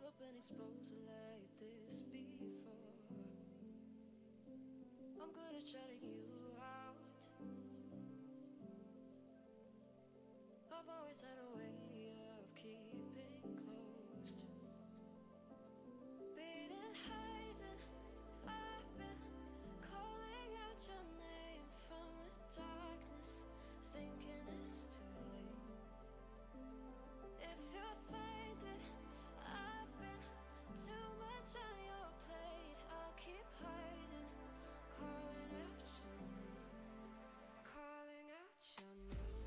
never been exposed like this before. I'm good at shutting you out. I've always had a way of keeping closed. Beating, hiding, I've been calling out your name from the darkness, thinking it's too late. If you're finding I've been too much on your plate, I'll keep hiding, calling out your name, calling out your name.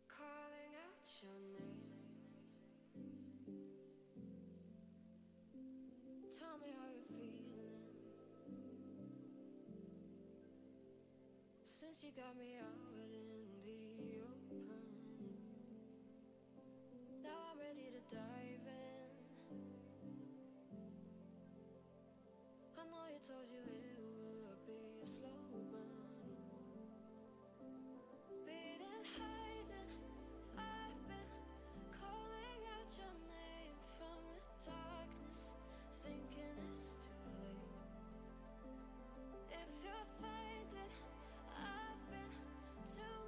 Calling out your name. Tell me how you're feeling since you got me out in the open. Now I'm ready to dive in. I know you told you it would be a slow burn. Beating, hiding, I've been calling out your name from the darkness, thinking it's too late. If you're finding I've been too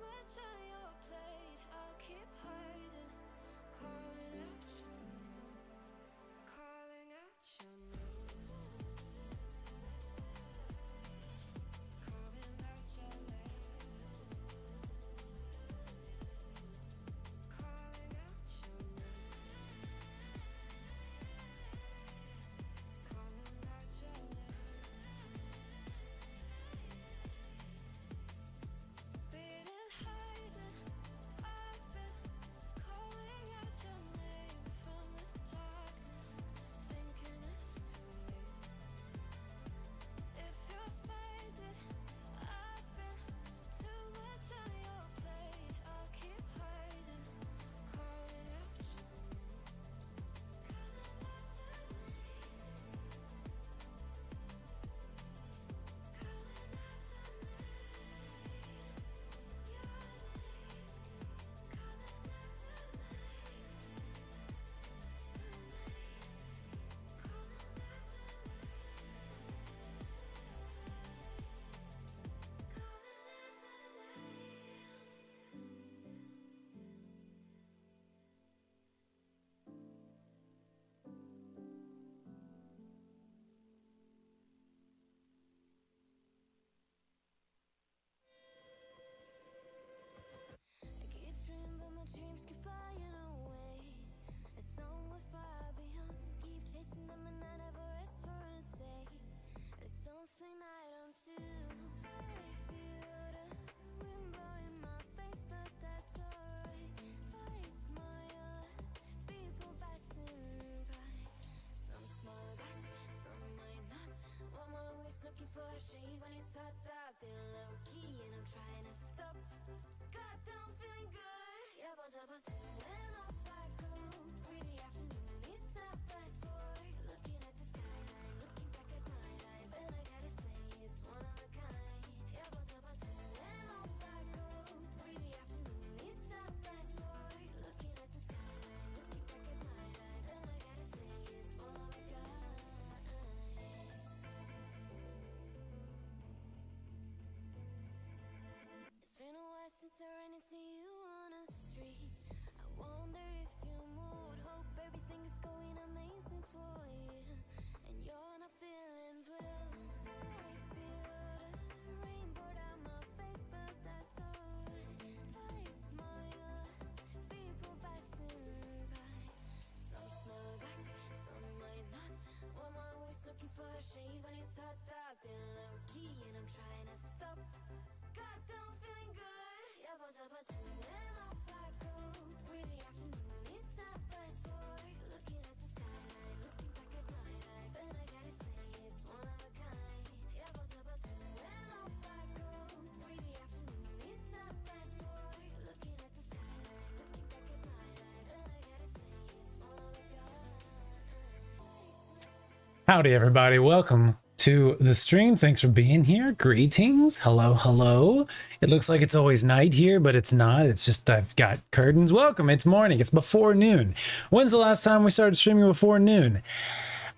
Howdy, everybody. Welcome to the stream. Thanks for being here. Greetings. Hello, hello. It looks like it's always night here, but it's not. It's just I've got curtains. Welcome. It's morning. It's before noon. When's the last time we started streaming before noon?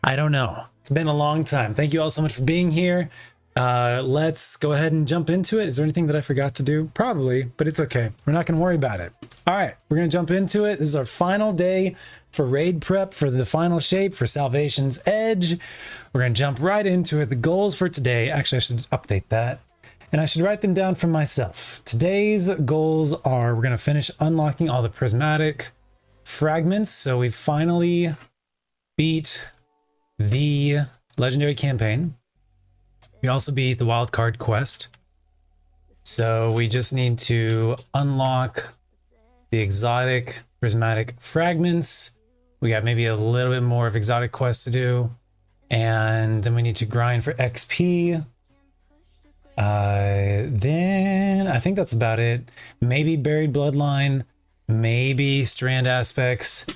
I don't know. It's been a long time. Thank you all so much for being here. Let's go ahead and jump into it. Is there anything that I forgot to do? Probably, but it's okay. We're not going to worry about it. All right, we're going to jump into it. This is our final day for raid prep for the final shape for Salvation's Edge. We're going to jump right into it. The goals for today, actually I should update that, and I should write them down for myself. Today's goals are we're going to finish unlocking all the prismatic fragments. So we finally beat the legendary campaign. We also beat the wildcard quest. So we just need to unlock the exotic prismatic fragments. We got maybe a little bit more of exotic quests to do. And then we need to grind for XP. Then I think that's about it. Maybe Buried Bloodline, maybe Strand Aspects.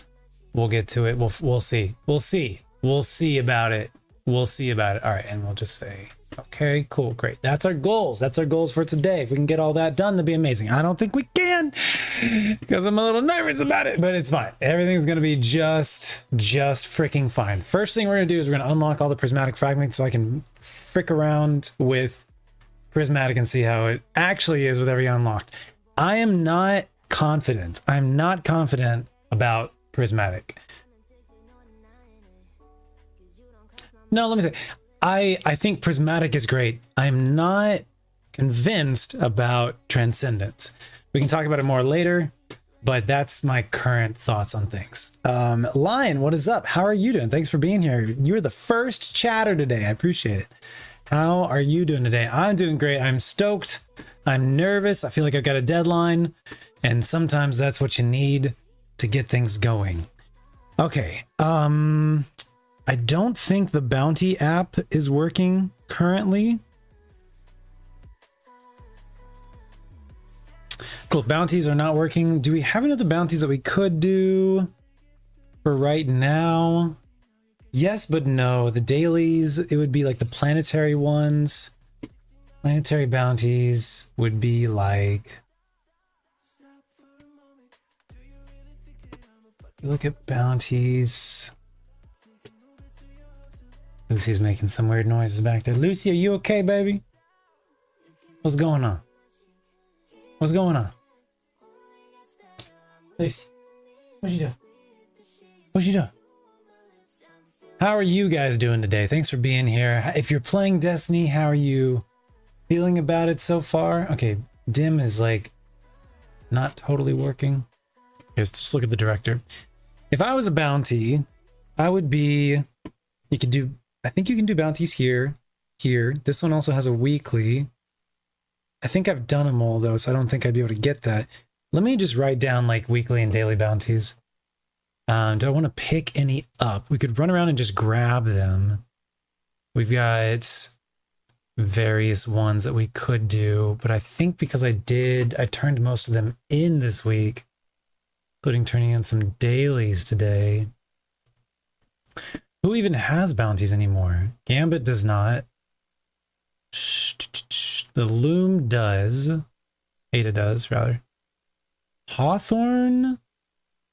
We'll get to it. We'll see. We'll see about it. We'll see about it. All right, and we'll just say, okay, cool, great. That's our goals. That's our goals for today. If we can get all that done, that'd be amazing. I don't think we can because I'm a little nervous about it, but it's fine. Everything's gonna be just freaking fine. First thing we're gonna do is we're gonna unlock all the prismatic fragments so I can frick around with prismatic and see how it actually is with every unlocked. I am not confident. I'm not confident about prismatic. No, let me say, I think prismatic is great. I'm not convinced about transcendence. We can talk about it more later, but that's my current thoughts on things. Lion, what is up? How are you doing? Thanks for being here. You're the first chatter today. I appreciate it. How are you doing today? I'm doing great. I'm stoked. I'm nervous. I feel like I've got a deadline, and sometimes that's what you need to get things going. Okay. I don't think the bounty app is working currently. Cool, bounties are not working. Do we have any other bounties that we could do for right now? Yes, but no. The dailies, it would be like the planetary ones. Planetary bounties would be like... Look at bounties. Lucy's making some weird noises back there. Lucy, are you okay, baby? What's going on? What's going on? Lucy, what you doing? What you doing? How are you guys doing today? Thanks for being here. If you're playing Destiny, how are you feeling about it so far? Okay, dim is like not totally working. Let's just look at the director. If I was a bounty, I would be, you could do, I think you can do bounties here. This one also has a weekly. I think I've done them all though, so I don't think I'd be able to get that. Let me just write down like weekly and daily bounties. Do I want to pick any up? We could run around and just grab them. We've got various ones that we could do, but I think because I turned most of them in this week, including turning in some dailies today. Who even has bounties anymore? Gambit does not. The Loom does. Ada does, rather. Hawthorne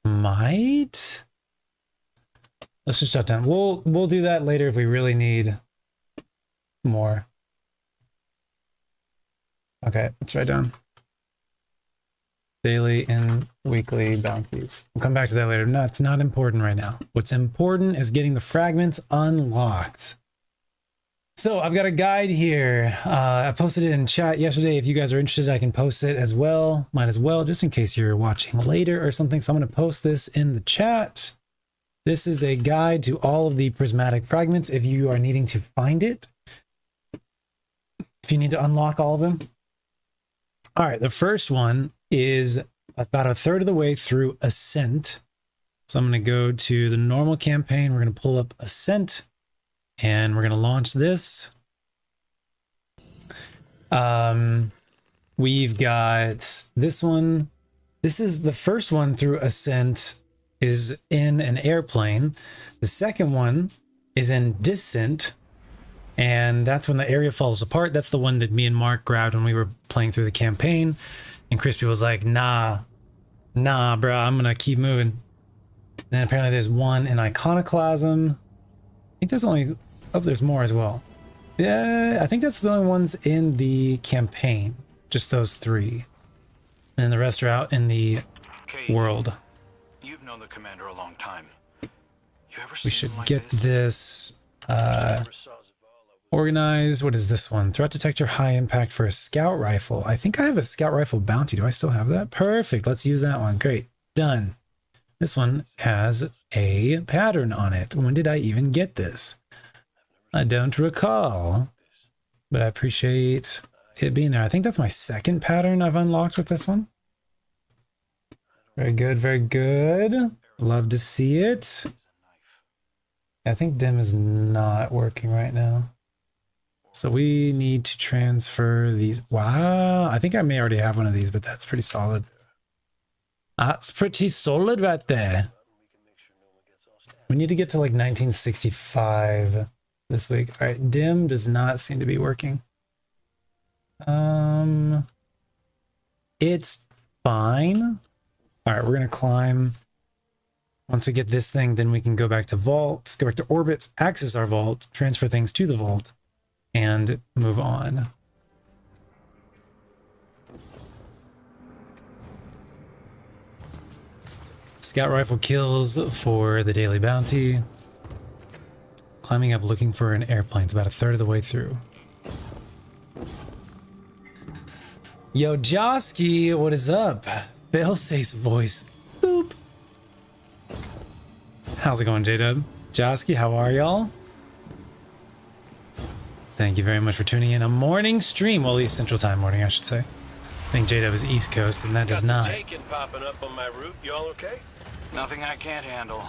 might. Let's just shut down. We'll do that later if we really need more. Okay, let's write down daily and weekly bounties. We'll come back to that later. No, it's not important right now. What's important is getting the fragments unlocked. So I've got a guide here. I posted it in chat yesterday. If you guys are interested, I can post it as well. Might as well, just in case you're watching later or something. So I'm going to post this in the chat. This is a guide to all of the prismatic fragments if you are needing to find it. If you need to unlock all of them. All right, the first one is about a third of the way through Ascent. So I'm going to go to the normal campaign. We're going to pull up Ascent. And we're going to launch this. We've got this one. This is the first one through Ascent is in an airplane. The second one is in Descent, and that's when the area falls apart. That's the one that me and Mark grabbed when we were playing through the campaign, and Crispy was like, nah, bro, I'm gonna keep moving. Then apparently there's one in Iconoclasm. I think there's only, oh, there's more as well. Yeah, I think that's the only ones in the campaign, just those 3. And then the rest are out in the world. You've known the commander a long time. You ever We seen should him like get this organized. What is this one? Threat detector, high impact for a scout rifle. I think I have a scout rifle bounty. Do I still have that? Perfect. Let's use that one. Great. Done. This one has a pattern on it. When did I even get this? I don't recall, but I appreciate it being there. I think that's my second pattern I've unlocked with this one. Very good, very good. Love to see it. I think DIM is not working right now. So we need to transfer these. Wow, I think I may already have one of these, but that's pretty solid. That's pretty solid right there. We need to get to like 1965 this week. All right, DIM does not seem to be working. It's fine. All right, we're gonna climb. Once we get this thing, then we can go back to vault, go back to orbits, access our vault, transfer things to the vault, and move on. Scout rifle kills for the daily bounty. Climbing up looking for an airplane. It's about a third of the way through. Yo, Josky, what is up? Failsafe's voice. Boop. How's it going, J-Dub? Josky, how are y'all? Thank you very much for tuning in. A morning stream. Well, at least Central Time morning, I should say. I think J-Dub is East Coast, and that does not. Popping up on my route. Y'all okay? Nothing I can't handle.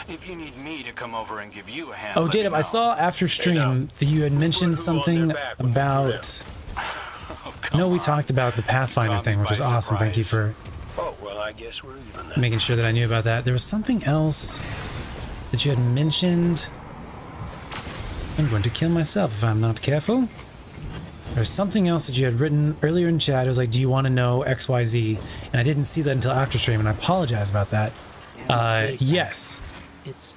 If you need me to come over and give you a hand. Oh, let me J-Dub, I know. saw after stream that you had mentioned something about... Oh, I know we come on. talked about the Pathfinder Caught me thing, which by is awesome. Thank you for Oh, well, I guess we're even then. making sure that I knew about that. There was something else that you had mentioned. I'm going to kill myself if I'm not careful. There's something else that you had written earlier in chat. It was like, do you want to know XYZ? And I didn't see that until after stream, and I apologize about that. Yes.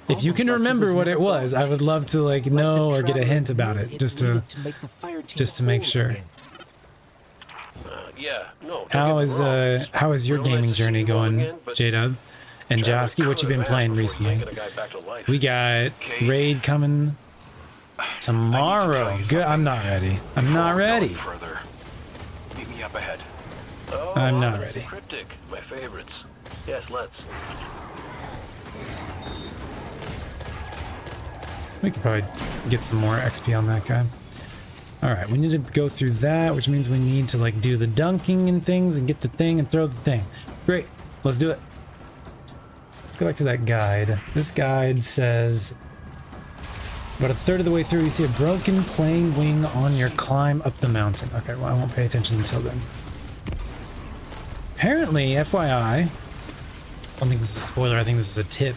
If you can remember what it was, I would love to like know or get a hint about it, just to make sure. Yeah, no. How is your gaming journey going, J-Dub? And Josky, what you been playing recently? We got raid coming tomorrow. Good. I'm not ready. I'm not ready. Further. Meet me up ahead. Oh, I'm not Odyssey ready. Cryptic, my favorites. Yes, let's. We could probably get some more XP on that guy. Alright, we need to go through that, which means we need to like do the dunking and things and get the thing and throw the thing. Great, let's do it. Let's go back to that guide. This guide says about a third of the way through you see a broken plane wing on your climb up the mountain. Okay, well I won't pay attention until then. Apparently, FYI, I don't think this is a spoiler, I think this is a tip.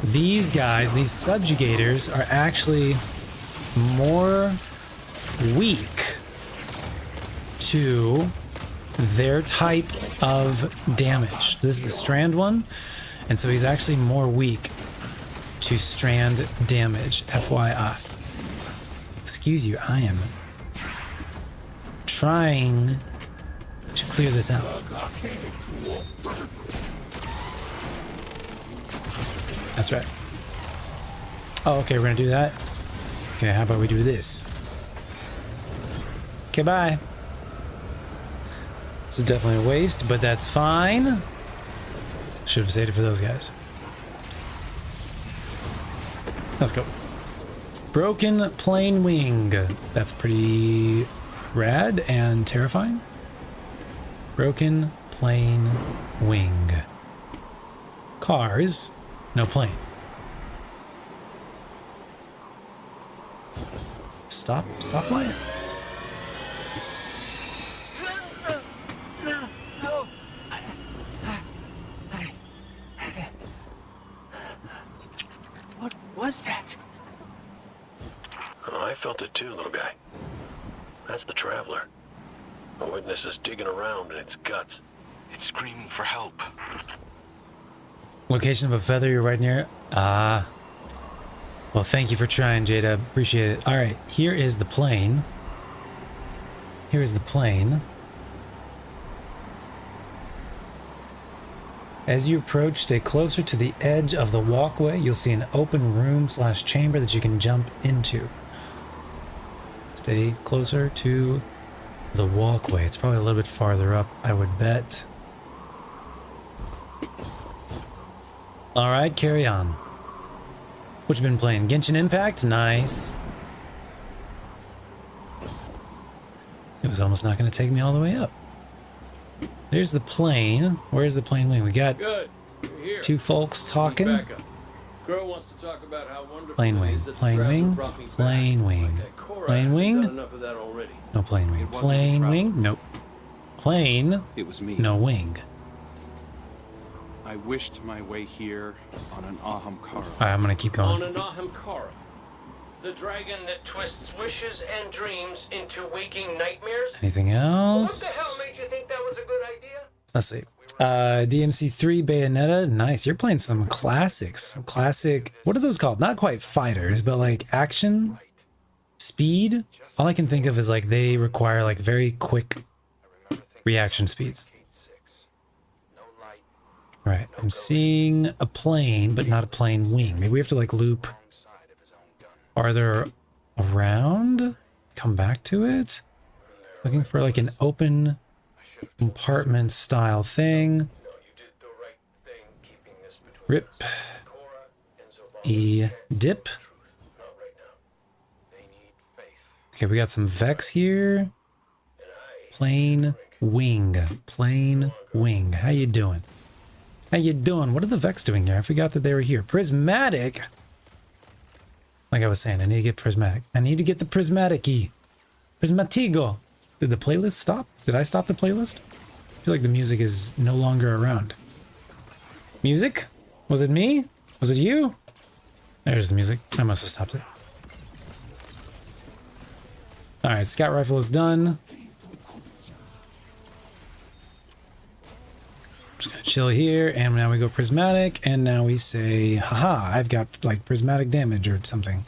These guys, these subjugators, are actually more weak to their type of damage. This is the strand one, and so he's actually more weak to strand damage, FYI. Excuse you, I am trying to clear this out. That's right. Oh, okay, we're gonna do that. Okay, how about we do this? Okay, bye. This is definitely a waste, but that's fine. Should have saved it for those guys. Let's go. Broken plane wing. That's pretty rad and terrifying. Broken plane wing. Cars, no plane. Stoplight? What was that? Oh, I felt it too, little guy. That's the Traveler. A witness is digging around in its guts. It's screaming for help. Location of a feather, you're right near it. Ah. Well, thank you for trying, Jada. Appreciate it. All right, here is the plane. Here is the plane. As you approach, stay closer to the edge of the walkway. You'll see an open room / chamber that you can jump into. Stay closer to the walkway. It's probably a little bit farther up, I would bet. All right, carry on. What you been playing? Genshin Impact? Nice. It was almost not going to take me all the way up. There's the plane. Where's the plane wing? We got Good. You're here. two folks talking. Back up. Girl wants to talk about how wonderful Plane it wing, is that the plane Traveler wing, brought me back. plane wing, Like that Cora plane hasn't wing. done enough of that already. No plane wing. It wasn't Plane the wing? Nope. Plane, It was me. no wing. I wished my way here on an Ahamkara. All right, I'm going to keep On going. an Ahamkara, the dragon that twists wishes and dreams into waking nightmares. Anything What the hell else? made you think that was a good idea? Let's see. DMC3 Bayonetta. Nice. You're playing some classics. Some classic. What are those called? Not quite fighters, but like action, speed. All I can think of is like they require like very quick reaction speeds. Right. I'm seeing a plane, but not a plane wing. Maybe we have to like loop farther around, come back to it. Looking for like an open compartment style thing. Rip. E dip. Okay, we got some Vex here. Plane wing. Plane wing. How you doing? How you doing? What are the Vex doing here? I forgot that they were here. Prismatic. Like I was saying, I need to get prismatic. I need to get the prismatic-y. Prismatigo. Did the playlist stop? Did I stop the playlist? I feel like the music is no longer around. Music? Was it me? Was it you? There's the music. I must have stopped it. Alright, scout rifle is done. Just gonna chill here, and now we go prismatic, and now we say, haha, I've got like prismatic damage or something.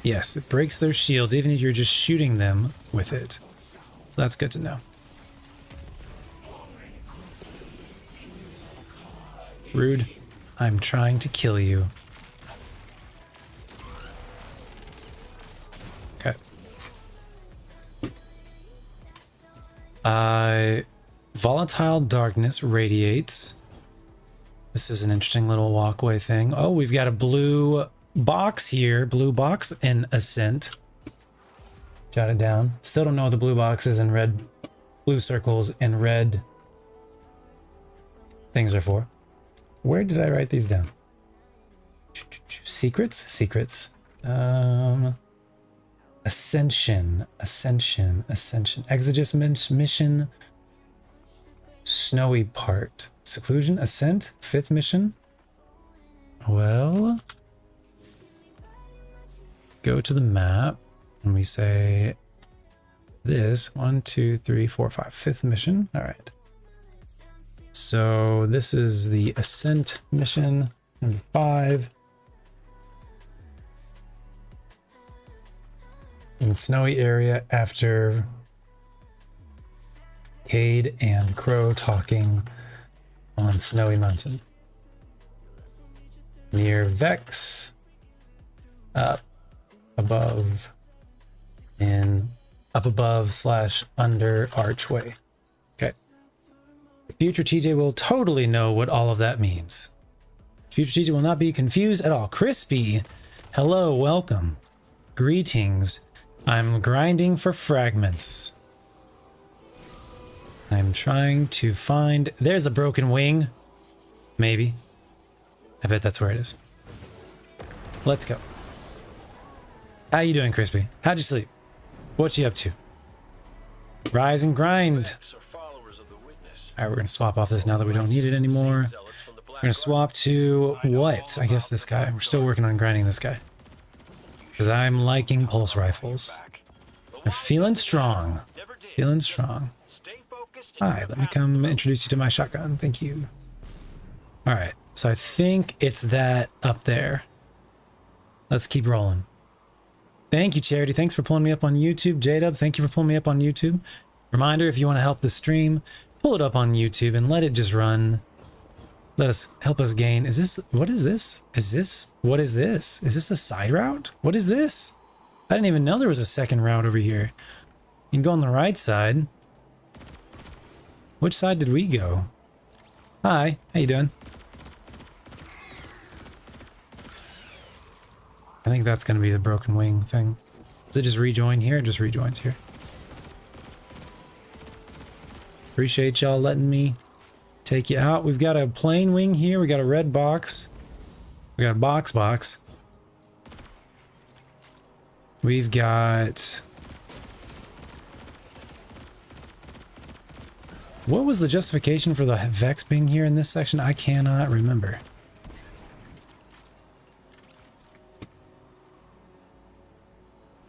Yes, it breaks their shields, even if you're just shooting them with it. So that's good to know. Rude. I'm trying to kill you. Okay. Volatile darkness radiates. This is an interesting little walkway thing. Oh, we've got a blue box here. Blue box in Ascent. Jot it down. Still don't know what the blue boxes and red, blue circles and red things are for. Where did I write these down? Secrets? Secrets. Ascension. Ascension. Ascension. Exodus mission. Snowy part. Seclusion. Ascent. 5th mission. Well, go to the map and we say this. 1, 2, 3, 4, 5. 5th mission. All right. So this is the Ascent mission number 5. In snowy area after Cade and Crow talking on Snowy Mountain. Near Vex. Up above / under archway. Okay. Future TJ will totally know what all of that means. Future TJ will not be confused at all. Crispy, hello, welcome. Greetings. I'm grinding for fragments. I'm trying to find... There's a broken wing. Maybe. I bet that's where it is. Let's go. How you doing, Crispy? How'd you sleep? What you up to? Rise and grind. Alright, we're going to swap off this now that we don't need it anymore. We're gonna swap to what? I guess this guy. We're still working on grinding this guy. Because I'm liking pulse rifles. I'm feeling strong. Feeling strong. Hi, let me come introduce you to my shotgun. Thank you. Alright, so I think it's that up there. Let's keep rolling. Thank you, Charity. Thanks for pulling me up on YouTube. J-Dub, thank you for pulling me up on YouTube. Reminder, if you want to help the stream, pull it up on YouTube and let it just run. Let us help us gain. Is this, what is this? Is this, what is this? Is this a side route? What is this? I didn't even know there was a second route over here. You can go on the right side. Which side did we go? Hi, how you doing? I think that's going to be the broken wing thing. Does it just rejoin here? It just rejoins here. Appreciate y'all letting me take you out. We've got a plain wing here. We got a red box. We got a box. We've got... What was the justification for the Vex being here in this section? I cannot remember.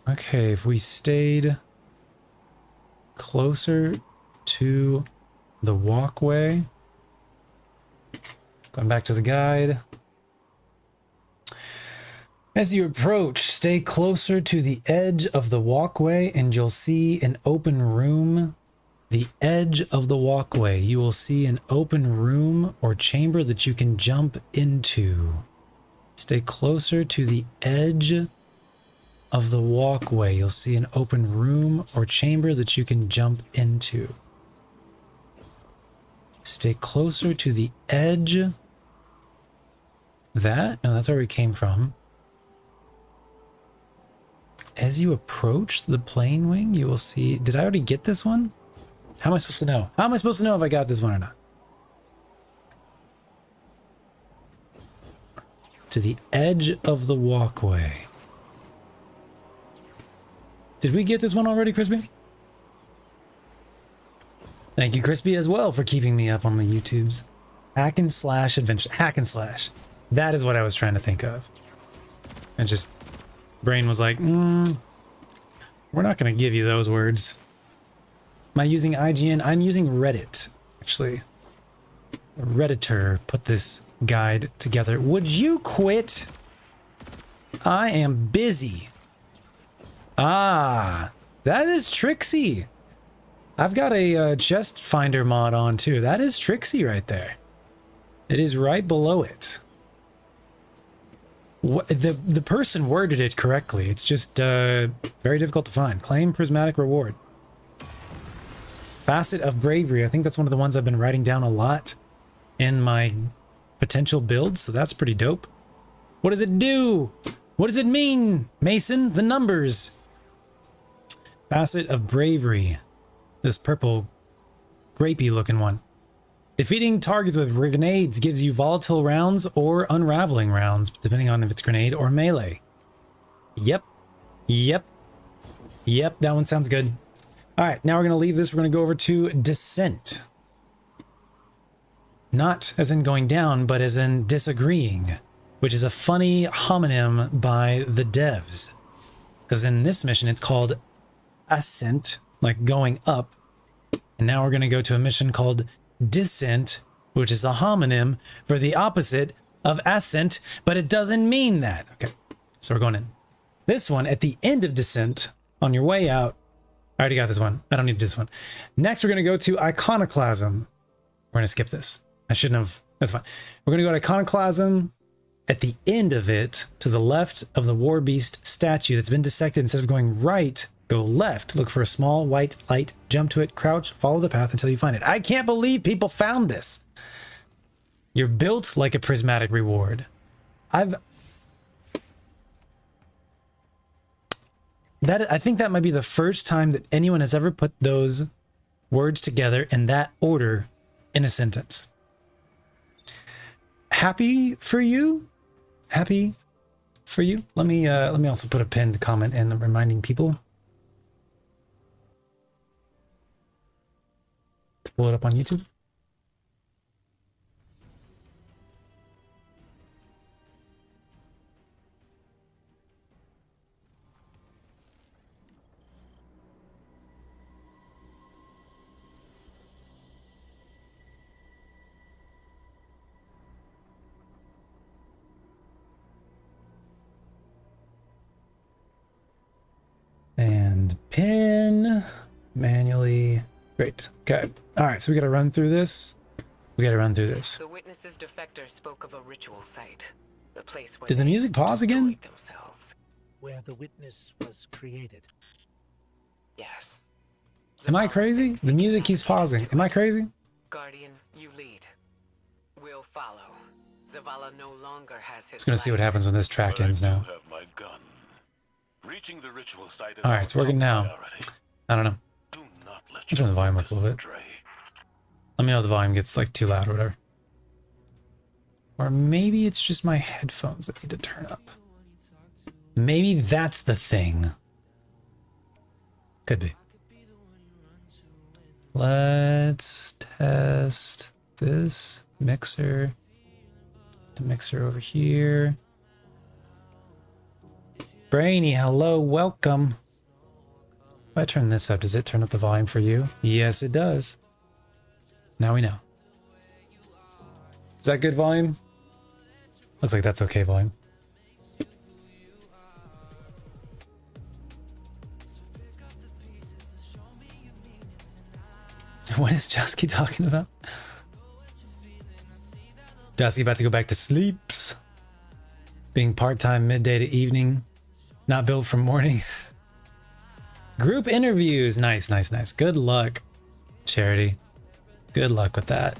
Okay, if we stayed closer to the walkway. Going back to the guide. As you approach, stay closer to the edge of the walkway and you'll see an open room. The edge of the walkway, you will see an open room or chamber that you can jump into. Stay closer to the edge of the walkway. You'll see an open room or chamber that you can jump into. Stay closer to the edge. That? No, that's where we came from. As you approach the plane wing, you will see... Did I already get this one? How am I supposed to know? How am I supposed to know if I got this one or not? To the edge of the walkway. Did we get this one already, Crispy? Thank you, Crispy, as well, for keeping me up on the YouTubes. Hack and slash adventure. Hack and slash. That is what I was trying to think of. And just... Brain was like, we're not going to give you those words. Am I using IGN? I'm using Reddit, actually. A Redditor put this guide together. Would you quit? I am busy. Ah, that is Trixie. I've got a chest finder mod on too. That is Trixie right there. It is right below it. The person worded it correctly. It's just very difficult to find. Claim prismatic reward. Facet of bravery. I think that's one of the ones I've been writing down a lot in my potential builds, so that's pretty dope. What does it do? What does it mean, Mason? The numbers. Facet of bravery. This purple, grapey looking one. Defeating targets with grenades gives you volatile rounds or unraveling rounds, depending on if it's grenade or melee. Yep. That one sounds good. All right, now we're going to leave this. We're going to go over to Dissent. Not as in going down, but as in disagreeing, which is a funny homonym by the devs. Because in this mission, it's called Ascent, like going up. And now we're going to go to a mission called Dissent, which is a homonym for the opposite of ascent, but it doesn't mean that. Okay, so we're going in. This one, at the end of Dissent, on your way out, I already got this one. I don't need this one. Next, we're going to go to Iconoclasm. We're going to skip this. I shouldn't have. That's fine. We're going to go to Iconoclasm. At the end of it, to the left of the War Beast statue that's been dissected, instead of going right, go left. Look for a small white light. Jump to it. Crouch. Follow the path until you find it. I can't believe people found this. You're built like a prismatic reward. I think that might be the first time that anyone has ever put those words together in that order in a sentence. Happy for you? Happy for you? Let me also put a pinned comment in reminding people to pull it up on YouTube. pin manually. Great. Okay. All right. So we got to run through this. The witness's defector spoke of a ritual site. The place where Did the they music pause again? destroyed themselves. Where the witness was created. Yes. Am I Zavala crazy? thinks The he can music keeps navigate pausing. to Am I it. crazy? Guardian, you lead. We'll follow. Zavala no longer has his Just gonna see what light. happens when this track ends now. have my gun. Reaching the ritual site is All right, it's working now. priority. I don't know. Do not let I'll turn the volume up a little bit. stray. Let me know if the volume gets like too loud or whatever. Or maybe it's just my headphones that need to turn up. Maybe that's the thing. Could be. Let's test this mixer. The mixer over here. Brainy, hello, welcome. If I turn this up, does it turn up the volume for you? Yes, it does. Now we know. Is that good volume? Looks like that's okay volume. What is Josky talking about? Josky about to go back to sleeps. Being part-time midday to evening. Not built for morning. Group interviews. Nice, nice, nice. Good luck, Charity. Good luck with that.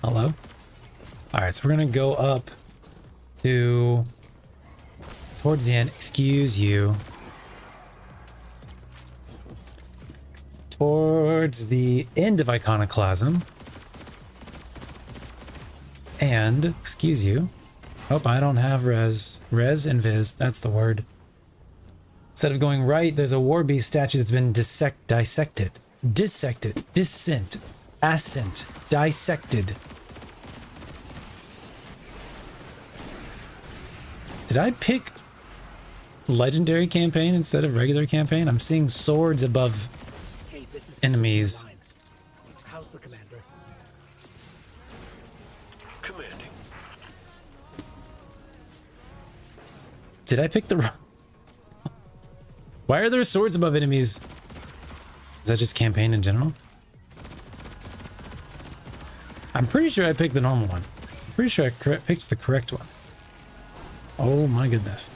Hello? Alright, so we're gonna go up to towards the end. Excuse you. Towards the end of Iconoclasm. And, excuse you. Oh, I don't have res. Res and viz, that's the word. Instead of going right, there's a war beast statue that's been dissected. Dissent. Ascent. Dissected. Did I pick legendary campaign instead of regular campaign? I'm seeing swords above Hey, this is enemies. Line. How's the commander? Commanding. Did I pick the wrong? Why are there swords above enemies? Is that just campaign in general? I'm pretty sure I picked the normal one. I'm pretty sure I picked the correct one. Oh my goodness.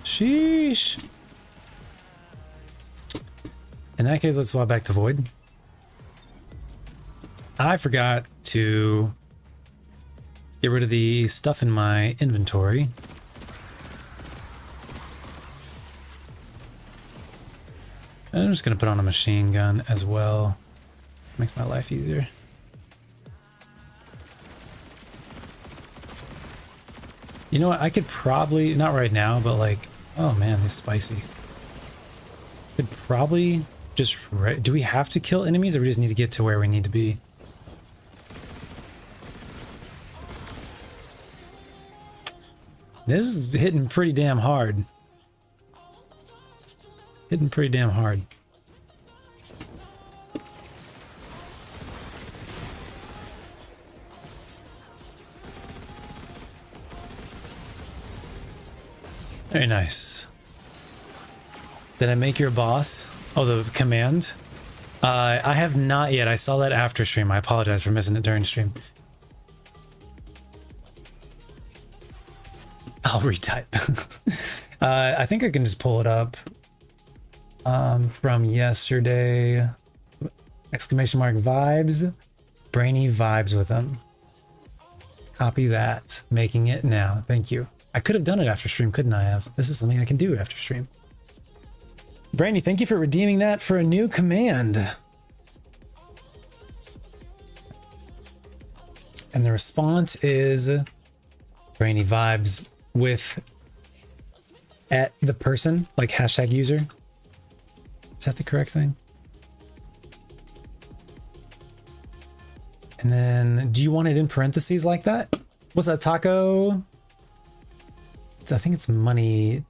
Sheesh. In that case, let's swap back to Void. I forgot to get rid of the stuff in my inventory. I'm just going to put on a machine gun as well. Makes my life easier. You know what? I could probably, not right now, but like, oh man, it's spicy. Could probably just, do we have to kill enemies or we just need to get to where we need to be? This is hitting pretty damn hard. Hitting pretty damn hard. Very nice. Did I make your boss? Oh, the command? I have not yet. I saw that after stream. I apologize for missing it during stream. I'll retype. I think I can just pull it up from yesterday. Exclamation mark vibes. Brainy vibes with them. Copy that. Making it now. Thank you. I could have done it after stream, couldn't I have? This is something I can do after stream. Brainy, thank you for redeeming that for a new command. And the response is Brainy vibes with at the person, like hashtag user. Is that the correct thing? And then do you want it in parentheses like that? What's that, Taco? I think it's money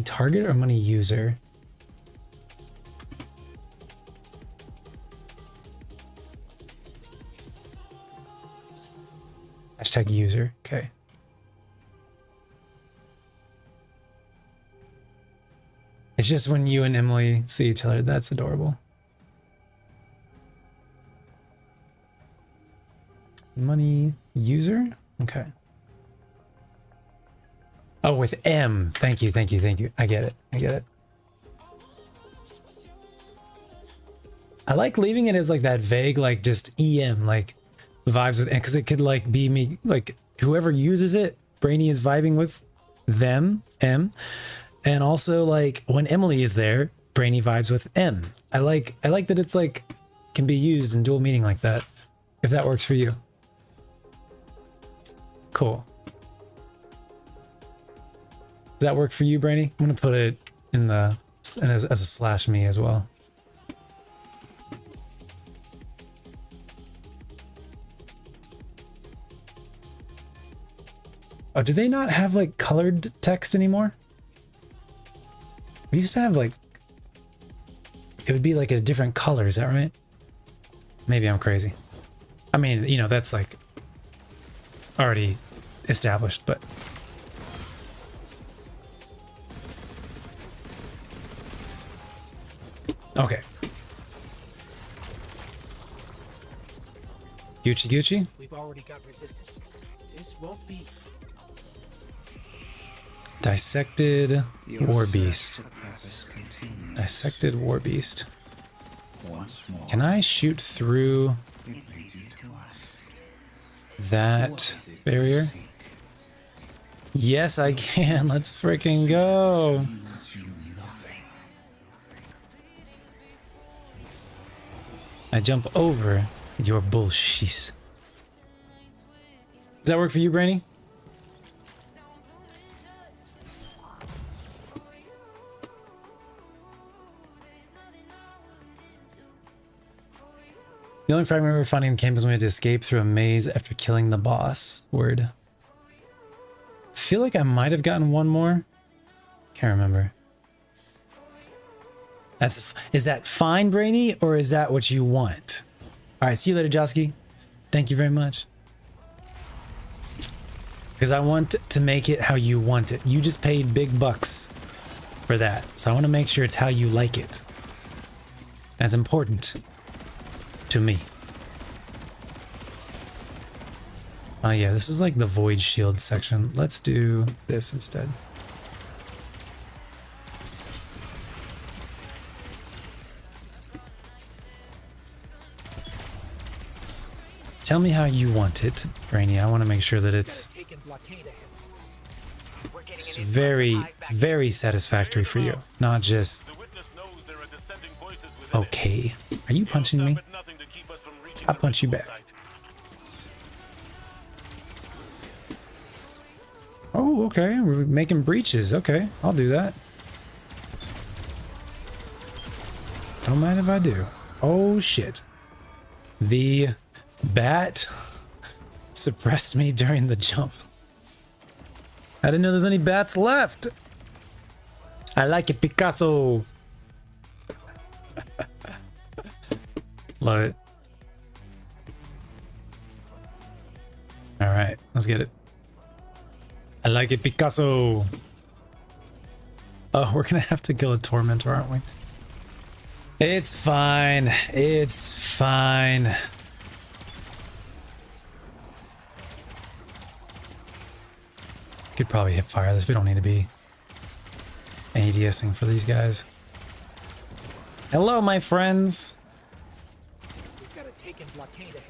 target or money user. Hashtag user. Okay. It's just when you and Emily see each other. That's adorable. Money user? Okay. Oh, with M. Thank you, thank you, thank you. I get it. I get it. I like leaving it as like that vague, like just EM, like vibes with, because it could like be me, like whoever uses it, Brainy is vibing with them, M. And also like when Emily is there, Brainy vibes with M. I like that it's like can be used in dual meaning like that, if that works for you. Cool. Does that work for you, Brainy? I'm gonna put it in the as a slash me as well. Oh, do they not have like colored text anymore? We used to have like, it would be like a different color, is that right? Maybe I'm crazy. I mean, you know, that's like already established, but. Okay. Gucci Gucci? We've already got resistance. This won't be. Dissected War Beast. Dissected War Beast. Can I shoot through that barrier? Yes, I can. Let's freaking go. I jump over your bullshit. Does that work for you, Brainy? The only fragment we were finding in the camp was when we had to escape through a maze after killing the boss. Word. I feel like I might have gotten one more. Can't remember. Is that fine, Brainy, or is that what you want? All right, see you later, Josky. Thank you very much. Because I want to make it how you want it. You just paid big bucks for that. So I want to make sure it's how you like it. That's important to me. Oh yeah, this is like the Void Shield section. Let's do this instead. Tell me how you want it, Brainy. I want to make sure that it's very, very satisfactory for you. Not just... Okay. Are you punching me? I'll punch you back. Oh, okay. We're making breaches. Okay, I'll do that. Don't mind if I do. Oh, shit. The bat suppressed me during the jump. I didn't know there's any bats left. I like it, Picasso. Love it. All right, let's get it. I like it, Picasso. Oh, we're gonna have to kill a tormentor, aren't we? It's fine. It's fine. Could probably hip fire this. We don't need to be ADSing for these guys. Hello, my friends. We've got a taken blockade ahead.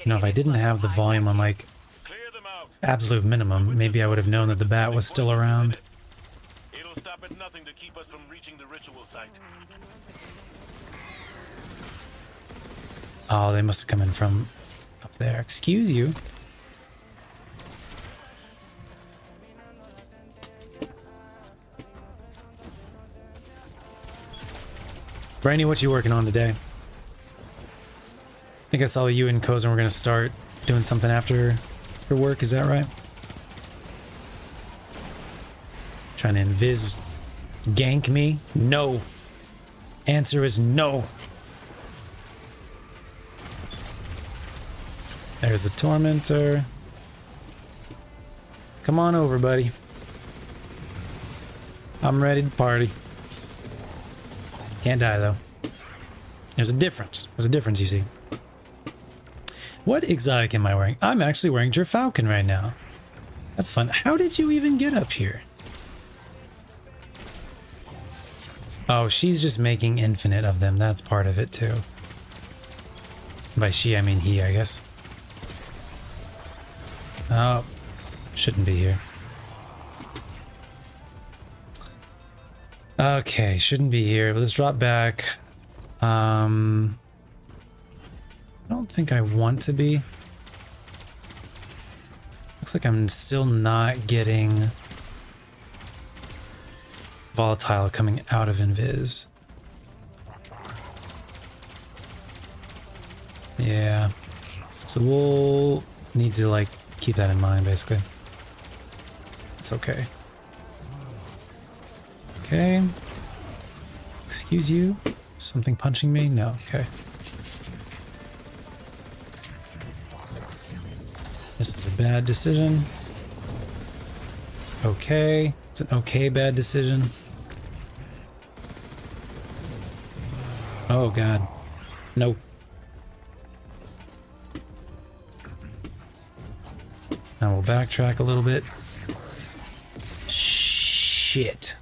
You know, if I didn't have the volume on like absolute minimum, maybe I would have known that the bat was still around. It'll stop at nothing to keep us from reaching the ritual site. Oh, they must have come in from up there. Excuse you. Brandy, what you working on today? I think I saw that you and Kozen were going to start doing something after work. Is that right? Trying to invis gank me? No. Answer is no. There's the Tormentor. Come on over, buddy. I'm ready to party. Can't die, though. There's a difference. There's a difference, you see. What exotic am I wearing? I'm actually wearing Gerfalcon right now. That's fun. How did you even get up here? Oh, she's just making infinite of them. That's part of it, too. By she, I mean he, I guess. Oh, shouldn't be here. Okay, shouldn't be here. But let's drop back. I don't think I want to be. Looks like I'm still not getting volatile coming out of Invis. Yeah. So we'll need to like keep that in mind basically. It's okay. Okay. Excuse you? Something punching me? No. Okay. This was a bad decision. It's okay. It's an okay bad decision. Oh god. No. Now we'll backtrack a little bit. Shit.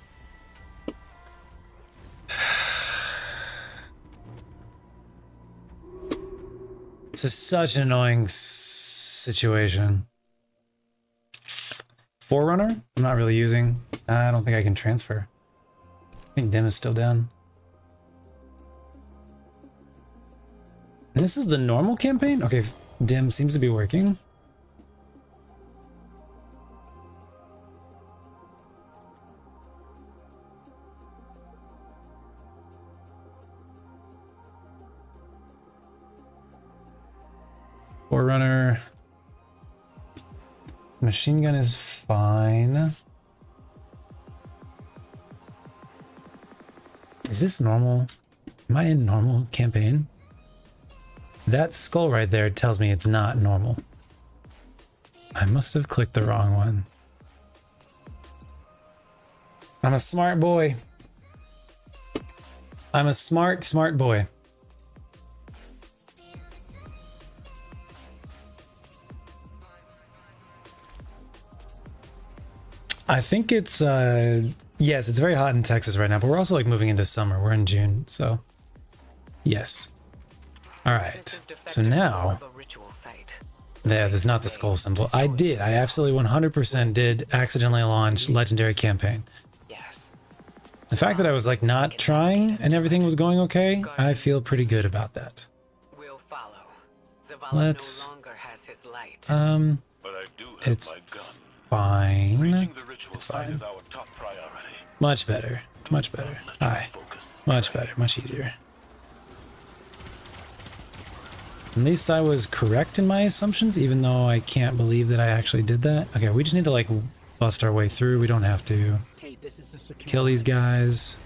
This is such an annoying situation. Forerunner? I'm not really using. I don't think I can transfer. I think Dim is still down. And this is the normal campaign? Okay, Dim seems to be working. Forerunner. Machine gun is fine. Is this normal? Am I in normal campaign? That skull right there tells me it's not normal. I must have clicked the wrong one. I'm a smart boy. I'm a smart boy. I think it's, yes, it's very hot in Texas right now, but we're also like moving into summer. We're in June, so yes. All right, so now, yeah, there's not the skull symbol. I absolutely 100% did accidentally launch Legendary Campaign. The fact that I was like not trying and everything was going okay, I feel pretty good about that. Let's, it's fine. It's fine. Much better. Much better. Aye. Much better. Much easier. At least I was correct in my assumptions, even though I can't believe that I actually did that. Okay, we just need to like bust our way through. We don't have to kill these guys.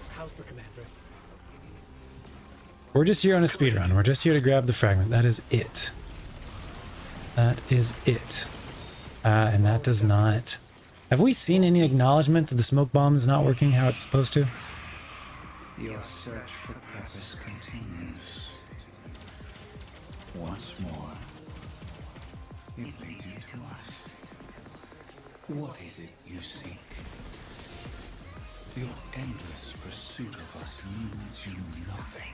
We're just here on a speedrun. We're just here to grab the fragment. That is it. That is it. And that does not... Have we seen any acknowledgement that the smoke bomb is not working how it's supposed to? Your search for purpose continues. Once more, it leads you to us. What is it you seek? Your endless pursuit of us means you nothing.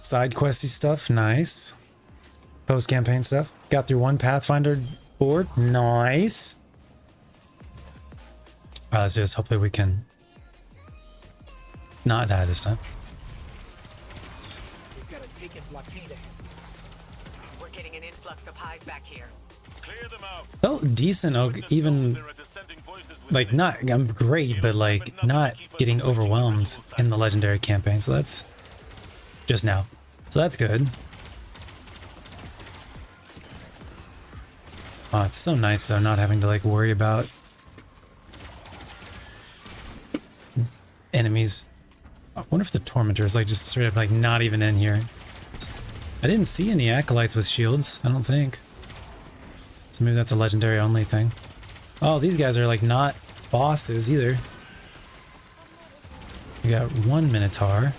Side questy stuff, nice. Post-campaign stuff. Got through one Pathfinder board, nice. Alright, let's do this. Hopefully we can not die this time. We've got to take in blockade. We're getting an influx of hive back here. Clear them out. Felt decent, even like not I'm great, but like not getting overwhelmed in the legendary campaign. So that's just now. So that's good. Oh, it's so nice though, not having to like worry about enemies. I wonder if the Tormentor is like just straight up like not even in here. I didn't see any acolytes with shields, I don't think. So maybe that's a legendary only thing. Oh, these guys are like not bosses either. We got one Minotaur.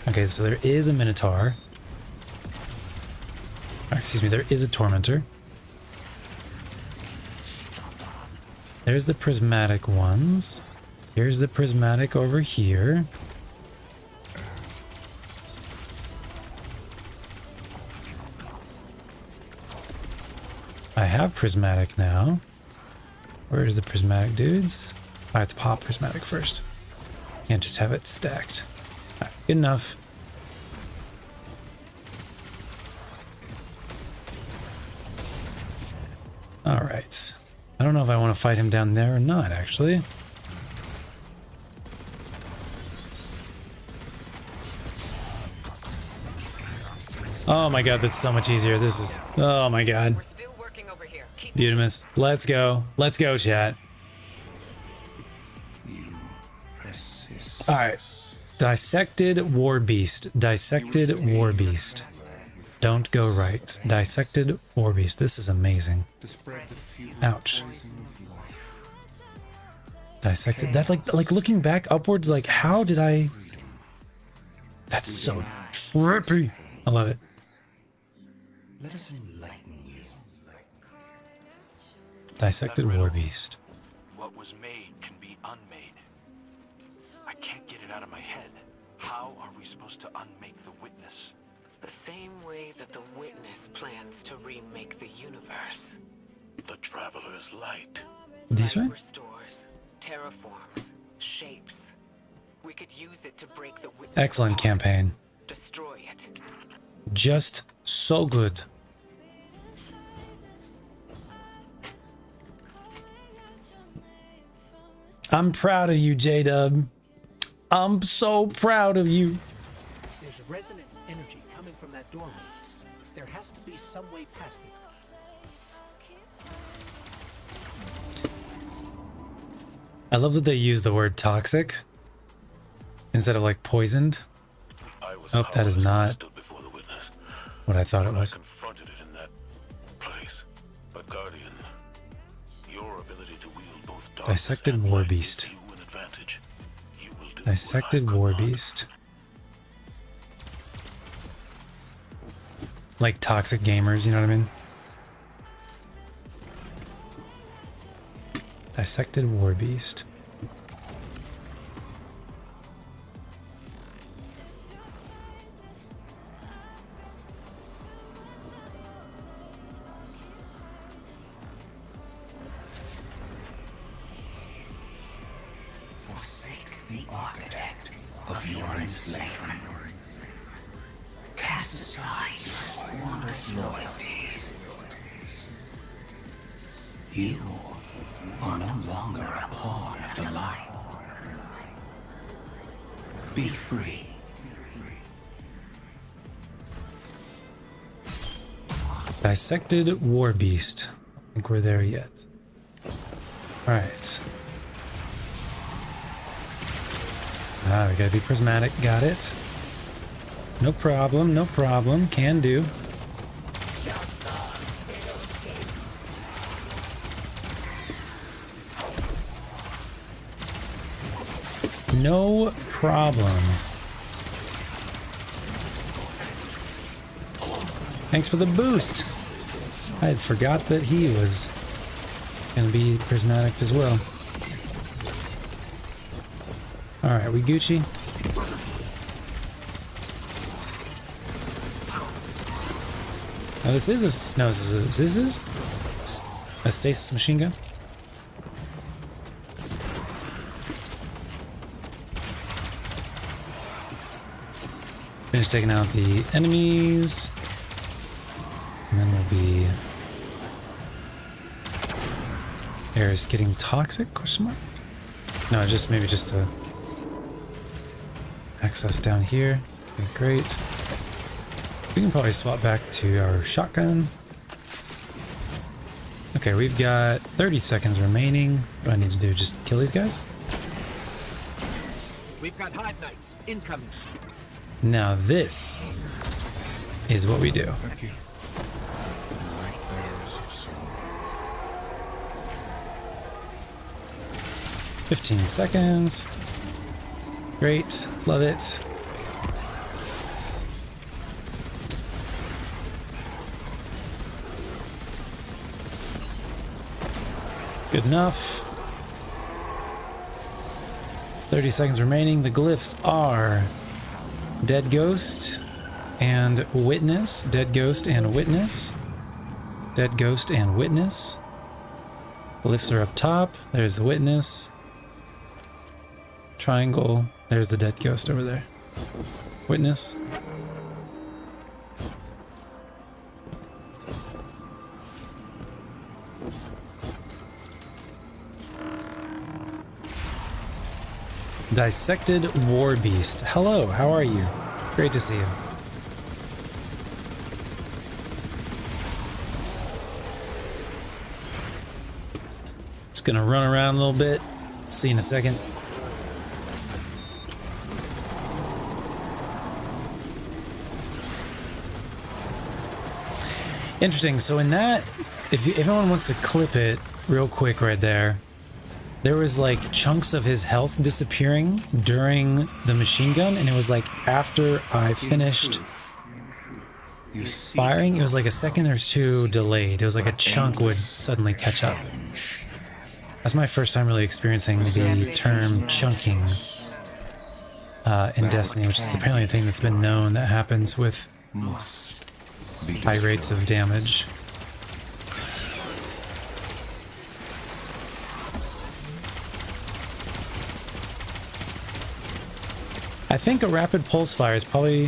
Okay, so there is a Minotaur. Or, excuse me, there is a Tormentor. There's the prismatic ones. Here's the prismatic over here. I have prismatic now. Where is the prismatic dudes? I have to pop prismatic first. Can't just have it stacked. Alright, good enough. Alright. I don't know if I want to fight him down there or not, actually. Oh my god, that's so much easier. This is... Oh my god. We're still working over here. Keep Beautimus. Let's go. Let's go, chat. Alright. Dissected War Beast. Dissected War Beast. Don't go right. Dissected War Beast. This is amazing. Ouch. Dissected. That's like looking back upwards, like how did I... That's so trippy. I love it. Let us enlighten you. Dissected War Beast. What was made can be unmade. I can't get it out of my head. How are we supposed to unmake the Witness? the same way that the Witness plans to remake the universe. The Traveler's Light. This way? Light restores, terraforms, shapes. We could use it to break the Witness Excellent apart, campaign. destroy it. Just so good. I'm proud of you, J-Dub. I'm so proud of you. There's resonance energy coming from that doorway. There has to be some way past it. I love that they use the word toxic instead of like poisoned. Oh, that is not what I thought it was. Confronted it in that place. But Guardian, your ability to wield both darkness Dissected and War light Beast. gives you an advantage. You will do Dissected what I War could not. Beast. Like toxic gamers, you know what I mean? Dissected War Beast. Forsake the architect of your enslavement. Cast aside your squandered loyalties. You are no longer a pawn of the light. Be free. Dissected War Beast. I think we're there yet. Alright. Ah, we gotta be prismatic. Got it. No problem, no problem. Can do. No problem. Thanks for the boost. I had forgot that he was gonna be prismatic as well. Alright, we Gucci. Now this is a, no, this is a stasis machine gun. Finish taking out the enemies. And then we'll be... Air is getting toxic, question mark? No, just maybe just to access down here. Okay, great. We can probably swap back to our shotgun. Okay, we've got 30 seconds remaining. What do I need to do? Just kill these guys? We've got Hive Knights incoming. Now this is what we do. Again, the light bearers of Sorrow. 15 seconds. Great. Love it. Good enough. 30 seconds remaining. The glyphs are Dead Ghost and Witness. Dead Ghost and Witness. Dead Ghost and Witness. Glyphs are up top. There's the Witness. Triangle. There's the Dead Ghost over there. Witness. Dissected War Beast. Hello, how are you? Great to see you. Just gonna run around a little bit. See you in a second. Interesting. So in that, if anyone wants to clip it real quick right there, there was like chunks of his health disappearing during the machine gun, and it was like after I finished firing, it was like a second or two delayed. It was like a chunk would suddenly catch up. That's my first time really experiencing the term chunking in Destiny, which is apparently a thing that's been known that happens with high rates of damage. I think a rapid pulse fire is probably...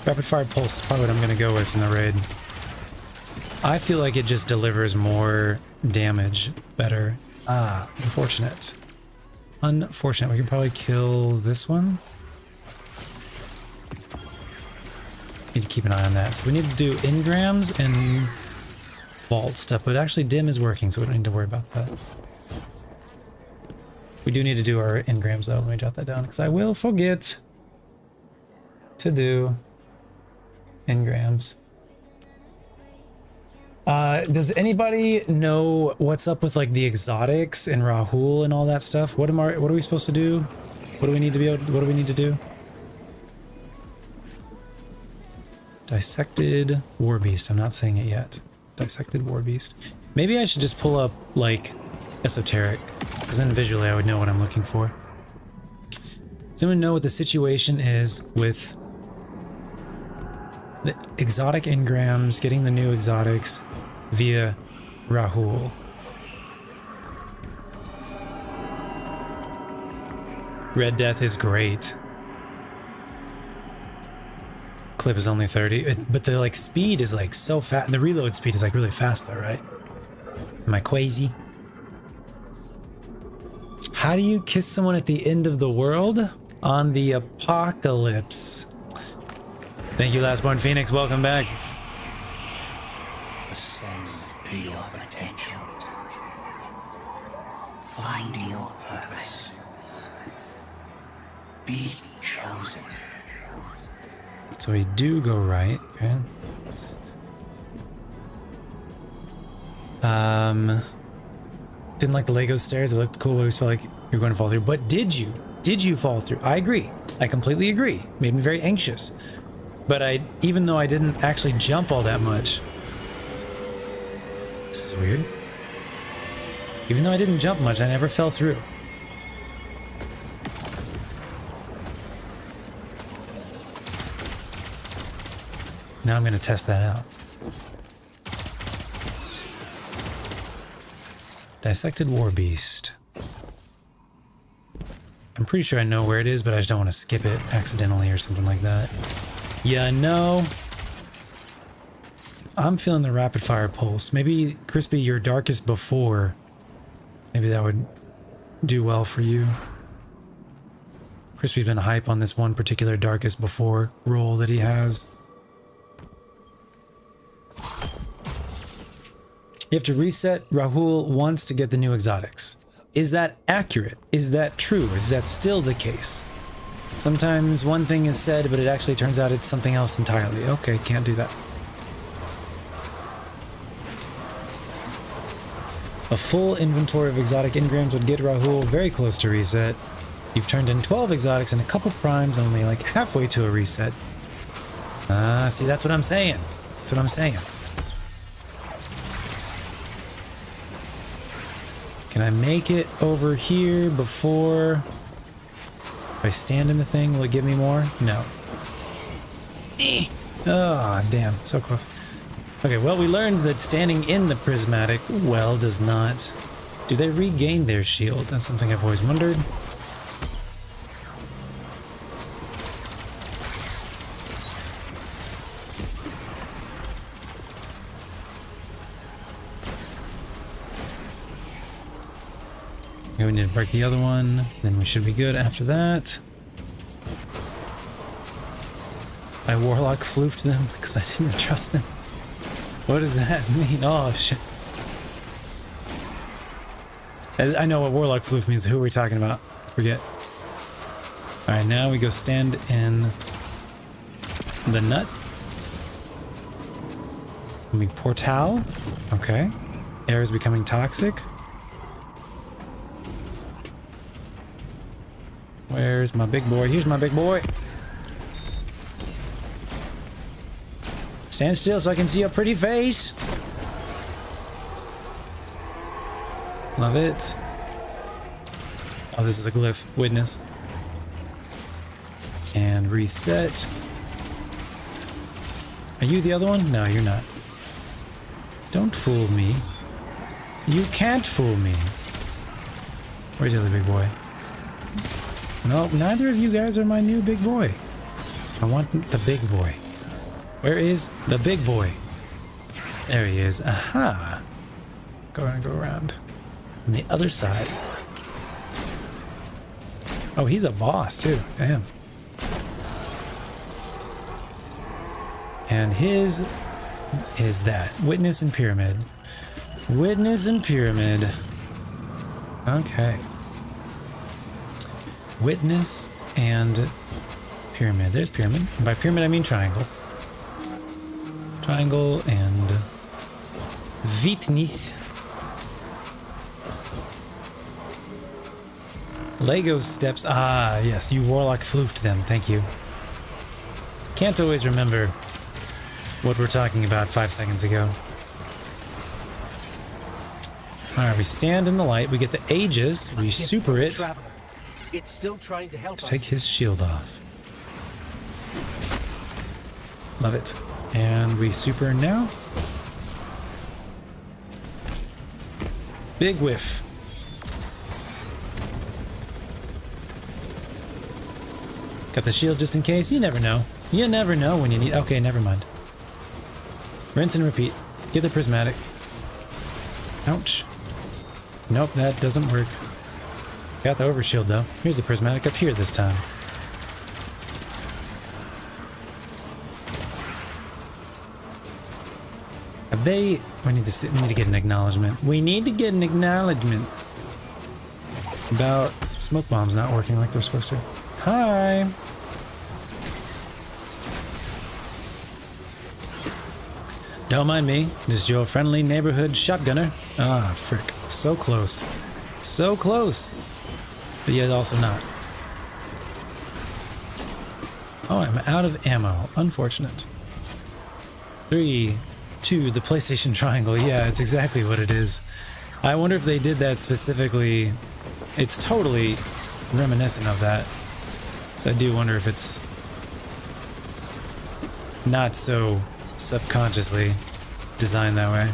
Rapid fire pulse is probably what I'm going to go with in the raid. I feel like it just delivers more damage better. Ah, unfortunate. Unfortunate. We can probably kill this one. Need to keep an eye on that. So we need to do engrams and vault stuff, but actually dim is working, so we don't need to worry about that. We do need to do our engrams though. Let me jot that down because I will forget to do engrams. Does anybody know what's up with like the exotics and Rahul and all that stuff? What are we supposed to do? What do we need to be able to, what do we need to do? Dissected War Beast. I'm not saying it yet. Dissected War Beast. Maybe I should just pull up like esoteric, because then visually I would know what I'm looking for. Does anyone know what the situation is with the exotic engrams, getting the new exotics via Rahul? Red Death is great. Clip is only 30, but the like speed is like so fast. The reload speed is like really fast though, right? Am I crazy? How do you kiss someone at the end of the world? On the apocalypse. Thank you, Lastborn Phoenix. Welcome back. Ascend to your potential. Find your purpose. Be chosen. So we do go right, okay. Didn't like the Lego stairs. It looked cool. I always felt like you're going to fall through. But did you? Did you fall through? I agree. I completely agree. Made me very anxious. But even though I didn't actually jump all that much. This is weird. Even though I didn't jump much, I never fell through. Now I'm going to test that out. Dissected War Beast. I'm pretty sure I know where it is, but I just don't want to skip it accidentally or something like that. Yeah, no. I'm feeling the rapid fire pulse. Maybe, Crispy, your darkest before. Maybe that would do well for you. Crispy's been hype on this one particular darkest before roll that he has. You have to reset Rahul once to get the new exotics. Is that accurate? Is that true? Is that still the case? Sometimes one thing is said, but it actually turns out it's something else entirely. Okay, can't do that. A full inventory of exotic engrams would get Rahul very close to reset. You've turned in 12 exotics and a couple primes, only like halfway to a reset. See, that's what I'm saying. That's what I'm saying. Can I make it over here before... If I stand in the thing, will it give me more? No. Oh, damn. So close. Okay, well, we learned that standing in the prismatic well does not... Do they regain their shield? That's something I've always wondered. Okay, we need to break the other one, then we should be good after that. I Warlock floofed them because I didn't trust them. What does that mean? Oh, shit. I know what Warlock floof means. Who are we talking about? Forget. Alright, now we go stand in the nut. We portal. Okay. Air is becoming toxic. Where's my big boy? Here's my big boy. Stand still so I can see your pretty face. Love it. Oh, this is a glyph. Witness. And reset. Are you the other one? No, you're not. Don't fool me. You can't fool me. Where's the other big boy? No, neither of you guys are my new big boy. I want the big boy. Where is the big boy? There he is. Aha. Go around. On the other side. Oh, he's a boss too. Damn. And his is that. Witness and Pyramid. Witness and Pyramid. Okay. Witness and Pyramid. There's Pyramid. And by Pyramid, I mean triangle. Triangle and Witness. Lego steps. Ah, yes, you Warlock floofed them. Thank you. Can't always remember what we're talking about 5 seconds ago. Alright, we stand in the light. We get the Aegis. We super it. It's still trying to help us. Take his shield off. Love it. And we super now. Big whiff. Got the shield just in case. You never know. You never know when you need... Okay, never mind. Rinse and repeat. Get the prismatic. Ouch. Nope, that doesn't work. Got the overshield though. Here's the prismatic up here this time. We need to get an acknowledgement. We need to get an acknowledgement about smoke bombs not working like they're supposed to. Hi. Don't mind me. Just your friendly neighborhood shotgunner. Ah, frick. So close. So close. But yet also not. Oh, I'm out of ammo. Unfortunate. 3, 2, the PlayStation triangle. Yeah, it's exactly what it is. I wonder if they did that specifically. It's totally reminiscent of that. So I do wonder if it's not so subconsciously designed that way.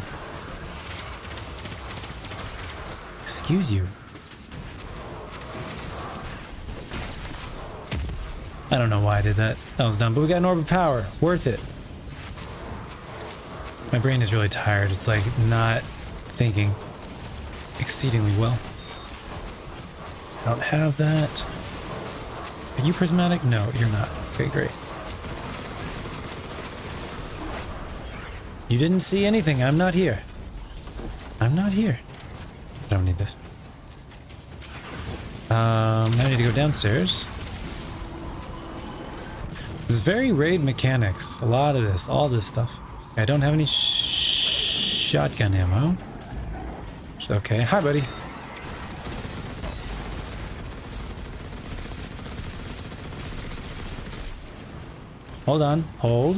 Excuse you. I don't know why I did that. That was dumb, but we got an orb of power. Worth it. My brain is really tired. It's like not thinking exceedingly well. I don't have that. Are you prismatic? No, you're not. Okay, great. You didn't see anything. I'm not here. I'm not here. I don't need this. I need to go downstairs. It's very raid mechanics. A lot of this, all this stuff. I don't have any shotgun ammo. Okay, hi buddy. Hold on. Hold.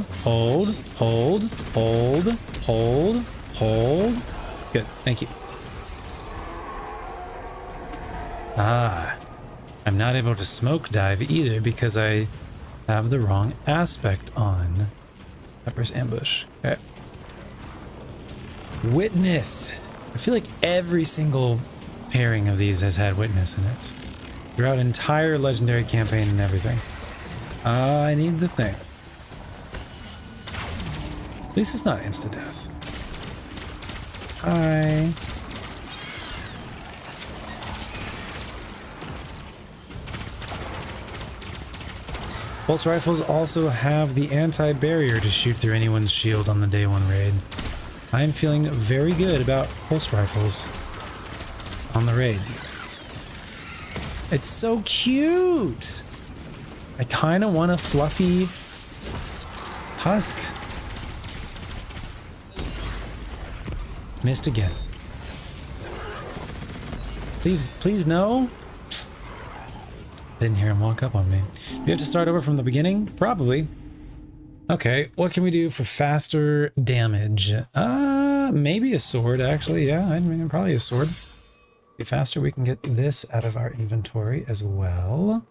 Good. Thank you. Ah. I'm not able to smoke dive either because I have the wrong aspect on. Pepper's ambush. Okay. Witness. I feel like every single pairing of these has had witness in it. Throughout entire legendary campaign and everything. I need the thing. At least it's not insta-death. Hi. Pulse rifles also have the anti-barrier to shoot through anyone's shield on the day one raid. I am feeling very good about pulse rifles on the raid. It's so cute! I kind of want a fluffy husk. Missed again. Please no. Didn't hear him walk up on me. You have to start over from the beginning? Probably. Okay, what can we do for faster damage? Maybe a sword, actually. Yeah, I mean, probably a sword. The faster we can get this out of our inventory as well.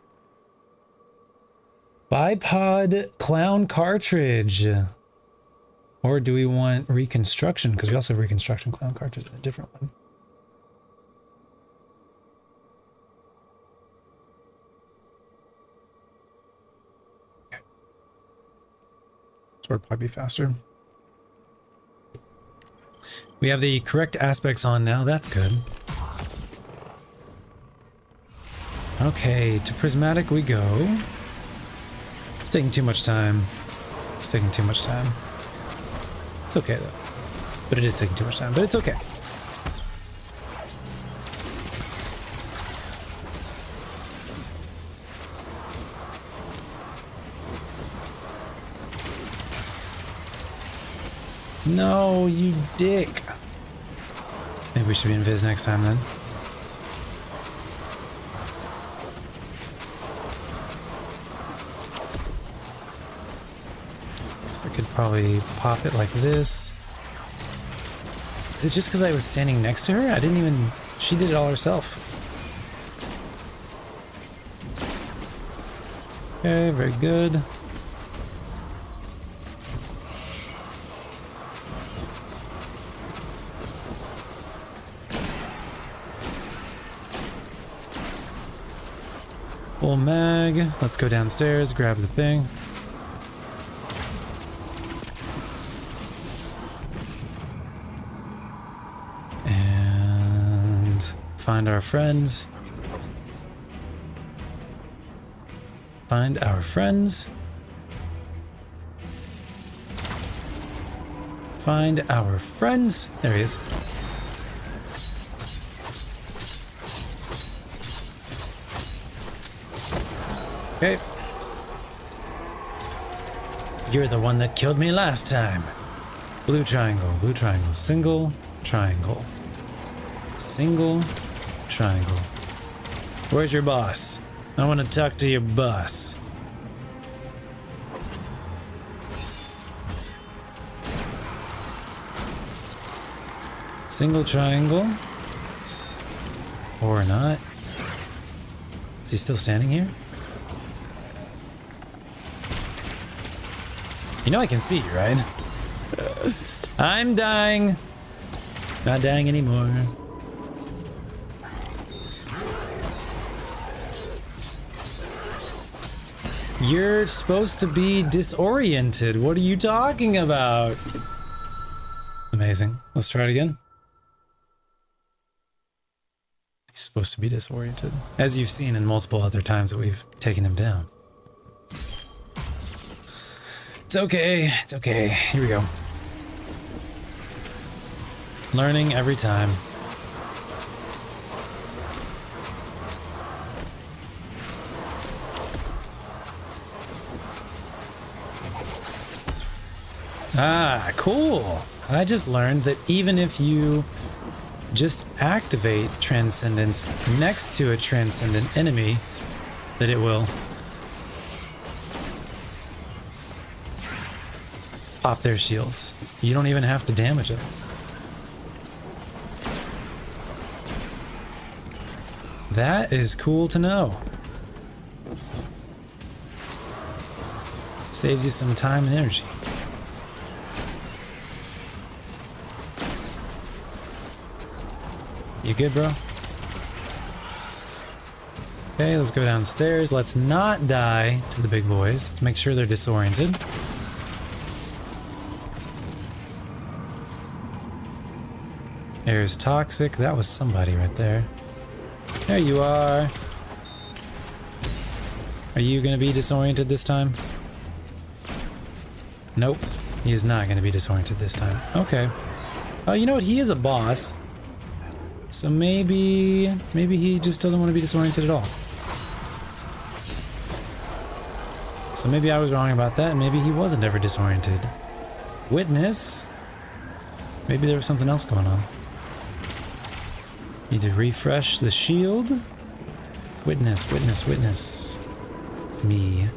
Bipod clown cartridge. Or do we want reconstruction? Because we also have reconstruction clown cartridge in a different one. Okay. Sword probably be faster. We have the correct aspects on now. That's good. Okay, to prismatic we go. It's taking too much time. It's taking too much time. It's okay though. But it is taking too much time, but it's okay. No, you dick. Maybe we should be in Viz next time then. So I could probably pop it like this. Is it just because I was standing next to her? I didn't even... She did it all herself. Okay, very good. Full mag. Let's go downstairs, grab the thing. And find our friends. Find our friends. Find our friends. There he is. Okay. You're the one that killed me last time. Blue triangle, single triangle. Single triangle. Where's your boss? I want to talk to your boss. Single triangle. Or not. Is he still standing here? You know I can see you, right? I'm dying. Not dying anymore. You're supposed to be disoriented. What are you talking about? Amazing. Let's try it again. He's supposed to be disoriented, as you've seen in multiple other times that we've taken him down. It's okay. It's okay. Here we go. Learning every time. Ah, cool. I just learned that even if you just activate Transcendence next to a Transcendent enemy, that it will pop their shields. You don't even have to damage it. That is cool to know. Saves you some time and energy. You good, bro? Okay, let's go downstairs. Let's not die to the big boys. Let's make sure they're disoriented. Air's toxic. That was somebody right there. There you are. Are you going to be disoriented this time? Nope. He is not going to be disoriented this time. Okay. Oh, you know what? He is a boss. So maybe he just doesn't want to be disoriented at all. So maybe I was wrong about that. Maybe he wasn't ever disoriented. Witness. Maybe there was something else going on. Need to refresh the shield. Witness, witness, witness. Me.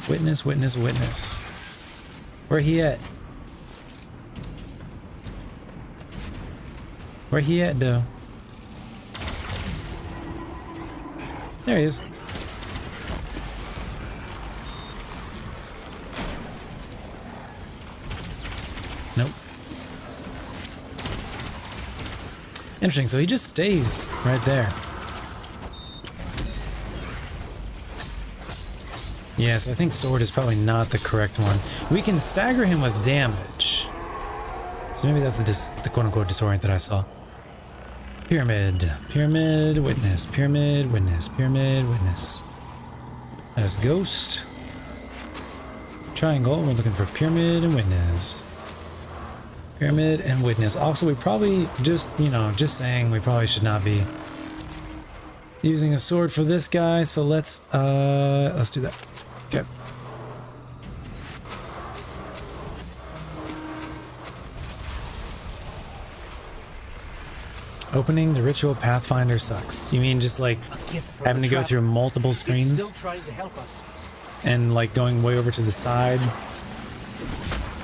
Witness, witness, witness. Where he at? Where he at, though? There he is. Nope. Interesting, so he just stays right there. Yeah, so I think sword is probably not the correct one. We can stagger him with damage. So maybe that's the quote-unquote disorient that I saw. Pyramid. Pyramid, witness. Pyramid, witness. Pyramid, witness. That is ghost. Triangle, we're looking for pyramid and witness. Pyramid and witness. Also, we probably just saying we probably should not be using a sword for this guy, so let's do that. Okay. Opening the ritual Pathfinder sucks. You mean just like having to go through multiple screens Still trying to help us. and like going way over to the side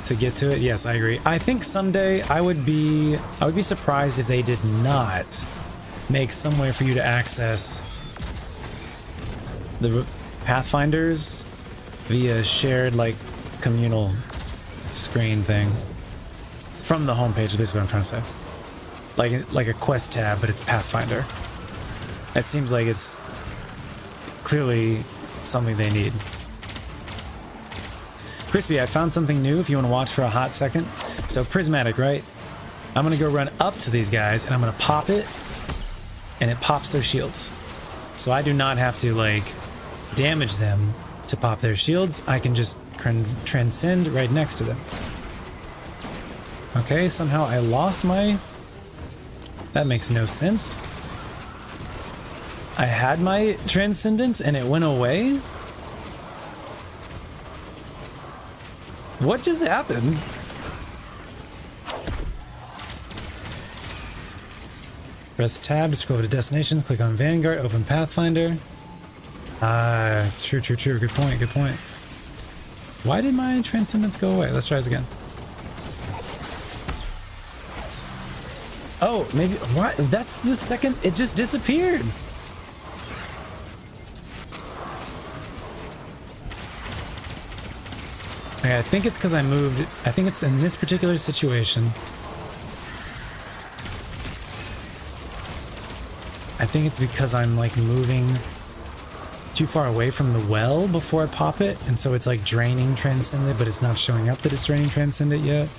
to get to it? Yes, I agree. I think someday I would be surprised if they did not make some way for you to access the Pathfinders via shared like communal screen thing from the homepage. Is basically what I'm trying to say. Like a quest tab, but it's Pathfinder. It seems like it's clearly something they need. Crispy, I found something new if you want to watch for a hot second. So prismatic, right? I'm gonna go run up to these guys and I'm gonna pop it, and it pops their shields. So I do not have to like damage them to pop their shields. I can just transcend right next to them. Okay, somehow I lost my... That makes no sense. I had my transcendence and it went away? What just happened? Press tab to scroll to destinations, click on Vanguard, open Pathfinder. True. Good point. Why did my transcendence go away? Let's try this again. Oh, maybe, why? That's the second, it just disappeared. Okay, I think it's because I moved, I think it's in this particular situation. I think it's because I'm like moving too far away from the well before I pop it, and so it's like draining Transcendent, but it's not showing up that it's draining Transcendent yet.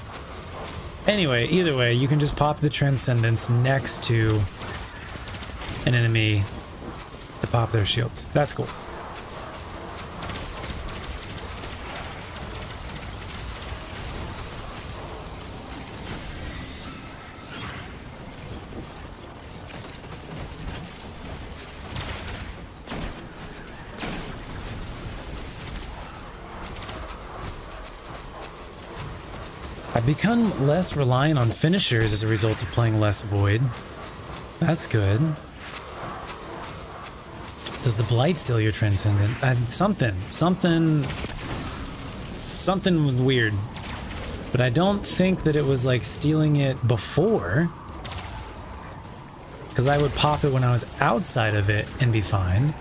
Anyway, either way, you can just pop the Transcendence next to an enemy to pop their shields. That's cool. I've become less reliant on finishers as a result of playing less Void. That's good. Does the Blight steal your Transcendent? Something weird. But I don't think that it was like stealing it before. Because I would pop it when I was outside of it and be fine.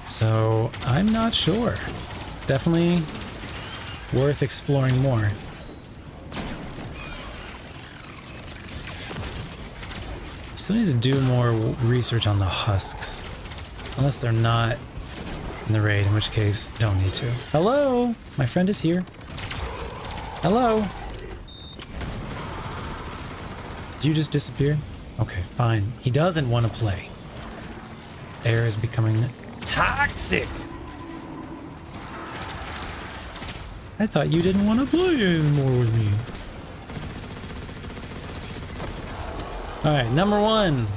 So I'm not sure. Definitely worth exploring more. Still need to do more research on the husks. Unless they're not in the raid, in which case, don't need to. Hello? My friend is here. Hello? Did you just disappear? Okay, fine. He doesn't want to play. Air is becoming toxic. I thought you didn't want to play anymore with me. Alright, number 1.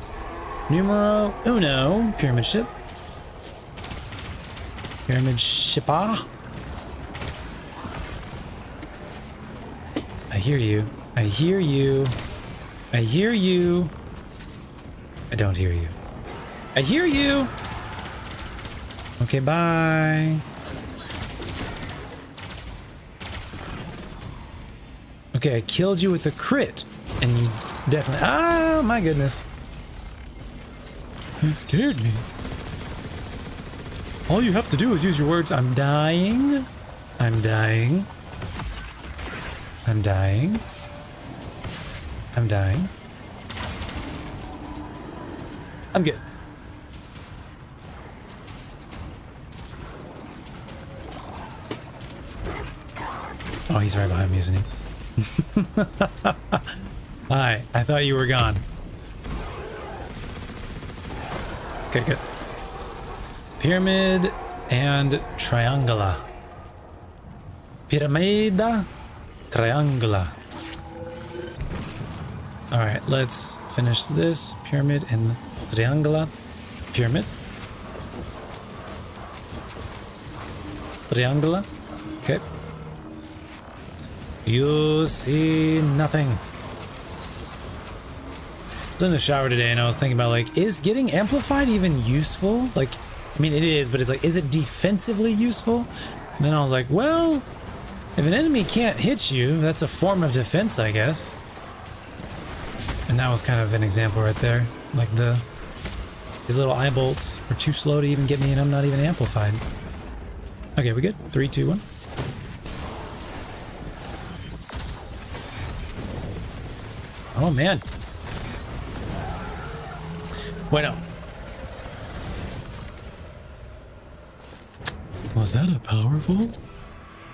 Numero uno. Pyramid ship. Pyramid shipper. I hear you. I hear you. I hear you. I don't hear you. I hear you. Okay, bye. Okay, I killed you with a crit. And you definitely... Ah, my goodness. You scared me. All you have to do is use your words. I'm dying. I'm dying. I'm dying. I'm dying. I'm good. Oh, he's right behind me, isn't he? Hi, I thought you were gone. Okay, good. Pyramid and Triangula. Pyramida Triangula. Alright, let's finish this. Pyramid and Triangula. Pyramid. Triangula. Okay. You see nothing. I was in the shower today and I was thinking about, like, is getting amplified even useful? Like, I mean, it is, but it's like, is it defensively useful? And then I was like, well, if an enemy can't hit you, that's a form of defense, I guess. And that was kind of an example right there. Like, these little eye bolts are too slow to even get me, and I'm not even amplified. Okay, we good? 3, 2, 1. Oh, man. Bueno. Was that a powerful?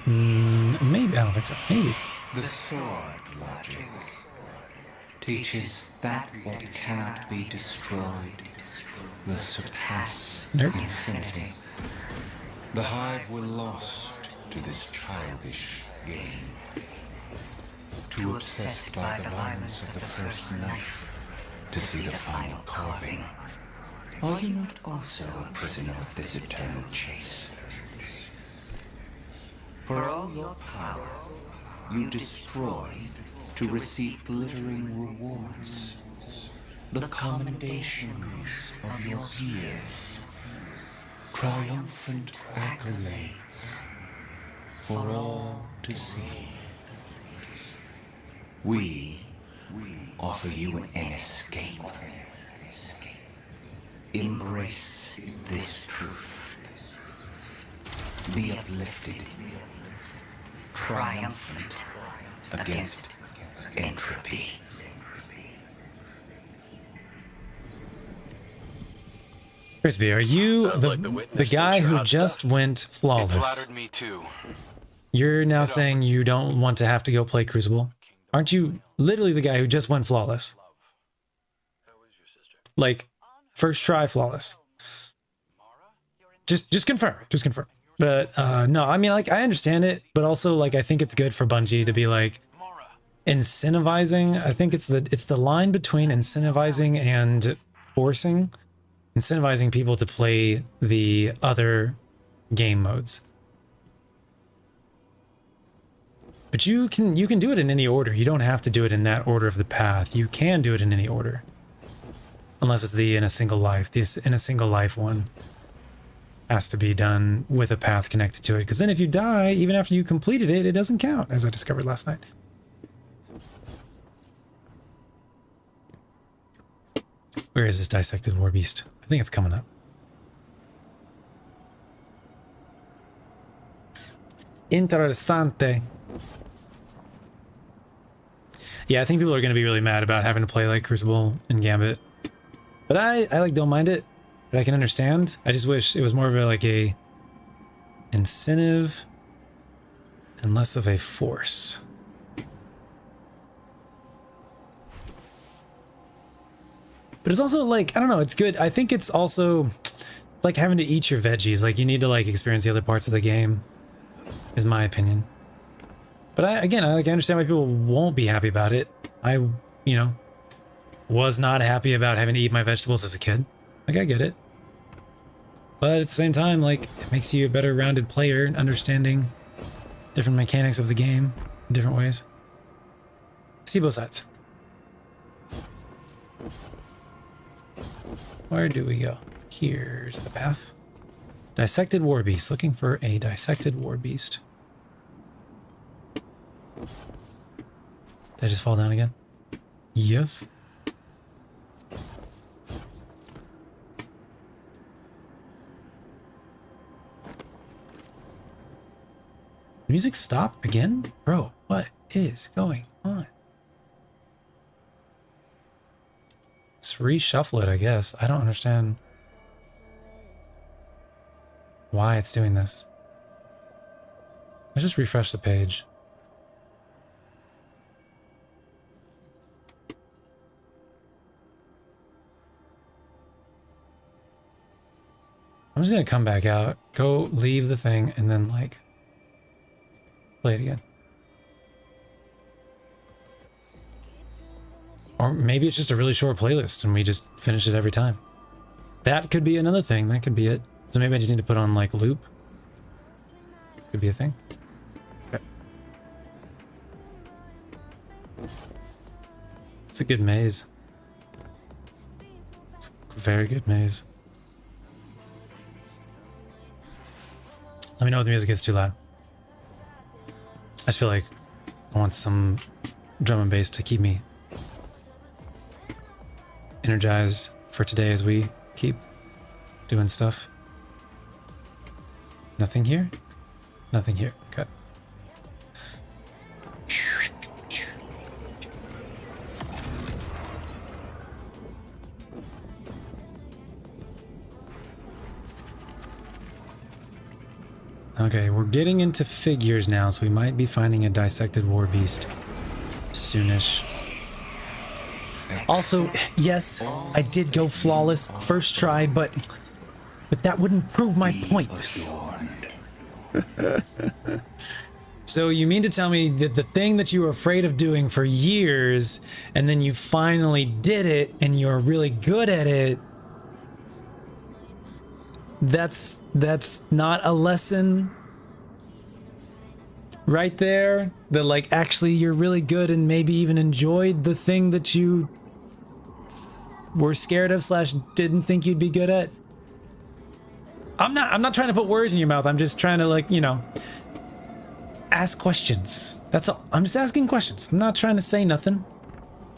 Maybe. I don't think so. Maybe. The sword logic teaches that what cannot be destroyed will surpass infinity. The Hive were lost to this childish game. Too obsessed by the violence of the first knife to see the final carving. Are you not also a prisoner of this eternal chase? For all your power, you destroy to receive glittering rewards, the commendations of your peers, triumphant accolades for all to see. We offer you an escape. Embrace this truth. The uplifted, triumphant against entropy. Crispy, are you Sounds like the witness the guy that you're who hot just stuff. went It flawless? flattered me too. You're now saying you don't want to have to go play Crucible? Aren't you literally the guy who just went flawless? Like, first try flawless. Just confirm. Just confirm. But no, I mean, like, I understand it, but also, like, I think it's good for Bungie to be like incentivizing. I think it's the line between incentivizing and forcing. Incentivizing people to play the other game modes. But you can do it in any order. You don't have to do it in that order of the path. You can do it in any order. Unless it's the in a single life. This in a single life one has to be done with a path connected to it. Because then if you die, even after you completed it, it doesn't count, as I discovered last night. Where is this dissected war beast? I think it's coming up. Interessante. Yeah, I think people are going to be really mad about having to play like Crucible and Gambit. But I like don't mind it. But I can understand. I just wish it was more of a like a incentive and less of a force. But it's also like, I don't know, it's good. I think it's also like having to eat your veggies. Like you need to like experience the other parts of the game, is my opinion. But I understand why people won't be happy about it. I, you know, was not happy about having to eat my vegetables as a kid. Like, I get it. But at the same time, like, it makes you a better rounded player and understanding different mechanics of the game in different ways. See both sides. Where do we go? Here's the path. Dissected war beast. Looking for a dissected war beast. Did I just fall down again? Yes. Music stop again? Bro, what is going on? Let's reshuffle it, I guess. I don't understand why it's doing this. Let's just refresh the page. I'm just gonna come back out, go leave the thing, and then like play it again. Or maybe it's just a really short playlist and we just finish it every time. That could be another thing. That could be it. So maybe I just need to put on like loop. Could be a thing. Okay. It's a good maze. It's a very good maze. Let me know if the music gets too loud. I just feel like I want some drum and bass to keep me energized for today as we keep doing stuff. Nothing here? Nothing here. Okay. Okay, we're getting into figures now, so we might be finding a dissected war beast soonish. Also, yes, I did go flawless first try, but that wouldn't prove my point. So you mean to tell me that the thing that you were afraid of doing for years, and then you finally did it, and you're really good at it, that's not a lesson right there? That like actually you're really good and maybe even enjoyed the thing that you were scared of / didn't think you'd be good at? I'm not trying to put words in your mouth. I'm just trying to, like, you know, ask questions. That's all. I'm just asking questions. I'm not trying to say nothing.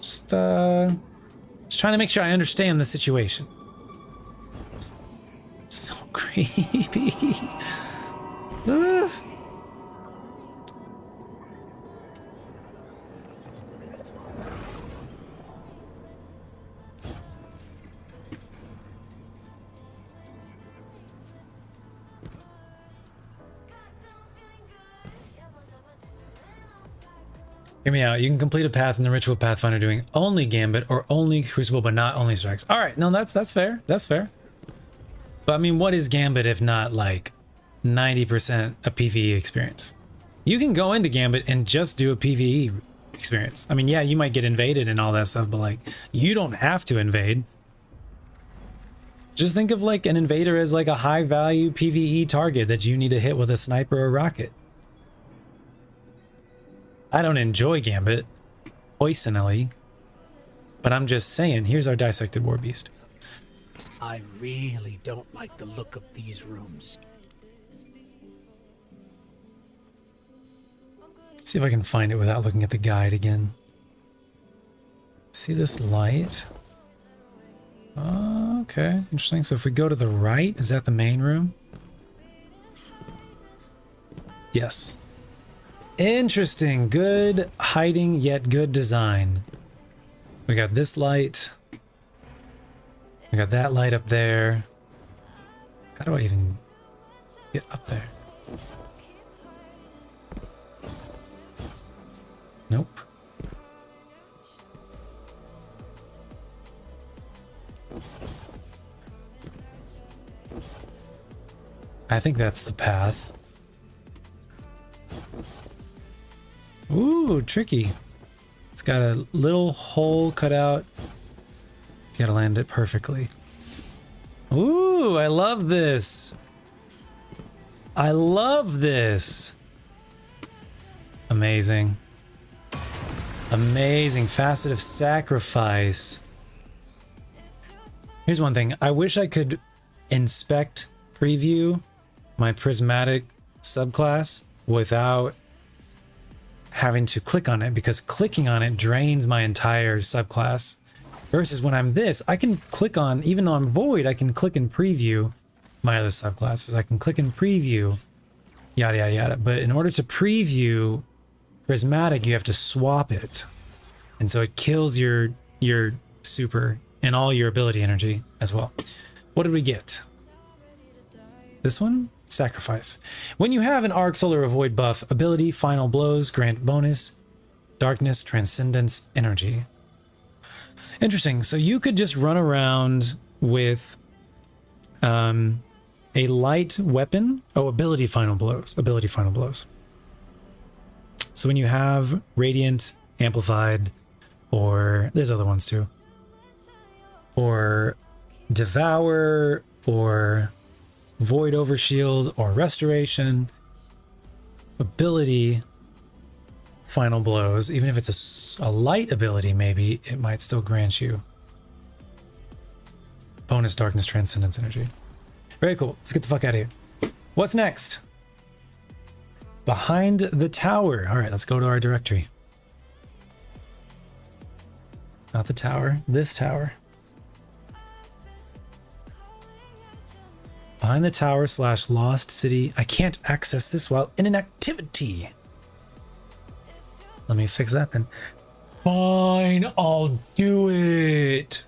Just trying to make sure I understand the situation. So creepy. Ugh. Hear me out. You can complete a path in the Ritual Pathfinder doing only Gambit or only Crucible, but not only Strikes. All right, no, that's fair. That's fair. But I mean, what is Gambit if not like 90% a PvE experience? You can go into Gambit and just do a PvE experience. I mean, yeah, you might get invaded and all that stuff, but like, you don't have to invade. Just think of like an invader as like a high value PvE target that you need to hit with a sniper or rocket. I don't enjoy Gambit, personally, but I'm just saying, here's our dissected war beast. I really don't like the look of these rooms. See if I can find it without looking at the guide again. See this light? Okay, interesting. So if we go to the right, is that the main room? Yes. Interesting. Good hiding, yet good design. We got this light. We got that light up there. How do I even get up there? Nope. I think that's the path. Ooh, tricky. It's got a little hole cut out. You gotta land it perfectly. Ooh, I love this. I love this. Amazing. Amazing. Facet of sacrifice. Here's one thing. I wish I could inspect, preview my prismatic subclass without having to click on it, because clicking on it drains my entire subclass. Versus when I'm this, I can click on, even though I'm void, I can click and preview my other subclasses. I can click and preview yada yada yada. But in order to preview prismatic, you have to swap it. And so it kills your super and all your ability energy as well. What did we get? This one? Sacrifice. When you have an Arc Solar Avoid buff, ability, final blows, grant bonus, darkness, transcendence, energy. Interesting. So you could just run around with a light weapon. Oh, ability, final blows. Ability, final blows. So when you have Radiant, Amplified, or there's other ones too, or Devour, or Void Overshield, or Restoration, ability, final blows, even if it's a light ability, maybe it might still grant you bonus darkness, transcendence, energy. Very cool. Let's get the fuck out of here. What's next? Behind the tower. All right, let's go to our directory. Not the tower, this tower. Behind the tower / lost city. I can't access this while in an activity. Let me fix that then. Fine, I'll do it.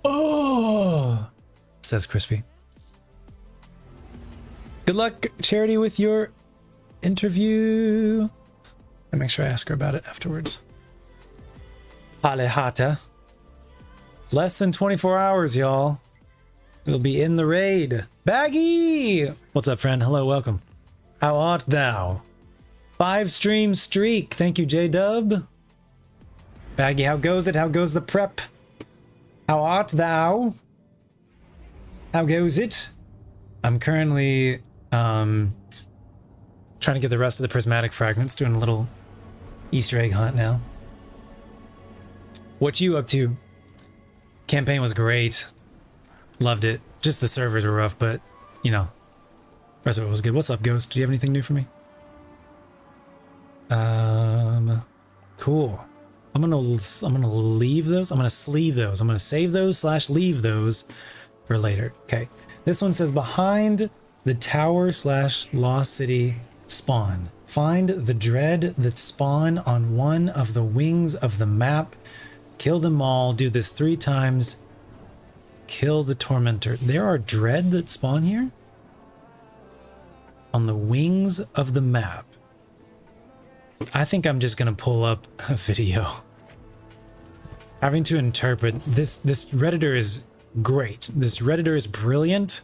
Oh, says Crispy. Good luck, Charity, with your interview. I'll make sure I ask her about it afterwards. Alehata. Less than 24 hours, y'all. We'll be in the raid. Baggy! What's up, friend? Hello, welcome. How art thou? 5 stream streak. Thank you, J-Dub. Baggy, how goes it? How goes the prep? How art thou? How goes it? I'm currently trying to get the rest of the prismatic fragments, doing a little Easter egg hunt now. What you up to? Campaign was great. Loved it. Just the servers were rough, but you know, the rest of it was good. What's up, Ghost? Do you have anything new for me? Cool. I'm gonna leave those. I'm gonna sleeve those. I'm gonna save those / leave those for later. Okay. This one says behind the tower / lost city spawn. Find the dread that spawn on one of the wings of the map. Kill them all. Do this 3 times. Kill the tormentor. There are dread that spawn here? On the wings of the map. I think I'm just gonna pull up a video. Having to interpret this Redditor is great. This Redditor is brilliant.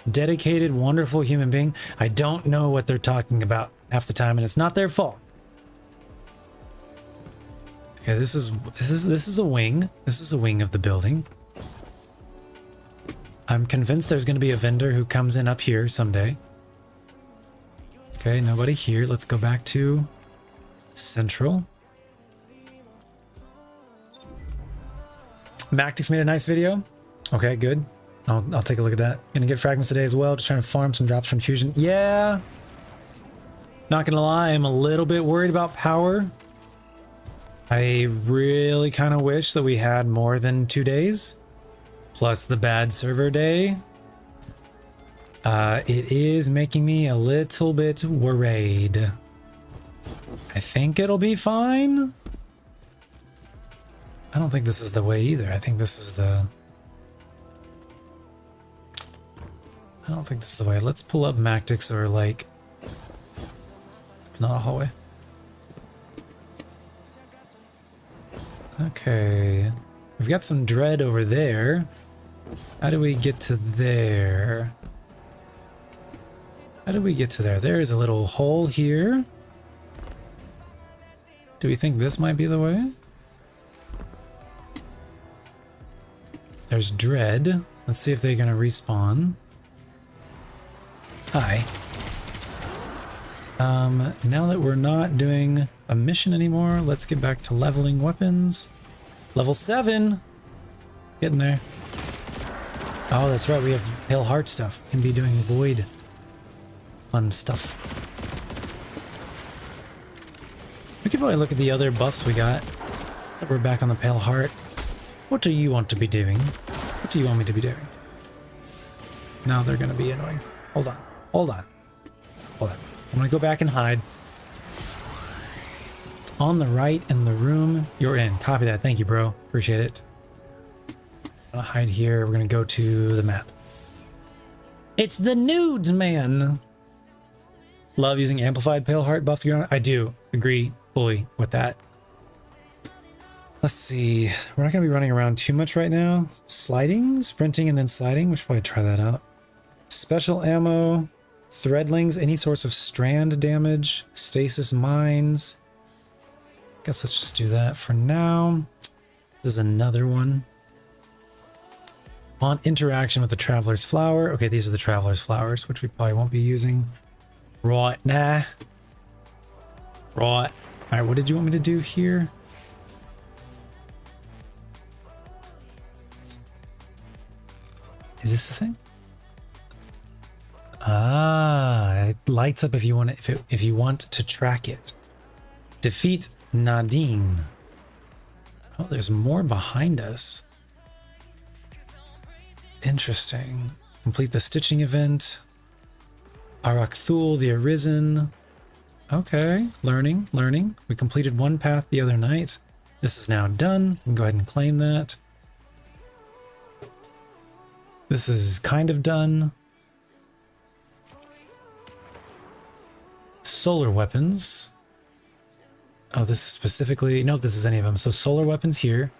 Dedicated, wonderful human being. I don't know what they're talking about half the time, and it's not their fault. Okay, this is a wing. This is a wing of the building. I'm convinced there's going to be a vendor who comes in up here someday. Okay, nobody here. Let's go back to Central. Mactix made a nice video. Okay, good. I'll take a look at that. Gonna get fragments today as well. Just trying to farm some drops from Fusion. Yeah. Not gonna lie, I'm a little bit worried about power. I really kind of wish that we had more than 2 days. Plus the bad server day. It is making me a little bit worried. I think it'll be fine. I don't think this is the way either. I think this is the... I don't think this is the way. Let's pull up Mactix or like... It's not a hallway. Okay. We've got some dread over there. How do we get to there? How do we get to there? There is a little hole here. Do we think this might be the way? There's dread. Let's see if they're gonna respawn. Hi. Now that we're not doing a mission anymore, let's get back to leveling weapons. Level 7! Getting there. Oh, that's right, we have Pale Heart stuff. Can be doing void. Fun stuff. We could probably look at the other buffs we got. We're back on the Pale Heart. What do you want to be doing? What do you want me to be doing? Now they're gonna be annoying. Hold on. Hold on. Hold on. I'm gonna go back and hide. It's on the right in the room you're in. Copy that. Thank you, bro. Appreciate it. I'm gonna hide here. We're gonna go to the map. It's the nudes, man. Love using amplified Pale Heart buff to get on. I do agree fully with that. Let's see. We're not gonna be running around too much right now. Sliding, sprinting, and then sliding. We should probably try that out. Special ammo. Threadlings, any sorts of strand damage, stasis mines. Guess let's just do that for now. This is another one. On interaction with the Traveler's Flower. Okay, these are the Traveler's Flowers, which we probably won't be using. Right, nah. Right. Alright, what did you want me to do here? Is this the thing? Ah, it lights up if you want to, if you want to track it. Defeat Nadine. Oh, there's more behind us. Interesting. Complete the stitching event. Arakthul the Arisen. Okay, learning. We completed one path the other night. This is now done. We can go ahead and claim that. This is kind of done. Solar weapons. Oh, this is specifically... Nope, this is any of them. So solar weapons here.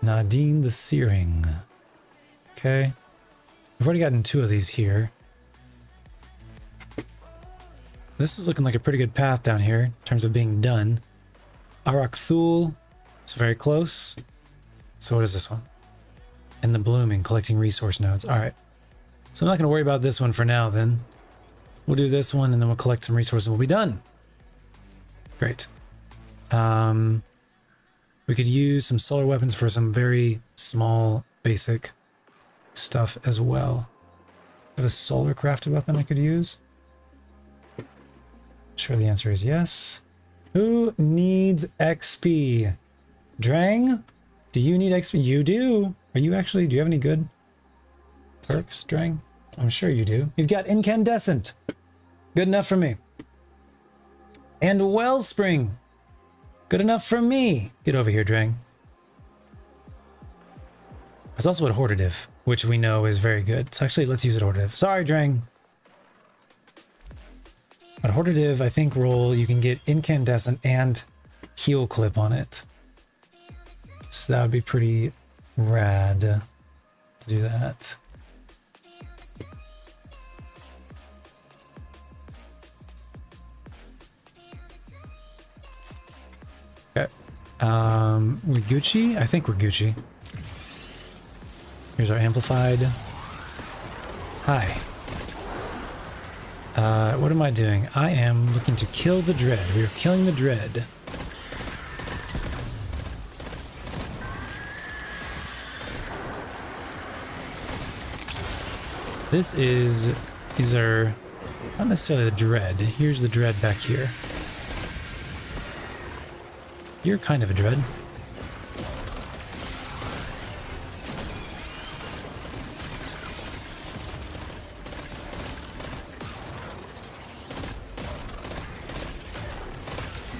Nadine the Searing. Okay. We've already gotten 2 of these here. This is looking like a pretty good path down here in terms of being done. Arakthul. It's very close. So what is this one? In the Blooming, collecting resource nodes. Alright. So I'm not going to worry about this one for now then. We'll do this one and then we'll collect some resources and we'll be done. Great. We could use some solar weapons for some very small, basic stuff as well. I have a solar crafted weapon I could use. Sure, the answer is yes. Who needs XP? Drang? Do you need XP? You do. Are you actually? Do you have any good perks, Drang? I'm sure you do. You've got Incandescent. Good enough for me. And Wellspring. Good enough for me. Get over here, Drang. There's also a Hortative, which we know is very good. So actually, let's use it Hortative. Sorry, Drang. But Hortative, I think, you can get Incandescent and Heal Clip on it. So that would be pretty rad to do that. Okay. We Gucci? I think we're Gucci. Here's our amplified. Hi. What am I doing? I am looking to kill the dread. We are killing the dread. These are not necessarily the dread. Here's the dread back here. You're kind of a dread.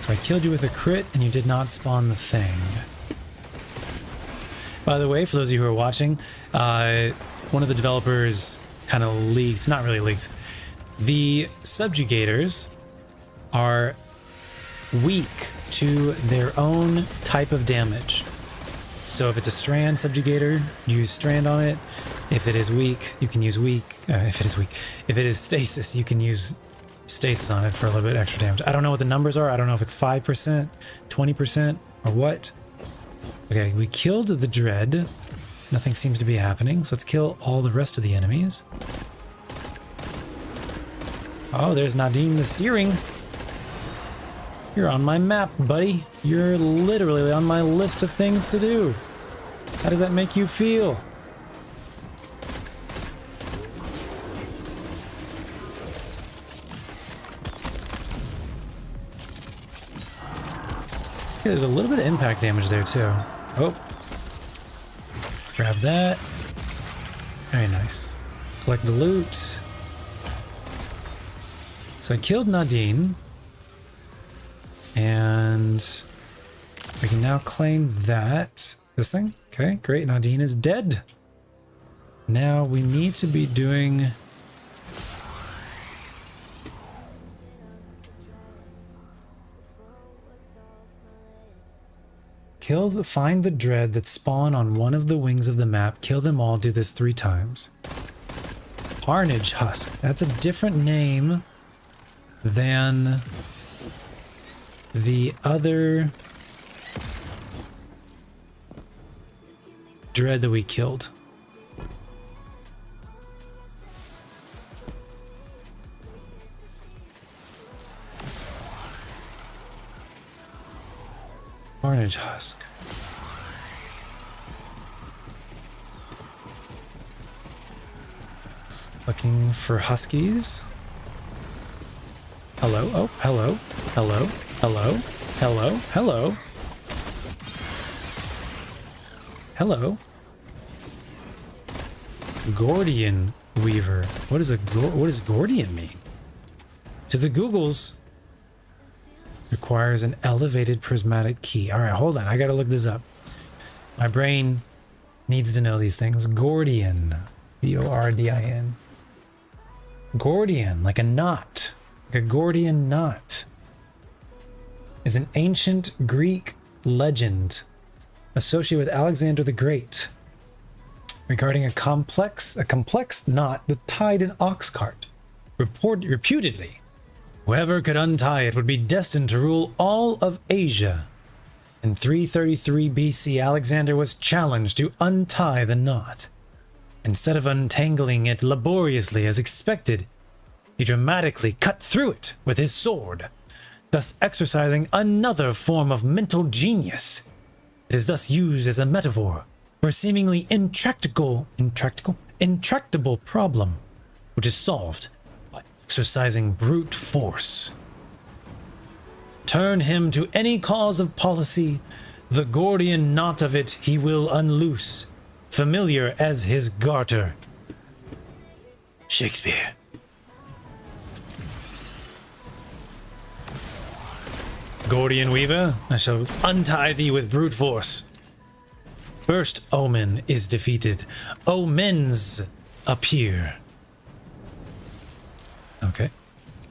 So I killed you with a crit and you did not spawn the thing. By the way, for those of you who are watching, one of the developers kind of leaked, not really leaked. The subjugators are weak to their own type of damage. So if it's a strand subjugator, use strand on it. If it is weak, you can use weak. If it is stasis, you can use stasis on it for a little bit extra damage. I don't know what the numbers are. I don't know if it's 5%, 20%, or what. Okay, we killed the dread. Nothing seems to be happening, so let's kill all the rest of the enemies. Oh, there's Nadine the Searing. You're on my map, buddy. You're literally on my list of things to do. How does that make you feel? There's a little bit of impact damage there too. Oh. Grab that. Very nice. Collect the loot. So I killed Nadine. And we can now claim that. This thing? Okay, great. Nadine is dead. Now we need to be doing... Find the dread that spawn on one of the wings of the map. Kill them all. Do this 3 times. Carnage Husk. That's a different name than the other dread that we killed. Carnage Husk. Looking for huskies. Hello. Oh, hello. Hello. Hello. Hello. Hello. Hello. Gordian Weaver. What does Gordian mean? To the Googles. Requires an elevated prismatic key. All right, hold on. I gotta look this up. My brain needs to know these things. Gordian. Gordin. Gordian, like a knot. Like a Gordian knot. Is an ancient Greek legend associated with Alexander the Great regarding a complex knot that tied an ox cart. Reputedly, whoever could untie it would be destined to rule all of Asia. In 333 BC, Alexander was challenged to untie the knot. Instead of untangling it laboriously as expected, he dramatically cut through it with his sword, thus exercising another form of mental genius. It is thus used as a metaphor for a seemingly intractable problem, which is solved by exercising brute force. Turn him to any cause of policy, the Gordian knot of it he will unloose, familiar as his garter. Shakespeare. Gordian Weaver, I shall untie thee with brute force. First Omen is defeated. Omens appear. Okay.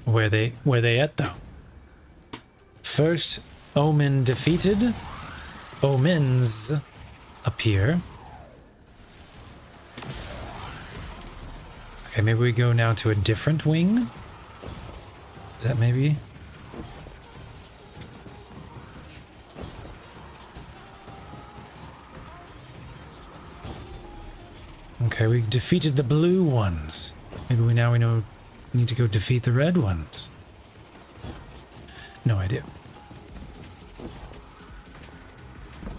Where they at though? First Omen defeated. Omens appear. Okay, maybe we go now to a different wing. Is that maybe? Okay, we defeated the blue ones. Maybe we know Need to go defeat the red ones. No idea.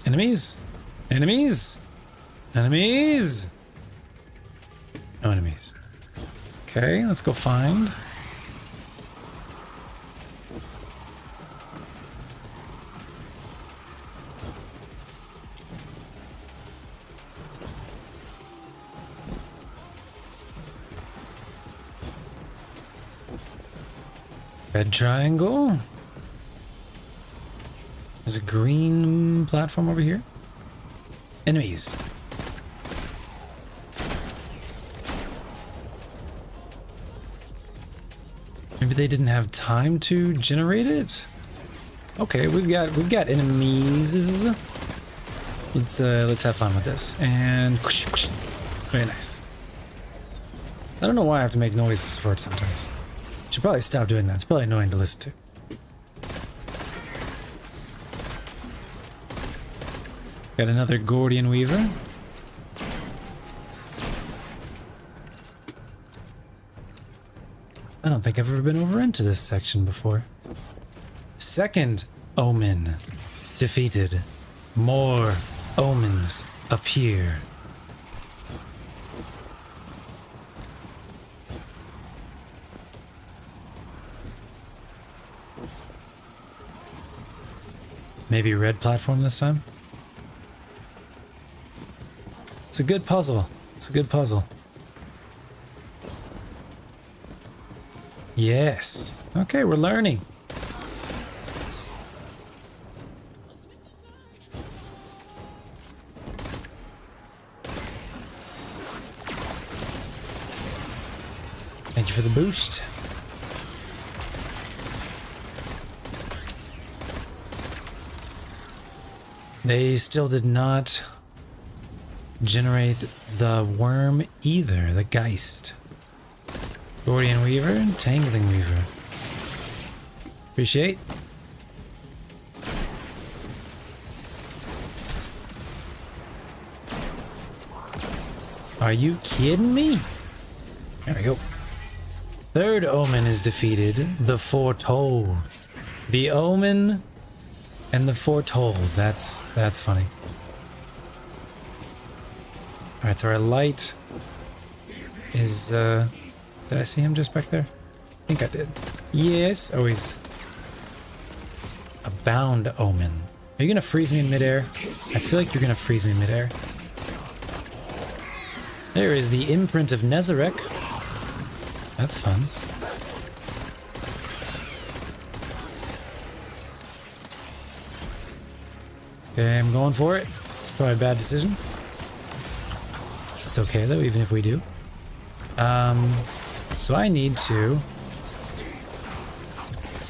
Enemies? Enemies? Enemies? No enemies. Okay, let's go find. Red triangle. There's a green platform over here. Enemies. Maybe they didn't have time to generate it. Okay, we've got enemies. Let's have fun with this. And whoosh, whoosh. Very nice. I don't know why I have to make noises for it sometimes. Should probably stop doing that. It's probably annoying to listen to. Got another Gordian Weaver. I don't think I've ever been over into this section before. Second omen defeated. More omens appear. Maybe red platform this time? It's a good puzzle. It's a good puzzle. Yes. Okay, we're learning. Thank you for the boost. They still did not generate the worm either, the Geist. Gordian Weaver and Tangling Weaver. Appreciate. Are you kidding me? There we go. Third omen is defeated. The Foretold. The omen and the Foretold. That's funny. Alright, so our light is did I see him just back there? I think I did. Yes. Oh, he's a bound omen. Are you gonna freeze me in midair? I feel like you're gonna freeze me in midair. There is the imprint of Nezarec. That's fun. Okay, I'm going for it. It's probably a bad decision. It's okay though, even if we do. So I need to...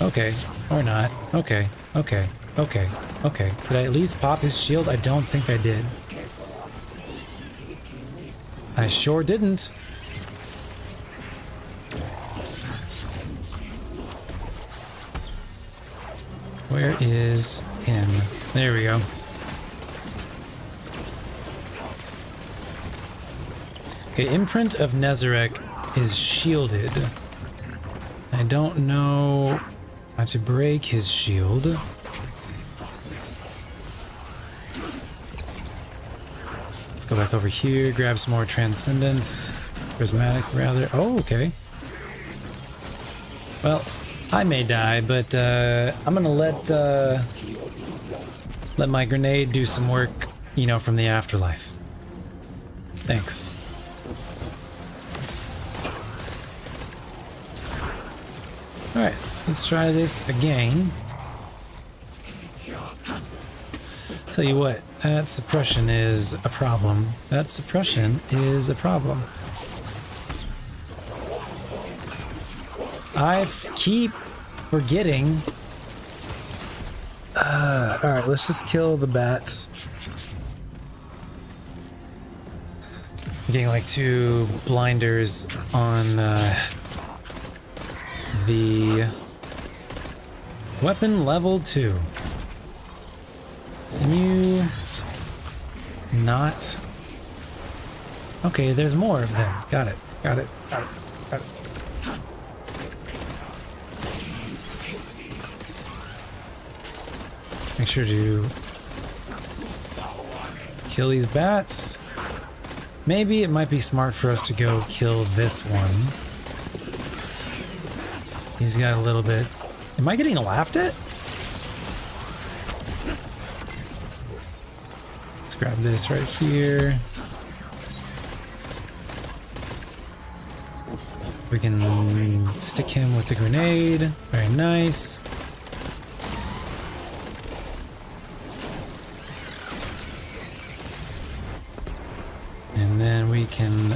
Okay, or not. Okay, okay, okay, okay. Did I at least pop his shield? I don't think I did. I sure didn't. Where is him? There we go. Okay, Imprint of Nezarec is shielded. I don't know how to break his shield. Let's go back over here, grab some more Transcendence. Prismatic, rather. Oh, okay. Well, I may die, but I'm gonna let my grenade do some work, you know, from the afterlife. Thanks. Alright, let's try this again. Tell you what, that suppression is a problem. That suppression is a problem. I keep forgetting. Alright, let's just kill the bats. I'm getting like 2 blinders on the weapon level 2. Can you not? Okay, there's more of them. Got it. Got it. Got it. Got it. Make sure to kill these bats. Maybe it might be smart for us to go kill this one. He's got a little bit... Am I getting laughed at? Let's grab this right here. We can stick him with the grenade. Very nice. And then we can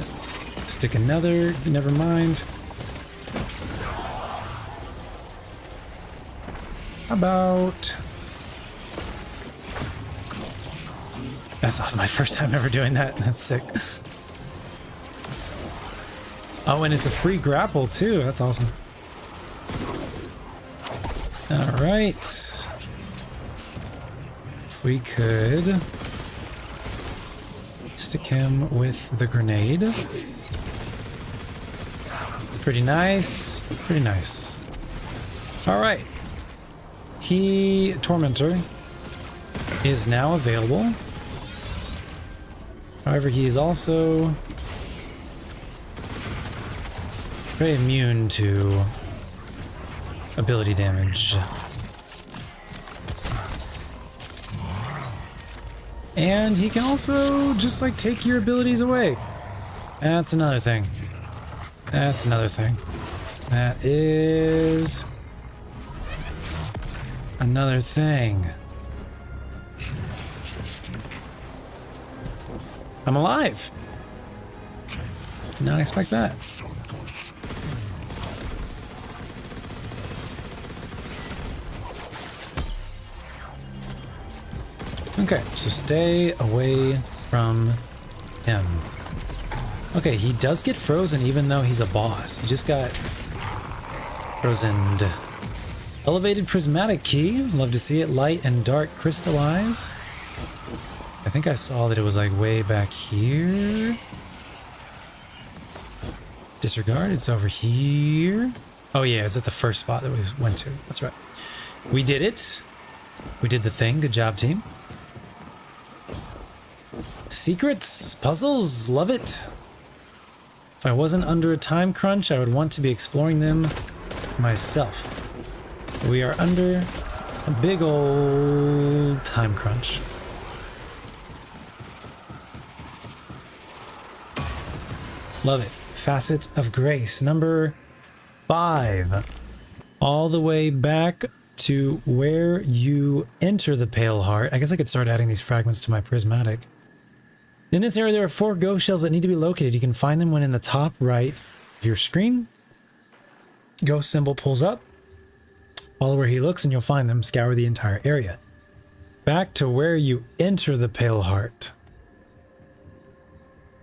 stick another. Never mind. How about... That's awesome. My first time ever doing that. That's sick. Oh, and it's a free grapple too. That's awesome. All right. If we could stick him with the grenade. Pretty nice. Pretty nice. All right. Tormentor is now available. However, he is also very immune to ability damage. And he can also just like take your abilities away. That's another thing. That's another thing. That is another thing. I'm alive. Did not expect that. Okay, so stay away from him. Okay, he does get frozen even though he's a boss. He just got frozen. Elevated prismatic key. Love to see it. Light and dark crystallize. I think I saw that it was like way back here. Disregard, it's over here. Oh yeah, it's at the first spot that we went to. That's right. We did it. We did the thing. Good job, team. Secrets, puzzles, love it. If I wasn't under a time crunch, I would want to be exploring them myself. But we are under a big old time crunch. Love it. Facet of Grace, number 5. All the way back to where you enter the Pale Heart. I guess I could start adding these fragments to my prismatic. In this area, there are 4 ghost shells that need to be located. You can find them when in the top right of your screen. Ghost symbol pulls up. Follow where he looks and you'll find them. Scour the entire area. Back to where you enter the Pale Heart.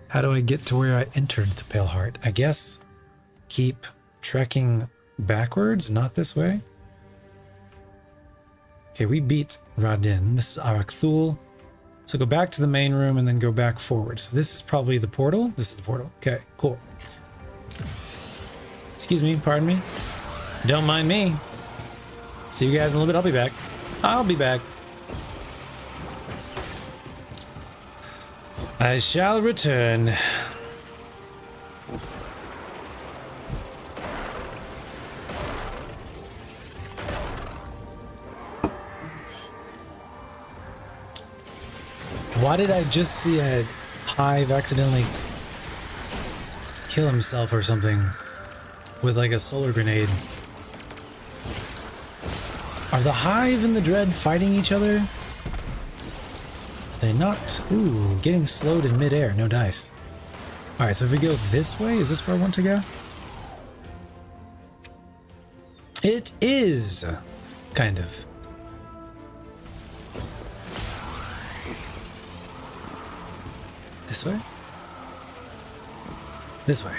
How do I get to where I entered the Pale Heart? I guess keep trekking backwards, not this way. Okay, we beat Radin. This is Arakthul. So go back to the main room and then go back forward. So this is probably the portal. This is the portal. Okay, cool. Excuse me, pardon me. Don't mind me. See you guys in a little bit. I'll be back. I'll be back. I shall return. Why did I just see a hive accidentally kill himself or something with like a solar grenade? Are the hive and the dread fighting each other? They not? Ooh, getting slowed in midair. No dice. Alright, so if we go this way, is this where I want to go? It is! Kind of. This way? This way.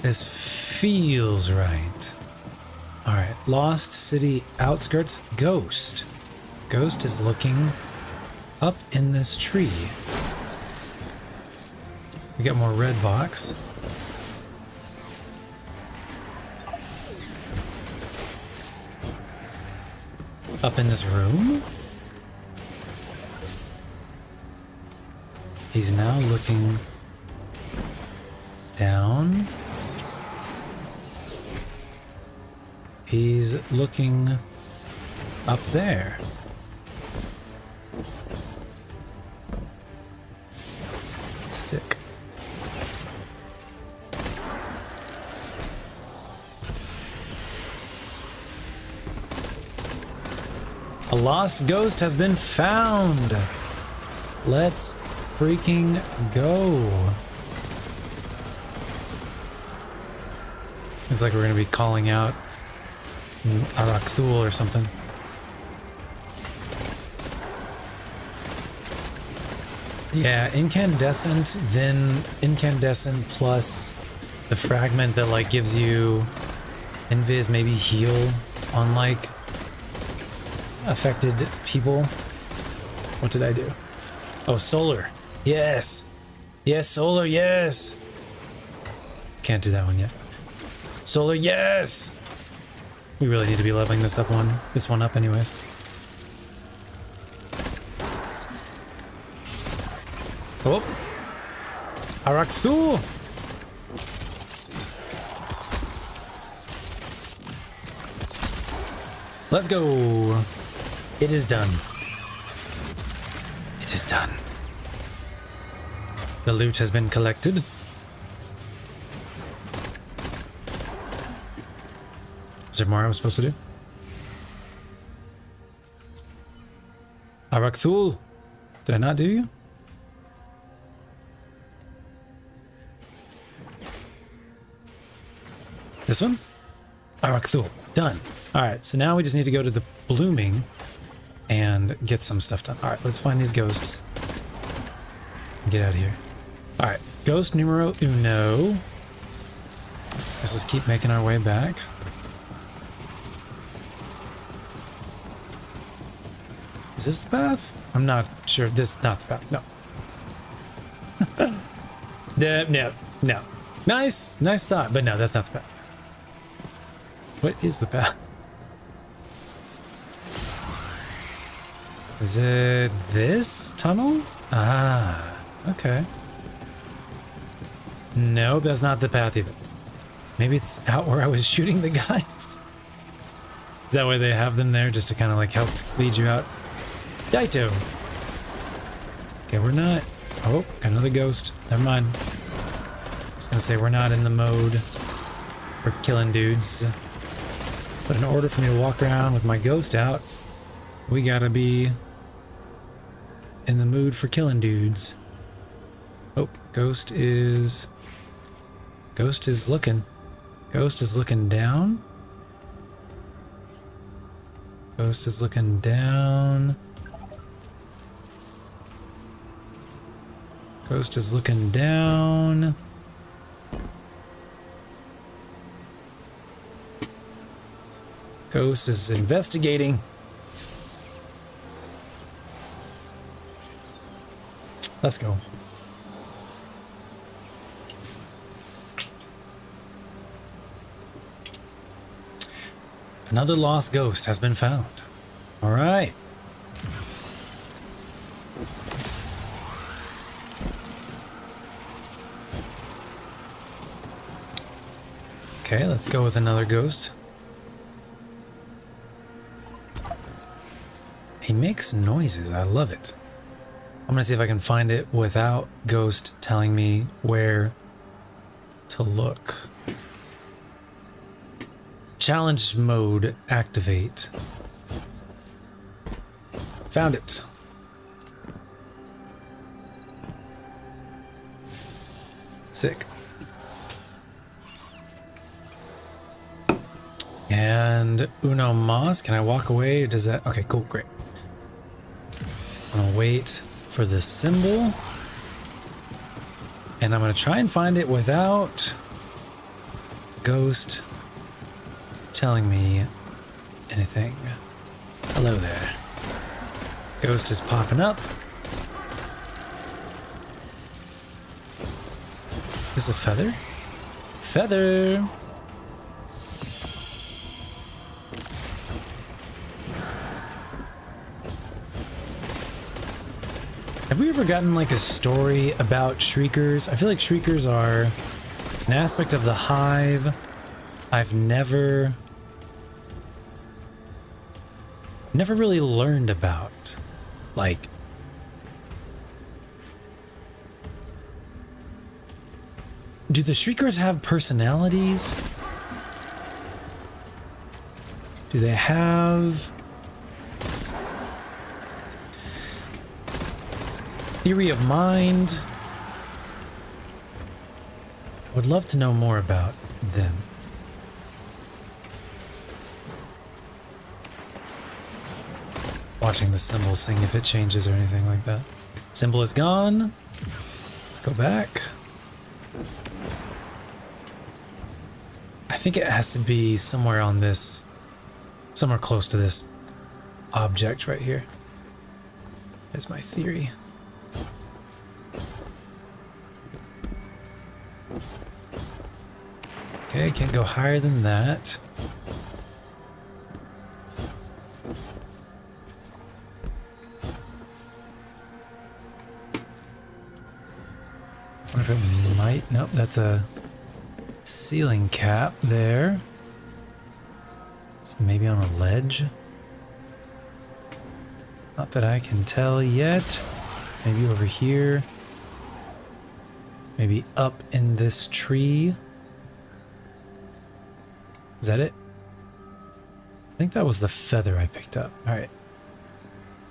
This feels right. Alright, Lost City outskirts. Ghost. Ghost is looking up in this tree. We got more red vox. up in this room. He's now looking down. He's looking up there. Sick. A lost ghost has been found. Let's freaking go. Looks like we're going to be calling out Arak Thul or something. Yeah, incandescent, then incandescent plus the fragment that like gives you invis, maybe heal on like affected people. What did I do? Oh, solar. Yes. Yes, solar, yes. Can't do that one yet. Solar, yes. We really need to be leveling this one up anyways. Oh. Arak Thul. Let's go. It is done. It is done. The loot has been collected. Is there more I was supposed to do? Arak Thul. Did I not do you? This one? Arak Thul. Done. Alright, so now we just need to go to the blooming and get some stuff done. Alright, let's find these ghosts. Get out of here. Alright, ghost numero uno. Let's just keep making our way back. Is this the path? I'm not sure. This is not the path. No. No. Nice thought, but no, that's not the path. What is the path? Is it this tunnel? Ah, okay. Nope, that's not the path either. Maybe it's out where I was shooting the guys. Is that why they have them there, just to kind of like help lead you out? Daito. Okay, we're not. Oh, got another ghost. Never mind. I was gonna say we're not in the mode for killing dudes. But in order for me to walk around with my ghost out, we gotta be in the mood for killing dudes. Oh, ghost is looking. Ghost is looking down. Ghost is looking down. Ghost is looking down. Ghost is investigating. Let's go. Another lost ghost has been found. All right. Okay, let's go with another ghost. He makes noises. I love it. I'm gonna see if I can find it without Ghost telling me where to look. Challenge mode activate. Found it. Sick. And Uno Mas, can I walk away? Or does that? Okay, cool, great. I'm gonna wait for the symbol. And I'm gonna try and find it without Ghost telling me anything. Hello there. Ghost is popping up. Is this a feather? Feather! Have we ever gotten like a story about Shriekers? I feel like Shriekers are an aspect of the Hive I've never really learned about. Like, do the Shriekers have personalities? Do they have theory of mind? I would love to know more about them. Watching the symbol, seeing if it changes or anything like that. Symbol is gone. Let's go back. I think it has to be somewhere on this, somewhere close to this object right here. That's my theory. Okay, can't go higher than that. I wonder if it might. Nope, that's a ceiling cap there. So maybe on a ledge. Not that I can tell yet. Maybe over here. Maybe up in this tree. Is that it? I think that was the feather I picked up. All right.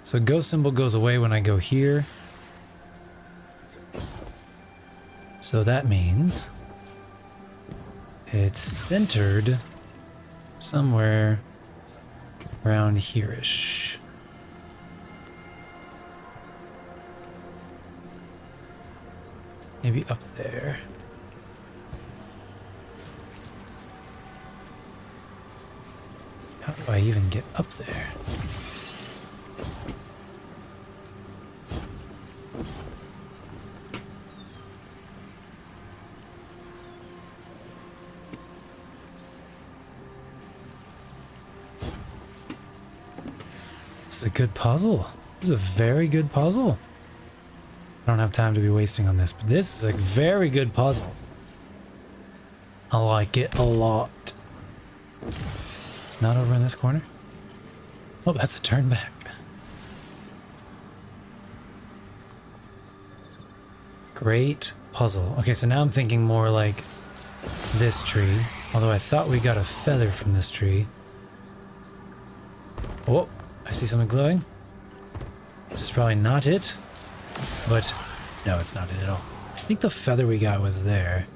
So ghost symbol goes away when I go here. So that means it's centered somewhere around here-ish. Maybe up there. How do I even get up there? This is a good puzzle. This is a very good puzzle. I don't have time to be wasting on this, but this is a very good puzzle. I like it a lot. It's not over in this corner. Oh, that's a turn back. Great puzzle. Okay, so now I'm thinking more like this tree. Although I thought we got a feather from this tree. Oh, I see something glowing. This is probably not it. But no, it's not it at all. I think the feather we got was there.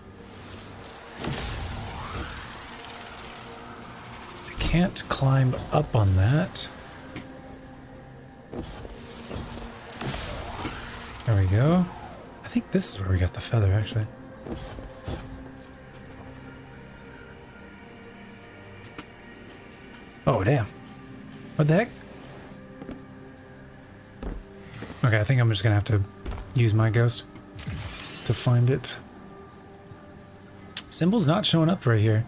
I can't climb up on that. There we go. I think this is where we got the feather, actually. Oh, damn. What the heck? Okay, I think I'm just gonna have to use my ghost to find it. Symbol's not showing up right here.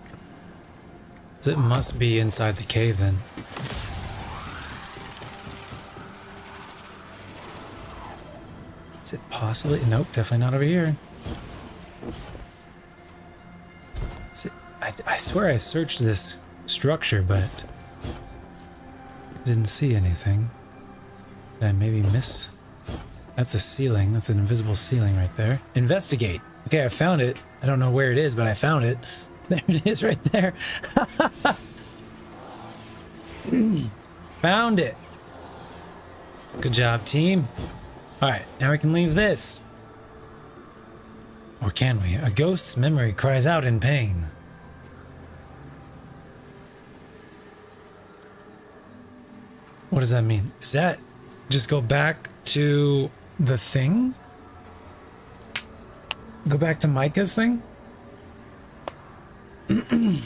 So it must be inside the cave then. Is it possibly? Nope, definitely not over here. Is it, I swear I searched this structure, but didn't see anything. Did I maybe miss? That's a ceiling. That's an invisible ceiling right there. Investigate. Okay, I found it. I don't know where it is, but I found it. There it is right there. Found it. Good job, team. All right, now we can leave this. Or can we? A ghost's memory cries out in pain. What does that mean? Is that just go back to the thing? Go back to Micah's thing? In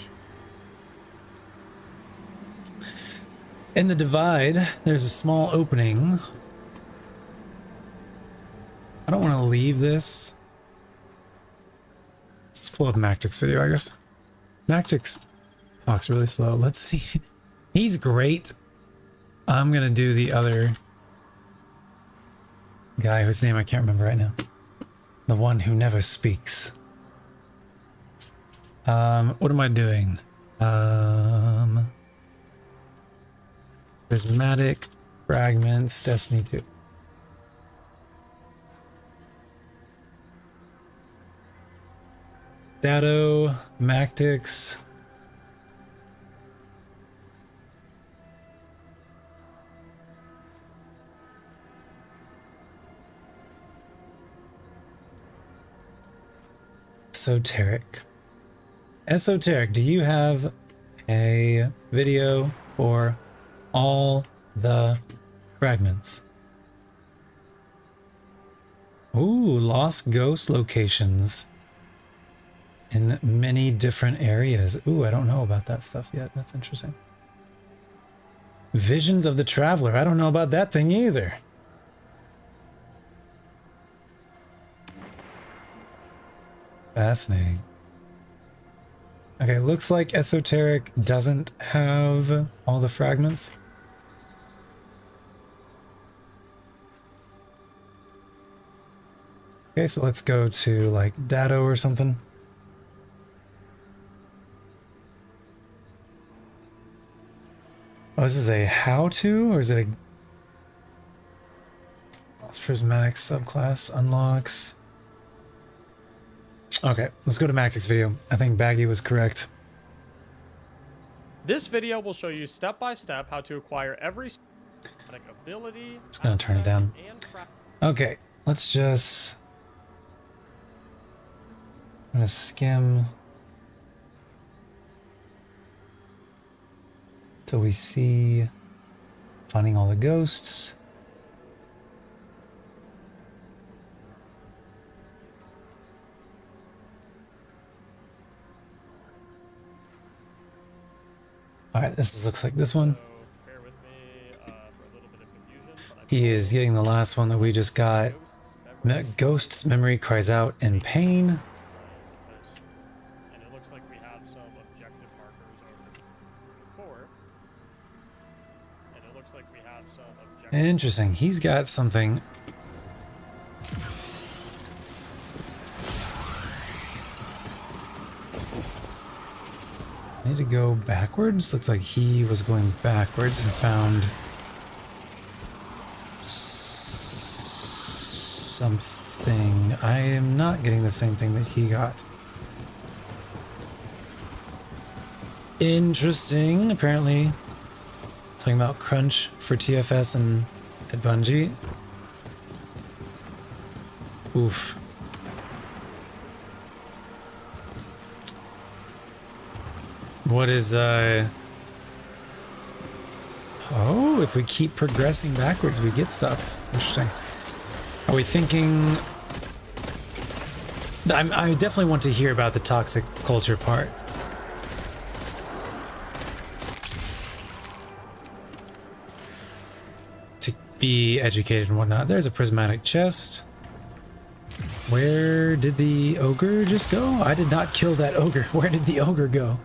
the divide, there's a small opening. I don't want to leave this. Let's pull up Mactic's video, I guess. Mactic's talks really slow. Let's see. He's great. I'm gonna do the other guy whose name I can't remember right now. The one who never speaks. What am I doing? Prismatic fragments, Destiny 2. Dado, Mactix. Esoteric. Esoteric, do you have a video for all the fragments? Ooh, lost ghost locations in many different areas. Ooh, I don't know about that stuff yet. That's interesting. Visions of the Traveler. I don't know about that thing either. Fascinating. Okay, looks like Esoteric doesn't have all the fragments. Okay, so let's go to like Dado or something. Oh, this is a how-to, or is it a Lost Prismatic subclass unlocks? Okay, let's go to Mactix video. I think Baggy was correct. This video will show you step by step how to acquire every ability. Just gonna turn it down. Okay, let's just. I'm gonna skim till we see finding all the ghosts. All right, looks like this one. He is getting the last one that we just got. Ghost's memory cries out in pain. And it looks like we have some objective markers over 4. And it looks like we have some objective. Interesting. He's got something. I need to go backwards. Looks like he was going backwards and found something. I am not getting the same thing that he got. Interesting. Apparently, talking about crunch for TFS and at Bungie. Oof. What is, oh, if we keep progressing backwards, we get stuff. Interesting. Are we thinking... I definitely want to hear about the toxic culture part. To be educated and whatnot. There's a prismatic chest. Where did the ogre just go? I did not kill that ogre. Where did the ogre go?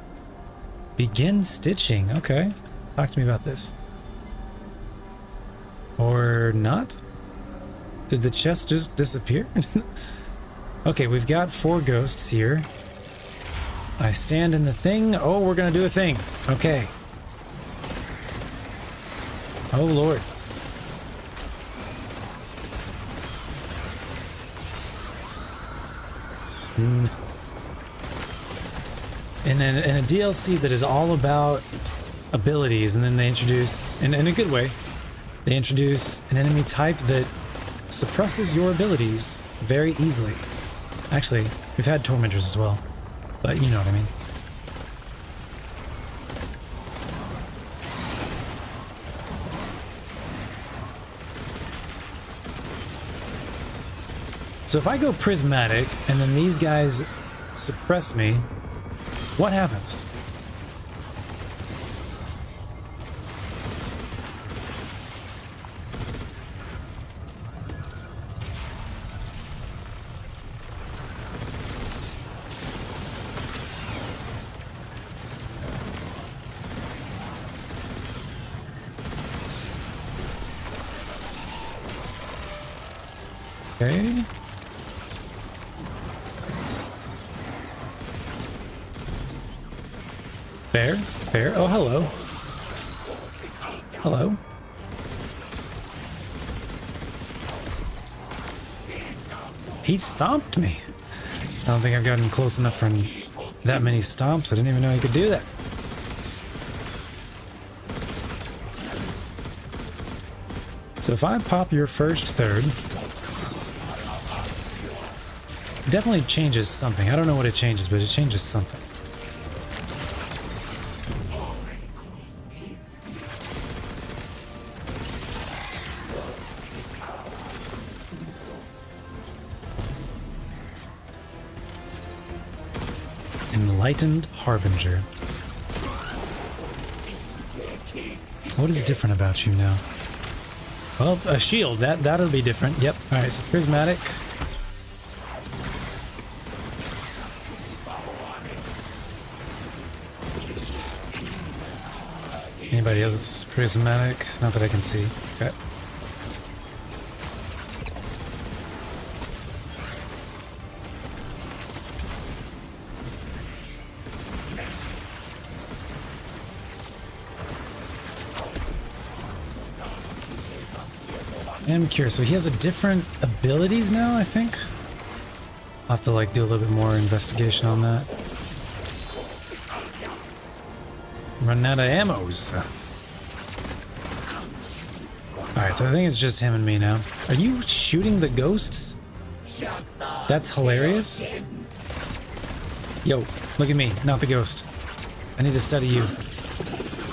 Begin stitching. Okay. Talk to me about this. Or not? Did the chest just disappear? Okay, we've got 4 ghosts here. I stand in the thing. Oh, we're gonna do a thing. Okay. Oh, Lord. And then in a DLC that is all about abilities, and then they introduce, in a good way, they introduce an enemy type that suppresses your abilities very easily. Actually, we've had tormentors as well, but you know what I mean. So if I go prismatic and then these guys suppress me, what happens? Okay. Fair, fair. Oh, hello. Hello. He stomped me. I don't think I've gotten close enough for that many stomps. I didn't even know he could do that. So if I pop your first third, it definitely changes something. I don't know what it changes, but it changes something. Enlightened Harbinger. What is different about you now? Well, a shield. That'll be different. Yep. All right. So prismatic. Anybody else prismatic? Not that I can see. Okay. I'm curious. So he has a different abilities now, I think. I'll have to like do a little bit more investigation on that. Running out of ammos. Alright, so I think it's just him and me now. Are you shooting the ghosts? That's hilarious. Yo, look at me, not the ghost. I need to study you.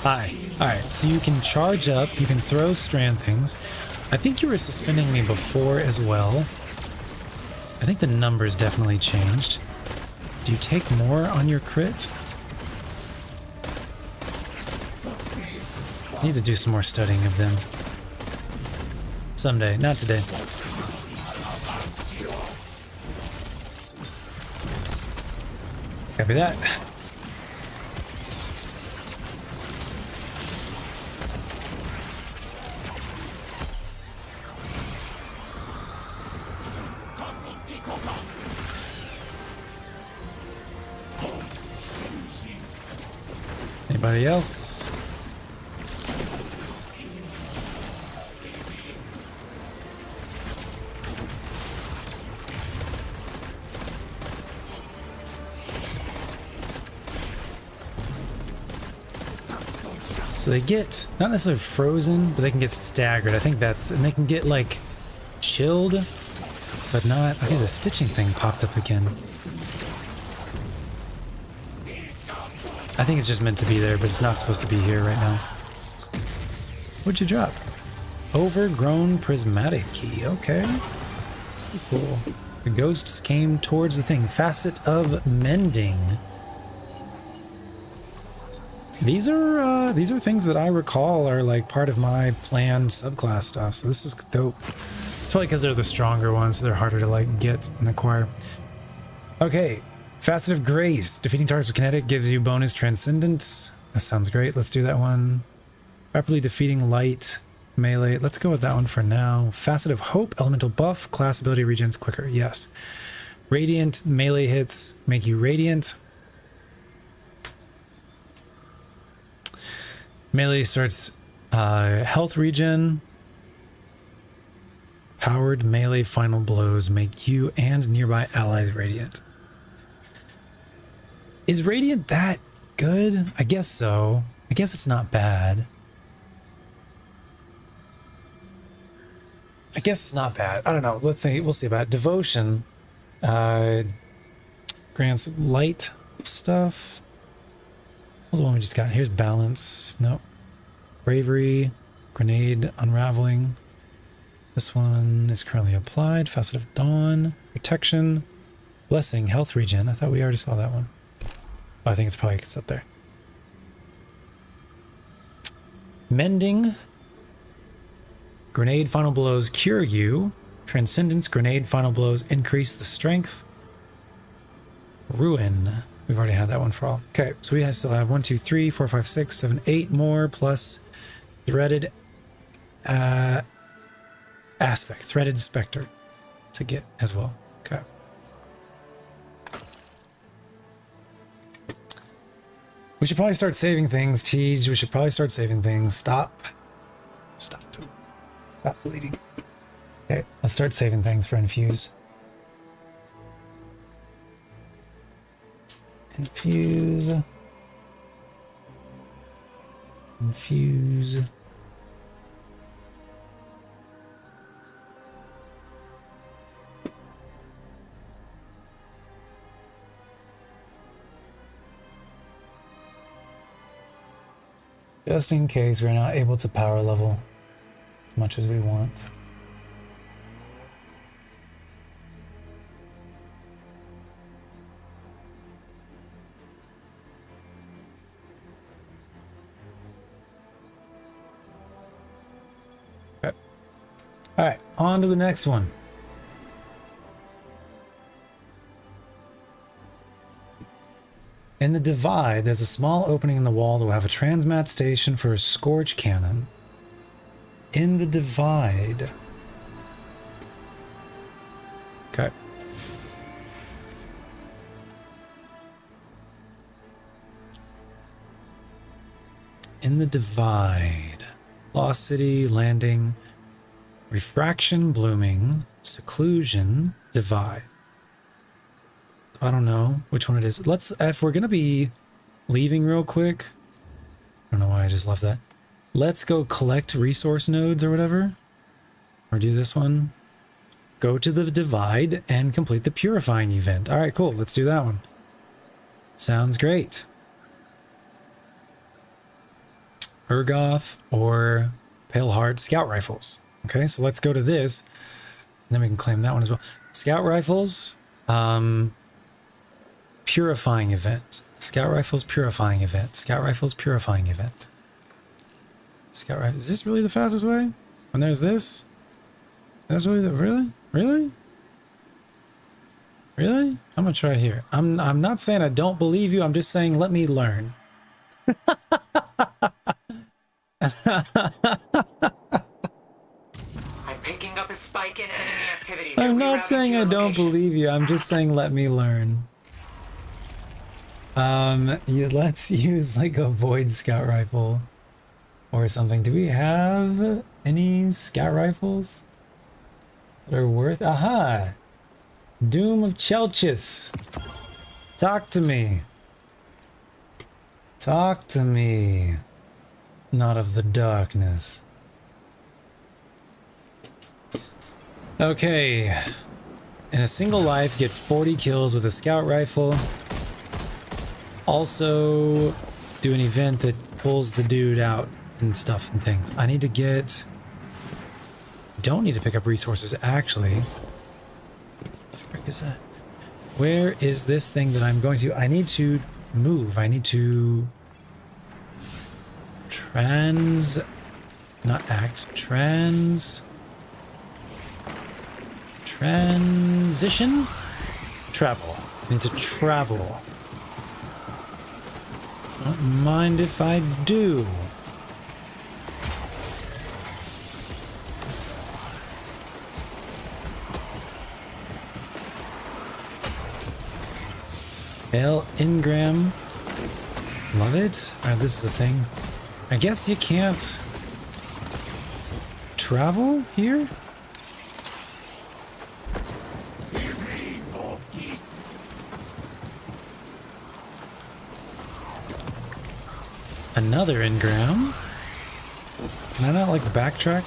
Hi. Alright, so you can charge up, you can throw strand things. I think you were suspending me before as well. I think the numbers definitely changed. Do you take more on your crit? I need to do some more studying of them. Someday, not today. Copy that. Anybody else? So they get, not necessarily frozen, but they can get staggered. I think that's, and they can get like chilled, but not, okay, the stitching thing popped up again. I think it's just meant to be there, but it's not supposed to be here right now. What'd you drop? Overgrown prismatic key, okay. Cool. The ghosts came towards the thing. Facet of mending. These are things that I recall are like part of my planned subclass stuff, so this is dope. It's probably because they're the stronger ones, so they're harder to like get and acquire. Okay, Facet of Grace. Defeating targets with kinetic gives you bonus transcendence. That sounds great. Let's do that one. Rapidly defeating light melee. Let's go with that one for now. Facet of Hope. Elemental buff. Class ability regens quicker. Yes. Radiant melee hits make you radiant. Melee starts health regen. Powered melee final blows make you and nearby allies radiant. Is radiant that good? I guess so. I guess it's not bad. I guess it's not bad. I don't know. Let's think. We'll see about it. Devotion. Grants light stuff. What was the one we just got? Here's balance. Nope. Bravery. Grenade. Unraveling. This one is currently applied. Facet of Dawn. Protection. Blessing. Health regen. I thought we already saw that one. Oh, I think it's probably it's up there. Mending. Grenade final blows cure you. Transcendence. Grenade final blows increase the strength. Ruin. We've already had that one for all. Okay, so we still have 1, 2, 3, 4, 5, 6, 7, 8 more plus threaded aspect. Threaded specter. to get as well. Okay. We should probably start saving things, Tej. We should probably start saving things. Stop. Stop doing it. Stop bleeding. Okay, let's start saving things for infuse. Infuse. Infuse. Just in case we're not able to power level as much as we want. Okay. All right, on to the next one. In the Divide, there's a small opening in the wall that will have a transmat station for a Scorch cannon. In the Divide. Okay. In the Divide. Lost City, Landing, Refraction, Blooming, Seclusion, Divide. I don't know which one it is. Let's, if we're going to be leaving real quick, I don't know why I just left that. Let's go collect resource nodes or whatever. Or do this one. Go to the Divide and complete the Purifying event. All right, cool. Let's do that one. Sounds great. Urgoth or Paleheart Scout Rifles. Okay, so let's go to this. And then we can claim that one as well. Scout Rifles. Purifying event. Scout Rifles Purifying event. Scout Rifles Purifying event. Scout Rifle. Is this really the fastest way? When there's this? That's really the really? I'm gonna try here. I'm not saying I don't believe you, I'm just saying let me learn. I'm picking up a spike in enemy activity. I'm not saying I don't believe you, I'm just saying let me learn. Let's use like a Void Scout Rifle or something. Do we have any Scout Rifles that are worth? Aha! Doom of Chelchis. Talk to me. Talk to me. Not of the darkness. Okay. In a single life, get 40 kills with a Scout Rifle. Also, do an event that pulls the dude out and stuff and things. I need to get... Don't need to pick up resources, actually. What the frick is that? Where is this thing that I'm going to... I need to move. I need to... Transition? Travel. I need to travel. Don't mind if I do. Bell Ingram. Love it. Alright, this is the thing. I guess you can't travel here? Another engram. Can I not like backtrack?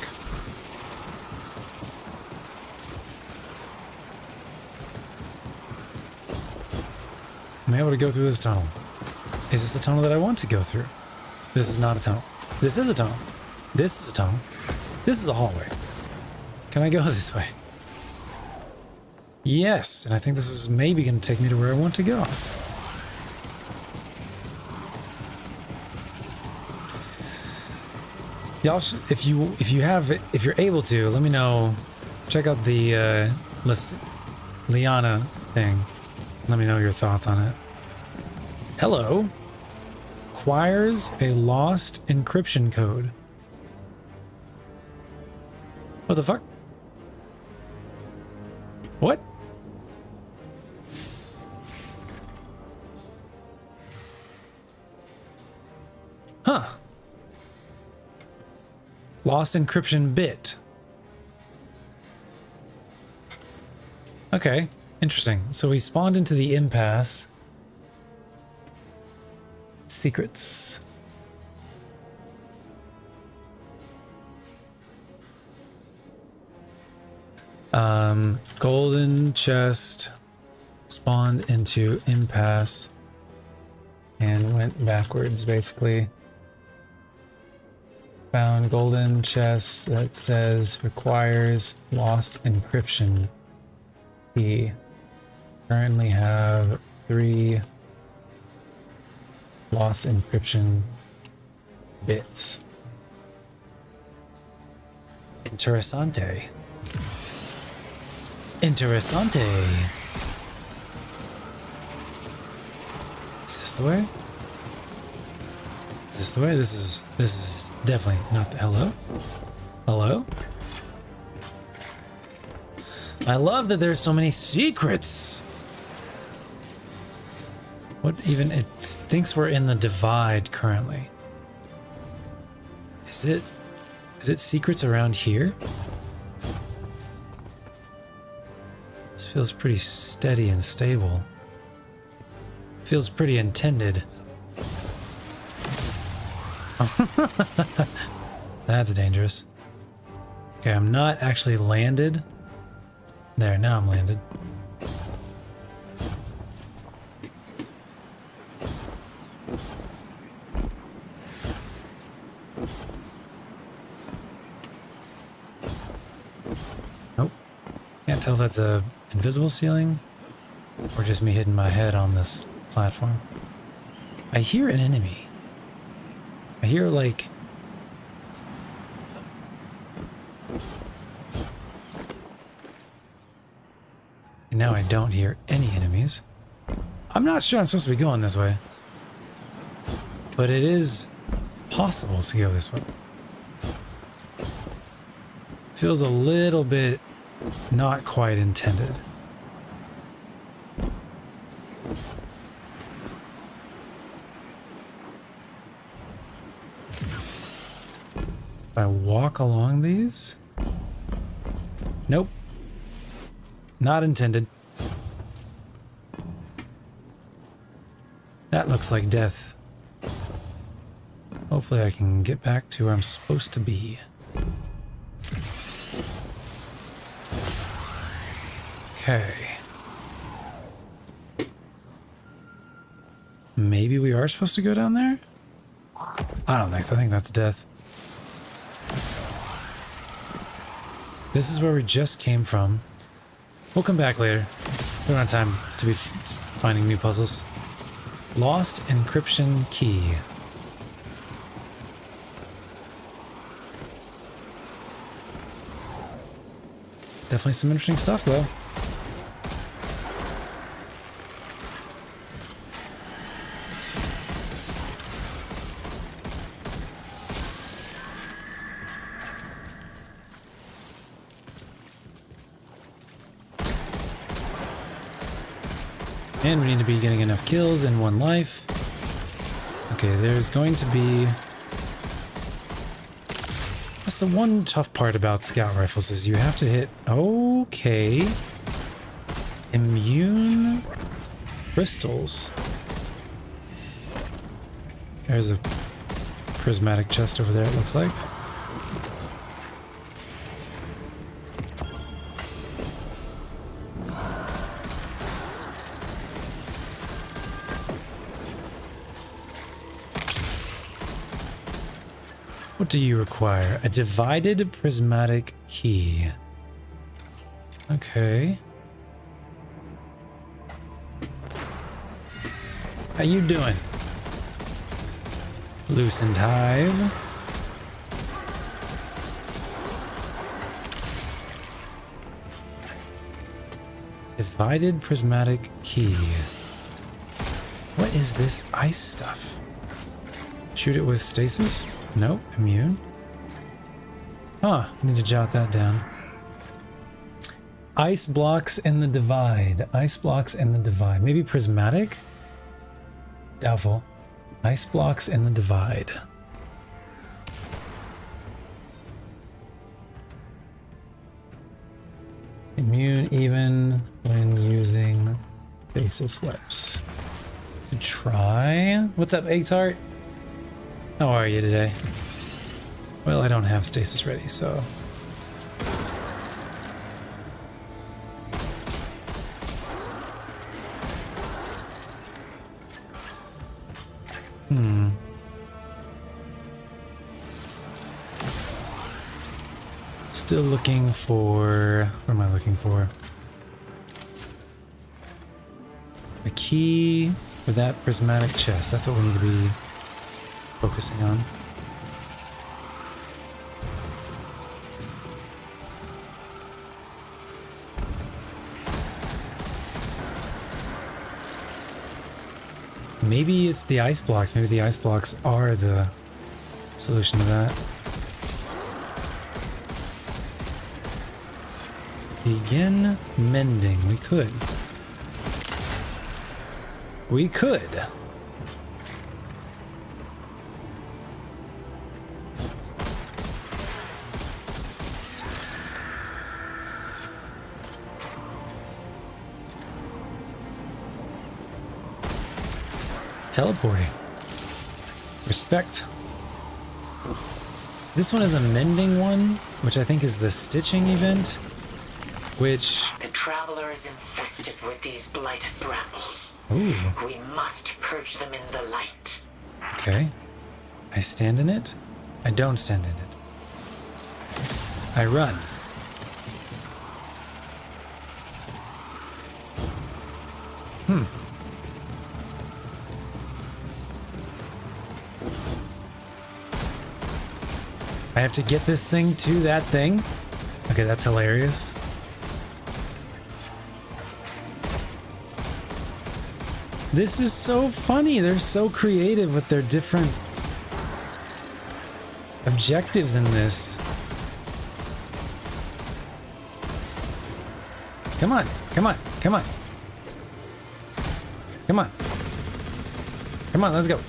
Am I able to go through this tunnel? Is this the tunnel that I want to go through? This is not a tunnel. This is a tunnel. This is a tunnel. This is a hallway. Can I go this way? Yes, and I think this is maybe going to take me to where I want to go. Y'all, if you're able to, let me know. Check out the Liana thing. Let me know your thoughts on it. Hello. Acquires a lost encryption code. What the fuck? What? Huh. Lost encryption bit. Okay, interesting. So we spawned into the impasse. Secrets. Golden chest spawned into impasse and went backwards, basically. Found golden chest that says requires lost encryption key. Currently have 3 lost encryption bits. Interessante. Interessante. Is this the way? Is this the way? This is definitely not the... Hello? Hello? I love that there's so many secrets. What even? It thinks we're in the divide currently. Is it secrets around here? This feels pretty steady and stable. Feels pretty intended. That's dangerous. Okay, I'm not actually landed. There, now I'm landed. Nope. Can't tell if that's a invisible ceiling or just me hitting my head on this platform. I hear an enemy. I hear like... And now I don't hear any enemies. I'm not sure I'm supposed to be going this way. But it is possible to go this way. Feels a little bit not quite intended. If I walk along these? Nope. Not intended. That looks like death. Hopefully I can get back to where I'm supposed to be. Okay. Maybe we are supposed to go down there? I don't think so. I think that's death. This is where we just came from. We'll come back later. We don't have time to be finding new puzzles. Lost encryption key. Definitely some interesting stuff, though. And we need to be getting enough kills in one life. Okay, there's going to be... That's the one tough part about scout rifles is you have to hit... Okay. Immune crystals. There's a prismatic chest over there, it looks like. What do you require? A divided prismatic key. Okay. How you doing? Loosened hive. Divided prismatic key. What is this ice stuff? Shoot it with stasis? Nope, immune. Huh, need to jot that down. Ice blocks in the divide. Ice blocks in the divide. Maybe prismatic? Doubtful. Ice blocks in the divide. Immune even when using basis whips. Try. What's up, Egg Tart? How are you today? Well, I don't have stasis ready, so. Still looking for... What am I looking for? A key for that prismatic chest. That's what we need to be focusing on. Maybe it's the ice blocks. Maybe the ice blocks are the solution to that. Begin mending. We could. We could. Teleporting. Respect. This one is a mending one, which I think is the stitching event. Which... The Traveler is infested with these blighted brambles. Ooh. We must purge them in the light. Okay. I stand in it. I don't stand in it. I run. I have to get this thing to that thing. Okay, that's hilarious. This is so funny. They're so creative with their different objectives in this. Come on, come on, come on. Come on. Come on, let's go.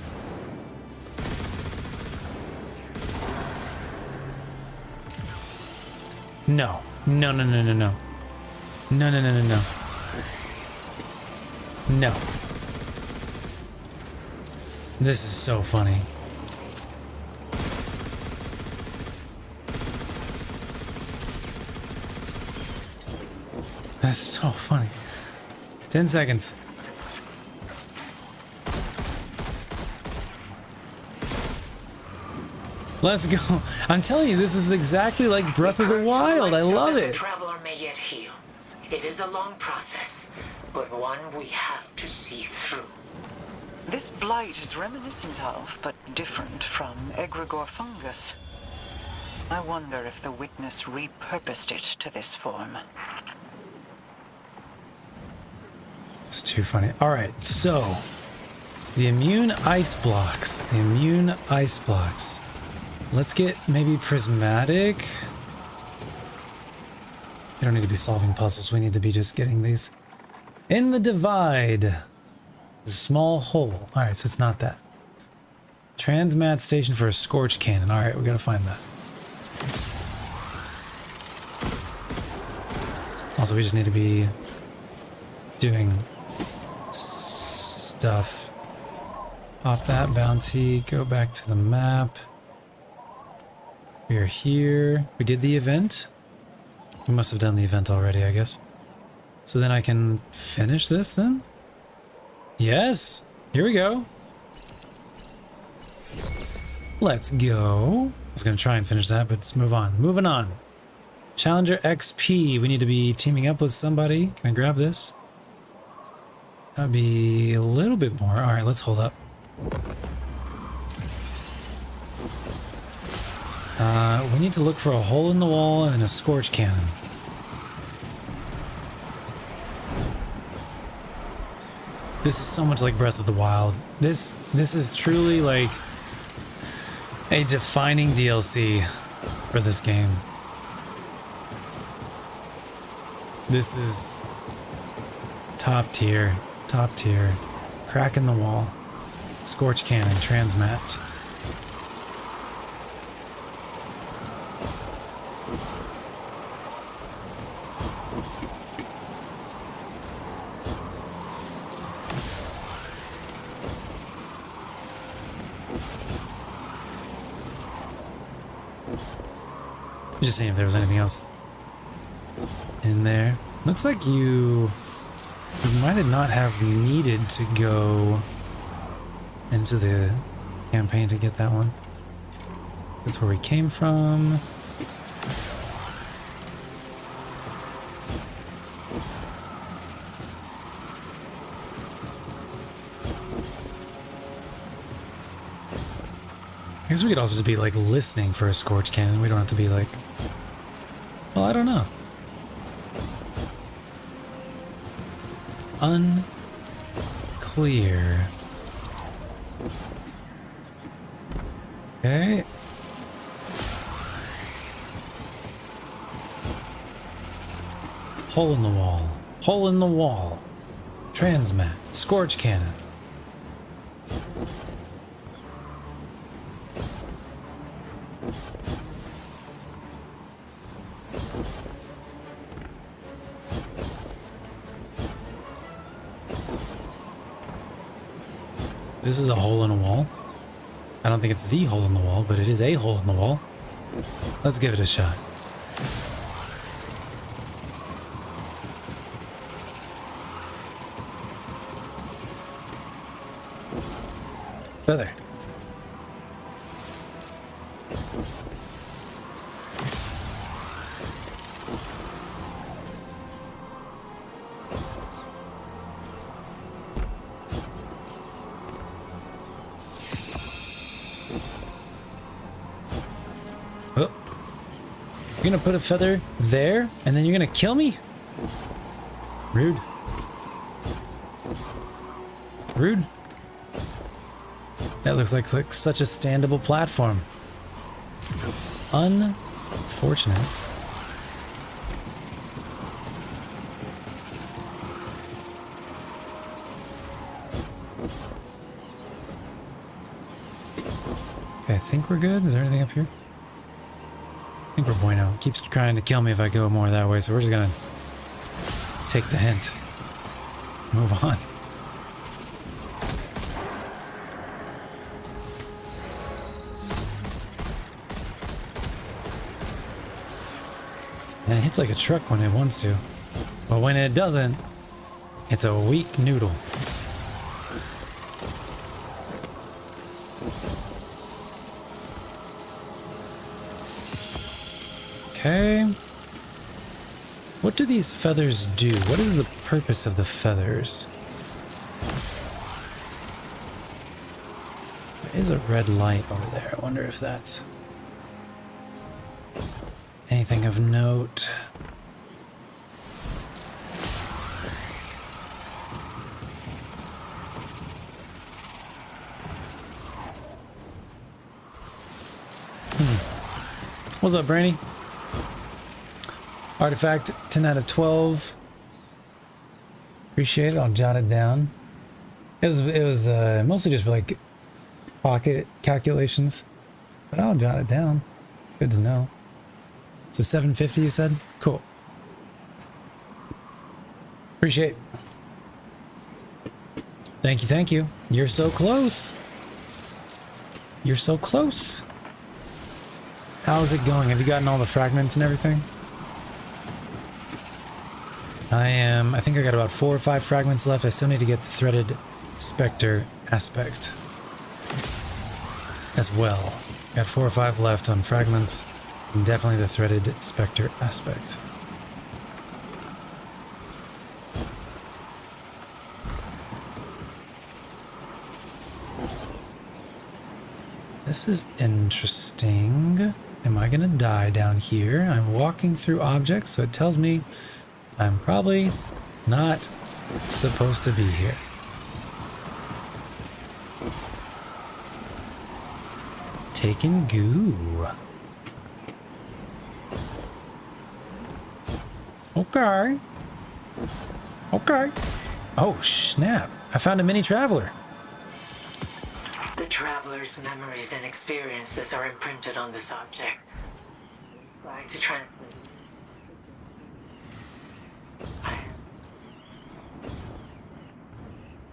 No. No, no, no, no, no. No, no, no, no, no. No. This is so funny. That's so funny. 10 seconds. Let's go. I'm telling you, this is exactly like Breath of the Wild. I love it. The Traveler may yet heal. It is a long process, but one we have to see through. This blight is reminiscent of, but different from, egregore fungus. I wonder if the witness repurposed it to this form. It's too funny. All right, so the immune ice blocks. The immune ice blocks. Let's get maybe prismatic. We don't need to be solving puzzles. We need to be just getting these. In the divide. Small hole. All right, so it's not that. Transmat station for a scorch cannon. All right, we gotta find that. Also, we just need to be doing stuff. Pop that bounty. Go back to the map. We are here. We did the event. We must have done the event already, I guess. So then I can finish this then? Yes, here we go. Let's go. I was gonna try and finish that, but let's move on. Moving on. Challenger XP. We need to be teaming up with somebody. Can I grab this? That'd be a little bit more. All right, let's hold up. We need to look for a hole in the wall and a scorch cannon. This is so much like Breath of the Wild. This is truly like a defining DLC for this game. This is top tier. Top tier. Crack in the wall. Scorch cannon, transmat. Just seeing if there was anything else in there. Looks like you might not have needed to go into the campaign to get that one. That's where we came from. I guess we could also just be like listening for a Scorch Cannon. We don't have to be like, well, I don't know. Unclear. Okay. Hole in the wall. Hole in the wall. Transmat. Scorch Cannon. This is a hole in a wall. I don't think it's the hole in the wall, but it is a hole in the wall. Let's give it a shot. Feather. Oh. You're gonna put a feather there, and then you're gonna kill me? Rude. Rude. That looks like such a standable platform. Unfortunate. Okay, I think we're good. Is there anything up here? I think we're bueno. It keeps trying to kill me if I go more that way, so we're just gonna take the hint. Move on. And it hits like a truck when it wants to. But when it doesn't, it's a weak noodle. Okay. What do these feathers do? What is the purpose of the feathers? There is a red light over there. I wonder if that's anything of note. What's up, Brainy? Artifact 10 out of 12. Appreciate it. I'll jot it down. It was mostly just for like pocket calculations, but I'll jot it down. Good to know. So 750 you said? Cool. Appreciate. Thank you, thank you. You're so close. You're so close. How's it going? Have you gotten all the fragments and everything? I think I got about 4 or 5 fragments left. I still need to get the threaded specter aspect as well. Got 4 or 5 left on fragments. And definitely the threaded specter aspect. This is interesting. Am I gonna die down here? I'm walking through objects, so it tells me I'm probably not supposed to be here. Taking goo. Okay. Okay. Oh, snap. I found a mini traveler. The traveler's memories and experiences are imprinted on this object. Trying to translate.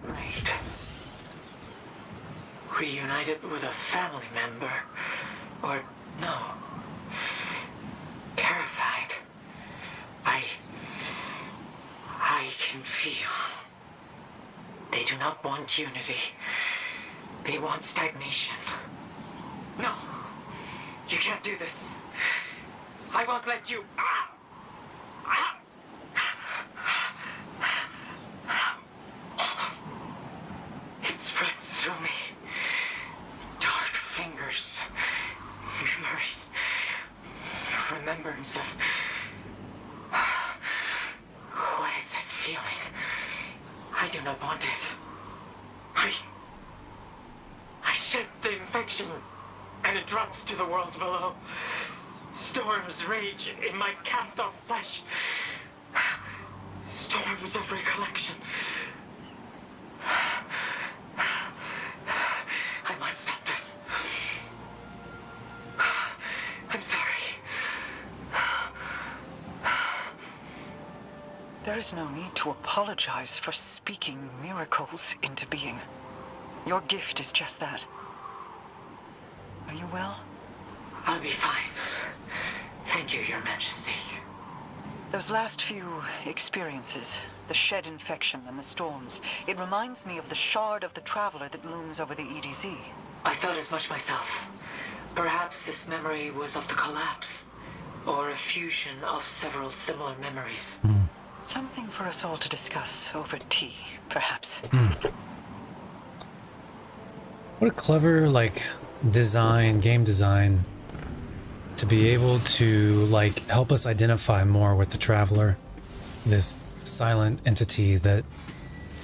Right. Reunited with a family member. Or no. Terrified. I can feel. They do not want unity. They want stagnation. No. You can't do this. I won't let you. It spreads through me. Dark fingers. Memories. Remembrance of... What is this feeling? I do not want it. I shed the infection, and it drops to the world below. Storms rage in my cast-off flesh. Storms of recollection. I must stop this. I'm sorry. There is no need to apologize for speaking miracles into being. Your gift is just that. Are you well? I'll be fine. Thank you, Your Majesty. Those last few experiences, the shed infection and the storms, it reminds me of the shard of the Traveler that looms over the EDZ. I thought as much myself. Perhaps this memory was of the collapse, or a fusion of several similar memories. Something for us all to discuss over tea, perhaps. What a clever, like, design, game design, to be able to, like, help us identify more with the Traveler, this silent entity that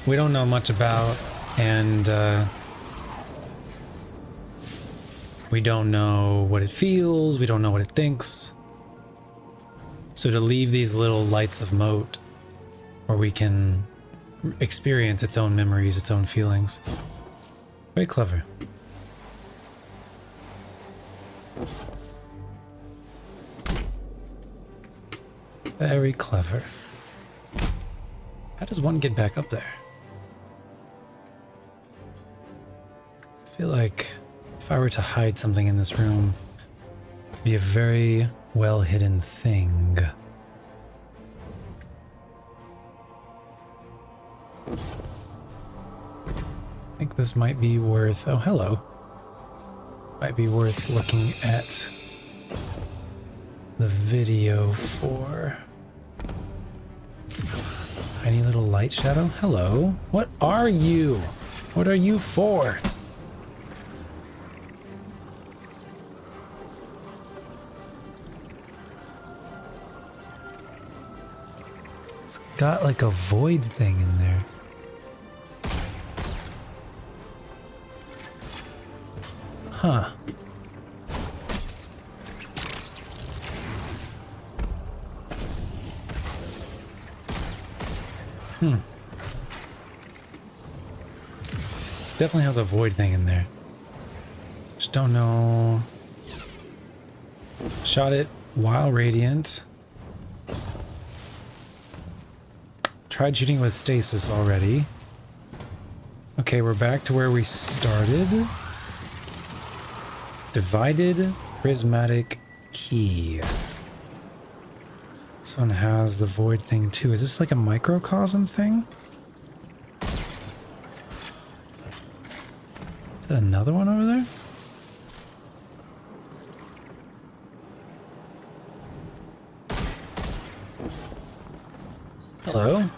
we don't know much about, and we don't know what it feels, we don't know what it thinks. So to leave these little lights of moat where we can experience its own memories, its own feelings. Very clever. Very clever. How does one get back up there? I feel like if I were to hide something in this room, it'd be a very well hidden thing. I think this might be worth... Oh, hello. Might be worth looking at the video for... Tiny little light shadow? Hello. What are you? What are you for? It's got like a void thing in there. Huh. Definitely has a void thing in there. Just don't know. Shot it while radiant. Tried shooting with stasis already. Okay, we're back to where we started. Divided prismatic key. This one has the void thing too. Is this like a microcosm thing? Is that another one over there? Hello?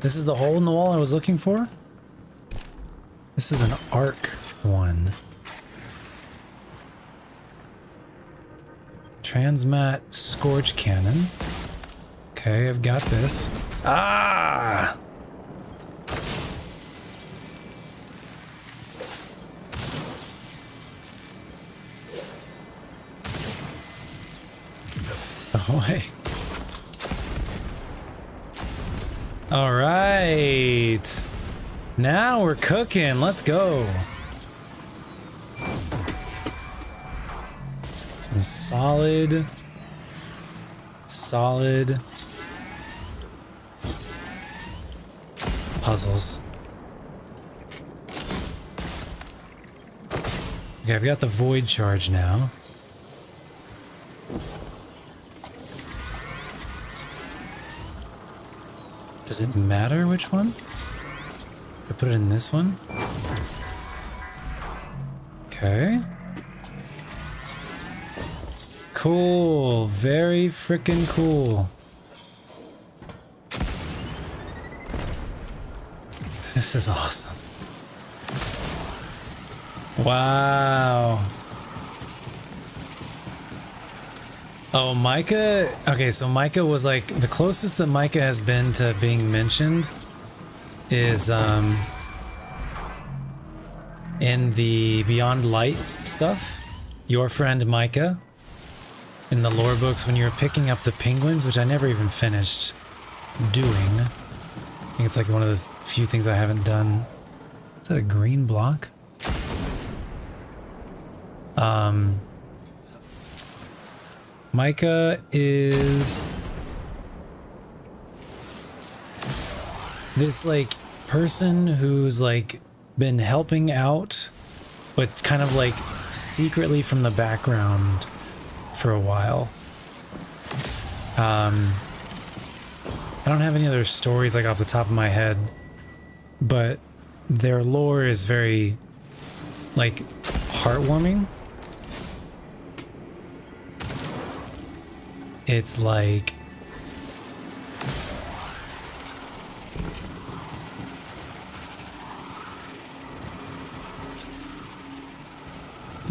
This is the hole in the wall I was looking for? This is an arc one. Transmat Scorch Cannon. Okay, I've got this. Ah! Oh, hey. All right. Now we're cooking. Let's go. Some solid puzzles. Okay, I've got the void charge now. Does it matter which one? I put it in this one. Okay. Cool. Very freaking cool. This is awesome. Wow. Oh, Micah. Okay, so Micah was like the closest that Micah has been to being mentioned is in the Beyond Light stuff. Your friend Micah in the lore books when you were picking up the penguins, which I never even finished doing. I think it's like one of the few things I haven't done. Is that a green block? Micah is this like person who's like been helping out, but kind of like secretly from the background for a while. I don't have any other stories like off the top of my head, but their lore is very like heartwarming. It's like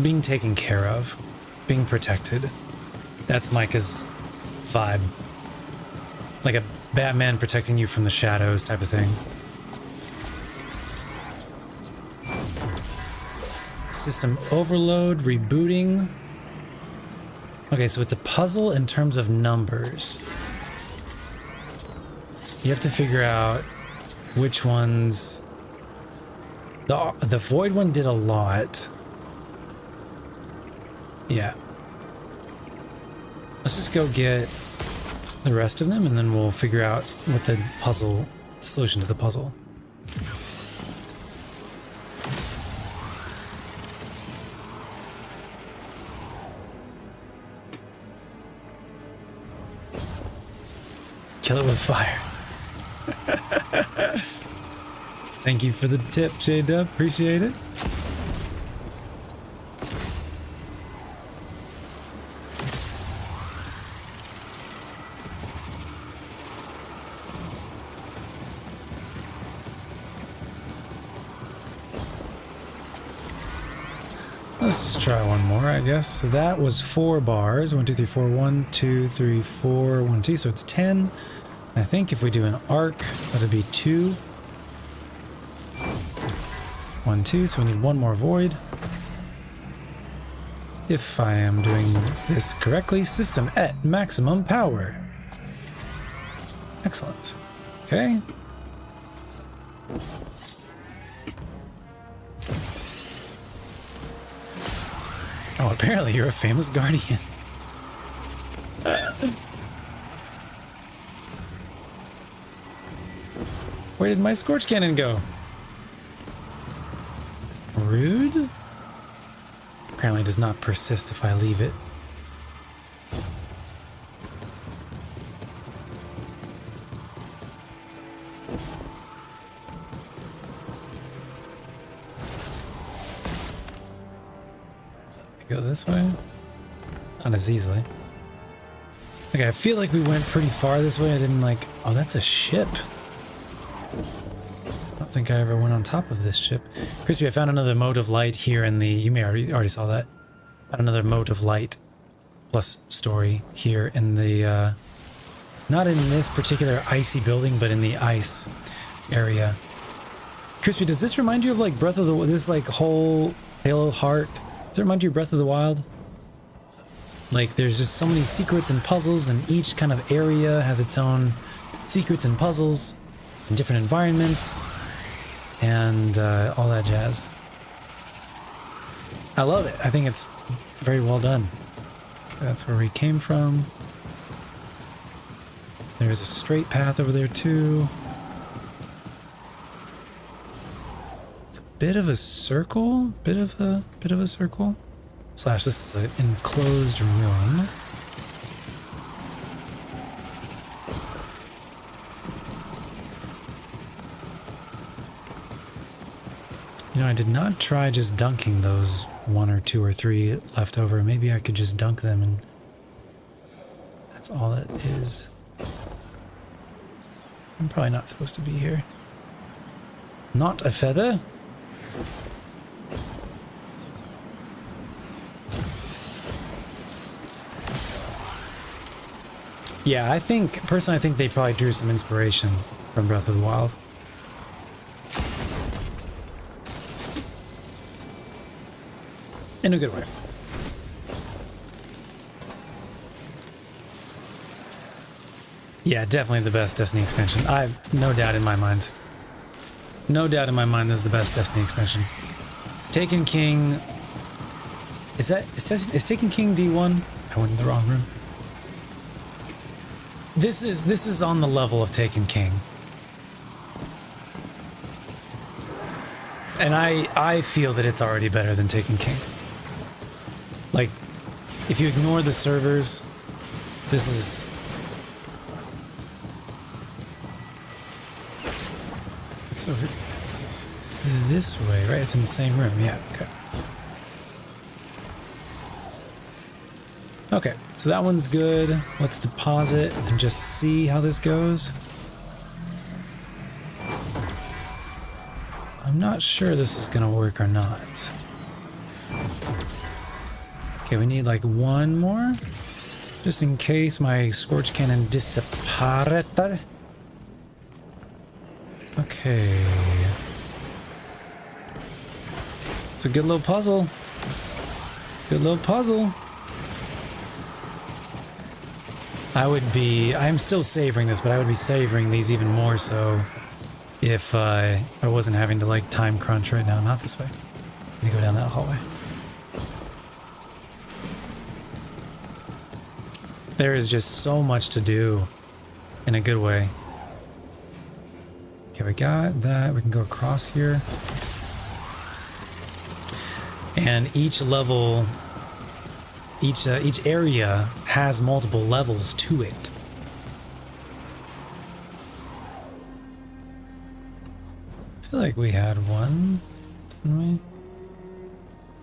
being taken care of, being protected. That's Micah's vibe. Like a Batman protecting you from the shadows type of thing. System overload, rebooting. Okay, so it's a puzzle in terms of numbers. You have to figure out which ones... The void one did a lot. Yeah. Let's just go get the rest of them and then we'll figure out what the solution to the puzzle. Kill it with fire. Thank you for the tip, J-Dub. Appreciate it. Let's try one more, I guess. So that was 4 bars. 1, 2, 3, 4. 1, 2, 3, 4. 1, 2. So it's 10. I think if we do an arc, that'll be 2. 1, 2. So we need 1 more void. If I am doing this correctly, system at maximum power. Excellent. Okay. Oh, apparently you're a famous guardian. Where did my Scorch Cannon go? Rude? Apparently does not persist if I leave it. Go this way? Not as easily. Okay, I feel like we went pretty far this way. I didn't like... Oh, that's a ship. I don't think I ever went on top of this ship. Crispy, I found another mode of light here in the... You may already saw that. Found another mode of light plus story here in the... not in this particular icy building, but in the ice area. Crispy, does this remind you of like Breath of the... This like whole Halo Heart... Does it remind you of Breath of the Wild? Like, there's just so many secrets and puzzles, and each kind of area has its own secrets and puzzles. in different environments, and all that jazz. I love it. I think it's very well done. That's where we came from. There's a straight path over there too. It's a bit of a circle, bit of a circle. Slash, this is an enclosed room. You know, I did not try just dunking those 1 or 2 or 3 left over. Maybe I could just dunk them and that's all it is. I'm probably not supposed to be here. Not a feather? Yeah, personally I think they probably drew some inspiration from Breath of the Wild. In a good way. Yeah, definitely the best Destiny expansion. I have no doubt in my mind. No doubt in my mind this is the best Destiny expansion. Taken King... Is Taken King D1? I went in the wrong room. This is on the level of Taken King. And I feel that it's already better than Taken King. Like, if you ignore the servers, this is... It's over this way, right? It's in the same room, yeah, okay. Okay, so that one's good. Let's deposit and just see how this goes. I'm not sure this is gonna work or not. Okay, we need like one more, just in case my Scorch Cannon dissipated. Okay. It's a good little puzzle. Good little puzzle. I'm still savoring this, but I would be savoring these even more so if I wasn't having to like time crunch right now. Not this way. Let me go down that hallway. There is just so much to do in a good way. Okay, we got that. We can go across here. And each level, each area has multiple levels to it. I feel like we had one, didn't we?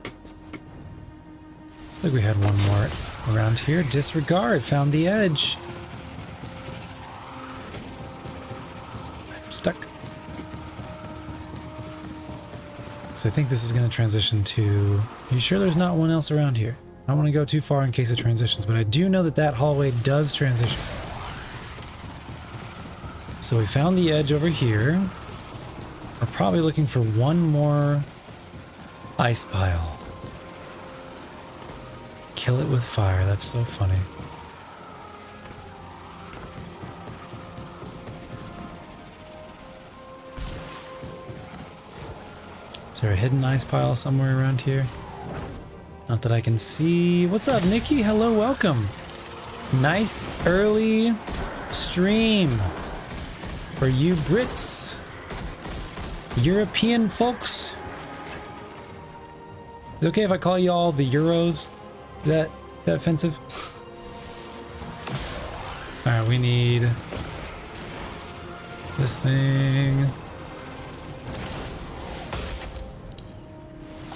I think we had one more around here. Disregard, found the edge. I'm stuck. So I think this is going to transition to... Are you sure there's not one else around here? I don't want to go too far in case it transitions, but I do know that that hallway does transition. So we found the edge over here. We're probably looking for one more ice pile. Kill it with fire. That's so funny. Is there a hidden ice pile somewhere around here? Not that I can see. What's up, Nikki? Hello, welcome. Nice early stream for you Brits, European folks. Is it okay if I call you all the Euros? Is that offensive? All right, we need this thing.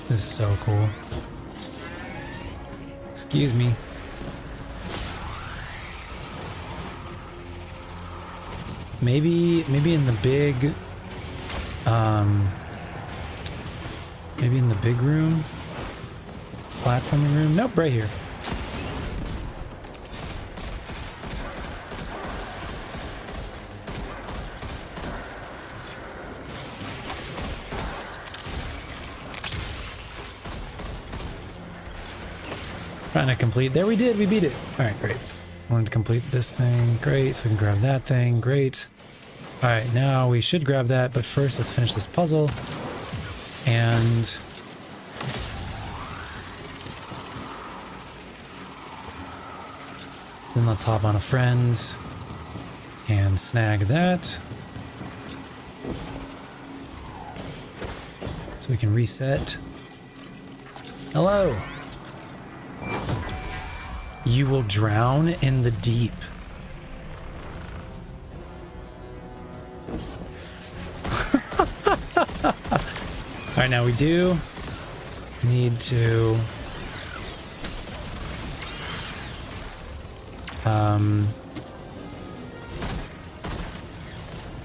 This is so cool. Excuse me. Maybe in the big maybe in the big room, platforming room. Nope, right here. Trying to complete. There we did. We beat it. All right, great. Wanted to complete this thing. Great. So we can grab that thing. Great. Alright, now we should grab that, but first let's finish this puzzle. And then let's hop on a friend and snag that. So we can reset. Hello! You will drown in the deep. Alright, now we do need to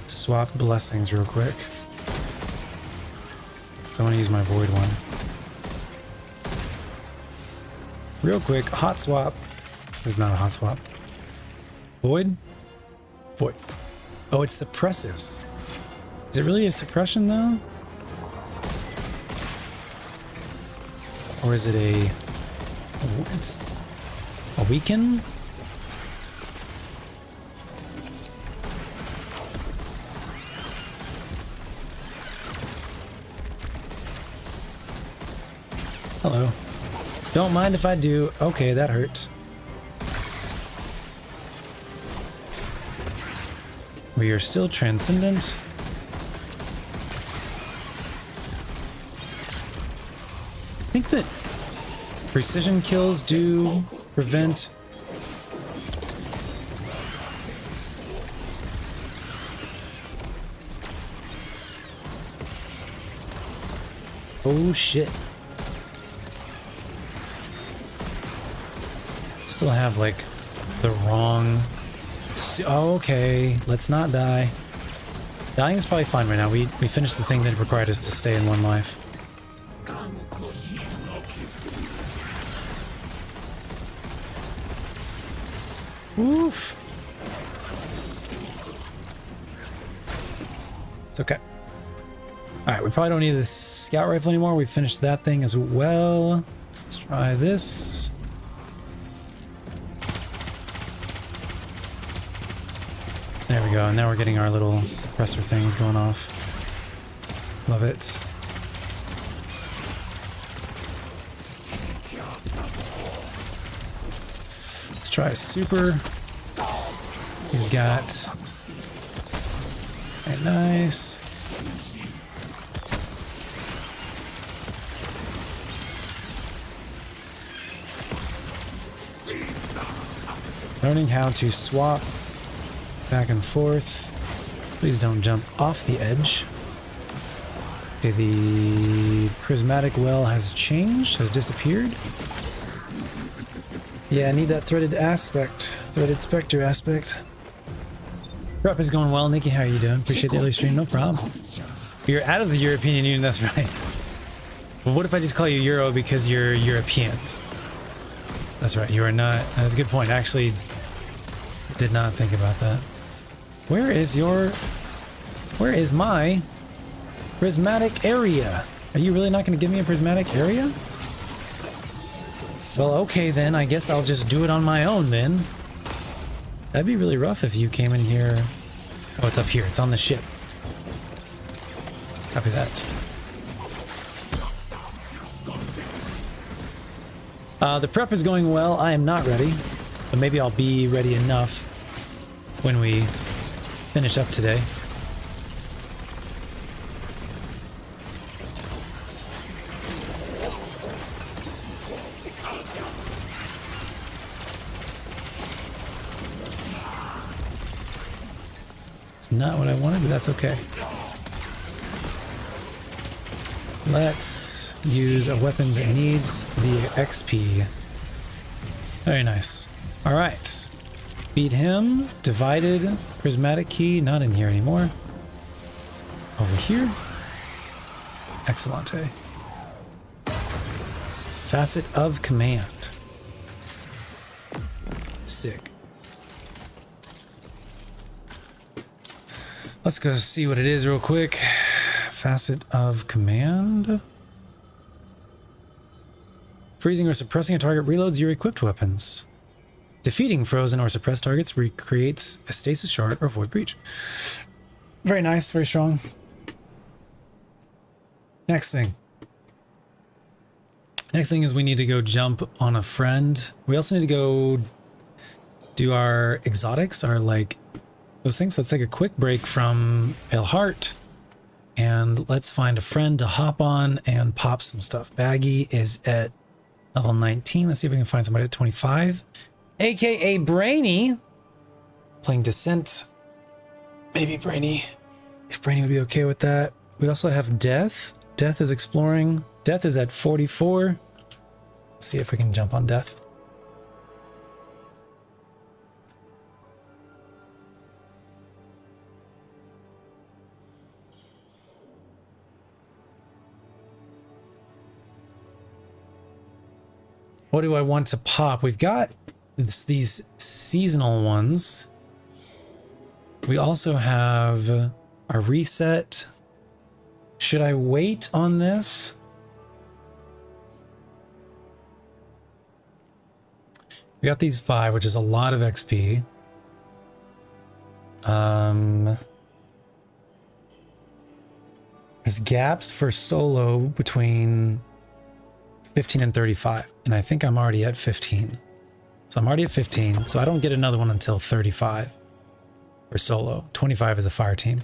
swap blessings real quick. So I want to use my void one. Real quick, hot swap. This is not a hot swap. Void? Void. Oh, it suppresses. Is it really a suppression though? Or is it it's a weaken? Hello. Don't mind if I do. Okay, that hurt. We are still transcendent. I think that precision kills do prevent oh shit. Still have like the wrong oh, okay, let's not die. Dying is probably fine right now. We finished the thing that required us to stay in one life. Oof. It's okay. Alright, we probably don't need this scout rifle anymore. We finished that thing as well. Let's try this. There we go. And now we're getting our little suppressor things going off. Love it. Let's try a super. He's got... Very nice. Learning how to swap back and forth. Please don't jump off the edge. Okay, the prismatic well has changed, has disappeared. Yeah, I need that threaded aspect. Threaded specter aspect. Prep is going well. Nikki, how are you doing? Appreciate the early stream. No problem. You're out of the European Union, that's right. But what if I just call you Euro because you're Europeans? That's right, you are not. That's a good point. I actually did not think about that. Where is my prismatic area? Are you really not going to give me a prismatic area? Well, okay then. I guess I'll just do it on my own then. That'd be really rough if you came in here. Oh, it's up here. It's on the ship. Copy that. The prep is going well. I am not ready, but maybe I'll be ready enough when we finish up today. It's not what I wanted, but that's okay. Let's use a weapon that needs the XP. Very nice. All right. Beat him. Divided. Prismatic key. Not in here anymore. Over here. Excellente. Facet of command. Sick. Let's go see what it is real quick. Facet of command. Freezing or suppressing a target reloads your equipped weapons. Defeating frozen or suppressed targets recreates a stasis shard or void breach. Very nice, very strong. Next thing. Next thing is we need to go jump on a friend. We also need to go do our exotics, our like those things. Let's take a quick break from Pale Heart and let's find a friend to hop on and pop some stuff. Baggy is at level 19. Let's see if we can find somebody at 25. AKA Brainy playing Descent. Maybe Brainy, if Brainy would be okay with that. We also have Death. Death is exploring. Death is at 44. Let's see if we can jump on Death. What do I want to pop? We've got these seasonal ones. We also have a reset. Should I wait on this? We got these 5, which is a lot of XP. There's gaps for solo between 15 and 35, and I think I'm already at 15. So I'm already at 15, so I don't get another one until 35 for solo. 25 is a fire team.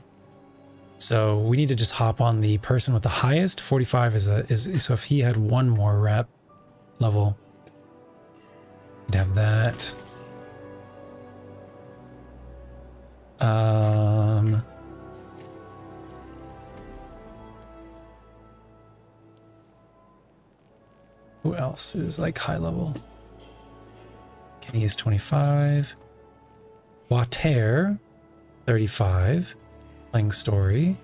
So we need to just hop on the person with the highest. 45 is so if he had one more rep level, we'd have that. Who else is like high level? Kenny is 25. Water, 35. Playing story.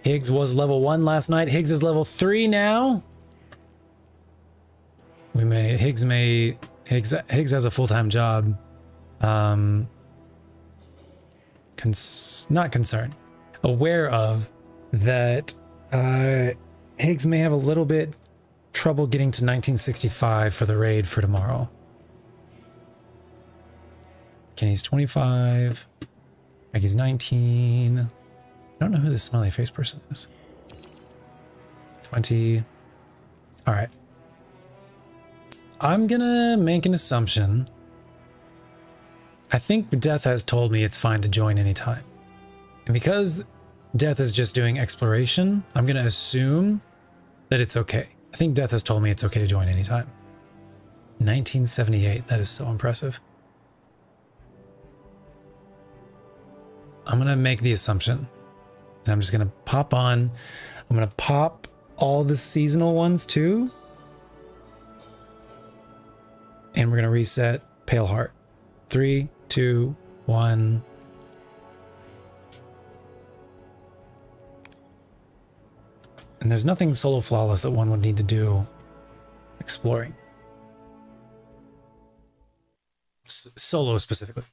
Higgs was level 1 last night. Higgs is level 3 now. Higgs has a full-time job. Not concerned. Aware of that Higgs may have a little bit trouble getting to 1965 for the raid for tomorrow. Kenny's 25. Maggie's 19. I don't know who this smiley face person is. 20. All right. I'm gonna make an assumption. I think Death has told me it's fine to join anytime. And because Death is just doing exploration, I'm gonna assume that it's okay. I think Death has told me it's okay to join anytime. 1978, that is so impressive. I'm gonna make the assumption. And I'm just gonna pop on. I'm gonna pop all the seasonal ones too. And we're gonna reset Pale Heart. 3, 2, 1. And there's nothing solo flawless that one would need to do exploring. Solo specifically.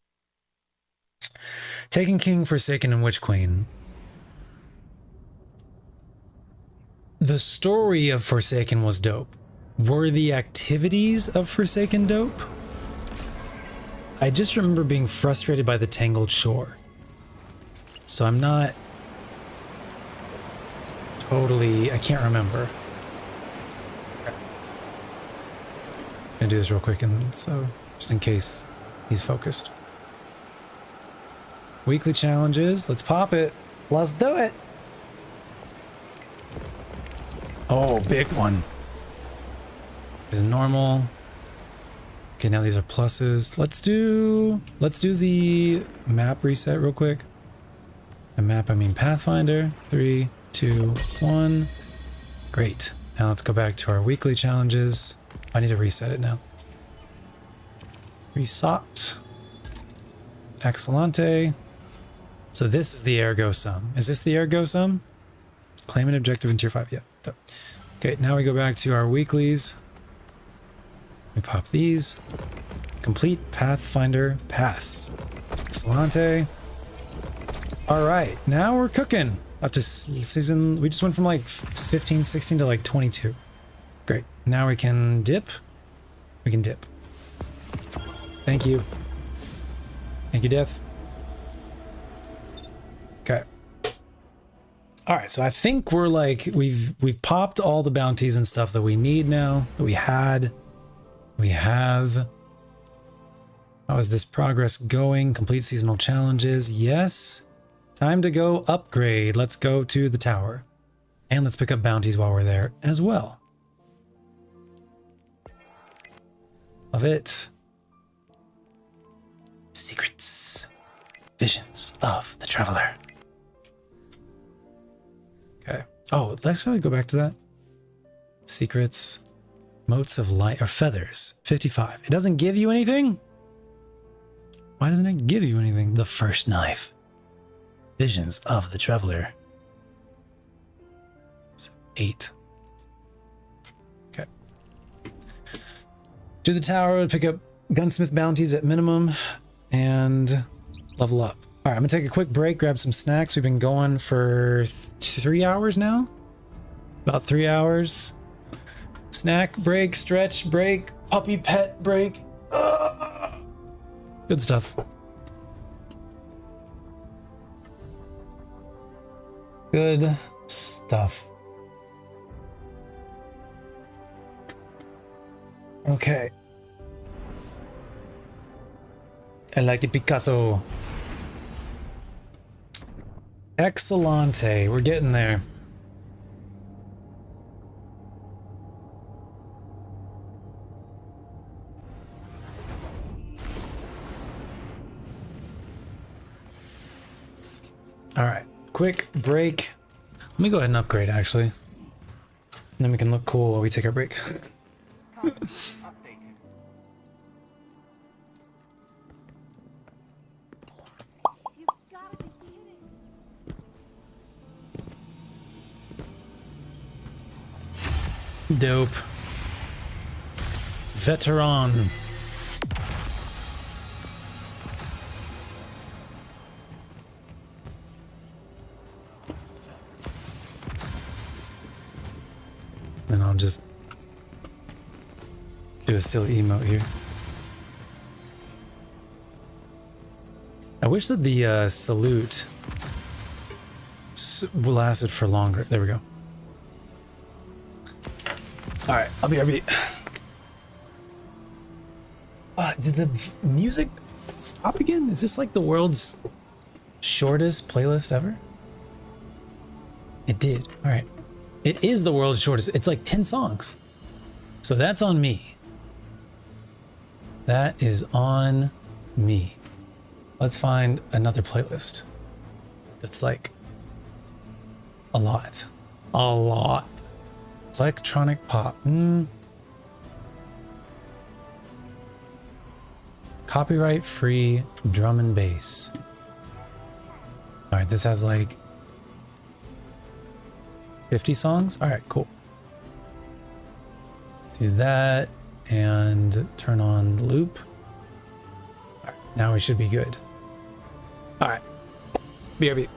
Taken King, Forsaken, and Witch Queen. The story of Forsaken was dope. Were the activities of Forsaken dope? I just remember being frustrated by the Tangled Shore. So I'm not totally, I can't remember. I'm gonna do this real quick, and so just in case he's focused. Weekly challenges. Let's pop it. Let's do it. Oh, big one. Is normal. Okay, now these are pluses. Let's do the map reset real quick. A map, I mean Pathfinder. 3, 2, 1. Great. Now let's go back to our weekly challenges. I need to reset it now. Reset. Excellente. So this is the Ergo Sum. Is this the Ergo Sum? Claim an objective in tier 5. Yeah. Okay, now we go back to our weeklies. We pop these. Complete Pathfinder paths. Excellente. All right, now we're cooking. Up to season, we just went from like 15, 16 to like 22. Great. Now we can dip. We can dip. Thank you. Thank you, Death. Okay. All right, so I think we're like we've popped all the bounties and stuff that we need now. That we had. We have. How is this progress going? Complete seasonal challenges. Yes. Time to go upgrade. Let's go to the tower. And let's pick up bounties while we're there as well. Love it. Secrets. Visions of the Traveler. Okay. Oh, let's actually go back to that. Secrets. Motes of light or feathers. 55. It doesn't give you anything? Why doesn't it give you anything? The first knife. Visions of the Traveler. 8. Okay. To the tower, pick up gunsmith bounties at minimum and level up. All right, I'm gonna take a quick break, grab some snacks. We've been going for 3 hours now. About 3 hours. Snack break, stretch break, puppy pet break. Good stuff. Good stuff. Okay. I like it, Picasso. Excellente. We're getting there. All right, quick break. Let me go ahead and upgrade, actually. And then we can look cool while we take our break. Dope. Veteran. Then I'll just do a silly emote here. I wish that the salute lasted for longer. There we go. All right, I'll be RB. Did the music stop again? Is this like the world's shortest playlist ever? It did. All right. It is the world's shortest. It's like 10 songs. So that's on me. That is on me. Let's find another playlist. That's like a lot. A lot. Electronic pop. Copyright free drum and bass. All right, this has like 50 songs? All right, cool. Do that and turn on loop. All right, now we should be good. All right, BRB.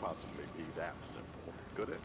possibly be that simple, could it?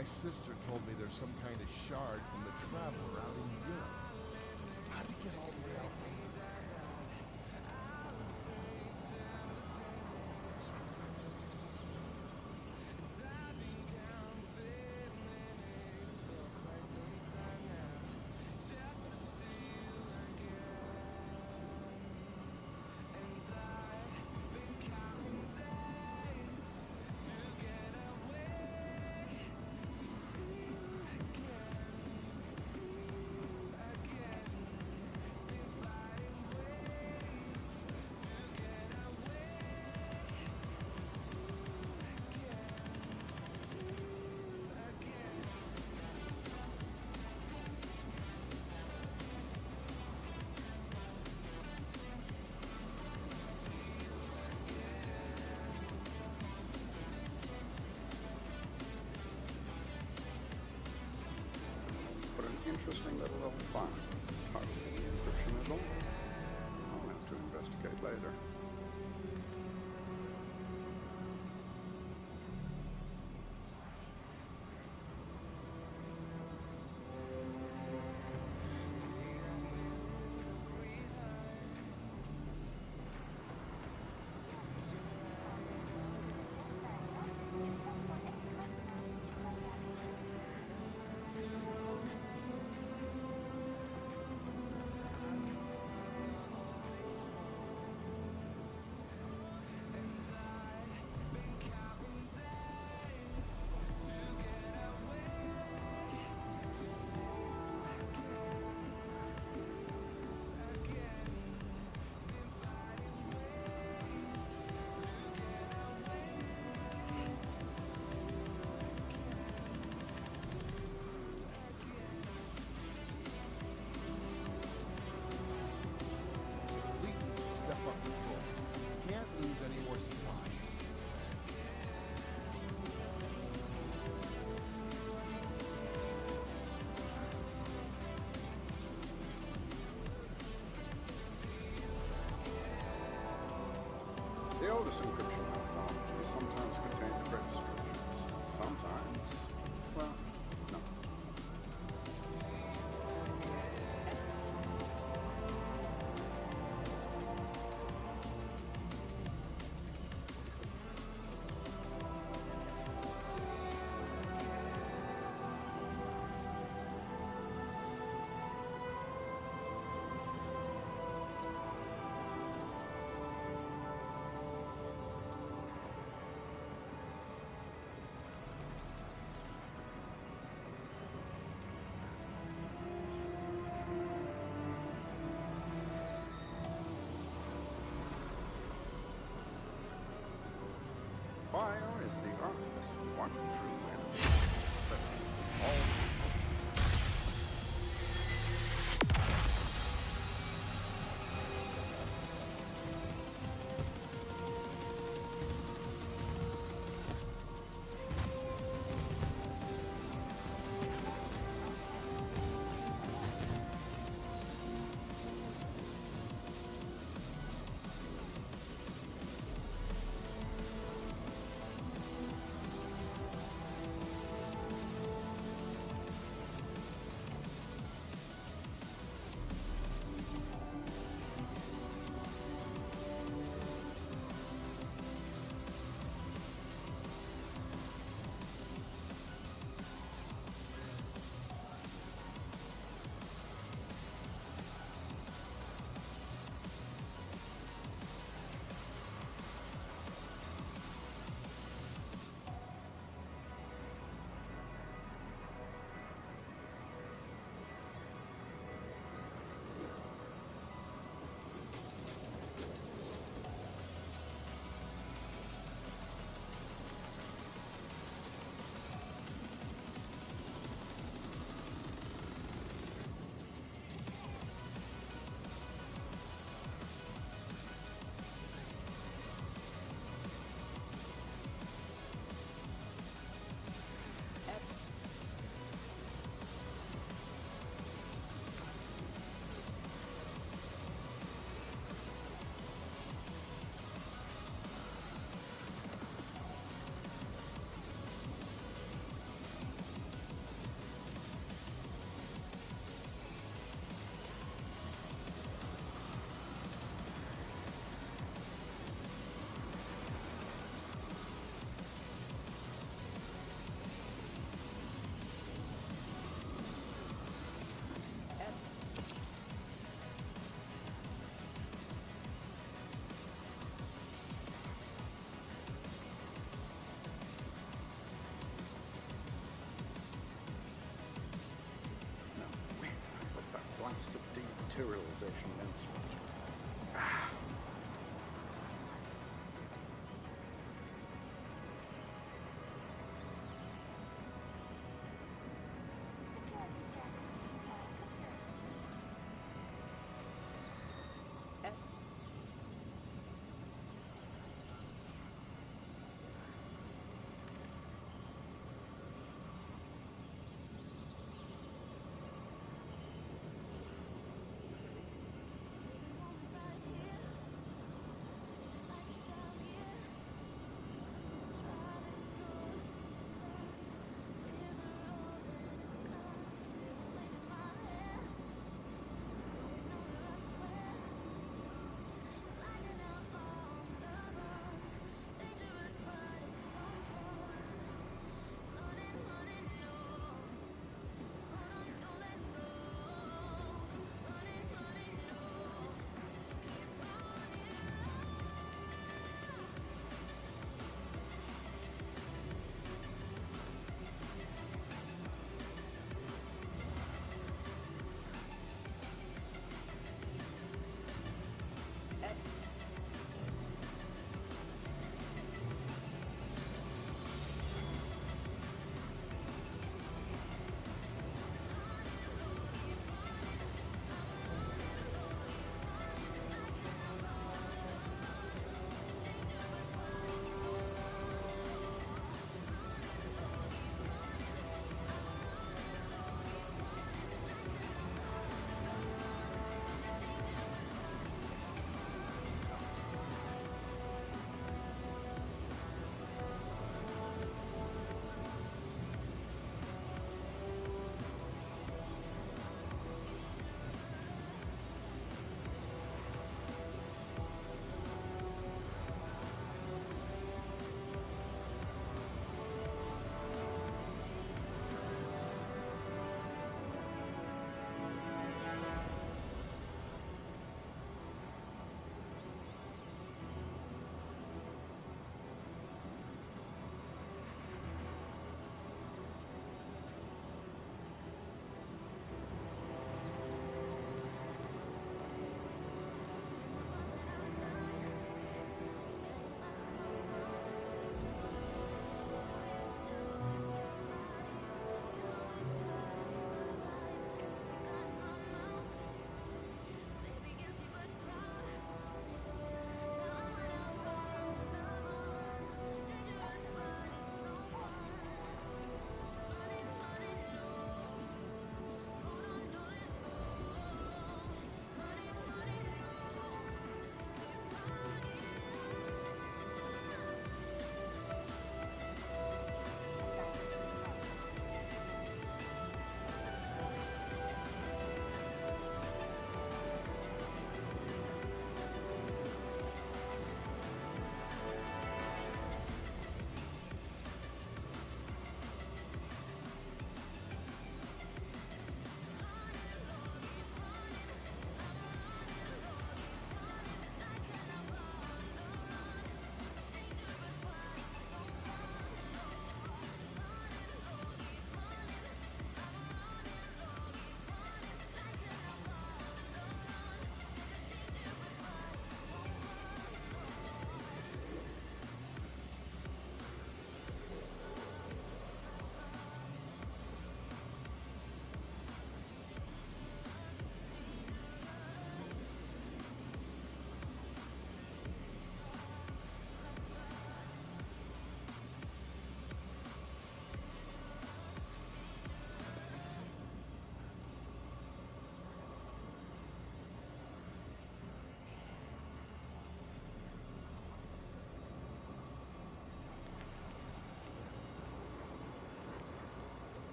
My sister told me there's some kind of shard from the Traveler out in Europe. How did it get all the way out there? interesting little fun. Hardly any encryption at all. I'll have to investigate later. The oldest encryption methodology sometimes contained the greatest restrictions. Sometimes, well, no. Fire is the Earth's one true enemy. Dematerialization announcement.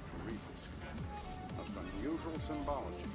can read this. That's unusual symbology.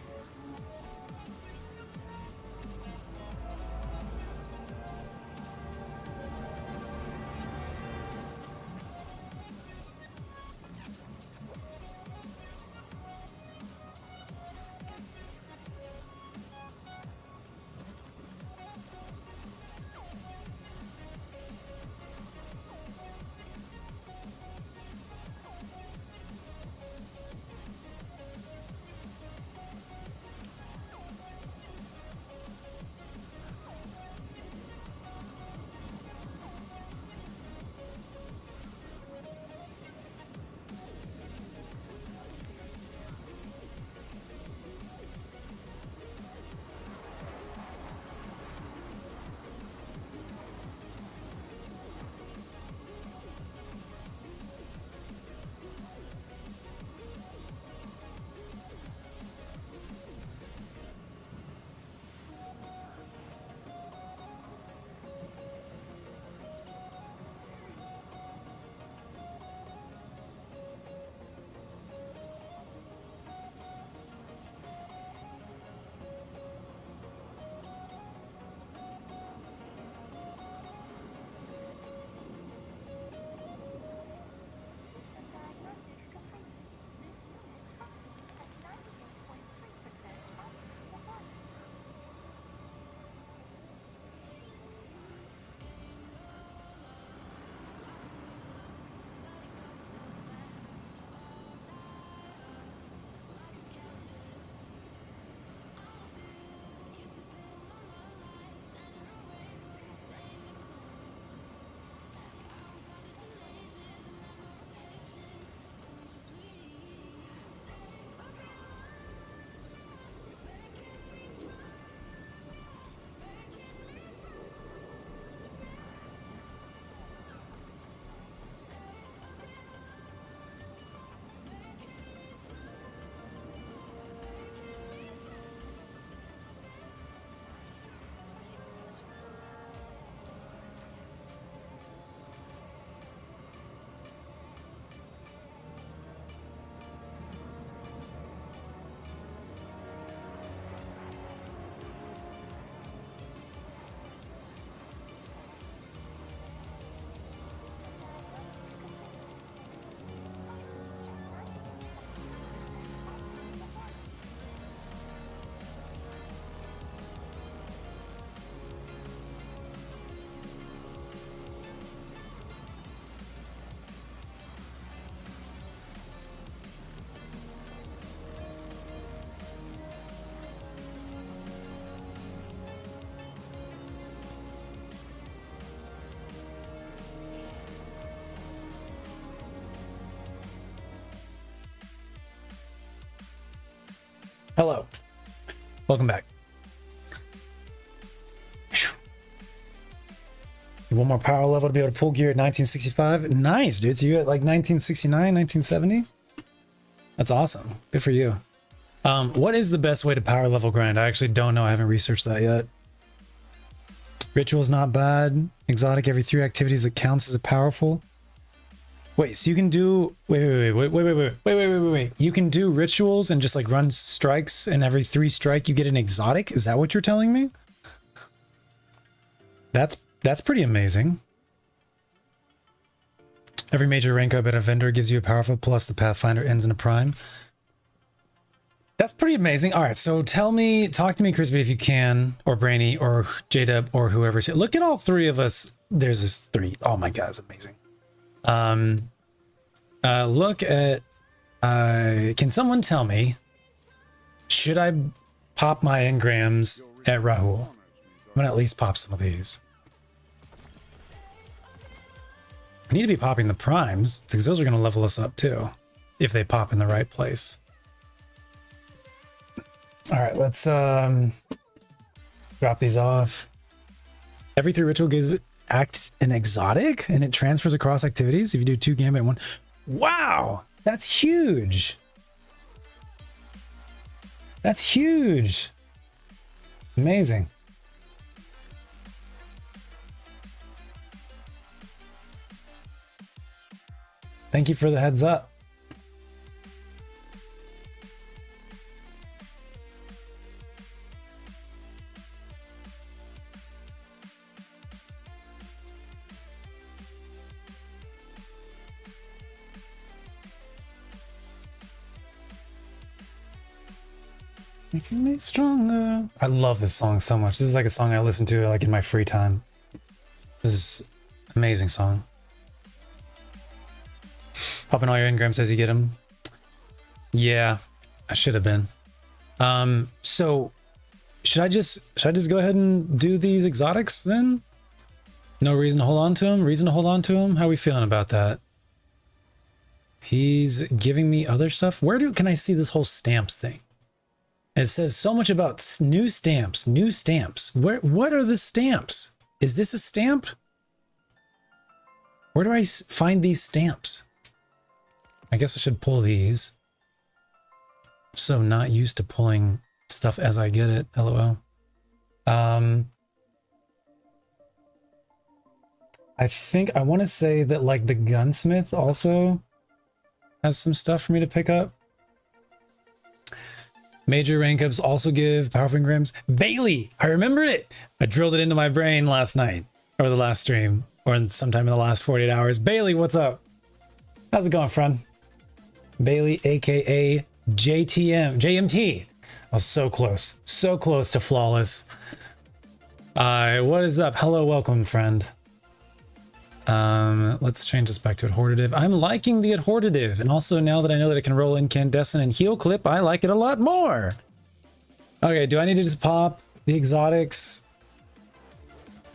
Hello. Welcome back. Whew. One more power level to be able to pull gear at 1965. Nice, dude. So you at like 1969, 1970? That's awesome. Good for you. What is the best way to power level grind? I actually don't know. I haven't researched that yet. Ritual's not bad. Exotic every 3 activities that counts as a powerful. Wait, so you can do wait. You can do rituals and just like run strikes, and every 3 strike you get an exotic? Is that what you're telling me? That's pretty amazing. Every major rank up at a vendor gives you a powerful, plus the Pathfinder ends in a prime. That's pretty amazing. All right, so talk to me, Crispy, if you can, or Brainy, or J-Dub, or whoever's here. Look at all 3 of us. There's this 3. Oh my god, it's amazing. Look at, can someone tell me, should I pop my engrams at Rahul? I'm gonna at least pop some of these. I need to be popping the primes, because those are gonna level us up too, if they pop in the right place. All right, let's drop these off. Every 3 ritual gives acts an exotic, and it transfers across activities. If you do 2 gambit in 1. Wow, that's huge. That's huge. Amazing. Thank you for the heads up. Making me stronger. I love this song so much. This is like a song I listen to like in my free time. This is an amazing song. Popping all your engrams as you get them. Yeah, I should have been. So should I just go ahead and do these exotics then? No reason to hold on to him? Reason to hold on to him? How are we feeling about that? He's giving me other stuff. Can I see this whole stamps thing? It says so much about new stamps, new stamps. What are the stamps? Is this a stamp? Where do I find these stamps? I guess I should pull these. So not used to pulling stuff as I get it, lol. I think I want to say that like the gunsmith also has some stuff for me to pick up. Major rank ups also give powerful engrams. Bailey, I remember it. I drilled it into my brain last night or the last stream or sometime in the last 48 hours. Bailey, what's up? How's it going, friend? Bailey, aka JMT. I was so close to flawless. What is up? Hello, welcome, friend. Let's change this back to adhortative. I'm liking the adhortative, and also now that I know that it can roll incandescent and heal clip, I like it a lot more. Okay, do I need to just pop the exotics?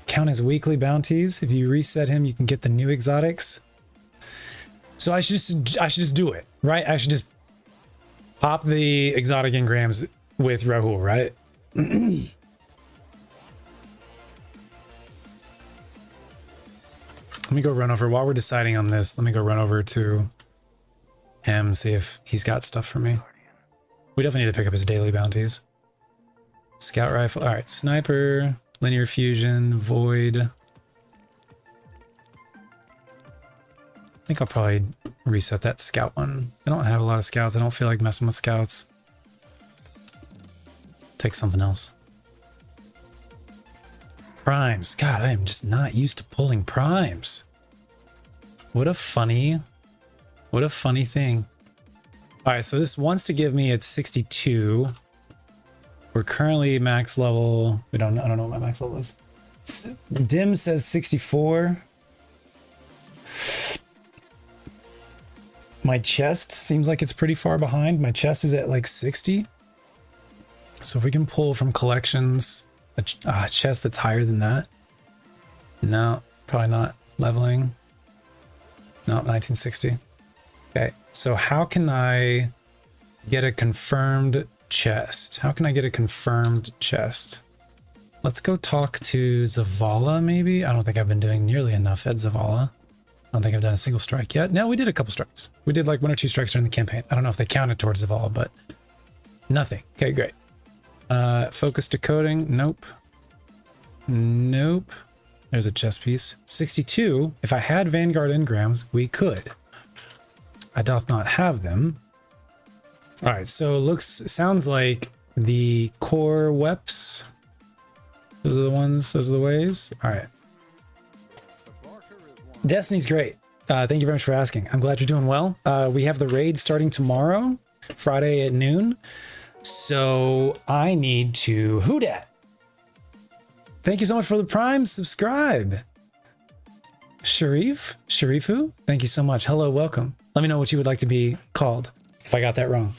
Count as weekly bounties. If you reset him, you can get the new exotics. So I should just do it, right? I should just pop the exotic engrams with Rahul, right? Let me go run over, while we're deciding on this, let me go run over to him, see if he's got stuff for me. We definitely need to pick up his daily bounties. Scout rifle, all right, sniper, linear fusion, void. I think I'll probably reset that scout one. I don't have a lot of scouts. I don't feel like messing with scouts. Take something else. Primes. God, I am just not used to pulling primes. What a funny thing. All right, so this wants to give me at 62. We're currently max level. I don't know what my max level is. Dim says 64. My chest seems like it's pretty far behind. My chest is at like 60. So if we can pull from collections a chest that's higher than that. No, probably not. Leveling. No, 1960. Okay, so how can I get a confirmed chest? How can I get a confirmed chest? Let's go talk to Zavala, maybe? I don't think I've been doing nearly enough at Zavala. I don't think I've done a single strike yet. No, we did a couple strikes. We did like 1 or 2 strikes during the campaign. I don't know if they counted towards Zavala, but nothing. Okay, great. Focus decoding. Nope. Nope. There's a chest piece. 62. If I had Vanguard engrams, we could. I doth not have them. All right, so sounds like the core weps. Those are the ones, those are the ways. All right. Destiny's great. Thank you very much for asking. I'm glad you're doing well. We have the raid starting tomorrow, Friday at noon. So I need to who dat? Thank you so much for the Prime. Subscribe. Sharifu, thank you so much. Hello, welcome. Let me know what you would like to be called if I got that wrong.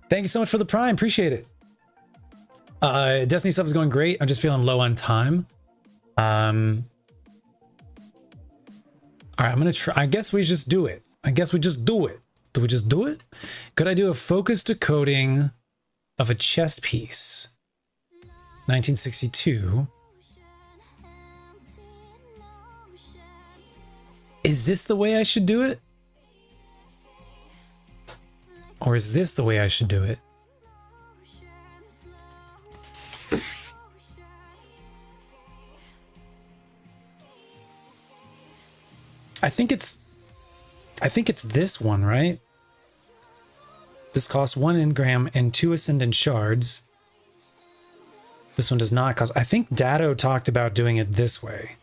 Thank you so much for the Prime. Appreciate it. Destiny stuff is going great. I'm just feeling low on time. All right, I'm gonna try. I guess we just do it. Do we just do it? Could I do a focus decoding of a chest piece? 1962. Is this the way I should do it? Or is this the way I should do it? I think it's this one, right? This costs 1 engram and 2 ascendant shards. This one does not cost. I think Dado talked about doing it this way.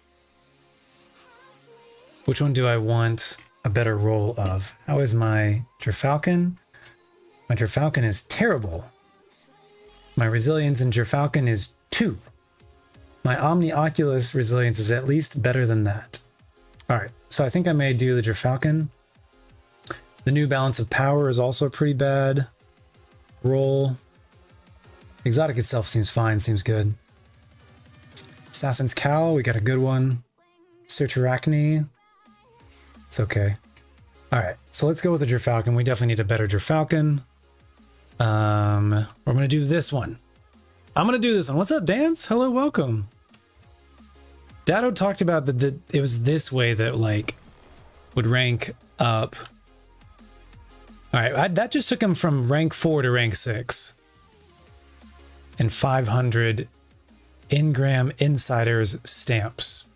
Which one do I want a better roll of? How is my Gerfalcon? My Gerfalcon is terrible. My resilience in Gerfalcon is 2. My Omni Oculus resilience is at least better than that. All right, so I think I may do the Gerfalcon. The new balance of power is also pretty bad. Roll. Exotic itself seems fine, seems good. Assassin's Cowl, we got a good one. Search Arachne. It's okay. All right, so let's go with the Gerfalcon. We definitely need a better Gerfalcon. We're gonna do this one. I'm gonna do this one. What's up, Dance? Hello, welcome. Dado talked about that it was this way that like would rank up. All right, that just took him from rank 4 to rank 6. And 500 Ingram Insiders stamps.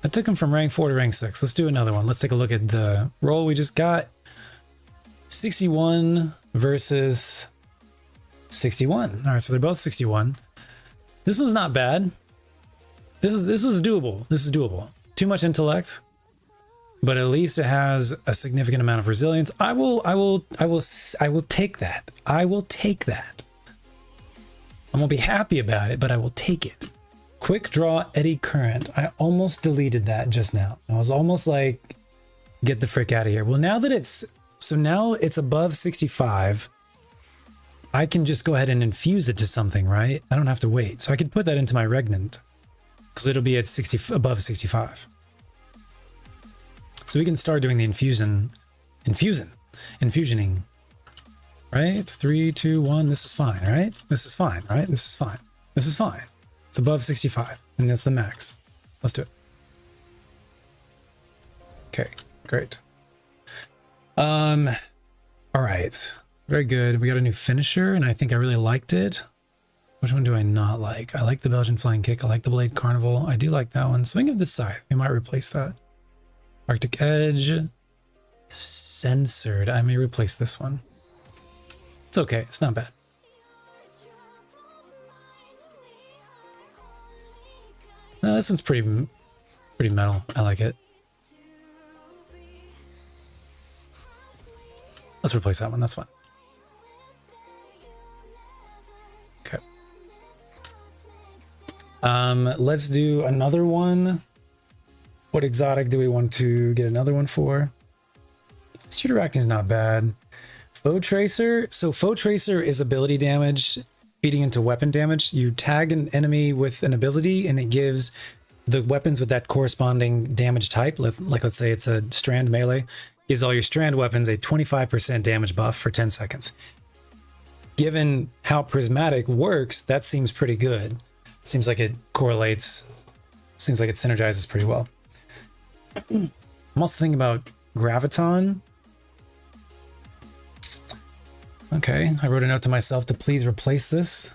That took him from rank 4 to rank 6. Let's do another one. Let's take a look at the roll we just got. 61 versus 61. All right, so they're both 61. This one's not bad. This is doable. This is doable. Too much intellect, but at least it has a significant amount of resilience. I will take that. I will take that. I won't be happy about it, but I will take it. Quick draw eddy current. I almost deleted that just now. I was almost like, get the frick out of here. Well, now that now it's above 65, I can just go ahead and infuse it to something, right? I don't have to wait. So I could put that into my Regnant because it'll be at above 65. So we can start doing the infusioning, right? 3, 2, 1. This is fine, right? This is fine, right? This is fine. This is fine. It's above 65, and that's the max. Let's do it. Okay, great. All right, very good. We got a new finisher, and I think I really liked it. Which one do I not like? I like the Belgian Flying Kick. I like the Blade Carnival. I do like that one. Swing of the Scythe. We might replace that. Arctic Edge. Censored. I may replace this one. It's okay. It's not bad. No, this one's pretty metal. I like it. Let's replace that one. That's fine. Okay. Let's do another one. What exotic do we want to get another one for? Pseudo-Arachne is not bad. Foe Tracer. So Foe Tracer is ability damage feeding into weapon damage. You tag an enemy with an ability and it gives the weapons with that corresponding damage type, like let's say it's a strand melee, gives all your strand weapons a 25% damage buff for 10 seconds. Given how Prismatic works, that seems pretty good. Seems like it correlates, seems like it synergizes pretty well. I'm also thinking about Graviton. Okay, I wrote a note to myself to please replace this.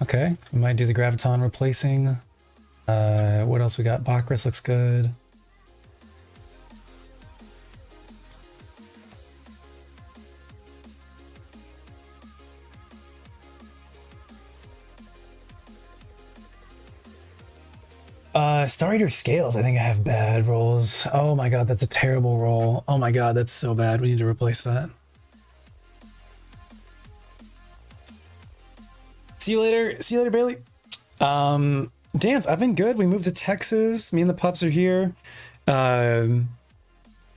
Okay, we might do the Graviton replacing. What else we got? Bakris looks good. Star Eater Scales, I think I have bad rolls. Oh my god, that's a terrible roll. Oh my god, that's so bad. We need to replace that. See you later, Bailey. Dance, I've been good. We moved to Texas. Me and the pups are here.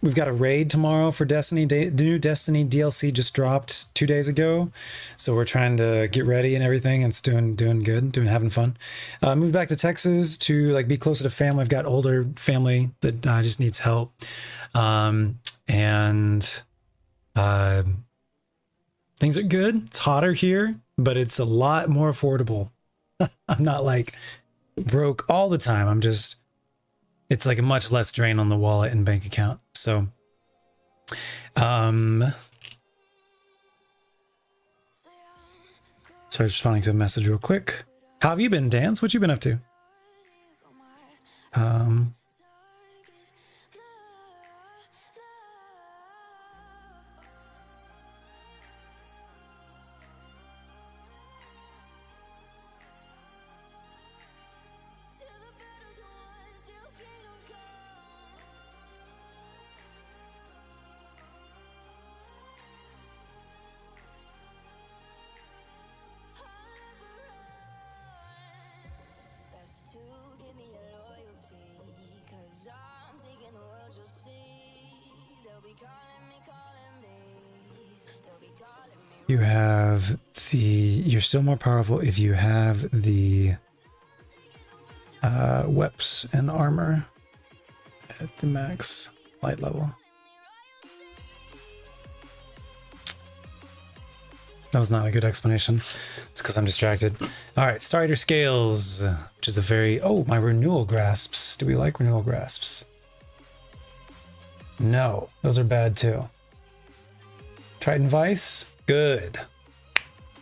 We've got a raid tomorrow for Destiny. The new Destiny DLC just dropped 2 days ago. So we're trying to get ready and everything. It's doing good, having fun. Moved back to Texas to like be closer to family. I've got older family that just needs help. Things are good. It's hotter here, but it's a lot more affordable. I'm not like broke all the time. I'm just, it's like a much less drain on the wallet and bank account. So, sorry, responding to a message real quick. How have you been, Dance? What you been up to? You have the... You're still more powerful if you have the weapons and armor at the max light level. That was not a good explanation. It's because I'm distracted. All right, Star Eater Scales, which is a very... Oh, my Renewal Grasps. Do we like Renewal Grasps? No, those are bad too. Triton Vice, good.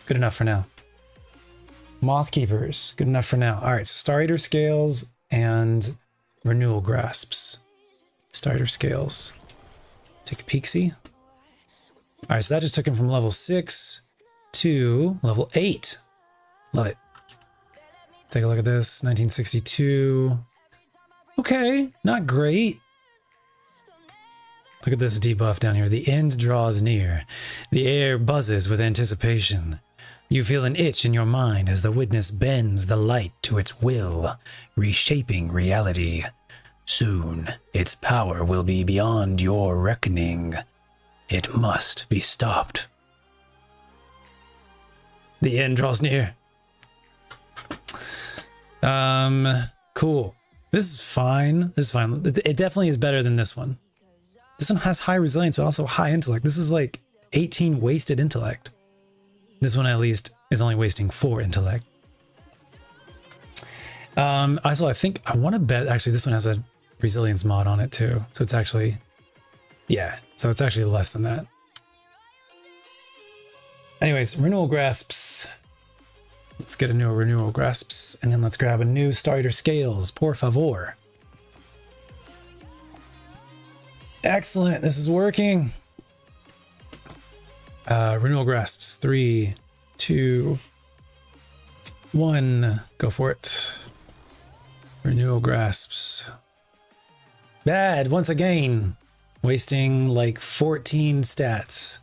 Good enough for now. Moth Keepers, good enough for now. All right, so Star Eater Scales and Renewal Grasps. Star Eater Scales. Take a peek-see. All right, so that just took him from level 6 to level 8. Love it. Take a look at this. 1962. Okay, not great. Look at this debuff down here. The end draws near. The air buzzes with anticipation. You feel an itch in your mind as the witness bends the light to its will, reshaping reality. Soon, its power will be beyond your reckoning. It must be stopped. The end draws near. Cool. This is fine. This is fine. It definitely is better than this one. This one has high resilience, but also high intellect. This is like 18 wasted intellect. This one at least is only wasting 4 intellect. Also, I want to bet actually this one has a resilience mod on it too. So it's actually, yeah, so it's actually less than that. Anyways, Renewal Grasps. Let's get a new Renewal Grasps, and then let's grab a new Star Eater Scales, por favor. Excellent, this is working. Renewal Grasps, 3, 2, 1, go for it. Renewal Grasps. Bad, once again. Wasting like 14 stats.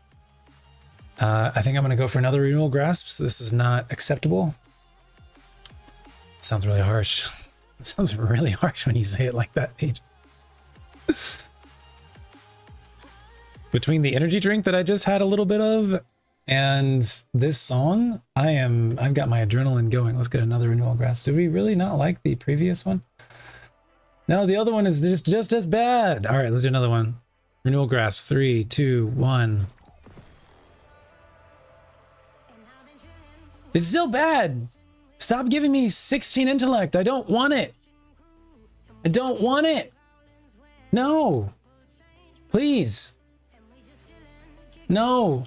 I think I'm going to go for another Renewal Grasps. This is not acceptable. It sounds really harsh. It sounds really harsh when you say it like that, Peach. Between the energy drink that I just had a little bit of and this song, I've got my adrenaline going. Let's get another Renewal Grasp. Did we really not like the previous one? No, the other one is just as bad. All right, let's do another one. Renewal Grasps, 3, 2, 1. It's still bad. Stop giving me 16 intellect. I don't want it. I don't want it. No. Please. No.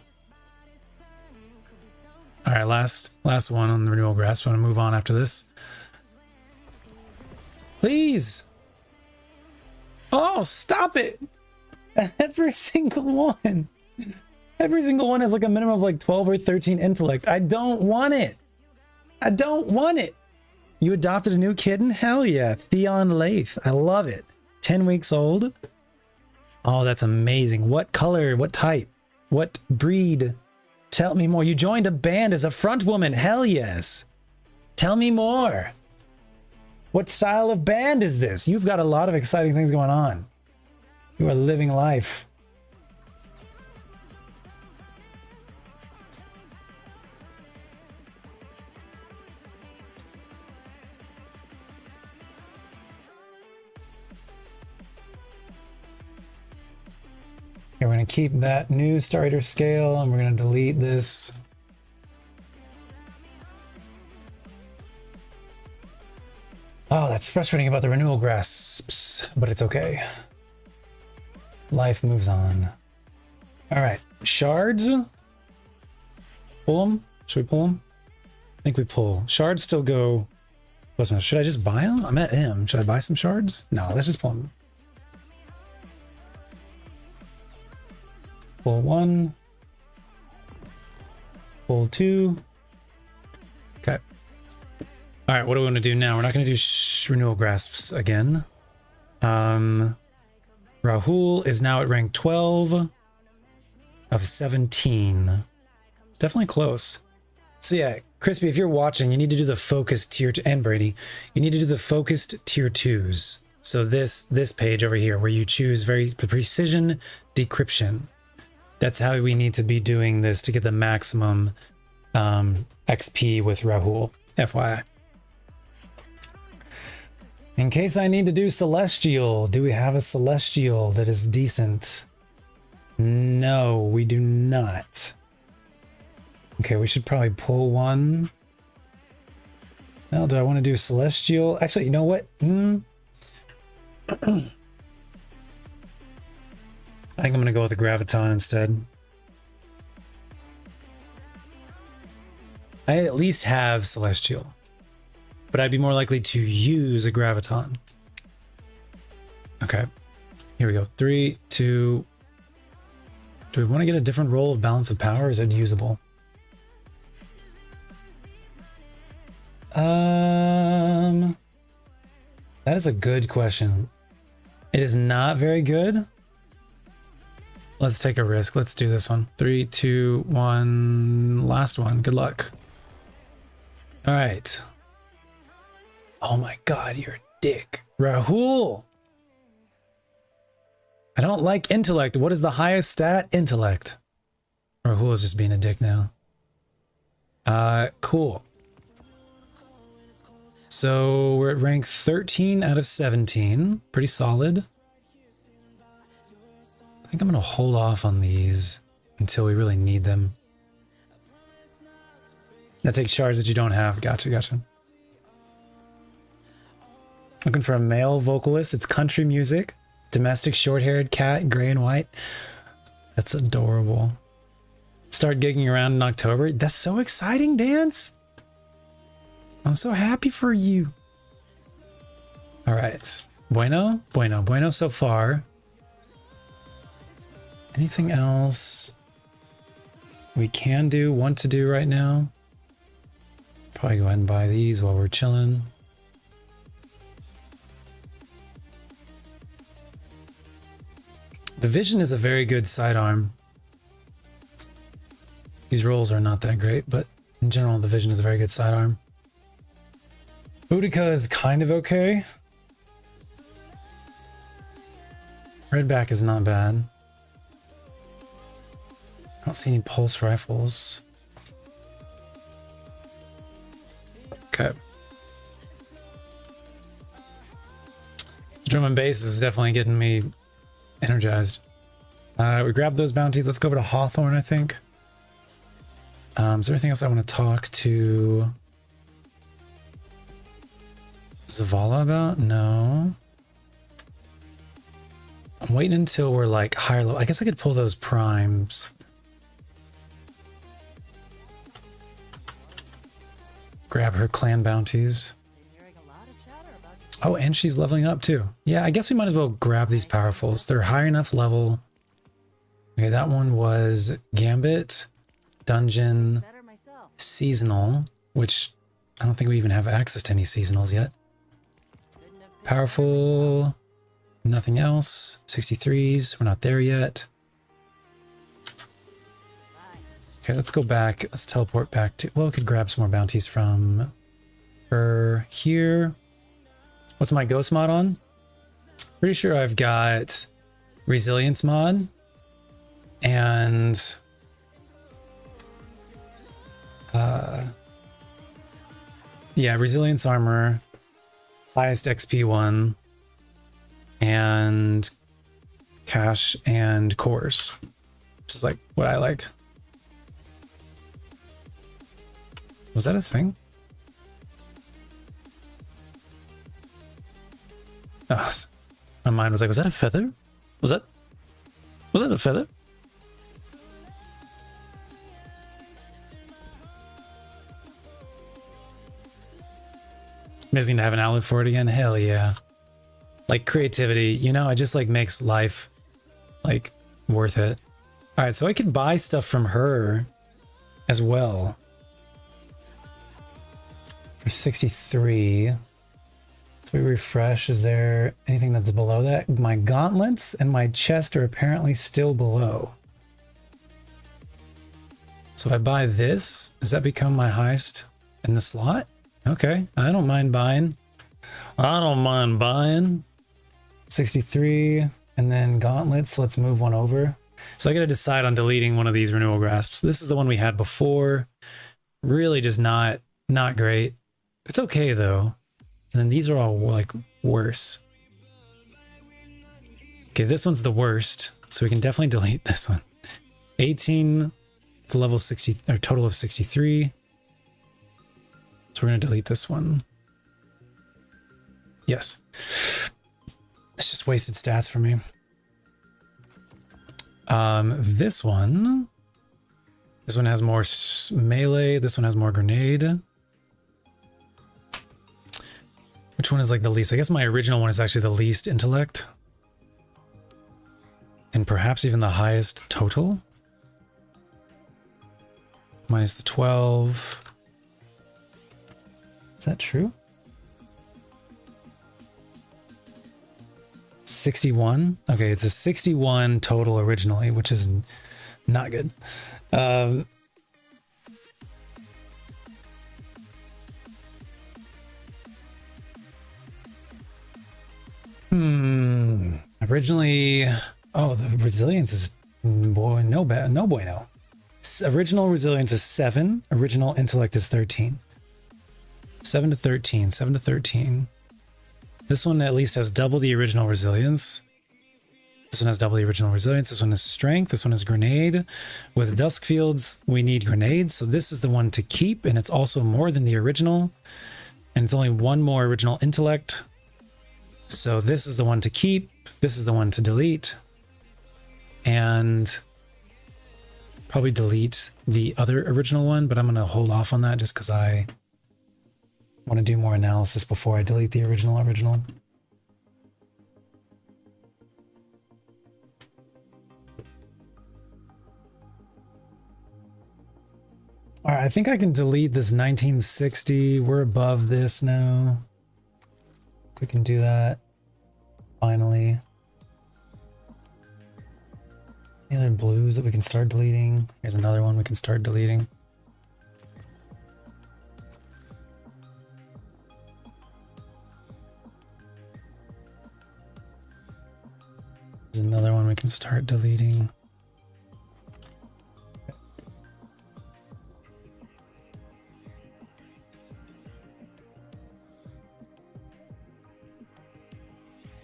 All right, last one on the Renewal Grasp. I'm gonna move on after this. Please. Oh, stop it. Every single one. Every single one has like a minimum of like 12 or 13 intellect. I don't want it. I don't want it. You adopted a new kitten? Hell yeah. Theon Lath. I love it. 10 weeks old. Oh, that's amazing. What color? What type? What breed? Tell me more. You joined a band as a front woman. Hell yes. Tell me more. What style of band is this? You've got a lot of exciting things going on. You are living life. Okay, we're going to keep that new Star Eater scale and we're going to delete this. Oh, that's frustrating about the Renewal Grasps, but it's okay. Life moves on. All right, shards. Pull them? Should we pull them? I think we pull. Shards still go. Should I just buy them? I'm at M. Should I buy some shards? No, let's just pull them. Pull 1. Pull 2. Okay. All right, what do we want to do now? We're not going to do Renewal Grasps again. Rahul is now at rank 12 of 17. Definitely close. So yeah, Crispy, if you're watching, you need to do the focused tier 2, and Brady, you need to do the focused tier 2s. So this page over here where you choose very precision decryption. That's how we need to be doing this to get the maximum XP with Rahul, FYI. In case I need to do Celestial, do we have a Celestial that is decent? No, we do not. Okay, we should probably pull one. Now, do I want to do Celestial? Actually, you know what? I think I'm going to go with the Graviton instead. I at least have Celestial, but I'd be more likely to use a Graviton. Okay, here we go. 3, 2. Do we want to get a different roll of Balance of Power, or is it usable? That is a good question. It is not very good. Let's take a risk. Let's do this one. 3, 2, 1. Last one. Good luck. All right. Oh my God, you're a dick. Rahul. I don't like intellect. What is the highest stat? Intellect. Rahul is just being a dick now. Cool. So we're at rank 13 out of 17. Pretty solid. I think I'm going to hold off on these until we really need them. That takes shards that you don't have. Gotcha, gotcha. Looking for a male vocalist. It's country music. Domestic short-haired cat, gray and white. That's adorable. Start gigging around in October. That's so exciting, Dance. I'm so happy for you. All right. Bueno, bueno, bueno so far. Anything else we can do, want to do right now? Probably go ahead and buy these while we're chilling. The Vision is a very good sidearm. These rolls are not that great, but in general, the Vision is a very good sidearm. Boudica is kind of okay. Redback is not bad. I don't see any pulse rifles. Okay. Drum and bass is definitely getting me energized. We grabbed those bounties. Let's go over to Hawthorne, I think. Is there anything else I want to talk to Zavala about? No. I'm waiting until we're like higher level. I guess I could pull those primes. Grab her clan bounties. Oh, and she's leveling up too. Yeah, I guess we might as well grab these powerfuls. They're high enough level. Okay, that one was Gambit, Dungeon, Seasonal, which I don't think we even have access to any seasonals yet. Powerful, nothing else. 63s, we're not there yet. Okay, let's go back. Let's teleport back to, well, we could grab some more bounties from her here. What's my ghost mod on? Pretty sure I've got resilience mod and yeah, resilience armor, highest XP one, and cash and cores. Which is like what I like. Was that a thing? Oh, my mind was like, was that a feather? Was that a feather? Amazing to have an outlet for it again. Hell yeah. Like creativity, you know, it just like makes life like worth it. All right, so I could buy stuff from her as well. For 63. So we refresh. Is there anything that's below that? My gauntlets and my chest are apparently still below. So if I buy this, does that become my highest in the slot? Okay, I don't mind buying. I don't mind buying. 63, and then gauntlets. Let's move one over. So I got to decide on deleting one of these renewal grasps. This is the one we had before. Really just not great. It's okay though. And then these are all like worse. Okay, this one's the worst, so we can definitely delete this one. 18 to level 60, or total of 63. So we're gonna delete this one. Yes. It's just wasted stats for me. This one has more melee. This one has more grenade. Which one is like the least? I guess my original one is actually the least intellect. And perhaps even the highest total. Minus the 12. Is that true? 61? Okay, it's a 61 total originally, which is not good. Originally, oh, the resilience is no bueno. Original resilience is 7. Original intellect is 13. 7 to 13. 7 to 13. This one at least has double the original resilience. This one has double the original resilience. This one is strength. This one is grenade. With dusk fields, we need grenades. So this is the one to keep, and it's also more than the original. And it's only one more original intellect. So this is the one to keep. This is the one to delete. And probably delete the other original one, but I'm going to hold off on that just because I want to do more analysis before I delete the original. All right, I think I can delete this 1960. We're above this now. We can do that. Finally. Any other blues that we can start deleting? Here's another one we can start deleting. There's another one we can start deleting.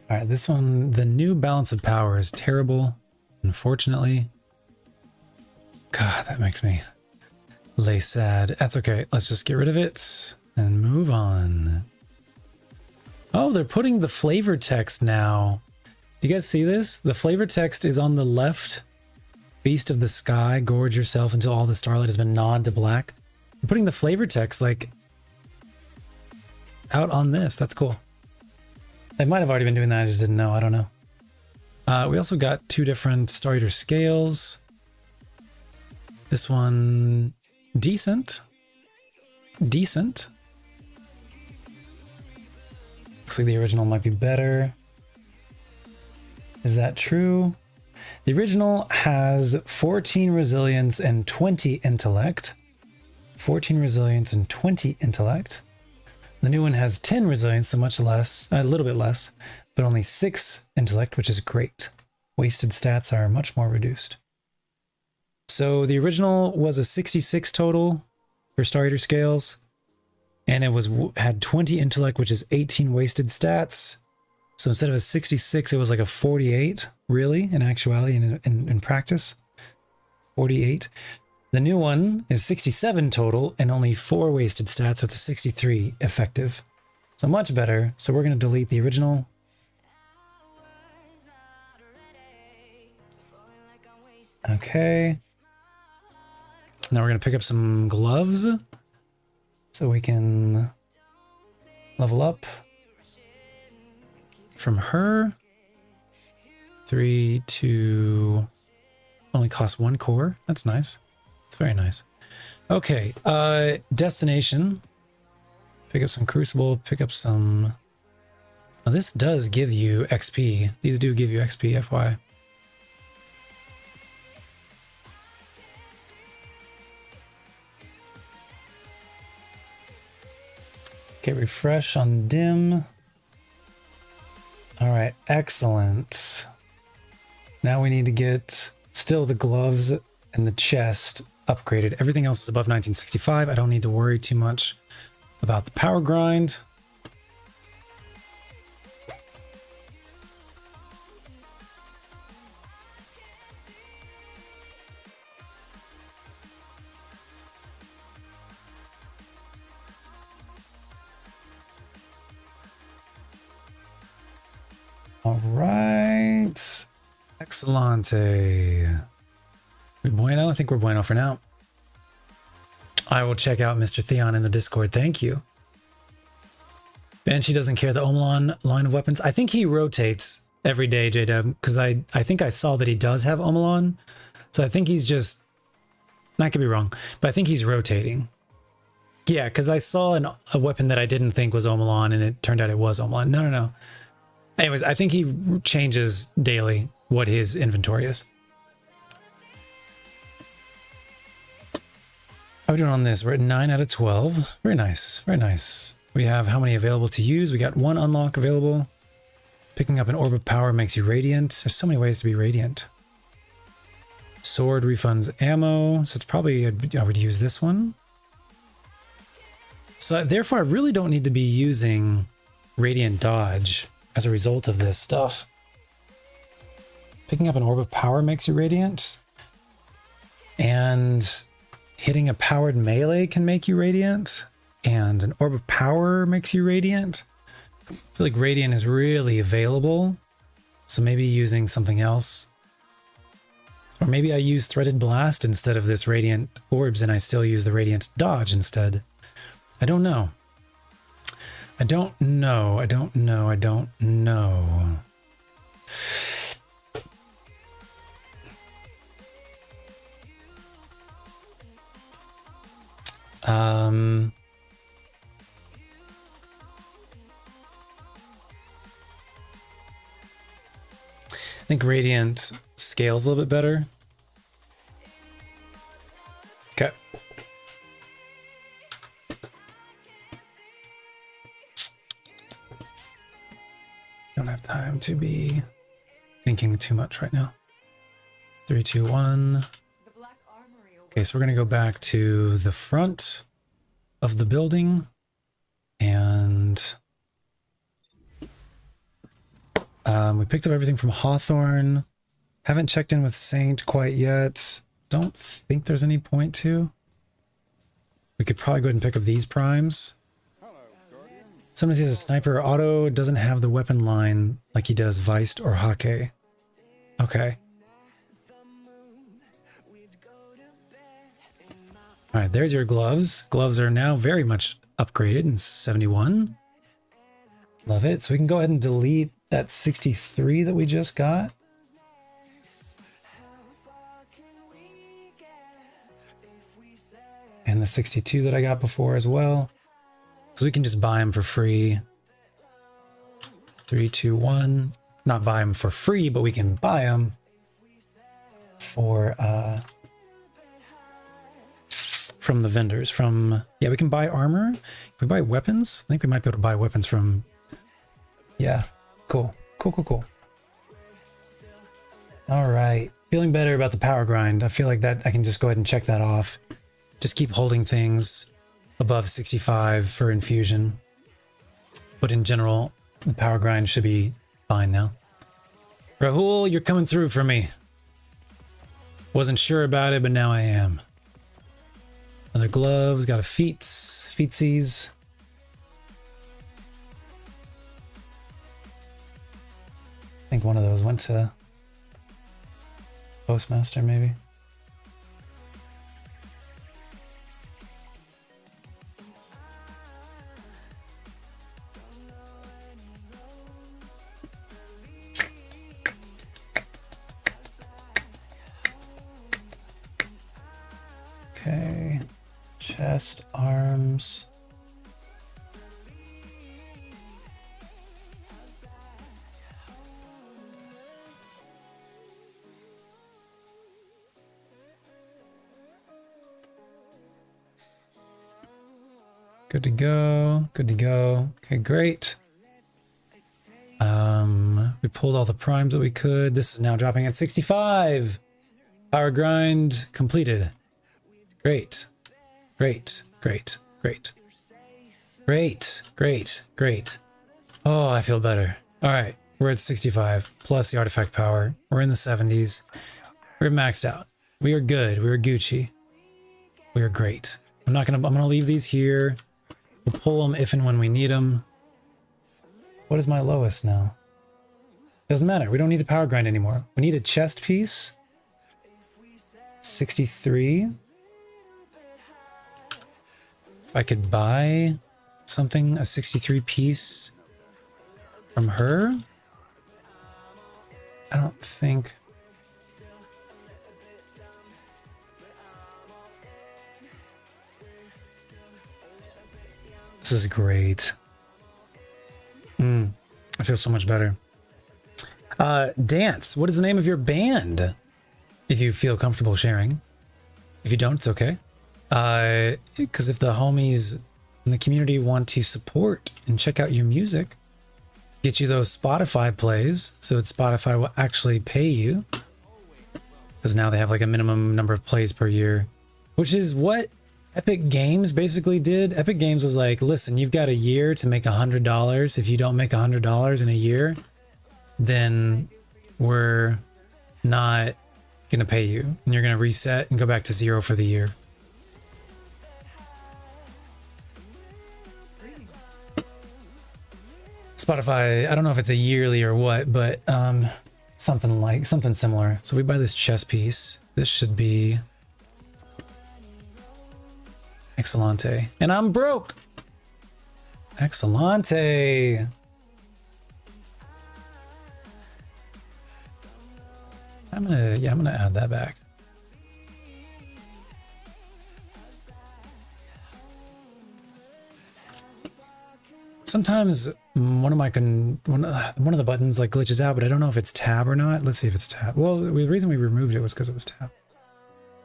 All right, this one, the new balance of power is terrible, unfortunately. God, that makes me lay sad. That's okay. Let's just get rid of it and move on. Oh, they're putting the flavor text now. You guys see this? The flavor text is on the left. Beast of the sky, gorge yourself until all the starlight has been gnawed to black. They're putting the flavor text like out on this. That's cool. They might have already been doing that. I just didn't know. I don't know. We also got 2 different Star Eater scales. This one, decent. Decent. Looks like the original might be better. Is that true? The original has 14 resilience and 20 intellect. 14 resilience and 20 intellect. The new one has 10 resilience, so much less, a little bit less, but only 6 intellect, which is great. Wasted stats are much more reduced. So the original was a 66 total for Star Eater scales, and it had 20 intellect, which is 18 wasted stats. So instead of a 66, it was like a 48, really, in actuality, in practice. 48. The new one is 67 total and only 4 wasted stats, so it's a 63 effective. So much better. So we're going to delete the original. Okay. Now we're going to pick up some gloves so we can level up from her. 3 to only costs 1 core. That's nice. It's very nice. Okay, destination. Pick up some crucible, pick up some... Now this does give you XP. These do give you XP, FYI. Okay, refresh on dim. All right, excellent. Now we need to get still the gloves and the chest upgraded. Everything else is above 1965. I don't need to worry too much about the power grind. All right. Excellente. We bueno? I think we're bueno for now. I will check out Mr. Theon in the Discord. Thank you. Banshee doesn't care the Omolon line of weapons. I think he rotates every day, JW, because I think I saw that he does have Omolon. So I think he's just... I could be wrong, but I think he's rotating. Yeah, because I saw a weapon that I didn't think was Omolon, and it turned out it was Omolon. No. Anyways, I think he changes daily what his inventory is. How are we doing on this? We're at 9 out of 12. Very nice. Very nice. We have how many available to use? We got 1 unlock available. Picking up an orb of power makes you radiant. There's so many ways to be radiant. Sword refunds ammo. So it's probably, I would use this one. So therefore, I really don't need to be using radiant dodge as a result of this stuff. Picking up an orb of power makes you radiant. And hitting a powered melee can make you radiant. And an orb of power makes you radiant. I feel like radiant is really available. So maybe using something else. Or maybe I use threaded blast instead of this radiant orbs and I still use the radiant dodge instead. I don't know. I don't know. I think Radiant scales a little bit better. Okay. Don't have time to be thinking too much right now. 3, 2, 1. Okay, so we're going to go back to the front of the building and we picked up everything from Hawthorne. Haven't checked in with Saint quite yet. Don't think there's any point to. We could probably go ahead and pick up these primes. Sometimes he has a sniper or auto, doesn't have the weapon line like he does Weist or Hake. Okay. All right, there's your gloves. Gloves are now very much upgraded in 71. Love it. So we can go ahead and delete that 63 that we just got. And the 62 that I got before as well. So we can just buy them for free. 3, 2, 1. Not buy them for free, but we can buy them for from the vendors. Yeah, we can buy armor. Can we buy weapons? I think we might be able to buy weapons from. Yeah, cool. All right, feeling better about the power grind. I feel like that I can just go ahead and check that off. Just keep holding things above 65 for infusion. But in general, the power grind should be fine now. Rahul, you're coming through for me. Wasn't sure about it, but now I am. Other gloves, got a feetsies. I think one of those went to Postmaster, maybe. Okay, chest, arms. Good to go. Okay, great. We pulled all the primes that we could. This is now dropping at 65. Power grind completed. Great. Great. Great. Great. Great. Great. Great. Oh, I feel better. All right. We're at 65 plus the artifact power. We're in the 70s. We're maxed out. We are good. We are Gucci. We are great. I'm gonna leave these here. We'll pull them if and when we need them. What is my lowest now? Doesn't matter. We don't need to power grind anymore. We need a chest piece. 63. If I could buy something, a 63 piece from her. I don't think. This is great. I feel so much better. Dance, what is the name of your band? If you feel comfortable sharing. If you don't, it's okay. Because if the homies in the community want to support and check out your music, get you those Spotify plays, so that Spotify will actually pay you. Because now they have like a minimum number of plays per year, which is what Epic Games basically did. Epic Games was like, listen, you've got a year to make $100. If you don't make $100 in a year, then we're not going to pay you. And you're going to reset and go back to 0 for the year. Spotify, I don't know if it's a yearly or what, but something similar. So we buy this chess piece. This should be Excellente. And I'm broke. Excellente. I'm gonna add that back. Sometimes one of the buttons like glitches out, but I don't know if it's tab or not. Let's see if it's tab. Well, the reason we removed it was because it was tab.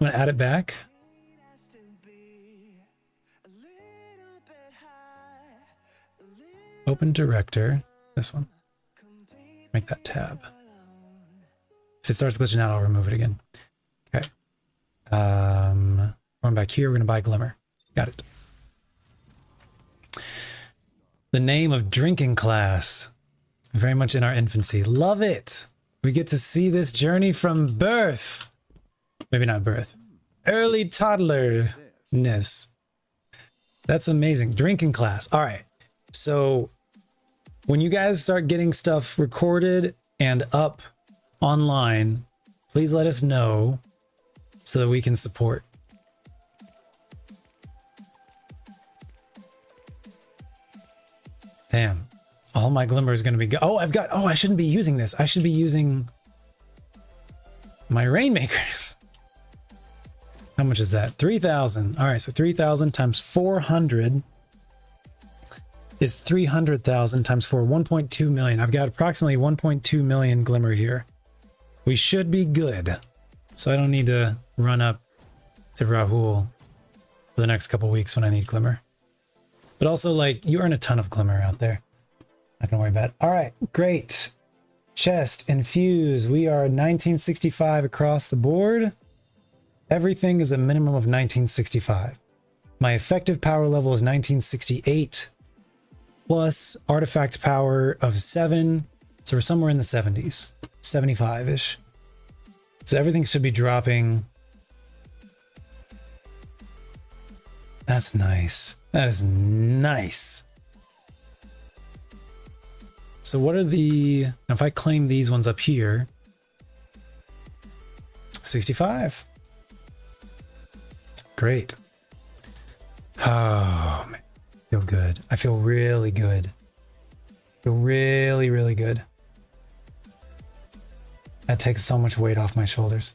I'm gonna add it back. Open director, this one. Make that tab. If it starts glitching out, I'll remove it again. Okay. Going back here, we're gonna buy Glimmer. Got it. The name of drinking class. Very much in our infancy. Love it. We get to see this journey from birth. Maybe not birth. Early toddlerness. That's amazing. Drinking class. All right. So when you guys start getting stuff recorded and up online, please let us know so that we can support. Damn. All my Glimmer is going to be oh, I shouldn't be using this. I should be using my Rainmakers. How much is that? 3,000. All right, so 3,000 times 400 is 300,000 times 4, 1.2 million. I've got approximately 1.2 million Glimmer here. We should be good. So I don't need to run up to Rahul for the next couple weeks when I need Glimmer. But also, like, you earn a ton of Glimmer out there. Not gonna worry about it. All right, great. Chest, infuse. We are 1965 across the board. Everything is a minimum of 1965. My effective power level is 1968. Plus artifact power of 7. So we're somewhere in the 70s. 75-ish. So everything should be dropping. That's nice. That is nice. So what are the... Now if I claim these ones up here... 65. Great. Oh, man. I feel good. I feel really good. I feel really, really good. That takes so much weight off my shoulders.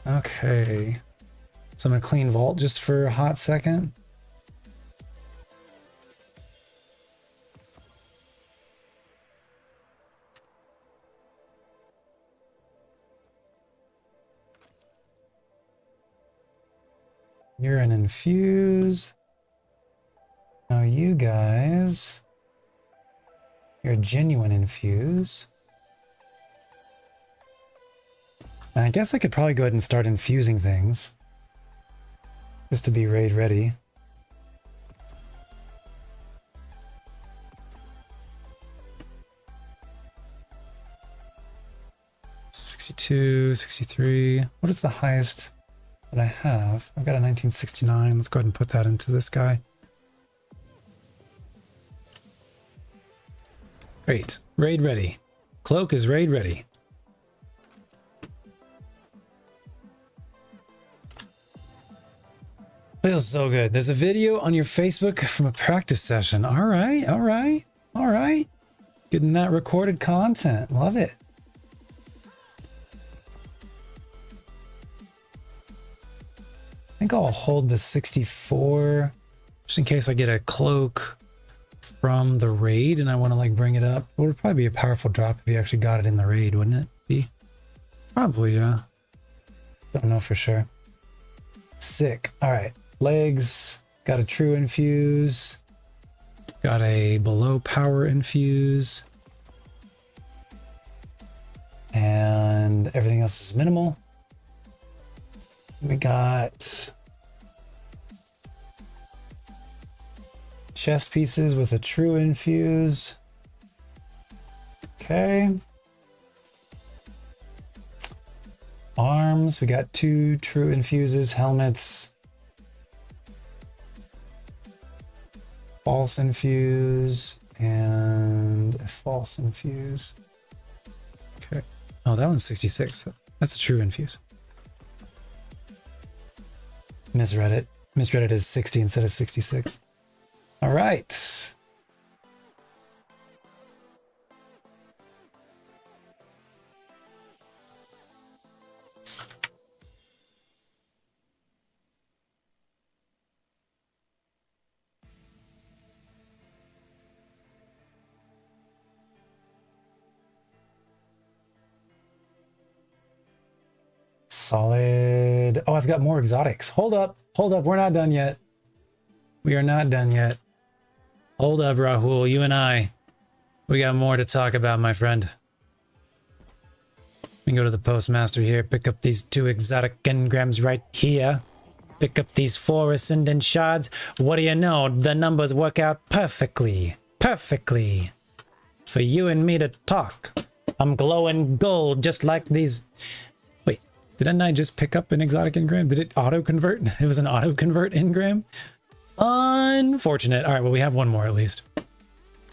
Okay. So I'm going to clean Vault just for a hot second. You're an infuse. No, you guys? You're a genuine infuse. And I guess I could probably go ahead and start infusing things. Just to be raid ready. $62, $63. What is the highest that I have? I've got a 1969. Let's go ahead and put that into this guy. Great. Raid ready. Cloak is raid ready. Feels so good. There's a video on your Facebook from a practice session. All right, all right, all right. Getting that recorded content. Love it. I think I'll hold the 64 just in case I get a cloak from the raid and I want to like bring it up. It would probably be a powerful drop if you actually got it in the raid, wouldn't it be? Probably, yeah. Don't know for sure. Sick. All right. Legs. Got a true infuse. Got a below power infuse. And everything else is minimal. We got chest pieces with a true infuse. Okay. Arms, we got 2 true infuses, helmets. False infuse and a false infuse. Okay. Oh, that one's 66. That's a true infuse. Misread it. Misread it as 60 instead of 66. All right. Solid. Oh, I've got more exotics. Hold up. Hold up. We're not done yet. We are not done yet. Hold up, Rahul. You and I. We got more to talk about, my friend. We can go to the postmaster here. Pick up these 2 exotic engrams right here. Pick up these 4 ascendant shards. What do you know? The numbers work out perfectly. Perfectly. For you and me to talk. I'm glowing gold just like these... Didn't I just pick up an exotic engram? Did it auto-convert? It was an auto-convert engram? Unfortunate. All right, well, we have one more at least.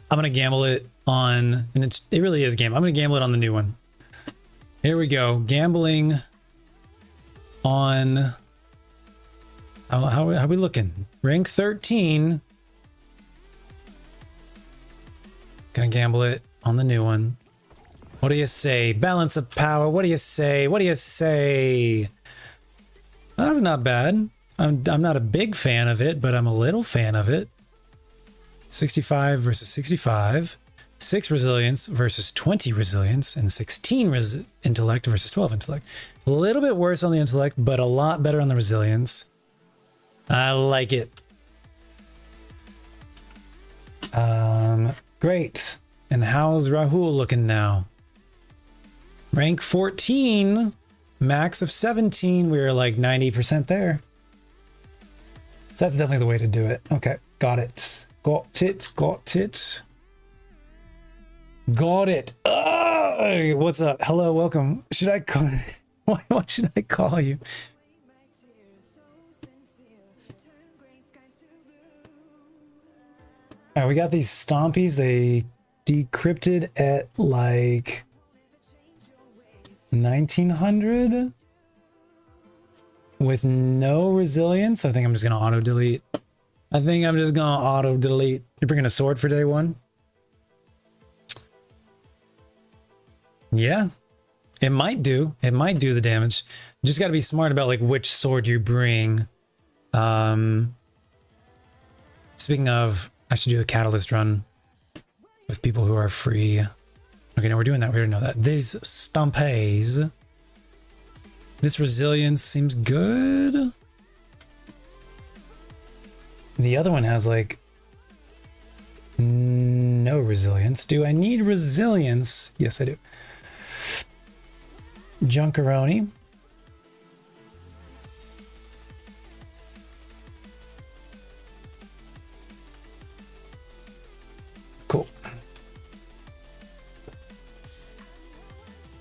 I'm going to gamble it on... And it really is game. I'm going to gamble it on the new one. Here we go. Gambling on... How are we looking? Rank 13. Gonna gamble it on the new one. What do you say? Balance of power. What do you say? What do you say? Well, that's not bad. I'm not a big fan of it, but I'm a little fan of it. 65 versus 65. 6 resilience versus 20 resilience, and 16 intellect versus 12 intellect. A little bit worse on the intellect, but a lot better on the resilience. I like it. Great. And how's Rahul looking now? Rank 14, max of 17. We're like 90% there. So that's definitely the way to do it. Okay, got it. Got it, got it. Got it. What's up? Hello, welcome. Should I call... What should I call you? All right, we got these stompies. They decrypted at like 1900 with no resilience. I think I'm just gonna auto delete. You're bringing a sword for day 1? Yeah, it might do. It might do the damage. You just got to be smart about like which sword you bring. Speaking of, I should do a catalyst run with people who are free. Okay, no, we're doing that. We already know that. These stompies. This resilience seems good. The other one has like No resilience. Do I need resilience? Yes, I do. Junkeroni. Cool.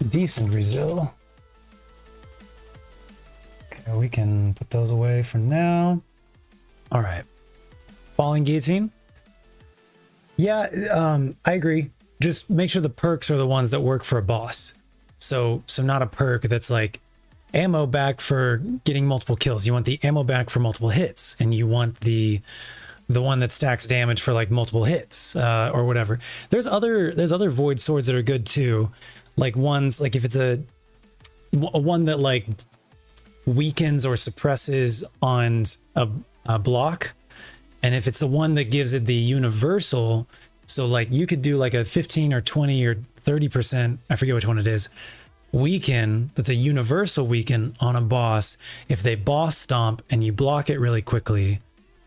Decent resil. Okay, we can put those away for now. All right. Falling Guillotine. Yeah, I agree. Just make sure the perks are the ones that work for a boss. So not a perk that's like ammo back for getting multiple kills. You want the ammo back for multiple hits, and you want the one that stacks damage for like multiple hits or whatever. There's other void swords that are good too, like ones like if it's a one that like weakens or suppresses on a block. And if it's the one that gives it the universal, so like you could do like a 15 or 20 or 30%, I forget which one it is, weaken, that's a universal weaken on a boss if they boss stomp and you block it really quickly.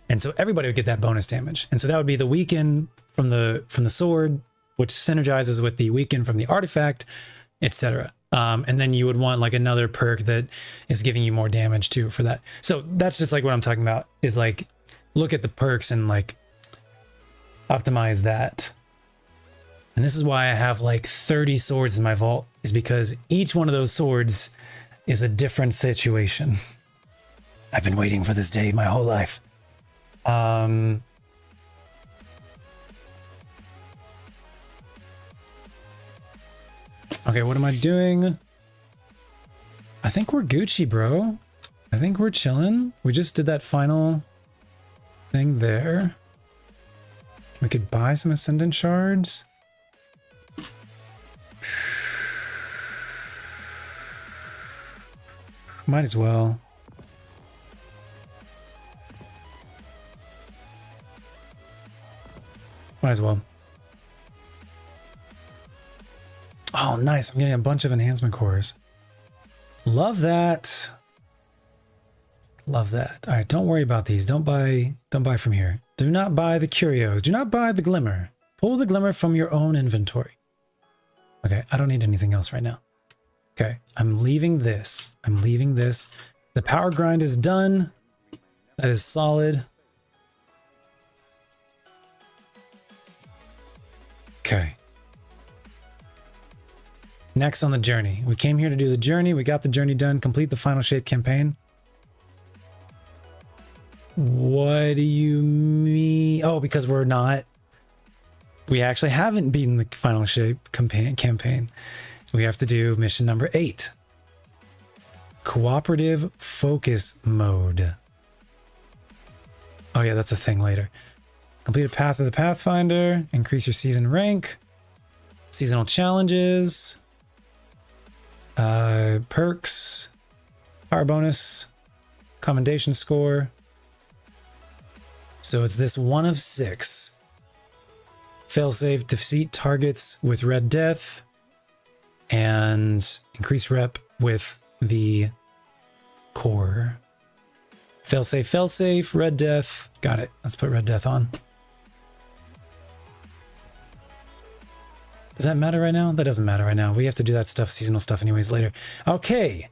And so everybody would get that bonus damage. And so that would be the weaken from the sword, which synergizes with the weaken from the artifact, etc. And then you would want like another perk that is giving you more damage too for that. So that's just like what I'm talking about, is like look at the perks and like optimize that. And this is why I have like 30 swords in my vault, is because each one of those swords is a different situation. I've been waiting for this day my whole life. Okay, what am I doing? I think we're Gucci, bro. I think we're chilling. We just did that final thing there. We could buy some Ascendant shards. Might as well. Might as well. Oh, nice. I'm getting a bunch of enhancement cores. Love that. Love that. All right, don't worry about these. Don't buy from here. Do not buy the curios. Do not buy the glimmer. Pull the glimmer from your own inventory. Okay, I don't need anything else right now. Okay, I'm leaving this. I'm leaving this. The power grind is done. That is solid. Okay. Next on the journey. We came here to do the journey. We got the journey done. Complete the final shape campaign. What do you mean? Oh, because we're not. We actually haven't beaten the final shape campaign. We have to do mission number 8. Cooperative focus mode. Oh yeah, that's a thing later. Complete a path of the Pathfinder. Increase your season rank. Seasonal challenges. Perks. Power bonus. Commendation score. So it's this 1 of 6. Failsafe, defeat targets with Red Death. And increase rep with the core. Failsafe, Red Death. Got it. Let's put Red Death on. Does that matter right now? That doesn't matter right now. We have to do that stuff, seasonal stuff anyways later. Okay.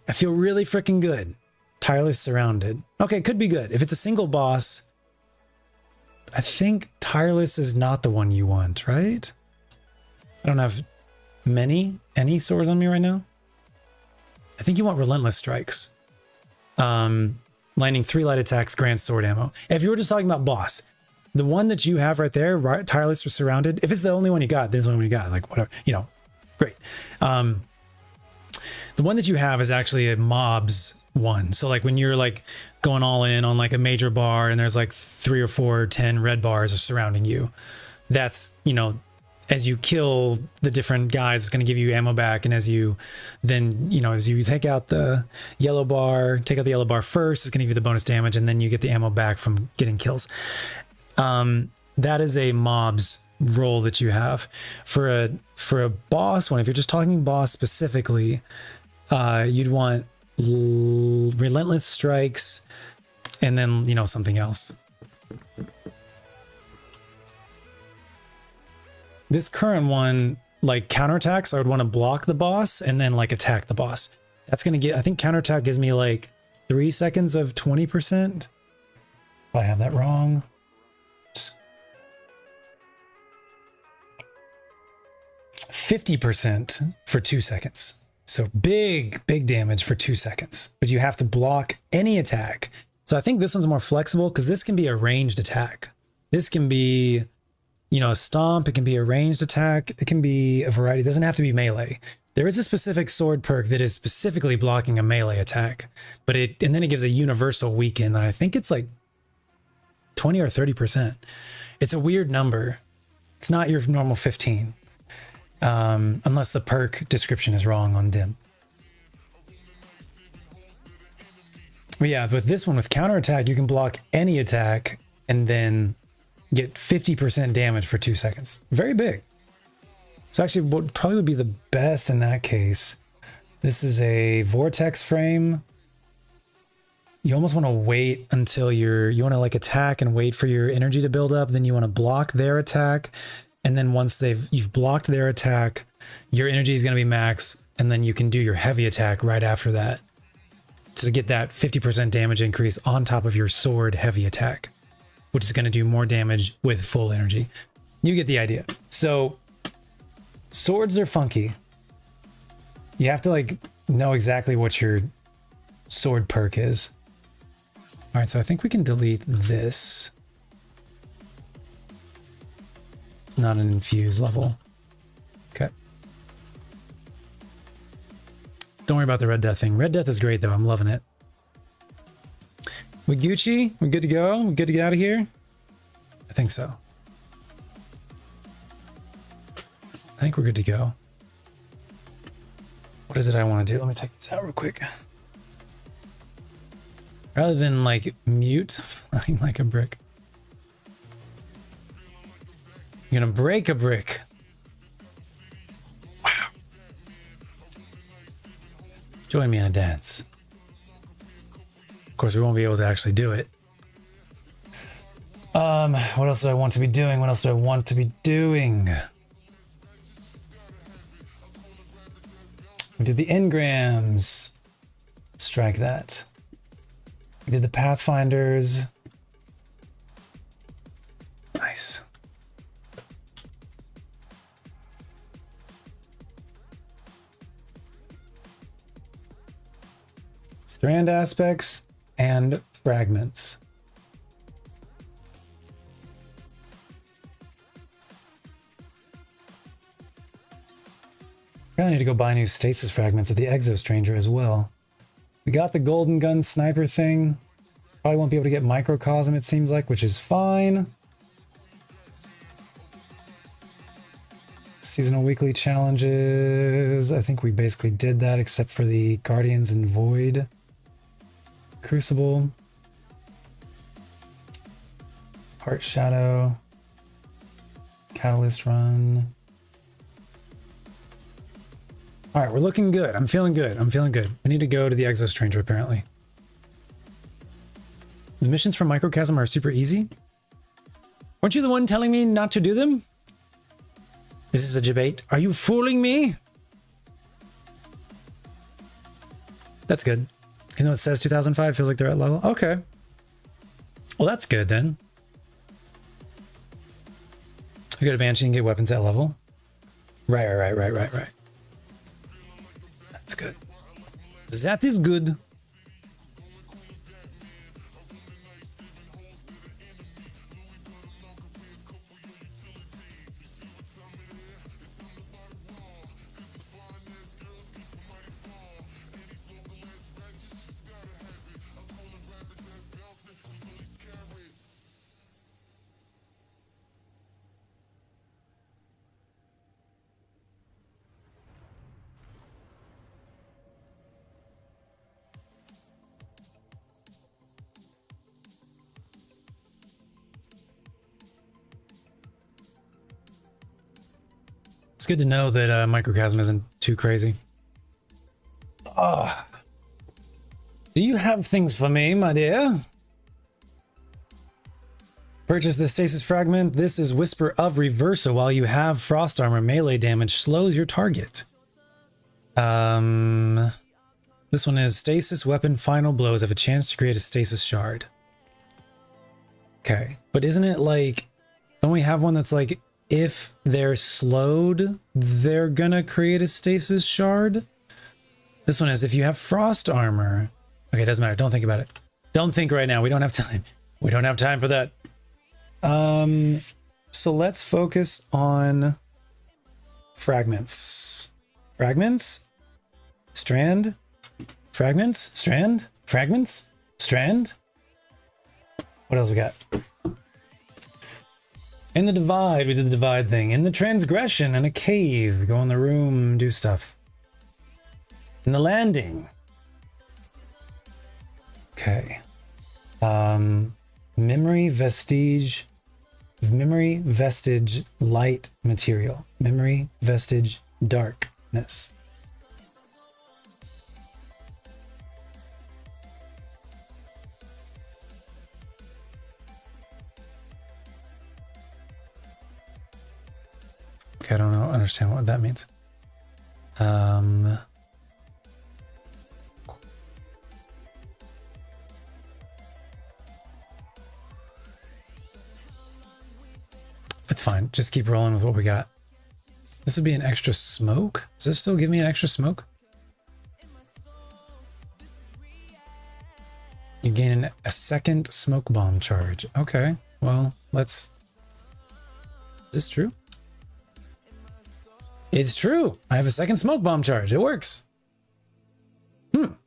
I feel really freaking good. Tireless surrounded. Okay, could be good. If it's a single boss, I think Tireless is not the one you want, right? I don't have any swords on me right now. I think you want Relentless Strikes. Landing 3 light attacks grants sword ammo. If you were just talking about boss, the one that you have right there, right, Tireless or Surrounded, if it's the only one you got, then it's the only one you got, like whatever, you know, great. The one that you have is actually a mobs one. So like when you're like going all in on like a major bar and there's like 3 or 4 or 10 red bars are surrounding you, that's, you know, as you kill the different guys, it's going to give you ammo back. And as you then, you know, as you take out the yellow bar, take out the yellow bar first, it's going to give you the bonus damage. And then you get the ammo back from getting kills. That is a mobs role that you have. For a boss one, if you're just talking boss specifically, you'd want Relentless Strikes and then, you know, something else. this current one, like counterattacks, I would want to block the boss and then like attack the boss. That's going to get, I think counterattack gives me like 3 seconds of 20%. If I have that wrong. 50% for 2 seconds. So big damage for 2 seconds, but you have to block any attack. So I think this one's more flexible because this can be a ranged attack. This can be, you know, a stomp. It can be a ranged attack. It can be a variety. It doesn't have to be melee. There is a specific sword perk that is specifically blocking a melee attack, but and then it gives a universal weaken that I think it's like 20 or 30%. It's a weird number. It's not your normal 15. Unless the perk description is wrong on Dim. But yeah, with this one, with counterattack, you can block any attack and then get 50% damage for 2 seconds. Very big. So actually what probably would be the best in that case, this is a vortex frame. You almost want to wait until you want to like attack and wait for your energy to build up. Then you want to block their attack. And then once you've blocked their attack, your energy is going to be max, and then you can do your heavy attack right after that to get that 50% damage increase on top of your sword heavy attack, which is going to do more damage with full energy. You get the idea. So swords are funky. You have to like know exactly what your sword perk is. All right, so I think we can delete this. It's not an infused level. Okay. Don't worry about the Red Death thing. Red Death is great though. I'm loving it. We Gucci? We're good to go? We're good to get out of here? I think so. I think we're good to go. What is it I want to do? Let me take this out real quick. Rather than like mute, flying like a brick. You're gonna break a brick. Wow. Join me in a dance. Of course, we won't be able to actually do it. What else do I want to be doing? What else do I want to be doing? We did the engrams. Strike that. We did the pathfinders. Nice. Strand aspects and fragments. Probably need to go buy new stasis fragments at the Exostranger as well. We got the golden gun sniper thing. Probably won't be able to get microcosm, it seems like, which is fine. Seasonal weekly challenges. I think we basically did that except for the Guardians and Void. Crucible. Heart Shadow. Catalyst run. All right, we're looking good. I'm feeling good. I'm feeling good. We need to go to the Exostranger, apparently. The missions from Microcosm are super easy. Weren't you the one telling me not to do them? Is this a debate? Are you fooling me? That's good. Even though it says 2005, feels like they're at level. Okay. Well, that's good then. We go to Banshee and get weapons at level. Right. That's good. That is good. It's good to know that Microcosm isn't too crazy. Do you have things for me, my dear? Purchase the stasis fragment. This is Whisper of Reversa. While you have frost armor, melee damage slows your target. This one is stasis weapon. Final blows have a chance to create a stasis shard. Okay, but isn't it like, don't we have one that's like, if they're slowed, they're gonna create a stasis shard? This one is if you have frost armor. Okay, doesn't matter. Don't think about it. Don't think right now. We don't have time. We don't have time for that. So let's focus on fragments. Fragments? Strand? Fragments? Strand? Fragments? Strand? What else we got? In the divide, we did the divide thing. In the transgression, in a cave, go in the room, do stuff. In the landing. Okay. Memory vestige light material. Memory vestige darkness. Okay, I don't understand what that means. It's fine. Just keep rolling with what we got. This would be an extra smoke. Does this still give me an extra smoke? You gain a second smoke bomb charge. Okay, well, let's... Is this true? It's true. I have a second smoke bomb charge. It works.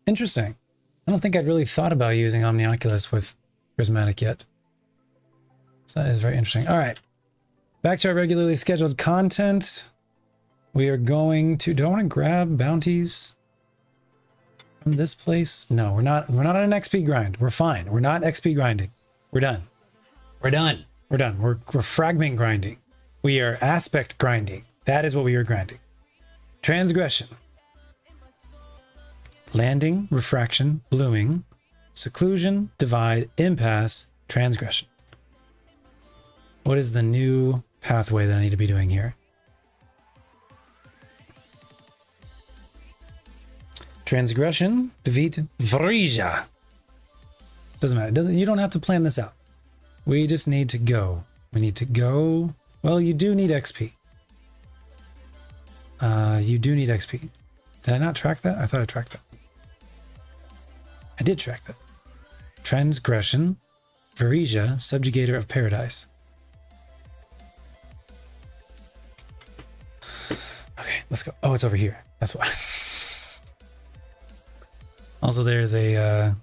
Interesting. I don't think I'd really thought about using Omnioculus with Prismatic yet. So that is very interesting. All right. Back to our regularly scheduled content. We are going to... Do I want to grab bounties from this place? No, we're not. We're not on an XP grind. We're fine. We're not XP grinding. We're done. We're done. We're done. We're fragment grinding. We are aspect grinding. That is what we are grinding. Transgression. Landing, refraction, blooming, seclusion, divide, impasse, transgression. What is the new pathway that I need to be doing here? Transgression, defeat Vrija. Doesn't matter. You don't have to plan this out. We just need to go. We need to go. Well, you do need XP. You do need XP. Did I not track that? I thought I tracked that. I did track that. Transgression, Vrija, Subjugator of Paradise. Okay, let's go. Oh, it's over here. That's why. Also, there's a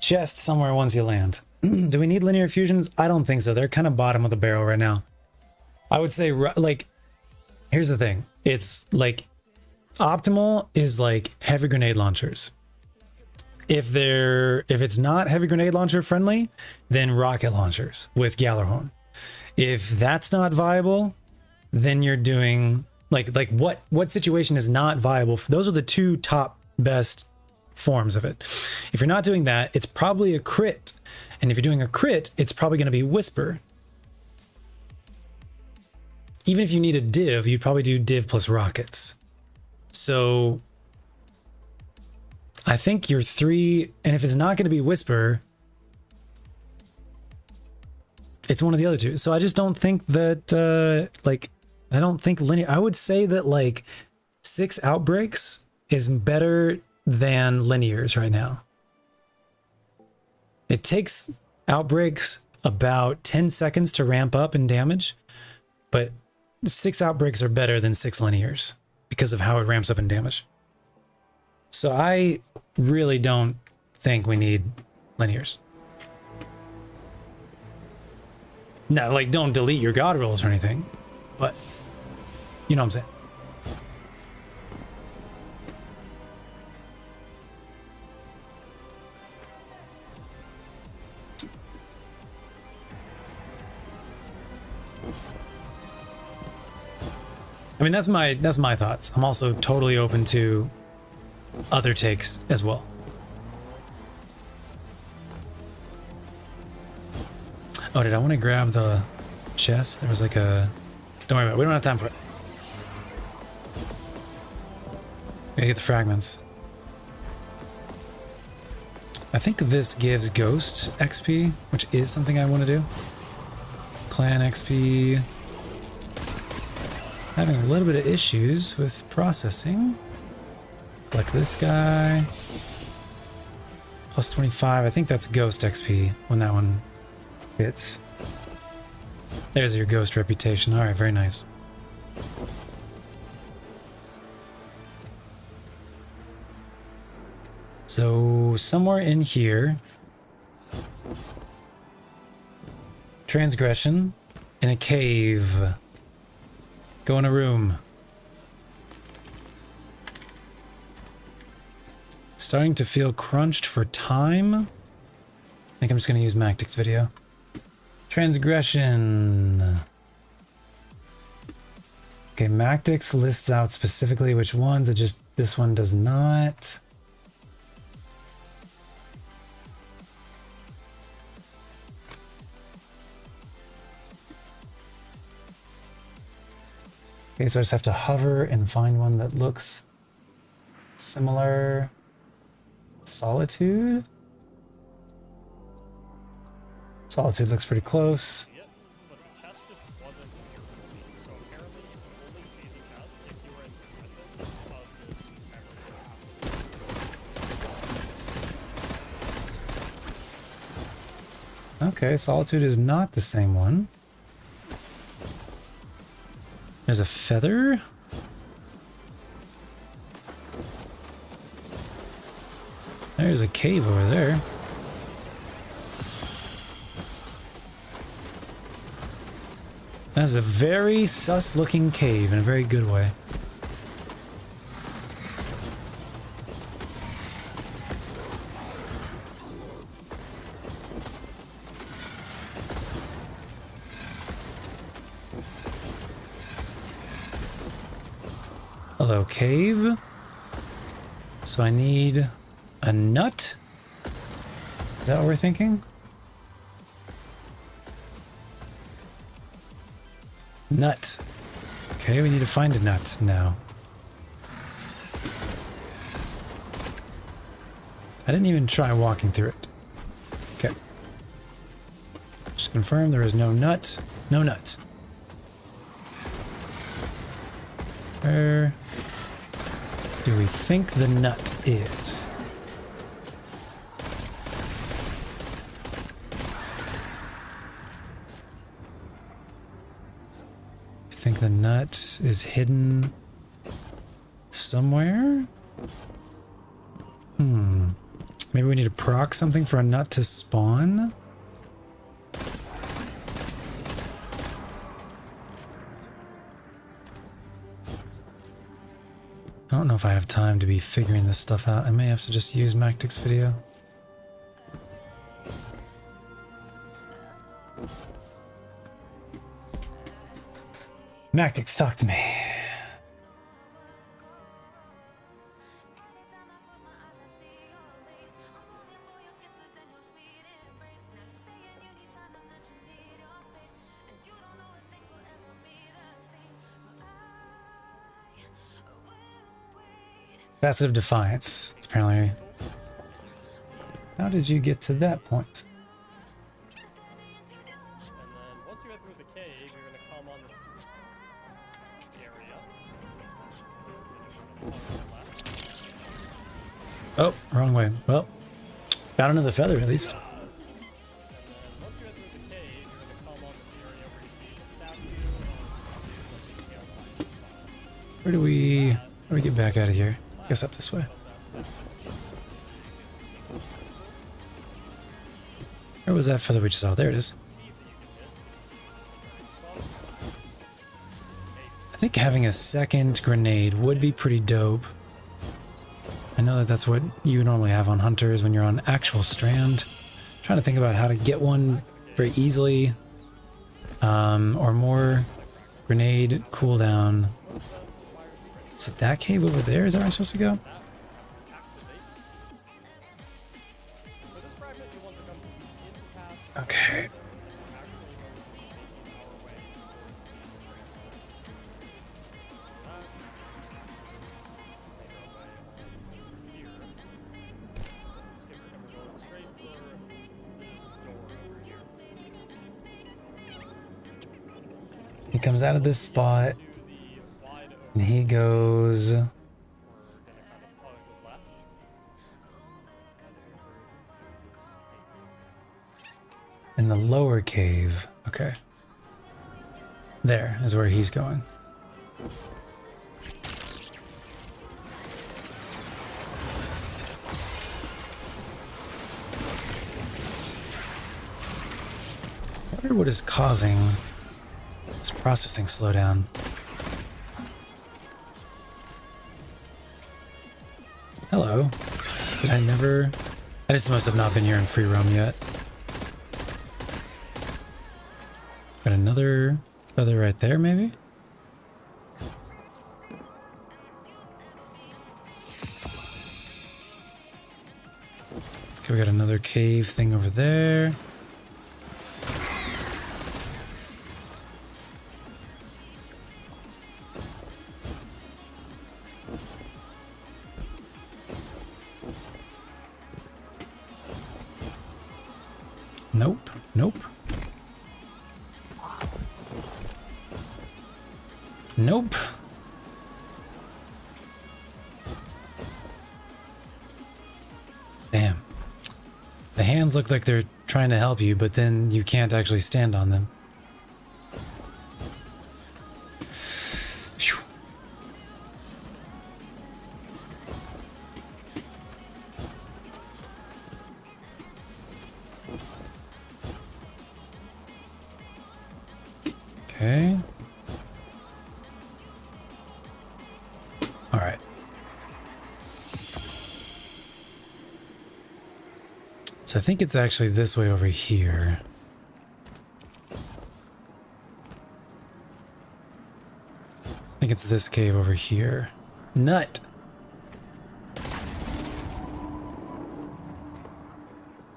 chest somewhere once you land. Do we need linear fusions? I don't think so. They're kind of bottom of the barrel right now. I would say, like, here's the thing. It's like optimal is like heavy grenade launchers. If it's not heavy grenade launcher friendly, then rocket launchers with Gjallarhorn. If that's not viable, then you're doing like what situation is not viable? Those are the two top best forms of it. If you're not doing that, it's probably a crit. And if you're doing a crit, it's probably going to be Whisper. Even if you need a div, you'd probably do div plus rockets. So I think your three, and if it's not going to be Whisper, it's one of the other two. So I just don't think that, I don't think linear. I would say that like 6 outbreaks is better than linears right now. It takes outbreaks about 10 seconds to ramp up in damage, but 6 outbreaks are better than 6 linears because of how it ramps up in damage. So I really don't think we need linears. No, like don't delete your god rolls or anything, but you know what I'm saying. I mean, that's my thoughts. I'm also totally open to other takes as well. Oh, did I want to grab the chest? There was like a... Don't worry about it. We don't have time for it. Gotta get the fragments. I think this gives Ghost XP, which is something I want to do. Clan XP. Having a little bit of issues with processing. Collect this guy. Plus 25. I think that's Ghost XP when that one hits. There's your Ghost reputation. Alright, very nice. So, somewhere in here, transgression in a cave. Go in a room. Starting to feel crunched for time. I think I'm just going to use Mactic's video. Transgression. Okay, Mactic's lists out specifically which ones. It just, this one does not. Okay, so I just have to hover and find one that looks similar. Solitude? Solitude looks pretty close. Okay, Solitude is not the same one. There's a feather. There's a cave over there. That's a very sus looking cave in a very good way. Hello, cave. So I need a nut? Is that what we're thinking? Nut. Okay, we need to find a nut now. I didn't even try walking through it. Okay. Just confirm there is no nut. No nut. Where do we think the nut is? I think the nut is hidden somewhere? Maybe we need to proc something for a nut to spawn? I don't know if I have time to be figuring this stuff out. I may have to just use Mactic's video. Mactic, talk to me. Passive Defiance. It's apparently... How did you get to that point? Oh, wrong way. Well, found another feather at least. Where do we get back out of here? I guess up this way. Where was that feather we just saw? There it is. I think having a second grenade would be pretty dope. I know that that's what you normally have on hunters when you're on actual strand. I'm trying to think about how to get one very easily. Or more grenade cooldown. Is it that cave over there? Is that where I'm supposed to go? Okay. comes out of this spot and he goes in the lower cave. Okay. There is where he's going. I wonder what is causing this processing slowdown. Hello. Did I never... I just must have not been here in free roam yet. Got another feather right there, maybe? Okay, we got another cave thing over there. Nope, nope. Nope. Damn. The hands look like they're trying to help you, but then you can't actually stand on them. Phew. Okay. All right. So I think it's actually this way over here. I think it's this cave over here. Nut!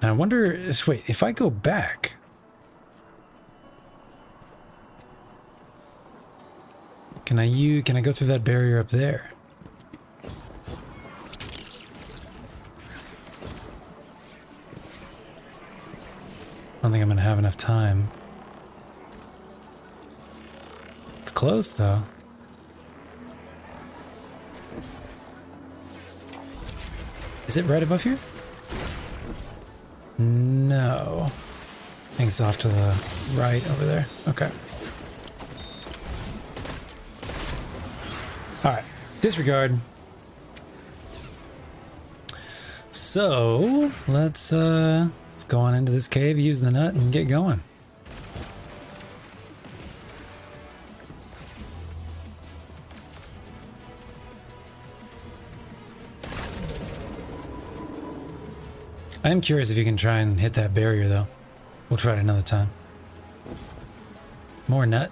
Now I wonder, wait, if I go back... Can I go through that barrier up there? I don't think I'm gonna have enough time. It's close though. Is it right above here? No. I think it's off to the right over there. Okay. Alright. Disregard. So let's go on into this cave, use the nut, and get going. I am curious if you can try and hit that barrier, though. We'll try it another time. More nut.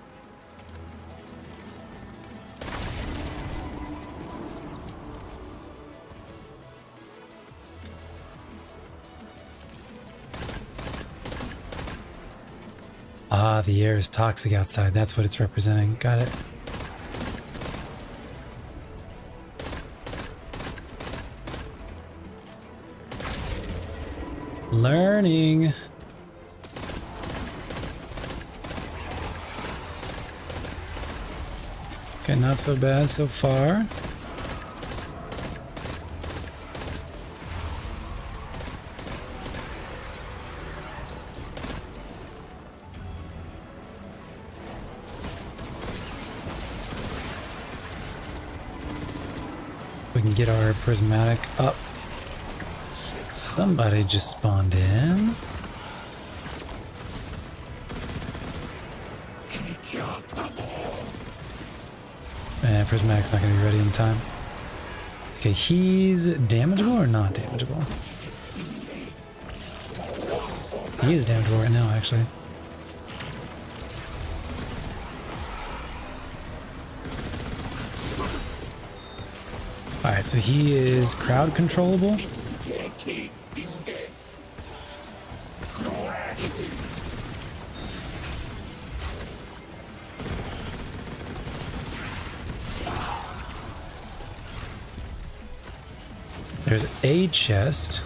Ah, the air is toxic outside. That's what it's representing. Got it. Learning. Okay, not so bad so far. We can get our prismatic up. Somebody just spawned in. And prismatic's not going to be ready in time. Okay, he's damageable or not damageable? He is damageable right now, actually. Alright, so he is crowd controllable. There's a chest.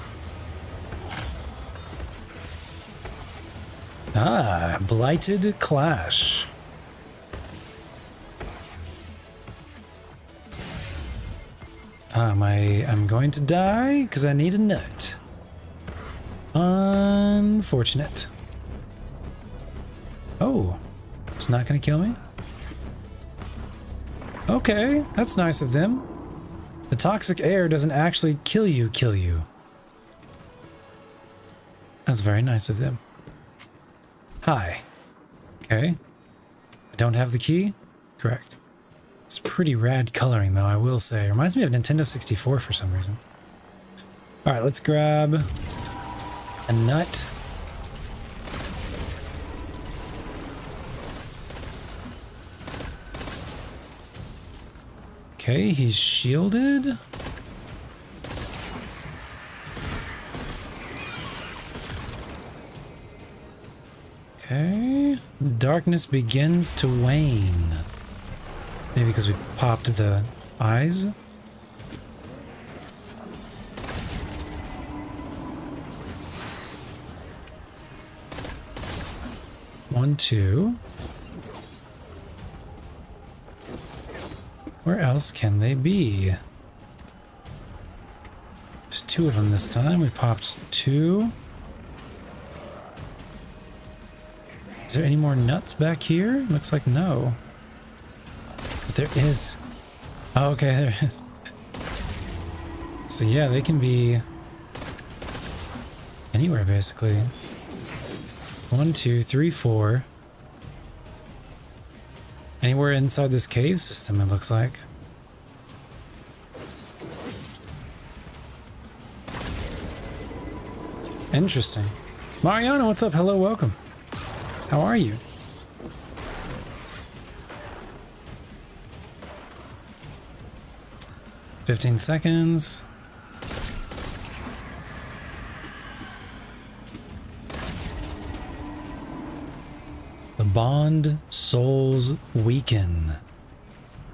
Ah, Blighted Clash. I'm going to die because I need a nut. Unfortunate. Oh, it's not going to kill me? Okay, that's nice of them. The toxic air doesn't actually kill you. That's very nice of them. Hi. Okay. I don't have the key? Correct. It's pretty rad coloring, though, I will say. It reminds me of Nintendo 64 for some reason. Alright, let's grab a nut. Okay, he's shielded. Okay. Darkness begins to wane. Maybe because we popped the eyes. One, two. Where else can they be? There's two of them this time. We popped two. Is there any more nuts back here? Looks like no. But there is. Oh, okay, there is. So yeah, they can be anywhere basically. 1, 2, 3, 4. Anywhere inside this cave system, it looks like. Interesting. Mariana, what's up? Hello, welcome. How are you? "15 seconds. The bond souls weaken.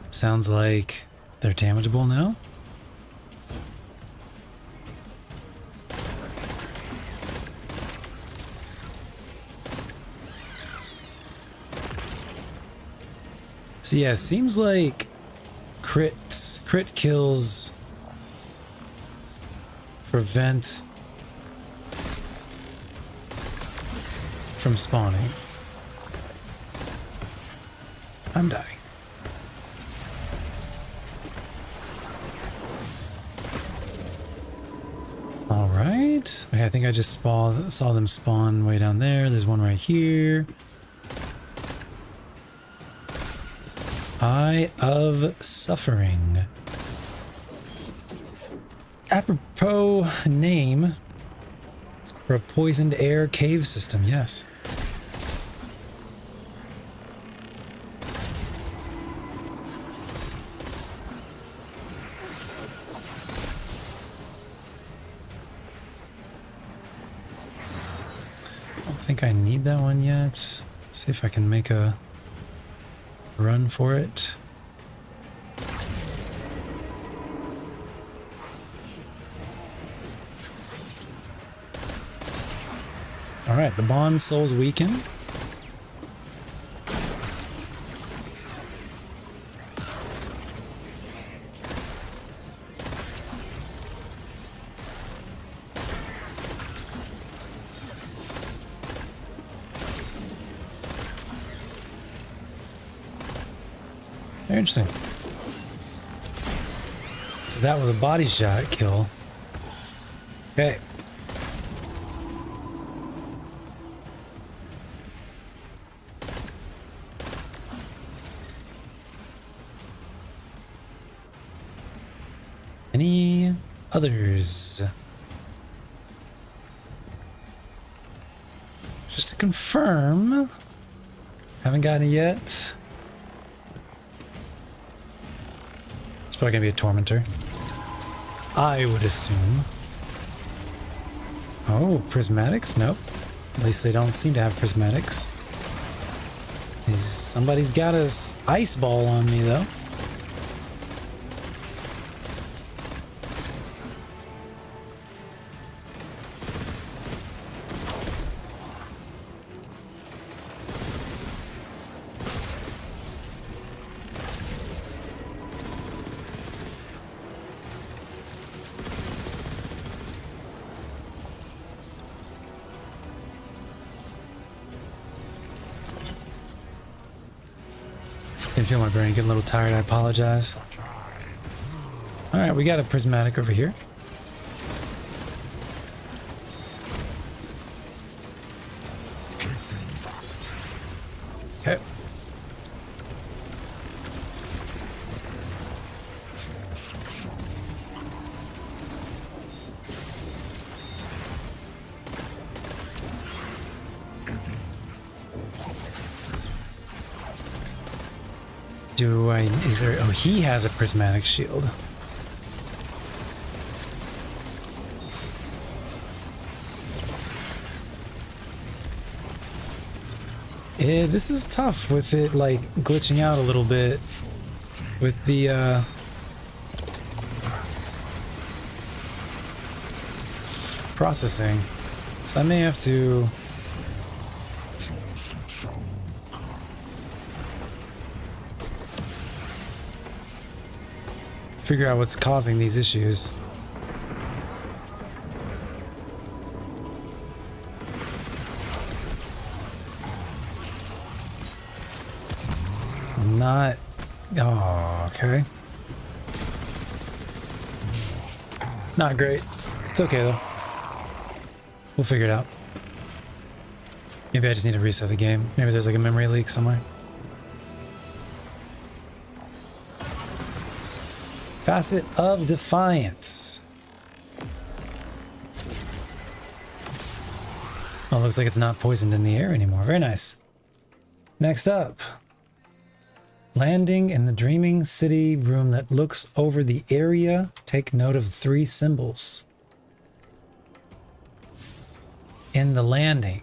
Sounds like they're damageable now. So yeah, seems like crit kills prevent from spawning. I'm dying. All right. Okay, I think I just saw them spawn way down there. There's one right here. Eye of Suffering. Apropos name for a poisoned air cave system, yes. I don't think I need that one yet. See if I can make a run for it. All right, the bond souls weaken. Very interesting. So that was a body shot kill. Okay. Any others? Just to confirm, haven't gotten it yet. It's probably gonna be a tormentor, I would assume. Oh, prismatics? Nope. At least they don't seem to have prismatics. Somebody's got his ice ball on me though. Didn't feel my brain getting a little tired, I apologize. Alright, we got a prismatic over here. Okay. Is there, oh, he has a prismatic shield. Yeah, this is tough with it like glitching out a little bit with the processing. So I may have to figure out what's causing these issues. It's not... Oh, okay. Not great. It's okay though. We'll figure it out. Maybe I just need to reset the game. Maybe there's like a memory leak somewhere. Facet of Defiance. Oh, looks like it's not poisoned in the air anymore. Very nice. Next up. Landing in the Dreaming City room that looks over the area. Take note of 3 symbols. In the landing.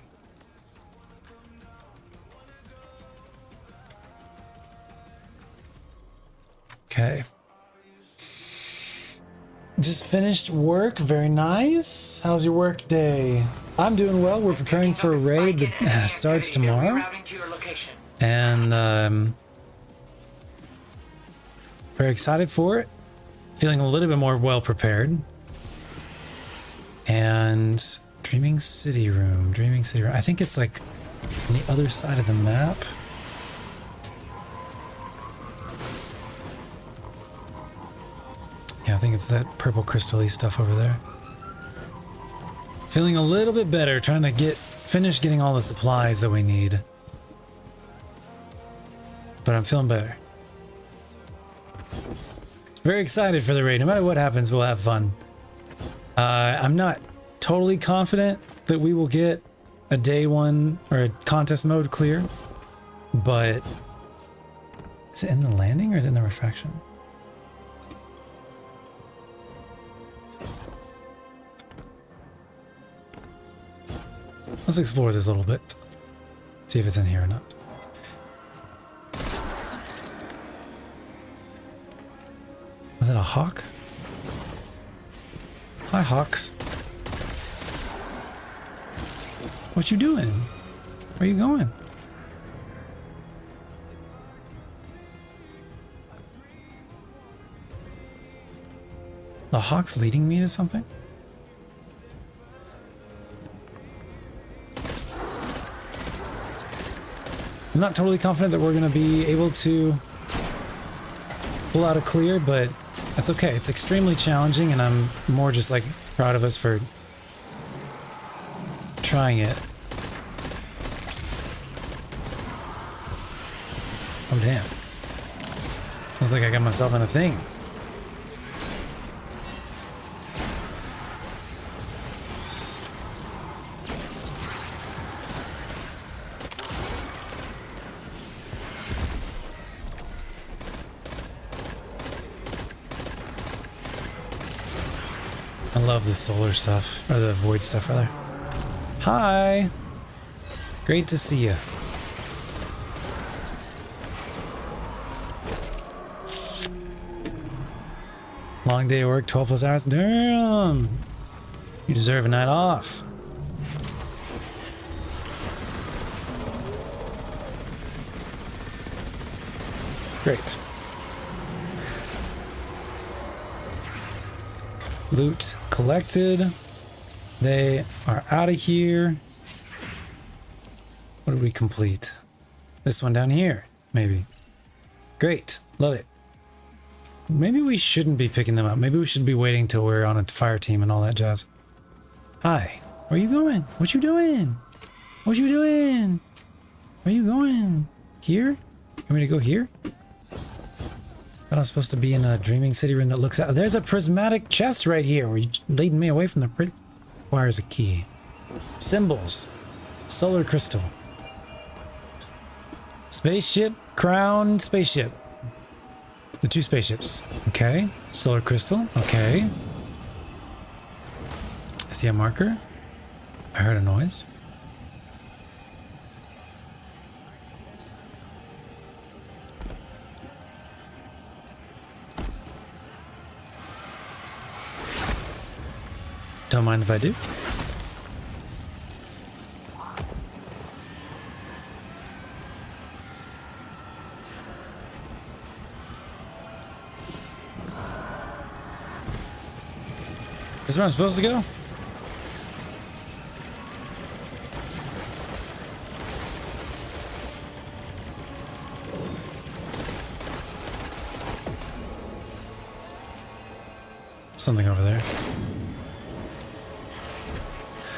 Okay. Just finished work. Very nice. How's your work day? I'm doing well. We're preparing for a raid that starts tomorrow. And very excited for it. Feeling a little bit more well prepared. And Dreaming City room. Dreaming City room. I think it's like on the other side of the map. Yeah, I think it's that purple crystal-y stuff over there. Feeling a little bit better, trying to finish getting all the supplies that we need. But I'm feeling better. Very excited for the raid. No matter what happens, we'll have fun. I'm not totally confident that we will get a day 1 or a contest mode clear, but is it in the landing or is it in the refraction? Let's explore this a little bit. See if it's in here or not. Was that a hawk? Hi, hawks. What you doing? Where you going? The hawk's leading me to something? I'm not totally confident that we're going to be able to pull out a clear, but that's okay. It's extremely challenging, and I'm more just like proud of us for trying it. Oh, damn. Looks like I got myself in a thing. I love the solar stuff, or the void stuff rather. Hi! Great to see you. Long day of work, 12 plus hours. Damn! You deserve a night off. Great. Loot collected. They are out of here. What did we complete? This one down here, maybe. Great. Love it. Maybe we shouldn't be picking them up. Maybe we should be waiting till we're on a fire team and all that jazz. Hi. Where you going? What you doing? What you doing? Where you going? Here? You want me to go here? Thought I was supposed to be in a Dreaming City room that looks out. There's a prismatic chest right here. Were you leading me away from the requires a key. Symbols. Solar crystal. Spaceship, crown, spaceship. The two spaceships. Okay. Solar crystal. Okay. I see a marker. I heard a noise. Don't mind if I do. This is where I'm supposed to go? Something over there.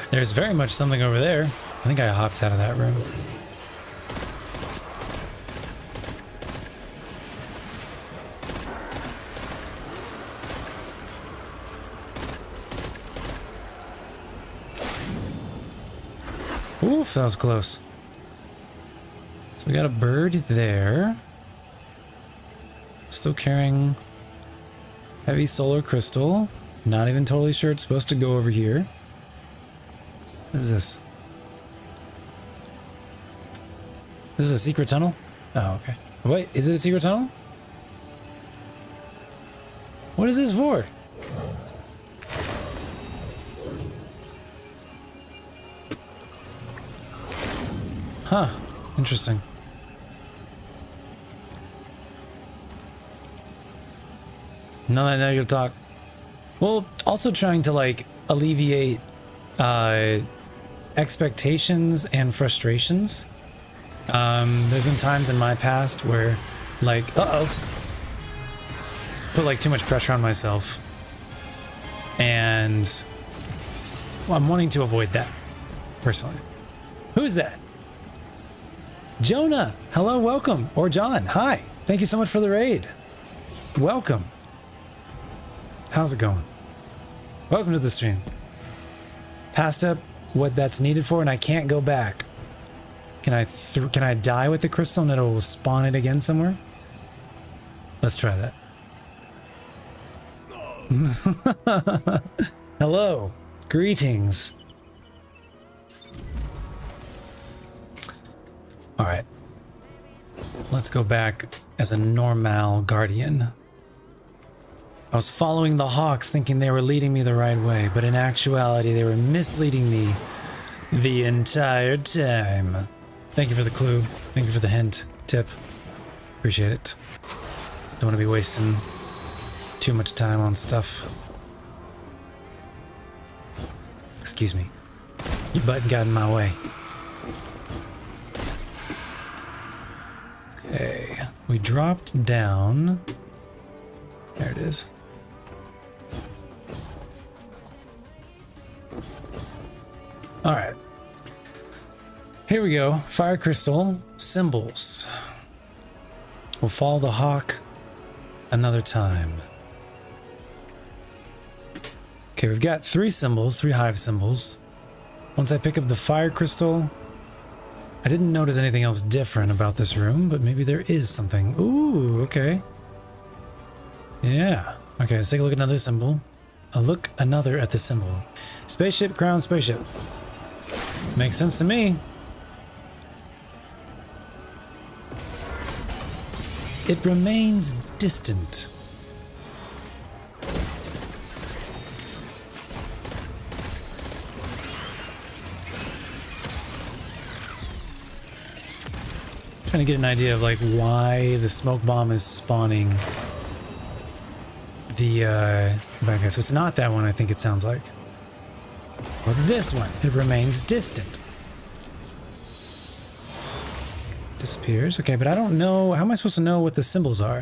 There's very much something over there. I think I hopped out of that room. Oof, that was close. So we got a bird there. Still carrying heavy solar crystal. Not even totally sure it's supposed to go over here. What is this? This is a secret tunnel? Oh, okay. Wait, is it a secret tunnel? What is this for? Huh. Interesting. None of that negative talk. Well, also trying to like alleviate expectations and frustrations. There's been times in my past where like, put like too much pressure on myself. And well, I'm wanting to avoid that personally. Who's that? Jonah. Hello, welcome. Or John. Hi. Thank you so much for the raid. Welcome. How's it going? Welcome to the stream. Passed up what that's needed for and I can't go back. Can I die with the crystal and it will spawn it again somewhere? Let's try that. Hello. Greetings. All right. Let's go back as a normal guardian. I was following the hawks thinking they were leading me the right way, but in actuality they were misleading me the entire time. Thank you for the clue. Thank you for the hint. Tip. Appreciate it. Don't want to be wasting too much time on stuff. Excuse me. Your button got in my way. Okay. We dropped down. There it is. All right. Here we go. Fire crystal symbols. We'll follow the hawk another time. Okay, we've got 3 symbols, 3 hive symbols. Once I pick up the fire crystal, I didn't notice anything else different about this room, but maybe there is something. Ooh, okay. Yeah. Okay, let's take a look at another symbol. Another at the symbol. Spaceship, crown, spaceship. Makes sense to me. It remains distant. Trying to get an idea of like why the smoke bomb is spawning the okay, so it's not that one I think it sounds like. Or this one. It remains distant. Disappears. Okay, but I don't know. How am I supposed to know what the symbols are?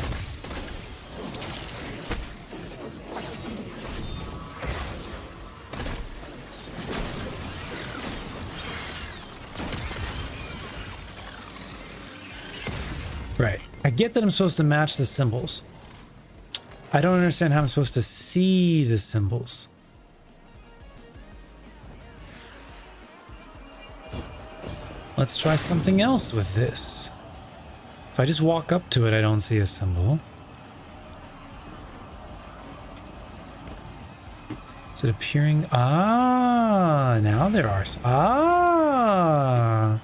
Right. I get that I'm supposed to match the symbols. I don't understand how I'm supposed to see the symbols. Let's try something else with this. If I just walk up to it, I don't see a symbol. Is it appearing? Ah, now there are. Ah.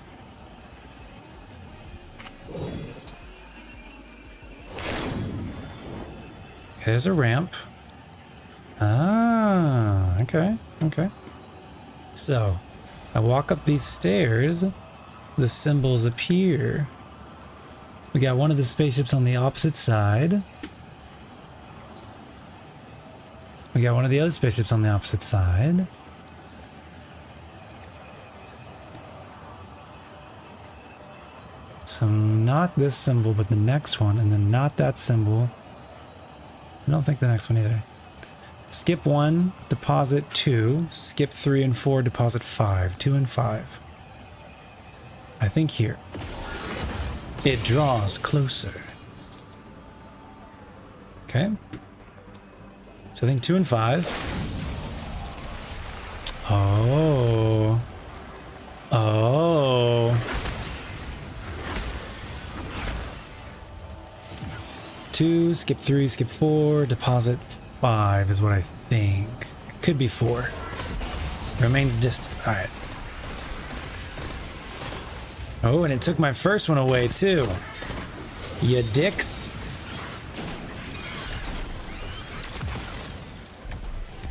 There's a ramp. Ah, okay, okay. So, I walk up these stairs, the symbols appear. We got one of the spaceships on the opposite side. We got one of the other spaceships on the opposite side. So not this symbol, but the next one, and then not that symbol. I don't think the next one either. Skip 1, deposit 2. Skip 3 and 4, deposit 5. 2 and 5. I think here. It draws closer. Okay. So I think 2 and 5. Oh. Oh. 2, skip 3, skip 4, deposit 5 is what I think. It could be 4. Remains distant. Alright. Oh, and it took my first one away too. Ya dicks.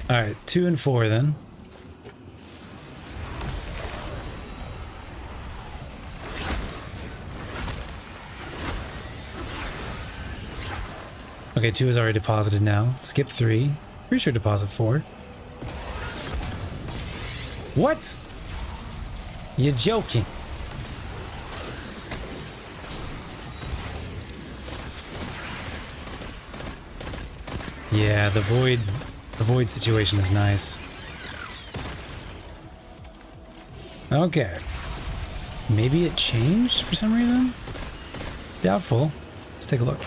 Alright, 2 and 4 then. Okay, 2 is already deposited now. Skip 3. Pretty sure deposit 4. What? You're joking. Yeah, the void situation is nice. Okay. Maybe it changed for some reason? Doubtful. Let's take a look.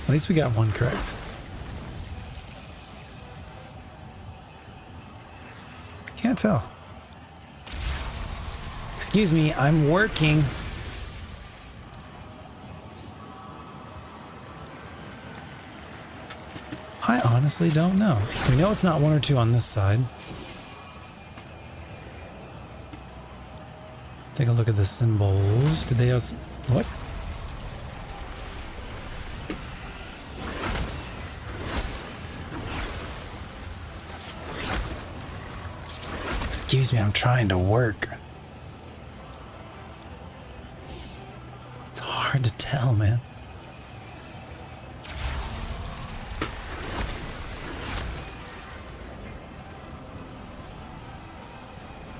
At least we got one correct. Can't tell. Excuse me, I'm working. I honestly don't know. We know it's not 1 or 2 on this side. Take a look at the symbols. Did they also... What? Excuse me, I'm trying to work. It's hard to tell, man.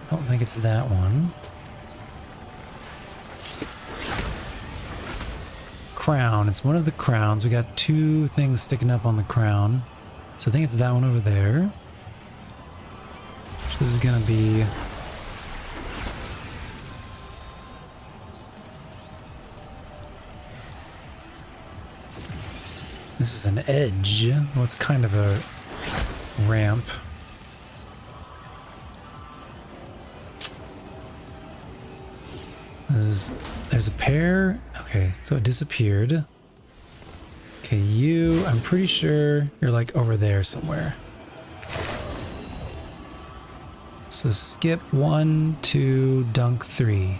I don't think it's that one. Crown. It's one of the crowns. We got 2 things sticking up on the crown. So I think it's that one over there. This is gonna be... This is an edge. Well, it's kind of a ramp. There's a pair. Okay, so it disappeared. Okay, you, I'm pretty sure you're like over there somewhere. So skip 1, 2, dunk 3.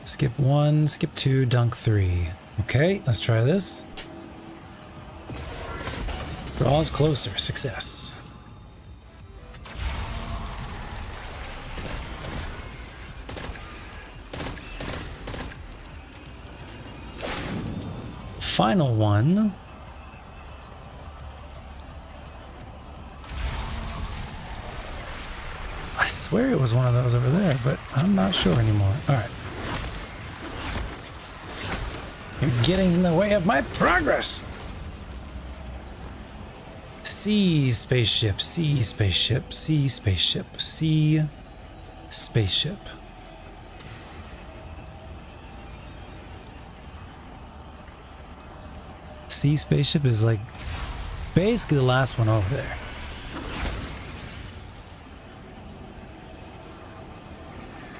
Skip 1, skip 2, dunk 3. Okay, let's try this. Draws closer. Success. Final one. swear it was one of those over there, but I'm not sure anymore. Alright. You're getting in the way of my progress! Sea spaceship, sea spaceship, sea spaceship, sea spaceship. Sea spaceship is like basically the last one over there.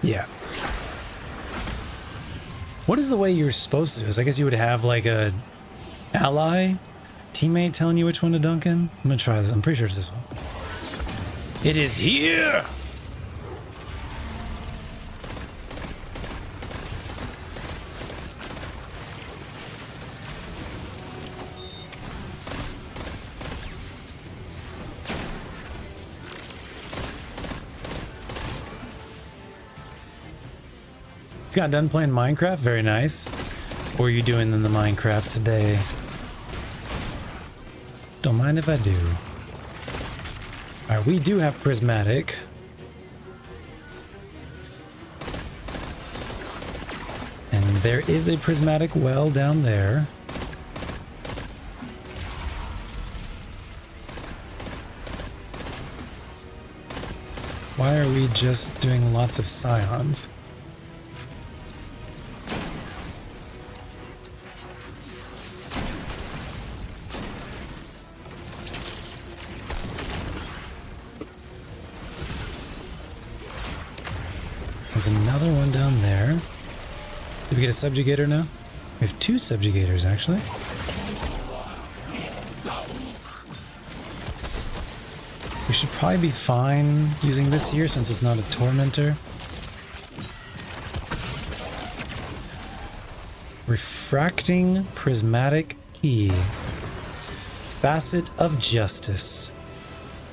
Yeah. What is the way you're supposed to do this? I guess you would have like a ally teammate telling you which one to dunk in. I'm gonna try this. I'm pretty sure it's this one. It is here! Got done playing Minecraft? Very nice. What are you doing in the Minecraft today? Don't mind if I do. Alright, we do have prismatic. And there is a prismatic well down there. Why are we just doing lots of scions? There's another one down there. Did we get a subjugator now? We have 2 subjugators, actually. We should probably be fine using this here since it's not a tormentor. Refracting prismatic key. Facet of justice.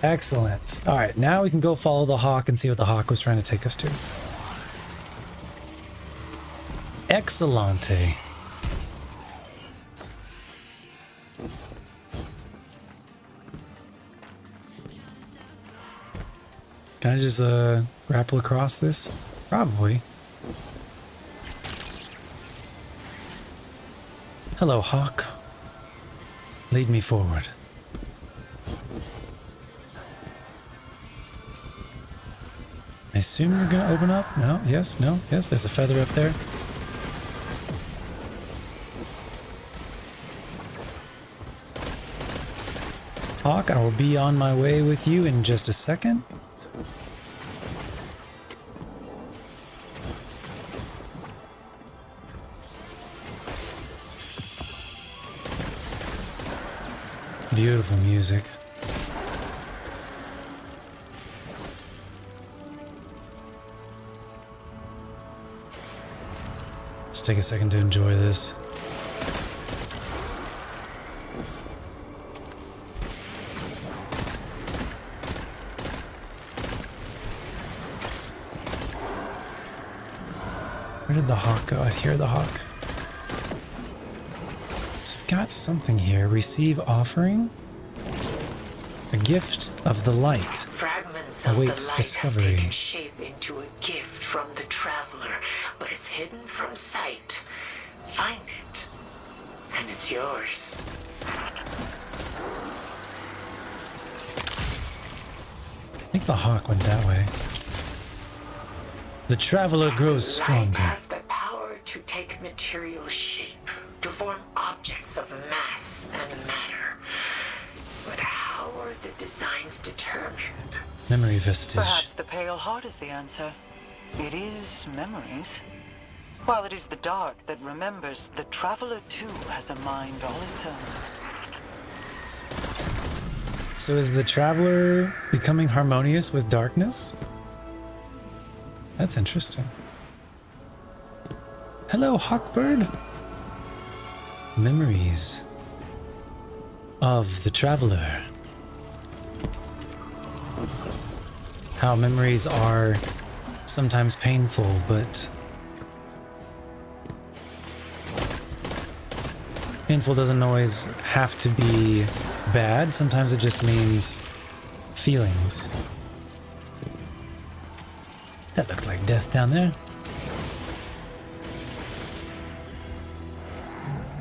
Excellent. Alright, now we can go follow the hawk and see what the hawk was trying to take us to. Excellente. Can I just grapple across this? Probably. Hello, hawk. Lead me forward. I assume you're gonna open up? No? Yes? No? Yes? There's a feather up there. Hawk, I will be on my way with you in just a second. Beautiful music. Just take a second to enjoy this. Where did the hawk go? I hear the hawk. So we've got something here. Receive offering. A gift of the light. Fragments awaits of the light discovery. have taken shape into a gift from the traveler, but is hidden from sight. Find it, and it's yours. I think the hawk went that way. The traveler grows Light stronger. has the power to take material shape, to form objects of mass and matter. But how are the designs determined? Memory vestige. Perhaps the pale heart is the answer. It is memories. While it is the dark that remembers, the traveler too has a mind all its own. So is the traveler becoming harmonious with darkness? That's interesting. Hello, Hawkbird. Memories of the traveler. How memories are sometimes painful, but painful doesn't always have to be bad. Sometimes it just means feelings. That looks like death down there.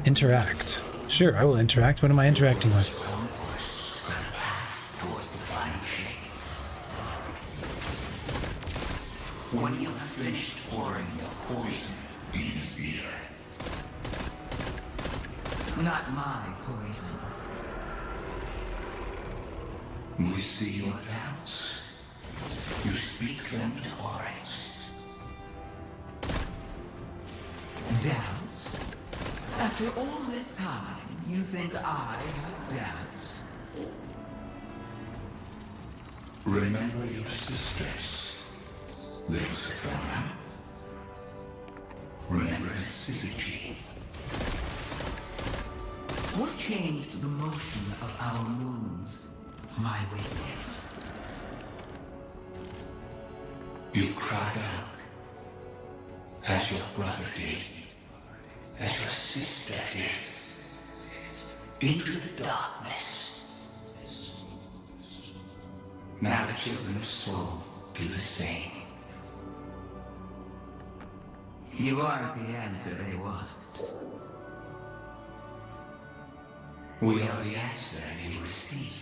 Interact. Sure, I will interact. What am I interacting with? When you have finished pouring the poison in his ear. Not my poison. We see your doubts. You speak them to Oryx. Doubts? After all this time, you think I have doubts? Remember your sisters. There was Thora. Remember the Syzygy. What changed the motion of our moons? My weakness. You cried out, as your brother did, as your sister did, into the darkness. Now the children of Sol do the same. You aren't the answer they want. We are the answer you receive.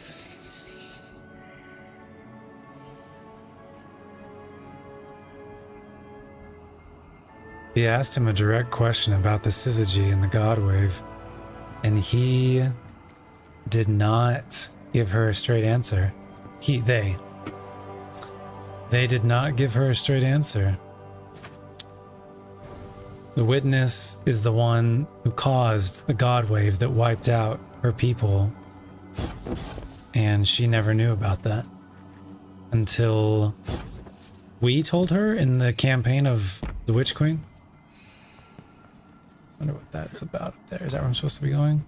He asked him a direct question about the Syzygy and the Godwave, and he did not give her a straight answer. They did not give her a straight answer. The witness is the one who caused the Godwave that wiped out her people, and she never knew about that until we told her in the campaign of the Witch Queen. I wonder what that is about up there. Is that where I'm supposed to be going?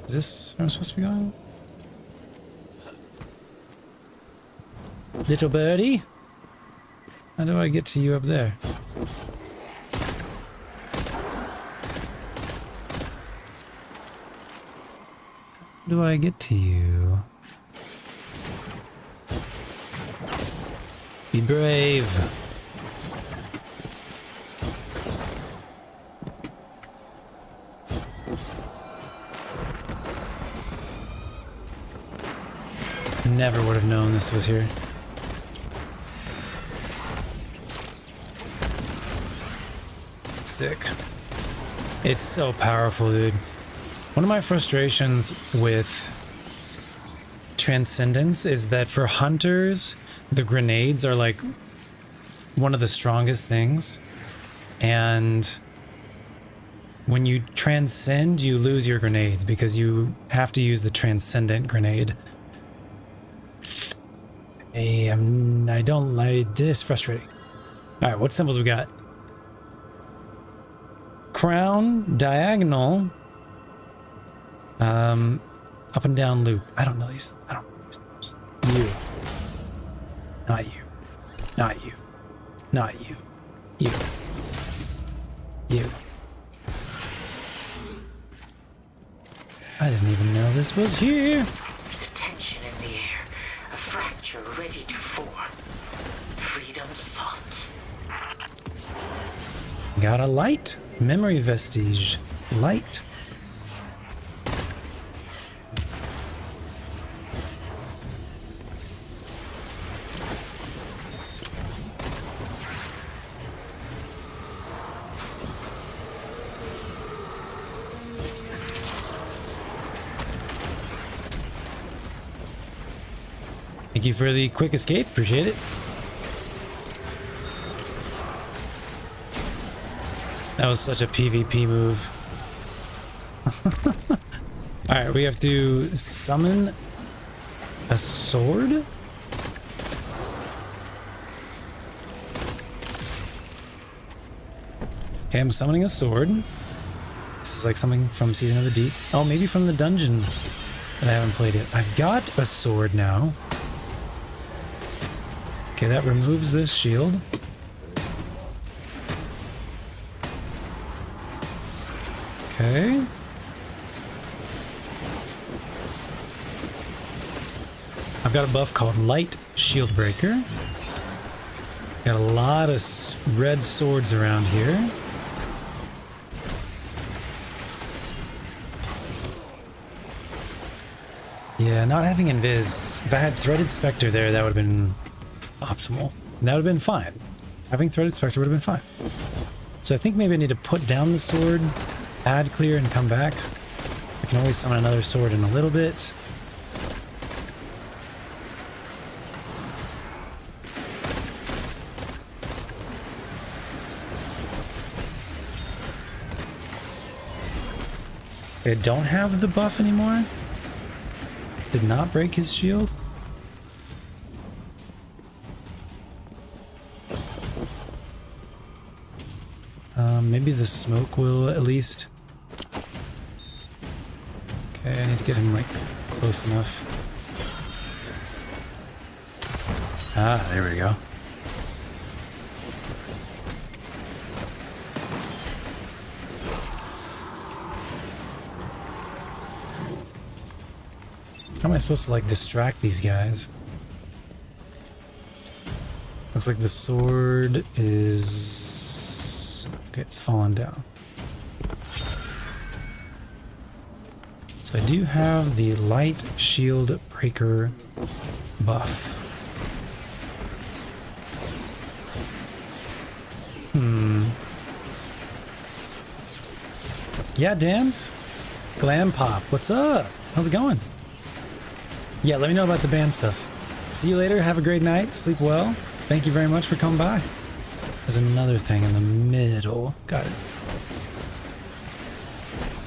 Is this where I'm supposed to be going? Little birdie? How do I get to you up there? How do I get to you? Be brave. Never would have known this was here. Sick. It's so powerful, dude. One of my frustrations with Transcendence is that for hunters, the grenades are like one of the strongest things. And when you transcend, you lose your grenades because you have to use the transcendent grenade. I don't like this. Frustrating. All right, what symbols we got? Crown, diagonal, up and down loop. I don't know these. I don't know these names. You. Not you. Not you. Not you. You. You. I didn't even know this was here. There's a tension in the air, a fracture ready to form. Freedom sought. Got a light. Memory vestige. Light. Thank you for the quick escape. Appreciate it. That was such a PvP move. Alright, we have to summon a sword? Okay, I'm summoning a sword. This is like something from Season of the Deep. Oh, maybe from the dungeon that I haven't played it. I've got a sword now. Okay, that removes this shield. Okay. I've got a buff called Light Shield Breaker. Got a lot of red swords around here. Yeah, not having Invis. If I had Threaded Spectre there, that would have been optimal. And that would have been fine. Having Threaded Spectre would have been fine. So I think maybe I need to put down the sword, add clear, and come back. I can always summon another sword in a little bit. I don't have the buff anymore. Did not break his shield. Maybe the smoke will at least. Okay, I need to get him like close enough. Ah, there we go. How am I supposed to like distract these guys? Looks like the sword is... okay, it's fallen down. So I do have the Light Shield Breaker buff. Yeah, Dan's? Glam Pop, what's up? How's it going? Yeah, let me know about the band stuff. See you later. Have a great night. Sleep well. Thank you very much for coming by. There's another thing in the middle. Got it.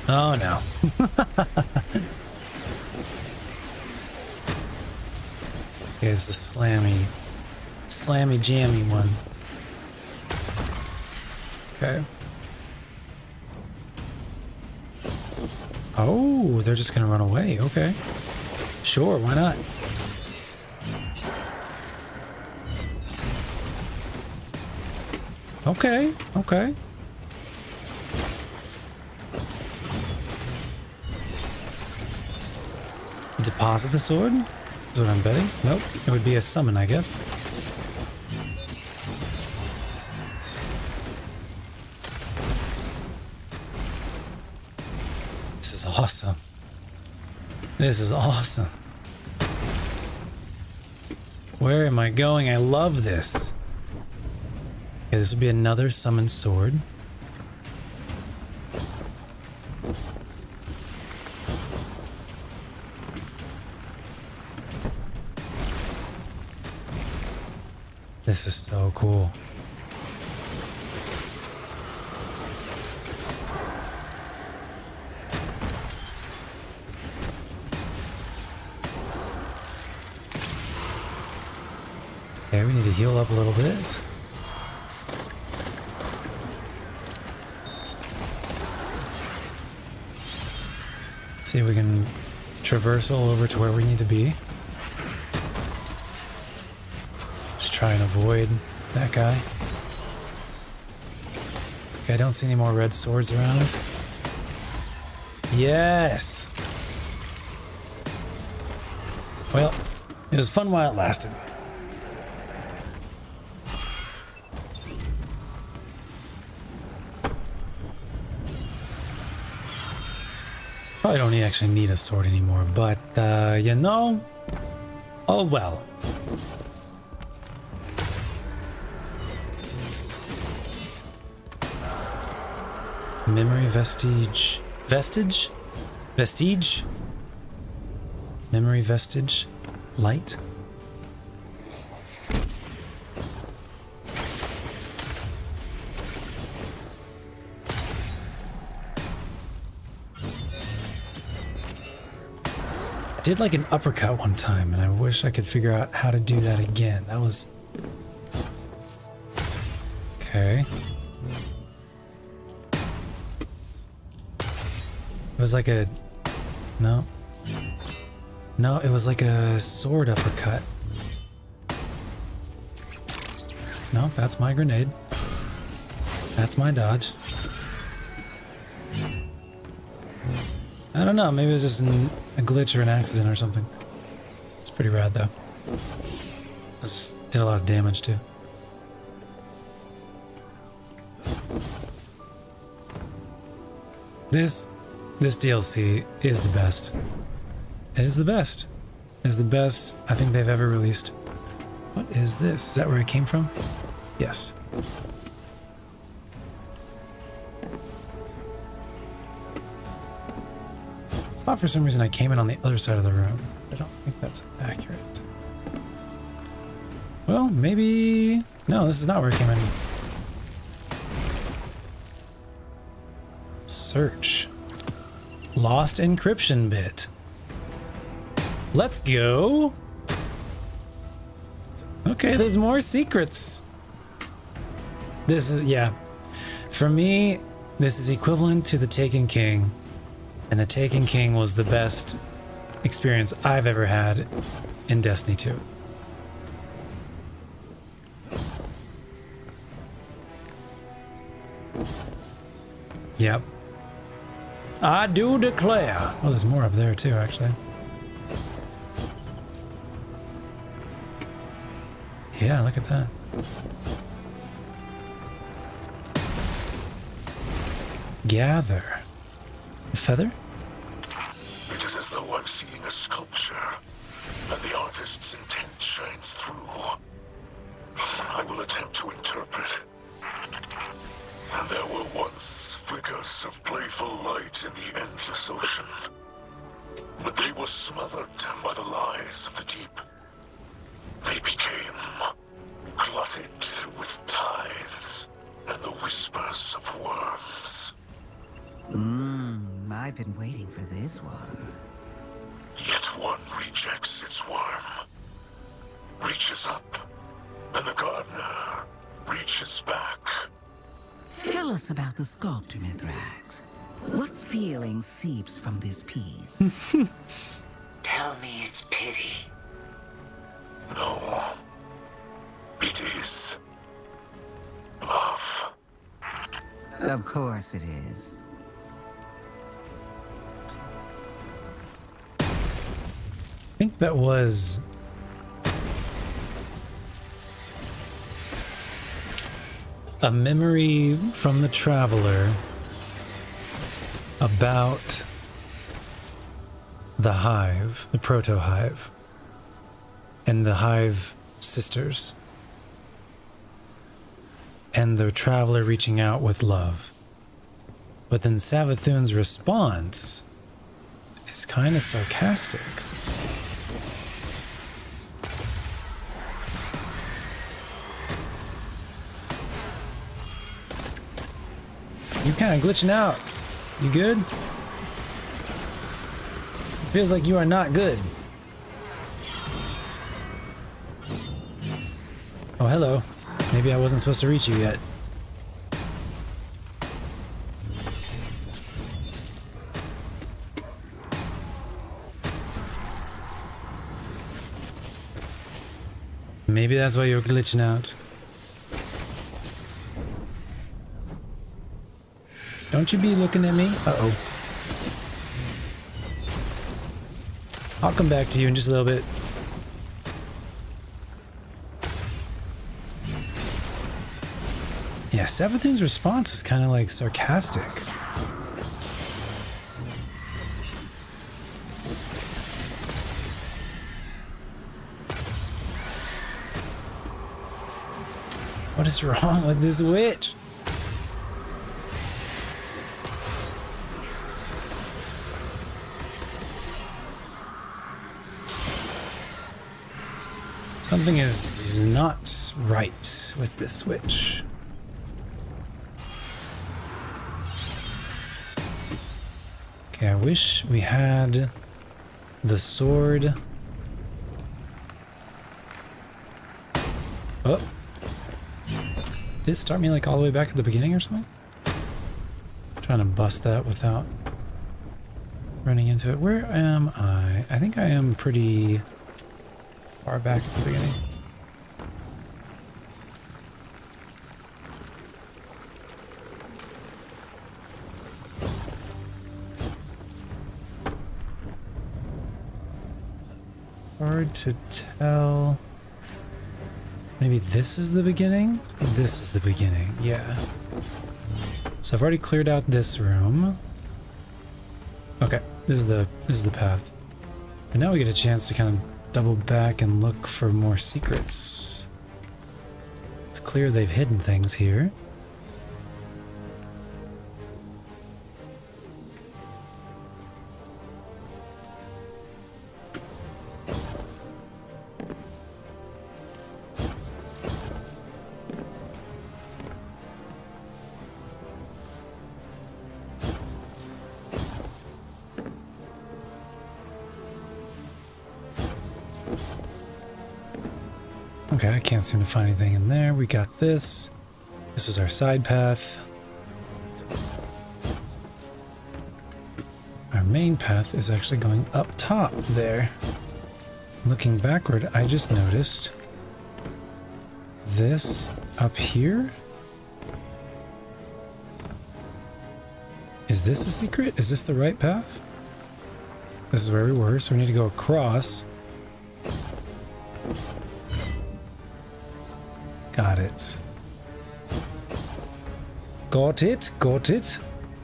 Oh, no. Here's the slammy jammy one. Okay. Oh, they're just gonna run away. Okay. Sure, why not? Okay, okay. Deposit the sword? Is what I'm betting. Nope, it would be a summon, I guess. This is awesome. This is awesome. Where am I going? I love this. Okay, this will be another summoned sword. This is so cool. Okay, we need to heal up a little bit. See if we can traversal over to where we need to be. Just try and avoid that guy. Okay, I don't see any more red swords around. Yes! Well, it was fun while it lasted. Probably don't actually need a sword anymore, but, you know, oh well. Memory vestige. Vestige? Vestige? Memory vestige. Light. I did like an uppercut one time, and I wish I could figure out how to do that again. That was... okay. It was like a... no. No, it was like a sword uppercut. No, that's my grenade. That's my dodge. I don't know, maybe it was just a glitch or an accident or something. It's Pretty rad though. This did a lot of damage too. This DLC is the best. It is the best. It is the best I think they've ever released. What is this? Is that where it came from? Yes. I thought for some reason I came in on the other side of the room. I don't think that's accurate. Well, maybe... No, this is not where it came in. Search. Lost encryption bit. Let's go. Okay, there's more secrets. This is, yeah. For me, this is equivalent to The Taken King. And The Taken King was the best experience I've ever had in Destiny 2. Yep. I do declare. Oh, there's more up there too, actually. Yeah, look at that. Gather. A feather? It is as though I'm seeing a sculpture, and the artist's intent shines through. I will attempt to interpret. There were once flickers of playful light in the endless ocean, but they were smothered by the lies of the deep. They became glutted with tithes and the whispers of worms. I've been waiting for this one. Yet one rejects its worm, reaches up, and the gardener reaches back. Tell us about the sculpture, Mithrax. What feeling seeps from this piece? Tell me it's pity. No. It is love. Of course it is. I think that was a memory from the Traveler about the Hive, the Proto-Hive, and the Hive sisters, and the Traveler reaching out with love. But then Savathun's response is kind of sarcastic. You kind of glitching out. You good? Feels like you are not good. Oh, hello. Maybe I wasn't supposed to reach you yet. Maybe that's why you're glitching out. Don't you be looking at me? Uh-oh. I'll come back to you in just a little bit. Yeah, Savathun's response is kind of like sarcastic. What is wrong with this witch? Something is not right with this witch. Okay, I wish we had the sword. Oh. Did it start me like all the way back at the beginning or something? I'm trying to bust that without running into it. Where am I? I think I am pretty far back at the beginning. hard to tell. Maybe this is the beginning? This is the beginning, yeah. So I've already cleared out this room. Okay, this is the path. And now we get a chance to kind of double back and look for more secrets. It's clear they've hidden things here. Okay, I can't seem to find anything in there. We got this. This was our side path. Our main path is actually going up top there. Looking backward, I just noticed this up here. Is this a secret? Is this the right path? This is where we were, so we need to go across. Got it. Got it. Got it.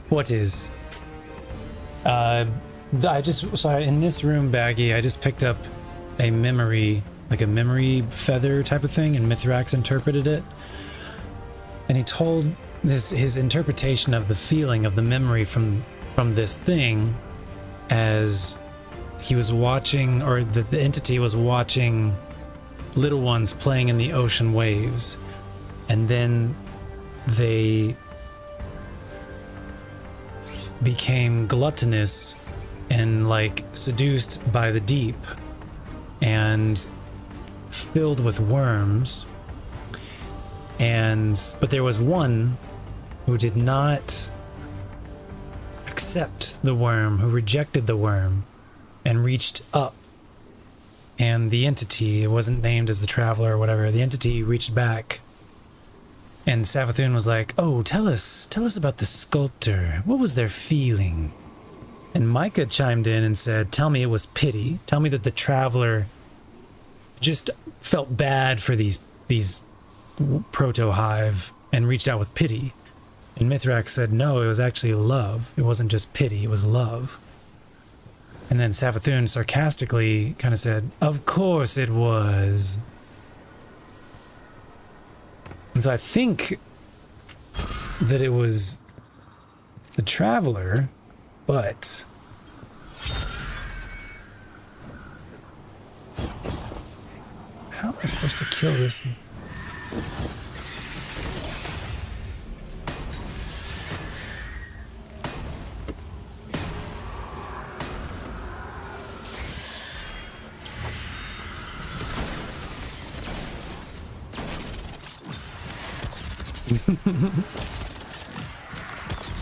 What is? I just saw in this room, Baggy, I just picked up a memory, like a memory feather type of thing, and Mithrax interpreted it. And he told his interpretation of the feeling of the memory from this thing as he was watching, or the entity was watching little ones playing in the ocean waves, and then they became gluttonous and like seduced by the deep and filled with worms. But there was one who did not accept the worm, who rejected the worm and reached up. And the entity, it wasn't named as the Traveler or whatever, the entity reached back. And Savathun was like, oh, tell us about the sculptor. What was their feeling? And Micah chimed in and said, tell me it was pity. Tell me that the Traveler just felt bad for these proto-hive and reached out with pity. And Mithrax said, no, it was actually love. It wasn't just pity, it was love. And then Savathun sarcastically kind of said, of course it was. And so I think that it was the Traveler, but how am I supposed to kill this?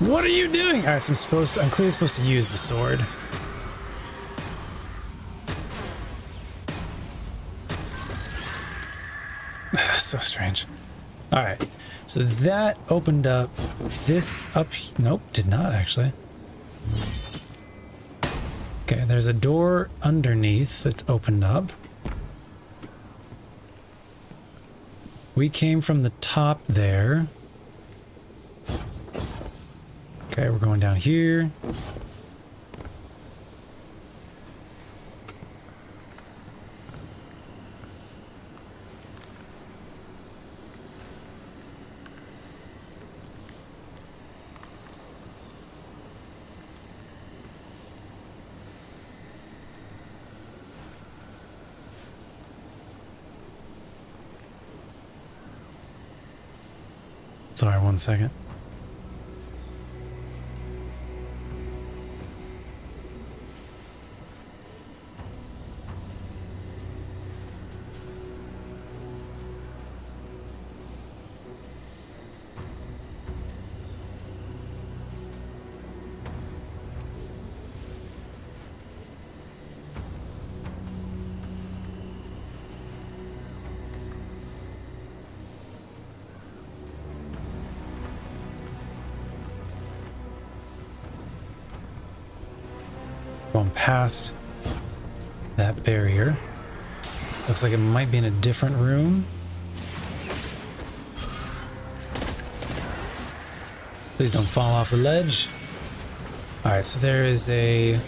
What are you doing? All right, so I'm clearly supposed to use the sword. So strange. All right, so that opened up this up. Nope, did not actually. Okay, there's a door underneath that's opened up. We came from the top there. Okay, we're going down here. Sorry, 1 second. Going past that barrier. Looks like it might be in a different room. Please don't fall off the ledge. Alright, so there is a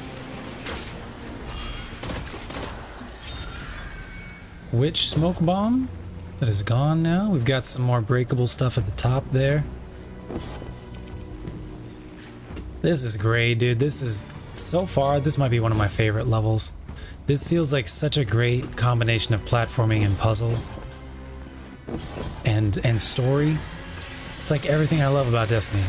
witch smoke bomb that is gone now. We've got some more breakable stuff at the top there. This is great, dude. This is, so far, this might be one of my favorite levels. This feels like such a great combination of platforming and puzzle and story. It's like everything I love about Destiny.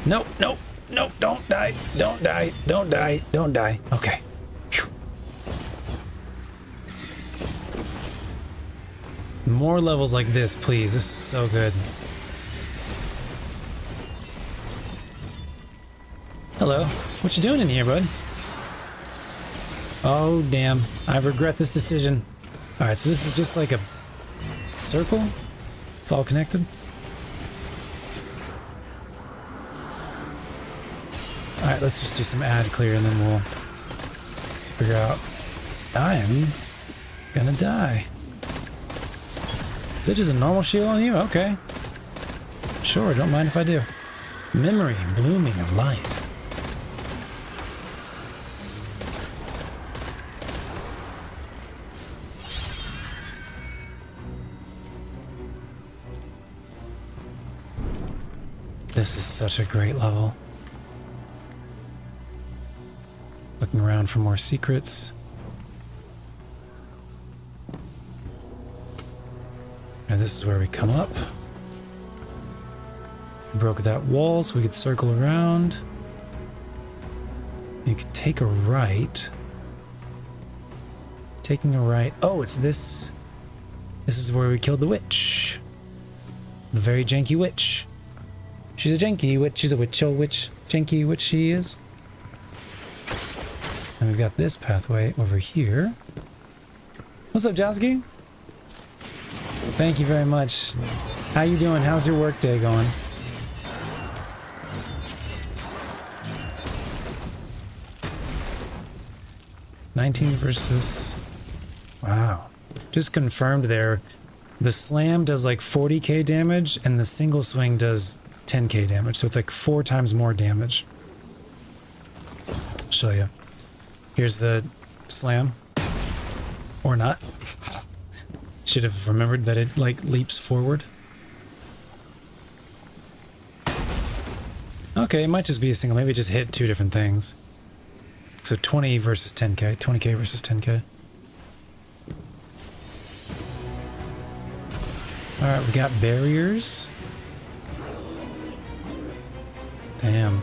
Nope, nope, nope, don't die, don't die, don't die, don't die. Okay. Phew. More levels like this, please. This is so good. Hello. What you doing in here, bud? Oh, damn. I regret this decision. Alright, so this is just like a circle? It's all connected? Alright, let's just do some ad clear and then we'll figure out. I am gonna die. Is it just a normal shield on you? Okay. Sure, don't mind if I do. Memory blooming of light. This is such a great level. Looking around for more secrets. And this is where we come up. We broke that wall so we could circle around. You could take a right. Taking a right. Oh, it's this. This is where we killed the witch. The very janky witch. She's a janky witch. She's a witch. Oh, witch. Janky witch she is. And we've got this pathway over here. What's up, Josky? Thank you very much. How you doing? How's your work day going? $19 versus... Wow. Just confirmed there. The slam does like 40k damage and the single swing does 10k damage. So it's like 4 times more damage. I'll show you. Here's the slam. Or not. Should have remembered that it like leaps forward. Okay, it might just be a single. Maybe it just hit 2 different things. So 20 versus 10k. 20k versus 10k. Alright, we got barriers. Damn.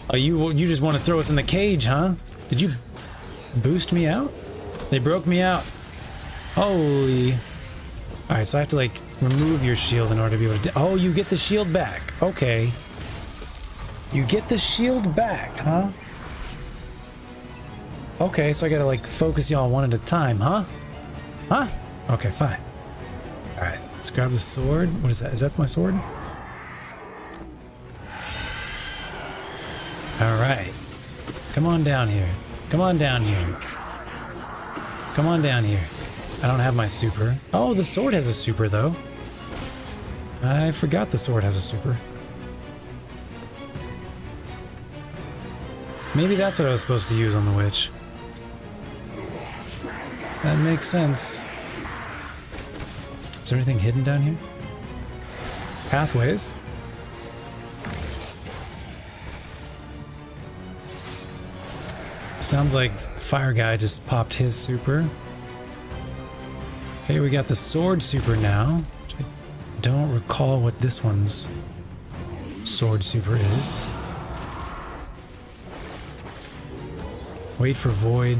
Oh, you just want to throw us in the cage, huh? Did you boost me out? They broke me out. Holy. Alright, so I have to like remove your shield in order to be able to... Oh, you get the shield back. Okay. You get the shield back, huh? Okay, so I gotta like focus y'all one at a time, huh? Huh? Okay, fine. Alright, let's grab the sword. What is that? Is that my sword? Alright. Come on down here. Come on down here. Come on down here. I don't have my super. Oh, the sword has a super though. I forgot the sword has a super. Maybe that's what I was supposed to use on the witch. That makes sense. Is there anything hidden down here? Pathways. Sounds like Fire Guy just popped his super. Okay, we got the sword super now. Which I don't recall what this one's sword super is. Wait for Void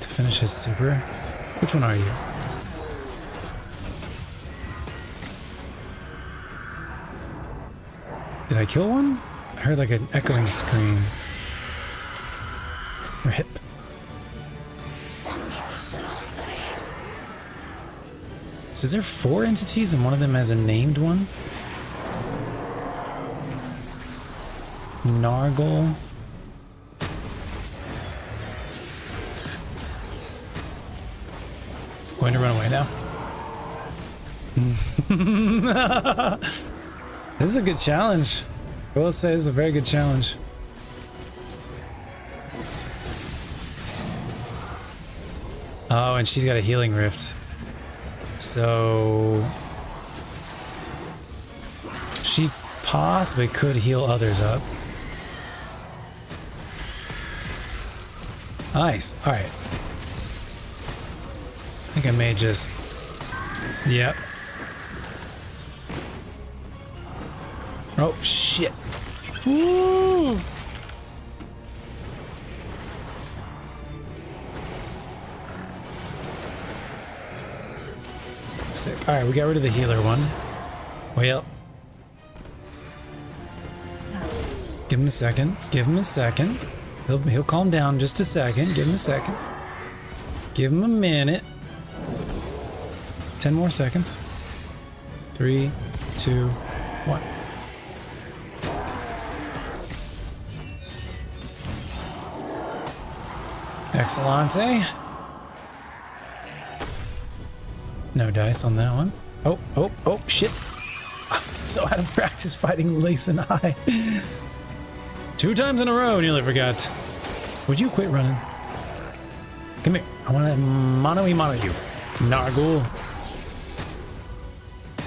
to finish his super. Which one are you? Did I kill one? I heard like an echoing scream. Rip. So is there 4 entities and one of them has a named one? Nargle. Going to run away now. This is a good challenge. I will say this is a very good challenge. Oh, and she's got a healing rift. So she possibly could heal others up. Nice. All right. I think I may just... Yep. Oh, shit. Woo! Sick. All right, we got rid of the healer one. Well. Give him a second. Give him a second. He'll calm down just a second. Give him a second. Give him a minute. 10 more seconds. 3, 2, 1. Excellence. No dice on that one. Oh, shit. I'm so out of practice fighting Lace and I. 2 times in a row, nearly forgot. Would you quit running? Come here. I want to mono you. Nargle.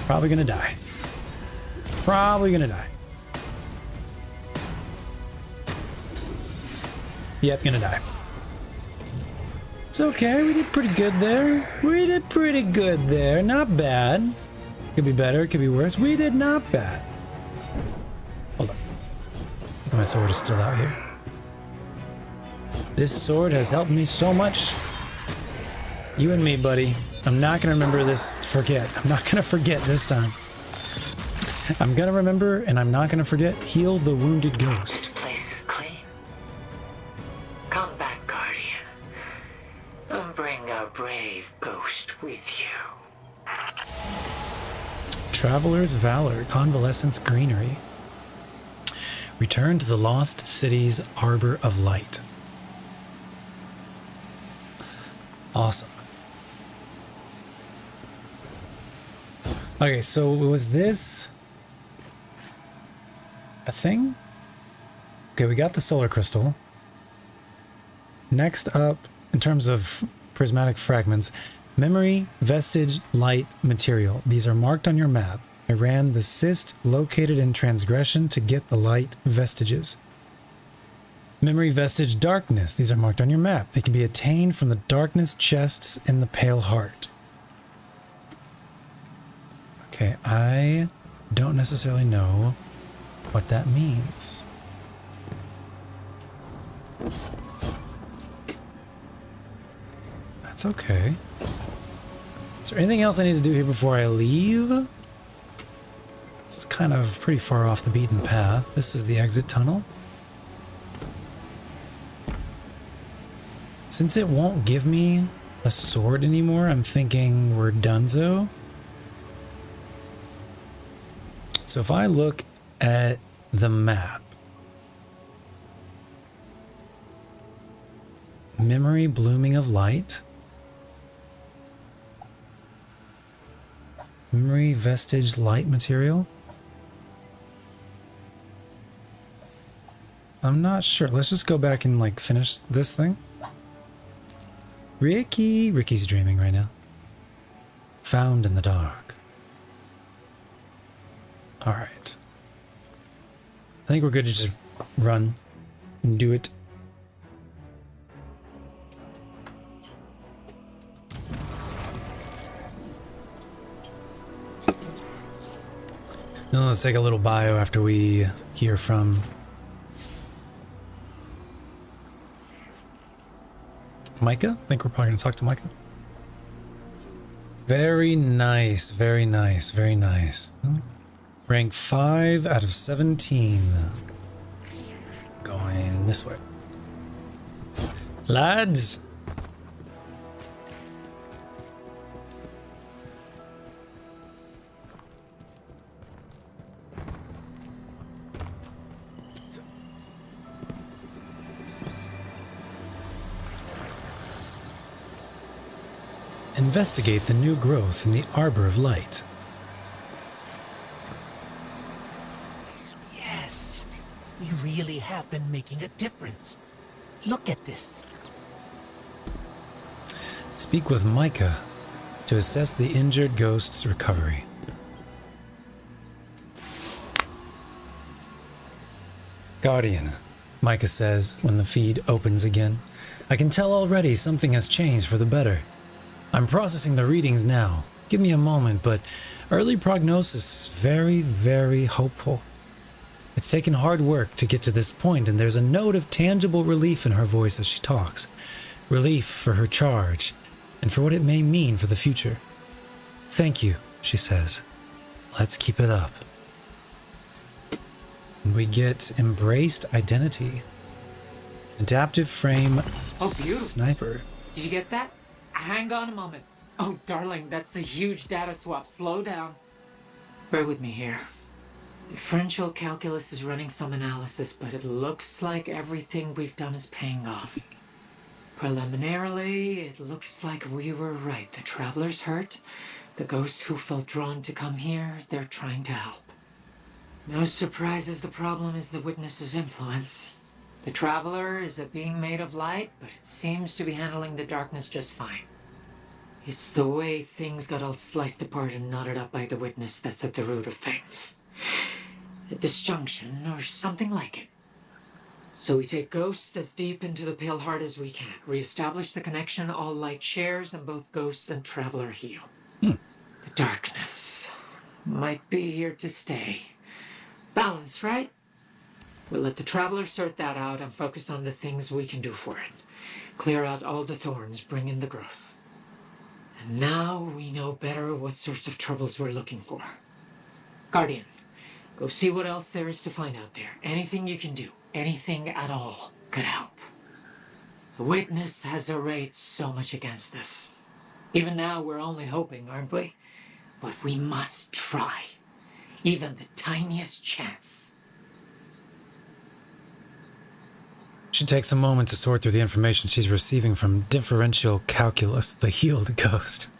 Probably gonna die. Probably gonna die. Yep, gonna die. It's okay, we did pretty good there. We did pretty good there. Not bad. Could be better, could be worse. We did not bad. Hold on. I think my sword is still out here. This sword has helped me so much. You and me, buddy. I'm not gonna remember this. I'm not gonna forget this time. I'm gonna remember, and I'm not gonna forget. Heal the wounded ghost. This place is clean. Come back, Guardian. And bring our brave ghost with you. Traveler's Valor, Convalescence Greenery. Return to the Lost City's Arbor of Light. Awesome. Okay, so was this a thing? Okay, we got the solar crystal. Next up, in terms of prismatic fragments, memory, vestige, light, material. These are marked on your map. I ran the cyst located in transgression to get the light vestiges. Memory, vestige, darkness. These are marked on your map. They can be attained from the darkness chests in the Pale Heart. Okay, I don't necessarily know what that means. That's okay. Is there anything else I need to do here before I leave? It's kind of pretty far off the beaten path. This is the exit tunnel. Since it won't give me a sword anymore, I'm thinking we're donezo. So if I look at the map, memory, blooming of light, memory, vestige, light, material. I'm not sure. Let's just go back and like finish this thing. Ricky's dreaming right now. Found in the dark. All right. I think we're good to just run and do it. Then let's take a little bio after we hear from Micah. I think we're probably going to talk to Micah. Very nice, very nice, very nice. Rank 5 out of 17. Going this way. Lads! investigate the new growth in the Arbor of Light. Yes, we really have been making a difference. Look at this. Speak with Micah to assess the injured ghost's recovery. Guardian, Micah says when the feed opens again. I can tell already something has changed for the better. I'm processing the readings now. Give me a moment, but early prognosis is very, very hopeful. It's taken hard work to get to this point, and there's a note of tangible relief in her voice as she talks. Relief for her charge, and for what it may mean for the future. Thank you, she says. Let's keep it up. And we get Embraced Identity. Adaptive frame sniper. Did you get that? Hang on a moment. Oh, darling, that's a huge data swap. Slow down. Bear with me here. Differential calculus is running some analysis, but it looks like everything we've done is paying off. Preliminarily, it looks like we were right. The Traveler's hurt. The ghosts who felt drawn to come here, they're trying to help. No surprises, the problem is the Witness's influence. The Traveler is a being made of light, but it seems to be handling the darkness just fine. It's the way things got all sliced apart and knotted up by the Witness that's at the root of things. A disjunction, or something like it. So we take ghosts as deep into the Pale Heart as we can, reestablish the connection all light shares, and both ghosts and Traveler heal. The darkness might be here to stay. Balance, right? We'll let the Traveler sort that out and focus on the things we can do for it. Clear out all the thorns, bring in the growth. And now we know better what sorts of troubles we're looking for. Guardian, go see what else there is to find out there. Anything you can do, anything at all, could help. The Witness has arrayed so much against us. Even now we're only hoping, aren't we? But we must try. Even the tiniest chance. She takes a moment to sort through the information she's receiving from differential calculus, the healed ghost.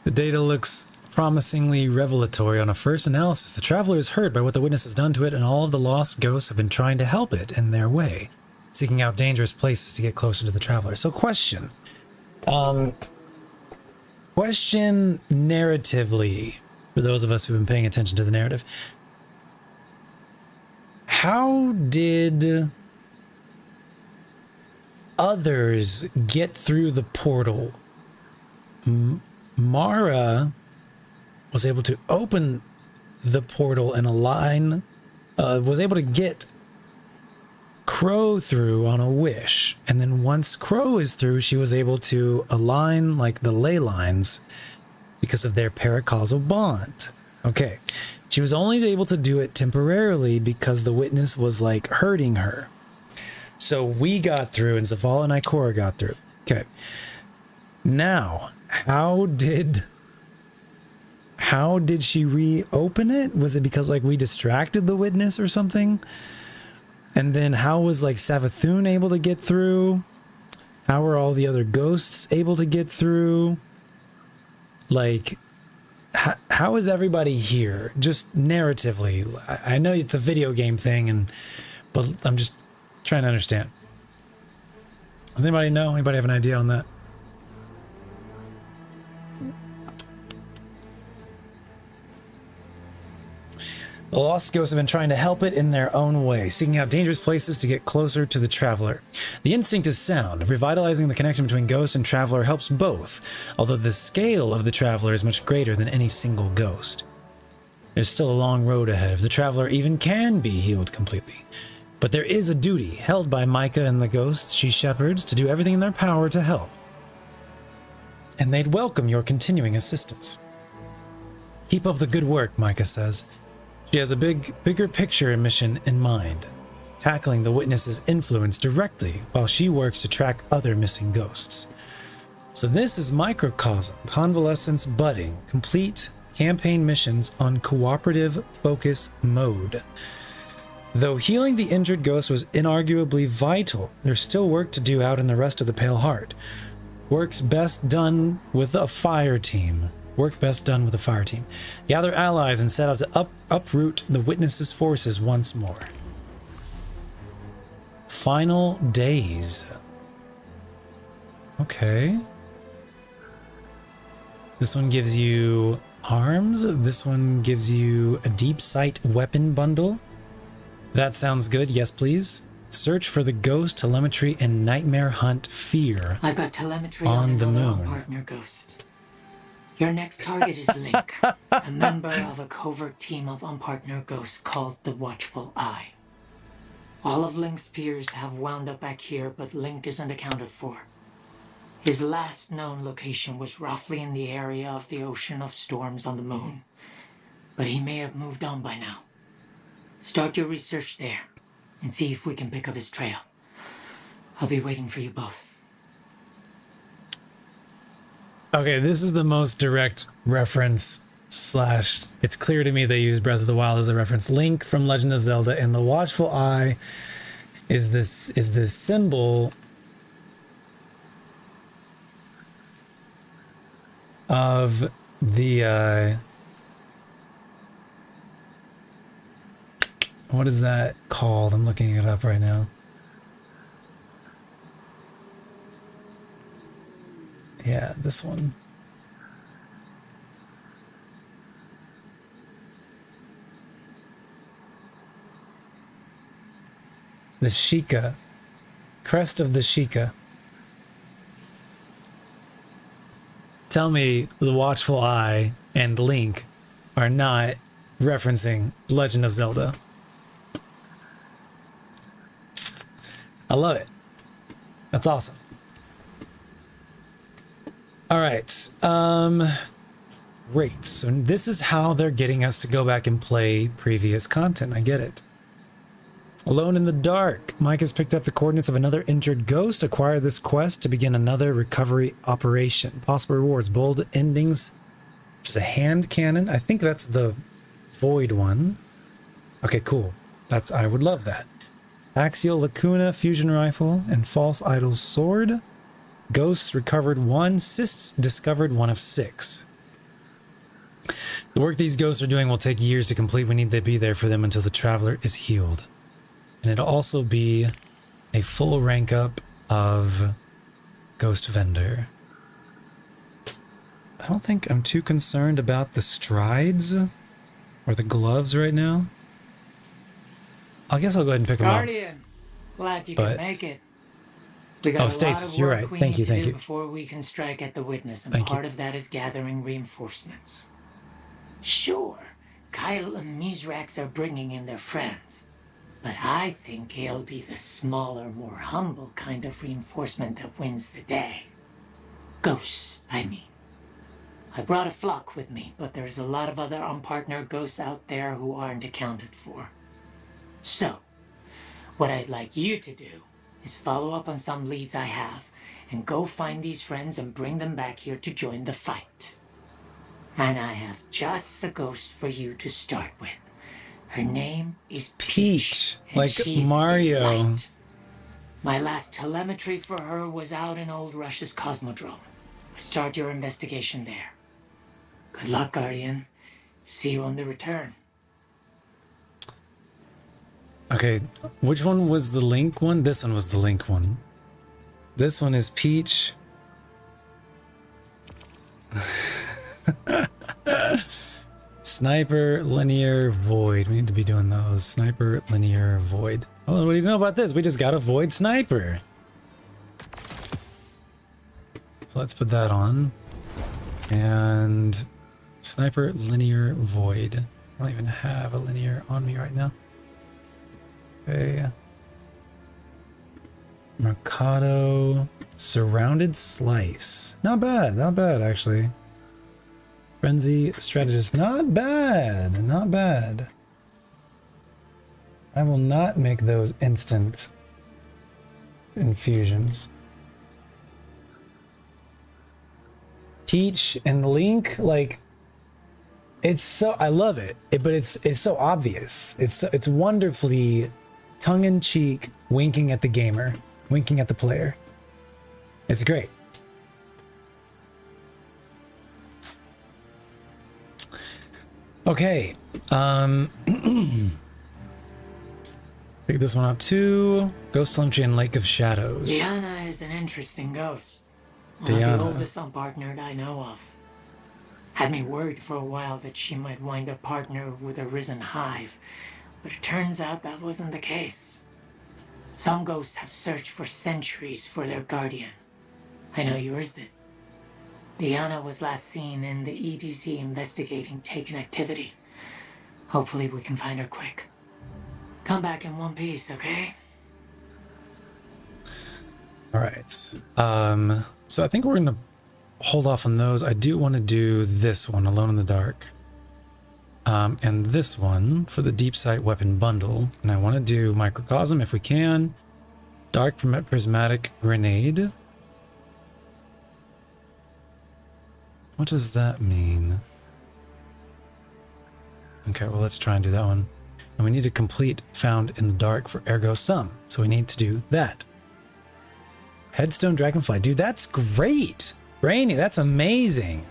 The data looks promisingly revelatory on a first analysis. The Traveler is hurt by what the Witness has done to it, and all of the lost ghosts have been trying to help it in their way, seeking out dangerous places to get closer to the Traveler. So question. Question narratively, for those of us who've been paying attention to the narrative. How did others get through the portal? Mara was able to open the portal and align, was able to get Crow through on a wish. And then once Crow is through, she was able to align like the ley lines because of their paracausal bond. Okay. She was only able to do it temporarily because the Witness was like hurting her. So we got through and Zavala and Ikora got through. Okay. Now, how did she reopen it? Was it because like we distracted the Witness or something? And then how was like Savathun able to get through? How were all the other ghosts able to get through? Like, how is everybody here? Just narratively. I know it's a video game thing, but I'm just trying to understand. Does anybody know? Anybody have an idea on that? The lost ghosts have been trying to help it in their own way, seeking out dangerous places to get closer to the Traveler. The instinct is sound. Revitalizing the connection between ghost and Traveler helps both, although the scale of the Traveler is much greater than any single ghost. There's still a long road ahead if the Traveler even can be healed completely. But there is a duty held by Micah and the ghosts she shepherds to do everything in their power to help. And they'd welcome your continuing assistance. Keep up the good work, Micah says. She has a bigger picture and mission in mind, tackling the Witness's influence directly while she works to track other missing ghosts. So this is Microcosm, Convalescence Budding, complete campaign missions on cooperative focus mode. Though healing the injured ghost was inarguably vital, there's still work to do out in the rest of the Pale Heart. Works best done with a fire team. Work best done with a fire team. Gather allies and set out to uproot the Witness's forces once more. Final days. Okay. This one gives you arms. This one gives you a deep sight weapon bundle. That sounds good. Yes, please. Search for the ghost, telemetry, and nightmare hunt fear. I've got telemetry on the another moon. Partner ghost. Your next target is Link, a member of a covert team of unpartner ghosts called the Watchful Eye. All of Link's peers have wound up back here, but Link isn't accounted for. His last known location was roughly in the area of the Ocean of Storms on the moon, but he may have moved on by now. Start your research there, and see if we can pick up his trail. I'll be waiting for you both. Okay, this is the most direct reference slash it's clear to me they use Breath of the Wild as a reference. Link from Legend of Zelda, and the Watchful Eye is this symbol of the what is that called? I'm looking it up right now. Yeah, this one. The Sheikah. Crest of the Sheikah. Tell me the Watchful Eye and Link are not referencing Legend of Zelda. I love it. That's awesome. All right. Great. So this is how they're getting us to go back and play previous content. I get it. Alone in the dark. Mike has picked up the coordinates of another injured ghost. Acquire this quest to begin another recovery operation. Possible rewards. Bold endings. Which is a hand cannon. I think that's the void one. Okay, cool. I would love that. Axial Lacuna fusion rifle and false idol's sword. Ghosts recovered 1. Cysts discovered 1 of 6. The work these ghosts are doing will take years to complete. We need to be there for them until the traveler is healed. And it'll also be a full rank up of Ghost Vendor. I don't think I'm too concerned about the strides or the gloves right now. I guess I'll go ahead and pick them up. Guardian, glad you could make it. We got Oh, a lot Stasis, of you're work right. we Thank need you, to thank do you. before we can strike at the Witness, and Thank you. part of that is gathering reinforcements. Sure, Kyle and Mizrax are bringing in their friends, but I think it'll be the smaller, more humble kind of reinforcement that wins the day. Ghosts, I mean. I brought a flock with me, but there's a lot of other unpartnered ghosts out there who aren't accounted for. So, what I'd like you to do is follow up on some leads I have and go find these friends and bring them back here to join the fight. And I have just the ghost for you to start with. Her name is Peach, and like she's a Mario. delight. My last telemetry for her was out in Old Russia's Cosmodrome. Start your investigation there. Good luck, Guardian. See you on the return. Okay, which one was the Link one? This one was the Link one. This one is Peach. Sniper, linear, void. We need to be doing those. Sniper, linear, void. Oh, what do you know about this? We just got a void sniper. So let's put that on. And sniper, linear, void. I don't even have a linear on me right now. Okay. Mercado, surrounded slice. Not bad actually. Frenzy strategist, not bad, not bad. I will not make those instant infusions. Peach and Link, like, it's so, I love it, but it's so obvious. It's wonderfully tongue-in-cheek, winking at the gamer, winking at the player. It's great. Okay. Pick this one up too. Ghost Telemetry and Lake of Shadows. Diana is an interesting ghost. Diana. The oldest unpartnered I know of. Had me worried for a while that she might wind up partnered with a risen hive, but it turns out that wasn't the case. Some ghosts have searched for centuries for their guardian. I know yours did. Diana was last seen in the EDZ investigating Taken activity. Hopefully we can find her quick. Come back in one piece, okay? All right. So I think we're gonna hold off on those. I do want to do this one, Alone in the Dark, and this one for the Deep Sight Weapon Bundle. And I want to do Microcosm if we can. Dark Prismatic Grenade. What does that mean? Okay, well, let's try and do that one. And we need to complete Found in the Dark for Ergo Sum. So we need to do that. Headstone Dragonfly. Dude, that's great. Brainy, that's amazing.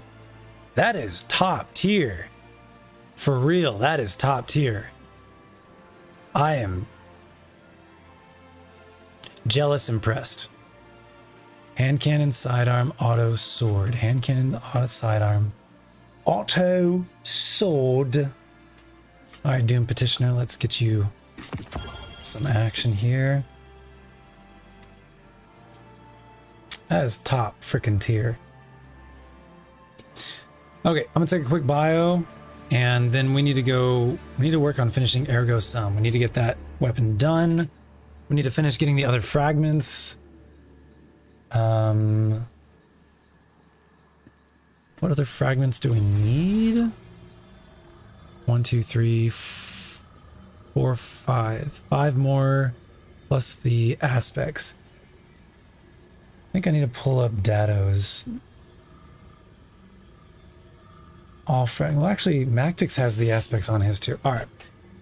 That is top tier. For real, that is top tier. I am jealous impressed. Hand cannon, sidearm, auto sword. Hand cannon, auto sidearm. Auto sword. All right, Doom Petitioner, let's get you some action here. That is top freaking tier. Okay, I'm gonna take a quick bio, and then we need to work on finishing Ergo Sum. We need to get that weapon done. We need to finish getting the other fragments. What other fragments do we need? 1, 2, 3, 4, 5. 5 more plus the aspects. I think I need to pull up Dado's. All frag. Well, actually, Mactix has the aspects on his too. All right,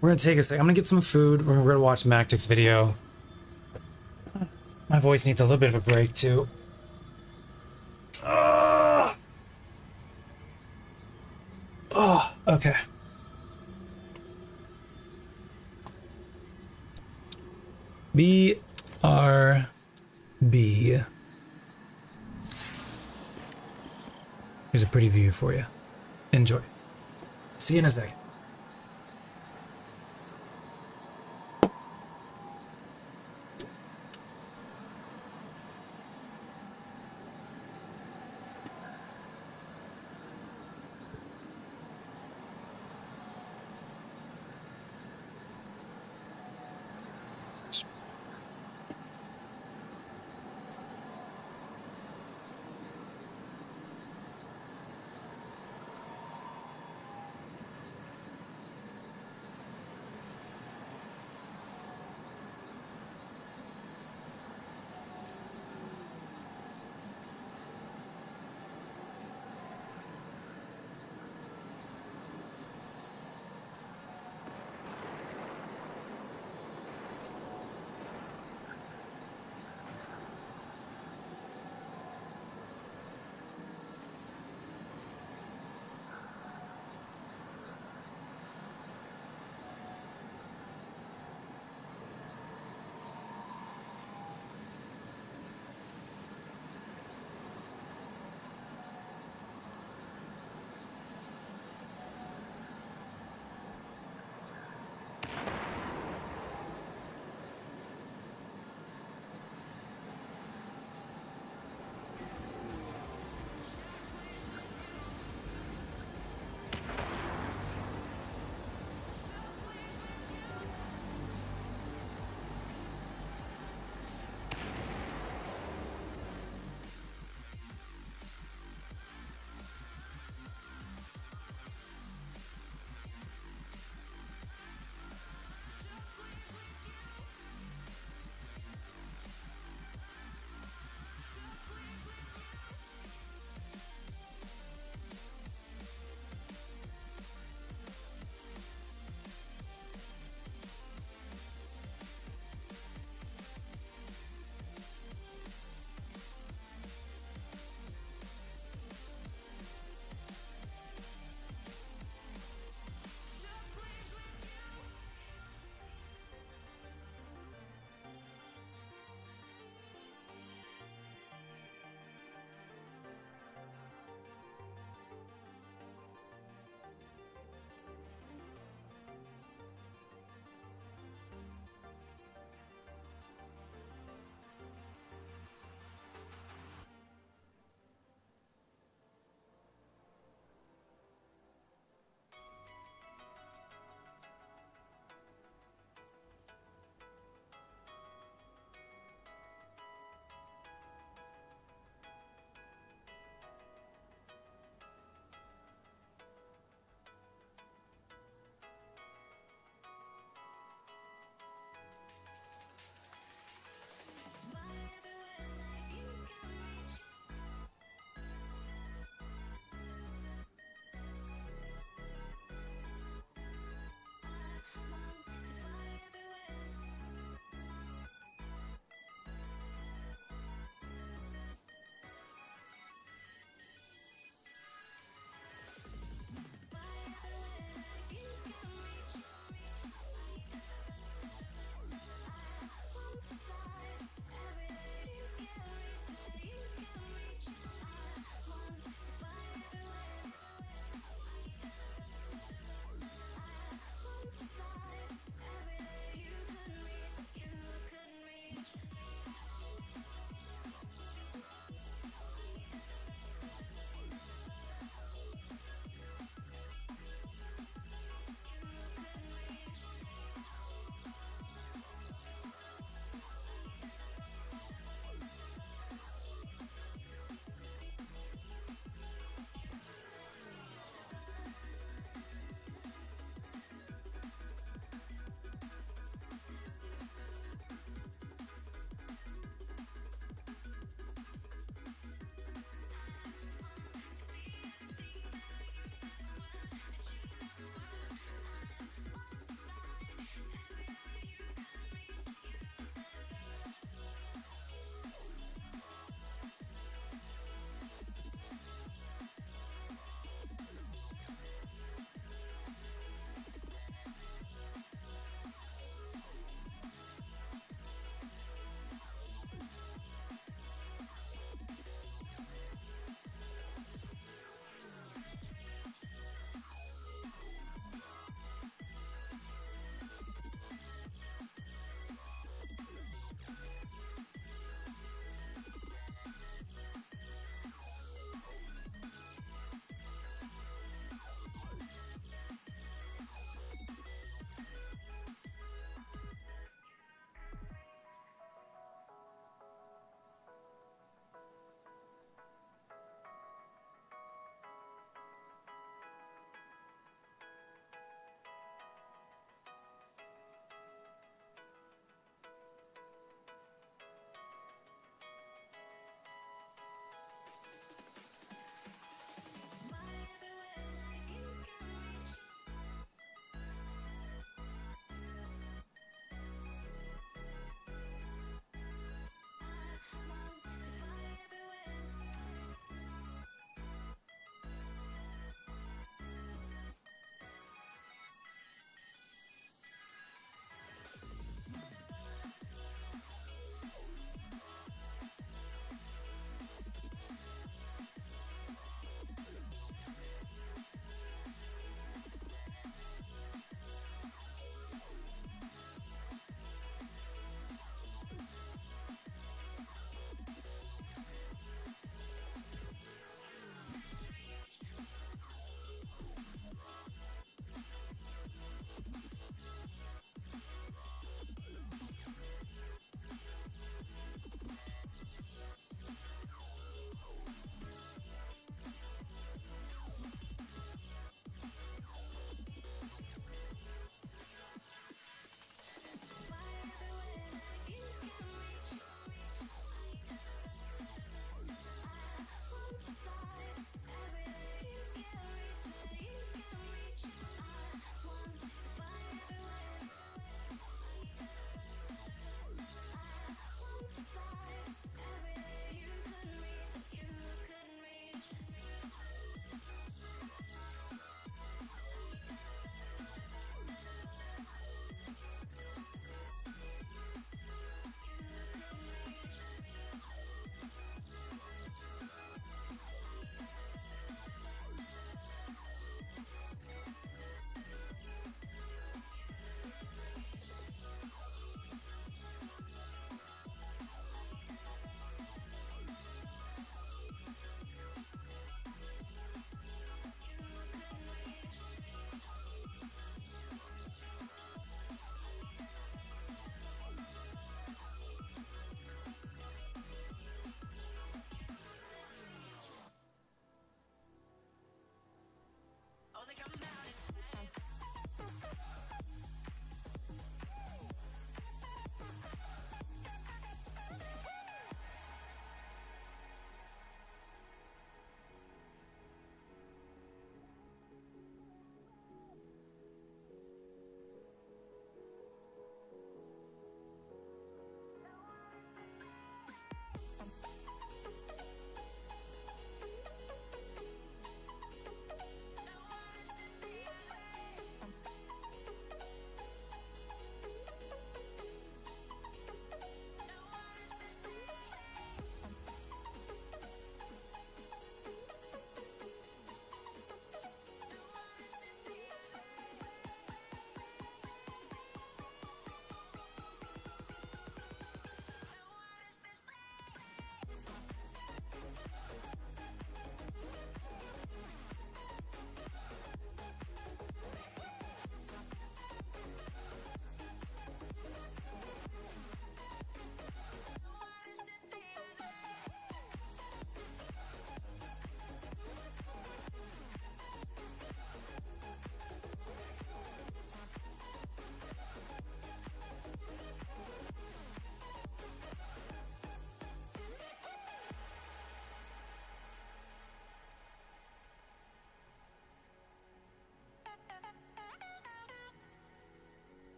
we're gonna take a sec. I'm gonna get some food. We're gonna watch Mactix video. My voice needs a little bit of a break too. Oh, okay. BRB. Here's a pretty view for you. Enjoy. See you in a second.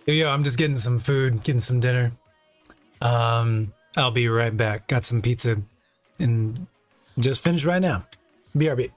Yo, I'm just getting some food, getting some dinner. I'll be right back. Got some pizza and just finished right now. BRB.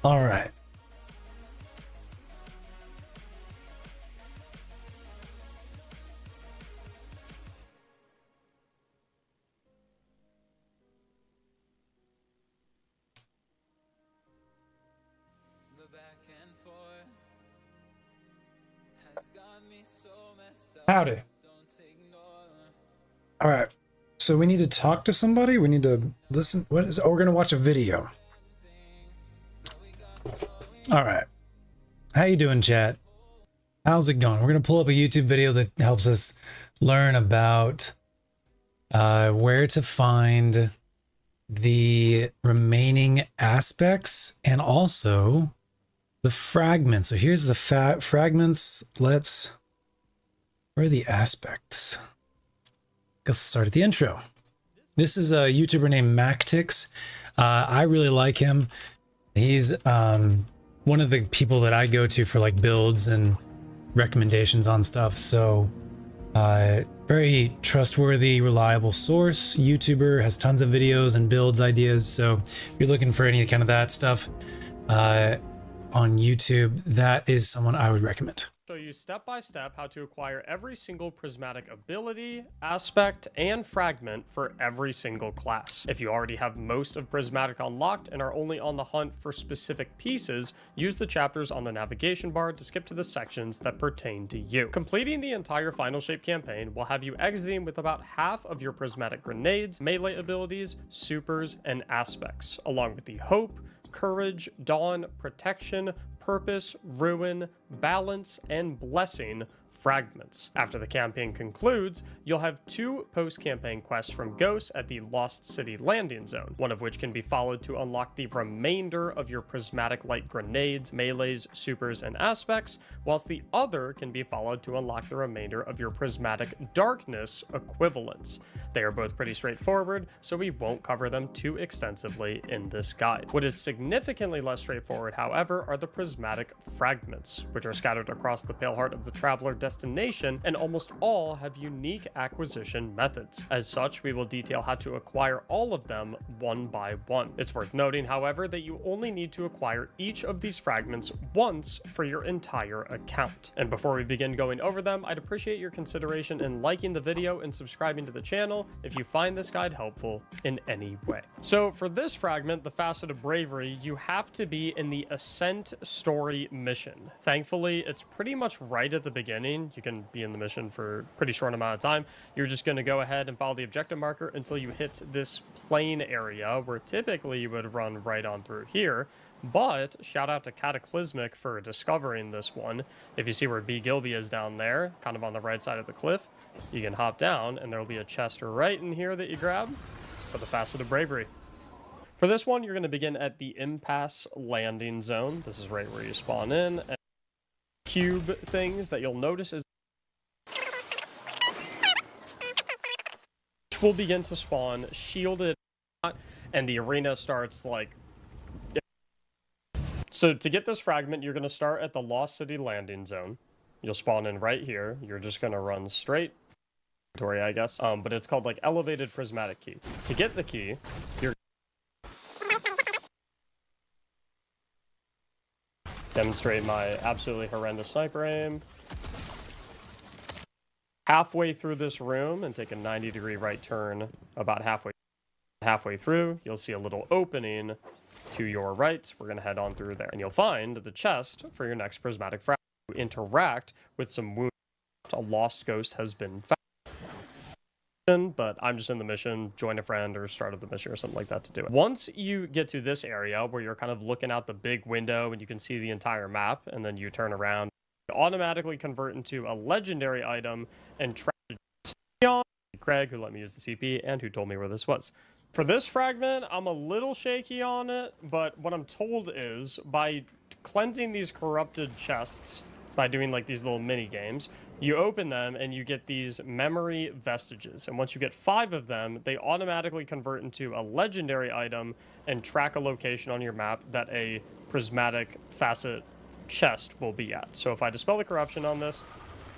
All right. Howdy. All right. So we need to talk to somebody. We need to listen. What is? Oh, we're gonna watch a video. All right. How you doing, chat? How's it going? We're gonna pull up a YouTube video that helps us learn about where to find the remaining aspects and also the fragments. So here's the fragments. Where are the aspects? Guess I'll start at the intro. This is a YouTuber named Mactix. I really like him. He's one of the people that I go to for like builds and recommendations on stuff. So very trustworthy, reliable source. YouTuber, has tons of videos and builds ideas. So if you're looking for any kind of that stuff on YouTube, that is someone I would recommend. Show you step by step how to acquire every single prismatic ability, aspect, and fragment for every single class. If you already have most of prismatic unlocked and are only on the hunt for specific pieces, use the chapters on the navigation bar to skip to the sections that pertain to you. Completing the entire Final Shape campaign will have you exiting with about half of your prismatic grenades, melee abilities, supers, and aspects, along with the hope, courage, dawn, protection, purpose, ruin, balance, and blessing fragments. After the campaign concludes, you'll have 2 post-campaign quests from Ghost at the Lost City landing zone, one of which can be followed to unlock the remainder of your prismatic light grenades, melees, supers, and aspects, whilst the other can be followed to unlock the remainder of your prismatic darkness equivalents. They are both pretty straightforward, so we won't cover them too extensively in this guide. What is significantly less straightforward, however, are the prismatic fragments, which are scattered across the pale heart of the Traveler destination, and almost all have unique acquisition methods. As such, we will detail how to acquire all of them one by one. It's worth noting, however, that you only need to acquire each of these fragments once for your entire account. And before we begin going over them, I'd appreciate your consideration in liking the video and subscribing to the channel if you find this guide helpful in any way. So for this fragment, the Facet of Bravery, you have to be in the Ascent story mission. Thankfully, it's pretty much right at the beginning. You can be in the mission for a pretty short amount of time. You're just going to go ahead and follow the objective marker until you hit this plain area where typically you would run right on through here. But shout out to Cataclysmic for discovering this one. If you see where B. Gilby is down there, kind of on the right side of the cliff, you can hop down and there will be a chest right in here that you grab for the Facet of Bravery. For this one, you're going to begin at the Impasse landing zone. This is right where you spawn in. And cube things that you'll notice is will begin to spawn shielded, and the arena starts like. So to get this fragment, you're going to start at the Lost City landing zone. You'll spawn in right here. You're just going to run straight, I guess. But it's called like Elevated Prismatic Key. To get the key, you're demonstrate my absolutely horrendous sniper aim. Halfway through this room and take a 90-degree right turn about halfway through, you'll see a little opening to your right. We're going to head on through there. And you'll find the chest for your next prismatic fragment. You interact with some wounds. A lost ghost has been found. But I'm just in the mission, join a friend or start up the mission or something like that to do it. Once you get to this area where you're kind of looking out the big window and you can see the entire map, and then you turn around, you automatically convert into a legendary item and track Craig, who let me use the CP and who told me where this was. For this fragment, I'm a little shaky on it, but what I'm told is by cleansing these corrupted chests, by doing like these little mini games, you open them and you get these memory vestiges. And once you get 5 of them, they automatically convert into a legendary item and track a location on your map that a prismatic facet chest will be at. So if I dispel the corruption on this,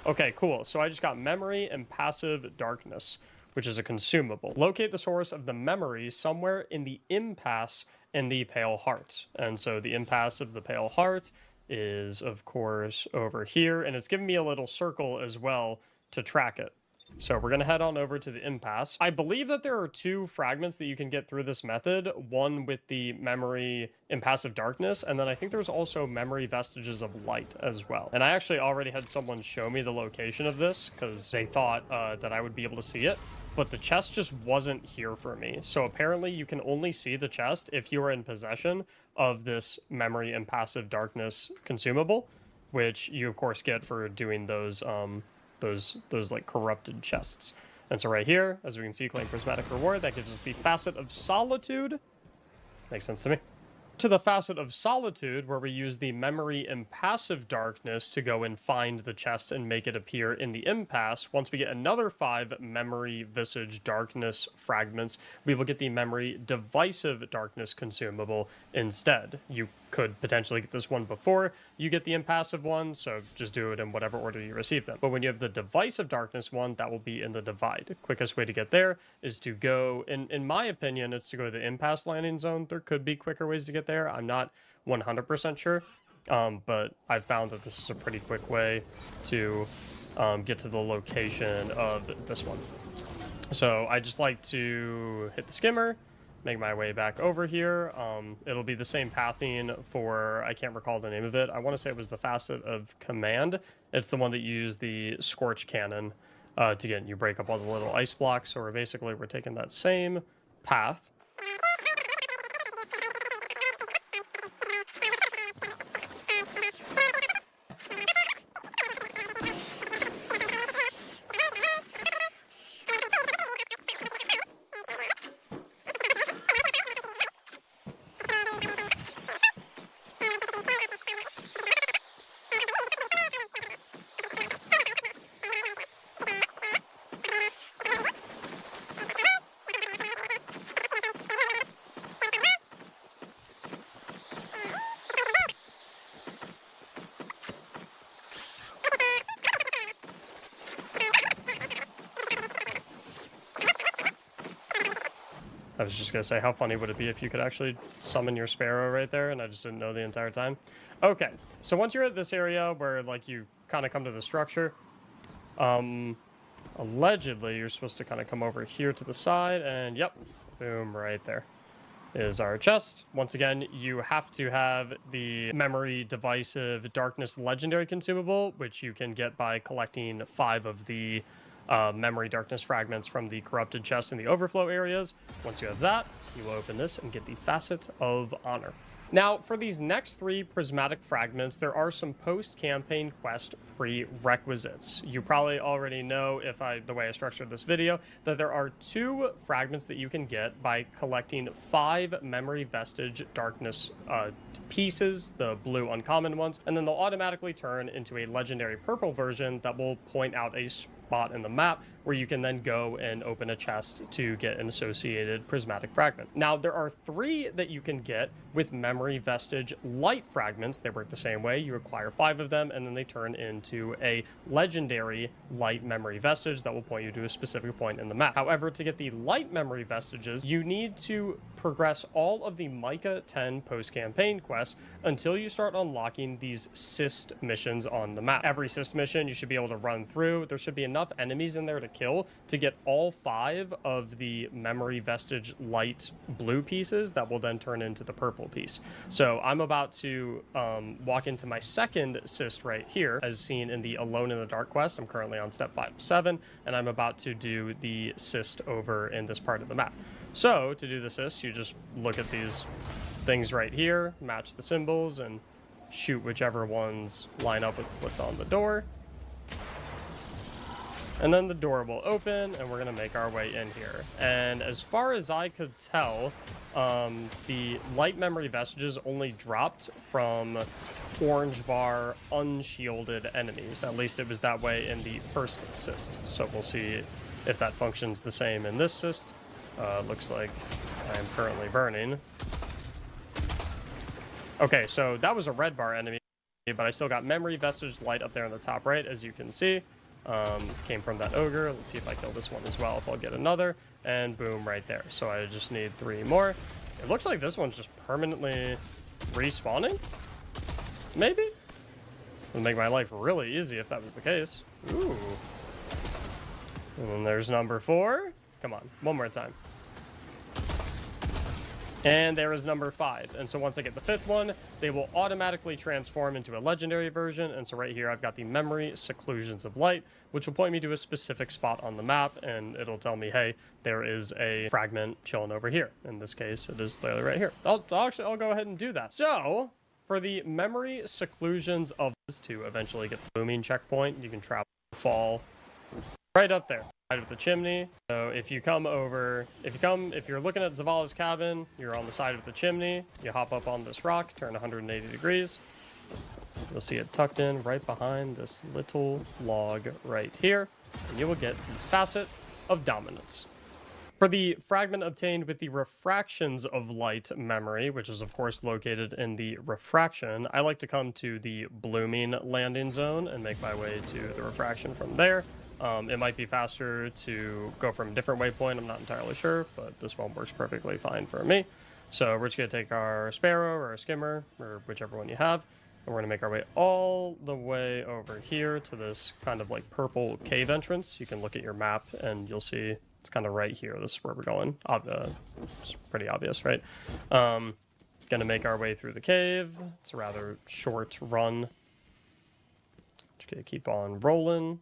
okay, cool. So I just got memory and passive darkness, which is a consumable. Locate the source of the memory somewhere in the impasse in the Pale Heart. And so the impasse of the Pale Heart is, of course, over here. And it's giving me a little circle as well to track it. So we're going to head on over to the impasse. I believe that there are 2 fragments that you can get through this method. One with the memory impassive darkness, and then I think there's also memory vestiges of light as well. And I actually already had someone show me the location of this because they thought that I would be able to see it. But the chest just wasn't here for me. So apparently you can only see the chest if you are in possession of this memory impassive darkness consumable, which you of course get for doing those like corrupted chests. And so right here, as we can see, claim prismatic reward. That gives us the Facet of Solitude. Makes sense to me. To the Facet of Solitude, where we use the memory impassive darkness to go and find the chest and make it appear in the impasse. Once we get another 5 memory visage darkness fragments, we will get the memory divisive darkness consumable instead. You could potentially get this one before you get the impassive one, so just do it in whatever order you receive them. But when you have the divisive darkness one, that will be in the divide. The quickest way to get there is to go, in my opinion, it's to go to the impasse landing zone. There could be quicker ways to get there. I'm not 100% sure, but I've found that this is a pretty quick way to get to the location of this one. So I just like to hit the skimmer, make my way back over here. It'll be the same pathing for, I can't recall the name of it. I want to say it was the Facet of Command. It's the one that used the Scorch Cannon to get, you break up all the little ice blocks. So we're taking that same path. I was just gonna say, how funny would it be if you could actually summon your sparrow right there, and I just didn't know the entire time. Okay, so once you're at this area where, like, you kind of come to the structure, allegedly you're supposed to kind of come over here to the side, and yep, boom, right there is our chest. Once again, you have to have the Memory Divisive Darkness Legendary consumable, which you can get by collecting 5 of the Memory Darkness fragments from the corrupted chest in the overflow areas. Once you have that, you will open this and get the Facet of Honor. Now, for these next 3 prismatic fragments, there are some post-campaign quest prerequisites. You probably already know, the way I structured this video, that there are 2 fragments that you can get by collecting 5 Memory Vestige Darkness pieces, the blue uncommon ones, and then they'll automatically turn into a legendary purple version that will point out a spot in the map where you can then go and open a chest to get an associated prismatic fragment. Now, there are 3 that you can get with Memory Vestige light fragments. They work the same way. You acquire 5 of them, and then they turn into a legendary light memory vestige that will point you to a specific point in the map. However, to get the light memory vestiges, you need to progress all of the Micah 10 post-campaign quests until you start unlocking these Cyst missions on the map. Every Cyst mission you should be able to run through. There should be enough enemies in there to kill to get all 5 of the Memory Vestige light blue pieces that will then turn into the purple piece. So I'm about to walk into my second Cyst right here, as seen in the Alone in the Dark quest. I'm currently on step 5 of 7, and I'm about to do the Cyst over in this part of the map. So to do the Cyst, you just look at these things right here, match the symbols, and shoot whichever ones line up with what's on the door. And then the door will open, and we're going to make our way in here. And as far as I could tell, the light memory vestiges only dropped from orange bar unshielded enemies. At least it was that way in the first Cyst. So we'll see if that functions the same in this Cyst. Looks like I am currently burning. Okay, so that was a red bar enemy, but I still got memory vestige light up there on the top right, as you can see. Came from that ogre. Let's see if I kill this one as well, if I'll get another. And boom, right there. So I just need 3 more. It looks like this one's just permanently respawning. Maybe? It would make my life really easy if that was the case. Ooh. And then there's number 4. Come on, one more time. And there is number 5. And so once I get the 5th one, they will automatically transform into a legendary version. And so right here, I've got the Memory Seclusions of Light, which will point me to a specific spot on the map. And it'll tell me, hey, there is a fragment chilling over here. In this case, it is clearly right here. I'll go ahead and do that. So for the Memory Seclusions of this, to eventually get the booming checkpoint, you can travel, fall right up there. Side of the chimney. So if you're looking at Zavala's cabin, you're on the side of the chimney, you hop up on this rock, turn 180 degrees. You'll see it tucked in right behind this little log right here, and you will get the Facet of Dominance. For the fragment obtained with the Refractions of Light memory, which is of course located in the Refraction, I like to come to the Blooming landing zone and make my way to the Refraction from there. It might be faster to go from a different waypoint, I'm not entirely sure, but this one works perfectly fine for me. So we're just going to take our Sparrow or our Skimmer, or whichever one you have, and we're going to make our way all the way over here to this kind of like purple cave entrance. You can look at your map and you'll see it's kind of right here. This is where we're going. It's pretty obvious, right? Gonna make our way through the cave. It's a rather short run. Just gonna keep on rolling.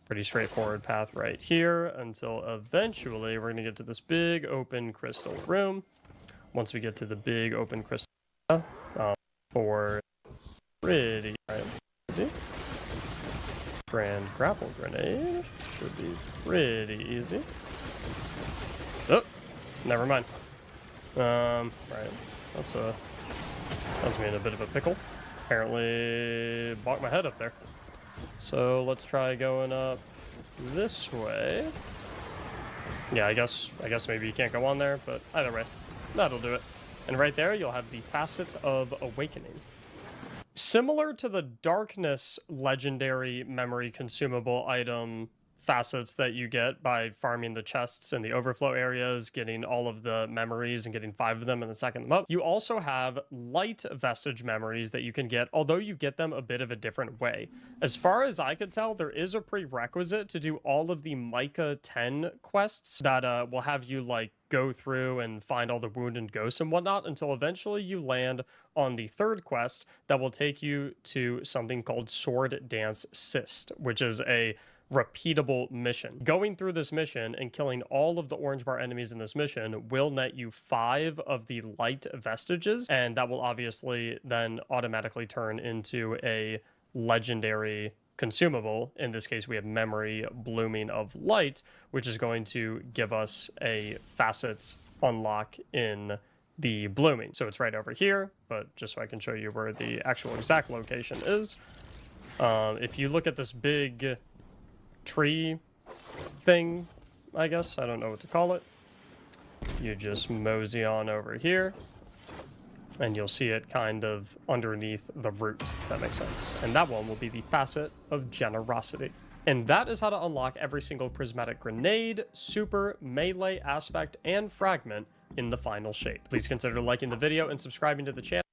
Pretty straightforward path right here until eventually we're going to get to this big open crystal room. Once we get to the big open crystal for pretty easy. Brand grapple grenade should be pretty easy. Oh, never mind. Right, that's me in a bit of a pickle. Apparently bonked my head up there. So let's try going up this way. Yeah, I guess maybe you can't go on there, but either way, that'll do it. And right there, you'll have the Facet of Awakening. Similar to the Darkness legendary memory consumable item facets that you get by farming the chests in the overflow areas, getting all of the memories and getting 5 of them and then stacking them up. You also have light vestige memories that you can get, although you get them a bit of a different way. As far as I could tell, there is a prerequisite to do all of the Micah 10 quests that will have you like go through and find all the wounded ghosts and whatnot until eventually you land on the 3rd quest that will take you to something called Sword Dance Cyst, which is a repeatable mission. Going through this mission and killing all of the orange bar enemies in this mission will net you 5 of the light vestiges, and that will obviously then automatically turn into a legendary consumable. In this case, we have Memory Blooming of Light, which is going to give us a facet unlock in the blooming. So it's right over here, but just so I can show you where the actual exact location is. If you look at this big tree thing, I guess, I don't know what to call it, you just mosey on over here and you'll see it kind of underneath the root, if that makes sense. And that one will be the facet of generosity. And that is how to unlock every single prismatic grenade, super, melee, aspect, and fragment in the final shape. Please consider liking the video and subscribing to the channel.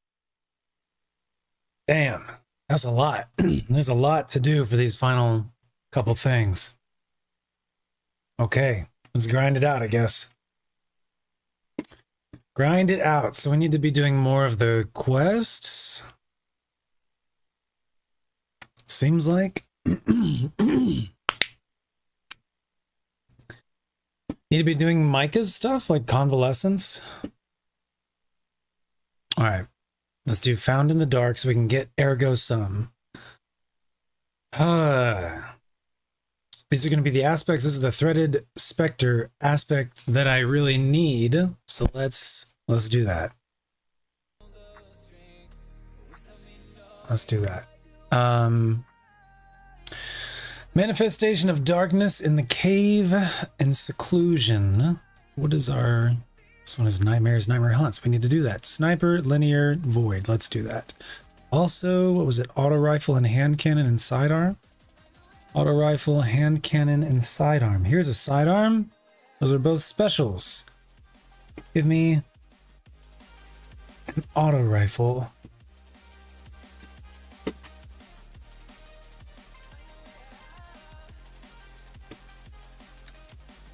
Damn, that's a lot. There's a lot to do for these final couple things. Okay, let's grind it out, I guess. Grind it out. So we need to be doing more of the quests. Seems like. Need to be doing Micah's stuff, like Convalescence. All right. Let's do Found in the Dark so we can get Ergo Sum. These are going to be the aspects. This is the Threaded Spectre aspect that I really need. So let's do that. Let's do that. Manifestation of Darkness in the Cave and Seclusion. What is our... This one is Nightmares, Nightmare Hunts. We need to do that. Sniper, Linear, Void. Let's do that. Also, what was it? Auto Rifle and Hand Cannon and Sidearm? Auto Rifle, Hand Cannon, and Sidearm. Here's a Sidearm. Those are both specials. Give me an Auto Rifle.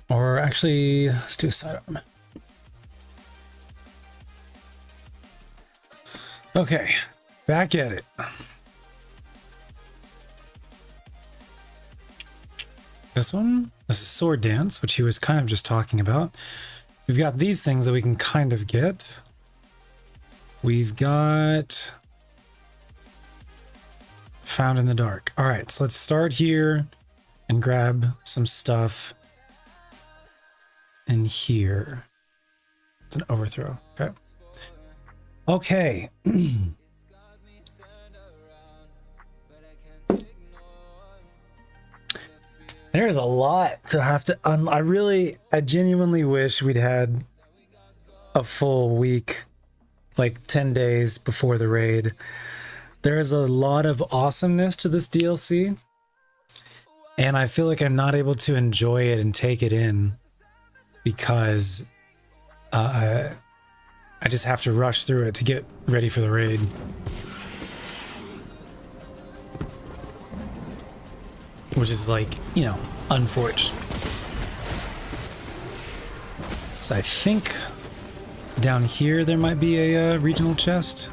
Or actually, let's do a Sidearm. Okay, back at it. This one, this is Sword Dance, which he was kind of just talking about. We've got these things that we can kind of get. We've got Found in the Dark. All right, so let's start here and grab some stuff in here. It's an overthrow. Okay. Okay. There's a lot to have to I genuinely wish we'd had a full week, like 10 days before the raid. There is a lot of awesomeness to this DLC, and I feel like I'm not able to enjoy it and take it in because I just have to rush through it to get ready for the raid. Which is like, you know, unfortunate. So I think down here there might be a regional chest.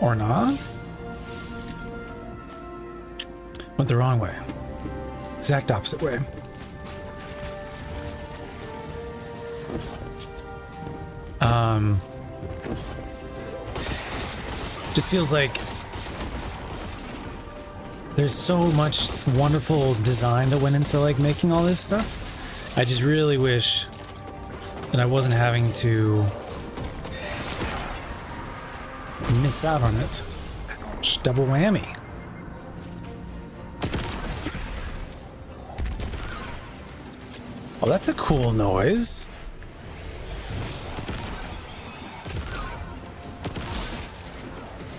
Or not? Went the wrong way. Exact opposite way. Just feels like there's so much wonderful design that went into like making all this stuff. I just really wish that I wasn't having to miss out on it. Ouch, double whammy. Oh, that's a cool noise.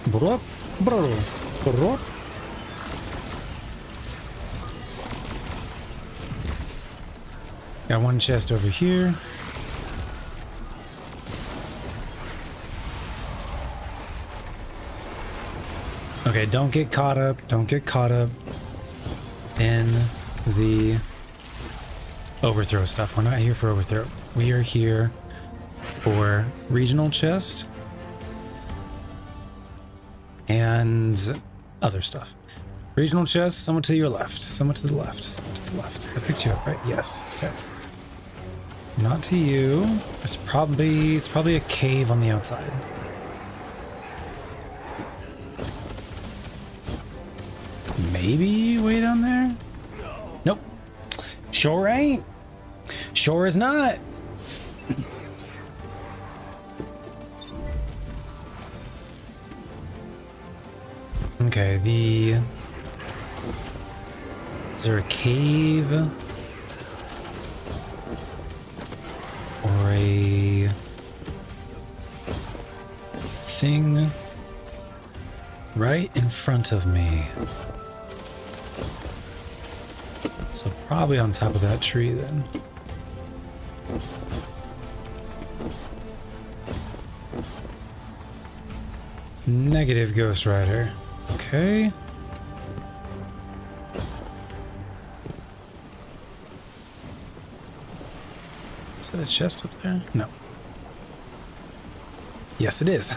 Brop, brop, brop. Got one chest over here. Okay, don't get caught up. Don't get caught up in the overthrow stuff. We're not here for overthrow. We are here for regional chest and other stuff. Regional chest, someone to your left, someone to the left, someone to the left. I picked you up, right? Yes. Okay. Not to you. It's probably a cave on the outside. Maybe way down there? Nope. Sure ain't. Sure is not. Okay, is there a cave? Or a thing right in front of me? So probably on top of that tree then. Negative, Ghost Rider. Okay. Is that a chest up there? No. Yes, it is.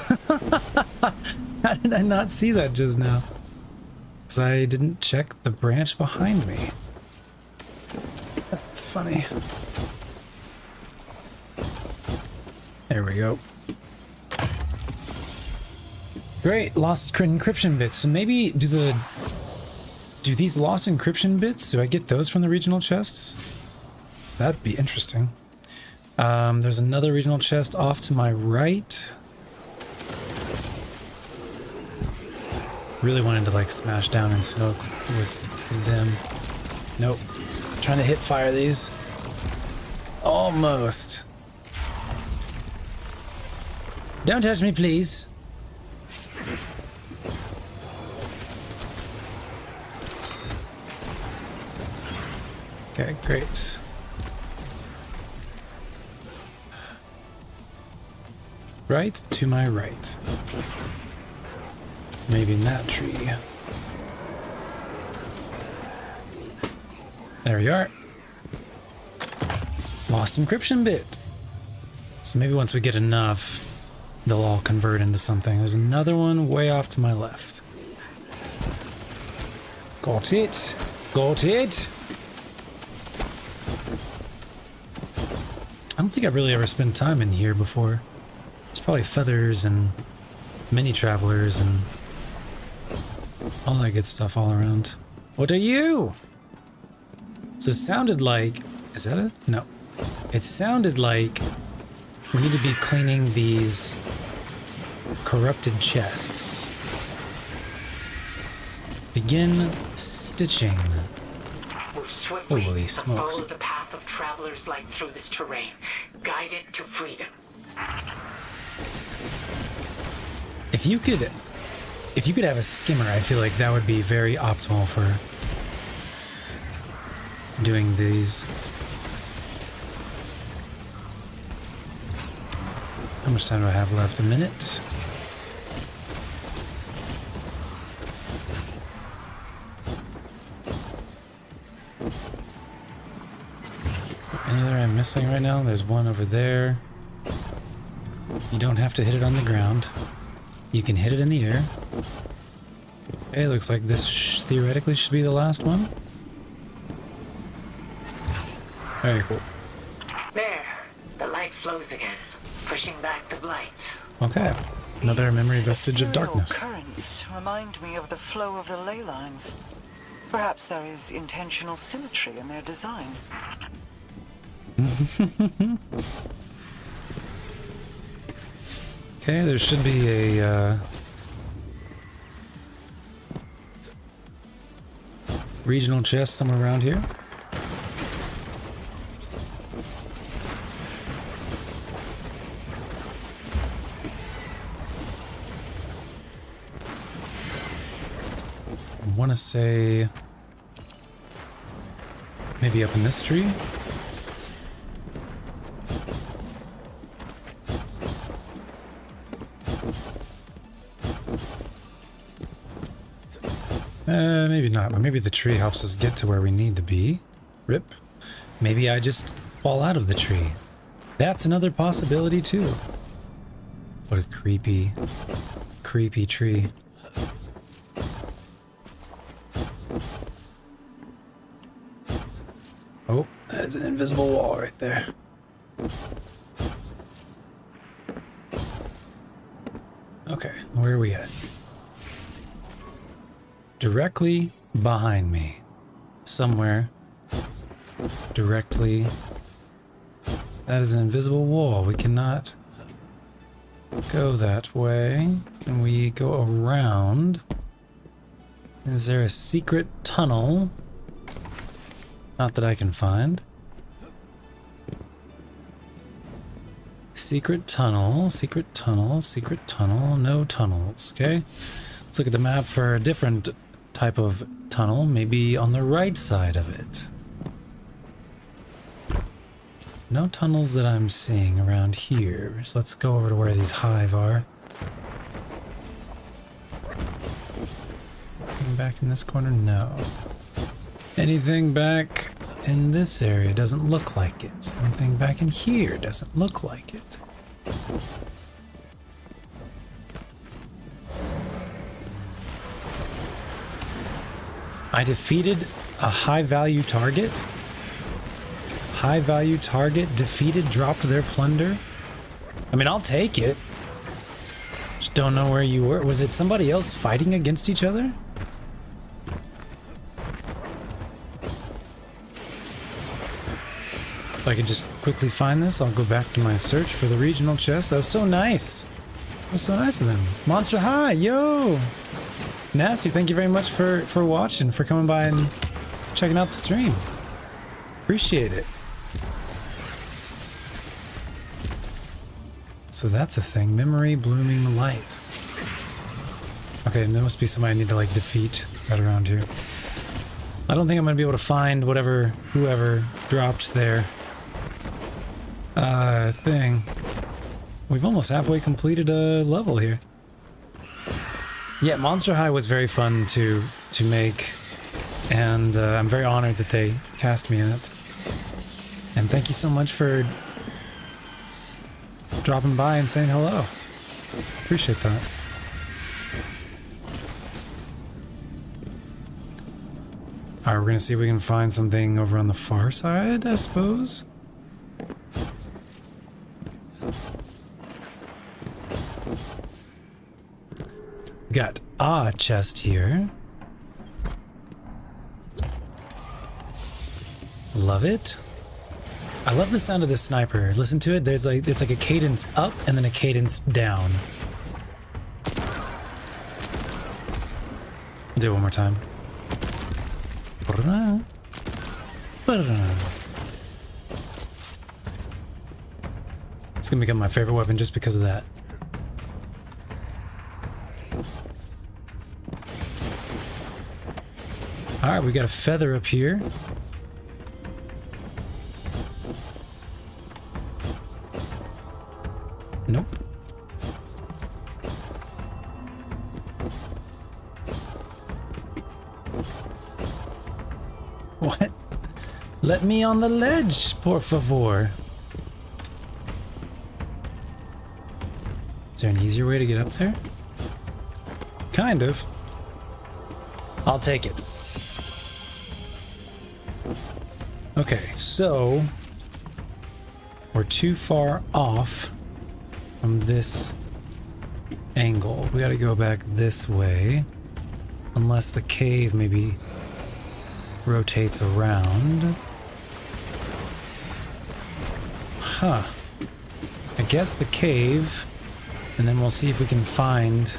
How did I not see that just now? Because I didn't check the branch behind me. That's funny. There we go. Great, lost encryption bits. So maybe do these lost encryption bits, do I get those from the regional chests? That'd be interesting. There's another regional chest off to my right. Really wanted to like smash down and smoke with them. Nope. Trying to hit fire these. Almost. Don't touch me, please. Okay, great. Right to my right. Maybe in that tree. There we are. Lost encryption bit. So maybe once we get enough, they'll all convert into something. There's another one way off to my left. Got it. Got it. I don't think I've really ever spent time in here before. It's probably feathers and mini travelers and all that good stuff all around. What are you? So it sounded like... Is that it? No. It sounded like we need to be cleaning these corrupted chests. Begin stitching. Move swiftly. Holy smokes. Follow the path of travelers' light through this terrain. Guide it to freedom. If you could have a skimmer, I feel like that would be very optimal for doing these. How much time do I have left? A minute? Any other I'm missing right now? There's one over there. You don't have to hit it on the ground. You can hit it in the air. Okay, looks like this theoretically should be the last one. Very cool. There, the light flows again, pushing back the blight. Okay, another memory vestige of darkness. Currents remind me of the flow of the ley lines. Perhaps there is intentional symmetry in their design. Okay, there should be a regional chest somewhere around here. I want to say maybe up in this tree. Maybe not, but maybe the tree helps us get to where we need to be. Rip. Maybe I just fall out of the tree. That's another possibility too. What a creepy, creepy tree. Oh, that is an invisible wall right there. Okay, where are we at? Directly behind me. Somewhere. Directly. That is an invisible wall. We cannot go that way. Can we go around? Is there a secret tunnel? Not that I can find. Secret tunnel, secret tunnel, secret tunnel, no tunnels, okay? Let's look at the map for a different type of tunnel, maybe on the right side of it. No tunnels that I'm seeing around here, so let's go over to where these hive are. Anything back in this corner? No. Anything back in this area? Doesn't look like it. Anything back in here? Doesn't look like it. I defeated a high-value target. High-value target defeated, dropped their plunder. I mean, I'll take it. Just don't know where you were. Was it somebody else fighting against each other? If I could just quickly find this, I'll go back to my search for the regional chest. That was so nice. That was so nice of them. Monster High, yo! Nasty, thank you very much for watching, for coming by and checking out the stream. Appreciate it. So that's a thing. Memory blooming light. Okay, there must be somebody I need to like defeat right around here. I don't think I'm gonna be able to find whoever dropped their thing. We've almost halfway completed a level here. Yeah, Monster High was very fun to make, and I'm very honored that they cast me in it. And thank you so much for dropping by and saying hello. Appreciate that. Alright, we're gonna see if we can find something over on the far side, I suppose. Got a chest here. Love it. I love the sound of this sniper. Listen to it. There's like, it's like a cadence up and then a cadence down. I'll do it one more time. It's gonna become my favorite weapon just because of that. Alright, we got a feather up here. Nope. What? Let me on the ledge, por favor. Is there an easier way to get up there? Kind of. I'll take it. Okay, so we're too far off from this angle. We gotta go back this way. Unless the cave maybe rotates around. Huh. I guess the cave, and then we'll see if we can find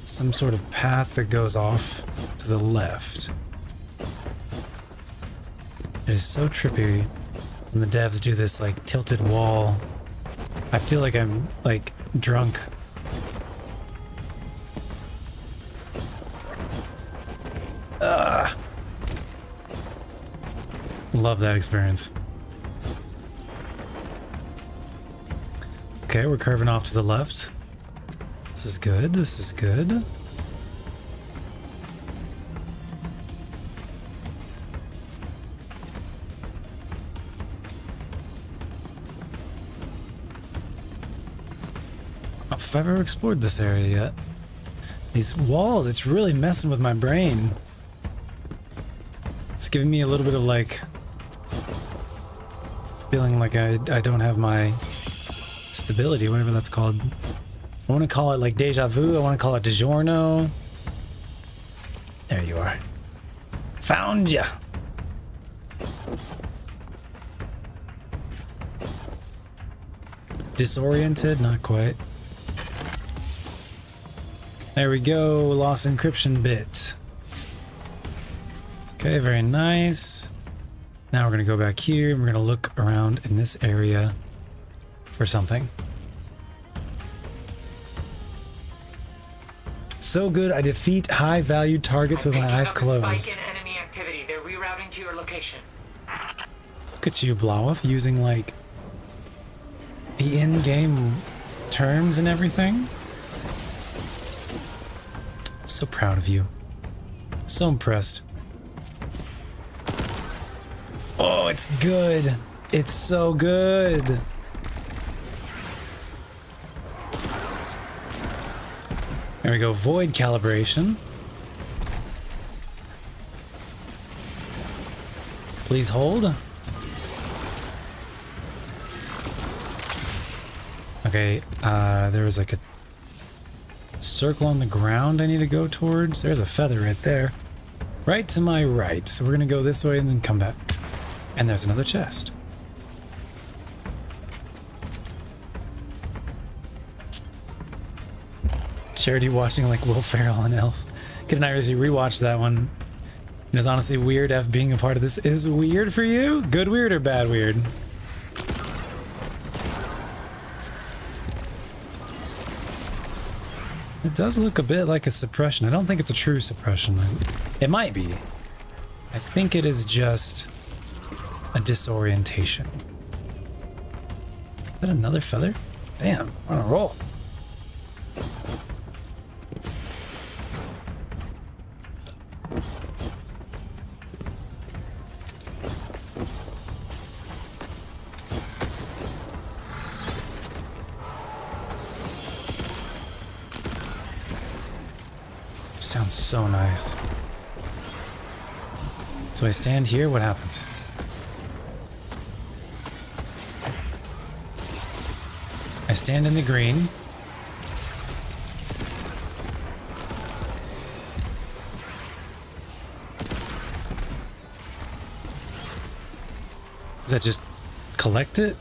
some sort of path that goes off to the left. It is so trippy when the devs do this like tilted wall. I feel like I'm like drunk. Love that experience. Okay, we're curving off to the left. This is good. This is good. If I've ever explored this area yet. These walls, it's really messing with my brain. It's giving me a little bit of like feeling like I don't have my stability, whatever that's called. I want to call it like deja vu. I want to call it DiGiorno. There you are. Found ya. Disoriented? Not quite. There we go. Lost encryption bit. Okay, very nice. Now we're going to go back here and we're going to look around in this area for something. So good, I defeat high-value targets with my eyes closed. Spike in enemy activity. They're rerouting to your location. Look at you, Blauwolf, using like the in-game terms and everything. I'm so proud of you. So impressed. Oh, it's good. It's so good. There we go, void calibration. Please hold. Okay, there was like a circle on the ground I need to go towards. There's a feather right there. Right to my right. So we're gonna go this way and then come back. And there's another chest. Charity watching like Will Ferrell and Elf. Kid and I rewatched that one. And it's honestly weird. F being a part of this is weird for you. Good weird or bad weird? It does look a bit like a suppression. I don't think it's a true suppression. It might be. I think it is just a disorientation. Is that another feather? Damn, on a roll. Sounds so nice. So I stand here, what happens? I stand in the green. Does that just collect it?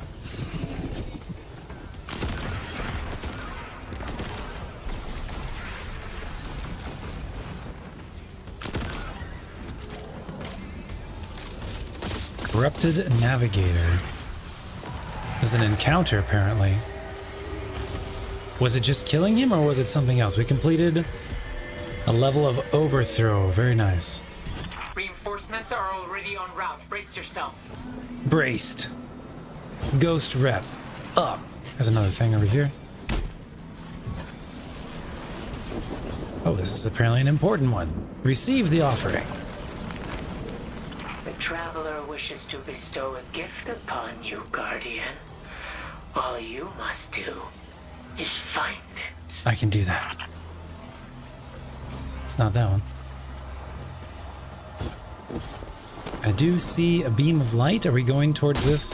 Corrupted Navigator. There's an encounter, apparently. Was it just killing him, or was it something else? We completed a level of overthrow. Very nice. Reinforcements are already en route. Brace yourself. Braced. Ghost rep. Up. There's another thing over here. Oh, this is apparently an important one. Receive the offering. The Traveler wishes to bestow a gift upon you, Guardian. All you must do is find it. I can do that. It's not that one. I do see a beam of light. Are we going towards this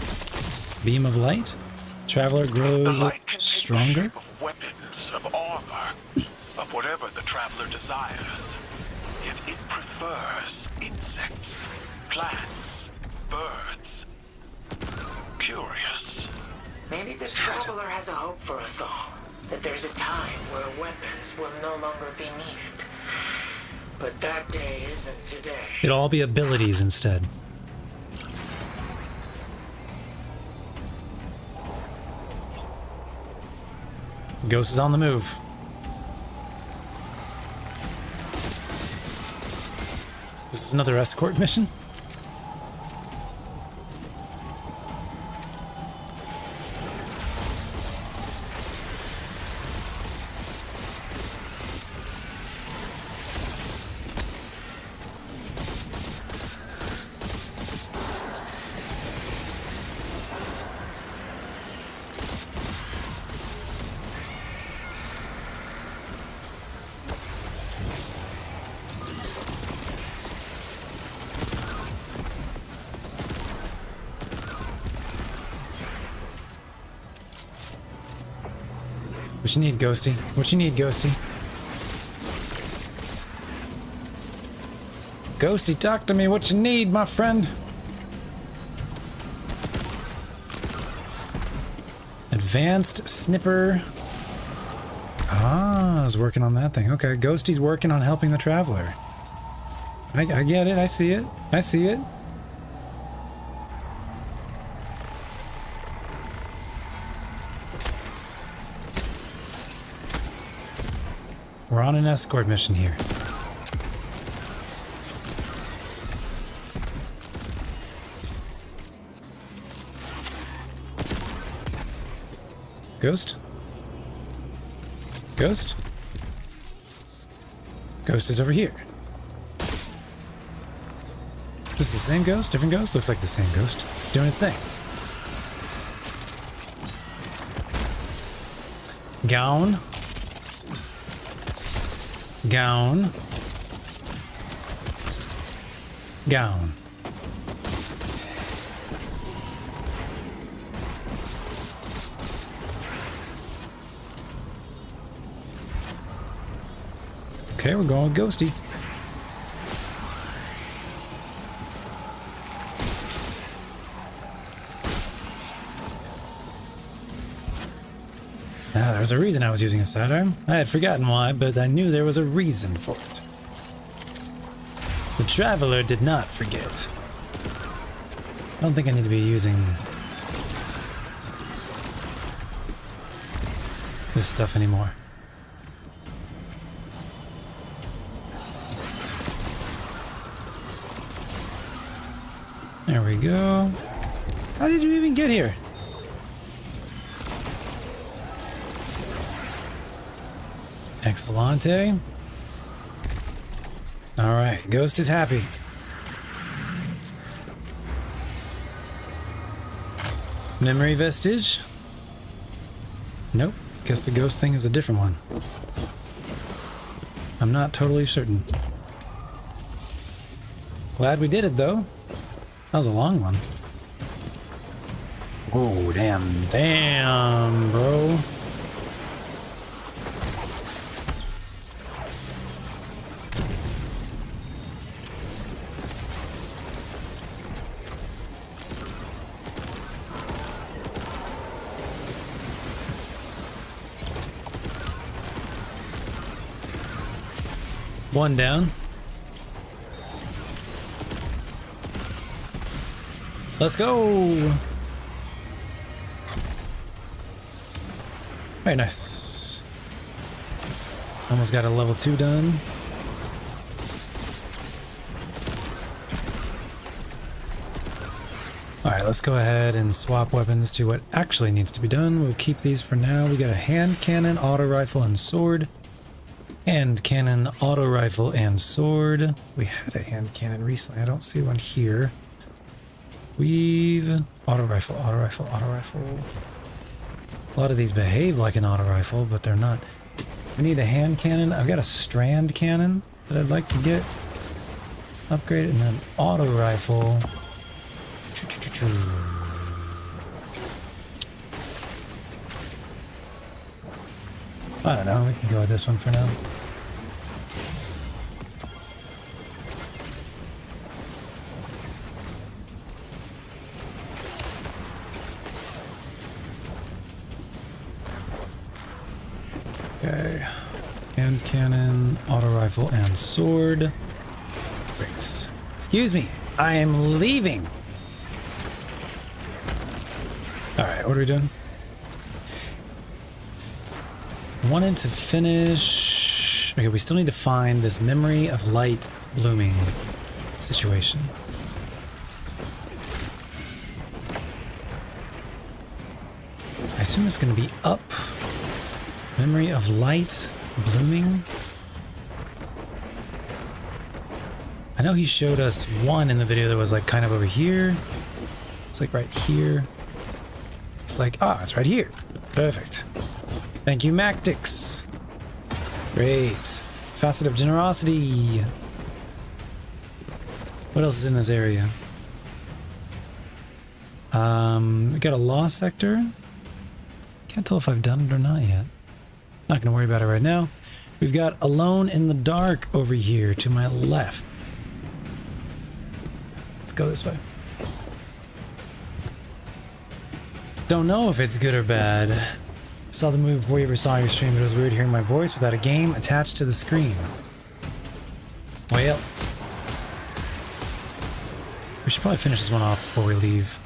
beam of light? Traveler grows stronger. Of weapons, of armor, of whatever the Traveler desires. If it prefers insects, plants, birds. Curious. Maybe the Traveler has a hope for us all. That there's a time where weapons will no longer be needed. But that day isn't today. It'll all be abilities instead. Ghost is on the move. This is another escort mission. What you need, Ghosty? What you need, Ghosty? Ghosty, talk to me. What you need, my friend? Advanced snipper. Ah, I was working on that thing. Okay, Ghosty's working on helping the Traveler. I get it. I see it. I see it. We're on an escort mission here. Ghost? Ghost? Ghost is over here. Is this the same ghost? Different ghost? Looks like the same ghost. It's doing its thing. Gown. Gown. Gown. Okay, we're going with Ghosty. Ah, there was a reason I was using a sidearm. I had forgotten why, but I knew there was a reason for it. The Traveler did not forget. I don't think I need to be using this stuff anymore. There we go. How did you even get here? Excellente. Alright, Ghost is happy. Memory vestige? Nope. Guess the ghost thing is a different one. I'm not totally certain. Glad we did it though. That was a long one. Whoa, damn, bro. One down. Let's go. Very nice. Almost got a level 2 done. Alright, let's go ahead and swap weapons to what actually needs to be done. We'll keep these for now. We got a hand cannon, auto rifle, and sword. Hand cannon, auto rifle, and sword. We had a hand cannon recently. I don't see one here. Weave, auto rifle, auto rifle, auto rifle. A lot of these behave like an auto rifle, but they're not. We need a hand cannon. I've got a strand cannon that I'd like to get upgraded, and then auto rifle. I don't know. We can go with this one for now. Okay, hand cannon, auto rifle, and sword. Great. Excuse me, I am leaving. All right, what are we doing? Wanted to finish. Okay, we still need to find this memory of light blooming situation. I assume it's going to be up. Memory of light blooming. I know he showed us one in the video that was like kind of over here. It's like right here. It's like, ah, it's right here. Perfect. Thank you, Mactix. Great. Facet of generosity. What else is in this area? We got a law sector. Can't tell if I've done it or not yet. Not gonna worry about it right now. We've got Alone in the Dark over here to my left. Let's go this way. Don't know if it's good or bad. Saw the movie before you ever saw your stream, but it was weird hearing my voice without a game attached to the screen. Well, we should probably finish this one off before we leave.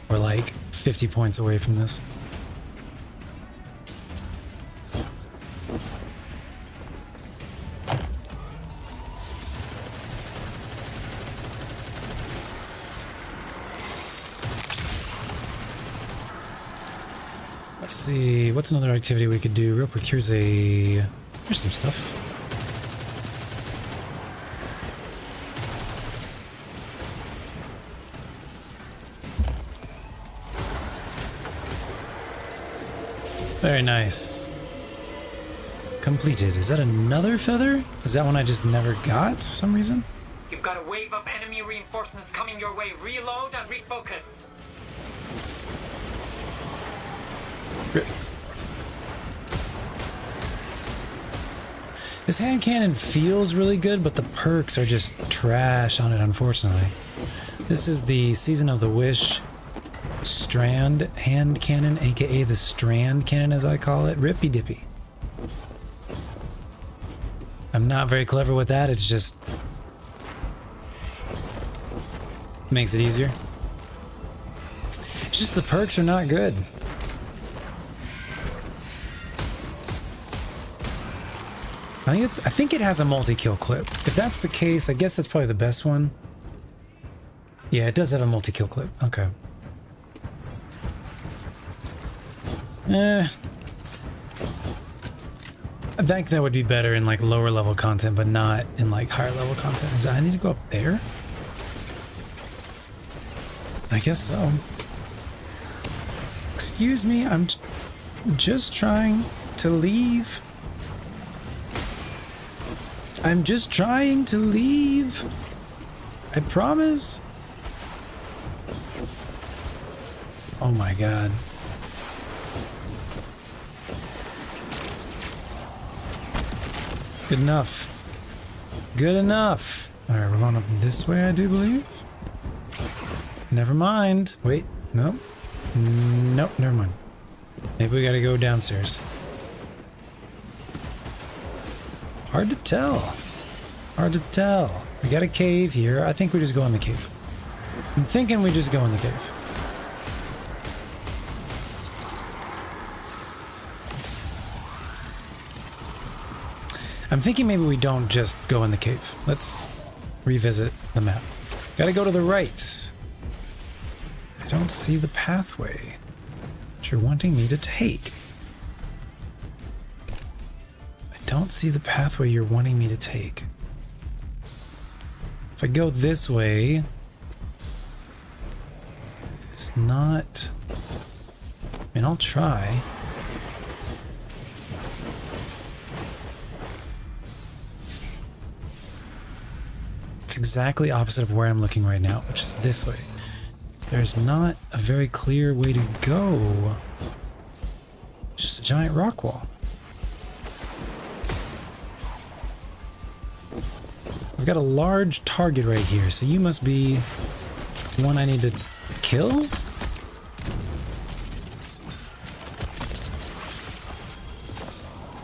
We're like 50 points away from this. Let's see, what's another activity we could do real quick? Here's some stuff. Very nice. Completed. Is that another feather? Is that one I just never got for some reason? You've got a wave of enemy reinforcements coming your way. Reload and refocus. This hand cannon feels really good, but the perks are just trash on it, unfortunately. This is the Season of the Wish Strand hand cannon, aka the Strand cannon as I call it. Rippy dippy. I'm not very clever with that, it's just makes it easier. It's just the perks are not good. I think it has a multi-kill clip. If that's the case, I guess that's probably the best one. Yeah, it does have a multi-kill clip. Okay. I think that would be better in like lower level content, but not in like higher level content. Is that, I need to go up there? I guess so. Excuse me, I'm just trying to leave. I'm just trying to leave. I promise. Oh my god. Good enough. Good enough. Alright, we're going up this way, I do believe. Never mind. Wait, nope. Nope, never mind. Maybe we gotta go downstairs. Hard to tell. Hard to tell. We got a cave here. I think we just go in the cave. I'm thinking we just go in the cave. I'm thinking maybe we don't just go in the cave. Let's revisit the map. Gotta go to the right. I don't see the pathway that you're wanting me to take. I don't see the pathway you're wanting me to take. If I go this way, it's not... I mean, I'll try. It's exactly opposite of where I'm looking right now, which is this way. There's not a very clear way to go. It's just a giant rock wall. I've got a large target right here, so you must be one I need to kill?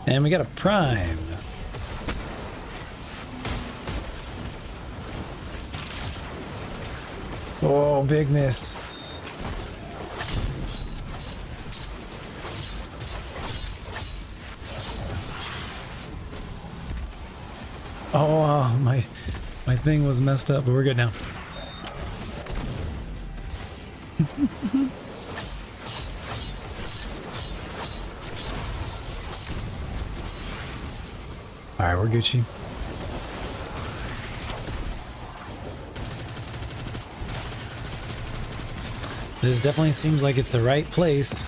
And we got a prime. Oh, big miss. Oh, my thing was messed up, but we're good now. All right, we're Gucci. This definitely seems like it's the right place.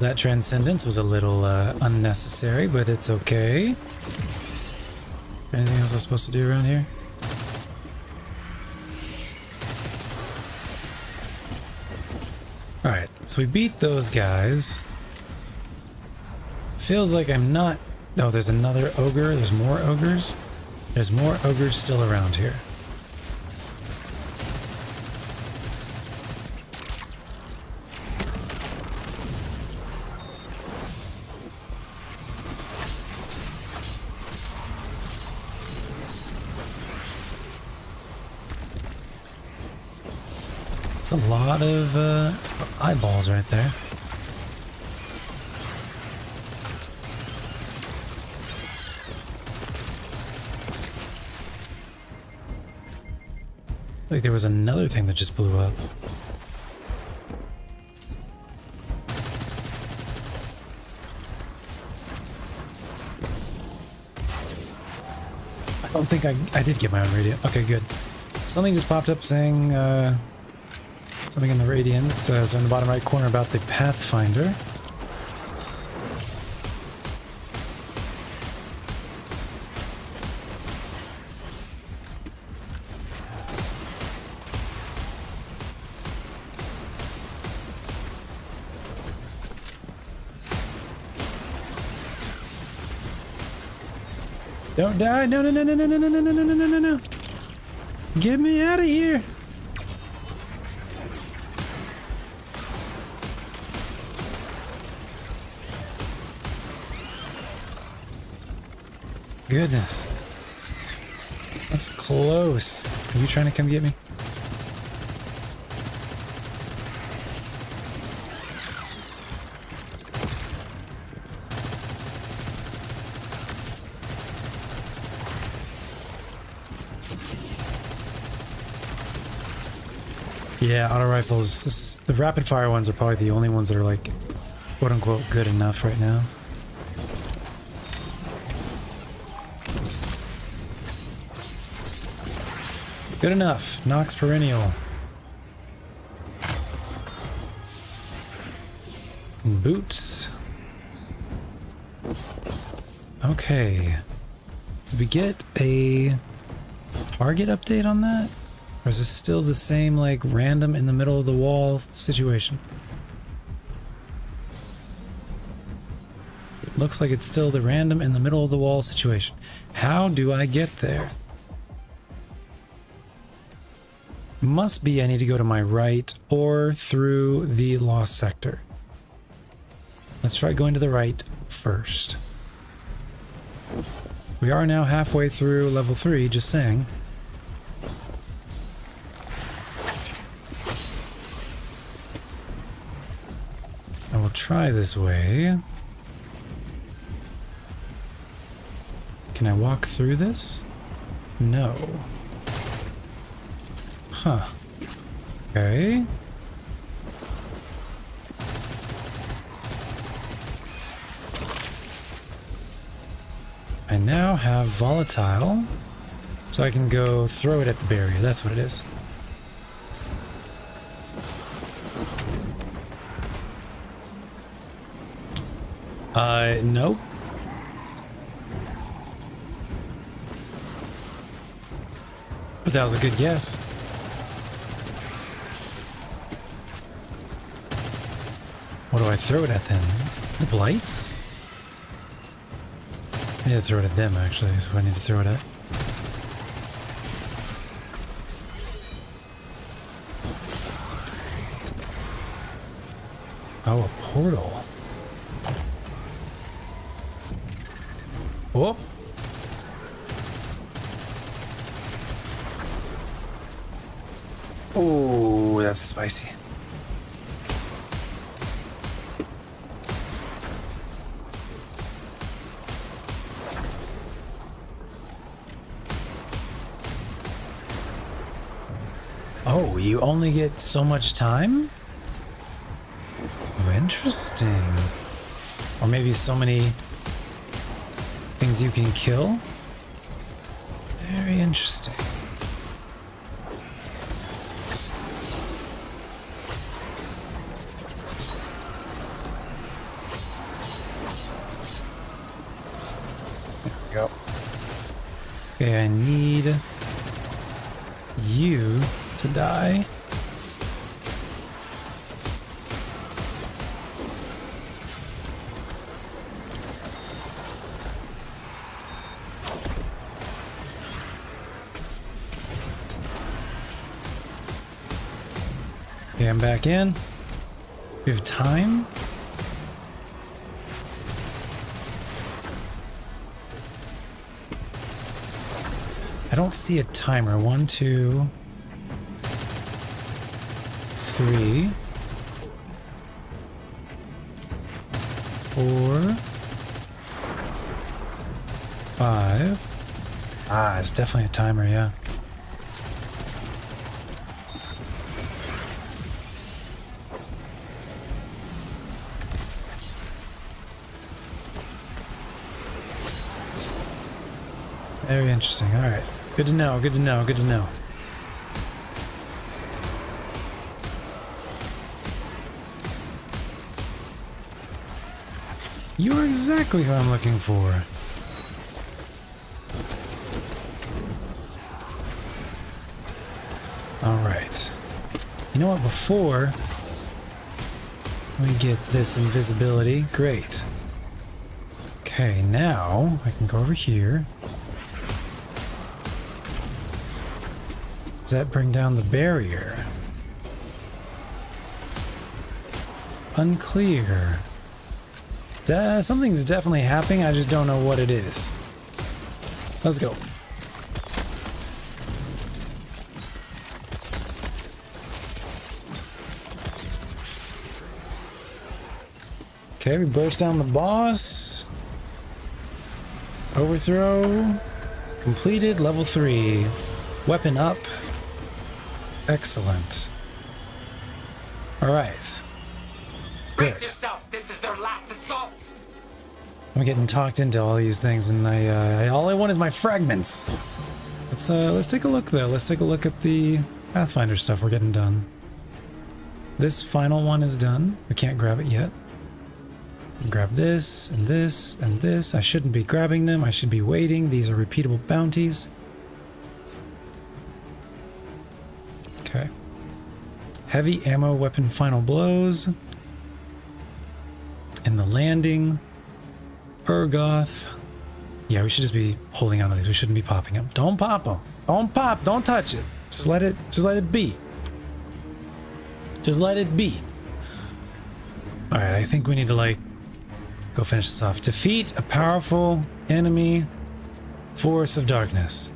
That transcendence was a little unnecessary, but it's okay. Anything else I'm supposed to do around here? Alright, so we beat those guys. Feels like I'm not... Oh, there's another ogre. There's more ogres. There's more ogres still around here. It's a lot of eyeballs right there. Like there was another thing that just blew up. I don't think I did get my own radiant. Okay, good. Something just popped up saying something in the radiant. So in the bottom right corner about the Pathfinder. Don't die! No, no, no, no, no, no, no, no, no, no, no, no, no! Get me out of here! Goodness. That's close. Are you trying to come get me? Yeah, auto rifles. The rapid fire ones are probably the only ones that are like, quote unquote, good enough right now. Good enough. Nox Perennial. Boots. Okay. Did we get a target update on that? Or is this still the same, like, random in the middle of the wall situation? It looks like it's still the random in the middle of the wall situation. How do I get there? Must be I need to go to my right or through the lost sector. Let's try going to the right first. We are now halfway through level 3, just saying. I will try this way. Can I walk through this? No. Huh. Okay. I now have volatile, so I can go throw it at the barrier. That's what it is. Nope. But that was a good guess. What do I throw it at then? The blights? I need to throw it at them, actually, is what I need to throw it at. Oh, a portal. Whoop. Oh, that's spicy. Oh, you only get so much time? Oh, interesting. Or maybe so many things you can kill? Very interesting. we go. Okay, I need you to die. Okay, I'm back in. We have time. I don't see a timer. 1, 2, 3, 4, 5. Ah, it's definitely a timer, yeah. Very interesting. All right. Good to know. Good to know. Good to know. You're exactly who I'm looking for. All right. You know what? Before we get this invisibility, great. Okay, now I can go over here. Does that bring down the barrier? Unclear. Something's definitely happening, I just don't know what it is. Let's go. Okay, we burst down the boss. Overthrow. Completed, level 3. Weapon up. Excellent. Alright. Good. Brace yourself. This is their last assault. I'm getting talked into all these things, and all I want is my fragments. Let's take a look though. Let's take a look at the Pathfinder stuff we're getting done. This final one is done. We can't grab it yet. Grab this and this and this. I shouldn't be grabbing them. I should be waiting. These are repeatable bounties. Okay. Heavy ammo weapon final blows. And the landing. Urgoth. Yeah, we should just be holding on to these. We shouldn't be popping them. Don't pop them. Don't pop. Don't touch it. Just let it be. Just let it be. Alright, I think we need to go finish this off. Defeat a powerful enemy force of darkness.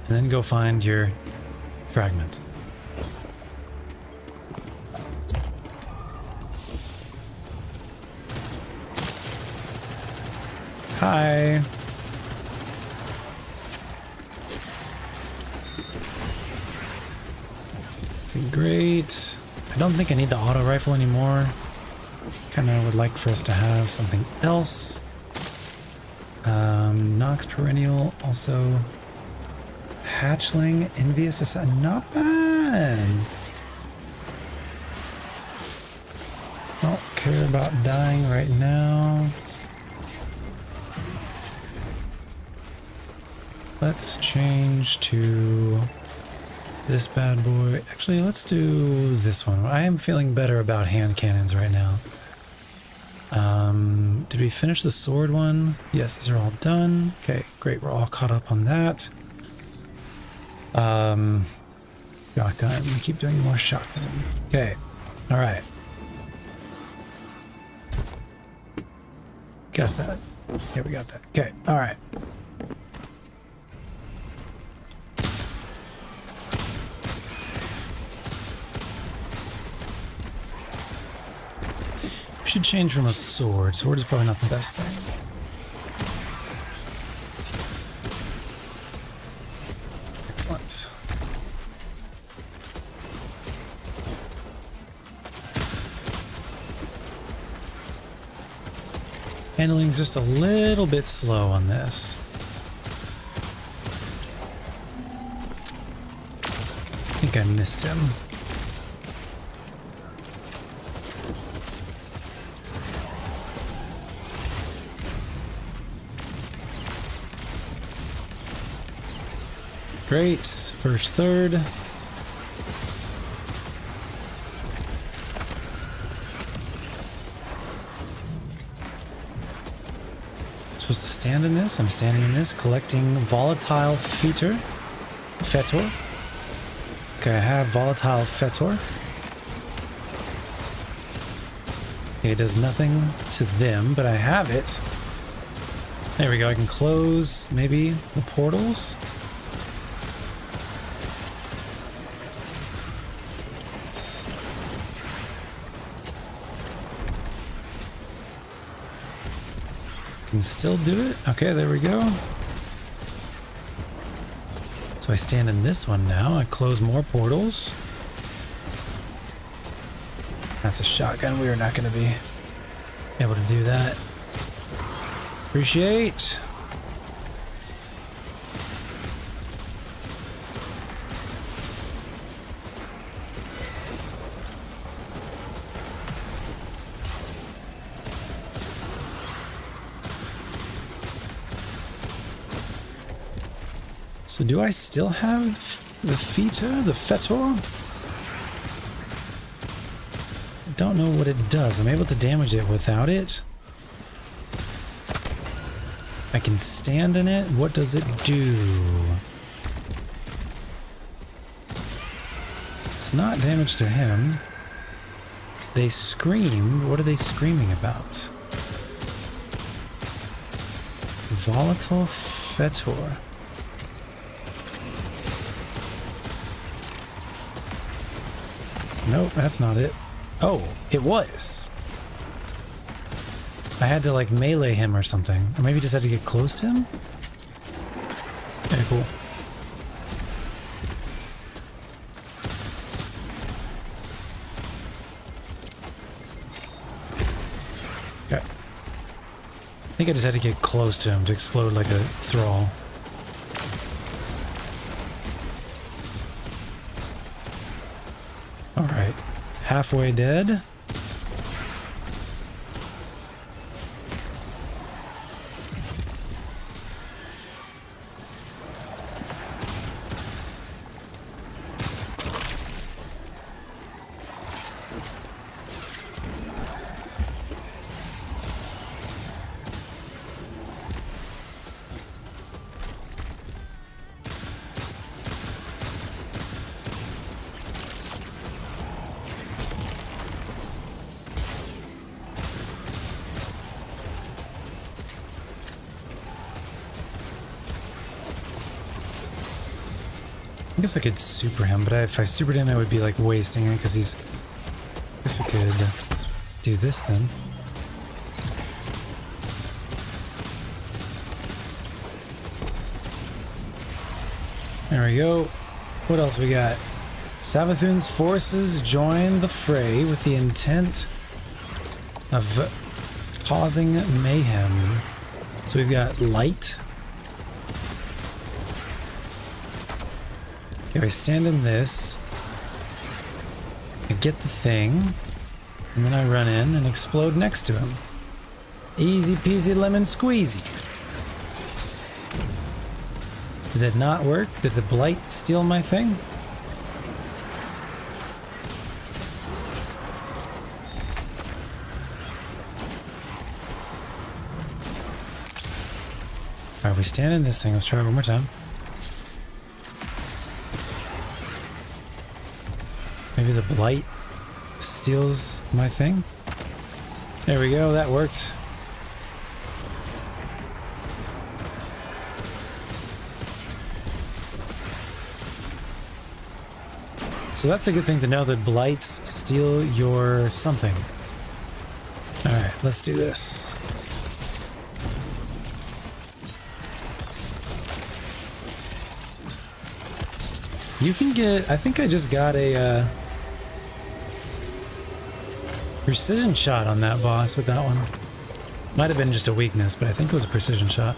And then go find your fragment. Hi. Okay, great. I don't think I need the auto rifle anymore. Kind of would like for us to have something else. Nox Perennial, also Hatchling, Envious Assassin, not bad. Don't care about dying right now. Let's change to this bad boy. Actually, let's do this one. I am feeling better about hand cannons right now. Did we finish the sword one? Yes, these are all done. Okay, great. We're all caught up on that. Shotgun. We keep doing more shotgun. Okay. All right. Got that. Yeah, we got that. Okay. All right. Should change from a sword. Sword is probably not the best thing. Excellent. Handling's just a little bit slow on this. I think I missed him. Great. First third. Supposed to stand in this? I'm standing in this, collecting volatile fetor. Fetor. Okay, I have volatile fetor. Okay, it does nothing to them, but I have it. There we go. I can close maybe the portals. Can still do it. Okay, there we go. So I stand in this one now. I close more portals. That's a shotgun. We are not going to be able to do that. Appreciate. So do I still have the fetor? I don't know what it does. I'm able to damage it without it. I can stand in it. What does it do? It's not damage to him. They scream. What are they screaming about? Volatile fetor. Nope, that's not it. Oh, it was. I had to like melee him or something. Or maybe just had to get close to him? Very cool. Okay. I think I just had to get close to him to explode like a thrall. Alright. Halfway dead. I guess I could super him, but if I supered him, I would be like wasting it because he's... I guess we could do this then. There we go. What else we got? Savathun's forces join the fray with the intent of causing mayhem. So we've got light. Okay, I stand in this. I get the thing. And then I run in and explode next to him. Easy peasy lemon squeezy. Did that not work? Did the blight steal my thing? Alright, we stand in this thing. Let's try it one more time. Maybe the blight steals my thing? There we go, that worked. So that's a good thing to know, that blights steal your something. Alright, let's do this. You can get... I think I just got a precision shot on that boss with that one. Might have been just a weakness, but I think it was a precision shot.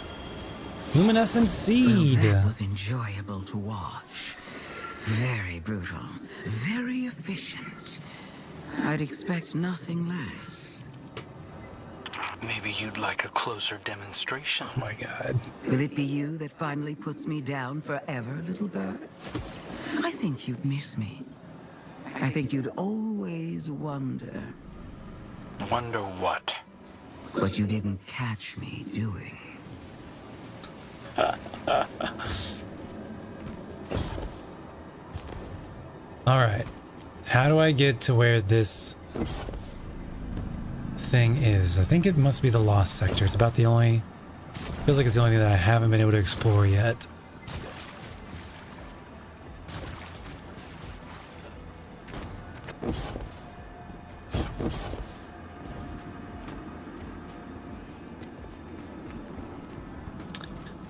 Luminescent Seed! Well, that was enjoyable to watch. Very brutal. Very efficient. I'd expect nothing less. Maybe you'd like a closer demonstration. Oh my god. Will it be you that finally puts me down forever, little bird? I think you'd miss me. I think you'd always wonder. Wonder what? What you didn't catch me doing. Alright. How do I get to where this thing is? I think it must be the Lost Sector. It's about the only... Feels like it's the only thing that I haven't been able to explore yet.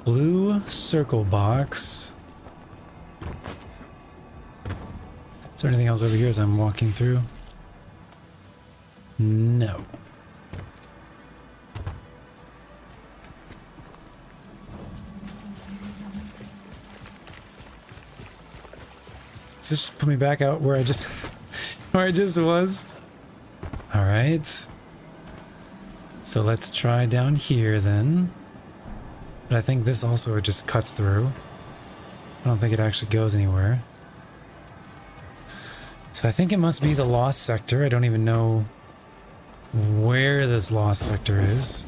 Blue circle box. Is there anything else over here as I'm walking through? No. Does this just put me back out where I just where I just was? All right. So let's try down here then. But I think this also just cuts through. I don't think it actually goes anywhere. So I think it must be the Lost Sector. I don't even know where this Lost Sector is.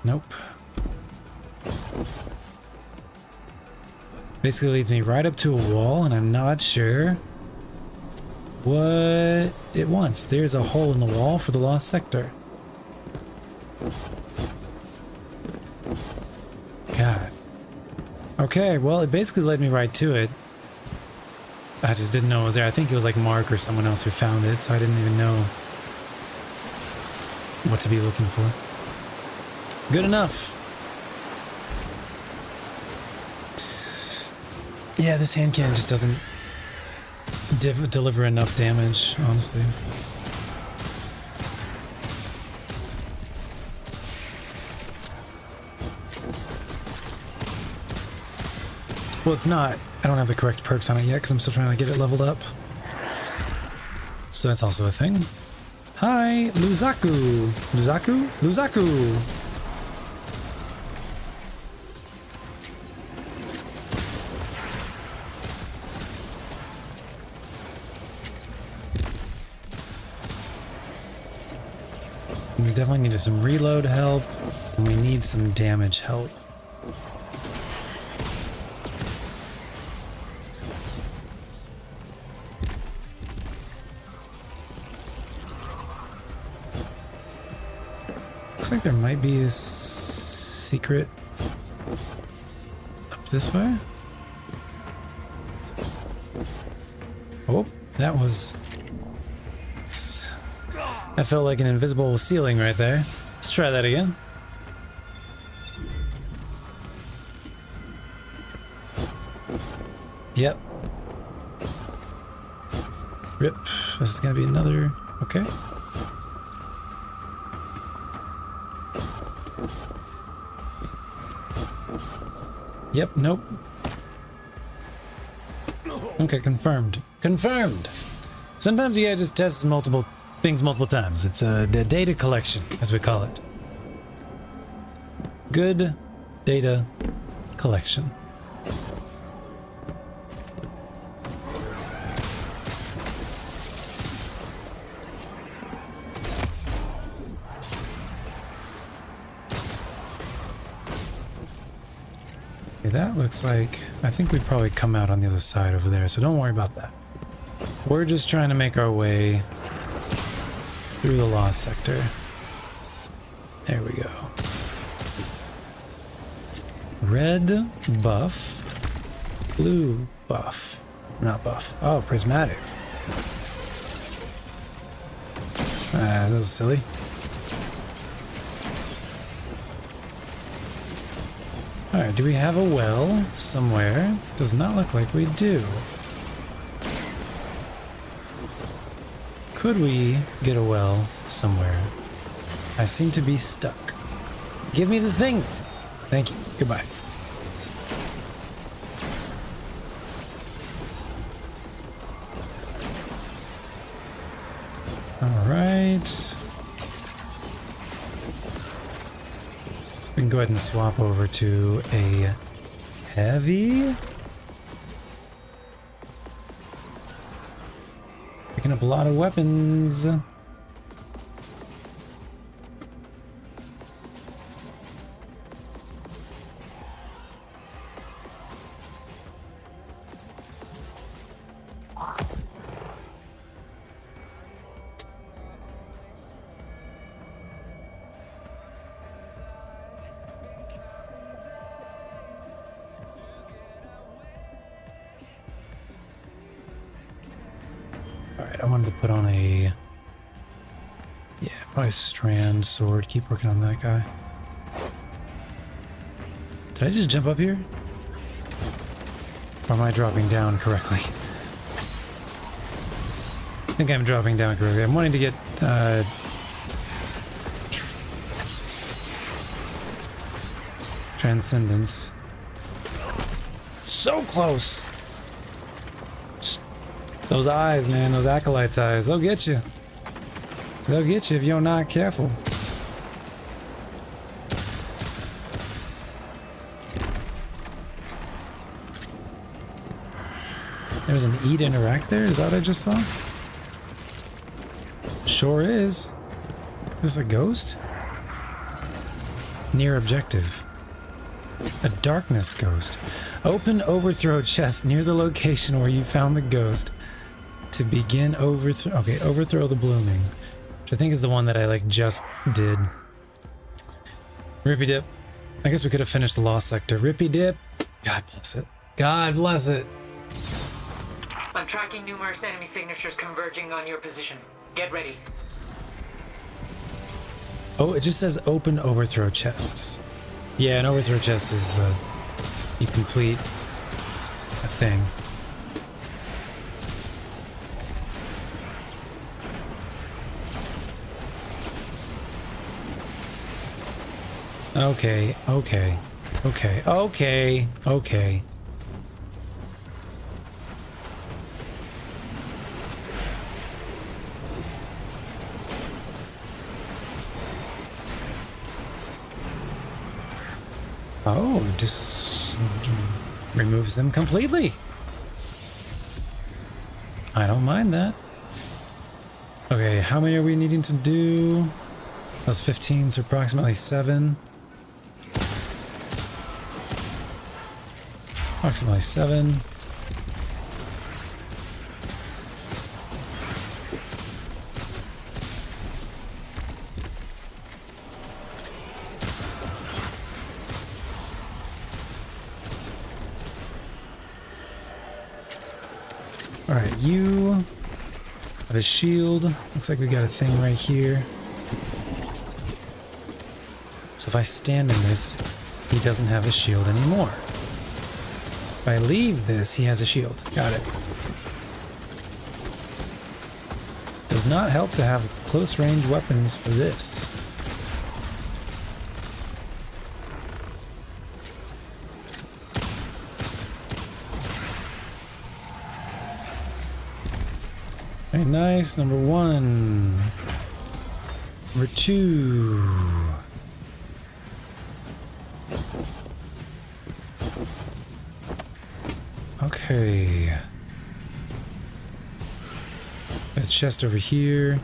Nope. Basically leads me right up to a wall, and I'm not sure what it wants. There's a hole in the wall for the Lost Sector. God. Okay, well, it basically led me right to it. I just didn't know it was there. I think it was like Mark or someone else who found it, so I didn't even know what to be looking for. Good enough. Yeah, this hand cannon just doesn't deliver enough damage, honestly. Well, it's not. I don't have the correct perks on it yet because I'm still trying to get it leveled up. So that's also a thing. Hi, Luzaku. Luzaku? Luzaku. We definitely needed some reload help, and we need some damage help. Looks like there might be a secret up this way. Oh, that was... That felt like an invisible ceiling right there. Let's try that again. Yep. Rip. This is gonna be another... Okay. Yep, nope. Okay, confirmed. Confirmed! Sometimes you gotta just test multiple things multiple times. It's the data collection, as we call it. Good data collection. Okay, that looks like... I think we'd probably come out on the other side over there, so don't worry about that. We're just trying to make our way through the Lost Sector. There we go. Red buff. Blue buff. Not buff. Oh, prismatic. That was silly. Alright, do we have a well somewhere? Does not look like we do. Could we get a well somewhere? I seem to be stuck. Give me the thing! Thank you. Goodbye. right. We can go ahead and swap over to a heavy. Picking up a lot of weapons. Alright, I wanted to put on a... Yeah, probably strand sword. Keep working on that guy. Did I just jump up here? Or am I dropping down correctly? I think I'm dropping down correctly. I'm wanting to get... Transcendence. So close! Those eyes, man, those acolytes' eyes, they'll get you. They'll get you if you're not careful. There's an E to interact there? Is that what I just saw? Sure is. Is this a ghost? Near objective. A darkness ghost. Open overthrow chest near the location where you found the ghost to begin overthrow. Okay, overthrow the blooming, which I think is the one that I like just did. Rippy dip. I guess we could have finished the lost sector. Rippy dip. God bless it. God bless it. I'm tracking numerous enemy signatures converging on your position. Get ready. Oh, it just says open overthrow chests. Yeah, an overthrow chest is the... You complete a thing. Okay, okay, okay, okay, okay. Oh, just removes them completely. I don't mind that. Okay, how many are we needing to do? That's 15, so approximately 7. Approximately 7. Alright, you have a shield. Looks like we got a thing right here. So if I stand in this, he doesn't have a shield anymore. If I leave this, he has a shield. Got it. Does not help to have close range weapons for this. Very nice. Number 1. Number 2. Okay. Got a chest over here.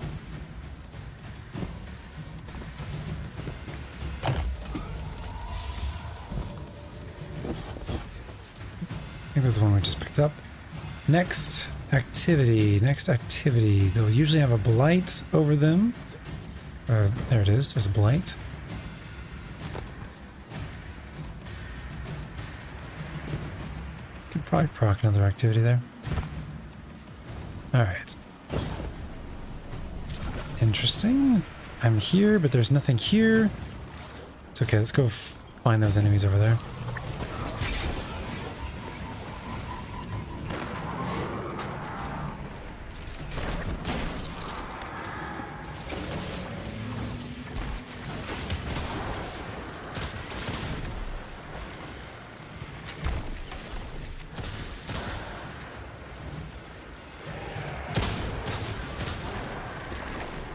I think that's the one we just picked up. Next activity. Next activity. They'll usually have a blight over them. There it is. There's a blight. Could probably proc another activity there. Alright. Interesting. I'm here, but there's nothing here. It's okay. Let's go find those enemies over there.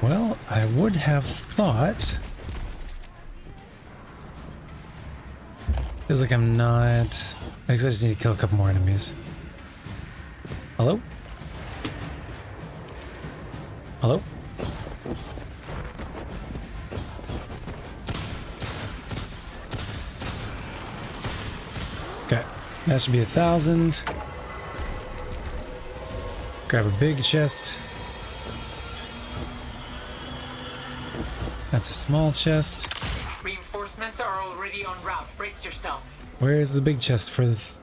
Well, I would have thought... Feels like I'm not... I guess I just need to kill a couple more enemies. Hello? Hello? Okay, that should be 1,000. Grab a big chest. That's a small chest. Reinforcements are already en route. Brace yourself. Where's the big chest for this?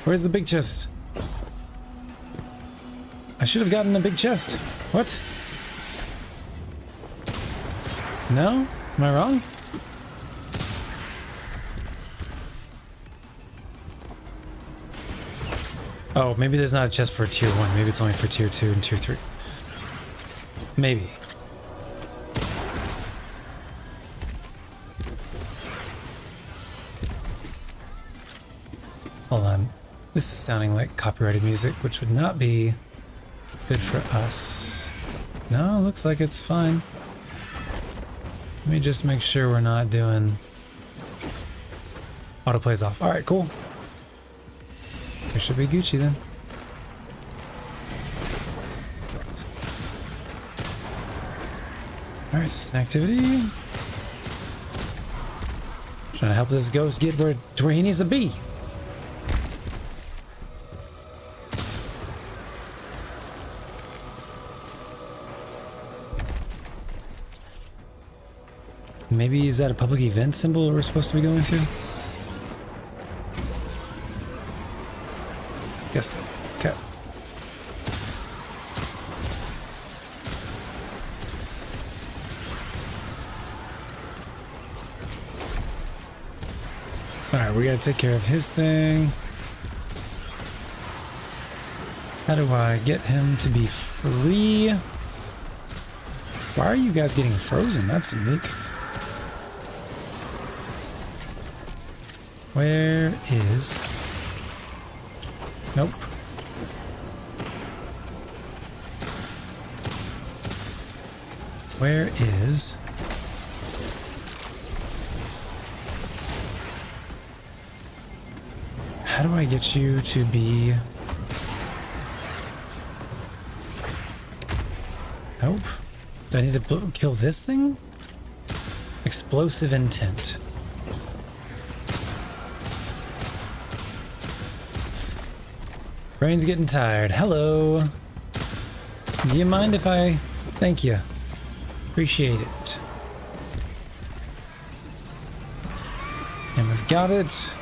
Where's the big chest? I should have gotten a big chest. What? No? Am I wrong? Oh, maybe there's not a chest for tier 1. Maybe it's only for tier 2 and tier 3. Maybe. Hold on. This is sounding like copyrighted music, which would not be good for us. No, looks like it's fine. Let me just make sure we're not doing... Autoplays off. Alright, cool. We should be Gucci then. Alright, so it's an activity. Trying to help this ghost get to where he needs to be. Maybe is that a public event symbol we're supposed to be going to? Guess so. Okay. Alright, we gotta take care of his thing. How do I get him to be free? Why are you guys getting frozen? That's unique. Where is... Nope. Where is... How do I get you to be... Nope. Do I need to kill this thing? Explosive intent. Brain's getting tired. Hello. Do you mind if I... Thank you. Appreciate it. And we've got it.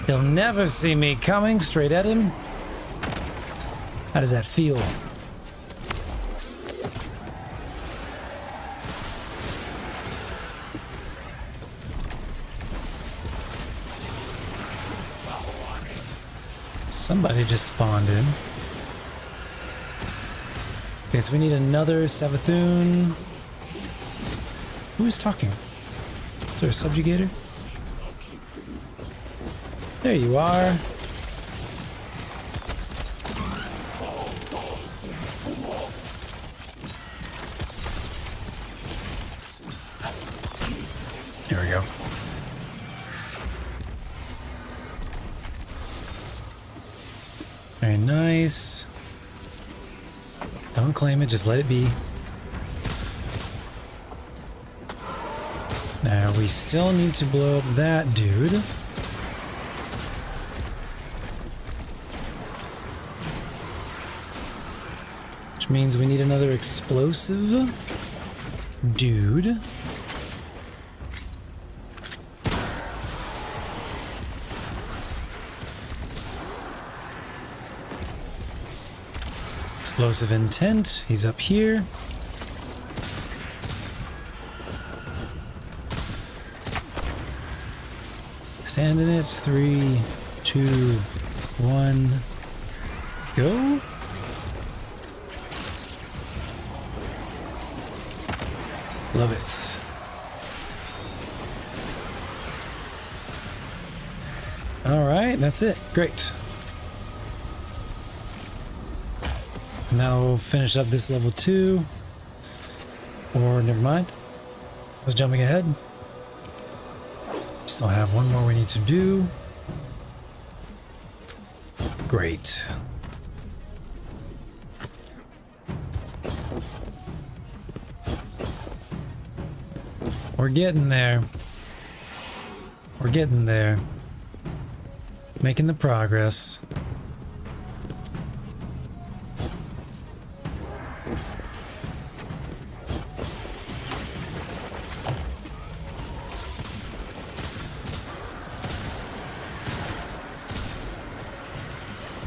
He'll never see me coming straight at him. How does that feel? Somebody just spawned in. Okay, so we need another Savathun. Who is talking? Is there a subjugator? There you are. There we go. Very nice. Don't claim it, just let it be. Now we still need to blow up that dude. Which means we need another explosive dude. Explosive intent, he's up here. Stand in it, 3, 2, 1, go. Love it. All right, that's it. Great. And that'll finish up this level 2. Or never mind. I was jumping ahead. Still have one more we need to do. Great. We're getting there. We're getting there. Making the progress.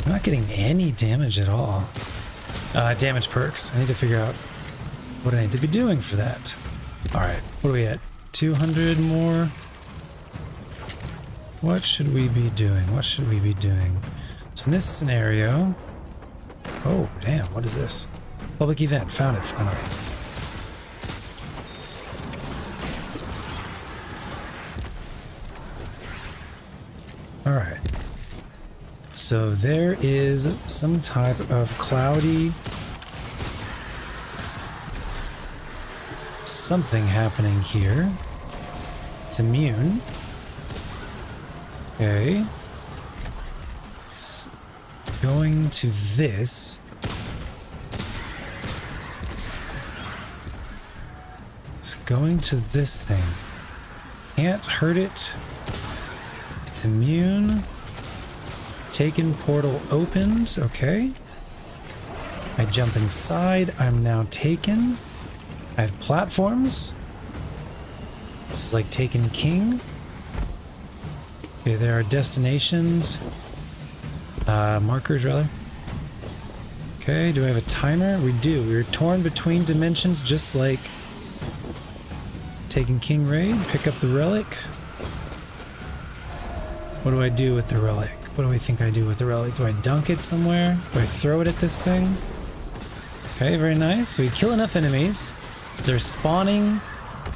I'm not getting any damage at all. Damage perks. I need to figure out what I need to be doing for that. Alright, what are we at? 200 more? What should we be doing? What should we be doing? So in this scenario... Oh, damn, what is this? Public event. Found it, finally. Alright. So there is some type of cloudy... something happening here. It's immune. Okay. It's going to this. It's going to this thing. Can't hurt it. It's immune. Taken portal opened. Okay. I jump inside. I'm now taken. I have platforms. This is like Taken King. Okay, there are destinations. Markers, rather. Okay, do I have a timer? We do. We're torn between dimensions just like Taken King Raid. Pick up the relic. What do I do with the relic? What do we think I do with the relic? Do I dunk it somewhere? Do I throw it at this thing? Okay, very nice. So we kill enough enemies. They're spawning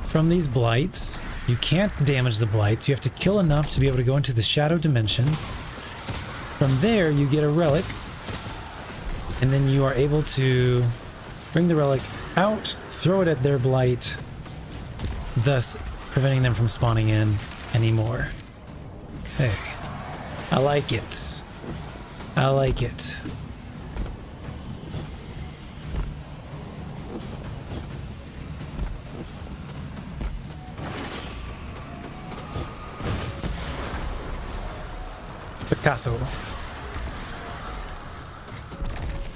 from these blights. You can't damage the blights. You have to kill enough to be able to go into the shadow dimension. From there, you get a relic. And then you are able to bring the relic out, throw it at their blight, thus preventing them from spawning in anymore. Okay. I like it. I like it. Picasso.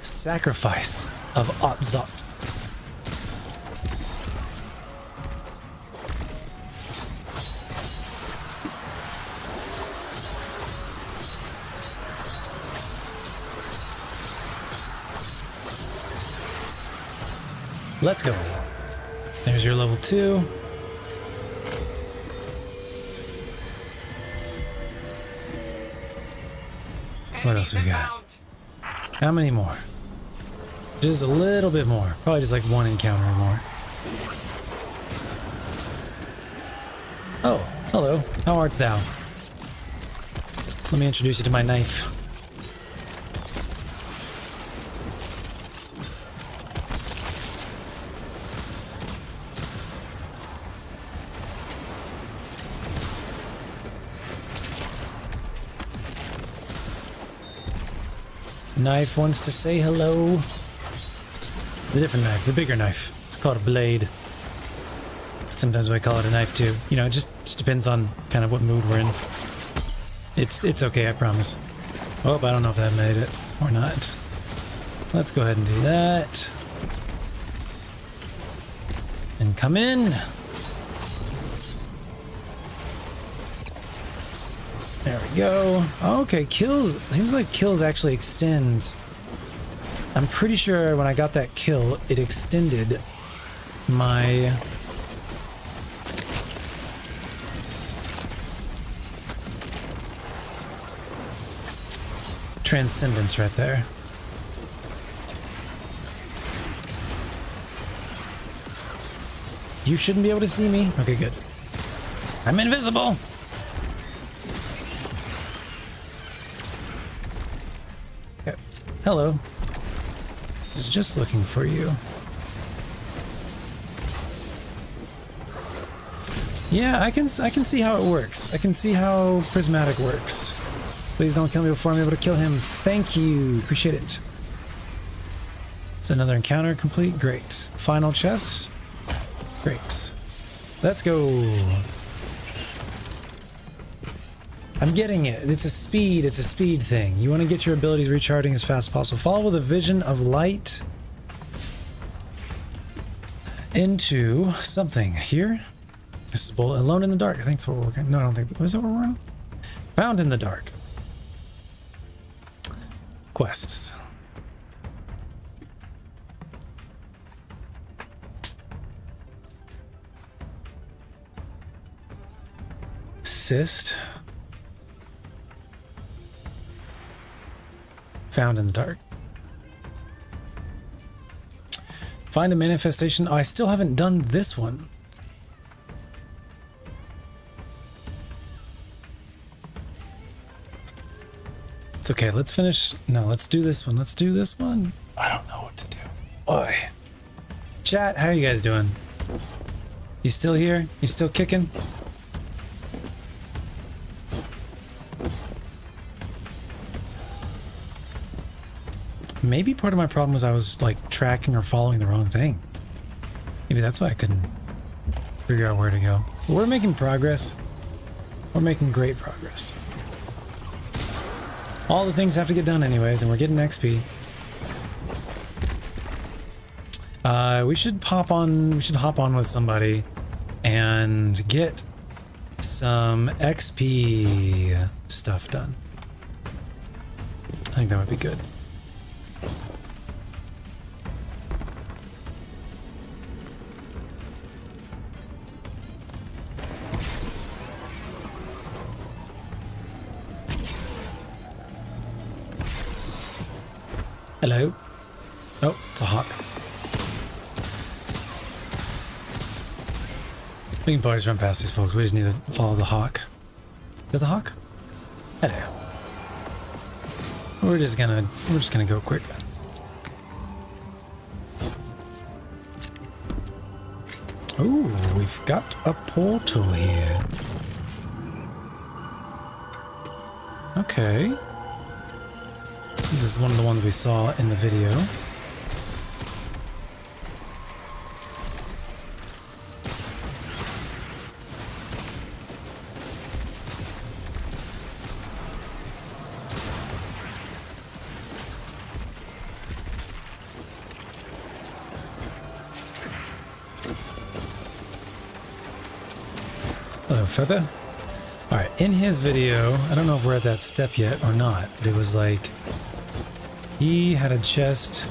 Sacrificed of Otzot. Let's go. There's your level 2. What else we got? How many more? Just a little bit more. Probably just like one encounter or more. Oh, hello. How art thou? Let me introduce you to my knife. Knife wants to say hello. The different knife, the bigger knife. It's called a blade. Sometimes we call it a knife too. You know, it just depends on kind of what mood we're in. It's okay, I promise. Oh, I don't know if that made it or not. Let's go ahead and do that. And come in. There we go. Okay, kills. Seems like kills actually extend. I'm pretty sure when I got that kill, it extended my... transcendence right there. You shouldn't be able to see me. Okay, good. I'm invisible. Okay. Hello. I was just looking for you. Yeah, I can see how it works. I can see how prismatic works. Please don't kill me before I'm able to kill him. Thank you. Appreciate it. Is another encounter complete? Great. Final chest? Great. Let's go. I'm getting it. It's a speed thing. You want to get your abilities recharging as fast as possible. Follow the vision of light into something here. This is Alone in the Dark. I think that's what we're working. No, I don't think. Was that what we're on? Found in the Dark. Quests. Cyst. Found in the Dark. Find a manifestation. Oh, I still haven't done this one. It's okay. Let's finish. No, let's do this one. Let's do this one. I don't know what to do. Oi. Chat, how are you guys doing? You still here? You still kicking? Maybe part of my problem was I was like tracking or following the wrong thing. Maybe that's why I couldn't figure out where to go. But we're making progress. We're making great progress. All the things have to get done anyways, and we're getting XP. We should hop on with somebody and get some XP stuff done. I think that would be good. Hello. Oh, it's a hawk. We can probably just run past these folks. We just need to follow the hawk. Is that the hawk? Hello. We're just gonna go quick. Ooh, we've got a portal here. Okay. This is one of the ones we saw in the video. Hello, Feather. Alright, in his video, I don't know if we're at that step yet or not, but it was like he had a chest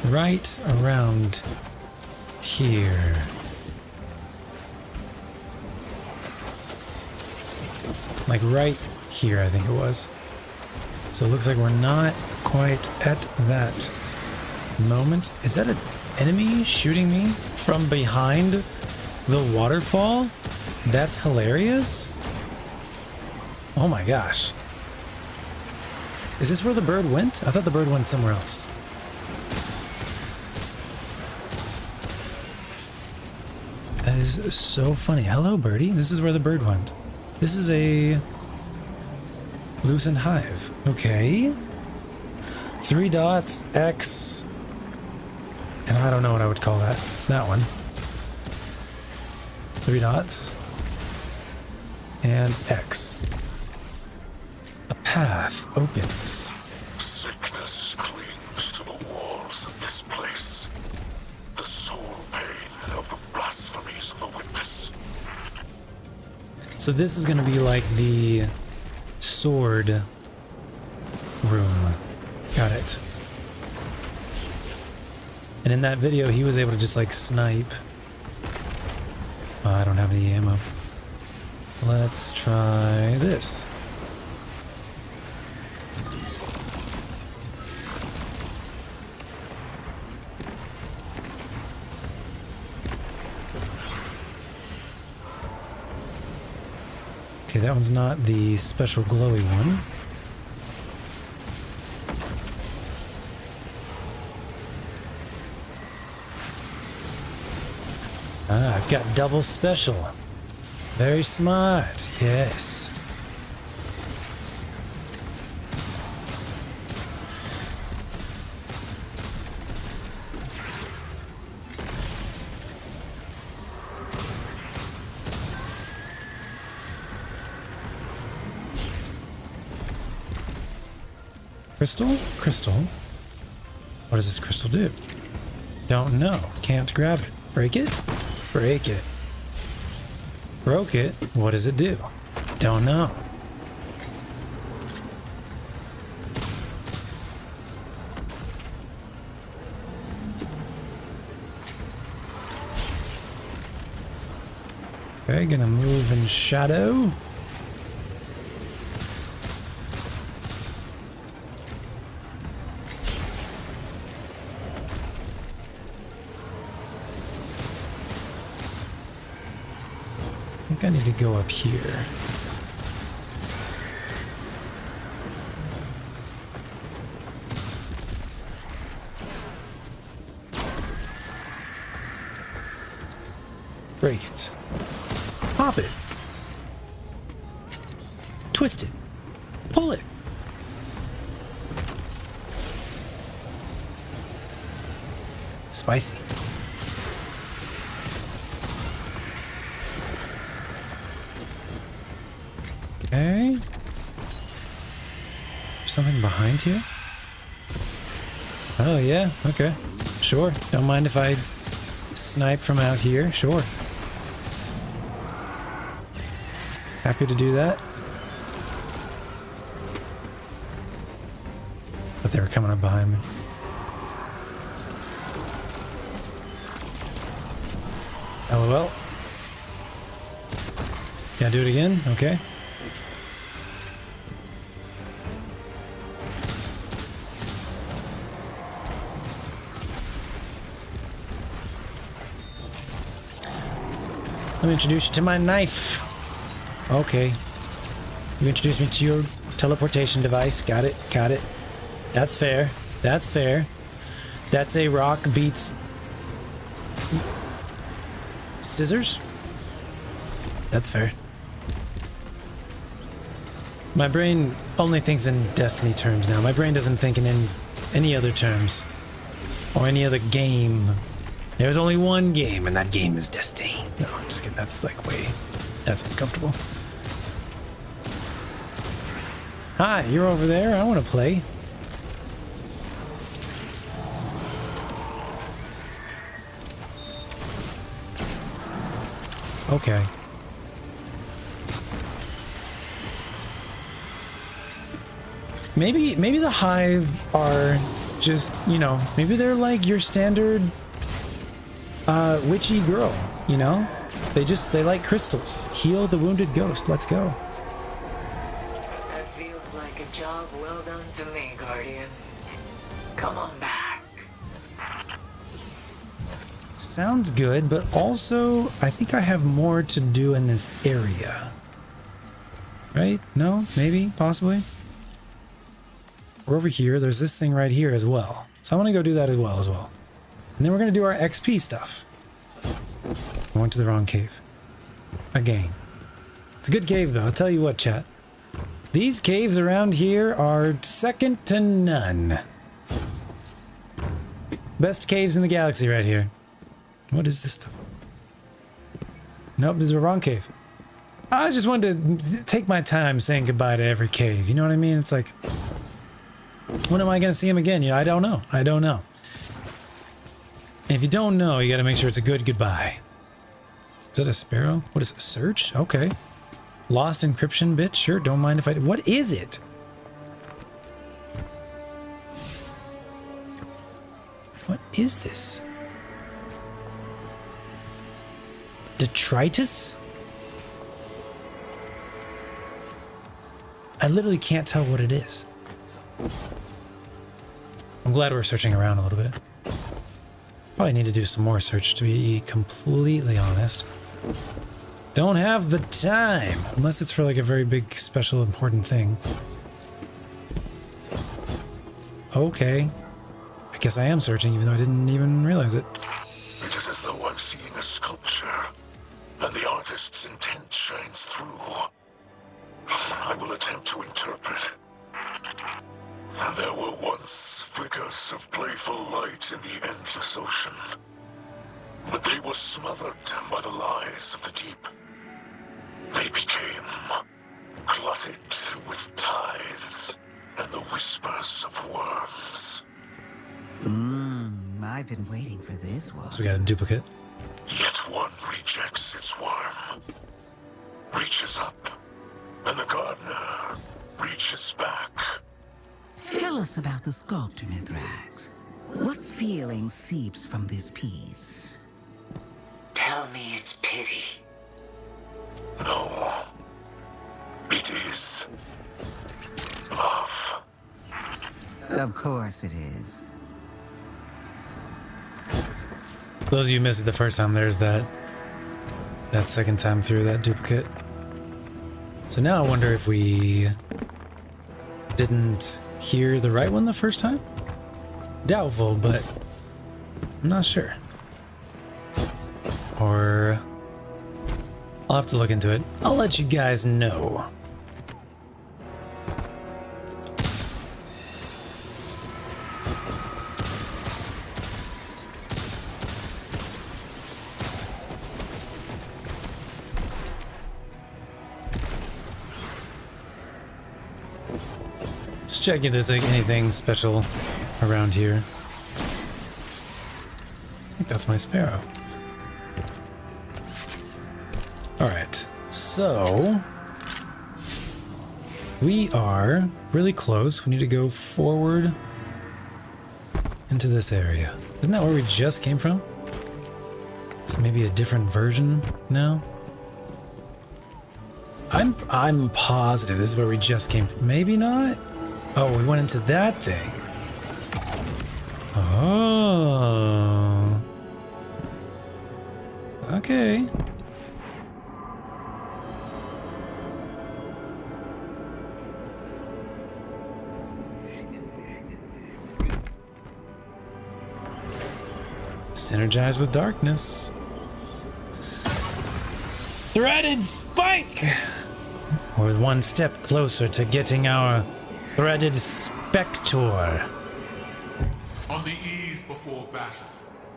right around here. Like right here, I think it was. So it looks like we're not quite at that moment. Is that an enemy shooting me from behind the waterfall? That's hilarious. Oh my gosh. Is this where the bird went? I thought the bird went somewhere else. That is so funny. Hello, birdie. This is where the bird went. This is a loosened hive. Okay. 3 dots, X, and I don't know what I would call that. It's that one. 3 dots and X. A path opens. Sickness clings to the walls of this place. The soul pain of the blasphemies of the witness. So this is going to be like the sword room. Got it. And in that video, he was able to just like snipe. I don't have any ammo. Let's try this. Okay, that one's not the special glowy one. Ah, I've got double special. Very smart, yes. Crystal? Crystal? What does this crystal do? Don't know. Can't grab it. Break it? Break it. Broke it. What does it do? Don't know. Okay, gonna move in shadow. I need to go up here. Break it. Pop it. Twist it. Pull it. Spicy. Okay. Something behind here? Oh yeah, okay. Sure. Don't mind if I snipe from out here. Sure. Happy to do that. But they were coming up behind me. LOL. Gotta do it again? Okay. Let me introduce you to my knife. Okay. You introduced me to your teleportation device. Got it. Got it. That's fair. That's fair. That's a rock beats scissors. That's fair. My brain only thinks in Destiny terms now. My brain doesn't think in any other terms. Or any other game. There's only one game, and that game is Destiny. No, I'm just kidding. That's like way... That's uncomfortable. Hi, you're over there. I want to play. Okay. Maybe the Hive are just, you know, maybe they're like your standard witchy girl, you know? They like crystals. Heal the wounded ghost. Let's go. That feels like a job well done to me, Guardian. Come on back. Sounds good, but also I think I have more to do in this area. Right? No? Maybe? Possibly? We're over here. There's this thing right here as well. So I'm going to go do that as well. And then we're going to do our XP stuff. I went to the wrong cave. Again. It's a good cave, though. I'll tell you what, chat. These caves around here are second to none. Best caves in the galaxy right here. What is this stuff? Nope, this is the wrong cave. I just wanted to take my time saying goodbye to every cave. You know what I mean? It's like... When am I going to see him again? You know, I don't know. I don't know. And if you don't know, you got to make sure it's a good goodbye. Is that a sparrow? What is it? Search? Okay. Lost encryption bit? Sure, don't mind if I... What is it? What is this? Detritus? I literally can't tell what it is. I'm glad we're searching around a little bit. Probably need to do some more search, to be completely honest. Don't have the time, unless it's for like a very big, special, important thing. Okay. I guess I am searching, even though I didn't even realize it. Just as though I I'm seeing a sculpture, and the artist's intent shines through. I will attempt to interpret. There were once flickers of playful light in the endless ocean, but they were smothered by the lies of the deep. They became glutted with tithes and the whispers of worms. I've been waiting for this one. So we got a duplicate. Yet one rejects its worm, reaches up, and the gardener reaches back. Tell us about the sculpture, Mithrax. What feeling seeps from this piece? Tell me it's pity. No. It is love. Of course it is. For those of you who missed it the first time, there's that second time through that duplicate. So now I wonder if we didn't hear the right one the first time? Doubtful, but I'm not sure. Or I'll have to look into it. I'll let you guys know. Just checking if there's like anything special around here. I think that's my sparrow. Alright, so we are really close. We need to go forward into this area. Isn't that where we just came from? So maybe a different version now? I'm positive this is where we just came from. Maybe not? Oh, we went into that thing. Oh. Okay. Synergize with darkness. Threaded spike! We're one step closer to getting our threaded spector. On the eve before battle,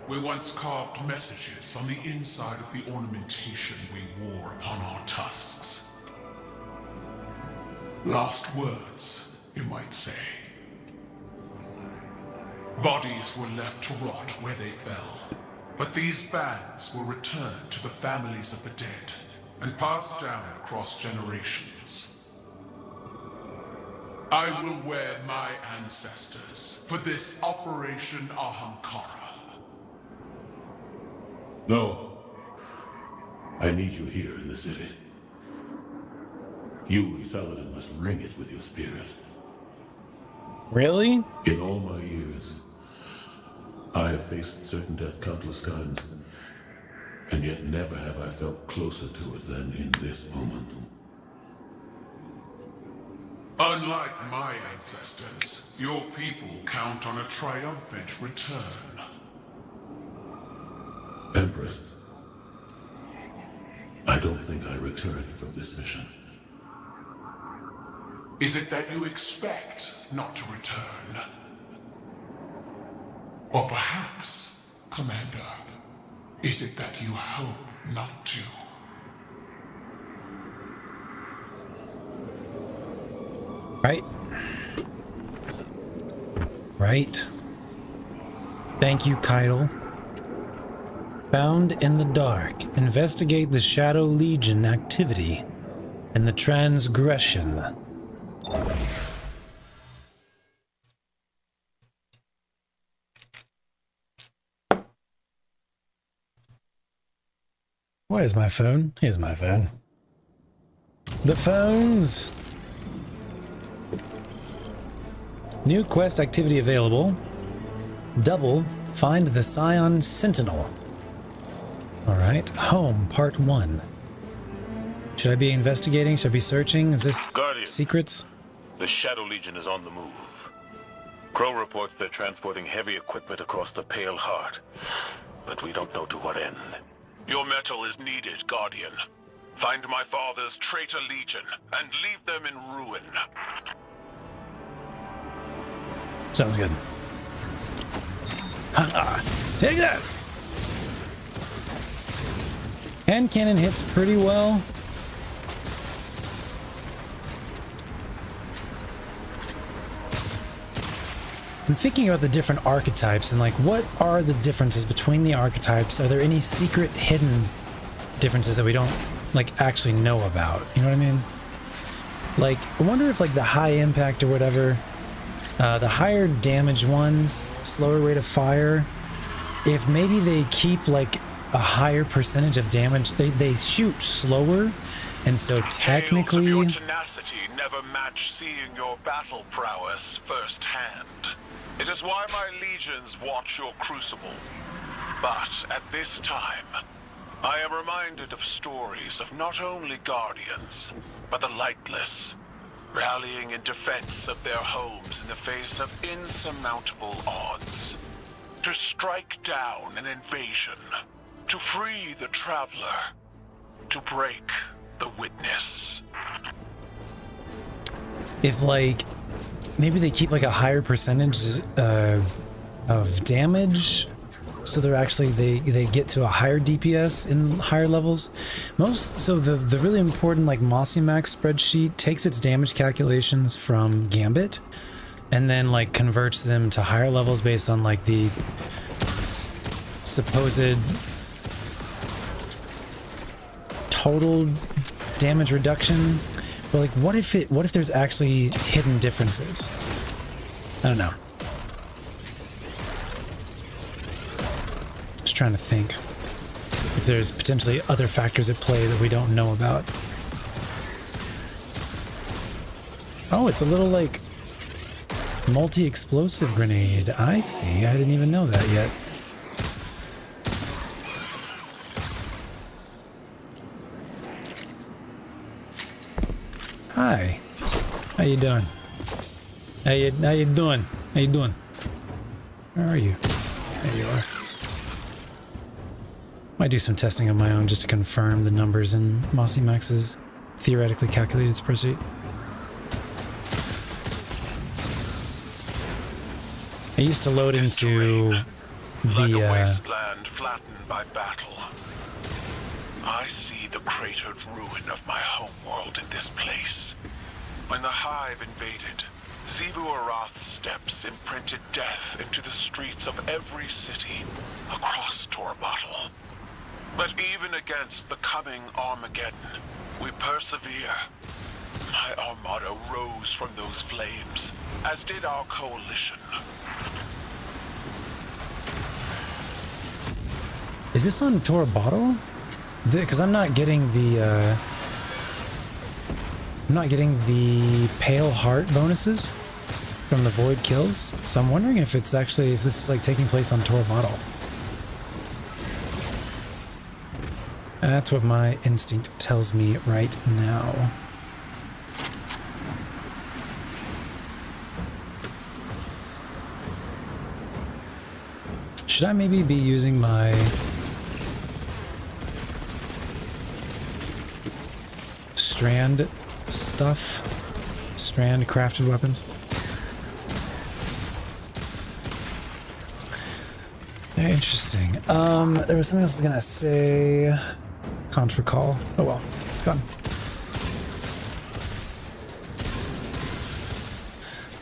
we once carved messages on the inside of the ornamentation we wore upon our tusks. Last words, you might say. Bodies were left to rot where they fell, but these bands will return to the families of the dead and passed down across generations. I will wear my ancestors for this Operation Ahamkara. No. I need you here in the city. You and Saladin must ring it with your spears. Really? In all my years, I have faced certain death countless times, and yet never have I felt closer to it than in this moment. Unlike my ancestors, your people count on a triumphant return. Empress, I don't think I return from this mission. Is it that you expect not to return? Or perhaps, Commander, is it that you hope not to? Right. Right. Thank you, Keitel. Found in the dark. Investigate the Shadow Legion activity and the transgression. Where's my phone? Here's my phone. The phones! New quest activity available. Double, find the Scion Sentinel. Alright, home, part 1. Should I be investigating? Should I be searching? Is this Guardian. secrets? The Shadow Legion is on the move. Crow reports they're transporting heavy equipment across the Pale Heart. but we don't know to what end. Your metal is needed, Guardian. Find my father's traitor legion and leave them in ruin. Sounds good. Haha! Take that! Hand cannon hits pretty well. I'm thinking about the different archetypes and like what are the differences between the archetypes? Are there any secret hidden differences that we don't like actually know about? You know what I mean? Like I wonder if like the high impact or whatever, the higher damage ones, slower rate of fire, if maybe they keep like a higher percentage of damage, they shoot slower, and so technically Tales of your tenacity never match seeing your battle prowess firsthand. It is why my legions watch your crucible. But at this time, I am reminded of stories of not only guardians, but the lightless, rallying in defense of their homes in the face of insurmountable odds. To strike down an invasion, to free the traveler, to break the witness. if like maybe they keep like a higher percentage of damage, so they're actually they get to a higher DPS in higher levels. So the really important like Mossy Max spreadsheet takes its damage calculations from Gambit and then like converts them to higher levels based on like the supposed total damage reduction. But like what if there's actually hidden differences? I don't know. Just trying to think if there's potentially other factors at play that we don't know about. Oh, it's a little like multi-explosive grenade. I see. I didn't even know that yet. Hi. How you doing? How you doing? How you doing? Where are you? There you are. Might do some testing on my own just to confirm the numbers in Mossy Max's theoretically calculated spreadsheet. I used to load into Like the a wasteland flattened by battle. I see the cratered ruin of my homeworld in this place. When the Hive invaded, Xivu Arath's steps imprinted death into the streets of every city across Torabottle. But even against the coming Armageddon, we persevere. My armada rose from those flames, as did our coalition. Is this on Torabottle? Because I'm not getting the Pale Heart bonuses from the Void kills, so I'm wondering if this is like taking place on Torabottle. That's what my instinct tells me right now. Should I maybe be using my strand stuff? Strand crafted weapons? Very interesting. There was something else I was gonna say. Can't recall. Oh well, it's gone.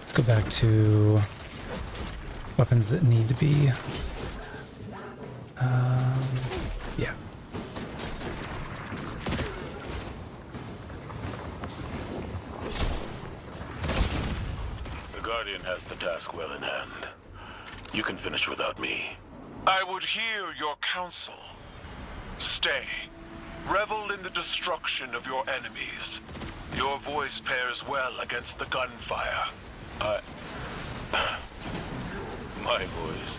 Let's go back to weapons that need to be. Yeah. The Guardian has the task well in hand. You can finish without me. I would hear your counsel. Stay. Revel in the destruction of your enemies. Your voice pairs well against the gunfire. My voice.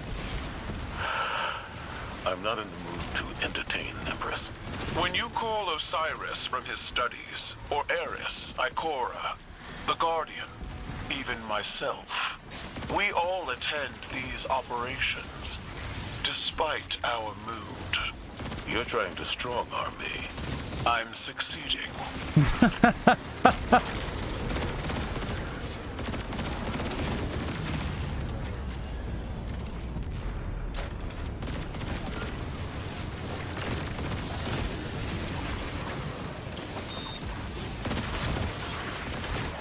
I'm not in the mood to entertain, Empress. When you call Osiris from his studies, or Eris, Ikora, the Guardian, even myself, we all attend these operations. despite our mood. You're trying to strong-arm me. I'm succeeding.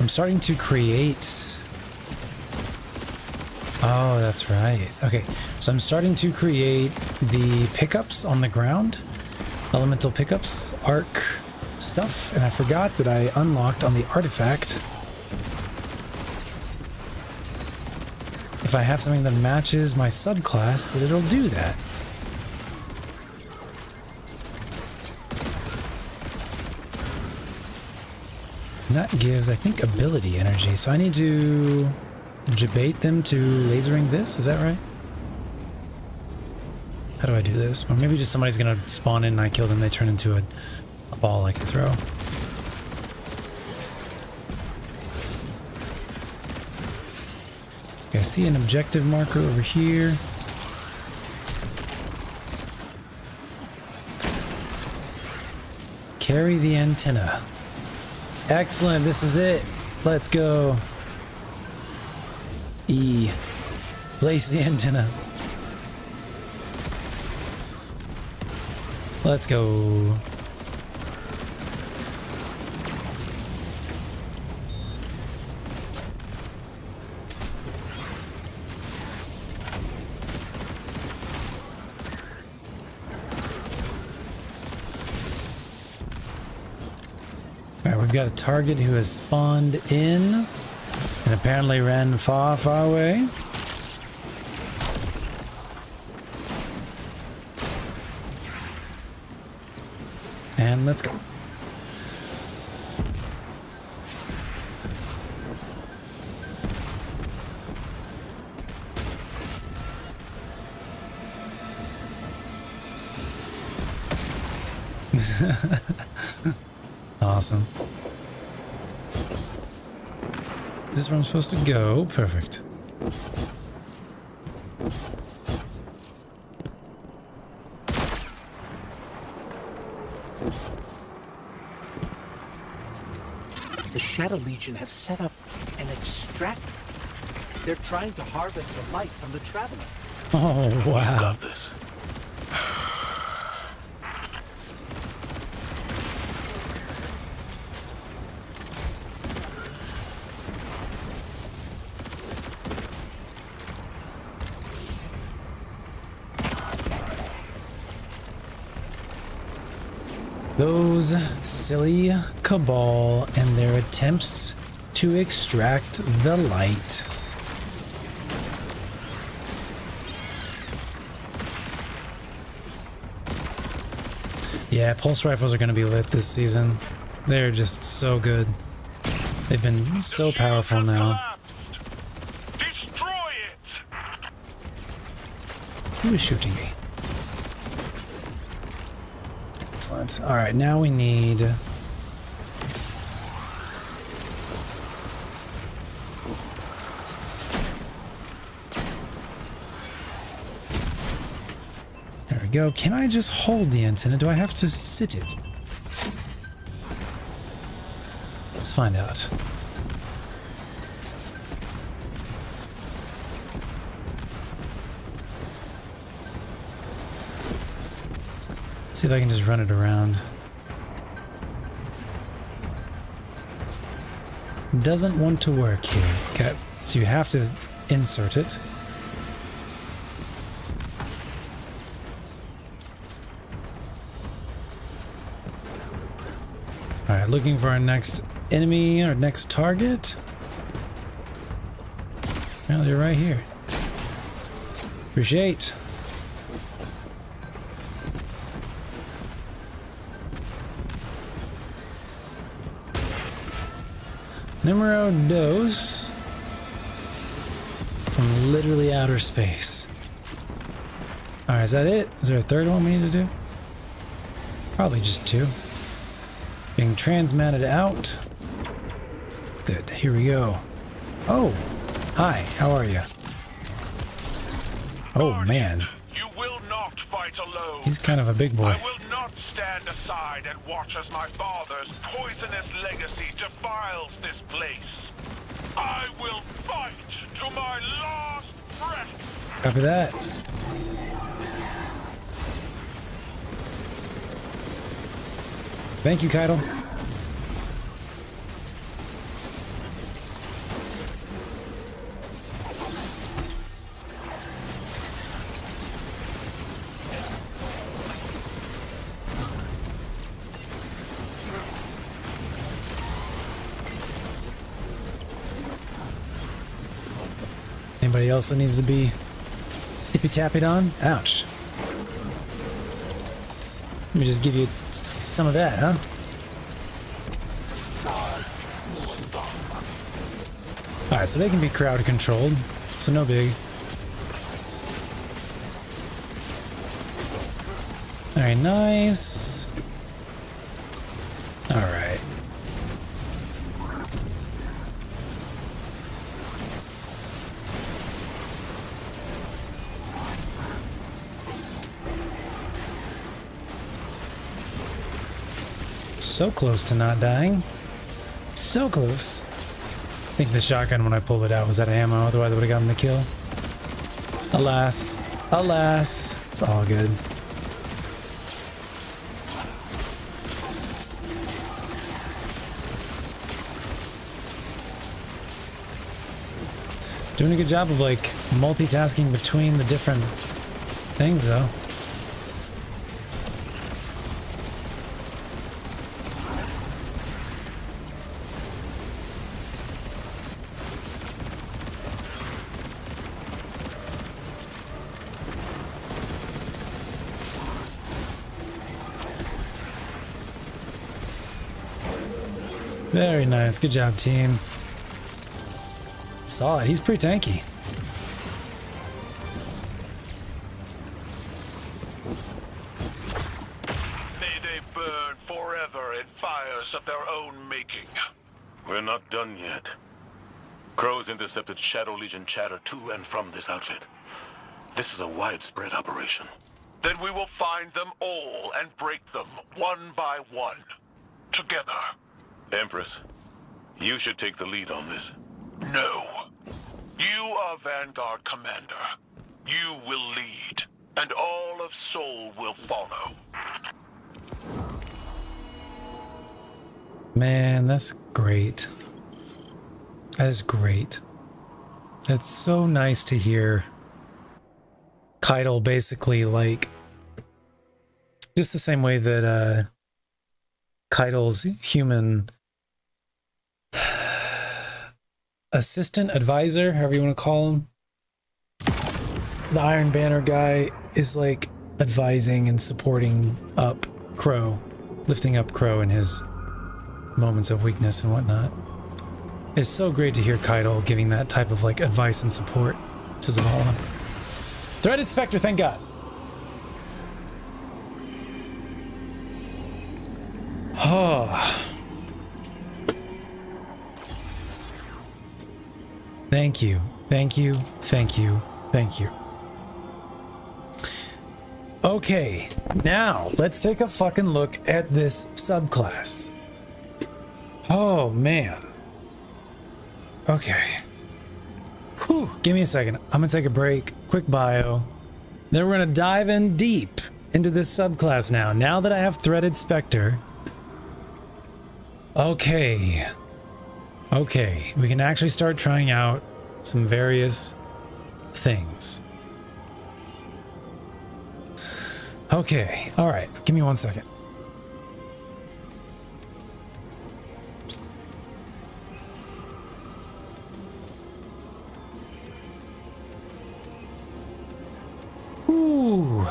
I'm starting to create... Oh, that's right. Okay, so I'm starting to create the pickups on the ground. Elemental pickups, arc stuff, and I forgot that I unlocked on the artifact. If I have something that matches my subclass, that it'll do that. And that gives, I think, ability energy. So I need to debate them to lasering this, is that right? How do I do this? Or maybe just somebody's gonna spawn in and I kill them, they turn into a ball I can throw. Okay, I see an objective marker over here. Carry the antenna. Excellent, this is it. Let's go. E. Place the antenna. Let's go. Alright, we've got a target who has spawned in and apparently ran far, far away. And let's go. Awesome. This is where I'm supposed to go. Perfect. The Shadow Legion have set up an extractor. They're trying to harvest the light from the Traveler. Oh, wow. You got this. Those silly Cabal and their attempts to extract the light. Yeah, pulse rifles are going to be lit this season. They're just so good. They've been so powerful now. Destroy it! Who is shooting me? Excellent. All right, now we need... There we go. Can I just hold the antenna? Do I have to sit it? Let's find out. See if I can just run it around. Doesn't want to work here. Okay, so you have to insert it. Alright, looking for our next enemy, our next target. Well, they're right here. Appreciate. Numero dos from literally outer space. Alright, is that it? Is there a third one we need to do? Probably just two. Being transmatted out. Good, here we go. Oh, hi, how are you? Oh man. You will fate alone. He's kind of a big boy. I will not stand aside and watch as my father's poisonous legacy defiles this place. I will fight to my last breath. Copy that. Thank you, Keitel. Anybody else that needs to be tippy-tappied on? Ouch. Let me just give you some of that, huh? Alright, so they can be crowd controlled, so no big. Alright, nice. Alright. So close to not dying. So close. I think the shotgun, when I pulled it out, was out of ammo. Otherwise, I would have gotten the kill. Alas. Alas. It's all good. Doing a good job of, like, multitasking between the different things, though. Very nice. Good job, team. Solid. He's pretty tanky. May they burn forever in fires of their own making. We're not done yet. Crows intercepted Shadow Legion chatter to and from this outfit. This is a widespread operation. Then we will find them all and break them one by one. Together. Empress, you should take the lead on this. No. You are Vanguard Commander. You will lead, and all of Seoul will follow. Man, that's great. That is great. It's so nice to hear Keitel basically, like, just the same way that Keitel's human assistant, advisor, however you want to call him, the Iron Banner guy, is like advising and supporting up Crow, lifting up Crow in his moments of weakness and whatnot. It's so great to hear Keitel giving that type of like advice and support to Zavala. Threaded Spectre, thank God. Oh. Thank you. Thank you. Thank you. Thank you. Okay, now let's take a fucking look at this subclass. Oh, man. Okay. Whew, give me a second. I'm gonna take a break, quick bio. Then we're gonna dive in deep into this subclass now. Now that I have Threaded Spectre. Okay. Okay, we can actually start trying out some various things. Okay, alright, give me 1 second. Ooh.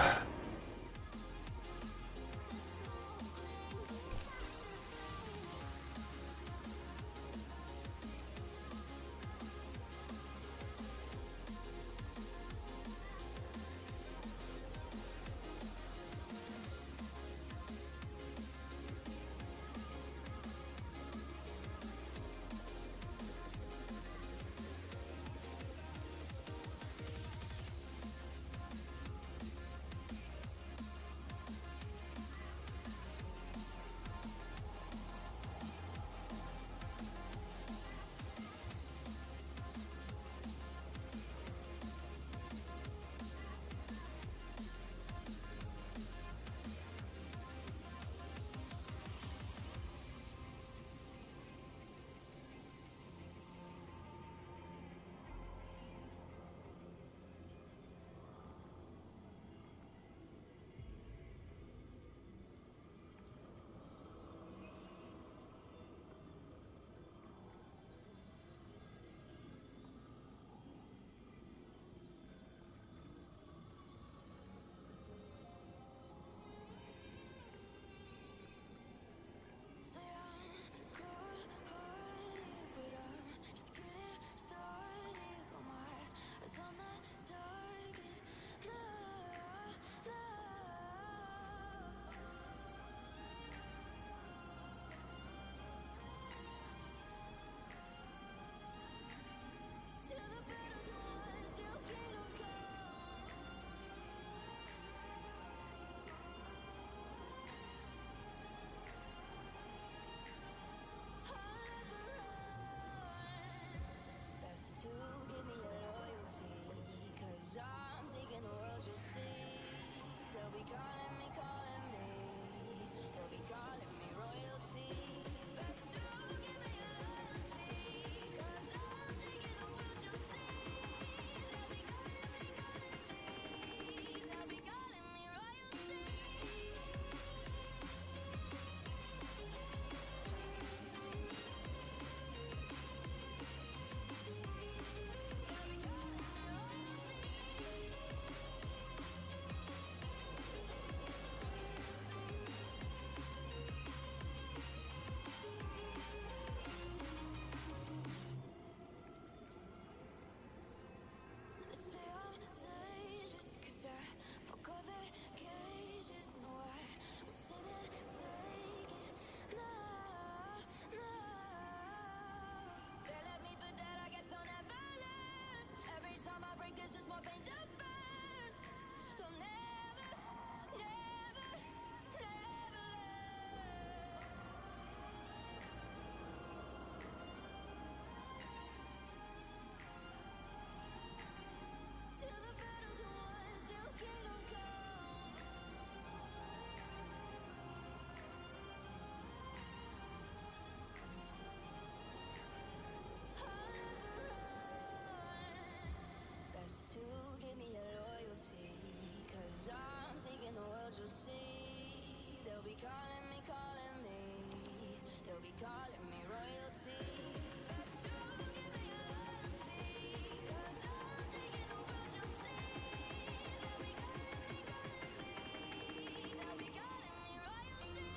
be calling me, calling me. They'll be calling me royalty. But still, give me your loyalty. 'Cause I'm taking the world, you'll see. They'll be calling me, calling me. They'll be calling me royalty.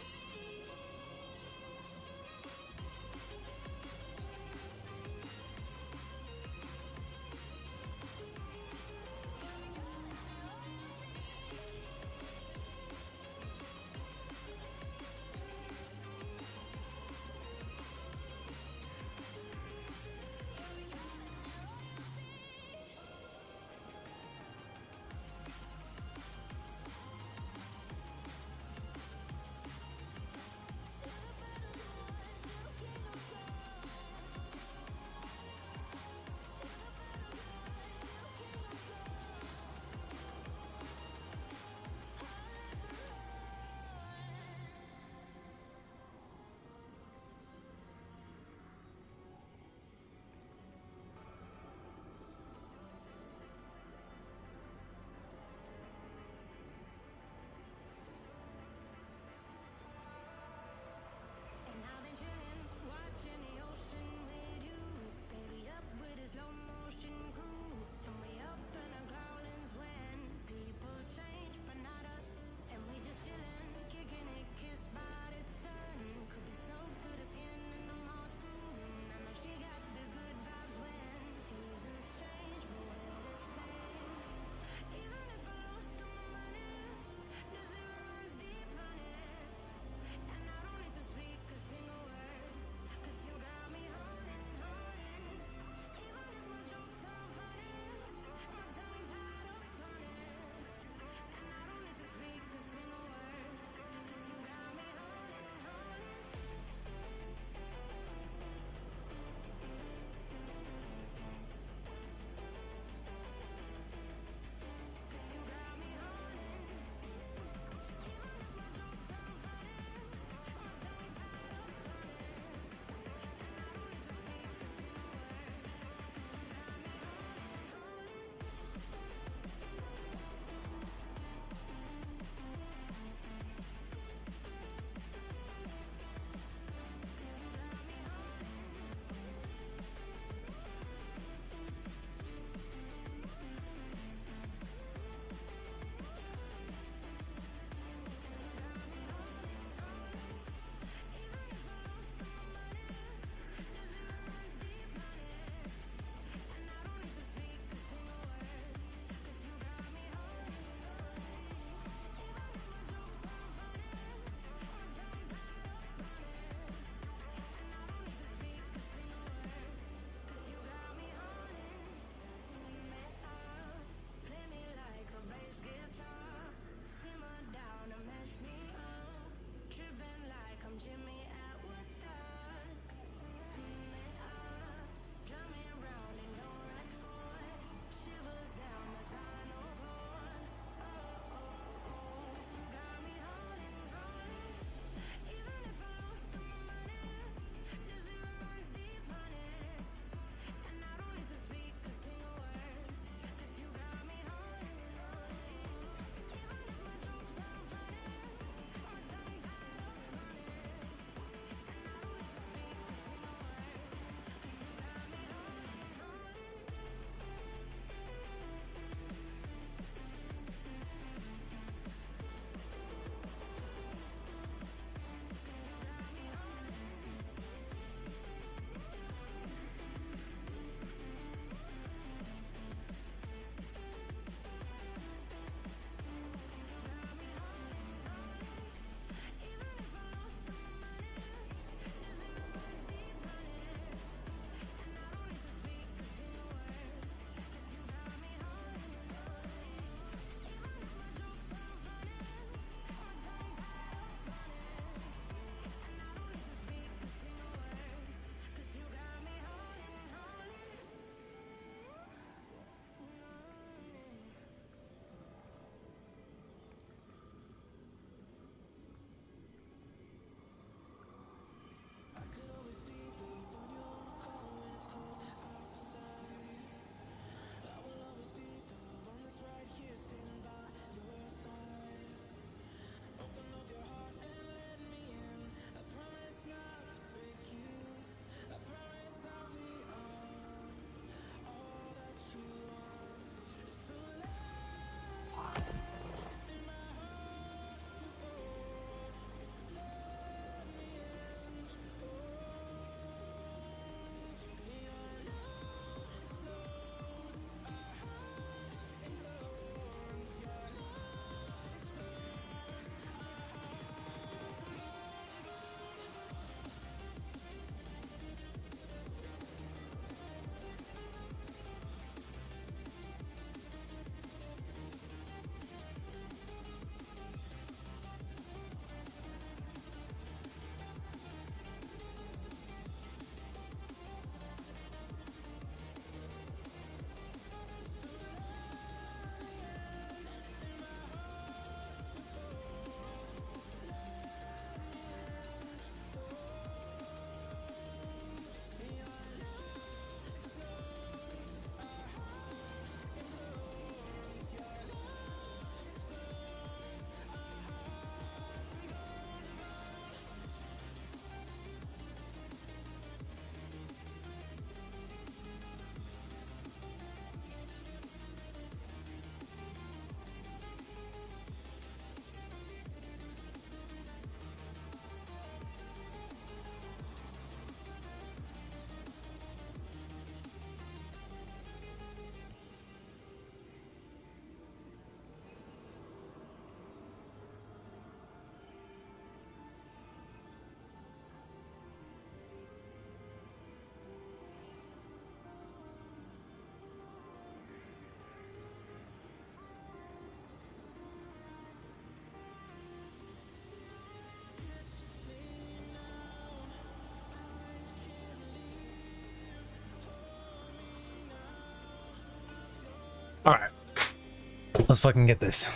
Let's fucking get this.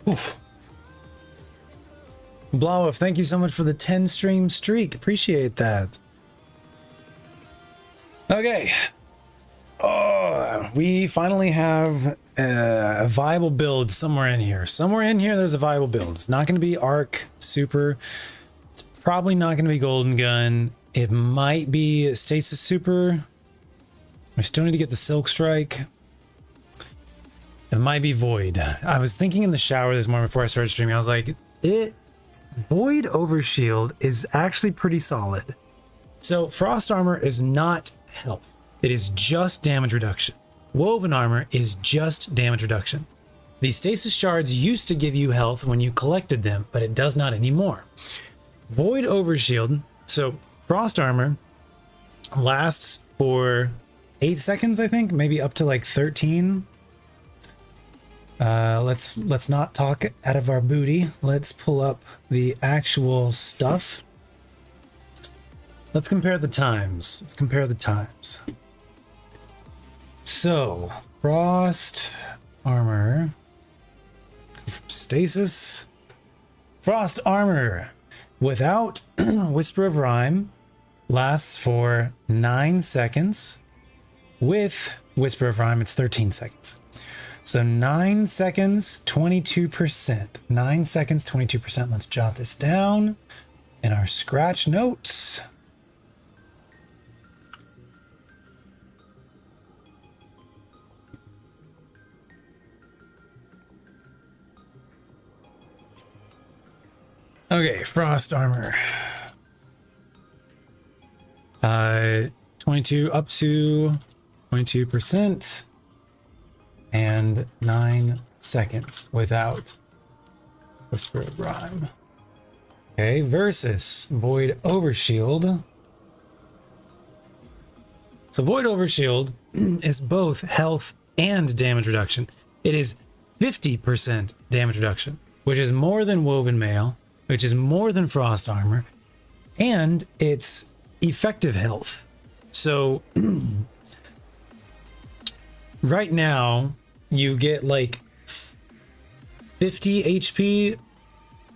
Oof. Blawolf, thank you so much for the 10 stream streak. Appreciate that. Okay. Oh, we finally have a viable build somewhere in here. Somewhere in here, there's a viable build. It's not going to be Arc Super. It's probably not going to be Golden Gun. It might be Stasis Super. I still need to get the Silk Strike. It might be Void. I was thinking in the shower this morning before I started streaming. I was like, Void Overshield is actually pretty solid. So Frost Armor is not health. It is just damage reduction. Woven Armor is just damage reduction. The Stasis Shards used to give you health when you collected them, but it does not anymore. Void Overshield, so Frost Armor lasts for 8 seconds, I think, maybe up to like 13. Let's not talk out of our booty. Let's pull up the actual stuff. Let's compare the times. So, Frost Armor, Stasis, Frost Armor without Whisper of Rhyme lasts for 9 seconds. With Whisper of Rhyme, it's 13 seconds. So 9 seconds, 22%. 9 seconds, 22%. Let's jot this down in our scratch notes. Okay, Frost Armor. 22 up to 22%. And 9 seconds without Whisper of Rhyme. Okay, versus Void Overshield. So Void Overshield is both health and damage reduction. It is 50% damage reduction, which is more than Woven Mail, which is more than Frost Armor, and it's effective health. So right now, you get like 50 HP.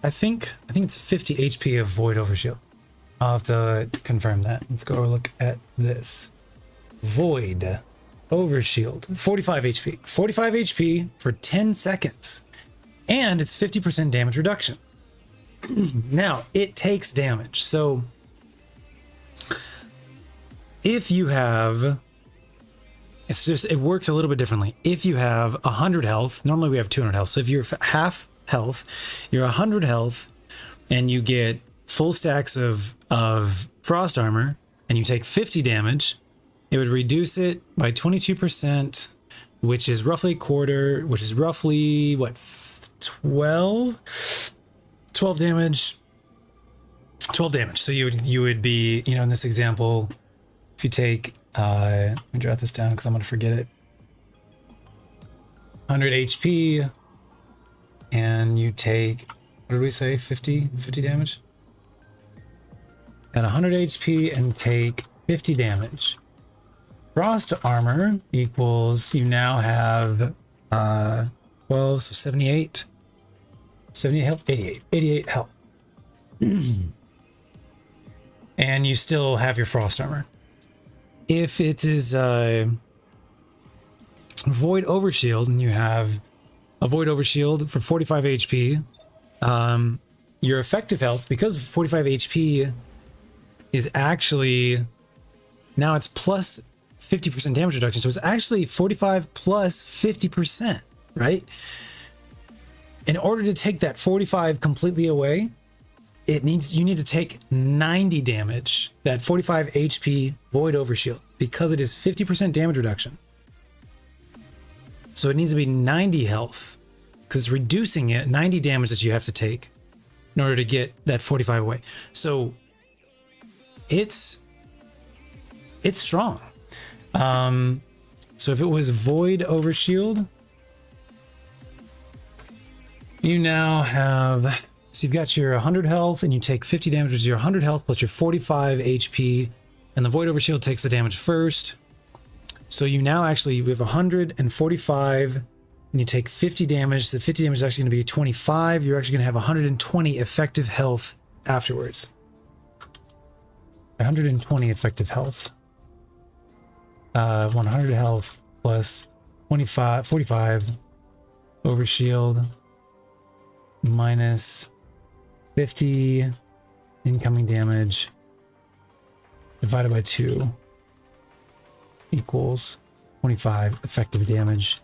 I think it's 50 HP of Void Overshield. I'll have to confirm that. Let's go look at this. Void Overshield, 45 HP. 45 HP for 10 seconds. And it's 50% damage reduction. Now, it takes damage. So if you have... it works a little bit differently. If you have 100 health, normally we have 200 health. So if you're half health, you're 100 health, and you get full stacks of Frost Armor, and you take 50 damage, it would reduce it by 22%, which is roughly a quarter, which is roughly, what, 12 damage? 12 damage. So you would be, in this example, if you take... let me jot this down because I'm going to forget it. 100 HP, and you take, what did we say, 50 damage? And 100 HP and take 50 damage. Frost Armor equals, you now have 12, so 78. 78 health, 88 health. And you still have your Frost Armor. If it is Void Overshield and you have a Void Overshield for 45 HP, your effective health, because 45 HP is actually, now it's plus 50% damage reduction. So it's actually 45 plus 50%, right? In order to take that 45 completely away, you need to take 90 damage, that 45 HP Void Overshield, because it is 50% damage reduction. So it needs to be 90 health, because reducing it, 90 damage that you have to take in order to get that 45 away. So it's strong. So if it was Void Overshield, you now have... So you've got your 100 health and you take 50 damage, which is your 100 health plus your 45 HP, and the Void Overshield takes the damage first. So you now actually, we have 145 and you take 50 damage. So 50 damage is actually going to be 25. You're actually going to have 120 effective health afterwards. 120 effective health. 100 health plus 25, 45 over shield minus 50 incoming damage divided by 2 equals 25 effective damage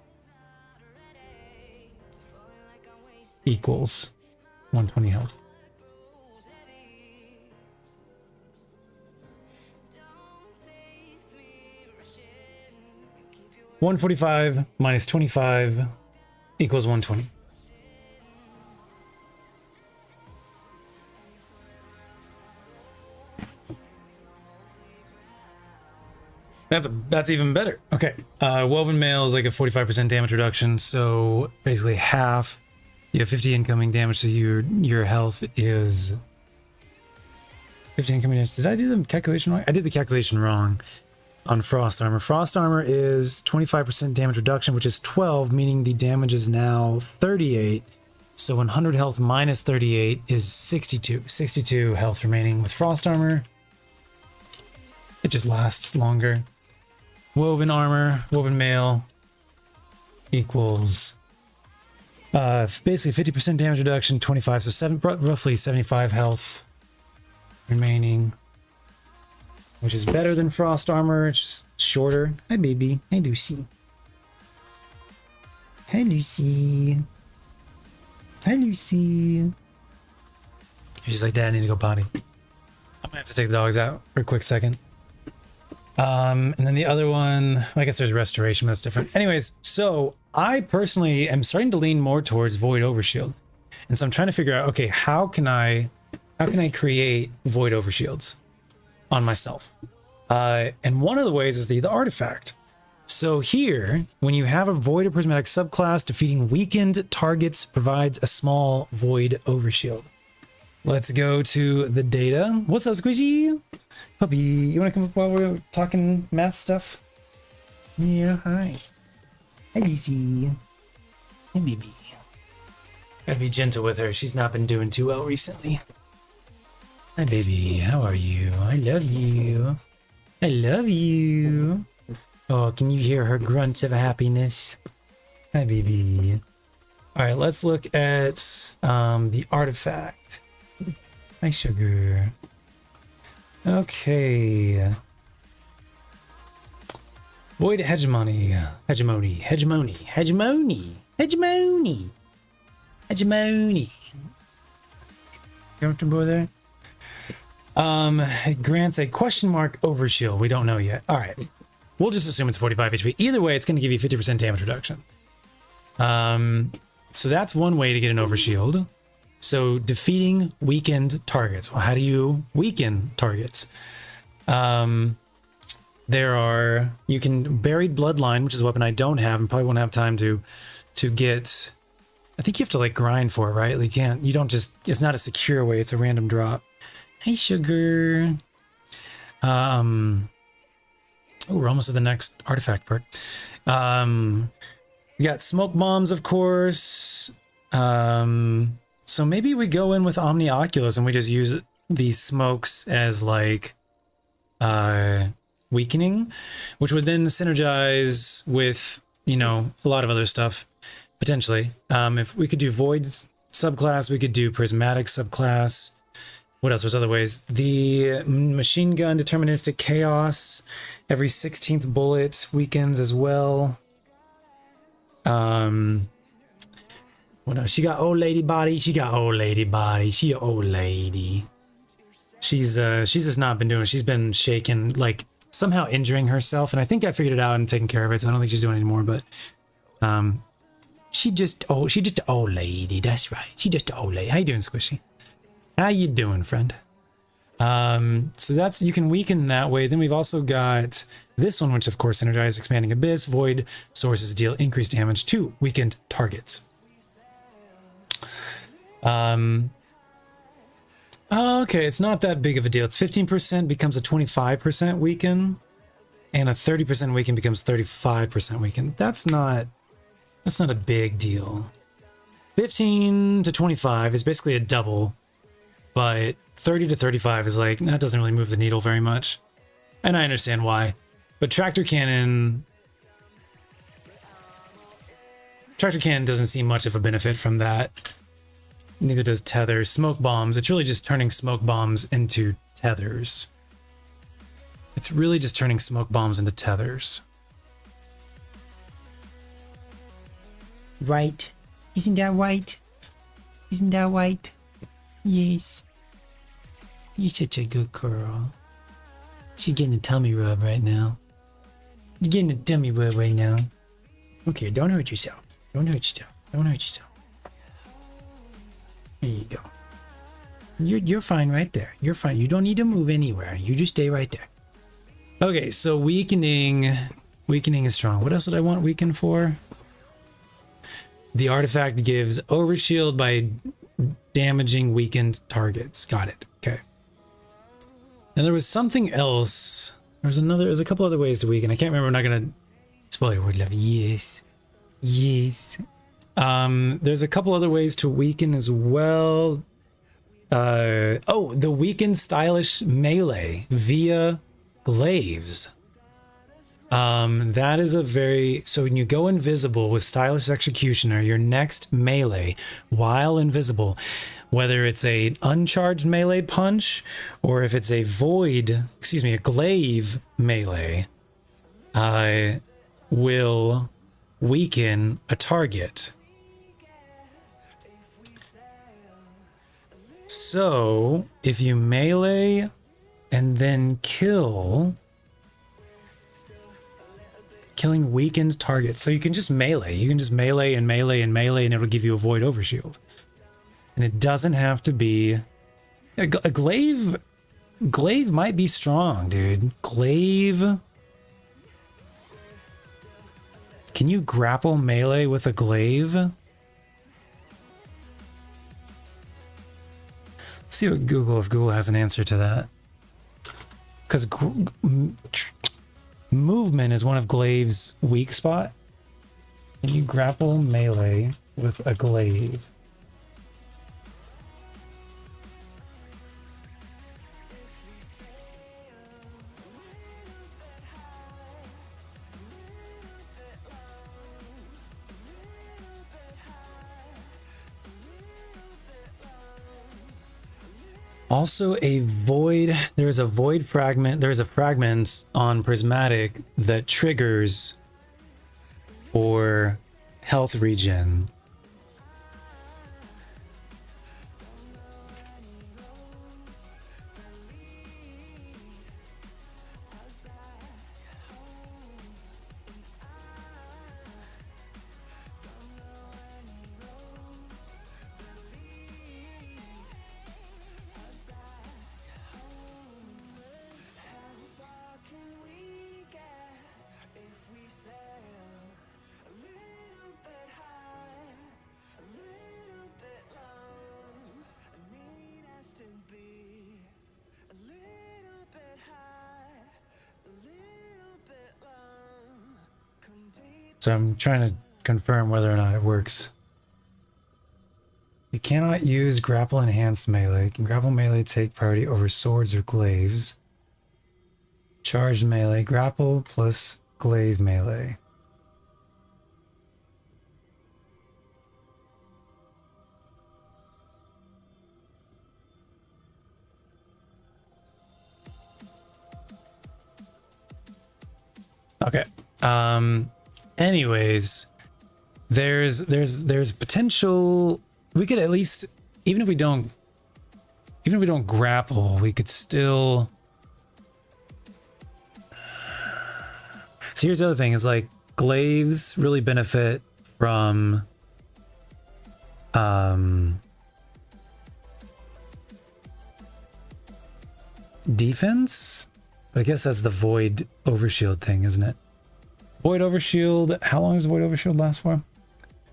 equals 120 health. $145 minus 25 equals 120. That's even better. Okay. Woven Mail is like a 45% damage reduction, so basically half. You have 50 incoming damage, so your health is 50 incoming damage. Did I do the calculation wrong? I did the calculation wrong on Frost Armor. Frost Armor is 25% damage reduction, which is 12, meaning the damage is now 38. So 100 health minus 38 is 62. 62 health remaining with Frost Armor. It just lasts longer. Woven Armor, Woven Mail equals basically 50% damage reduction, 25, so roughly 75 health remaining, which is better than Frost Armor. It's just shorter. Hi, baby. Hi, Lucy. Hi, Lucy. Hi, Lucy. She's like, Dad, I need to go potty. I'm gonna have to take the dogs out for a quick second. And then the other one, I guess there's Restoration, but that's different. Anyways, so I personally am starting to lean more towards Void Overshield. And so I'm trying to figure out, okay, how can I create Void Overshields on myself? And one of the ways is the artifact. So here, when you have a Void or Prismatic subclass, defeating weakened targets provides a small Void Overshield. Let's go to the data. What's up, Squishy? Puppy, you want to come up while we're talking math stuff? Yeah, hi. Hi, Lucy. Hi, baby. Gotta be gentle with her. She's not been doing too well recently. Hi, baby. How are you? I love you. I love you. Oh, can you hear her grunts of happiness? Hi, baby. All right, let's look at the artifact. Hi, sugar. Okay. Void Hegemony. Hegemony. Comfortable there? It grants a question mark overshield. We don't know yet. All right. We'll just assume it's 45 HP. Either way, it's going to give you 50% damage reduction. So that's one way to get an overshield. So defeating weakened targets. Well, how do you weaken targets? You can Buried Bloodline, which is a weapon I don't have and probably won't have time to get. I think you have to like grind for it, right? Like you don't just, it's not a secure way, it's a random drop. Hey, sugar. Oh, we're almost at the next artifact perk. We got smoke bombs, of course. So maybe we go in with Omni Oculus and we just use these smokes as like weakening, which would then synergize with, you know, a lot of other stuff potentially. If we could do Void subclass, we could do Prismatic subclass. What else? There's other ways. The Machine Gun Deterministic Chaos, every 16th bullet weakens as well. What else? She got old lady body. She an old lady. She's just not been doing it. She's been shaking, like somehow injuring herself, and I think I figured it out and taken care of it, so I don't think she's doing it anymore, but she just an old lady. That's right. She just an old lady. How you doing, Squishy? How you doing, friend? So that's, you can weaken that way. Then we've also got this one, which of course energizes Expanding Abyss. Void sources deal increased damage to weakened targets. Okay, it's not that big of a deal. It's 15% becomes a 25% weaken, and a 30% weaken becomes 35% weaken. That's not That's not a big deal. 15 to 25 is basically a double, but 30 to 35 is like, that doesn't really move the needle very much. And I understand why. But Tractor Cannon doesn't see much of a benefit from that. Neither does Tether. Smoke bombs, it's really just turning smoke bombs into tethers. It's really just turning smoke bombs into tethers. Right. Isn't that right? Isn't that right? Yes. You're such a good girl. She's getting a tummy rub right now. You're getting a tummy rub right now. Okay, don't hurt yourself. Don't hurt yourself. Don't hurt yourself. There you go. You're fine right there. You're fine. You don't need to move anywhere. You just stay right there. Okay, so weakening. Weakening is strong. What else did I want weaken for? The artifact gives overshield by damaging weakened targets. Got it. Okay. And there was something else. There's a couple other ways to weaken. I can't remember. I'm not gonna spoil your word, love. Yes. Yes. There's a couple other ways to weaken as well. The weakened stylish melee via glaives. That is a very, so when you go invisible with Stylish Executioner, your next melee, while invisible, whether it's a uncharged melee punch or if it's a glaive melee, will weaken a target. So if you melee and then killing weakened targets. So you can just melee. You can just melee and melee and melee, and it'll give you a void overshield. And it doesn't have to be a glaive. Glaive might be strong, dude. Glaive. Can you grapple melee with a glaive? Let's see what if Google has an answer to that. Because movement is one of glaive's weak spot. Can you grapple melee with a glaive? Also a void, there's a fragment on Prismatic that triggers for health regen. So I'm trying to confirm whether or not it works. You cannot use grapple enhanced melee. Can grapple melee take priority over swords or glaives? Charged melee, grapple plus glaive melee. Okay. Anyways, there's potential. We could at least, even if we don't grapple, we could still. So here's the other thing: is like glaives really benefit from defense. I guess that's the void overshield thing, isn't it? Void overshield. How long does void overshield last for?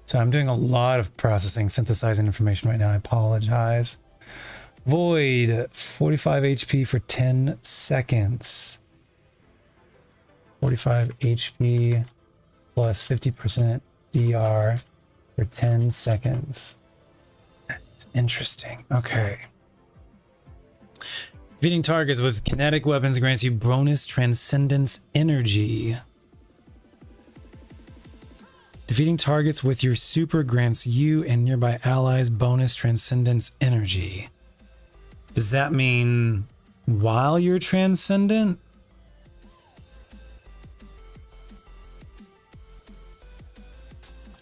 So I'm doing a lot of processing, synthesizing information right now. I apologize. Void, 45 HP for 10 seconds. 45 HP plus 50% DR for 10 seconds. That's interesting. Okay. Defeating targets with kinetic weapons grants you bonus transcendence energy. Defeating targets with your super grants you and nearby allies bonus transcendence energy. Does that mean while you're transcendent?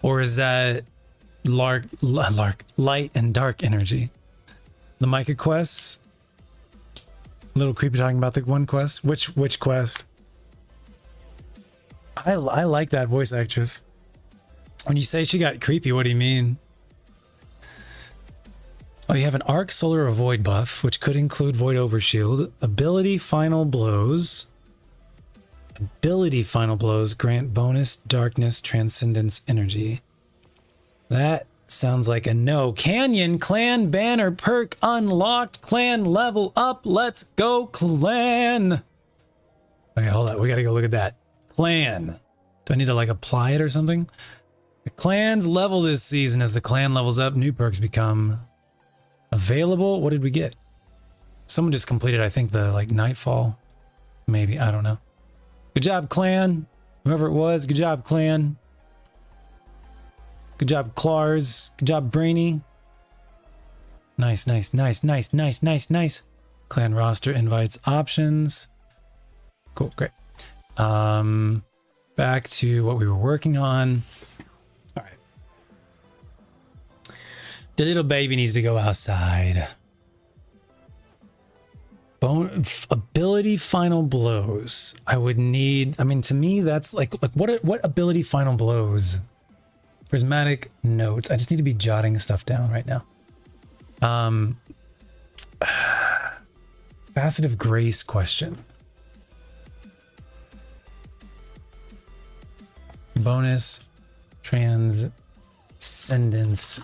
Or is that light and dark energy? The Micah quests? A little creepy talking about the one quest. Which quest? I like that voice actress. When you say she got creepy, what do you mean? Oh, you have an Arc Solar Avoid buff, which could include Void Overshield. Ability Final Blows. Ability Final Blows grant bonus darkness transcendence energy. That sounds like a no. Canyon clan banner perk unlocked. Clan level up. Let's go, clan. Okay, hold on. We gotta go look at that. Clan. Do I need to like apply it or something? The clans level this season. As the clan levels up, new perks become available. What did we get? Someone just completed, I think, the like Nightfall. Maybe. I don't know. Good job, clan. Whoever it was. Good job, clan. Good job, Clars. Good job, Brainy. Nice, nice, nice, nice, nice, nice, nice. Clan roster invites options. Cool, great. Back to what we were working on. All right. The little baby needs to go outside. Ability Final Blows. I would need, I mean, to me, that's like what ability Final Blows? Prismatic notes. I just need to be jotting stuff down right now. Facet of Grace question. Bonus transcendence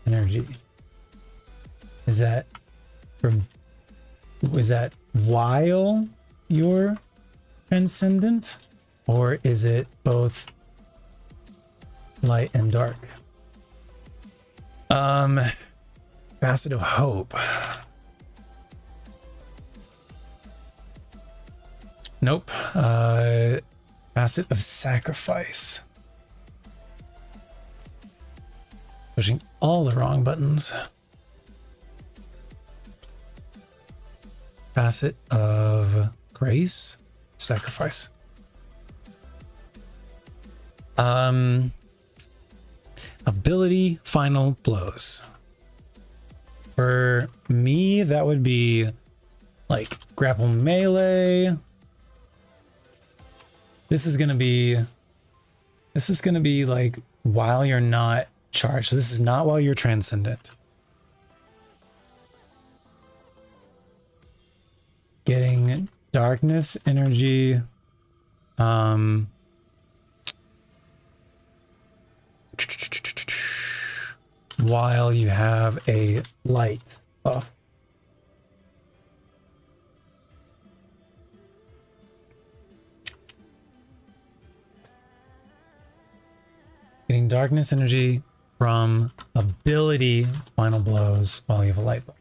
energy. Is that while you're transcendent, or is it both light and dark? Facet of Hope. Nope. Facet of Sacrifice. Pushing all the wrong buttons. Facet of Grace. Sacrifice. Ability Final Blows. For me, that would be like grapple melee. This is gonna be like while you're not charged. So this is not while you're transcendent. Getting darkness energy. While you have a light buff. Getting darkness energy from ability Final Blows while you have a light buff.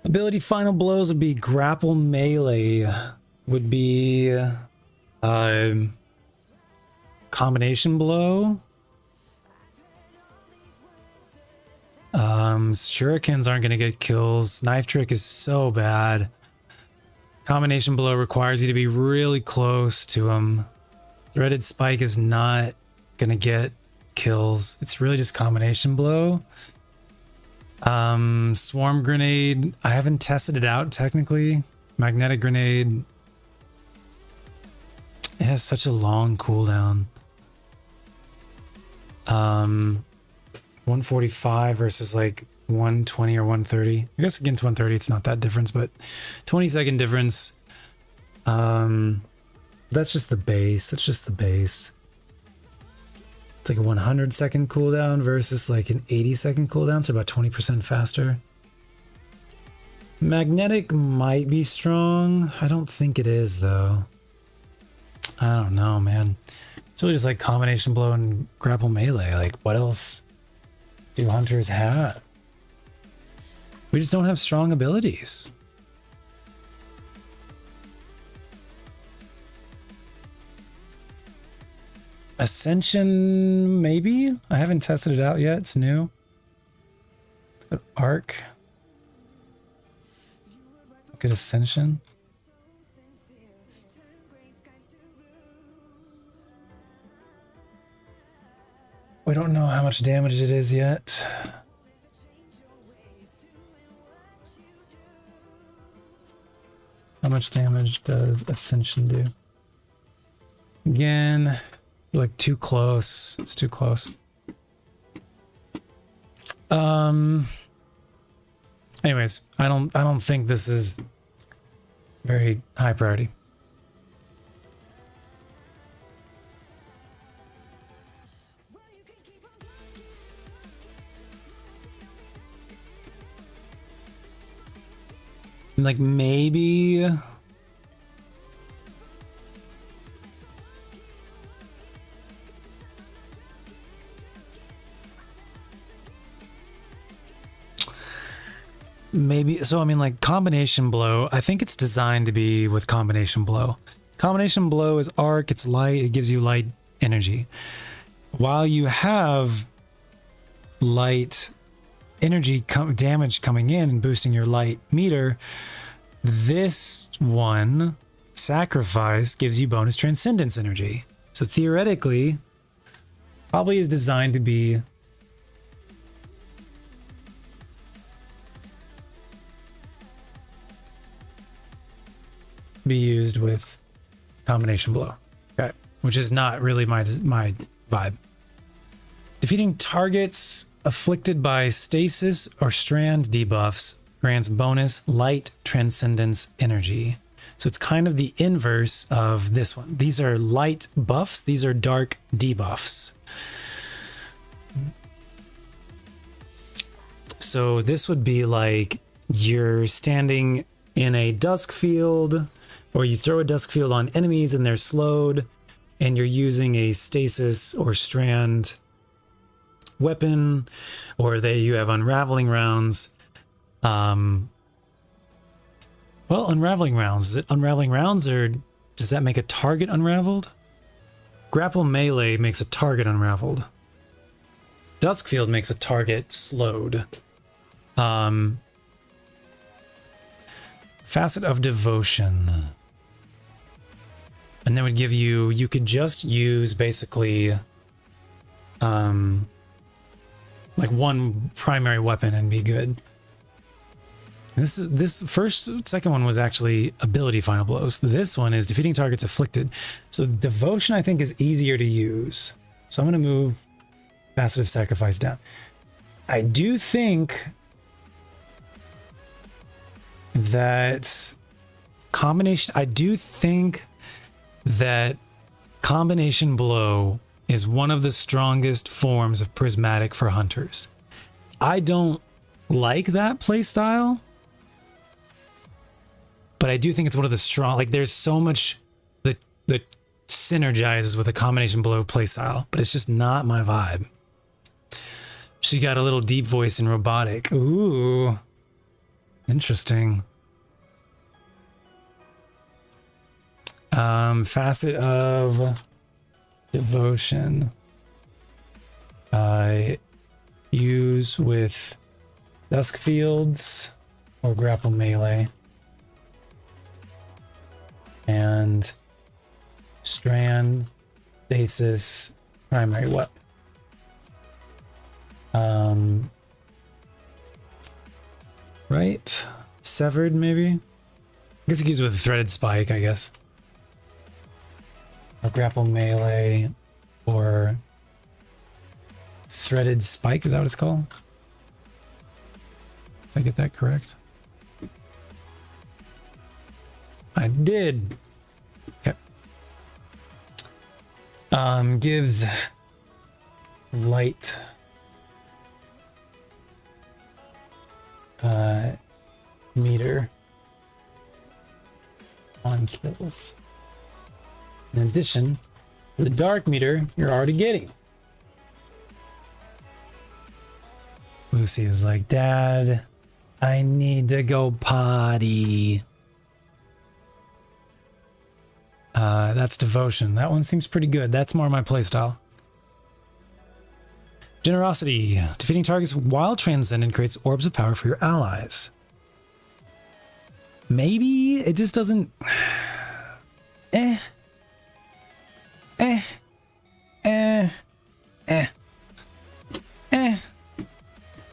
Ability Final Blows would be grapple melee, would be combination blow. Shurikens aren't going to get kills. Knife Trick is so bad. Combination blow requires you to be really close to him. Threaded Spike is not going to get kills. It's really just combination blow. Swarm Grenade, I haven't tested it out technically. Magnetic Grenade, it has such a long cooldown. 145 versus like 120 or 130. I guess against 130 it's not that difference, but 20-second difference. That's just the base. That's just the base. It's like a 100-second cooldown versus like an 80-second cooldown, so about 20% faster. Magnetic might be strong. I don't think it is though. I don't know, man. It's really just like combination blow and grapple melee. Like, what else do hunters have? We just don't have strong abilities. Ascension, maybe? I haven't tested it out yet. It's new. Arc. Look at Ascension. We don't know how much damage it is yet. How much damage does Ascension do? Again, like too close. It's too close. Anyways, I don't think this is very high priority. Like maybe so. I mean, like combination blow, I think it's designed to be with combination blow. Combination blow is arc, it's light, it gives you light energy. While you have light energy damage coming in and boosting your light meter, this one, Sacrifice, gives you bonus transcendence energy. So theoretically, probably is designed to be used with combination blow. Okay, which is not really my vibe. Defeating targets afflicted by stasis or strand debuffs grants bonus light transcendence energy. So it's kind of the inverse of this one. These are light buffs, these are dark debuffs. So this would be like you're standing in a dusk field, or you throw a dusk field on enemies and they're slowed, and you're using a stasis or strand weapon, or you have unraveling rounds. Well, unraveling rounds. Is it unraveling rounds, or does that make a target unraveled? Grapple melee makes a target unraveled. Duskfield makes a target slowed. Facet of Devotion. And that would give you could just use basically like one primary weapon and be good. And second one was actually ability final blows. This one is defeating targets afflicted. So Devotion I think is easier to use. So I'm going to move Facet of Sacrifice down. I do think that combination blow is one of the strongest forms of prismatic for hunters. I don't like that playstyle, but I do think it's one of the strong, like there's so much that synergizes with a combination blow playstyle, but it's just not my vibe. She got a little deep voice in robotic. Ooh, interesting. Facet of Devotion. I use with Dusk Fields or Grapple Melee. And Strand, Stasis, Primary Weapon. Right? Severed, maybe? I guess you can use it with a Threaded Spike, I guess. Or Grapple Melee, or Threaded Spike, is that what it's called? Did I get that correct? I did. Okay. Gives light meter on kills. In addition, The dark meter you're already getting. Lucy is like, Dad, I need to go potty. That's devotion. That one seems pretty good. That's more my playstyle. Generosity. Defeating targets while transcendent creates orbs of power for your allies. Maybe it just doesn't.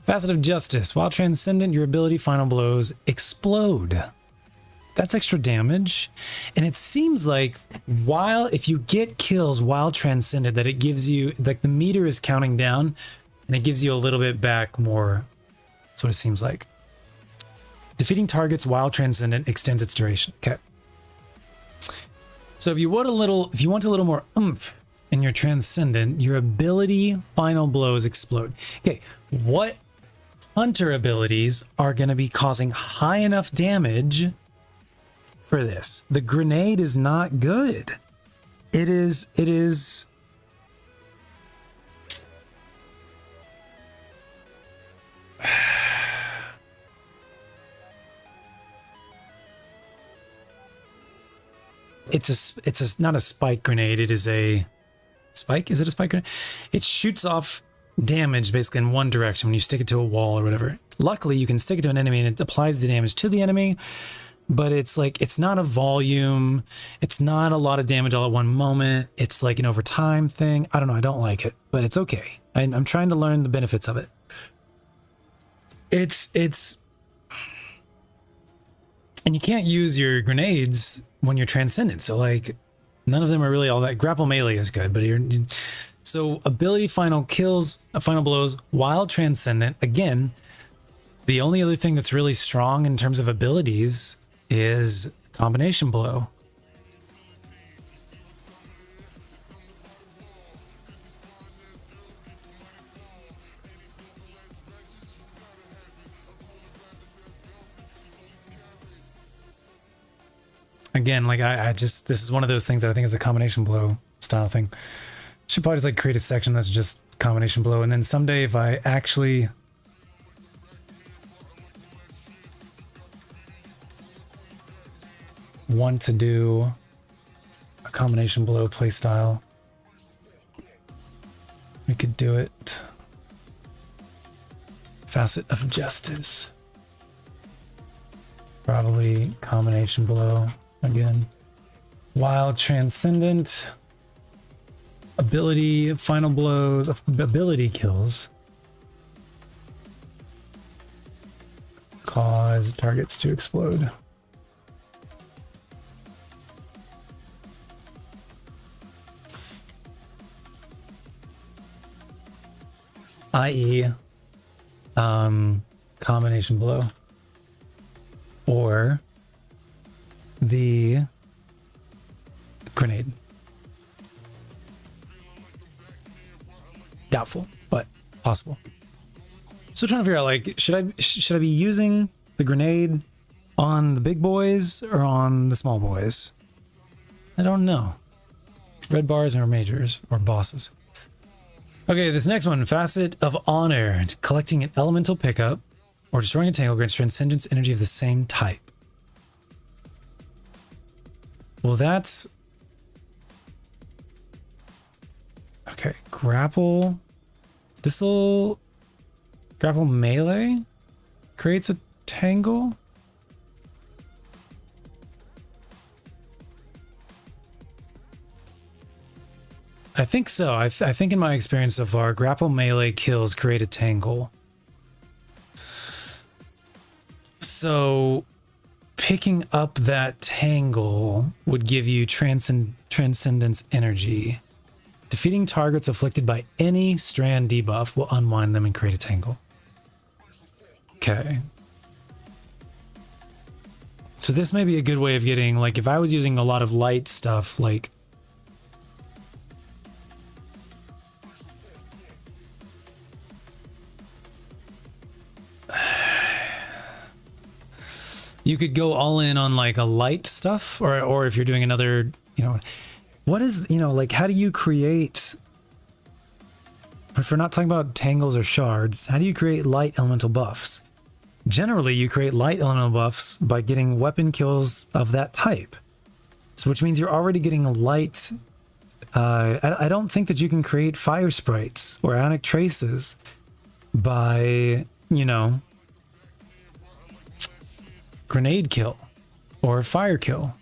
Facet of justice. While transcendent, your ability final blows explode. That's extra damage. And it seems like if you get kills while transcended, that it gives you, like the meter is counting down and it gives you a little bit back more. That's what it seems like. Defeating targets while transcendent extends its duration. Okay. So if you want a little more oomph in your transcendent, your ability final blows explode. Okay. What hunter abilities are going to be causing high enough damage for this? The grenade is not good. It is it's not a spike grenade. It is a spike. Is it a spike grenade? It shoots off damage basically in one direction when you stick it to a wall or whatever. Luckily, you can stick it to an enemy and it applies the damage to the enemy. But it's like, it's not a volume. It's not a lot of damage all at one moment. It's like an over time thing. I don't know. I don't like it, but it's okay. I'm trying to learn the benefits of it. And you can't use your grenades when you're transcendent. So like none of them are really all that. Grapple melee is good, but so ability final kills, final blows while transcendent. Again, the only other thing that's really strong in terms of abilities is combination blow. Again, like I just, this is one of those things that I think is a combination blow style thing. Should probably just like create a section that's just combination blow, and then someday if I actually want to do a combination blow playstyle, we could do it. Facet of justice. Probably combination blow again. While transcendent, ability, final blows, ability kills cause targets to explode. i.e. combination blow, or the grenade. Doubtful, but possible. So trying to figure out, like, should I be using the grenade on the big boys or on the small boys? I don't know. Red bars or majors or bosses. Okay, this next one, Facet of Honor. Collecting an elemental pickup or destroying a tangle grants transcendence energy of the same type. Well, that's... Okay, grapple. This'll... Grapple melee? Creates a tangle? I think so. I think in my experience so far, grapple melee kills create a tangle. So picking up that tangle would give you transcendence energy. Defeating targets afflicted by any strand debuff will unwind them and create a tangle. Okay. So this may be a good way of getting, like, if I was using a lot of light stuff, like... You could go all in on like a light stuff, or if you're doing another, you know, what is, you know, like, how do you create, if we're not talking about tangles or shards, how do you create light elemental buffs? Generally, you create light elemental buffs by getting weapon kills of that type. So, which means you're already getting light. I don't think that you can create fire sprites or ionic traces by, you know, grenade kill or fire kill.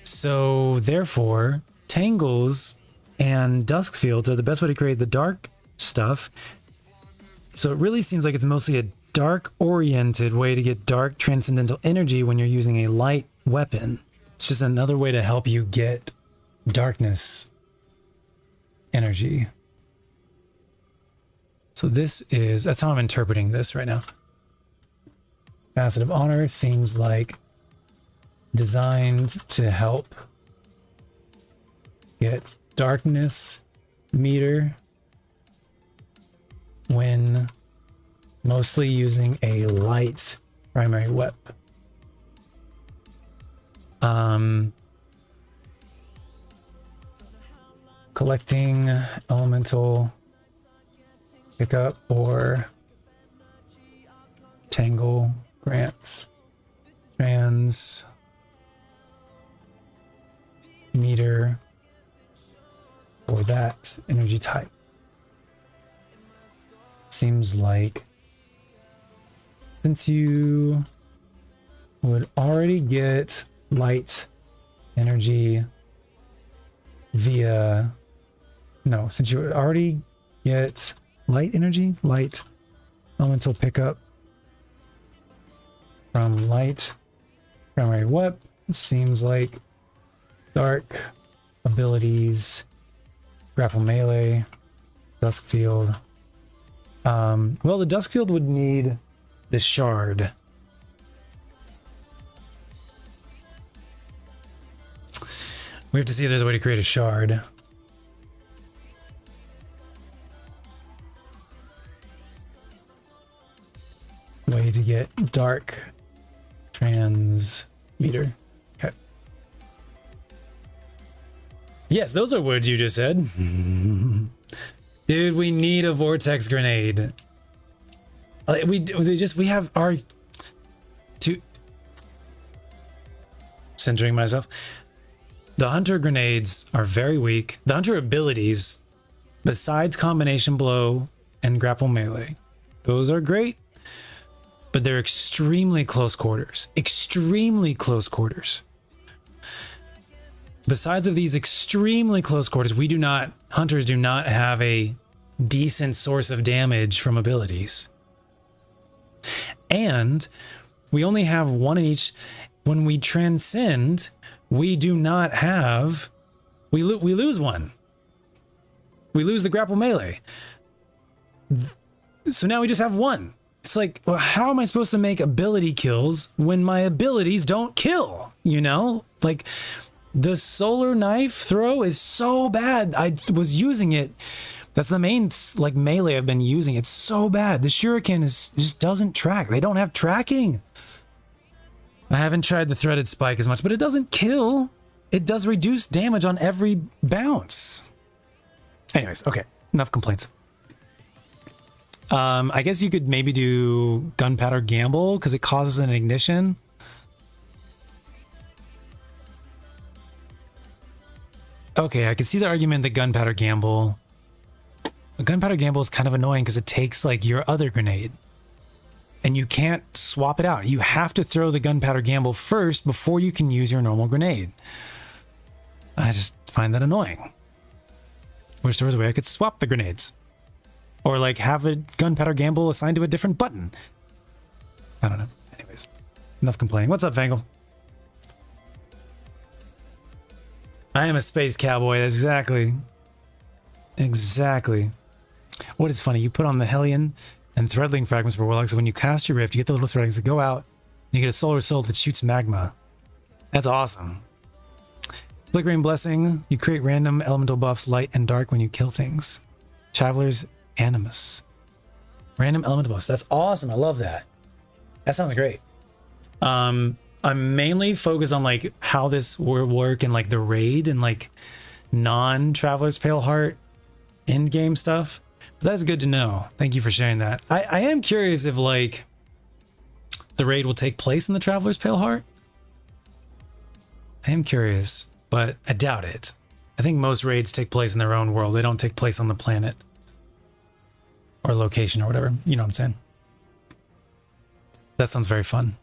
So therefore, tangles and dusk fields are the best way to create the dark stuff. So it really seems like it's mostly a dark oriented way to get dark transcendental energy when you're using a light weapon. It's just another way to help you get darkness energy. So that's how I'm interpreting this right now. Facet of Honor seems like designed to help get darkness meter when mostly using a light primary weapon. Collecting elemental pickup or tangle grants trans meter for that energy type. Seems like since you would already get light energy via since you would already get light energy, light elemental pickup from light primary weapon, seems like dark abilities, grapple melee, dusk field. Well, the dusk field would need the shard. We have to see if there's a way to create a shard. Way to get dark transmeter. Okay. Yes, those are words you just said. Dude, we need a vortex grenade. We have our centering myself. The hunter grenades are very weak. The hunter abilities, besides combination blow and grapple melee, those are great, but they're extremely close quarters. Extremely close quarters. Besides of these extremely close quarters, hunters do not have a decent source of damage from abilities. And we only have one in each. When we transcend, we do not have, we lose one. We lose the grapple melee. So now we just have one. It's like, well, how am I supposed to make ability kills when my abilities don't kill? You know, like the solar knife throw is so bad. I was using it. That's the main like melee I've been using. It's so bad. The shuriken just doesn't track. They don't have tracking. I haven't tried the threaded spike as much, but it doesn't kill. It does reduce damage on every bounce. Anyways, okay, enough complaints. I guess you could maybe do gunpowder gamble because it causes an ignition. Okay, I can see the argument that gunpowder gamble. Gunpowder gamble is kind of annoying because it takes like your other grenade. And you can't swap it out. You have to throw the gunpowder gamble first before you can use your normal grenade. I just find that annoying. Wish there was a way I could swap the grenades. Or like have a gunpowder gamble assigned to a different button. I don't know. Anyways, enough complaining. What's up, Vangle? I am a space cowboy. That's exactly. What is funny, you put on the Hellion and Threadling fragments for Warlocks, so when you cast your Rift, you get the little threadlings that go out, and you get a Solar Soul that shoots magma. That's awesome. Flickering Blessing, you create random elemental buffs, light and dark, when you kill things. Traveler's Animus. Random elemental buffs. That's awesome. I love that. That sounds great. I'm mainly focused on like how this will work in like the raid and like non-Traveler's Pale Heart end game stuff. But that's good to know. Thank you for sharing that. I am curious if like the raid will take place in the Traveler's Pale Heart. I am curious, but I doubt it. I think most raids take place in their own world. They don't take place on the planet or location or whatever. You know what I'm saying? That sounds very fun.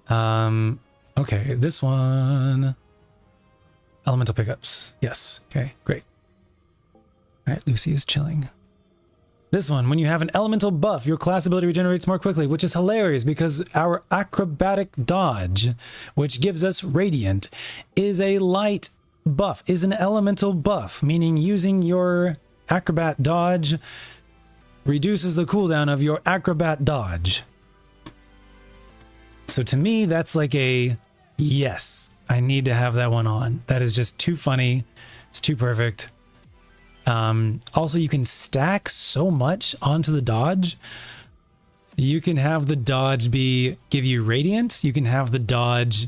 Okay, this one. Elemental pickups. Yes. Okay, great. All right, Lucy is chilling. This one, when you have an elemental buff, your class ability regenerates more quickly, which is hilarious because our acrobatic dodge, which gives us radiant, is a light buff, is an elemental buff, meaning using your acrobat dodge reduces the cooldown of your acrobat dodge. So to me, that's like a yes, I need to have that one on. That is just too funny. It's too perfect. Also, you can stack so much onto the dodge. You can have the dodge give you radiant. You can have the dodge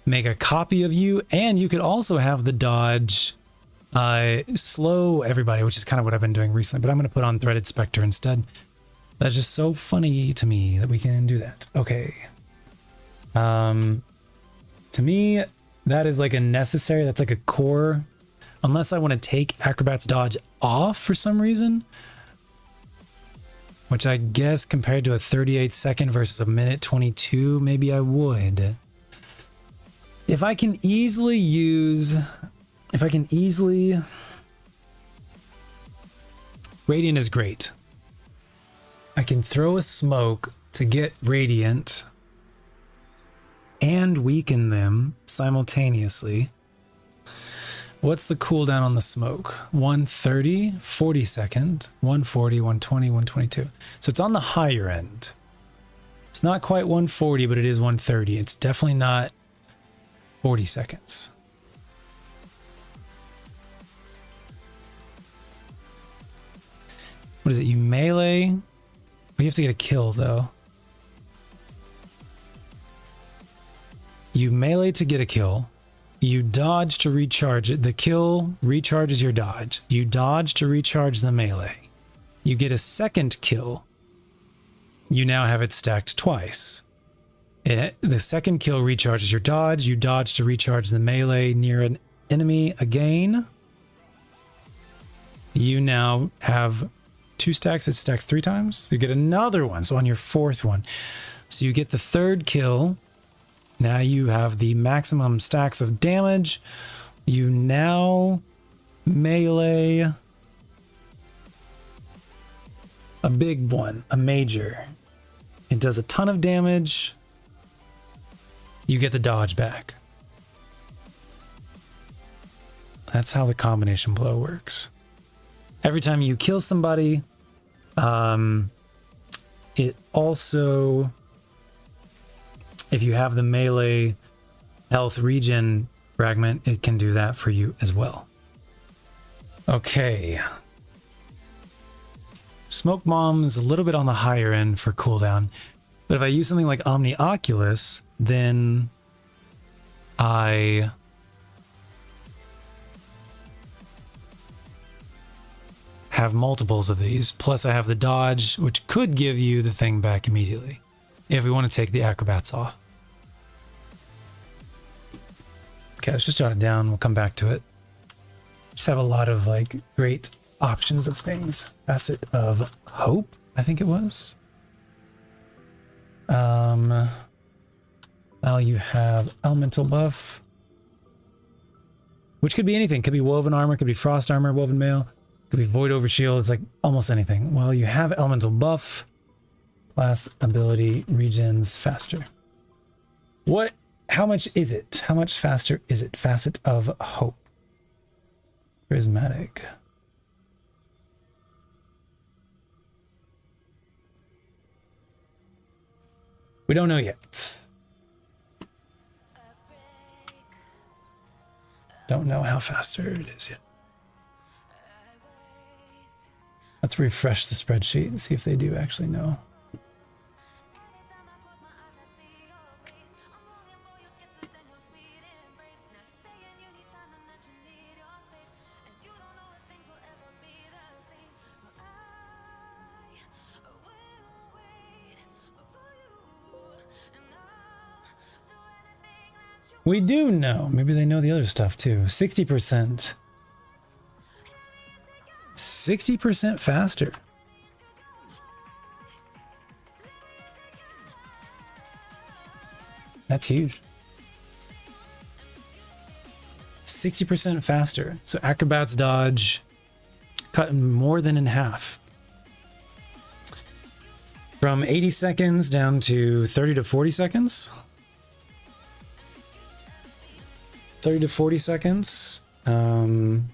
make a copy of you, and you could also have the dodge slow everybody, which is kind of what I've been doing recently. But I'm going to put on Threaded Spectre instead. That's just so funny to me that we can do that. Okay. To me, that is like a necessary. That's like a core. Unless I want to take Acrobat's dodge off for some reason, which I guess compared to a 38-second versus a minute 22, maybe I would. If I can easily Radiant is great. I can throw a smoke to get Radiant and weaken them simultaneously. What's the cooldown on the smoke? 130, 40 second, 140, 120, 122. So it's on the higher end. It's not quite 140, but it is 130. It's definitely not 40 seconds. What is it? You melee? We have to get a kill though. You melee to get a kill. You dodge to recharge it. The kill recharges your dodge. You dodge to recharge the melee. You get a second kill. You now have it stacked twice. The second kill recharges your dodge. You dodge to recharge the melee near an enemy again. You now have 2 stacks. It stacks 3 times. You get another one. So on your 4th one. So you get the 3rd kill. Now you have the maximum stacks of damage. You now melee a big one, a major. It does a ton of damage. You get the dodge back. That's how the combination blow works. Every time you kill somebody, it also... If you have the melee health regen fragment, it can do that for you as well. Okay. Smoke Bomb is a little bit on the higher end for cooldown. But if I use something like Omni Oculus, then I have multiples of these. Plus I have the dodge, which could give you the thing back immediately. If we want to take the acrobats off. Okay, let's just jot it down. We'll come back to it. Just have a lot of like great options of things. Facet of Hope, I think it was. Well, you have elemental buff, which could be anything. Could be woven armor, could be frost armor, woven mail, could be void overshield. It's like almost anything. Well, you have elemental buff. Class ability regens faster. What? How much is it? How much faster is it? Facet of Hope. Prismatic. We don't know yet. Don't know how faster it is yet. Let's refresh the spreadsheet and see if they do actually know. We do know. Maybe they know the other stuff too. 60%. 60% faster. That's huge. 60% faster. So acrobats dodge cut more than in half. From 80 seconds down to 30 to 40 seconds. 30 to 40 seconds. And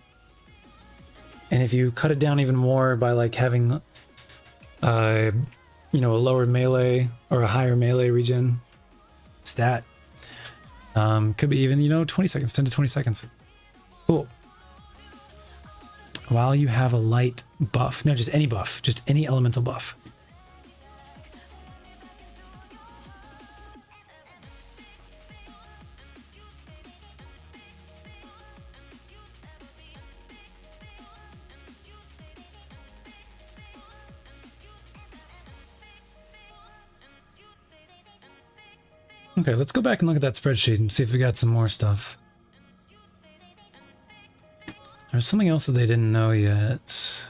if you cut it down even more by like having, you know, a lower melee or a higher melee regen stat, could be even, you know, 20 seconds, 10 to 20 seconds. Cool. While you have a light buff, no, just any buff, just any elemental buff. Okay, let's go back and look at that spreadsheet and see if we got some more stuff. There's something else that they didn't know yet. So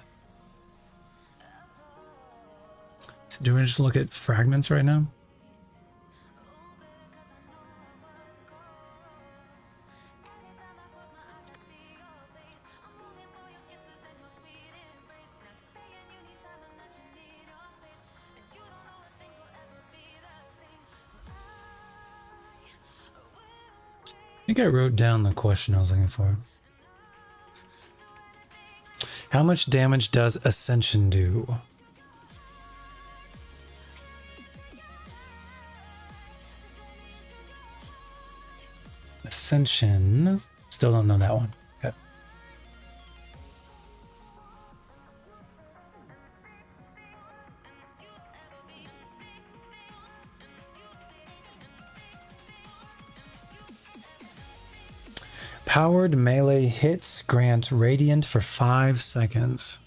do we just look at fragments right now? I think I wrote down the question I was looking for. How much damage does Ascension do? Ascension. Still don't know that one. Okay. Powered melee hits grant radiant for 5 seconds.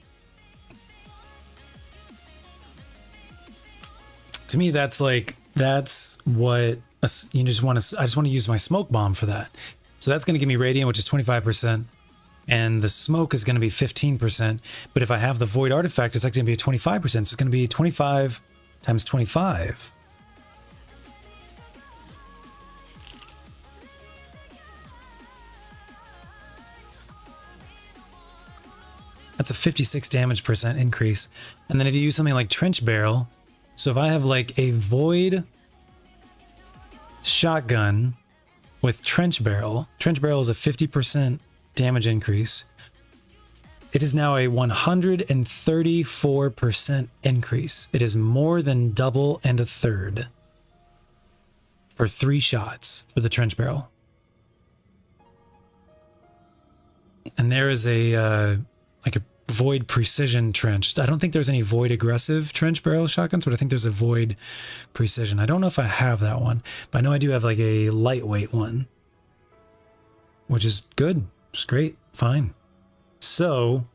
To me, that's like, that's what you just want to, I just want to use my smoke bomb for that. So that's going to give me radiant, which is 25%. And the smoke is going to be 15%. But if I have the void artifact, it's actually going to be 25%. So it's going to be 25 times 25. That's a 56 damage percent increase. And then if you use something like Trench Barrel, so if I have like a Void shotgun with Trench Barrel is a 50% damage increase. It is now a 134% increase. It is more than double and a third for 3 shots for the Trench Barrel. And there is a like a Void Precision Trench. I don't think there's any Void Aggressive Trench Barrel shotguns, but I think there's a Void Precision. I don't know if I have that one, but I know I do have like a lightweight one, which is good. It's great. Fine. So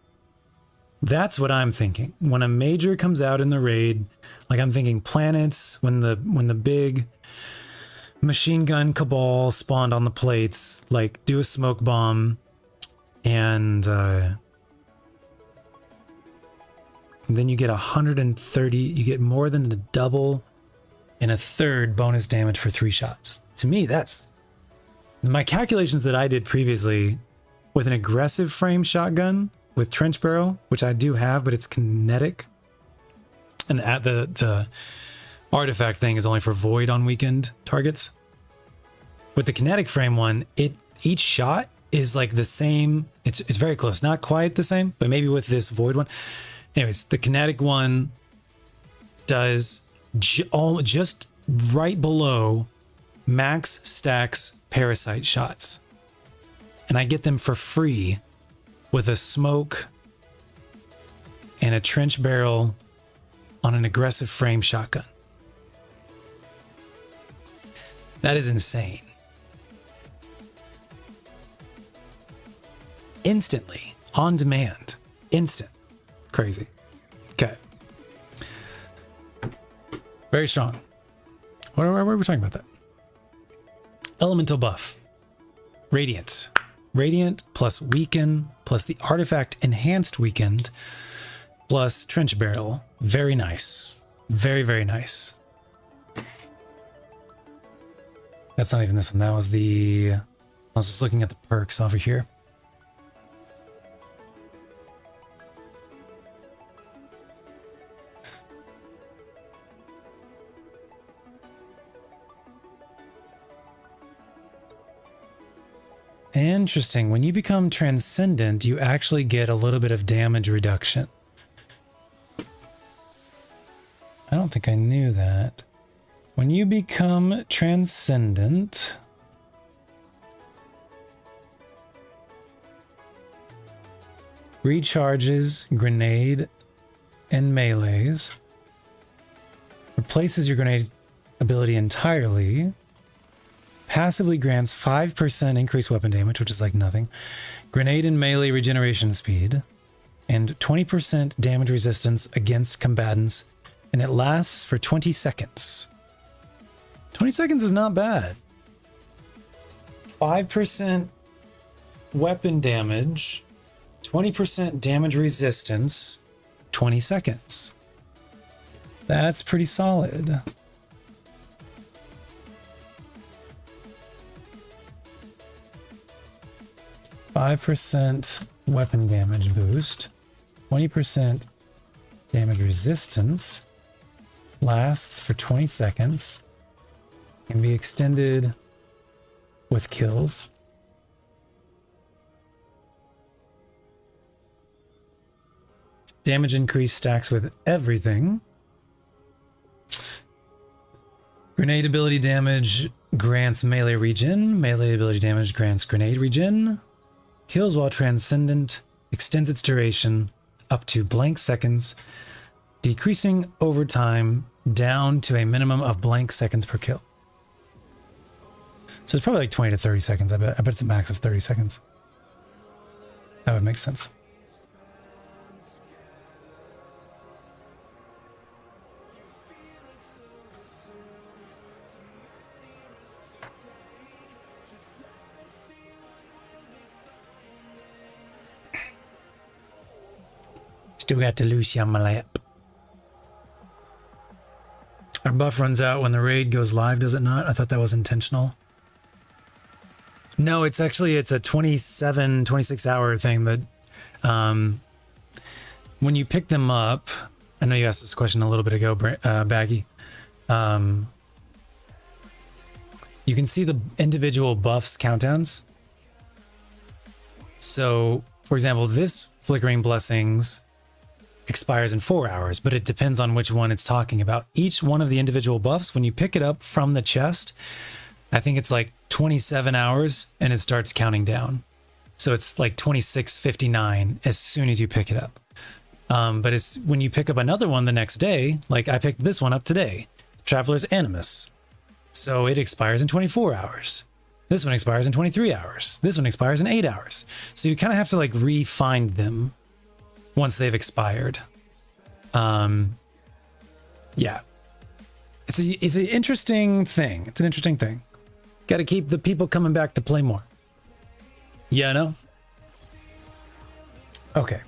that's what I'm thinking. When a major comes out in the raid, like I'm thinking planets, when the big machine gun cabal spawned on the plates, like do a smoke bomb and then you get 130, you get more than a double and a third bonus damage for 3 shots. To me, that's my calculations that I did previously with an aggressive frame shotgun with Trench Barrel, which I do have, but it's kinetic. And the artifact thing is only for void on weakened targets. With the kinetic frame one, each shot is like the same. It's very close, not quite the same, but maybe with this void one. Anyways, the kinetic one does just right below max stacks parasite shots. And I get them for free with a smoke and a Trench Barrel on an aggressive frame shotgun. That is insane. Instantly, on demand, instant. Crazy. Okay. Very strong. Why were we talking about that? Elemental buff. Radiant. Radiant plus Weaken plus the artifact Enhanced Weakened plus Trench Barrel. Very nice. Very, very nice. That's not even this one. That was the... I was just looking at the perks over here. Interesting. When you become transcendent, you actually get a little bit of damage reduction. I don't think I knew that. When you become transcendent, recharges grenade and melees, replaces your grenade ability entirely, passively grants 5% increased weapon damage, which is like nothing, grenade and melee regeneration speed, and 20% damage resistance against combatants, and it lasts for 20 seconds. 20 seconds is not bad. 5% weapon damage, 20% damage resistance, 20 seconds. That's pretty solid. %5 weapon damage boost, 20% damage resistance, lasts for 20 seconds, can be extended with kills. Damage increase stacks with everything. Grenade ability damage grants melee regen. Melee ability damage grants grenade regen. Kills while transcendent. Extends its duration up to blank seconds, decreasing over time down to a minimum of blank seconds per kill. So it's probably like 20 to 30 seconds. I bet it's a max of 30 seconds. That would make sense. Still got to Lucy on my lap. Our buff runs out when the raid goes live, does it not? I thought that was intentional. No, it's actually, it's a 27, 26 hour thing that when you pick them up, I know you asked this question a little bit ago, Baggy. You can see the individual buffs countdowns. So, for example, this Flickering Blessings expires in 4 hours, but it depends on which one it's talking about. Each one of the individual buffs, when you pick it up from the chest, I think it's like 27 hours and it starts counting down. So it's like 26:59 as soon as you pick it up. But it's when you pick up another one the next day, like I picked this one up today, Traveler's Animus. So it expires in 24 hours. This one expires in 23 hours. This one expires in 8 hours. So you kind of have to like re-find them once they've expired. Yeah. It's an interesting thing. It's an interesting thing. Got to keep the people coming back to play more. Yeah, no? Okay.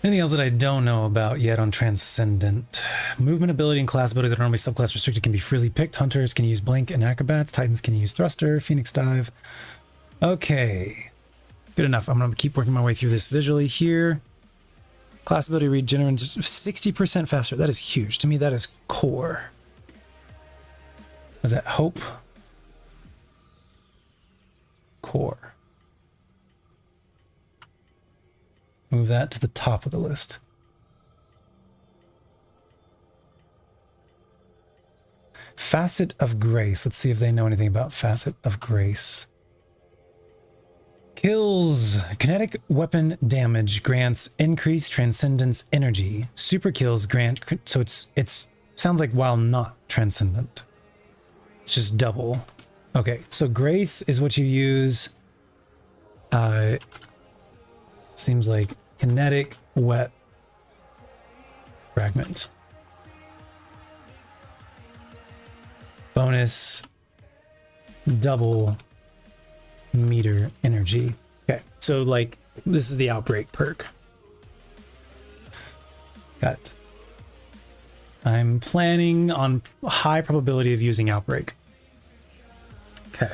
Anything else that I don't know about yet on Transcendent? Movement ability and class ability that are normally subclass restricted can be freely picked. Hunters can use Blink and Acrobats. Titans can use Thruster, Phoenix Dive. Okay. Good enough. I'm going to keep working my way through this visually here. Class ability regenerates 60% faster. That is huge. To me, that is core. Was that Hope? Core. Move that to the top of the list. Facet of Grace. Let's see if they know anything about Facet of Grace. Kills. Kinetic weapon damage grants increased transcendence energy. Super kills grant, so it's sounds like while not transcendent. It's just double. Okay, so Grace is what you use. Seems like kinetic wet fragment. Bonus double meter energy. Okay, so like this is the outbreak perk. Got. I'm planning on high probability of using outbreak. Okay.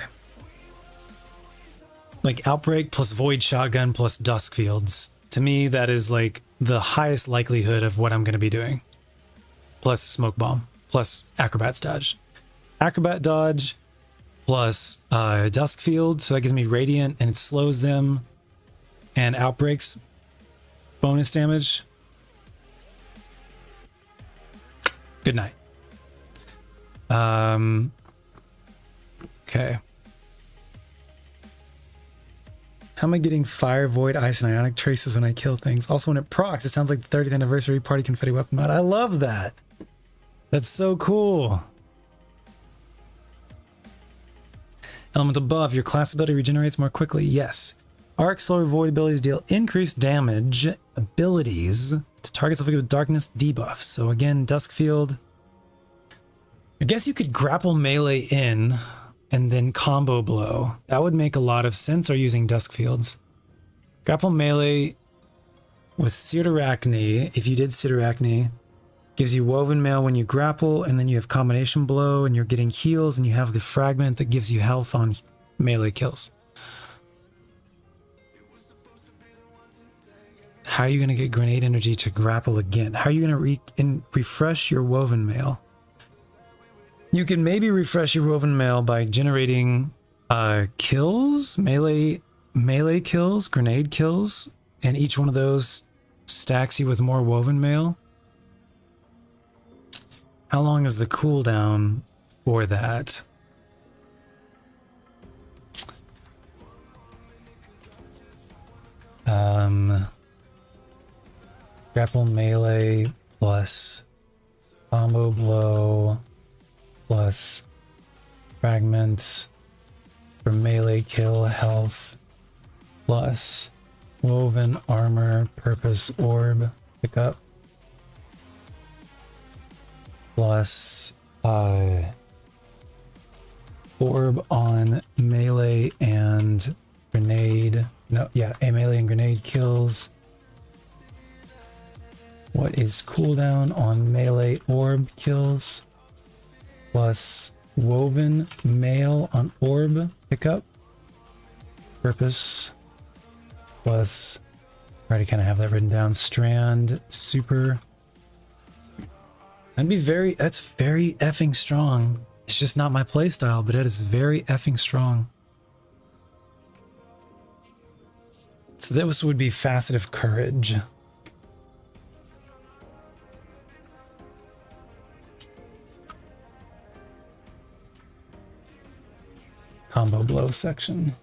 Like outbreak plus void shotgun plus dusk fields. To me, that is like the highest likelihood of what I'm going to be doing. Plus smoke bomb plus acrobat's dodge. Acrobat dodge plus dusk field, so that gives me radiant and it slows them, and outbreaks bonus damage. Good night. Okay. How am I getting fire, void, ice, and ionic traces when I kill things? Also, when it procs, it sounds like the 30th anniversary party confetti weapon mod. I love that. That's so cool. Elemental buff. Your class ability regenerates more quickly. Yes. Arc, slower, void abilities deal increased damage abilities to targets afflicted with darkness debuffs. So again, dusk field. I guess you could grapple melee in and then combo blow. That would make a lot of sense, or using dusk fields. Grapple melee with Seared Arachne, if you did Seared Arachne, gives you Woven Mail when you grapple, and then you have combination blow and you're getting heals, and you have the fragment that gives you health on melee kills. How are you going to get grenade energy to grapple again? How are you going to refresh your Woven Mail? You can maybe refresh your Woven Mail by generating kills, melee kills, grenade kills, and each one of those stacks you with more Woven Mail. How long is the cooldown for that? Grapple melee plus combo blow plus fragment for melee kill health plus woven armor purpose orb pickup plus orb on melee and grenade. No, yeah, a melee and grenade kills. What is cooldown on melee orb kills? Plus woven mail on orb pickup. Purpose. Plus, I already kind of have that written down. Strand, super. That's very effing strong. It's just not my playstyle, but it is very effing strong. So this would be Facet of Courage. Combo blow section.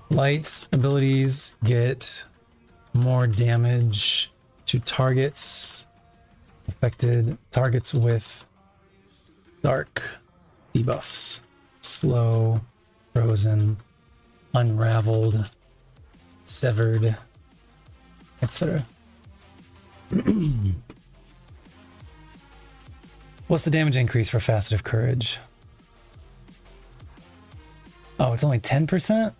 Lights abilities get more damage to targets affected, targets with dark debuffs, slow, frozen, unraveled, severed, etc. What's the damage increase for Facet of Courage? Oh, it's only 10%?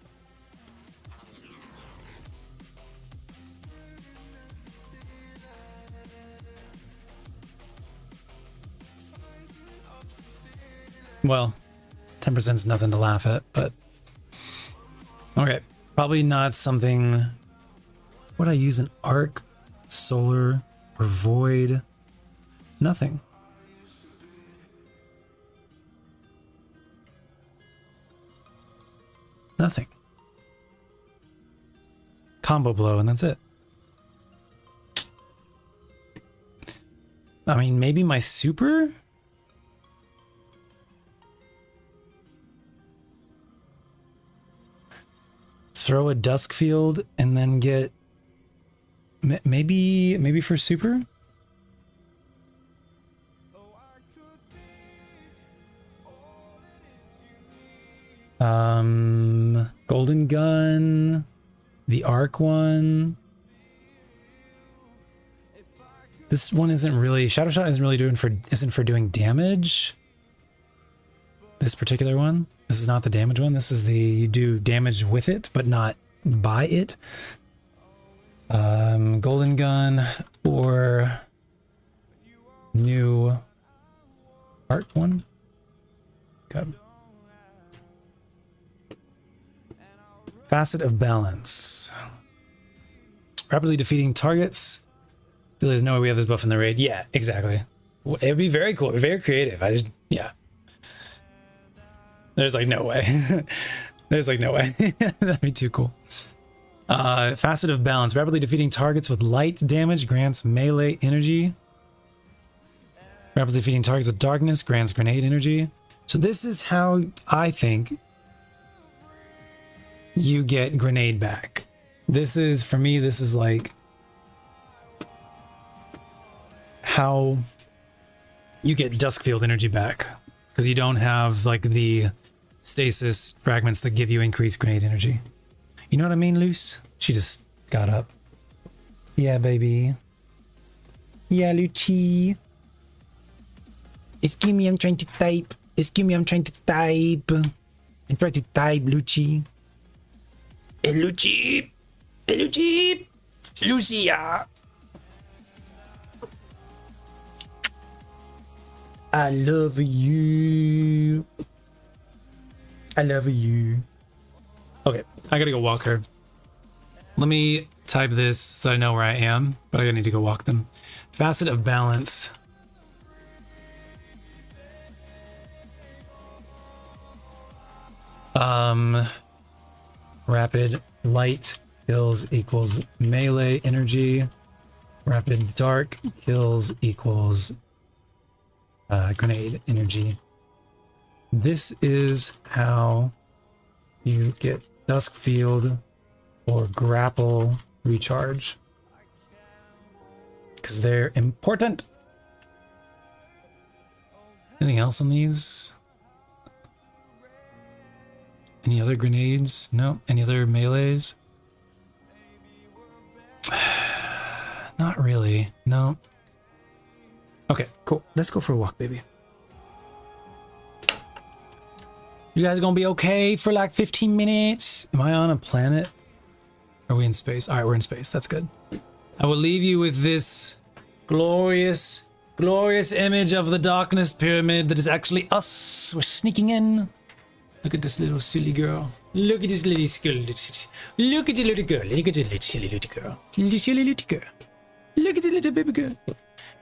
Well, 10% is nothing to laugh at, but okay. Probably not something. Would I use an arc, solar, or void? Nothing. Nothing. Combo blow, and that's it. I mean, maybe my super? Throw a dusk field and then get maybe for super. Golden gun, The arc one. This one isn't really, Shadow Shot isn't for doing damage. This particular one. This is not the damage one. This is the, you do damage with it, but not by it. Golden Gun or new art one. Okay. Facet of Balance. Rapidly defeating targets. There's no way we have this buff in the raid. Yeah, exactly. It would be very cool. It'd be very creative. Yeah. There's like no way. There's like no way. That'd be too cool. Facet of Balance. Rapidly defeating targets with light damage grants melee energy. Rapidly defeating targets with darkness grants grenade energy. So this is how I think you get grenade back. This is, for me, this is like how you get Duskfield energy back, because you don't have like the stasis fragments that give you increased grenade energy. You know what I mean, Luce? She just got up. Yeah, baby. Yeah, Lucci. Excuse me, I'm trying to type. Excuse me, I'm trying to type. I'm trying to type, Lucci. Hey, Lucci. Hey, Lucci. Lucia. I love you. I love you. Okay, I gotta go walk her. Let me type this so I know where I am, but I need to go walk them. Facet of Balance. Rapid light kills equals melee energy. Rapid dark kills equals grenade energy. This is how you get Duskfield or grapple recharge, because they're important. Anything else on these? Any other grenades? No. Any other melees? Not really. No. Okay, cool. Let's go for a walk, baby. You guys gonna be okay for like 15 minutes? Am I on a planet? Are we in space? All right, we're in space. That's good. I will leave you with this glorious, glorious image of the Darkness Pyramid that is actually us. We're sneaking in. Look at this little silly girl. Look at this little silly. Look at the little girl. Look at the little silly little girl. Little silly little girl. Look at the little baby girl.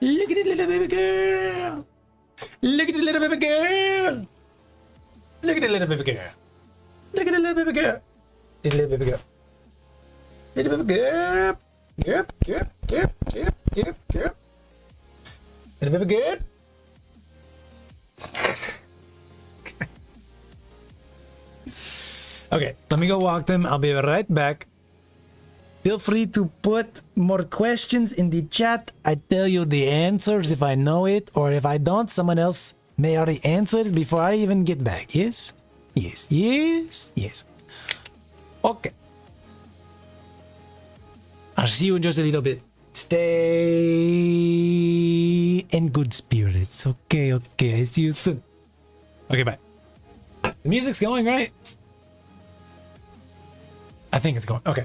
Look at the little baby girl. Look at the little baby girl. Look at the little baby girl. Look at the little baby girl. The little baby girl. Little baby girl. Yep, yep, yep, yep, yep, yep. Little baby girl. Okay, let me go walk them. I'll be right back. Feel free to put more questions in the chat. I tell you the answers if I know it, or if I don't, someone else may already answer it before I even get back. Yes? Yes, yes, yes. Okay. I'll see you in just a little bit. Stay in good spirits. Okay, okay. I see you soon. Okay, bye. The music's going, right? I think it's going. Okay.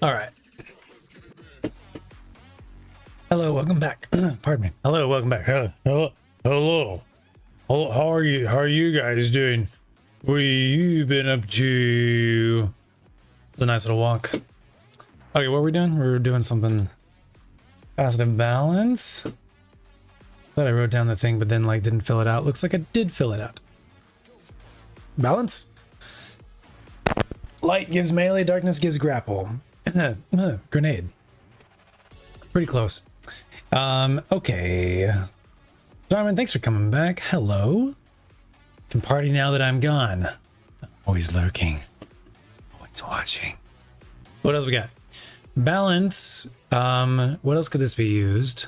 All right. Hello, welcome back. Pardon me. Hello, welcome back. Hello. How are you? How are you guys doing? What have you been up to? It's a nice little walk. Okay, what are we doing? We're doing something. Positive balance. Thought I wrote down the thing, but then like didn't fill it out. Looks like I did fill it out. Balance. Light gives melee, darkness gives grapple. Grenade. Pretty close. Okay. Darwin, thanks for coming back. Hello. Can party now that I'm gone. Always lurking. Always watching. What else we got? Balance. What else could this be used?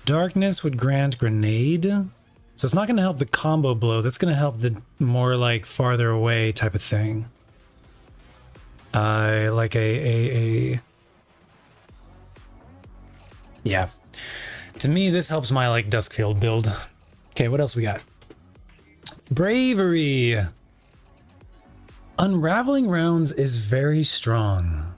Darkness would grant grenade. So it's not going to help the combo blow. That's going to help the more like farther away type of thing. Like a yeah. To me, this helps my like Duskfield build. Okay, what else we got? Bravery. Unraveling rounds is very strong.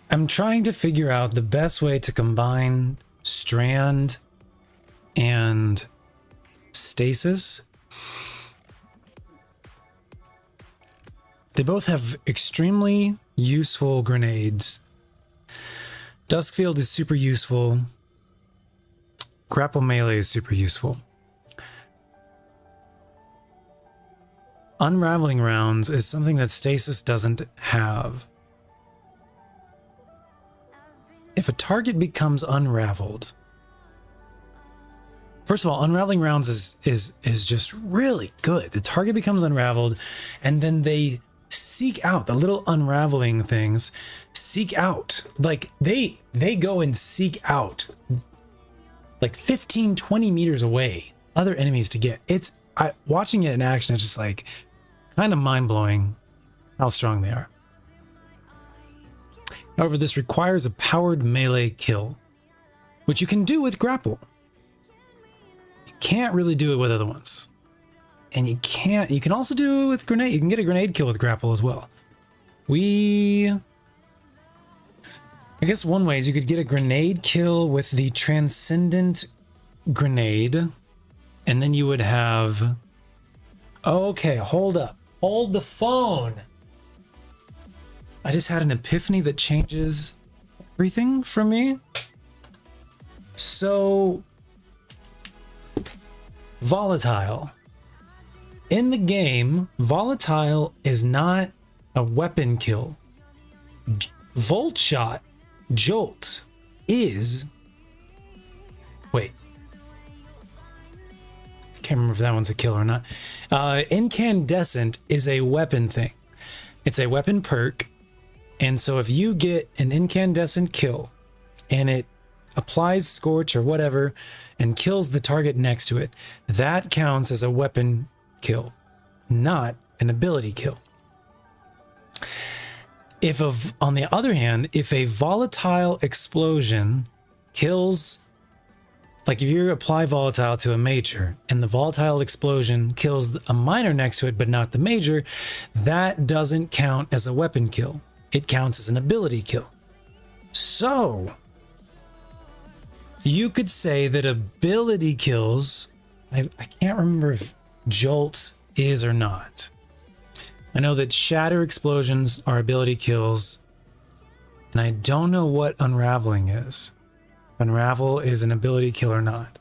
I'm trying to figure out the best way to combine Strand and Stasis. They both have extremely useful grenades. Duskfield is super useful. Grapple melee is super useful. Unraveling rounds is something that Stasis doesn't have. If a target becomes unraveled, first of all, unraveling rounds is just really good. The target becomes unraveled, and then they seek out the little unraveling things. Seek out, like they go and seek out, like 15-20 meters away, other enemies to get. Watching it in action, it's just like kind of mind-blowing how strong they are. However, this requires a powered melee kill, which you can do with grapple. You can't really do it with other ones. And you can also do it with grenade. You can get a grenade kill with grapple as well. I guess one way is you could get a grenade kill with the Transcendent Grenade, and then you would have... Okay, hold up. Hold the phone. I just had an epiphany that changes everything for me. So, volatile. In the game, volatile is not a weapon kill. Volt shot, jolt, is... Wait. Can't remember if that one's a kill or not. Incandescent is a weapon thing. It's a weapon perk. And so if you get an incandescent kill and it applies scorch or whatever and kills the target next to it, that counts as a weapon kill, not an ability kill. On the other hand, if a volatile explosion kills, like if you apply volatile to a major and the volatile explosion kills a minor next to it but not the major, that doesn't count as a weapon kill. It counts as an ability kill. So, you could say that ability kills, I can't remember if Jolt is or not. I know that Shatter explosions are ability kills, and I don't know what Unraveling is. Unravel is an ability kill or not.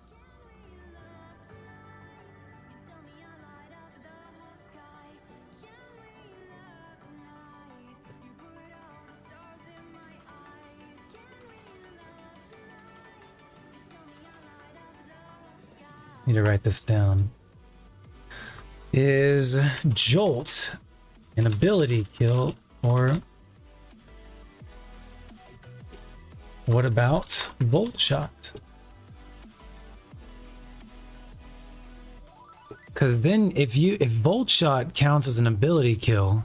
Need to write this down. Is Jolt an ability kill, or what about Volt Shot? Because then if Volt Shot counts as an ability kill,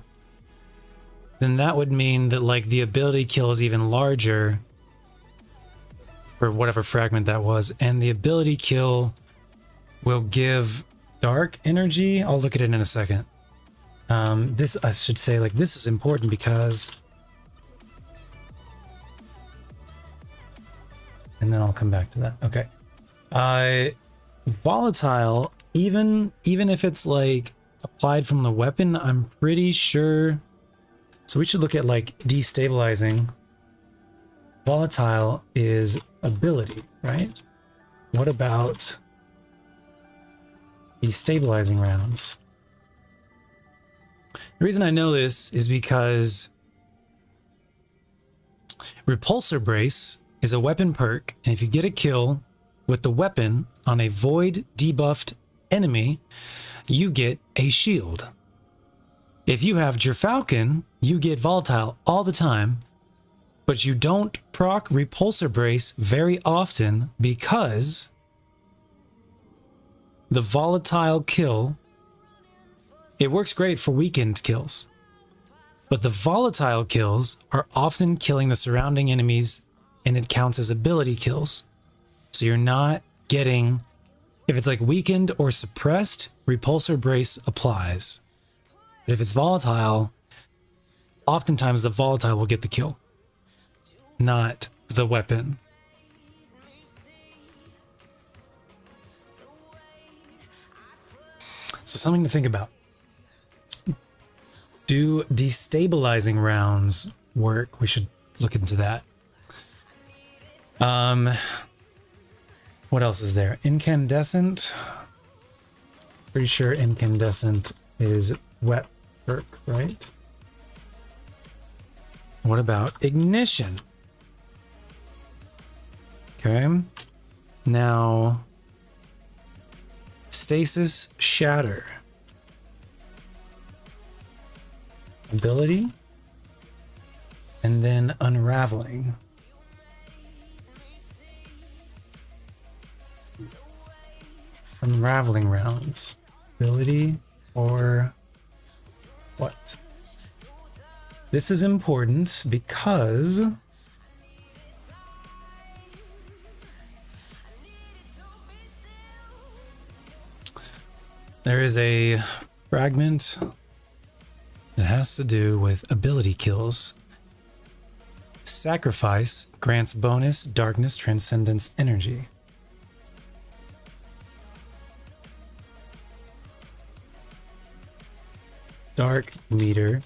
then that would mean that like the ability kill is even larger for whatever fragment that was, and the ability kill will give dark energy. I'll look at it in a second. This, I should say, like, this is important because... And then I'll come back to that. Okay. Volatile, even if it's, like, applied from the weapon, I'm pretty sure... So we should look at, like, destabilizing. Volatile is ability, right? What about destabilizing rounds? The reason I know this is because Repulsor Brace is a weapon perk, and if you get a kill with the weapon on a void debuffed enemy, you get a shield. If you have Gerfalcon, you get Volatile all the time, but you don't proc Repulsor Brace very often because the Volatile kill, it works great for weakened kills, but the Volatile kills are often killing the surrounding enemies and it counts as ability kills. So you're not getting, if it's like weakened or suppressed, Repulsor Brace applies. But if it's volatile, oftentimes the volatile will get the kill, not the weapon. So something to think about. Do destabilizing rounds work? We should look into that. What else is there? Incandescent. Pretty sure incandescent is wet perk, right? What about ignition? Okay. Now, stasis shatter. Ability. And then unraveling. Unraveling rounds. Ability or what? This is important because there is a fragment that has to do with ability kills. Sacrifice grants bonus darkness transcendence energy. Dark meter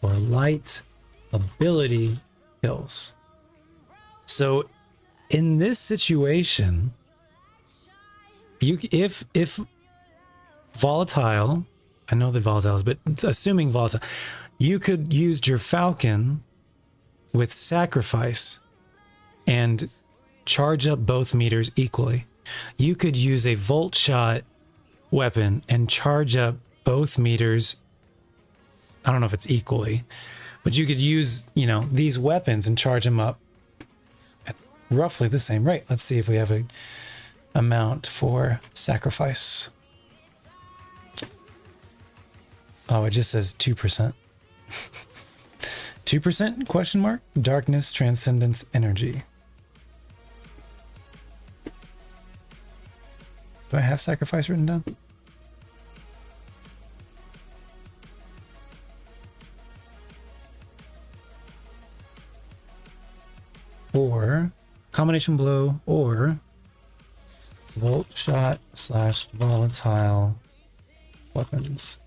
or light ability kills. So in this situation, if volatile, I know that volatile is, but it's assuming volatile, you could use Gerfalcon with sacrifice and charge up both meters equally. You could use a volt shot weapon and charge up both meters. I don't know if it's equally, but you could use, you know, these weapons and charge them up at roughly the same rate. Let's see if we have a amount for sacrifice. Oh, it just says 2%. 2% question mark? Darkness transcendence energy. Do I have sacrifice written down? Or combination blow or volt shot / volatile weapons.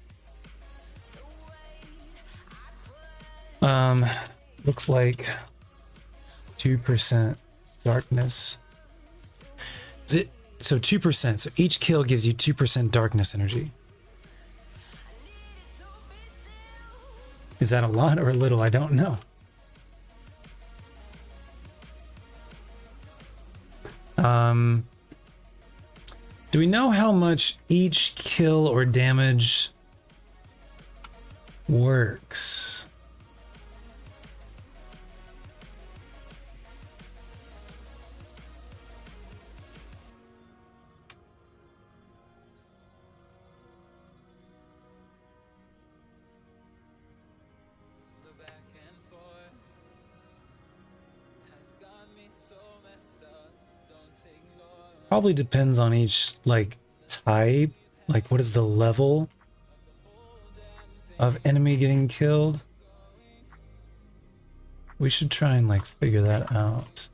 Looks like 2% darkness. Is it so 2%? So each kill gives you 2% darkness energy. Is that a lot or a little? I don't know. Do we know how much each kill or damage works? Probably depends on each like type, like what is the level of enemy getting killed. We should try and like figure that out.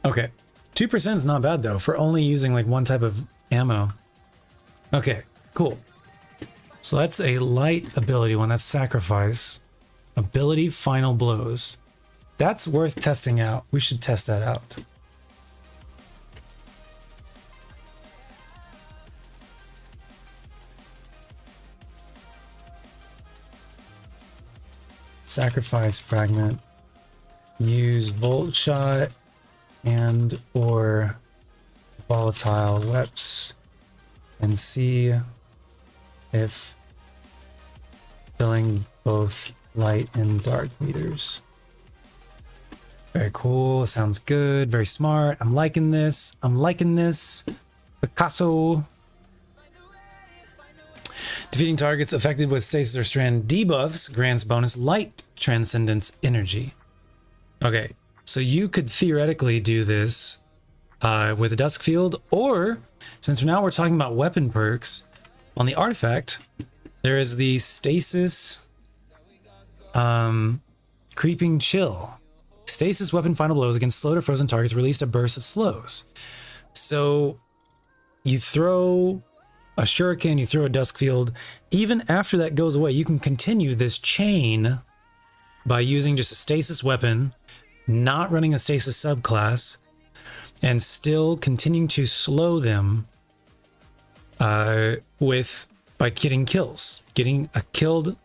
Okay. 2% is not bad though for only using like one type of ammo. Okay, cool. So that's a light ability one. That's sacrifice. Ability final blows. That's worth testing out. We should test that out. Sacrifice fragment. Use bolt shot and or volatile weps and see if filling both light and dark meters. Very cool. Sounds good. Very smart. I'm liking this. I'm liking this. Picasso. Defeating targets affected with stasis or strand debuffs grants bonus light transcendence energy. Okay, so you could theoretically do this with a Dusk Field, or since now we're talking about weapon perks, on the artifact, there is the stasis creeping chill. Stasis weapon final blows against slowed or frozen targets released a burst that slows. So you throw a shuriken, you throw a Dusk Field. Even after that goes away, you can continue this chain by using just a stasis weapon, not running a stasis subclass, and still continuing to slow them by getting kills. Getting a killed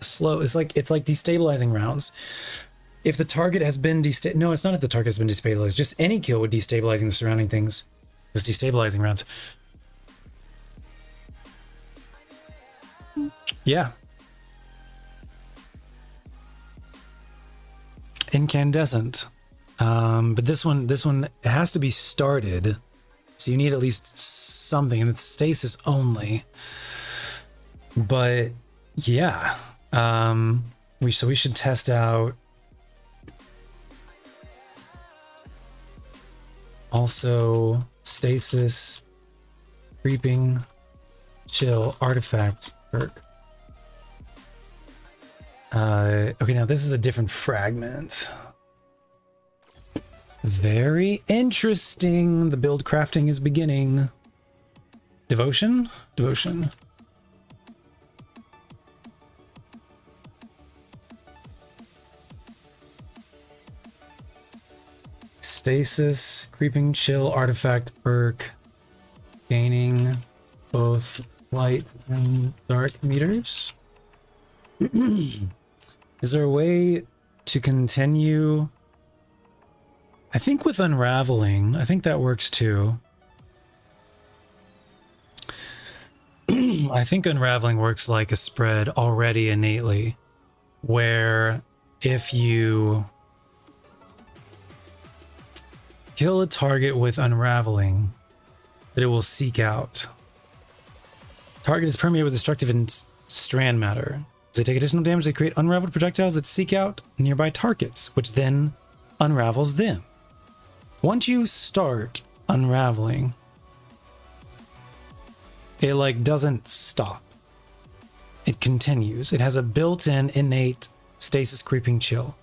slow. It's like destabilizing rounds. If the target has been no, it's not if the target has been destabilized. Just any kill with destabilizing the surrounding things was destabilizing rounds. Yeah. Incandescent. But this one has to be started. So you need at least something, and it's stasis only. But yeah. We should test out also stasis creeping chill artifact perk. Okay, now this is a different fragment. Very interesting. The build crafting is beginning. Devotion? Devotion. Stasis, creeping chill artifact perk. Gaining both light and dark meters. Is there a way to continue? I think with unraveling, I think that works too. I think unraveling works like a spread already innately, where if you kill a target with unraveling, that it will seek out. Target is permeated with destructive and strand matter. As they take additional damage, they create unraveled projectiles that seek out nearby targets, which then unravels them. Once you start unraveling, it like doesn't stop. It continues. It has a built-in innate stasis creeping chill.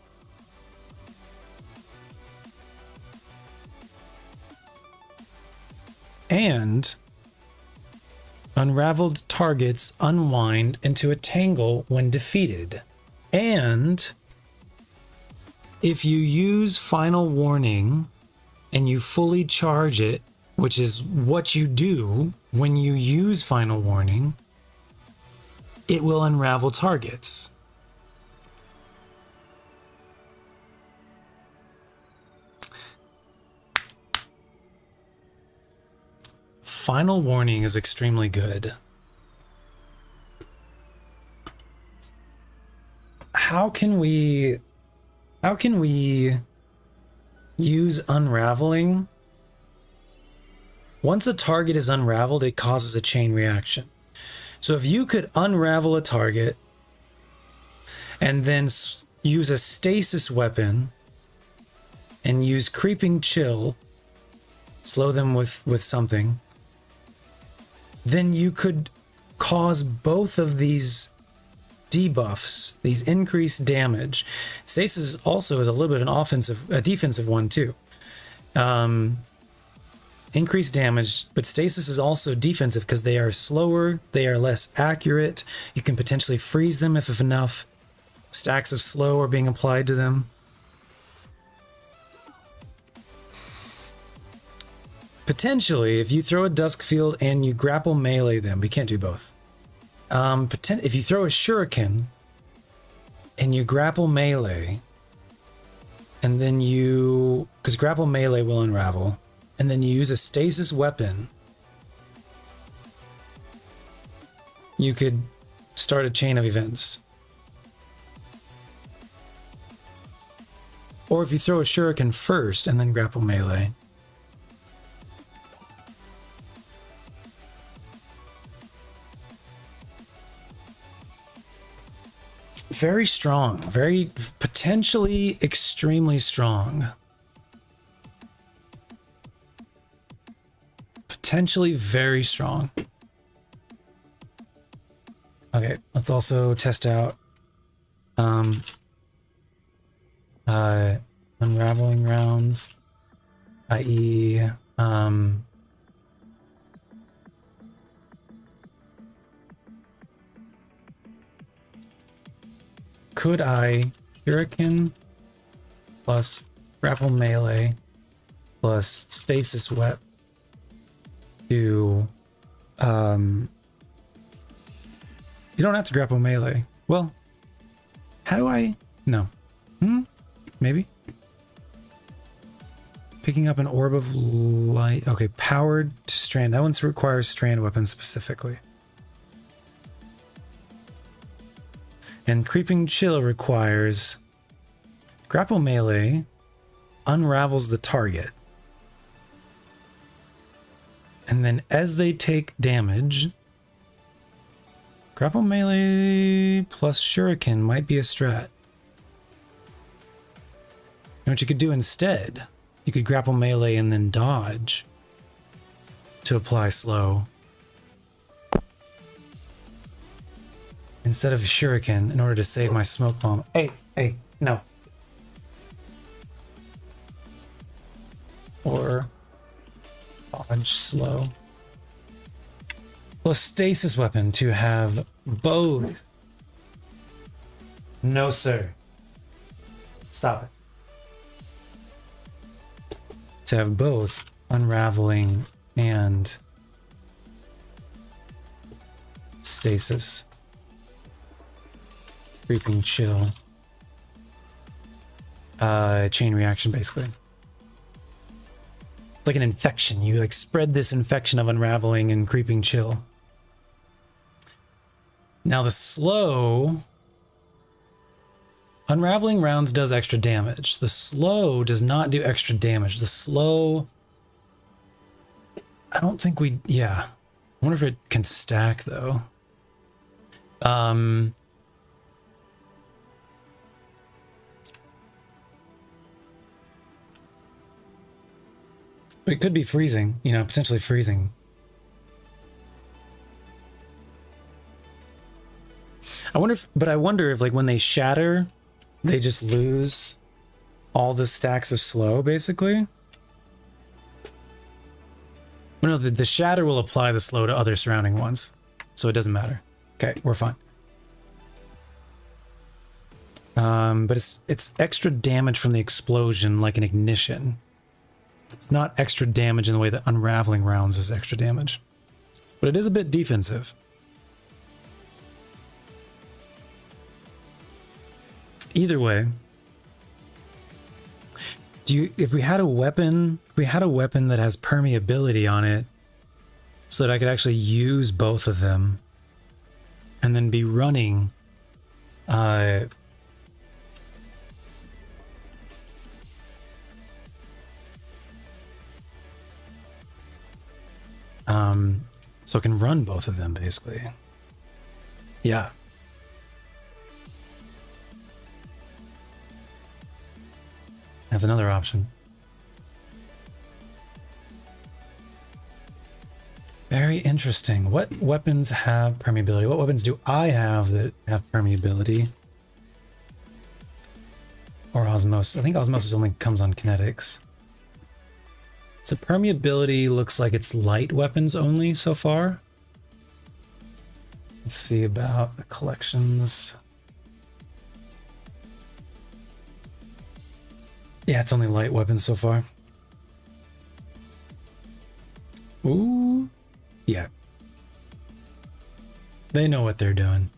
And unraveled targets unwind into a tangle when defeated. And if you use Final Warning and you fully charge it, which is what you do when you use Final Warning, it will unravel targets. Final Warning is extremely good. How can we use unraveling? Once a target is unraveled, it causes a chain reaction. So if you could unravel a target and then use a stasis weapon and use creeping chill, slow them with something, then you could cause both of these debuffs, these increased damage. Stasis also is a little bit a defensive one too. Increased damage, but stasis is also defensive because they are slower, they are less accurate. You can potentially freeze them if enough stacks of slow are being applied to them. Potentially, if you throw a Dusk Field and you grapple melee them, we can't do both. If you throw a Shuriken and you grapple melee, and then because grapple melee will unravel, and then you use a stasis weapon, you could start a chain of events. Or if you throw a Shuriken first and then grapple melee. Very strong, very potentially extremely strong. Potentially very strong. Okay, let's also test out unraveling rounds, i.e. Could I Shuriken plus grapple melee plus stasis web to you don't have to grapple melee. Well, how do I? No. Maybe. Picking up an orb of light. Okay, powered to strand. That one requires strand weapons specifically. And creeping chill requires grapple melee, unravels the target. And then as they take damage, grapple melee plus Shuriken might be a strat. And what you could do instead, you could grapple melee and then dodge to apply slow. Instead of Shuriken, in order to save my smoke bomb. Hey, no. Or dodge slow. Plus stasis weapon to have both. No, sir. Stop it. To have both unraveling and stasis. Creeping chill. Chain reaction, basically. It's like an infection. You like spread this infection of unraveling and creeping chill. Now the slow unraveling rounds does extra damage. The slow does not do extra damage. The slow, I don't think I wonder if it can stack though. It could be freezing, potentially freezing. I wonder if like when they shatter, they just lose all the stacks of slow, basically. Well, no, the shatter will apply the slow to other surrounding ones, so it doesn't matter. Okay, we're fine. But it's extra damage from the explosion, like an ignition. It's not extra damage in the way that unraveling rounds is extra damage, but it is a bit defensive. Either way, if we had a weapon that has permeability on it, so that I could actually use both of them, and then be running, so I can run both of them basically. Yeah. That's another option. Very interesting. What weapons have permeability? What weapons do I have that have permeability? Or osmosis? I think osmosis only comes on kinetics. So permeability looks like it's light weapons only so far. Let's see about the collections. Yeah, it's only light weapons so far. Ooh. Yeah. They know what they're doing.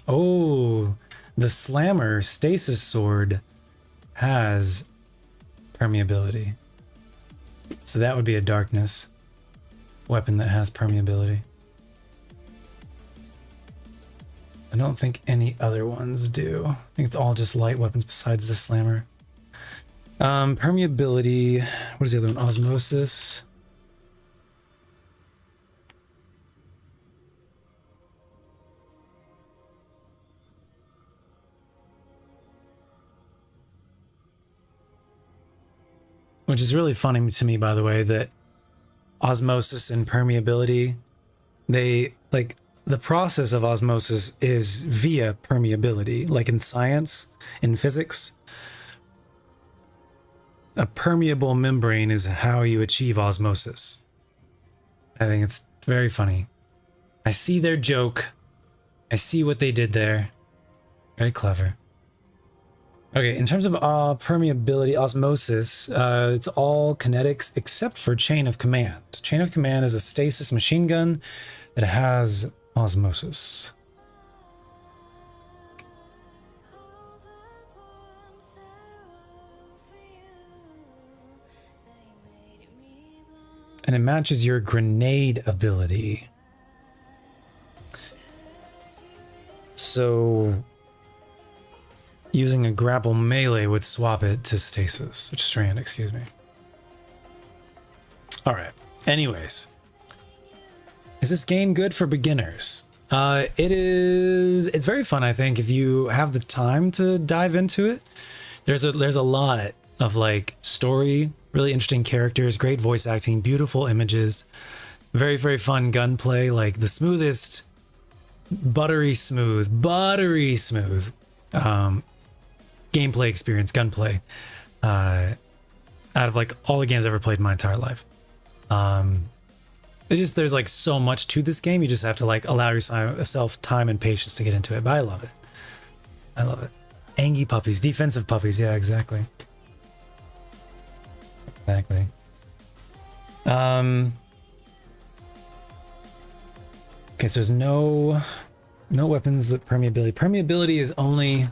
Oh, the Slammer Stasis Sword has permeability. So that would be a darkness weapon that has permeability. I don't think any other ones do. I think it's all just light weapons besides the Slammer. Permeability. What is the other one? Osmosis. Which is really funny to me, by the way, that osmosis and permeability, they, like, the process of osmosis is via permeability. Like in science, in physics, a permeable membrane is how you achieve osmosis. I think it's very funny. I see their joke. I see what they did there. Very clever. Okay, in terms of permeability, osmosis, it's all kinetics except for Chain of Command. Chain of Command is a stasis machine gun that has osmosis. And it matches your grenade ability. So using a grapple melee would swap it to stasis, which strand, excuse me. All right. Anyways, is this game good for beginners? It's very fun, I think, if you have the time to dive into it. There's a lot of like story, really interesting characters, great voice acting, beautiful images, very, very fun gunplay, like the smoothest, buttery smooth gameplay experience, gunplay, out of like all the games I've ever played in my entire life. There's like so much to this game. You just have to like allow yourself time and patience to get into it. But I love it. I love it. Angie puppies, defensive puppies. Yeah, exactly. Exactly. Okay, so there's no weapons that permeability. Permeability is only.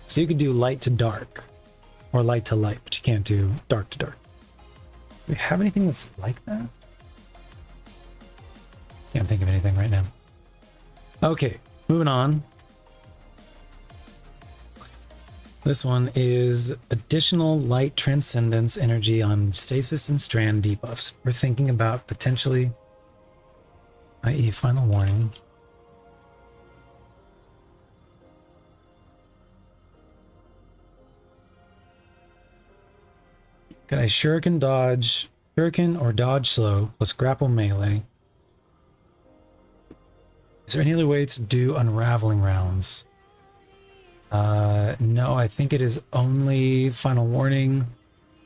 So you could do light to dark or light to light, but you can't do dark to dark. Do we have anything that's like that? Can't think of anything right now. Okay, moving on. This one is additional light transcendence energy on stasis and strand debuffs. We're thinking about potentially, i.e. final warning. Got a shuriken dodge, shuriken or dodge slow plus grapple melee. Is there any other way to do unraveling rounds? No, I think it is only final warning,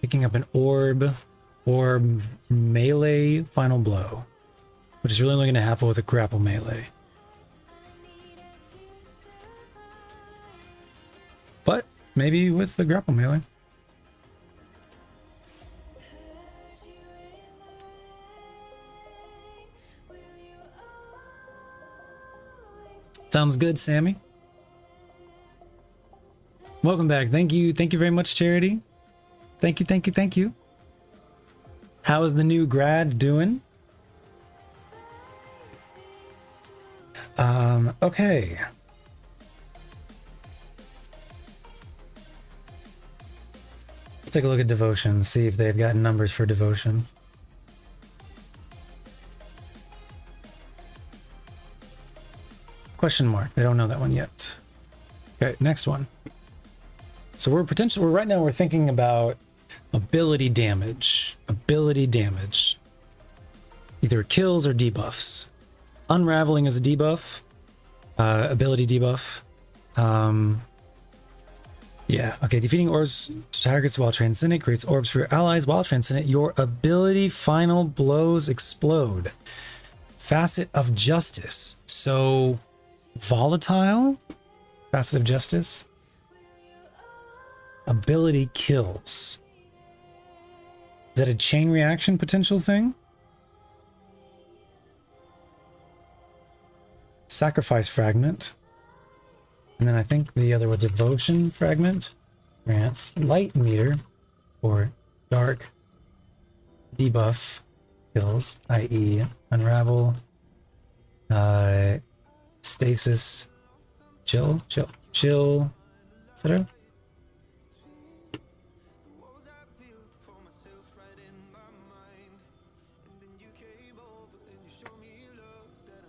picking up an orb, or melee final blow, which is really only going to happen with a grapple melee. But maybe with the grapple melee. Sounds good, Sammy. Welcome back. Thank you very much, Charity. Thank you. How is the new grad doing? Okay. Let's take a look at devotion, see if they've got numbers for devotion. Question mark. They don't know that one yet. Okay, next one. So we're right now we're thinking about ability damage. Ability damage. Either kills or debuffs. Unraveling is a debuff. Ability debuff. Yeah, okay. Defeating orbs to targets while transcendent creates orbs for your allies while transcendent. Your ability final blows explode. Facet of Justice. So volatile. Facet of Justice. Ability kills. Is that a chain reaction potential thing? Sacrifice fragment. And then I think the other was devotion fragment. Grants light meter or dark debuff kills, i.e. unravel, stasis, chill, etc.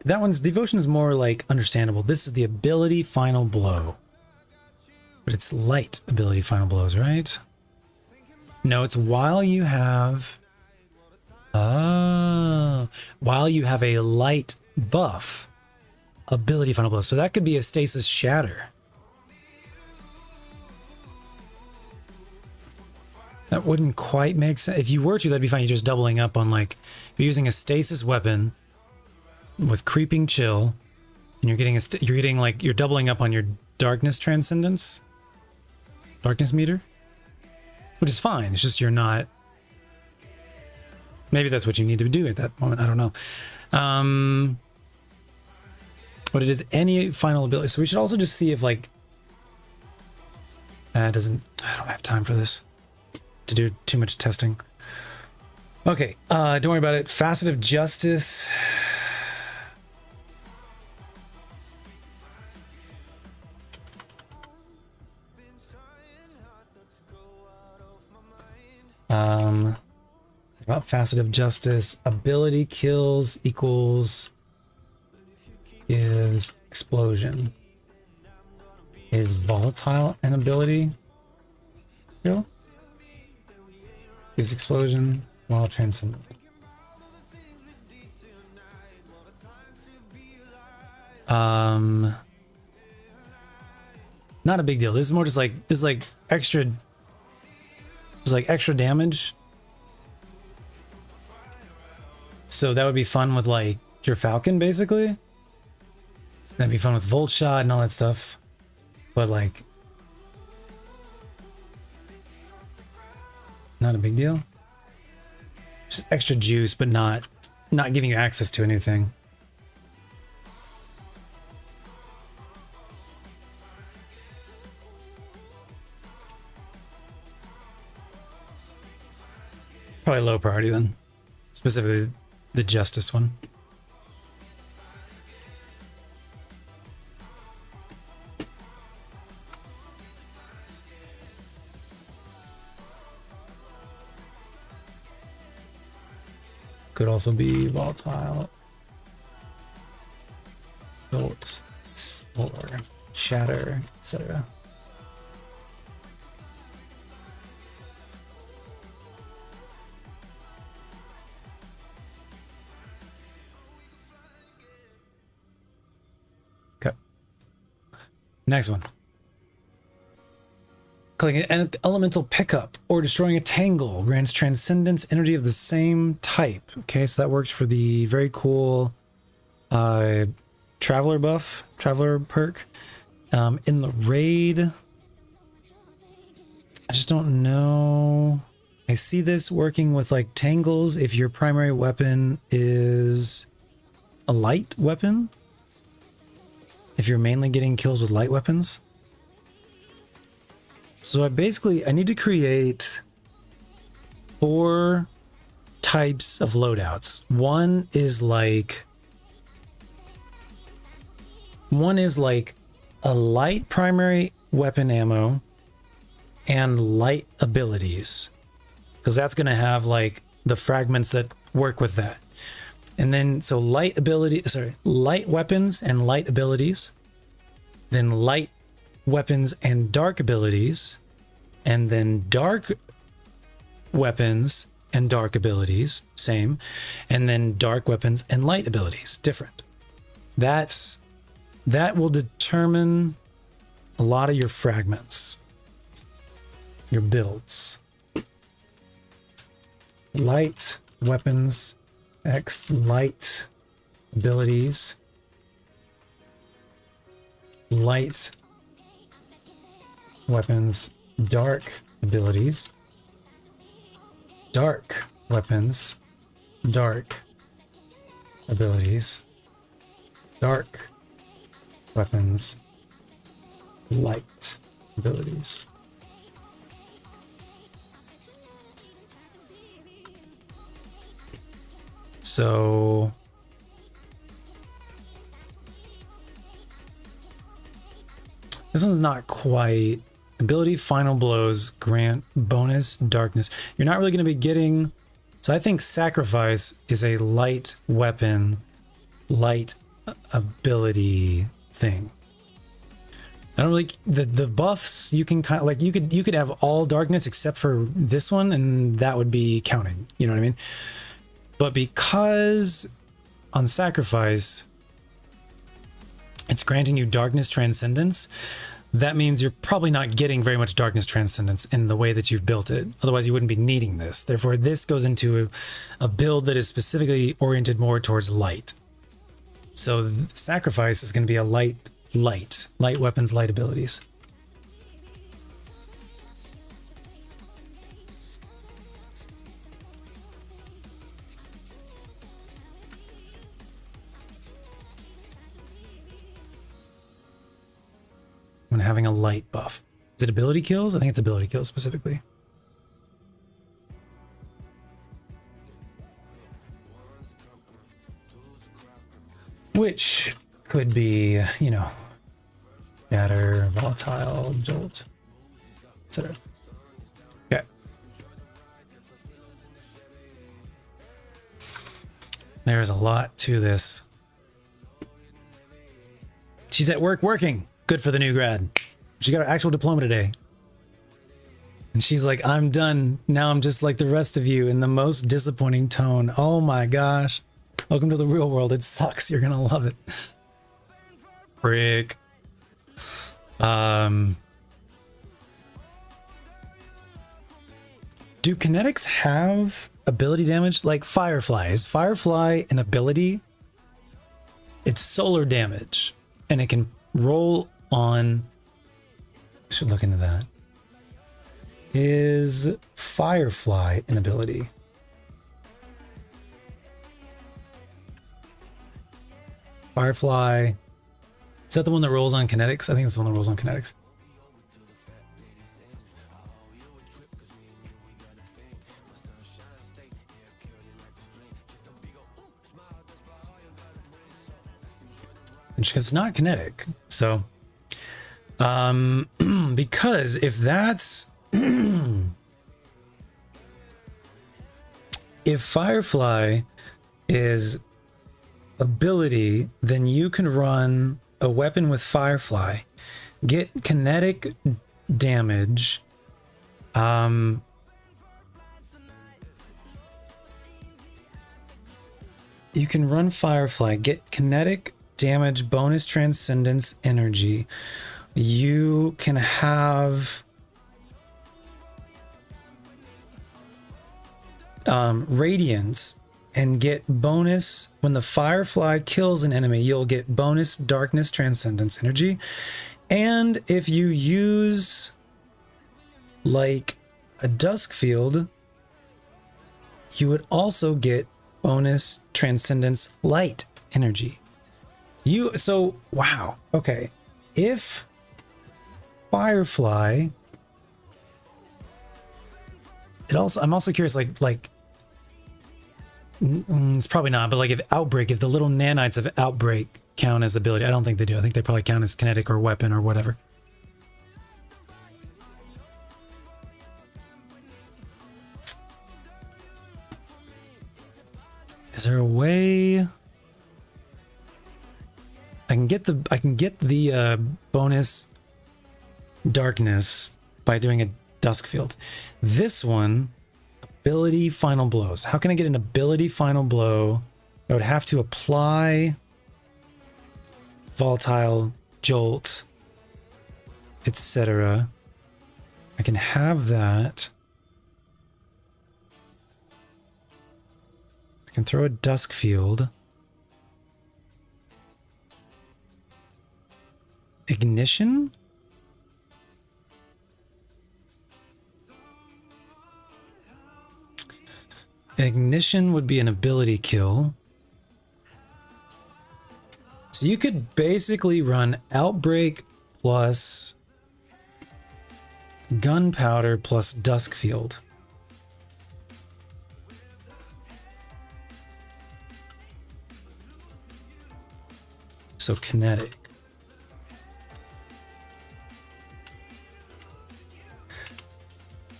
That one's devotion is more like understandable. This is the ability final blow. But it's light ability final blows, right? No, it's while you have... while you have a light buff ability final blows. So that could be a stasis shatter. That wouldn't quite make sense. If you were to, that'd be fine. You're just doubling up on, like, if you're using a stasis weapon with creeping chill, and you're getting like you're doubling up on your darkness transcendence, darkness meter, which is fine. It's just you're not. Maybe that's what you need to do at that moment. I don't know. But it is any final ability. So we should also just see if like it doesn't. I don't have time for this to do too much testing. Okay, don't worry about it. Facet of Justice. About Facet of Justice, ability kills equals is explosion. Is volatile an ability kill? Is explosion while transcendent. Not a big deal. This is more just like extra. It's like extra damage. So that would be fun with like your Falcon, basically. That'd be fun with Volt Shot and all that stuff. But like, not a big deal. Just extra juice, but not giving you access to a new thing. Probably low priority then. Specifically the Justice one. Could also be volatile. Jolt, or shatter, etc. Next one. Clicking an elemental pickup or destroying a tangle grants transcendence energy of the same type. Okay, so that works for the very cool traveler buff, traveler perk. In the raid, I just don't know. I see this working with like tangles if your primary weapon is a light weapon. If you're mainly getting kills with light weapons. So I need to create 4 types of loadouts. One is like a light primary weapon ammo and light abilities. Because that's going to have like the fragments that work with that. And then, so light weapons and light abilities, then light weapons and dark abilities, and then dark weapons and dark abilities, same, and then dark weapons and light abilities, different. That will determine a lot of your fragments, your builds. Light weapons, X light abilities, light weapons, dark abilities, dark weapons, dark abilities, dark weapons, light abilities. So this one's not quite. Ability final blows grant bonus darkness. You're not really going to be getting. So I think sacrifice is a light weapon, light ability thing. I don't really the buffs you can kind of like you could have all darkness except for this one, and that would be counting. You know what I mean? But because on sacrifice it's granting you darkness transcendence, that means you're probably not getting very much darkness transcendence in the way that you've built it. Otherwise you wouldn't be needing this. Therefore this goes into a build that is specifically oriented more towards light. So sacrifice is going to be a light weapons, light abilities. When having a light buff. Is it ability kills? I think it's ability kills specifically. Which could be, you know, shatter, volatile, jolt, etc. Okay. There's a lot to this. She's at work working. Good for the new grad. She got her actual diploma today. And she's like, I'm done. Now I'm just like the rest of you in the most disappointing tone. Oh my gosh. Welcome to the real world. It sucks. You're going to love it. Frick. Do kinetics have ability damage? Like Firefly. Is Firefly an ability? It's solar damage. And it can roll on... I should look into that. Is Firefly an ability? Firefly. Is that the one that rolls on kinetics? I think it's the one that rolls on kinetics. Because it's not kinetic. So, because if that's... if Firefly is ability, then you can run a weapon with Firefly, get kinetic damage, you can run Firefly, get kinetic damage, bonus transcendence, energy. You can have radiance and get bonus when the Firefly kills an enemy. You'll get bonus darkness transcendence energy. And if you use like a dusk field, you would also get bonus transcendence light energy. So wow, okay. If Firefly, I'm also curious, like it's probably not, but like if Outbreak, if the little nanites of Outbreak count as ability, I don't think they do. I think they probably count as kinetic or weapon or whatever. Is there a way I can get the bonus darkness by doing a dusk field? This one, ability final blows. How can I get an ability final blow? I would have to apply volatile, jolt, etc. I can have that. I can throw a dusk field. Ignition? Ignition would be an ability kill. So you could basically run Outbreak plus Gunpowder plus Dusk Field. So kinetic.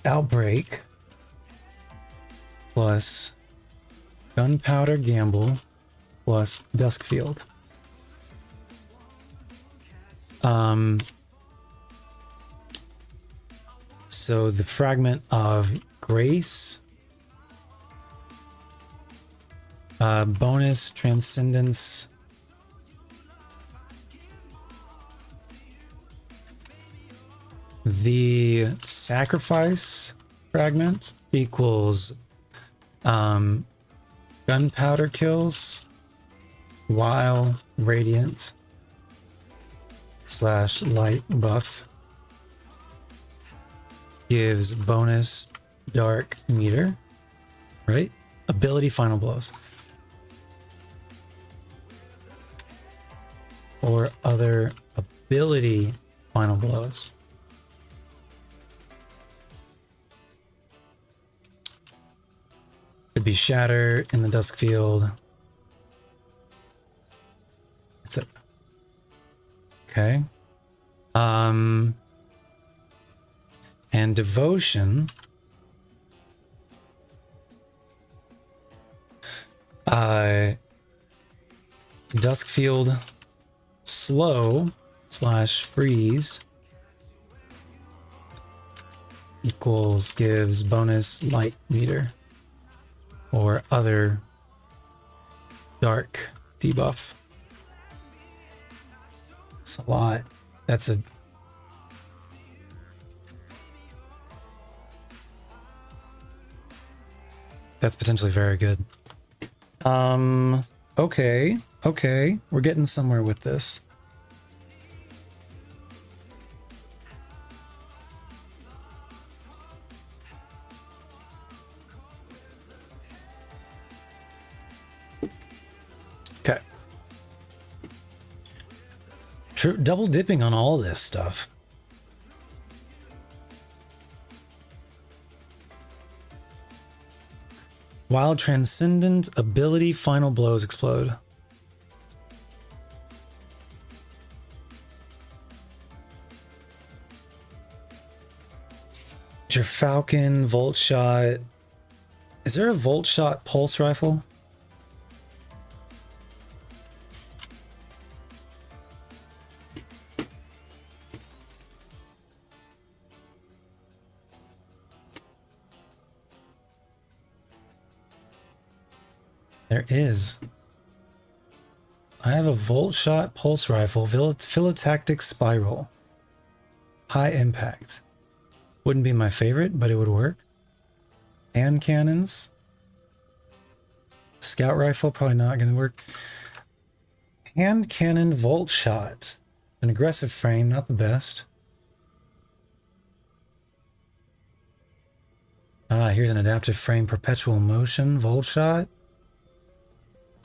Outbreak plus Gunpowder Gamble plus Dusk Field. So the fragment of Grace, bonus Transcendence, the Sacrifice fragment equals Gunpowder kills while Radiant / light buff gives bonus dark meter, right? Ability final blows. Or other ability final blows. Could be Shatter in the Dusk Field. That's it. Okay. And Devotion. Dusk Field slow / freeze equals gives bonus light meter or other dark debuff. It's a lot. That's potentially very good. Okay. We're getting somewhere with this. Okay. Double dipping on all this stuff. While Transcendent ability final blows explode. Your Falcon, Volt Shot. Is there a Volt Shot pulse rifle? There is. I have a Volt Shot pulse rifle, Philotactic Spiral. High impact. Wouldn't be my favorite, but it would work. Hand cannons. Scout rifle, probably not going to work. Hand cannon Volt Shot. An aggressive frame, not the best. Here's an adaptive frame, perpetual motion, Volt Shot.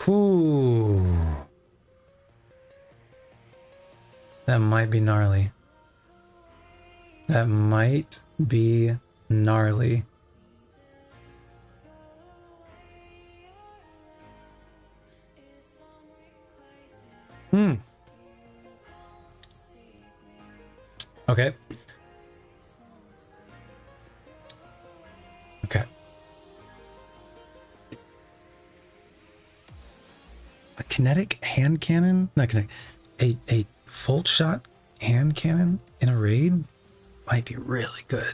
Ooh. That might be gnarly. That might be gnarly. Okay. Okay. kinetic hand cannon, not kinetic, a volt shot hand cannon in a raid might be really good.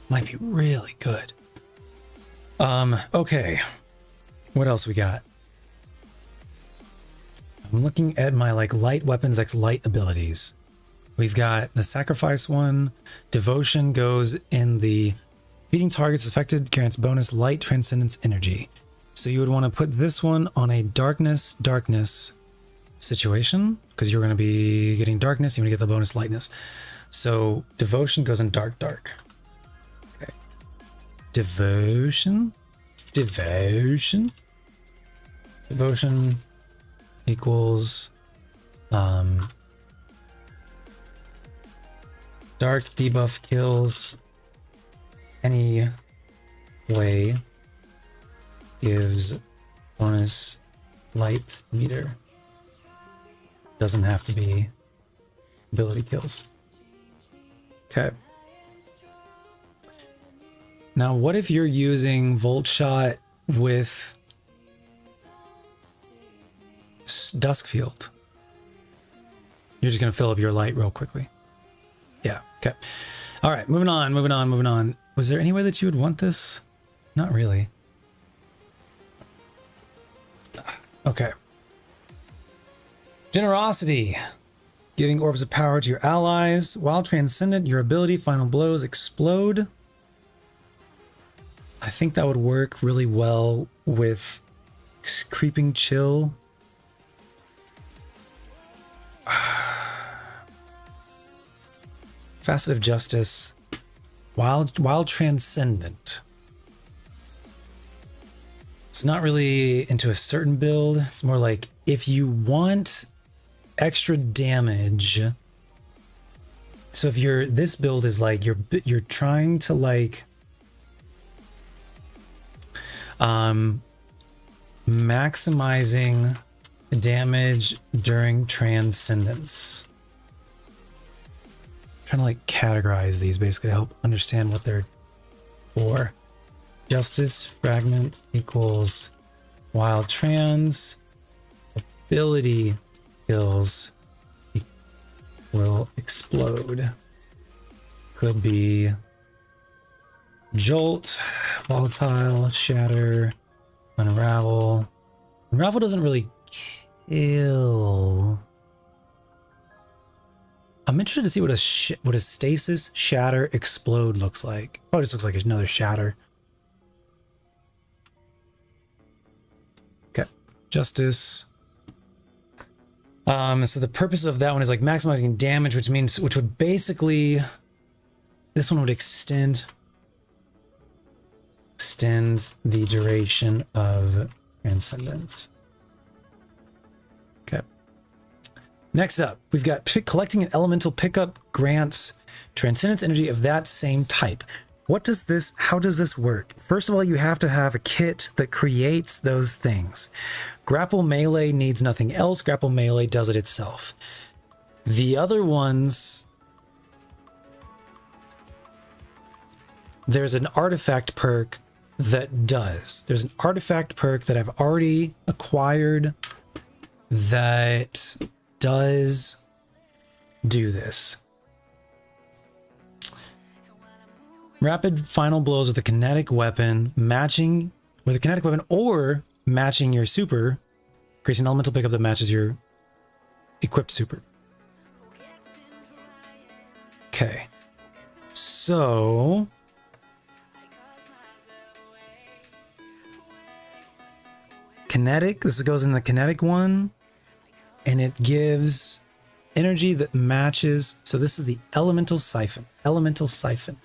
Might be really good. Okay. What else we got? I'm looking at my like light weapons X light abilities. We've got the sacrifice one. Devotion goes in the beating targets affected, grants bonus light transcendence energy. So you would want to put this one on a darkness situation because you're going to be getting darkness. You want to get the bonus lightness. So devotion goes in dark. Okay. Devotion equals dark debuff kills any way gives bonus light meter. Doesn't have to be ability kills. Okay. Now what if you're using Volt Shot with Duskfield? You're just gonna fill up your light real quickly. Yeah, okay. All right, moving on. Was there any way that you would want this? Not really. Okay. Generosity. Giving orbs of power to your allies. While transcendent, your ability final blows explode. I think that would work really well with creeping chill. Facet of justice. While transcendent. It's not really into a certain build. It's more like if you want extra damage. So if this build is like you're trying to like maximizing damage during transcendence. I'm trying to like categorize these basically to help understand what they're for. Justice fragment equals while trans ability kills will explode. Could be jolt, volatile, shatter, unravel. Unravel doesn't really kill. I'm interested to see what a stasis, shatter, explode looks like. Oh, it just looks like another shatter. Okay, justice. So the purpose of that one is like maximizing damage, which would basically, this one would extend the duration of transcendence. Okay. Next up, we've got collecting an elemental pickup grants transcendence energy of that same type. How does this work? First of all, you have to have a kit that creates those things. Grapple Melee needs nothing else. Grapple Melee does it itself. The other ones, there's an artifact perk that does. There's an artifact perk that I've already acquired that does do this. Rapid final blows with a kinetic weapon, or matching your super, creates an elemental pickup that matches your equipped super. Okay. So kinetic, this goes in the kinetic one, and it gives energy that matches. So this is the elemental siphon. Elemental siphon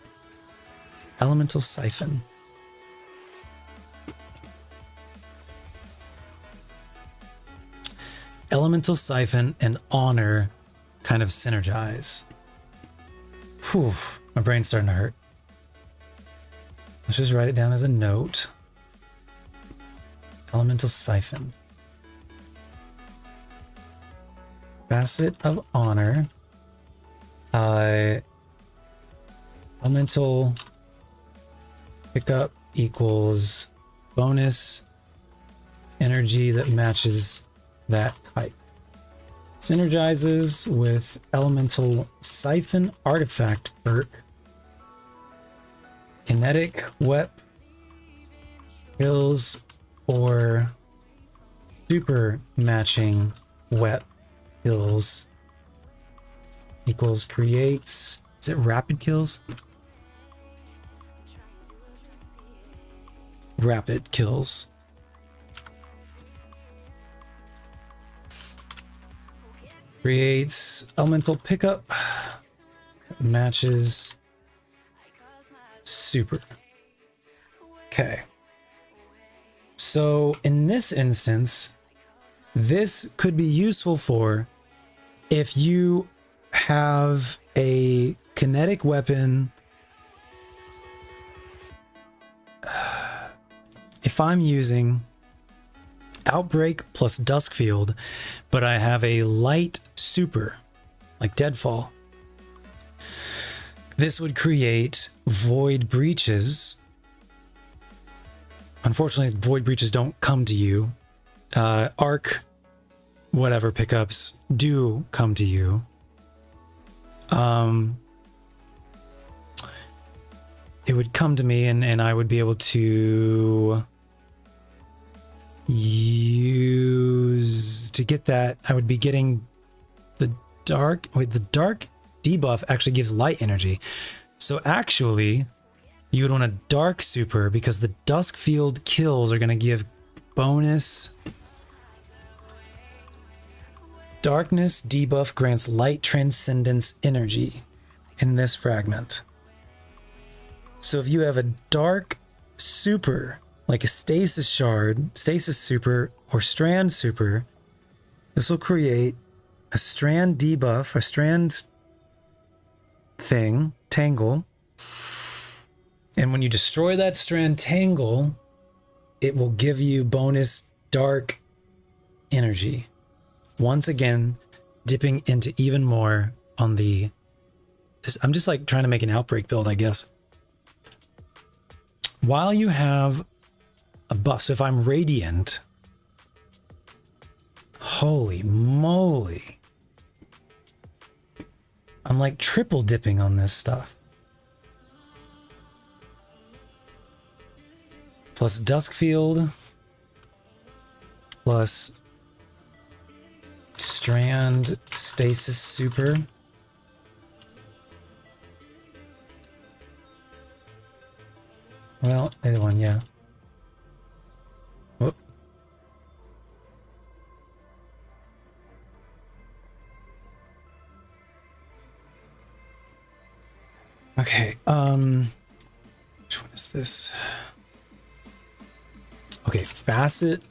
and honor kind of synergize. Whew, my brain's starting to hurt. Let's just write it down as a note. Elemental siphon. Facet of honor. Elemental pickup equals bonus energy that matches that type. Synergizes with Elemental Siphon Artifact perk. Kinetic Wep kills or super matching Wep kills equals creates. Is it rapid kills? Rapid kills. Creates elemental pickup. Matches super. Okay. So in this instance, this could be useful for if you have a kinetic weapon. If I'm using Outbreak plus Duskfield, but I have a light super, like Deadfall, this would create Void Breaches. Unfortunately, Void Breaches don't come to you. Arc, whatever pickups do come to you. It would come to me and I would be able to use to get that. I would be getting the dark. Wait, the dark debuff actually gives light energy. So actually, you would want a dark super because the Duskfield kills are going to give bonus. Darkness debuff grants light transcendence energy in this fragment. So if you have a dark super, like a stasis shard, stasis super, or strand super, this will create a strand debuff, a strand thing, tangle. And when you destroy that strand tangle, it will give you bonus dark energy. Once again, dipping into even more on the... I'm just like trying to make an Outbreak build, I guess. While you have a buff, so if I'm Radiant, holy moly, I'm like triple dipping on this stuff. Plus Duskfield, plus Strand Stasis Super. Well, either one, yeah. Whoop. Okay, which one is this? Okay, Facet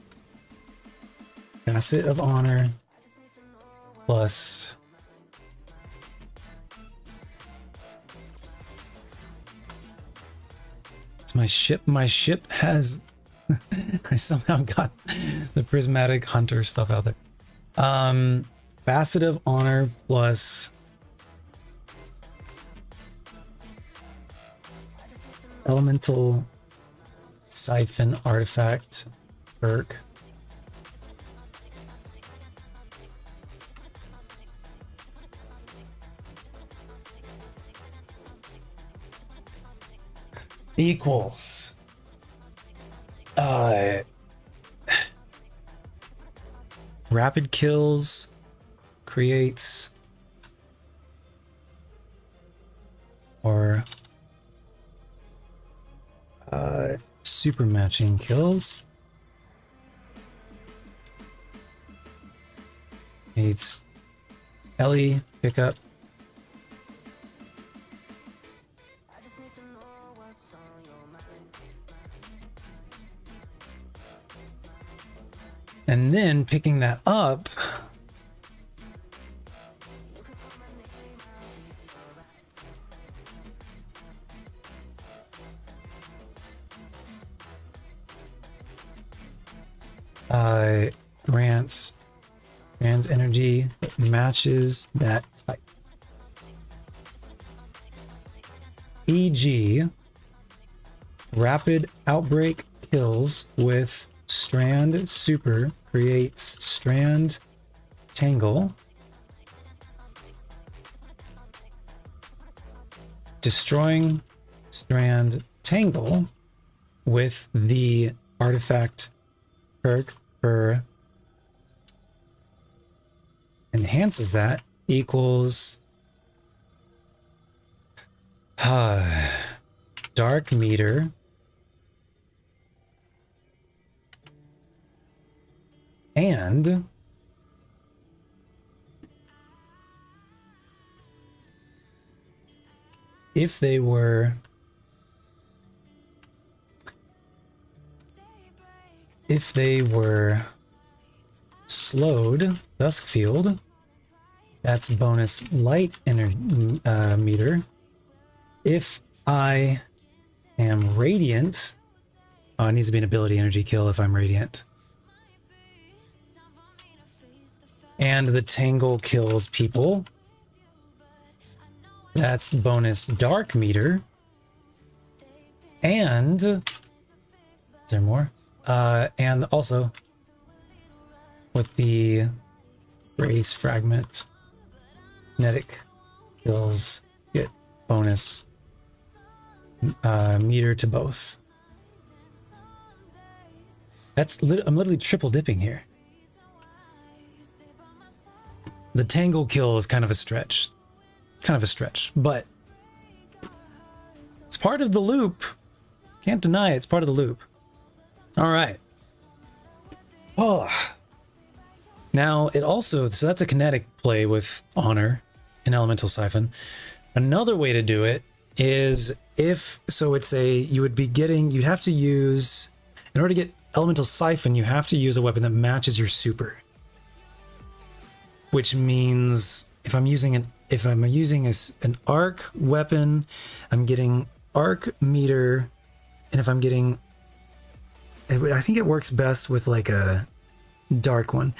of Honor plus my ship has I somehow got the Prismatic Hunter stuff out there. Facet of Honor plus Elemental Siphon Artifact perk. Equals rapid kills creates or super matching kills needs Ellie pickup. And then picking that up, grants energy that matches that type. E.g., rapid outbreak kills with strand super creates strand tangle. Destroying strand tangle with the artifact perk per enhances that equals dark meter and if they were slowed, Duskfield, that's bonus light meter. If I am radiant, oh, it needs to be an ability energy kill if I'm radiant. And the tangle kills people. That's bonus dark meter. And is there more? And also with the race fragment, kinetic kills get bonus meter to both. That's I'm literally triple dipping here. The tangle kill is kind of a stretch. But it's part of the loop. Can't deny it, it's part of the loop. All right. Oh. Now it also, so that's a kinetic play with Honor and Elemental Siphon. Another way to do it is you'd have to use, in order to get Elemental Siphon, you have to use a weapon that matches your super. Which means if I'm using an arc weapon, I'm getting arc meter, and if I'm getting, I think it works best with like a dark one,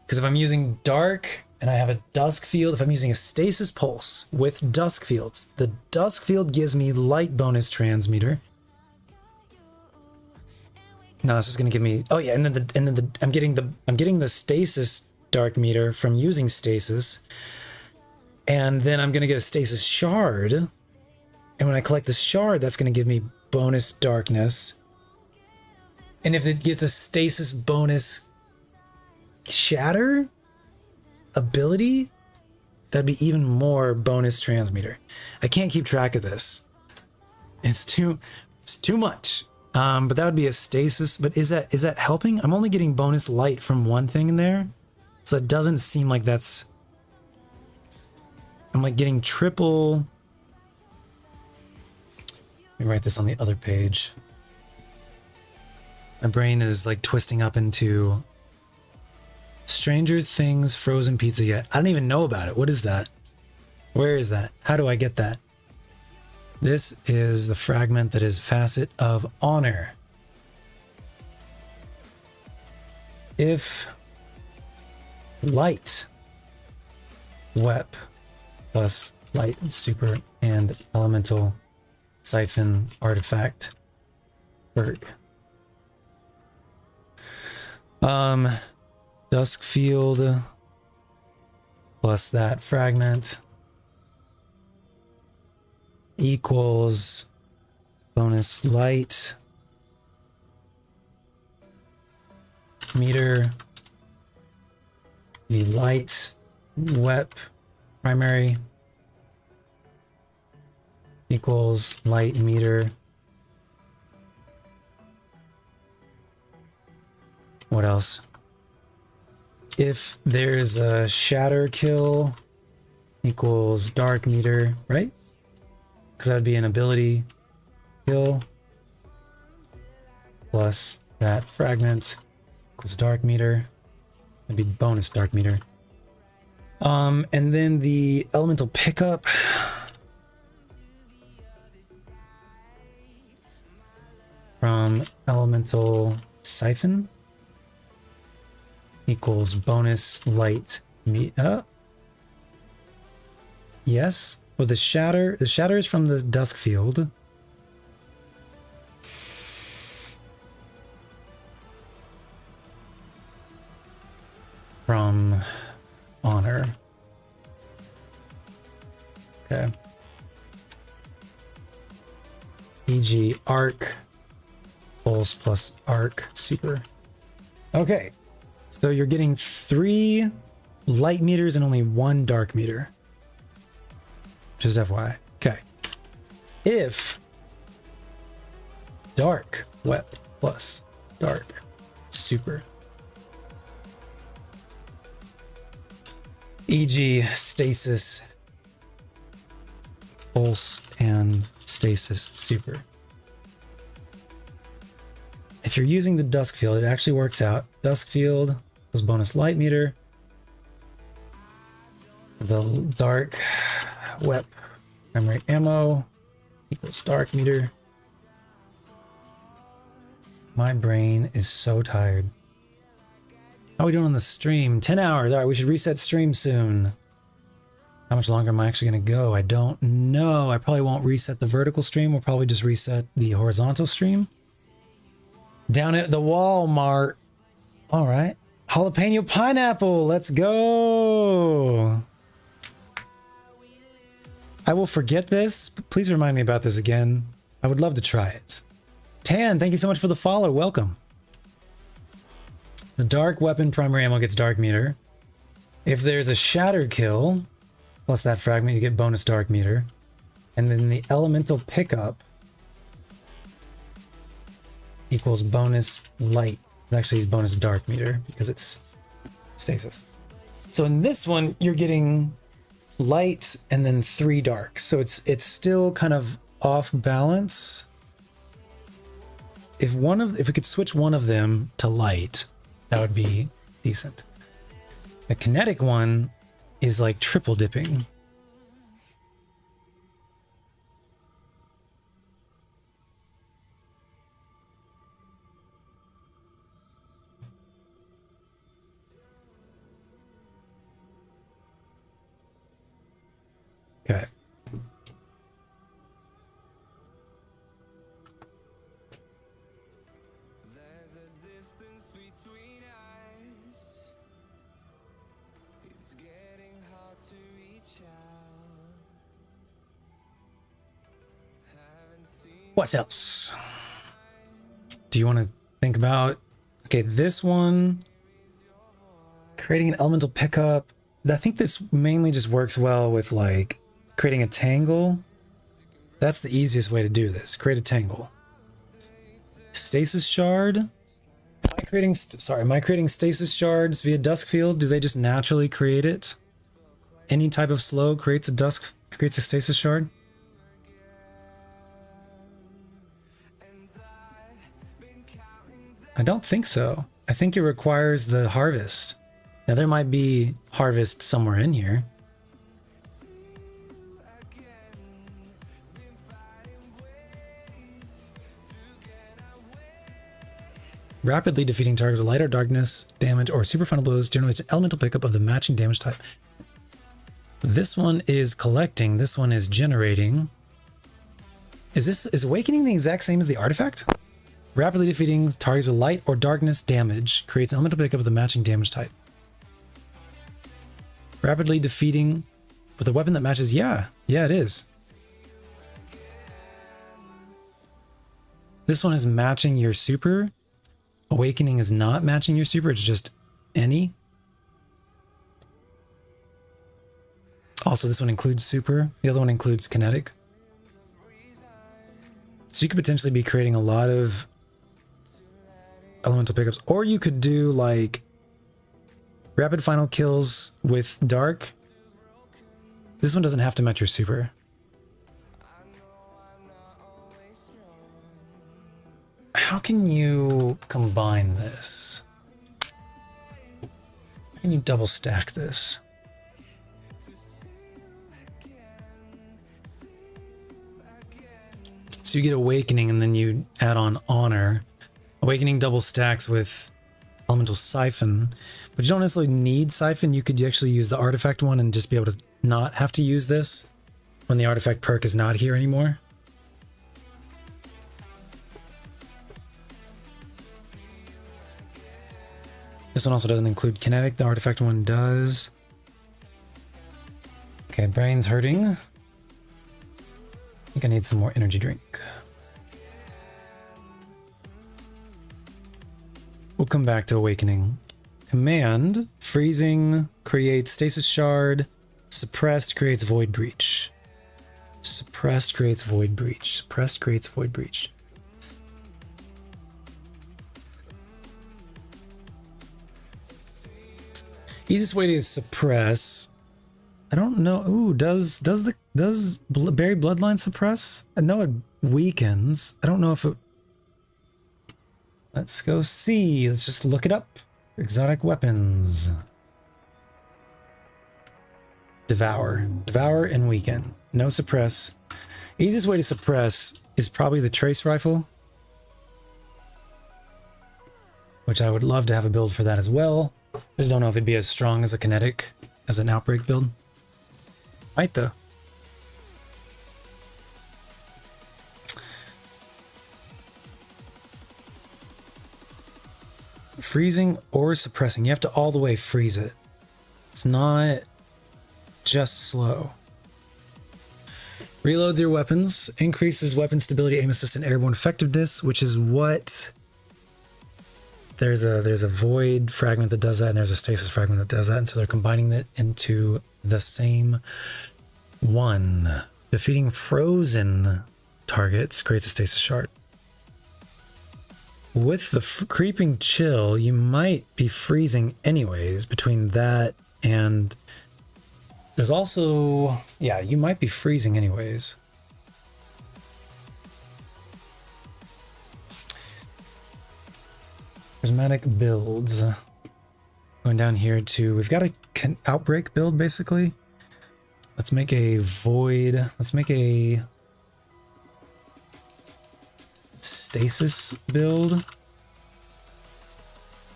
because if I'm using dark and I have a dusk field, if I'm using a stasis pulse with dusk fields, the dusk field gives me light bonus transmitter. No, it's just gonna give me, oh yeah, and then I'm getting the stasis dark meter from using stasis, and then I'm gonna get a stasis shard, and when I collect the shard, that's gonna give me bonus darkness, and if it gets a stasis bonus shatter ability, that'd be even more bonus transmitter. I can't keep track of this. It's too much. But that would be a stasis. But is that helping? I'm only getting bonus light from one thing in there. So it doesn't seem like that's... I'm like getting triple... Let me write this on the other page. My brain is like twisting up into Stranger Things frozen pizza yet. I don't even know about it. What is that? Where is that? How do I get that? This is the fragment that is Facet of Honor. If light, wep, plus light, super, and elemental siphon artifact perk. Duskfield plus that fragment equals bonus light meter, the light wep primary equals light meter. What else? If there's a shatter kill equals dark meter, right? Because that would be an ability kill plus that fragment equals dark meter. That'd be bonus dark meter. And then the elemental pickup from elemental siphon equals bonus light yes. Well, the shatter is from the dusk field. from honor. Okay. E.g. arc, pulse plus arc, super. Okay, so you're getting 3 light meters and only 1 dark meter. Just FYI. Okay. If dark wep plus dark super, e.g. stasis, pulse, and stasis super. If you're using the dusk field, it actually works out. Dusk field was bonus light meter. The dark wep memory ammo equals dark meter. My brain is so tired. How are we doing on the stream? 10 hours. All right, we should reset stream soon. How much longer am I actually going to go? I don't know. I probably won't reset the vertical stream. We'll probably just reset the horizontal stream. Down at the Walmart. All right. Jalapeno pineapple. Let's go. I will forget this, but please remind me about this again. I would love to try it. Tan, thank you so much for the follow. Welcome. The dark weapon primary ammo gets dark meter. If there's a shatter kill, plus that fragment, you get bonus dark meter. And then the elemental pickup equals bonus light. It actually is bonus dark meter because it's stasis. So in this one, you're getting light and then 3 dark. So it's still kind of off balance. If we could switch one of them to light, that would be decent. The kinetic one is like triple dipping. Okay. What else do you want to think about? Okay, this one, creating an elemental pickup. I think this mainly just works well with like creating a tangle. That's the easiest way to do this. Create a tangle. Stasis shard. Am I creating stasis shards via dusk field? Do they just naturally create it? Any type of slow creates a stasis shard? I don't think so. I think it requires the harvest. Now there might be harvest somewhere in here. Rapidly defeating targets with light or darkness, damage, or super final blows generates an elemental pickup of the matching damage type. This one is collecting, this one is generating. Is awakening the exact same as the artifact? Rapidly defeating targets with light or darkness damage creates an elemental pickup of the matching damage type. Rapidly defeating with a weapon that matches. Yeah, it is. This one is matching your super. Awakening is not matching your super, it's just any. Also, this one includes super. The other one includes kinetic. So you could potentially be creating a lot of elemental pickups, or you could do like rapid final kills with dark. This one doesn't have to match your super. How can you combine this? How can you double stack this? So you get awakening and then you add on honor. Awakening double stacks with elemental siphon, but you don't necessarily need siphon. You could actually use the artifact one and just be able to not have to use this when the artifact perk is not here anymore. This one also doesn't include kinetic. The artifact one does. Okay, brain's hurting. I think I need some more energy drink. We'll come back to awakening. Command, freezing creates stasis shard. Suppressed creates void breach. Suppressed creates void breach. Suppressed creates void breach. Easiest way to suppress. I don't know. Ooh, does buried bloodline suppress? I know it weakens. I don't know if it. Let's go see. Let's just look it up. Exotic weapons. Devour. Devour and weaken. No suppress. Easiest way to suppress is probably the trace rifle, which I would love to have a build for that as well. I just don't know if it'd be as strong as a kinetic as an outbreak build. Might though. Freezing or suppressing. You have to all the way freeze it. It's not just slow. Reloads your weapons. Increases weapon stability, aim assist, and airborne effectiveness, which is what... There's a void fragment that does that, and there's a stasis fragment that does that, and so they're combining it into the same one. Defeating frozen targets creates a stasis shard. With the creeping chill, you might be freezing anyways between that and... There's also... Yeah, you might be freezing anyways. Prismatic builds. Going down here to... We've got a outbreak build, basically. Let's make a void. Let's make a... stasis build.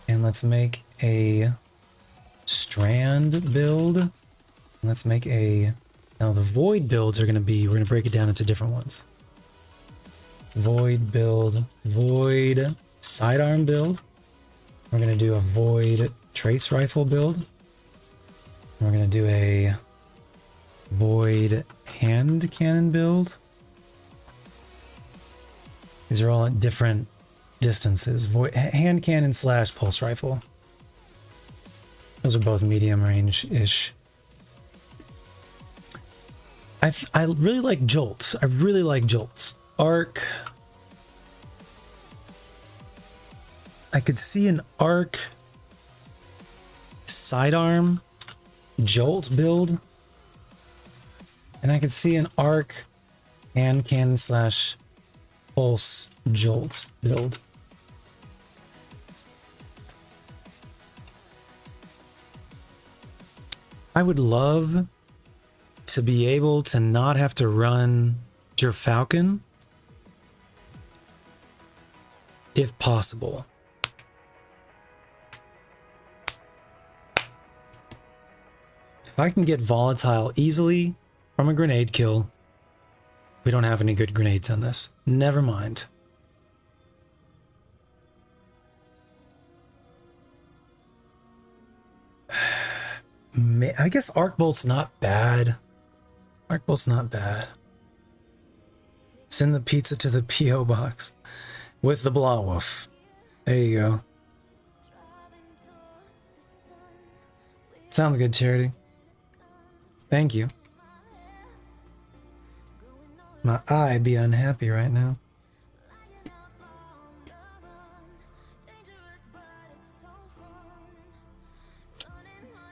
And let's make a strand build. Let's make a... Now the void builds are going to be... We're going to break it down into different ones. Void build. Void sidearm build. We're going to do a void trace rifle build. We're going to do a void hand cannon build. These are all at different distances. Void hand cannon / pulse rifle. Those are both medium range-ish. I really like jolts. I really like jolts. Arc. I could see an arc sidearm jolt build. And I could see an arc hand cannon / pulse jolt build. I would love to be able to not have to run Gerfalcon if possible. If I can get volatile easily from a grenade kill. We don't have any good grenades on this. Never mind. I guess Arc Bolt's not bad. Arc Bolt's not bad. Send the pizza to the P.O. box with the Blawwolf. There you go. Sounds good, Charity. Thank you. My eye be unhappy right now.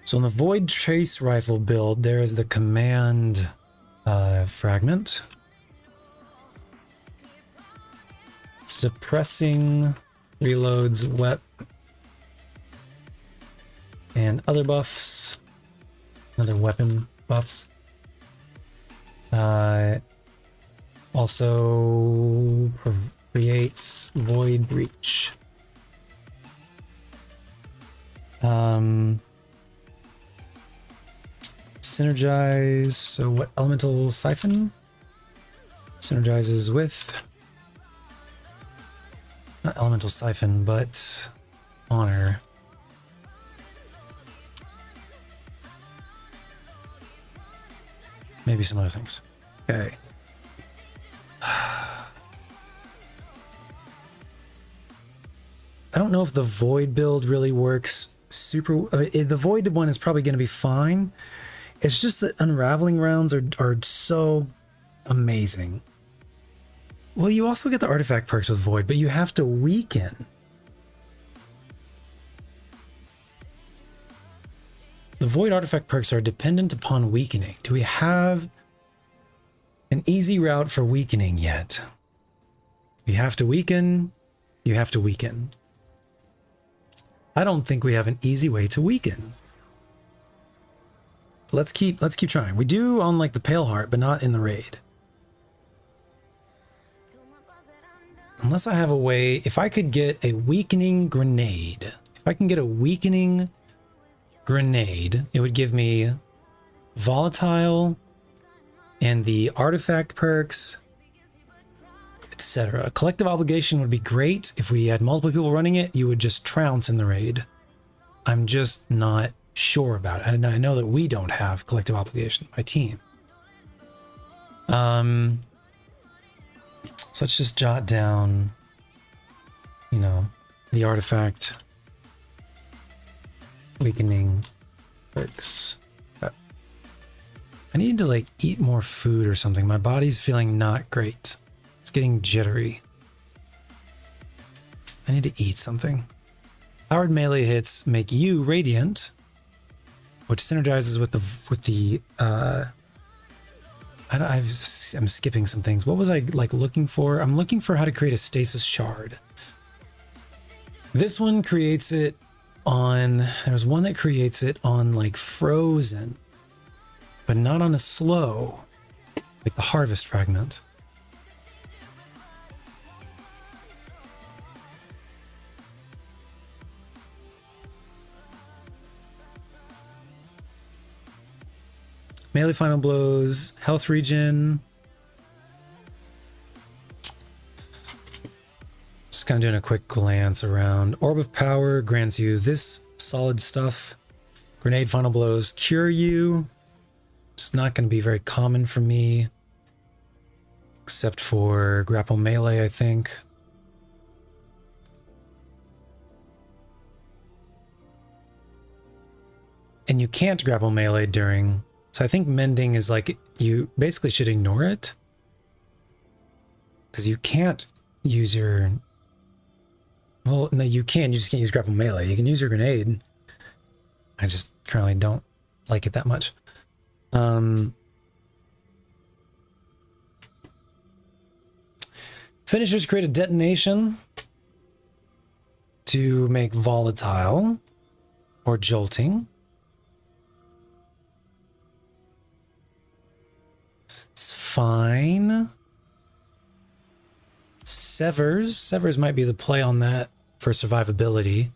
So in the Void Trace Rifle build, there is the command fragment. Suppressing reloads, wet, and other buffs. Other weapon buffs. Also creates Void Breach. Synergize. So what? Elemental Siphon synergizes with not Elemental Siphon, but Honor. maybe some other things. Okay. I don't know if the Void build really works super. The Void one is probably going to be fine. It's just that Unraveling rounds are so amazing. Well, you also get the artifact perks with Void, but you have to weaken. The Void artifact perks are dependent upon weakening. Do we have an easy route for weakening yet? You have to weaken. You have to weaken. I don't think we have an easy way to weaken. Let's keep trying. We do on like the Pale Heart, but not in the raid. Unless I have a way, if I could get a weakening grenade, if I can get a weakening grenade, it would give me volatile and the artifact perks, etc. Collective obligation would be great. If we had multiple people running it, you would just trounce in the raid. I'm just not sure about it. And I know that we don't have collective obligation, my team. So let's just jot down, you know, the artifact weakening perks. I need to like eat more food or something. My body's feeling not great. It's getting jittery. I need to eat something. Powered melee hits make you radiant, which synergizes with the I'm skipping some things. What was I like looking for? I'm looking for how to create a stasis shard. This one creates it on, there's one that creates it on like frozen, but not on a slow, like the harvest fragment. Melee final blows, health regen. Just kind of doing a quick glance around. Orb of Power grants you this solid stuff. Grenade final blows cure you. It's not going to be very common for me, except for grapple melee, I think. And you can't grapple melee during. So I think mending is like, you basically should ignore it. Because you can't use your... Well, no, you can. You just can't use grapple melee. You can use your grenade. I just currently don't like it that much. Finishers create a detonation to make volatile or jolting. It's fine. Severs might be the play on that for survivability.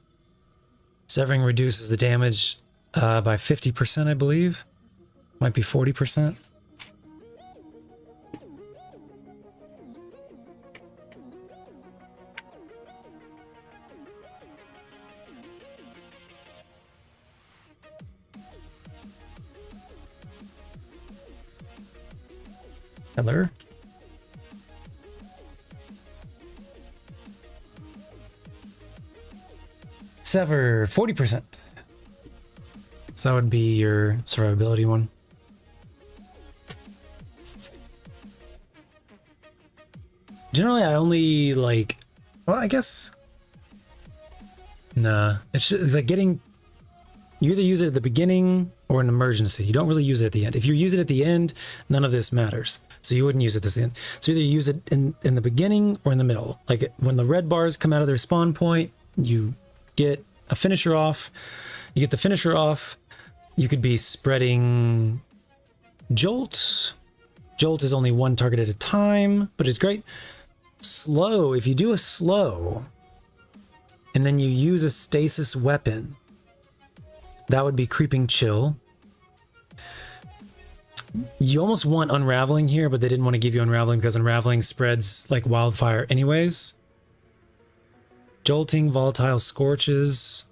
Severing reduces the damage by 50%, I believe. Might be 40%. Hello. Sever 40%. So that would be your survivability one. Generally, I only like, well, I guess. Nah, it's just like getting, you either use it at the beginning or an emergency. You don't really use it at the end. If you use it at the end, none of this matters. So you wouldn't use it at the end. So either use it in the beginning or in the middle. Like when the red bars come out of their spawn point, you get a finisher off. You get the finisher off. You could be spreading Jolt. Jolt is only one target at a time, but it's great. Slow, if you do a slow, and then you use a stasis weapon, that would be Creeping Chill. You almost want Unraveling here, but they didn't want to give you Unraveling because Unraveling spreads like wildfire anyways. Jolting, Volatile Scorches.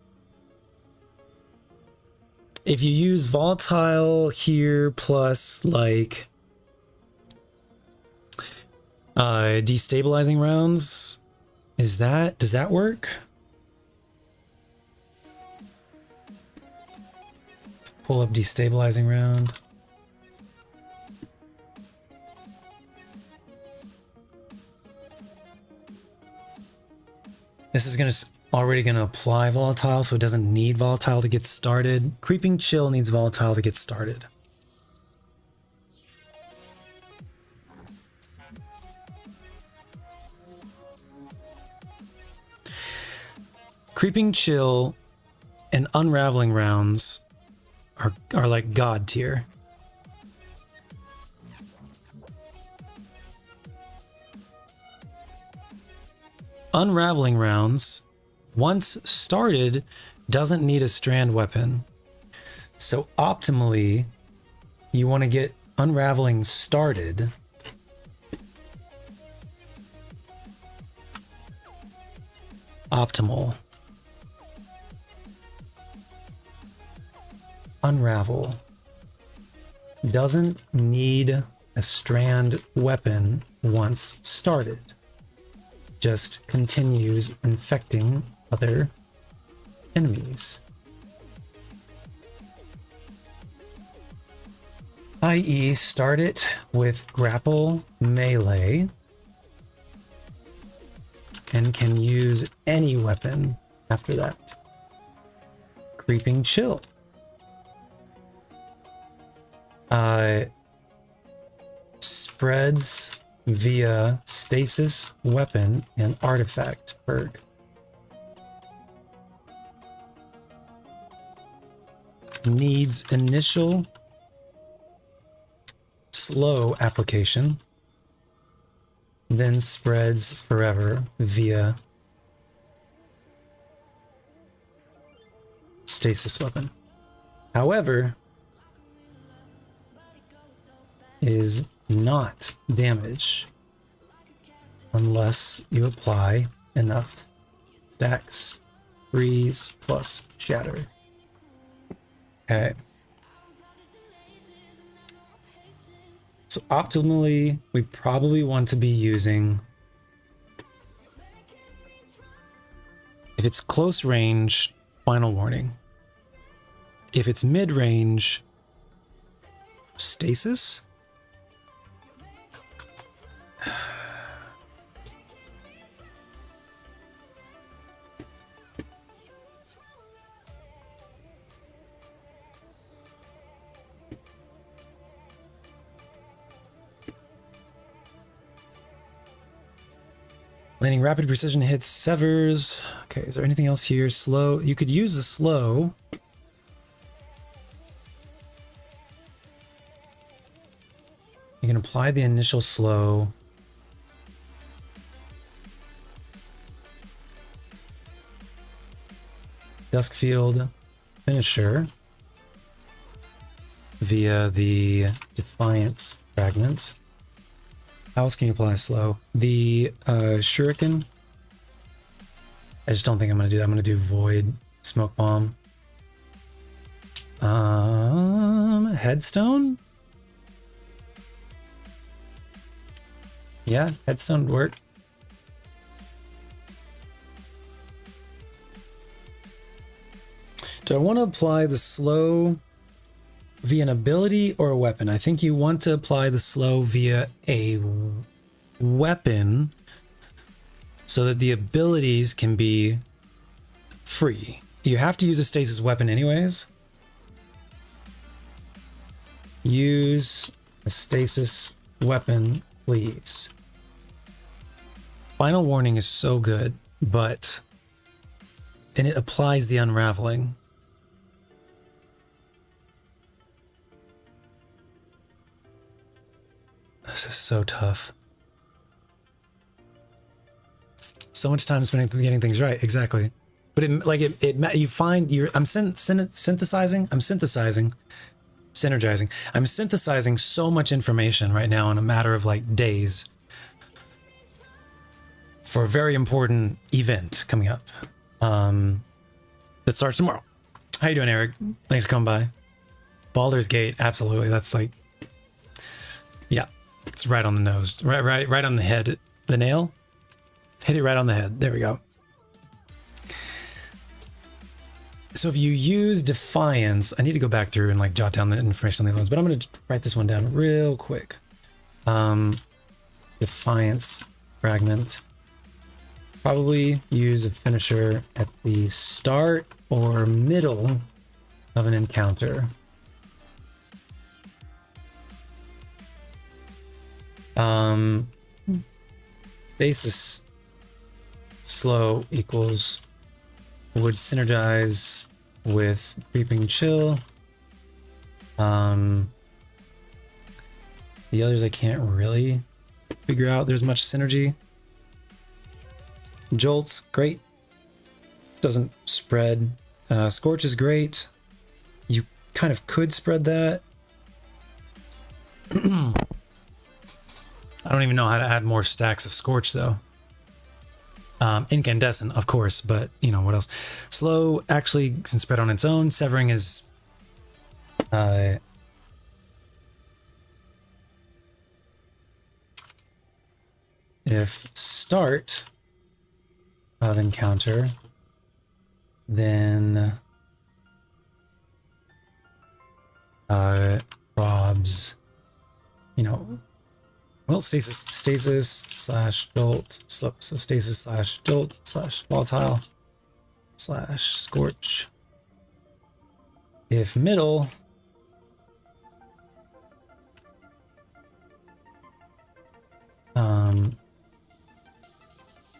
If you use volatile here plus like destabilizing rounds, does that work? Pull up destabilizing round. This is already gonna apply volatile, so it doesn't need volatile to get started. Creeping Chill needs volatile to get started. Creeping Chill and Unraveling rounds are like god tier. Unraveling rounds, once started, doesn't need a strand weapon. So optimally, you want to get Unraveling started. Optimal. Unravel. Doesn't need a strand weapon once started. Just continues infecting other enemies. I.e., start it with grapple melee and can use any weapon after that. Creeping Chill. Spreads via stasis, weapon, and artifact perk. Needs initial slow application, then spreads forever via stasis weapon. However, is not damage unless you apply enough stacks. Freeze plus shatter. Okay. So optimally, we probably want to be using, if it's close range, Final Warning. If it's mid range, Stasis? Landing rapid precision hits, severs. Okay, is there anything else here? Slow. You could use the slow. You can apply the initial slow. Duskfield finisher via the Defiance fragment. How else can you apply slow? The shuriken. I just don't think I'm gonna do that. I'm gonna do void, smoke bomb. Headstone? Yeah, headstone would work. Do I want to apply the slow via an ability or a weapon? I think you want to apply the slow via a weapon so that the abilities can be free. You have to use a stasis weapon anyways. Use a stasis weapon, please. Final Warning is so good, but... and it applies the unraveling. This is so tough. So much time spending getting things right, exactly. But you find I'm synthesizing, synergizing. I'm synthesizing so much information right now in a matter of like days for a very important event coming up that starts tomorrow. How you doing, Eric? Thanks for coming by. Baldur's Gate, absolutely. That's like, yeah, it's right on the nose, right on the head. The nail, hit it right on the head. There we go. So if you use Defiance, I need to go back through and like jot down the information on the other ones, but I'm going to write this one down real quick. Defiance fragment. Probably use a finisher at the start or middle of an encounter. Basis slow equals would synergize with Creeping Chill. The others I can't really figure out there's much synergy. Jolt's great. Doesn't spread. Scorch is great. You kind of could spread that. I don't even know how to add more stacks of Scorch though. Incandescent, of course, but you know what else? Slow actually can spread on its own. Severing is if start of encounter, then Rob's, you know, well, stasis slash jolt, slow, so stasis slash jolt slash volatile slash scorch. If middle,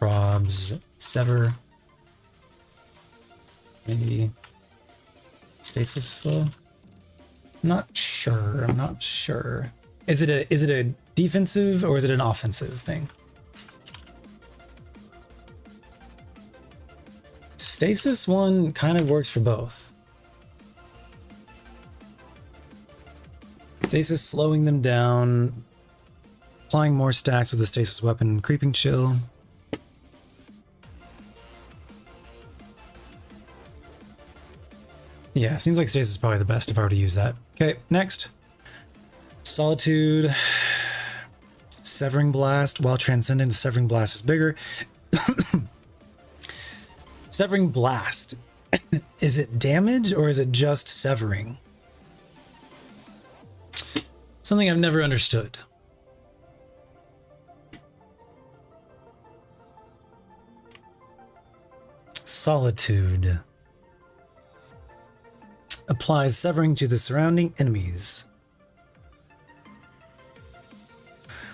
Rob's sever, maybe stasis slow. I'm not sure. Is it a defensive or is it an offensive thing? Stasis one kind of works for both. Stasis slowing them down, applying more stacks with the stasis weapon, Creeping Chill. Yeah, seems like stasis is probably the best if I were to use that. Okay, next. Solitude. Severing Blast. While transcending, the Severing Blast is bigger. Severing Blast. Is it damage or is it just severing? Something I've never understood. Solitude. Applies severing to the surrounding enemies.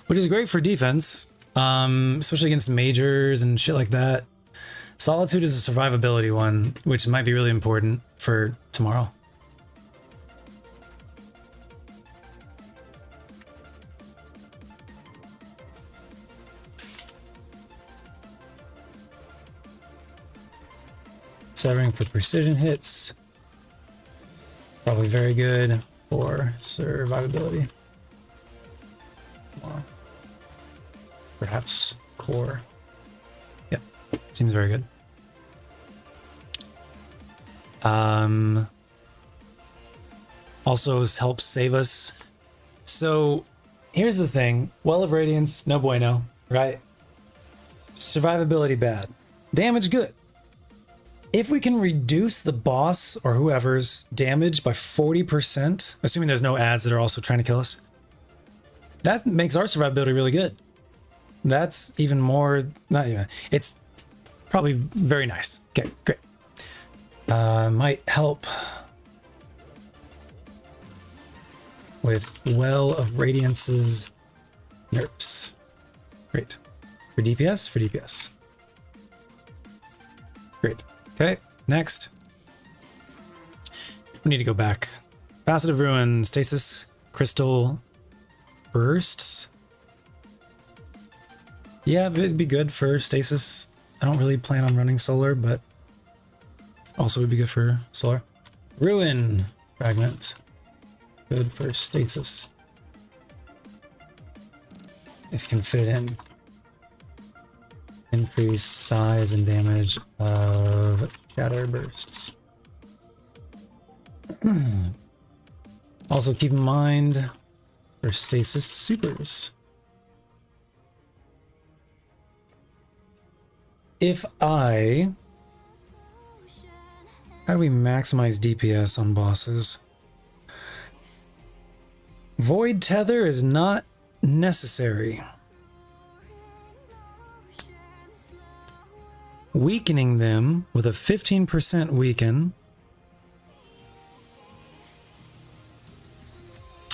Which is great for defense, especially against majors and shit like that. Solitude is a survivability one, which might be really important for tomorrow. Severing for precision hits. Probably very good for survivability. Tomorrow. Perhaps core. Yeah, seems very good. Also helps save us. So here's the thing. Well of Radiance, no bueno, right? Survivability bad. Damage good. If we can reduce the boss or whoever's damage by 40%, assuming there's no ads that are also trying to kill us, that makes our survivability really good. That's even more, not even, it's probably very nice. Okay, great. Might help with Well of Radiance's nerfs. Great. For DPS? For DPS. Great. Okay, next. We need to go back. Facet of Ruin, Stasis, Crystal, Bursts. Yeah, it'd be good for Stasis. I don't really plan on running Solar, but also would be good for Solar. Ruin Fragment. Good for Stasis. If you can fit it in. Increase size and damage of shatter bursts. Also keep in mind for stasis supers. If how do we maximize DPS on bosses? Void Tether is not necessary. Weakening them with a 15% weaken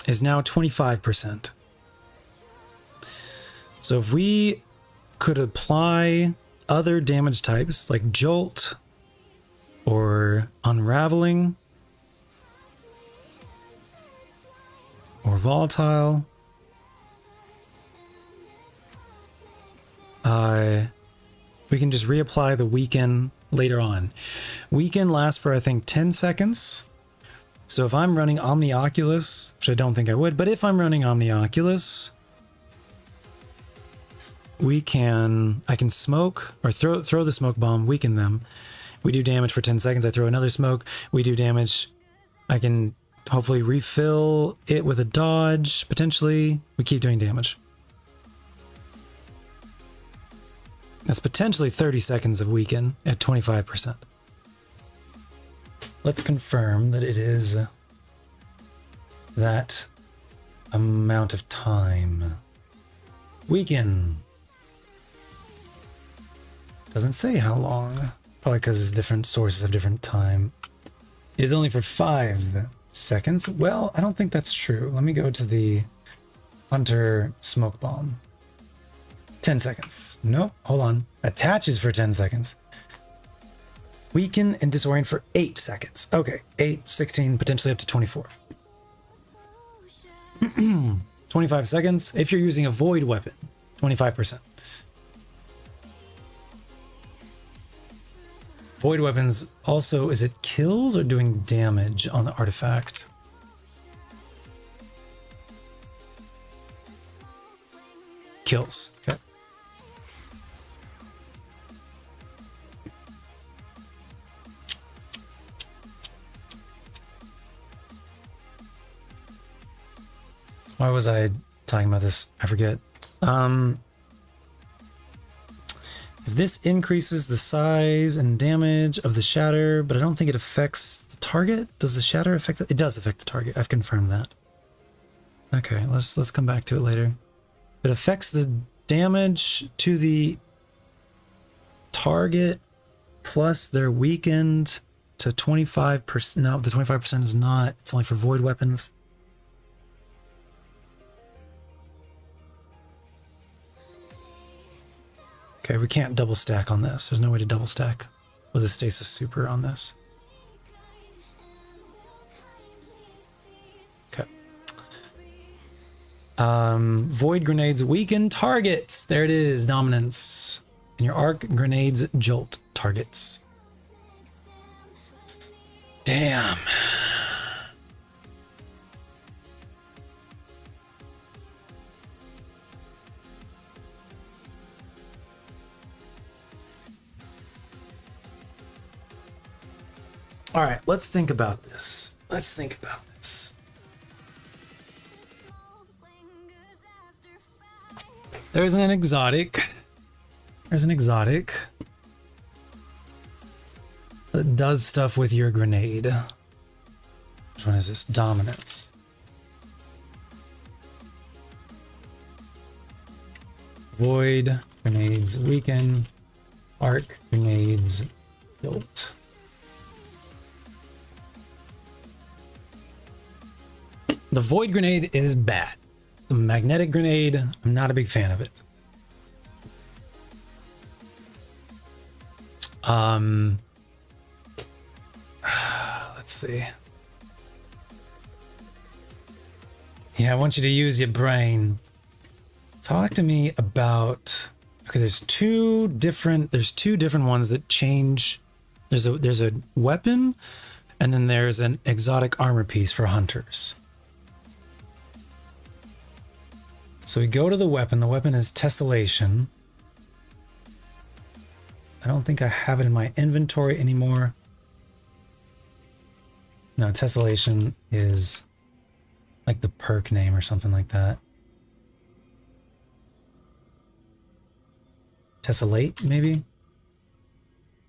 is now 25%. So if we could apply other damage types like Jolt or Unraveling or Volatile, we can just reapply the Weaken later on. Weaken lasts for, I think, 10 seconds. So if I'm running Omnioculus, which I don't think I would, but if I'm running Omnioculus, I can smoke or throw the smoke bomb, weaken them. We do damage for 10 seconds. I throw another smoke. We do damage. I can hopefully refill it with a dodge, potentially. We keep doing damage. That's potentially 30 seconds of weaken at 25%. Let's confirm that it is that amount of time. Weaken. Doesn't say how long. Probably because different sources have different time. It is only for 5 seconds. Well, I don't think that's true. Let me go to the Hunter Smoke Bomb. 10 seconds. Nope, hold on. Attaches for 10 seconds. Weaken and disorient for 8 seconds. Okay, 8, 16, potentially up to 24. 25 seconds. If you're using a void weapon, 25%. Void weapons also, is it kills or doing damage on the artifact? Kills. Okay. Why was I talking about this? I forget. If this increases the size and damage of the shatter, but I don't think it affects the target. Does the shatter affect it? It does affect the target. I've confirmed that. Okay, let's come back to it later. It affects the damage to the target plus they're weakened to 25%. No, the 25% is not. It's only for void weapons. Okay, we can't double stack on this. There's no way to double stack with a stasis super on this. Okay. Void grenades weaken targets. There it is, dominance. And your arc grenades jolt targets. Damn. All right, let's think about this. Let's think about this. There's an exotic. There's an exotic that does stuff with your grenade. Which one is this? Dominance. Void grenades weaken. Arc grenades jolt. The void grenade is bad. The magnetic grenade, I'm not a big fan of it. Let's see. Yeah, I want you to use your brain. Talk to me about. Okay, there's two different ones that change. There's a weapon, and then there's an exotic armor piece for hunters. So we go to the weapon. The weapon is Tessellation. I don't think I have it in my inventory anymore. No, Tessellation is like the perk name or something like that. Tessellate, maybe?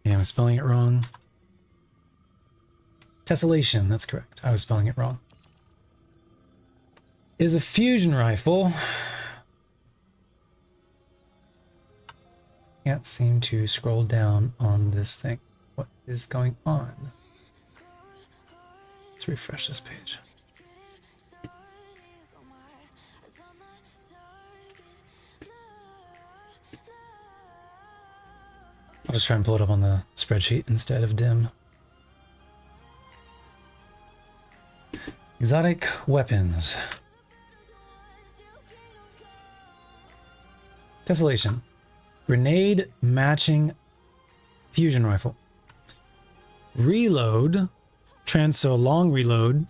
Yeah, I'm spelling it wrong. Tessellation, that's correct. I was spelling it wrong. It is a fusion rifle. Can't seem to scroll down on this thing. What is going on? Let's refresh this page. I'll just try and pull it up on the spreadsheet instead of dim. Exotic weapons. Tessellation. Grenade matching fusion rifle. Reload. So long reload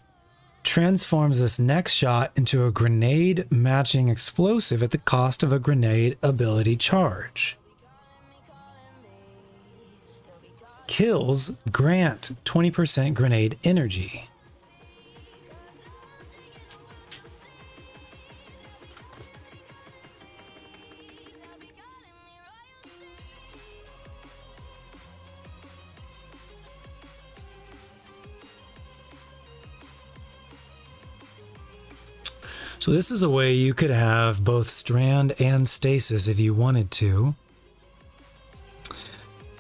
transforms this next shot into a grenade matching explosive at the cost of a grenade ability charge. Kills grant 20% grenade energy. So this is a way you could have both strand and stasis if you wanted to.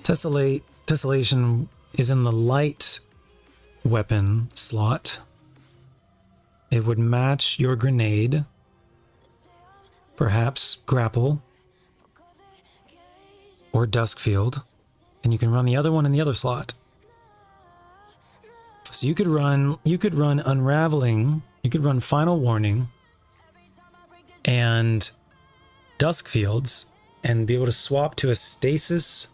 Tessellation is in the light weapon slot. It would match your grenade, perhaps grapple or Duskfield, and you can run the other one in the other slot. So you could run Unraveling, you could run Final Warning and Duskfields and be able to swap to a stasis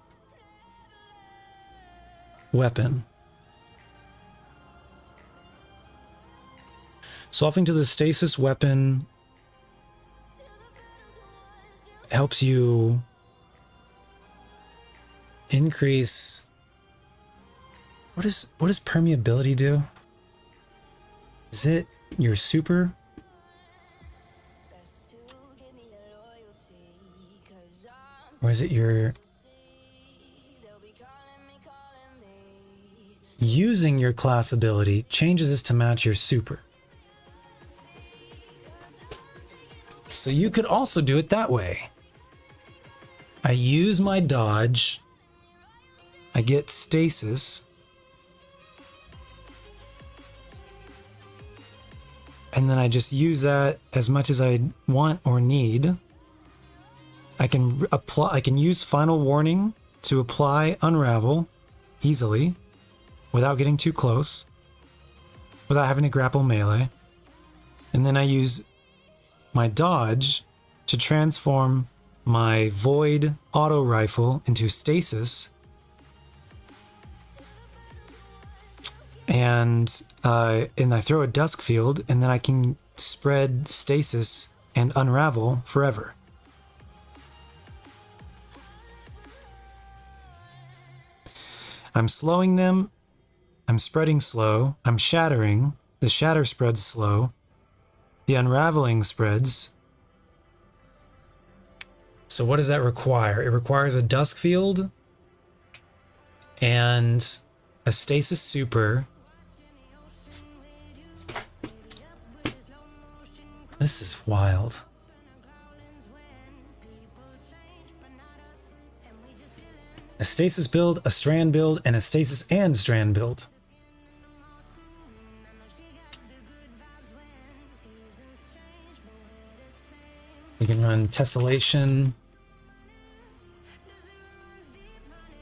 weapon. Swapping to the stasis weapon helps you increase. What does permeability do? Is it your super? Or is it your... Using your class ability changes this to match your super. So you could also do it that way. I use my dodge. I get stasis. And then I just use that as much as I want or need. I can use Final Warning to apply Unravel easily without getting too close, without having to grapple melee. And then I use my dodge to transform my Void auto rifle into stasis. And I throw a Duskfield, and then I can spread stasis and Unravel forever. I'm slowing them, I'm spreading slow, I'm shattering, the shatter spreads slow, the unraveling spreads. So what does that require? It requires a Duskfield and a stasis super. This is wild. A stasis build, a strand build, and a stasis and strand build. We can run Tessellation.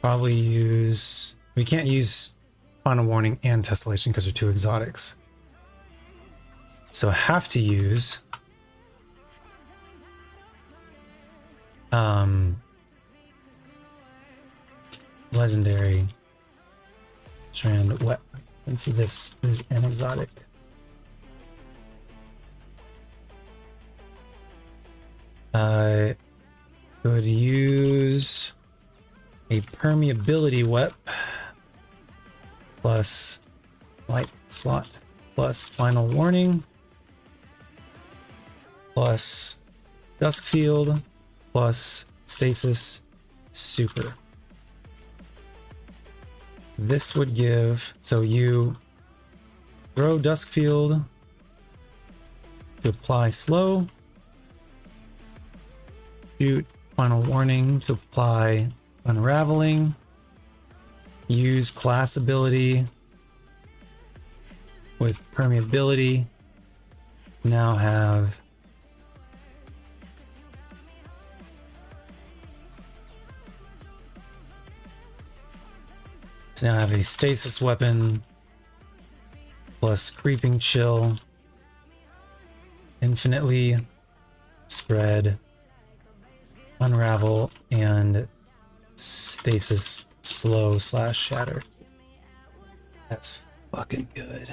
Probably use... We can't use Final Warning and Tessellation because they're two exotics. So I have to use... legendary strand weapon. And so this is an exotic. I would use a permeability wep plus light slot plus final warning plus dusk field plus stasis super. This would give, so you throw dusk field to apply slow, shoot final warning to apply unraveling, use class ability with permeability, now have a stasis weapon plus creeping chill, infinitely spread, unravel, and stasis slow / shatter. That's fucking good.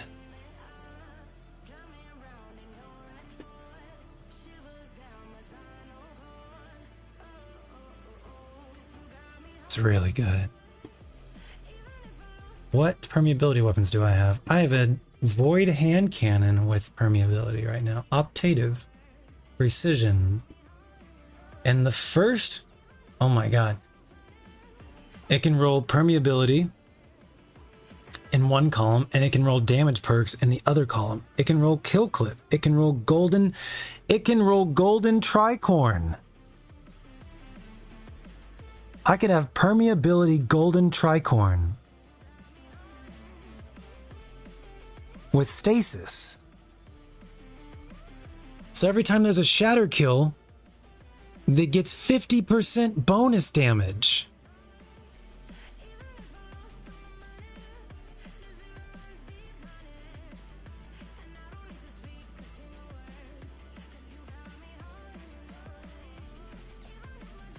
It's really good. What permeability weapons do I have? I have a void hand cannon with permeability right now. Optative, precision, and the first, oh my god. It can roll permeability in one column, and it can roll damage perks in the other column. It can roll kill clip. It can roll golden tricorn. I could have permeability golden tricorn with stasis. So every time there's a shatter kill, that gets 50% bonus damage.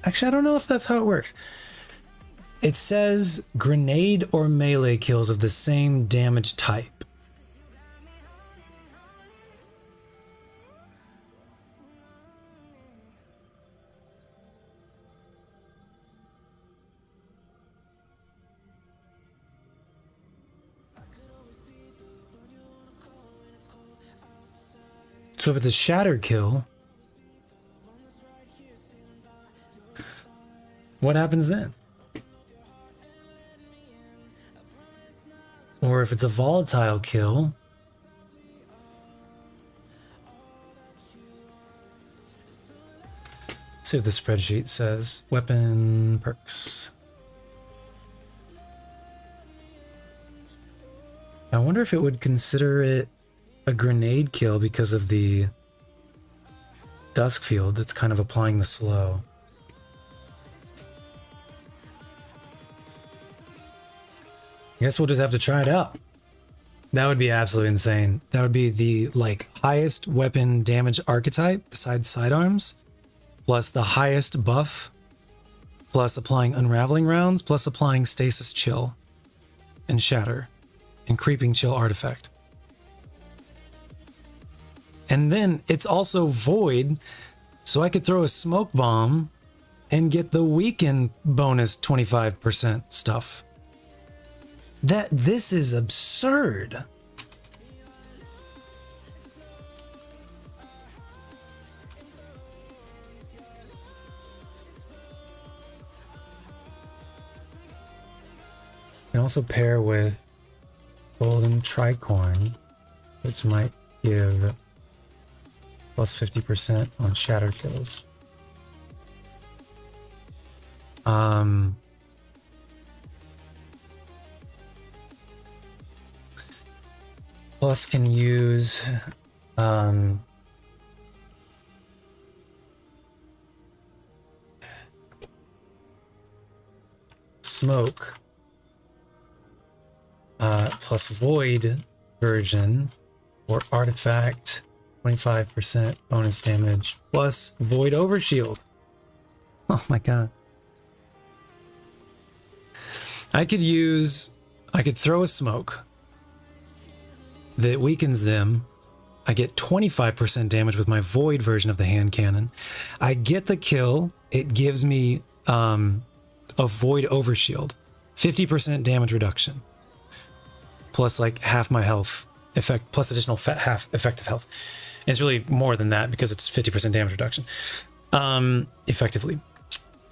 Actually, I don't know if that's how it works. It says grenade or melee kills of the same damage type. So if it's a shatter kill, what happens then? Or if it's a volatile kill, see what the spreadsheet says. Weapon perks. I wonder if it would consider it a grenade kill because of the dusk field that's kind of applying the slow. I guess we'll just have to try it out. That would be absolutely insane. That would be the highest weapon damage archetype besides sidearms, plus the highest buff, plus applying unraveling rounds, plus applying stasis chill and shatter and creeping chill artifact. And then it's also void, so I could throw a smoke bomb and get the weaken bonus 25% stuff. This is absurd. You can also pair with golden tricorn, which might give plus 50% on shatter kills. Plus can use smoke plus void version or artifact 25% bonus damage plus void overshield. Oh my god. I could throw a smoke that weakens them. I get 25% damage with my void version of the hand cannon. I get the kill. It gives me a void overshield, 50% damage reduction. plus like half my health effect, plus additional half effective health. And it's really more than that because it's 50% damage reduction, effectively.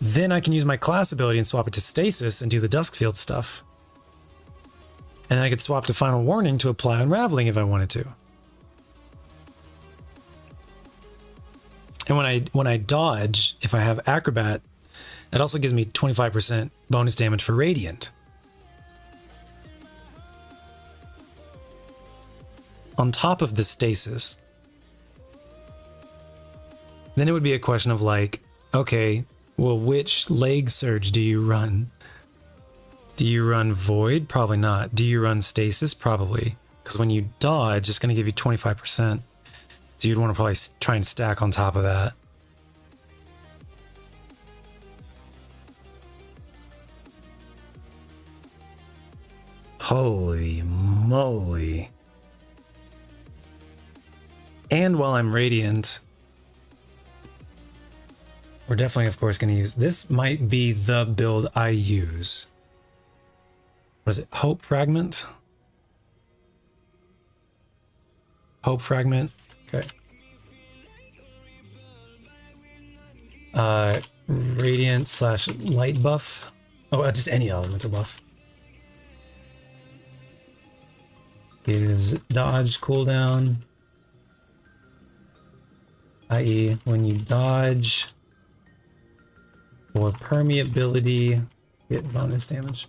Then I can use my class ability and swap it to stasis and do the Duskfield stuff. And then I could swap to Final Warning to apply Unraveling if I wanted to. And when I dodge, if I have Acrobat, it also gives me 25% bonus damage for Radiant. On top of the stasis. Then it would be a question of like, okay, well, which leg surge do you run? Do you run Void? Probably not. Do you run Stasis? Probably. Because when you dodge, it's going to give you 25%. So you'd want to probably try and stack on top of that. Holy moly. And while I'm Radiant, we're definitely, of course, going to use... This might be the build I use. What is it? Hope Fragment? Hope Fragment. Okay. Radiant / light buff. Oh, just any elemental buff. Gives dodge cooldown. I.e. when you dodge or permeability, get bonus damage.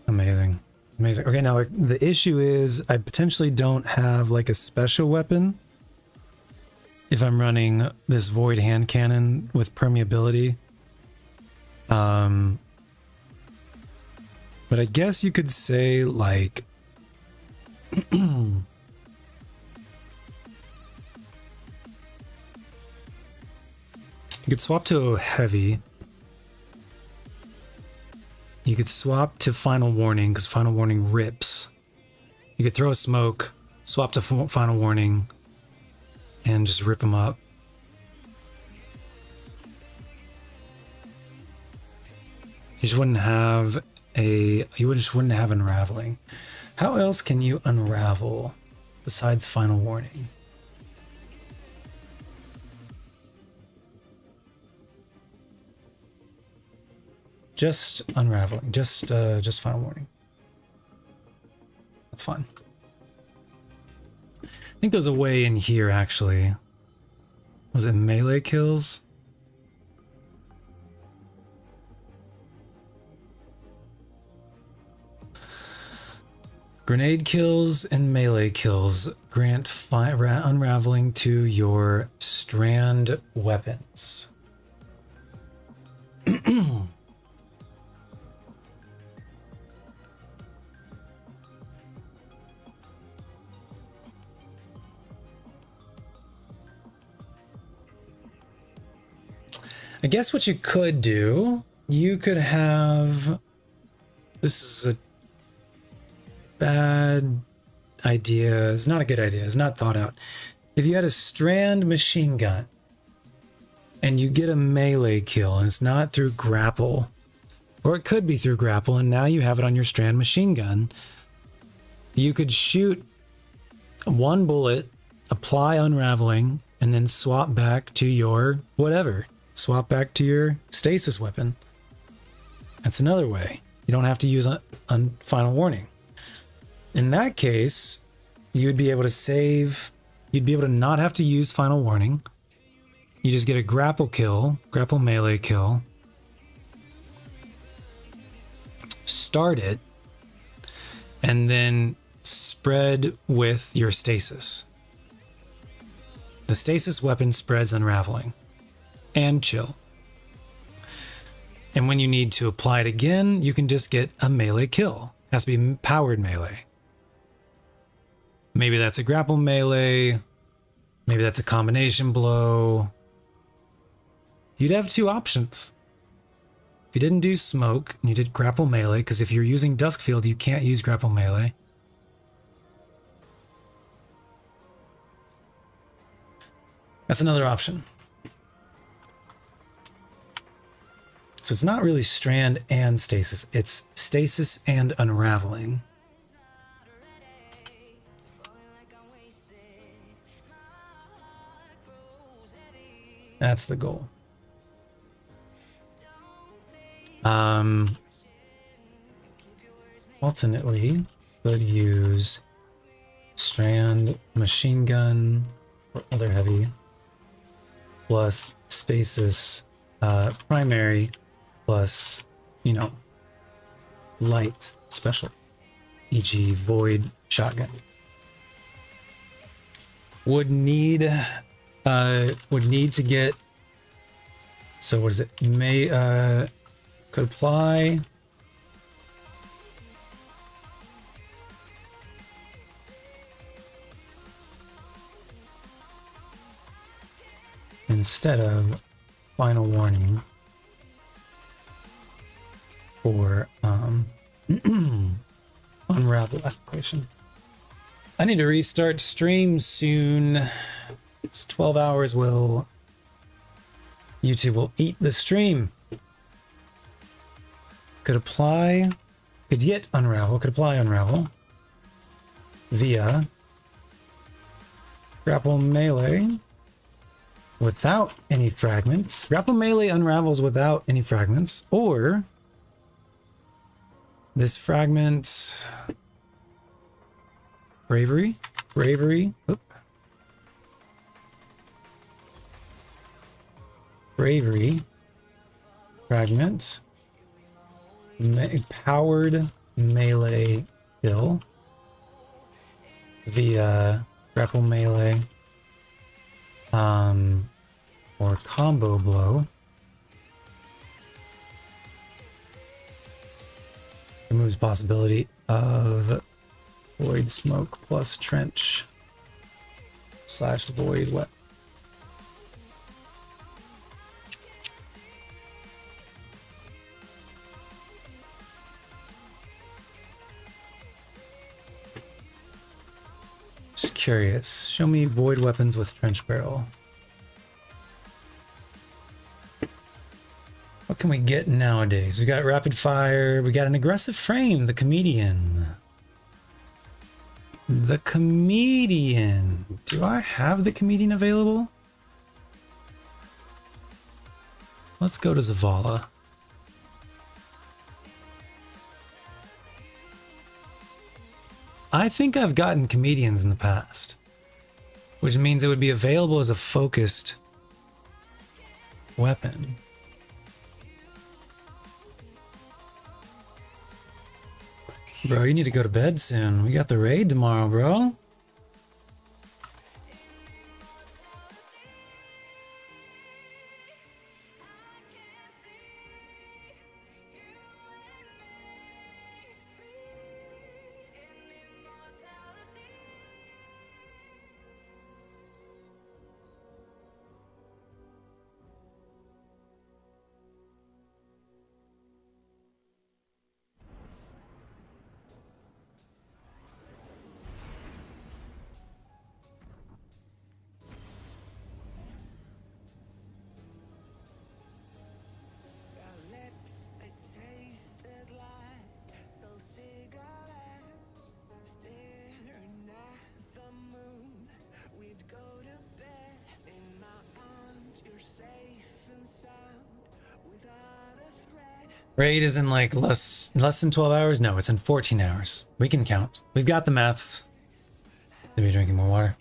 Amazing. Amazing. Okay, now the issue is I potentially don't have like a special weapon if I'm running this Void Hand Cannon with permeability. But I guess you could say like you could swap to heavy. You could swap to Final Warning because Final Warning rips. You could throw a smoke, swap to Final Warning, and just rip them up. You just wouldn't have Unraveling. How else can you unravel besides Final Warning? Just Unraveling, just Final Warning. That's fine. I think there's a way in here actually. Was it melee kills? Grenade kills and melee kills grant unraveling to your strand weapons. I guess what you could do, you could have... This is a bad idea. It's not a good idea. It's not thought out. If you had a strand machine gun and you get a melee kill and it's not through grapple, or it could be through grapple and now you have it on your strand machine gun, you could shoot one bullet, apply unraveling, and then swap back to your whatever. Swap back to your stasis weapon. That's another way. You don't have to use on Final Warning. In that case, you'd be able to save. You'd be able to not have to use Final Warning. You just get a grapple kill, grapple melee kill. Start it, and then spread with your stasis. The stasis weapon spreads unraveling. And chill. And when you need to apply it again, you can just get a melee kill. It has to be powered melee. Maybe that's a grapple melee. Maybe that's a combination blow. you'd have two options. If you didn't do smoke and you did grapple melee, because if you're using Duskfield, you can't use grapple melee. That's another option. So it's not really strand and stasis, it's stasis and unraveling. That's the goal. Alternately, could use strand, machine gun, or other heavy, plus stasis, primary, plus, you know, light special, e.g. void shotgun. Would need to get, so what is it? Could apply. Instead of final warning for unravel application. I need to restart stream soon. It's 12 hours will YouTube will eat the stream. Could apply, could get unravel, could apply unravel via grapple melee without any fragments. Grapple melee unravels without any fragments, or this fragment bravery, oop. Bravery fragment, powered melee kill via grapple melee, or combo blow. Removes possibility of void smoke plus trench / void weapon. Just curious. Show me void weapons with trench barrel. What can we get nowadays? We got rapid fire. We got an aggressive frame. The comedian. The comedian. Do I have the comedian available? Let's go to Zavala. I think I've gotten comedians in the past, which means it would be available as a focused weapon. Bro, you need to go to bed soon. We got the raid tomorrow, bro. Raid is in like less than 12 hours? No, it's in 14 hours. We can count. We've got the maths. Should be drinking more water.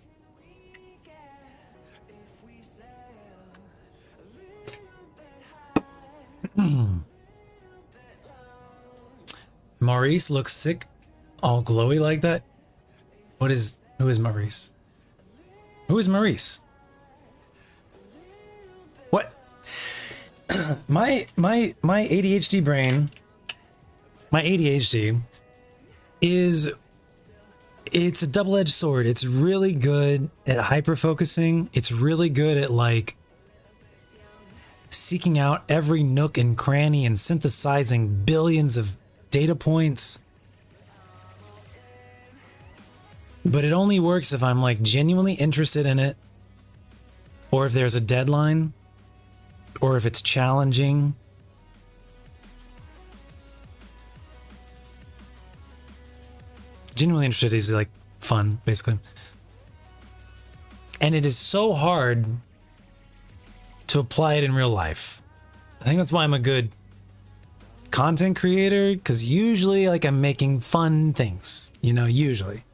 Maurice looks sick, all glowy like that. Who is Maurice? Who is Maurice? What? my ADHD brain, my ADHD it's a double-edged sword. It's really good at hyper-focusing. It's really good at like seeking out every nook and cranny and synthesizing billions of data points. But it only works if I'm like genuinely interested in it, or if there's a deadline, or if it's challenging. Genuinely interested is like fun, basically. And it is so hard to apply it in real life. I think that's why I'm a good content creator, because usually like I'm making fun things, you know, usually.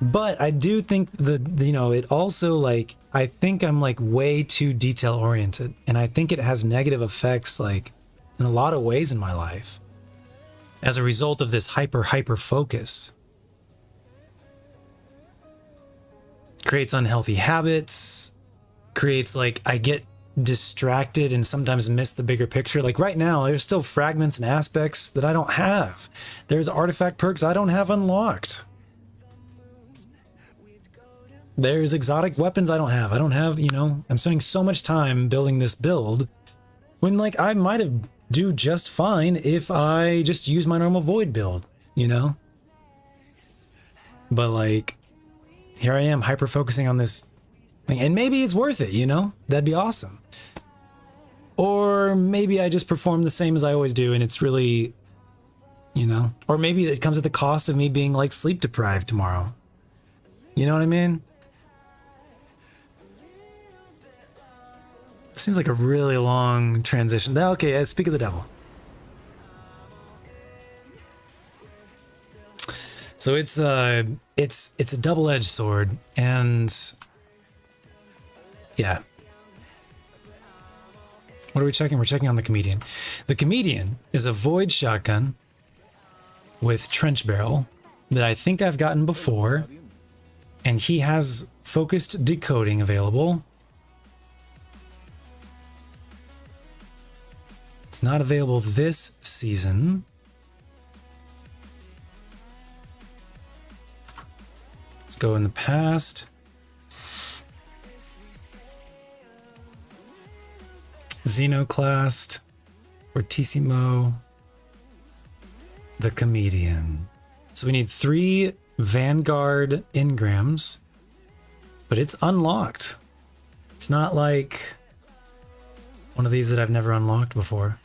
But I do think that, you know, it also like, I think I'm like way too detail oriented, and I think it has negative effects like in a lot of ways in my life as a result of this hyper focus. Creates unhealthy habits, creates like I get distracted and sometimes miss the bigger picture. Like right now, there's still fragments and aspects that I don't have. There's artifact perks I don't have unlocked. There's exotic weapons I don't have. I don't have, you know, I'm spending so much time building this build when like I might have do just fine if I just use my normal void build, you know? But like, here I am hyper focusing on this thing, and maybe it's worth it, you know? That'd be awesome. Or maybe I just perform the same as I always do and it's really, you know, or maybe it comes at the cost of me being like sleep deprived tomorrow. You know what I mean? Seems like a really long transition. Okay, speak of the devil. So it's a double-edged sword, and yeah. What are we checking? We're checking on the Comedian. The Comedian is a void shotgun with trench barrel that I think I've gotten before, and he has focused decoding available. It's not available this season. Let's go in the past. Xenoclast, Fortissimo, the Comedian. So we need 3 Vanguard engrams, but it's unlocked. It's not like one of these that I've never unlocked before.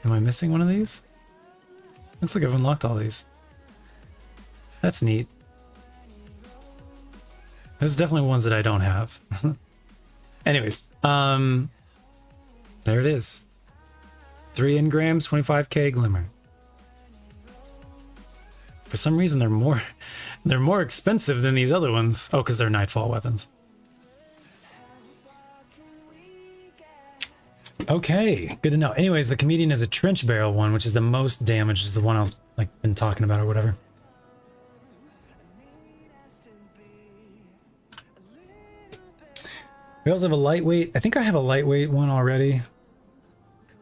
Am I missing one of these? Looks like I've unlocked all these. That's neat. There's definitely ones that I don't have. Anyways, there it is. 3 engrams, 25k glimmer. For some reason they're more expensive than these other ones. Oh, because they're Nightfall weapons. Okay, good to know. Anyways, the Comedian is a trench barrel one, which is the most damage, is the one I was like been talking about or whatever. We also have a lightweight. I think I have a lightweight one already.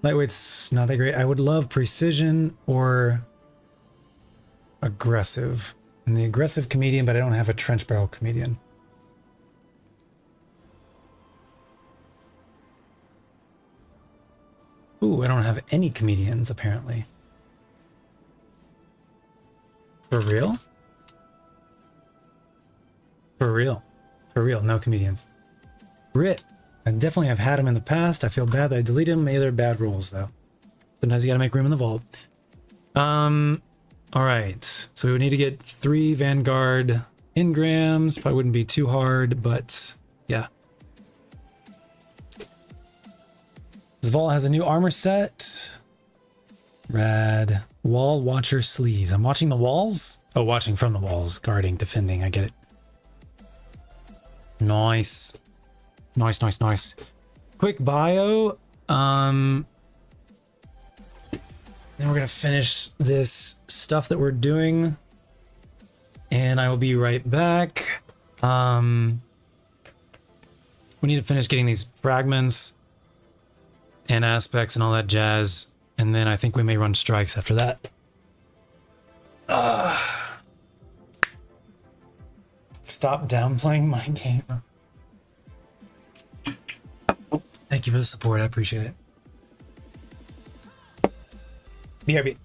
Lightweight's not that great. I would love precision or aggressive. And the aggressive Comedian, but I don't have a trench barrel Comedian. Ooh, I don't have any Comedians, apparently. For real? For real. For real, no Comedians. Rit. I definitely have had them in the past. I feel bad that I deleted them. Maybe they're bad rolls, though. Sometimes you gotta make room in the vault. Alright. So we would need to get 3 Vanguard engrams. Probably wouldn't be too hard, but yeah. Zval has a new armor set. Rad. Wall Watcher sleeves. I'm watching the walls? Oh, watching from the walls. Guarding, defending. I get it. Nice. Nice, nice, nice. Quick bio. Then we're gonna finish this stuff that we're doing. And I will be right back. We need to finish getting these fragments and aspects and all that jazz, and then I think we may run strikes after that. Stop downplaying my game. Thank you for the support. I appreciate it. BRB.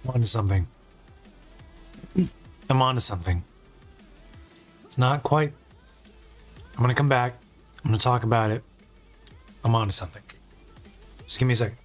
I'm onto something. I'm onto something. It's not quite. I'm gonna come back. I'm gonna talk about it. I'm onto something. Just give me a second.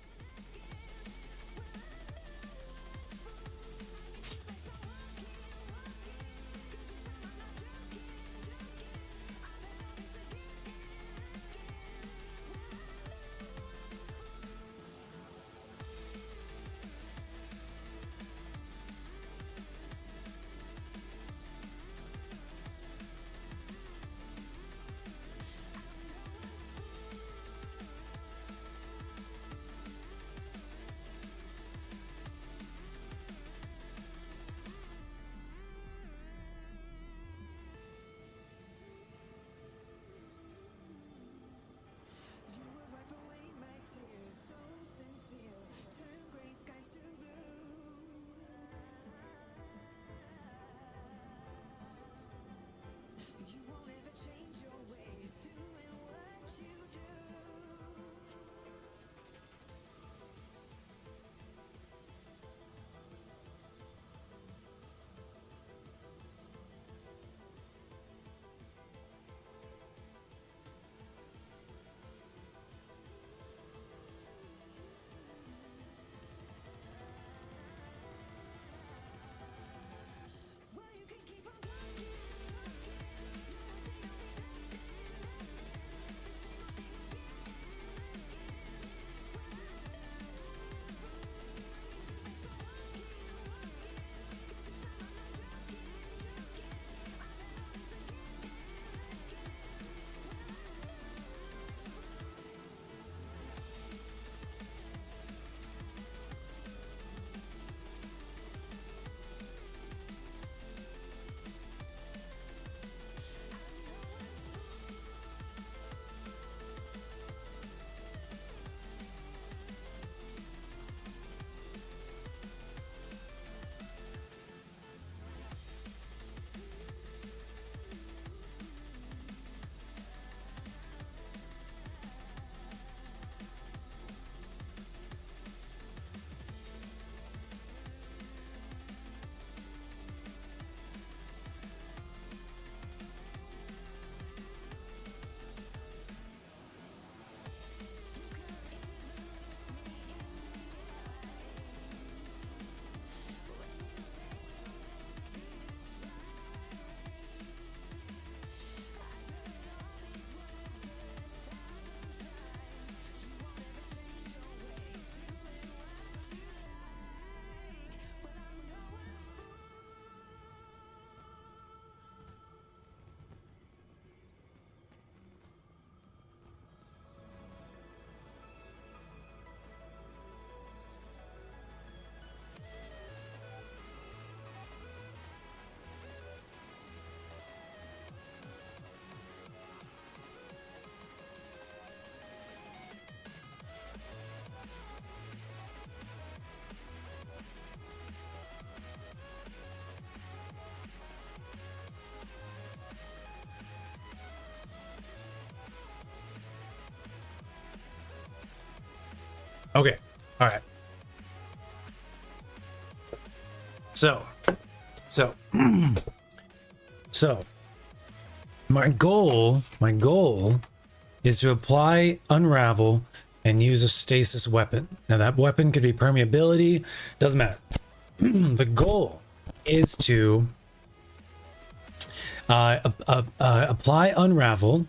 Okay. All right. So, my goal is to apply Unravel and use a stasis weapon. Now that weapon could be permeability, doesn't matter. The goal is to apply Unravel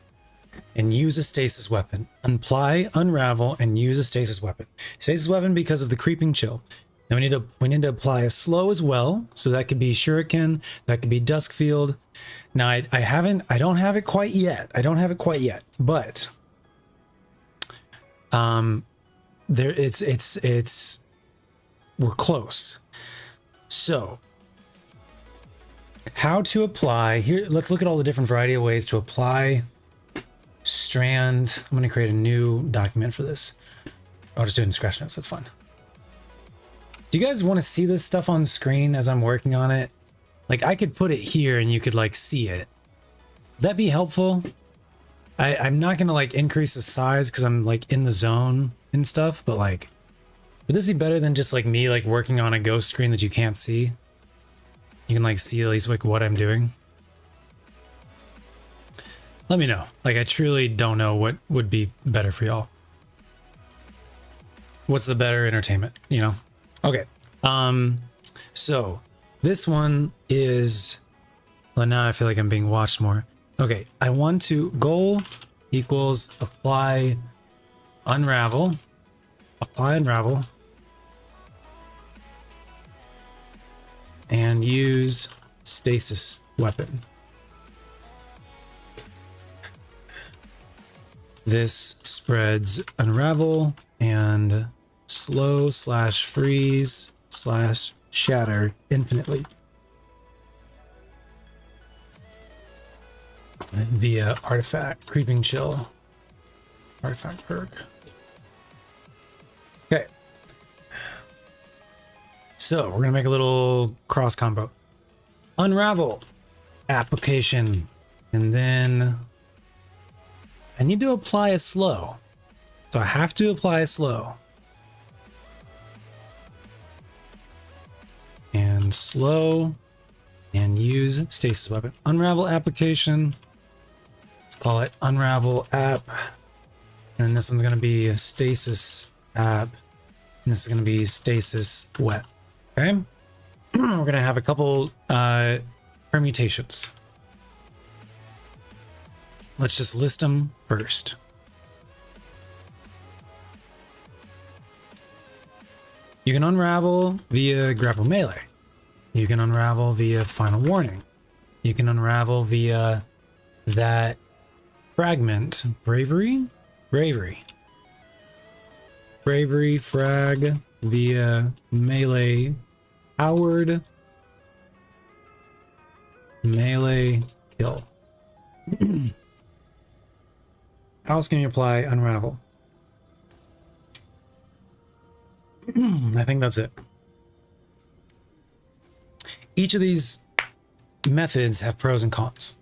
and use a stasis weapon. Apply Unravel and use a stasis weapon. Stasis weapon because of the creeping chill. Now we need to apply a slow as well. So that could be Shuriken, that could be Duskfield. Now I don't have it quite yet. But we're close. So how to apply here, let's look at all the different variety of ways to apply strand. I'm going to create a new document for this. I'll just do it in scratch notes. That's fine. Do you guys want to see this stuff on screen as I'm working on it? Like I could put it here and you could like see it. Would that be helpful? I'm not going to like increase the size because I'm like in the zone and stuff, but like, would this be better than just like me like working on a ghost screen that you can't see? You can like see at least like what I'm doing. Let me know. Like I truly don't know what would be better for y'all. What's the better entertainment, you know? Okay. So this one is, well, now I feel like I'm being watched more. Okay. I want to goal equals apply Unravel, and use stasis weapon. This spreads Unravel and slow / freeze / shatter infinitely via artifact creeping chill artifact perk. Okay, so we're gonna make a little cross combo. Unravel application, and then I need to apply a slow, so I have to apply a slow. And slow and use stasis weapon. Unravel application. Let's call it Unravel app. And this one's going to be a stasis app. And this is going to be stasis wet. Okay. We're going to have a couple permutations. Let's just list them first. You can unravel via grapple melee. You can unravel via final warning. You can unravel via that fragment. Bravery frag via melee powered melee kill. How else can you apply unravel? I think that's it. Each of these methods have pros and cons.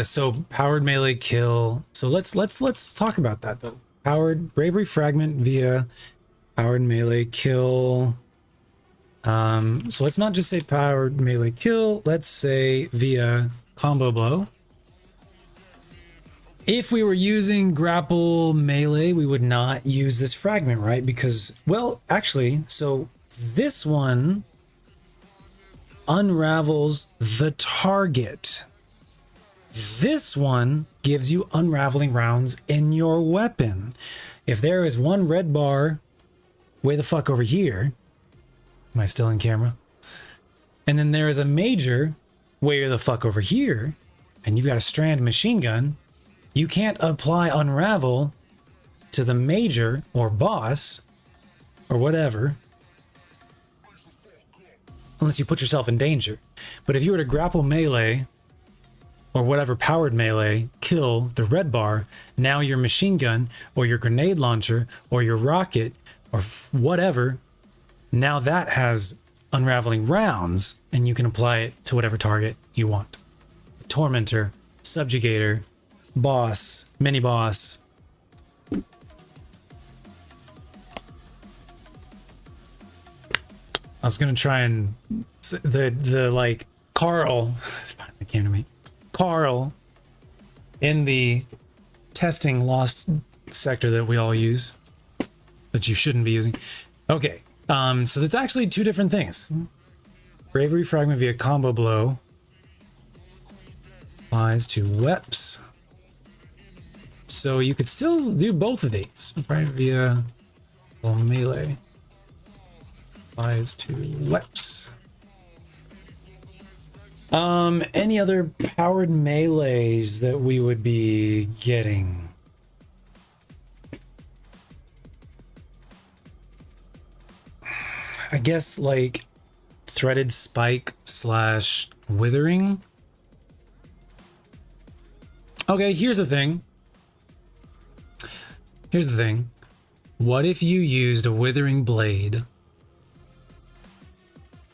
So powered melee kill. So let's talk about that though. Powered bravery fragment via powered melee kill. So let's not just say powered melee kill. Let's say via combo blow. If we were using grapple melee, we would not use this fragment, right? Because, well, actually, so this one unravels the target. This one gives you unraveling rounds in your weapon. If there is one red bar way the fuck over here, am I still in camera? And then there is a major way the fuck over here, and you've got a strand machine gun, you can't apply unravel to the major or boss or whatever unless you put yourself in danger. But if you were to grapple melee or whatever powered melee kill the red bar, now your machine gun or your grenade launcher or your rocket or whatever, now that has unraveling rounds and you can apply it to whatever target you want. Tormentor, subjugator, boss, mini boss. I was gonna try and the like Carl finally came to me. Carl in the testing lost sector that we all use, that you shouldn't be using. Okay, so that's actually two different things. Bravery fragment via combo blow applies to weps. So you could still do both of these, right? Via melee applies to weps. Any other powered melees that we would be getting? I guess like threaded spike slash withering. Okay, here's the thing. Here's the thing. What if you used a withering blade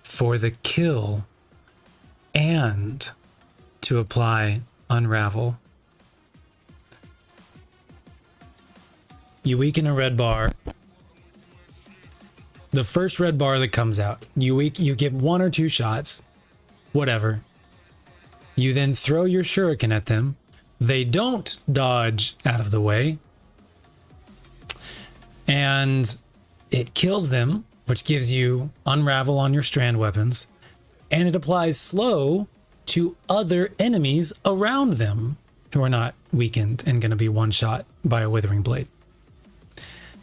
for the kill and to apply unravel? You weaken a red bar. The first red bar that comes out, you give 1 or 2 shots, whatever. You then throw your shuriken at them. They don't dodge out of the way. And it kills them, which gives you unravel on your strand weapons. And it applies slow to other enemies around them who are not weakened and going to be one shot by a withering blade.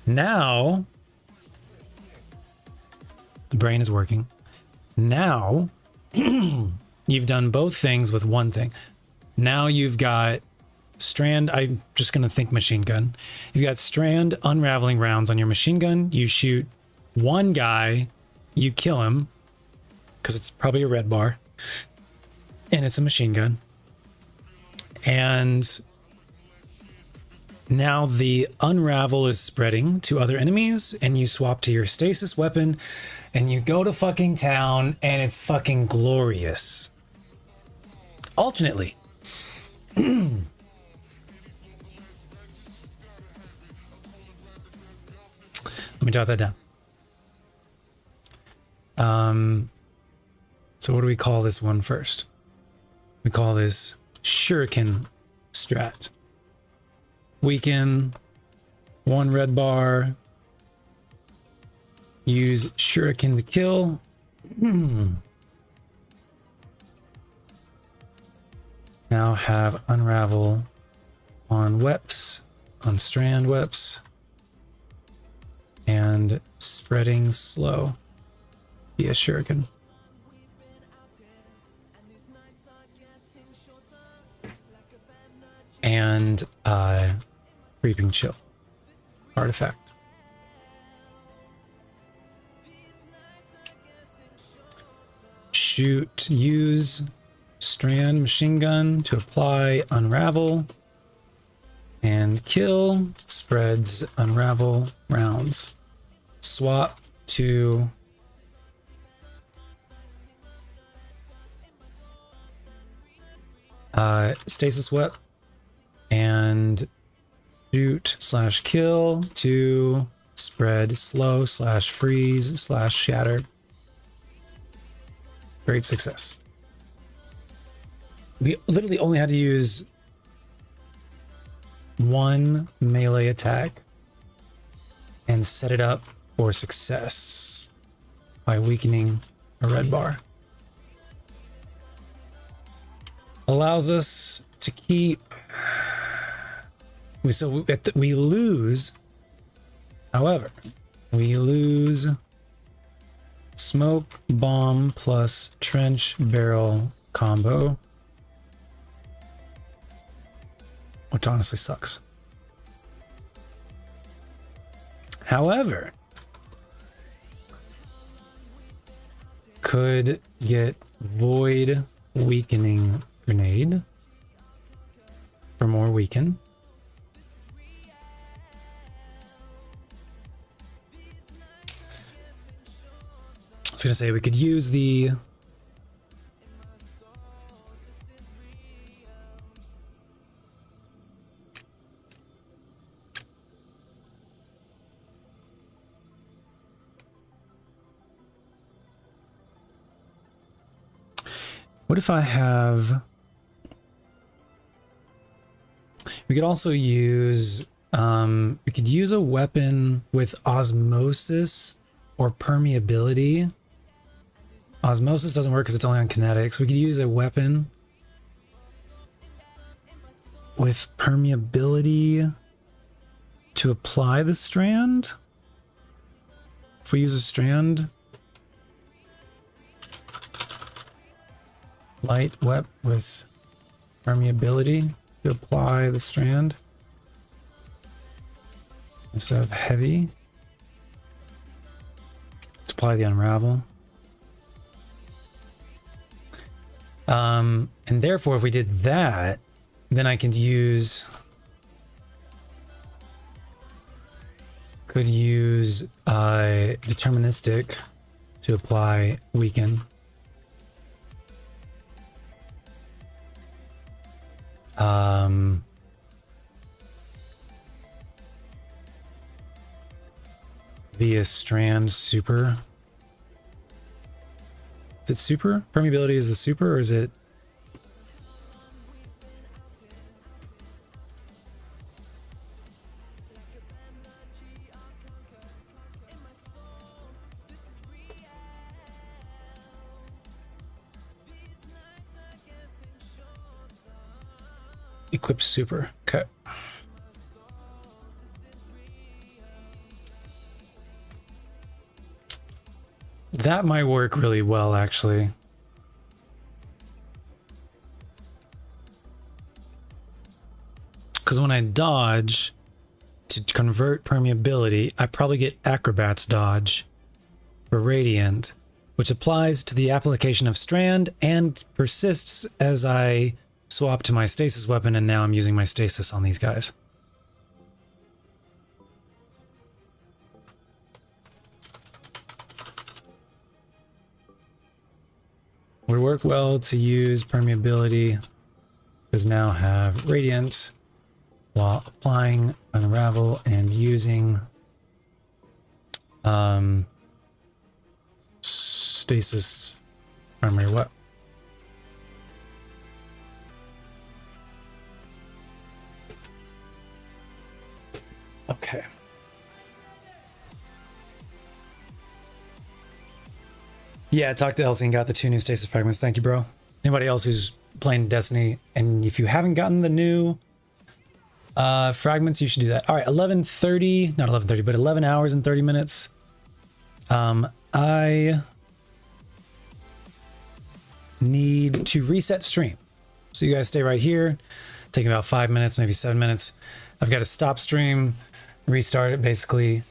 Now, the brain is working. Now, you've done both things with one thing. Now you've got strand, I'm just going to think machine gun. You've got strand unraveling rounds on your machine gun. You shoot one guy, you kill him, because it's probably a red bar, and it's a machine gun. And now the unravel is spreading to other enemies, and you swap to your stasis weapon, and you go to fucking town, and it's fucking glorious. Alternately. Let me jot that down. So what do we call this one first? We call this Shuriken Strat. Weaken, 1 red bar. Use Shuriken to kill. Now have unravel on weps, on strand weps. And spreading slow via shuriken. And creeping chill artifact. Use strand machine gun to apply unravel. And kill spreads unravel rounds. Swap to stasis wep and shoot slash kill to spread slow slash freeze slash shatter. Great success. We literally only had to use 1 melee attack and set it up for success by weakening a red bar. Allows us to keep. We lose. However, we lose smoke bomb plus trench barrel combo, which honestly sucks. However, could get void weakening grenade for more weaken. I was gonna say we could use the What if I have... We could also use... we could use a weapon with osmosis or permeability. Osmosis doesn't work because it's only on kinetics. We could use a weapon with permeability to apply the strand. If we use a strand, light web with permeability to apply the strand instead of heavy to apply the unravel. And therefore, if we did that, then I could use deterministic to apply weaken. Via strand super. Is it super? Permeability is the super, or is it? Equip super. Okay. That might work really well, actually. Because when I dodge to convert permeability, I probably get Acrobat's dodge for Radiant, which applies to the application of strand and persists as I swap to my stasis weapon, and now I'm using my stasis on these guys. Would work well to use permeability, because now have Radiant while applying Unravel and using stasis primary weapon. Okay. Yeah, talked to Elsie and got the 2 new stasis fragments. Thank you, bro. Anybody else who's playing Destiny, and if you haven't gotten the new fragments, you should do that. All right, 11:30, not 11:30, but 11 hours and 30 minutes. I need to reset stream. So you guys stay right here. Taking about 5 minutes, maybe 7 minutes. I've got to stop stream, restart it basically.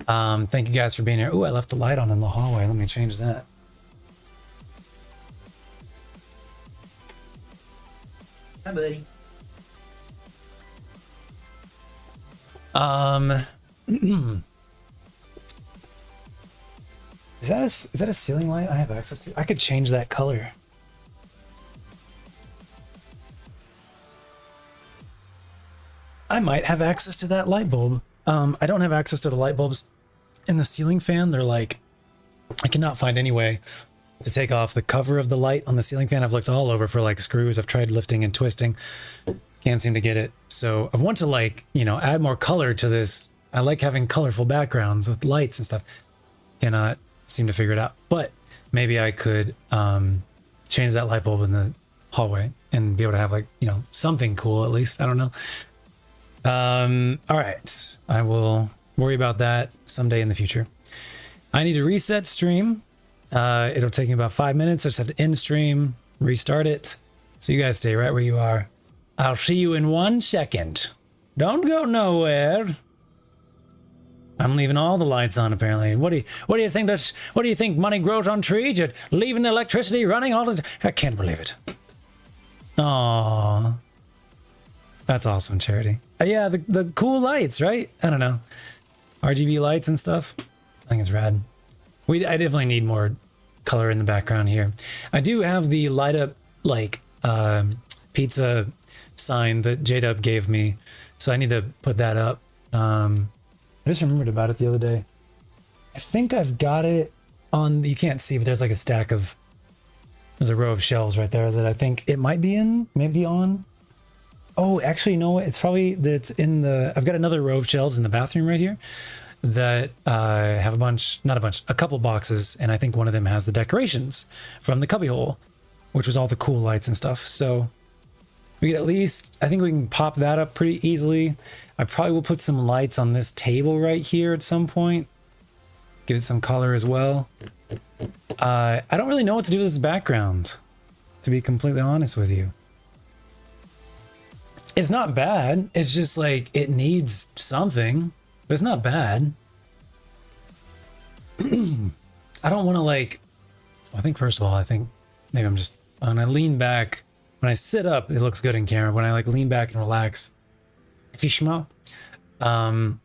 Thank you guys for being here. Ooh, I left the light on in the hallway. Let me change that. Hi, buddy. Is that a ceiling light I have access to? I could change that color. I might have access to that light bulb. I don't have access to the light bulbs in the ceiling fan. They're like, I cannot find any way to take off the cover of the light on the ceiling fan. I've looked all over for like screws. I've tried lifting and twisting. Can't seem to get it. So I want to, like, you know, add more color to this. I like having colorful backgrounds with lights and stuff. Cannot seem to figure it out. But maybe I could change that light bulb in the hallway and be able to have, like, you know, something cool at least. I don't know. All right. I will worry about that someday in the future. I need to reset stream. It'll take me about 5 minutes. I just have to end stream, restart it. So you guys stay right where you are. I'll see you in 1 second. Don't go nowhere. I'm leaving all the lights on apparently. What do you think what do you think money grows on trees? You're leaving the electricity running all the I can't believe it. Aww. That's awesome, Charity. Yeah, the cool lights, right? I don't know. RGB lights and stuff. I think it's rad. I definitely need more color in the background here. I do have the light up, like, pizza sign that J-Dub gave me, so I need to put that up. I just remembered about it the other day. I think I've got it on, you can't see, but there's like a stack of There's a row of shelves right there that I think it might be in, maybe on. Oh, actually, no, it's probably that's in the. I've got another row of shelves in the bathroom right here that have a couple boxes, and I think one of them has the decorations from the cubbyhole, which was all the cool lights and stuff. So we could at least, I think we can pop that up pretty easily. I probably will put some lights on this table right here at some point. Give it some color as well. I don't really know what to do with this background, to be completely honest with you. It's not bad. It's just like it needs something, but it's not bad. I don't want to like, I think first of all, I think maybe I'm just, when I lean back, when I sit up, it looks good in camera. When I like lean back and relax, if you smell, what am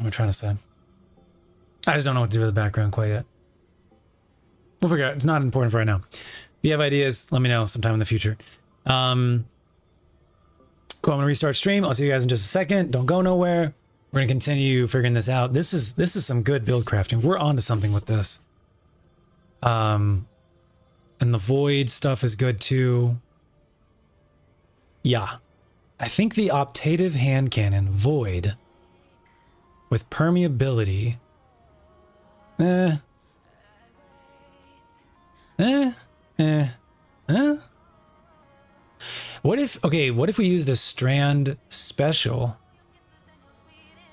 I trying to say? I just don't know what to do with the background quite yet. We'll figure it out. It's not important for right now. If you have ideas, let me know sometime in the future. Cool, I'm gonna restart stream. I'll see you guys in just a second. Don't go nowhere. We're gonna continue figuring this out. This is some good build crafting. We're onto something with this. And the void stuff is good too. Yeah. I think the optative hand cannon void with permeability. What if we used a strand special?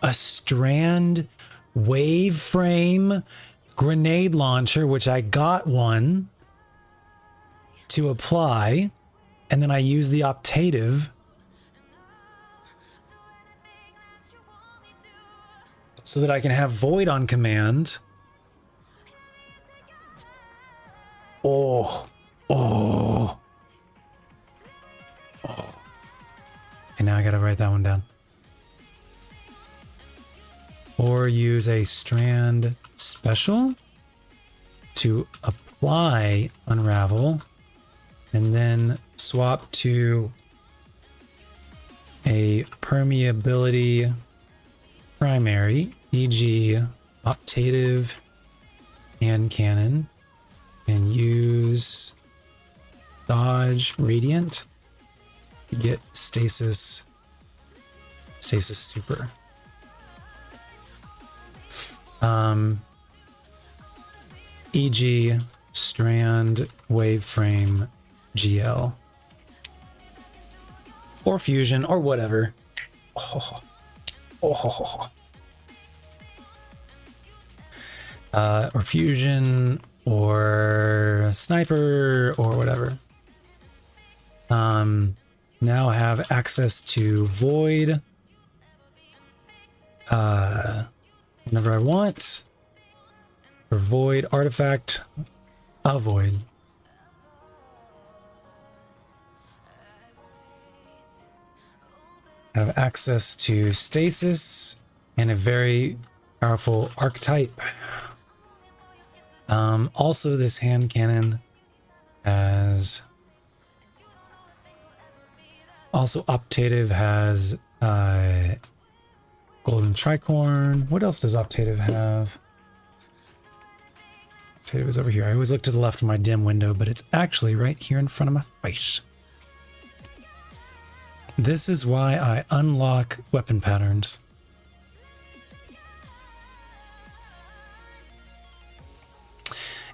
A strand wave frame grenade launcher, which I got one to apply, and then I use the optative so that I can have void on command. Oh. And now I gotta write that one down. Or use a strand special to apply unravel, and then swap to a permeability primary, e.g. optative hand cannon, and use dodge radiant to get stasis super. E.g. strand waveframe GL or fusion or whatever. Or fusion or sniper or whatever. Now have access to void whenever I want, or void artifact, avoid. Have access to stasis and a very powerful archetype. Also, this hand cannon has also optative has golden tricorn. What else does optative have? Optative is over here. I always look to the left of my dim window, but it's actually right here in front of my face. This is why I unlock weapon patterns.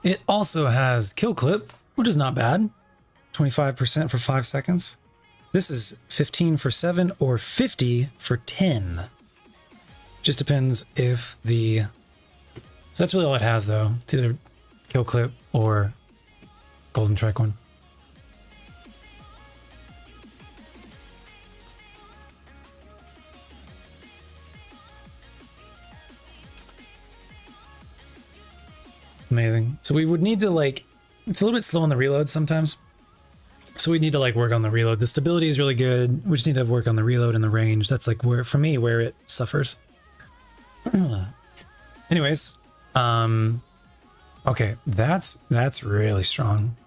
It also has kill clip, which is not bad. 25% for 5 seconds. This is 15 for 7 or 50 for 10. Just depends if the... So that's really all it has, though. It's either kill clip or golden tricorn. Amazing. So we would need to like, it's a little bit slow on the reload sometimes. So we need to like work on the reload. The stability is really good. We just need to work on the reload and the range. That's like where, for me, where it suffers. Anyways, okay, that's really strong.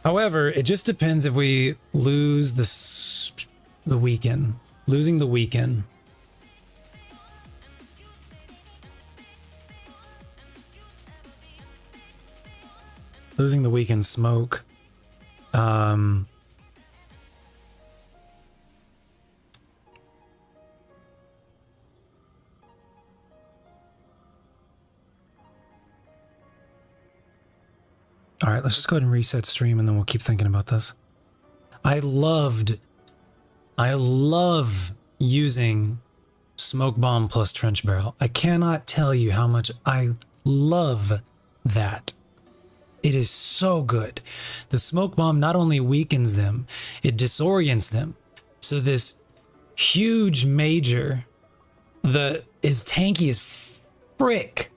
However, it just depends if we lose the weaken. Losing the weaken. Losing the weekend smoke. All right, let's just go ahead and reset stream and then we'll keep thinking about this. I love using smoke bomb plus trench barrel. I cannot tell you how much I love that. It is so good. The smoke bomb not only weakens them, it disorients them. So this huge major that is tanky as frick,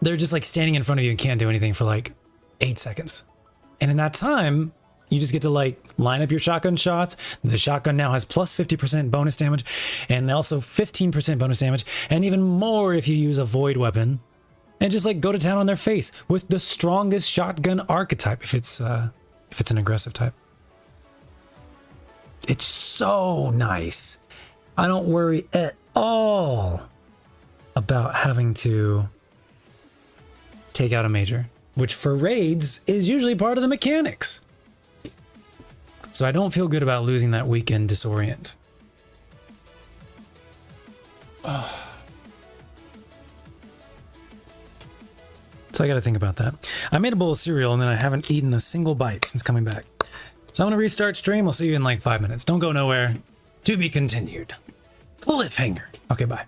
they're just like standing in front of you and can't do anything for like 8 seconds. And in that time, you just get to like line up your shotgun shots. The shotgun now has plus 50% bonus damage and also 15% bonus damage and even more if you use a void weapon, and just like go to town on their face with the strongest shotgun archetype if it's an aggressive type. It's so nice. I don't worry at all about having to take out a major, which for raids is usually part of the mechanics. So I don't feel good about losing that weekend disorient. So I got to think about that. I made a bowl of cereal and then I haven't eaten a single bite since coming back. So I'm going to restart stream. I'll see you in like 5 minutes. Don't go nowhere. To be continued. Cliffhanger. Okay, bye.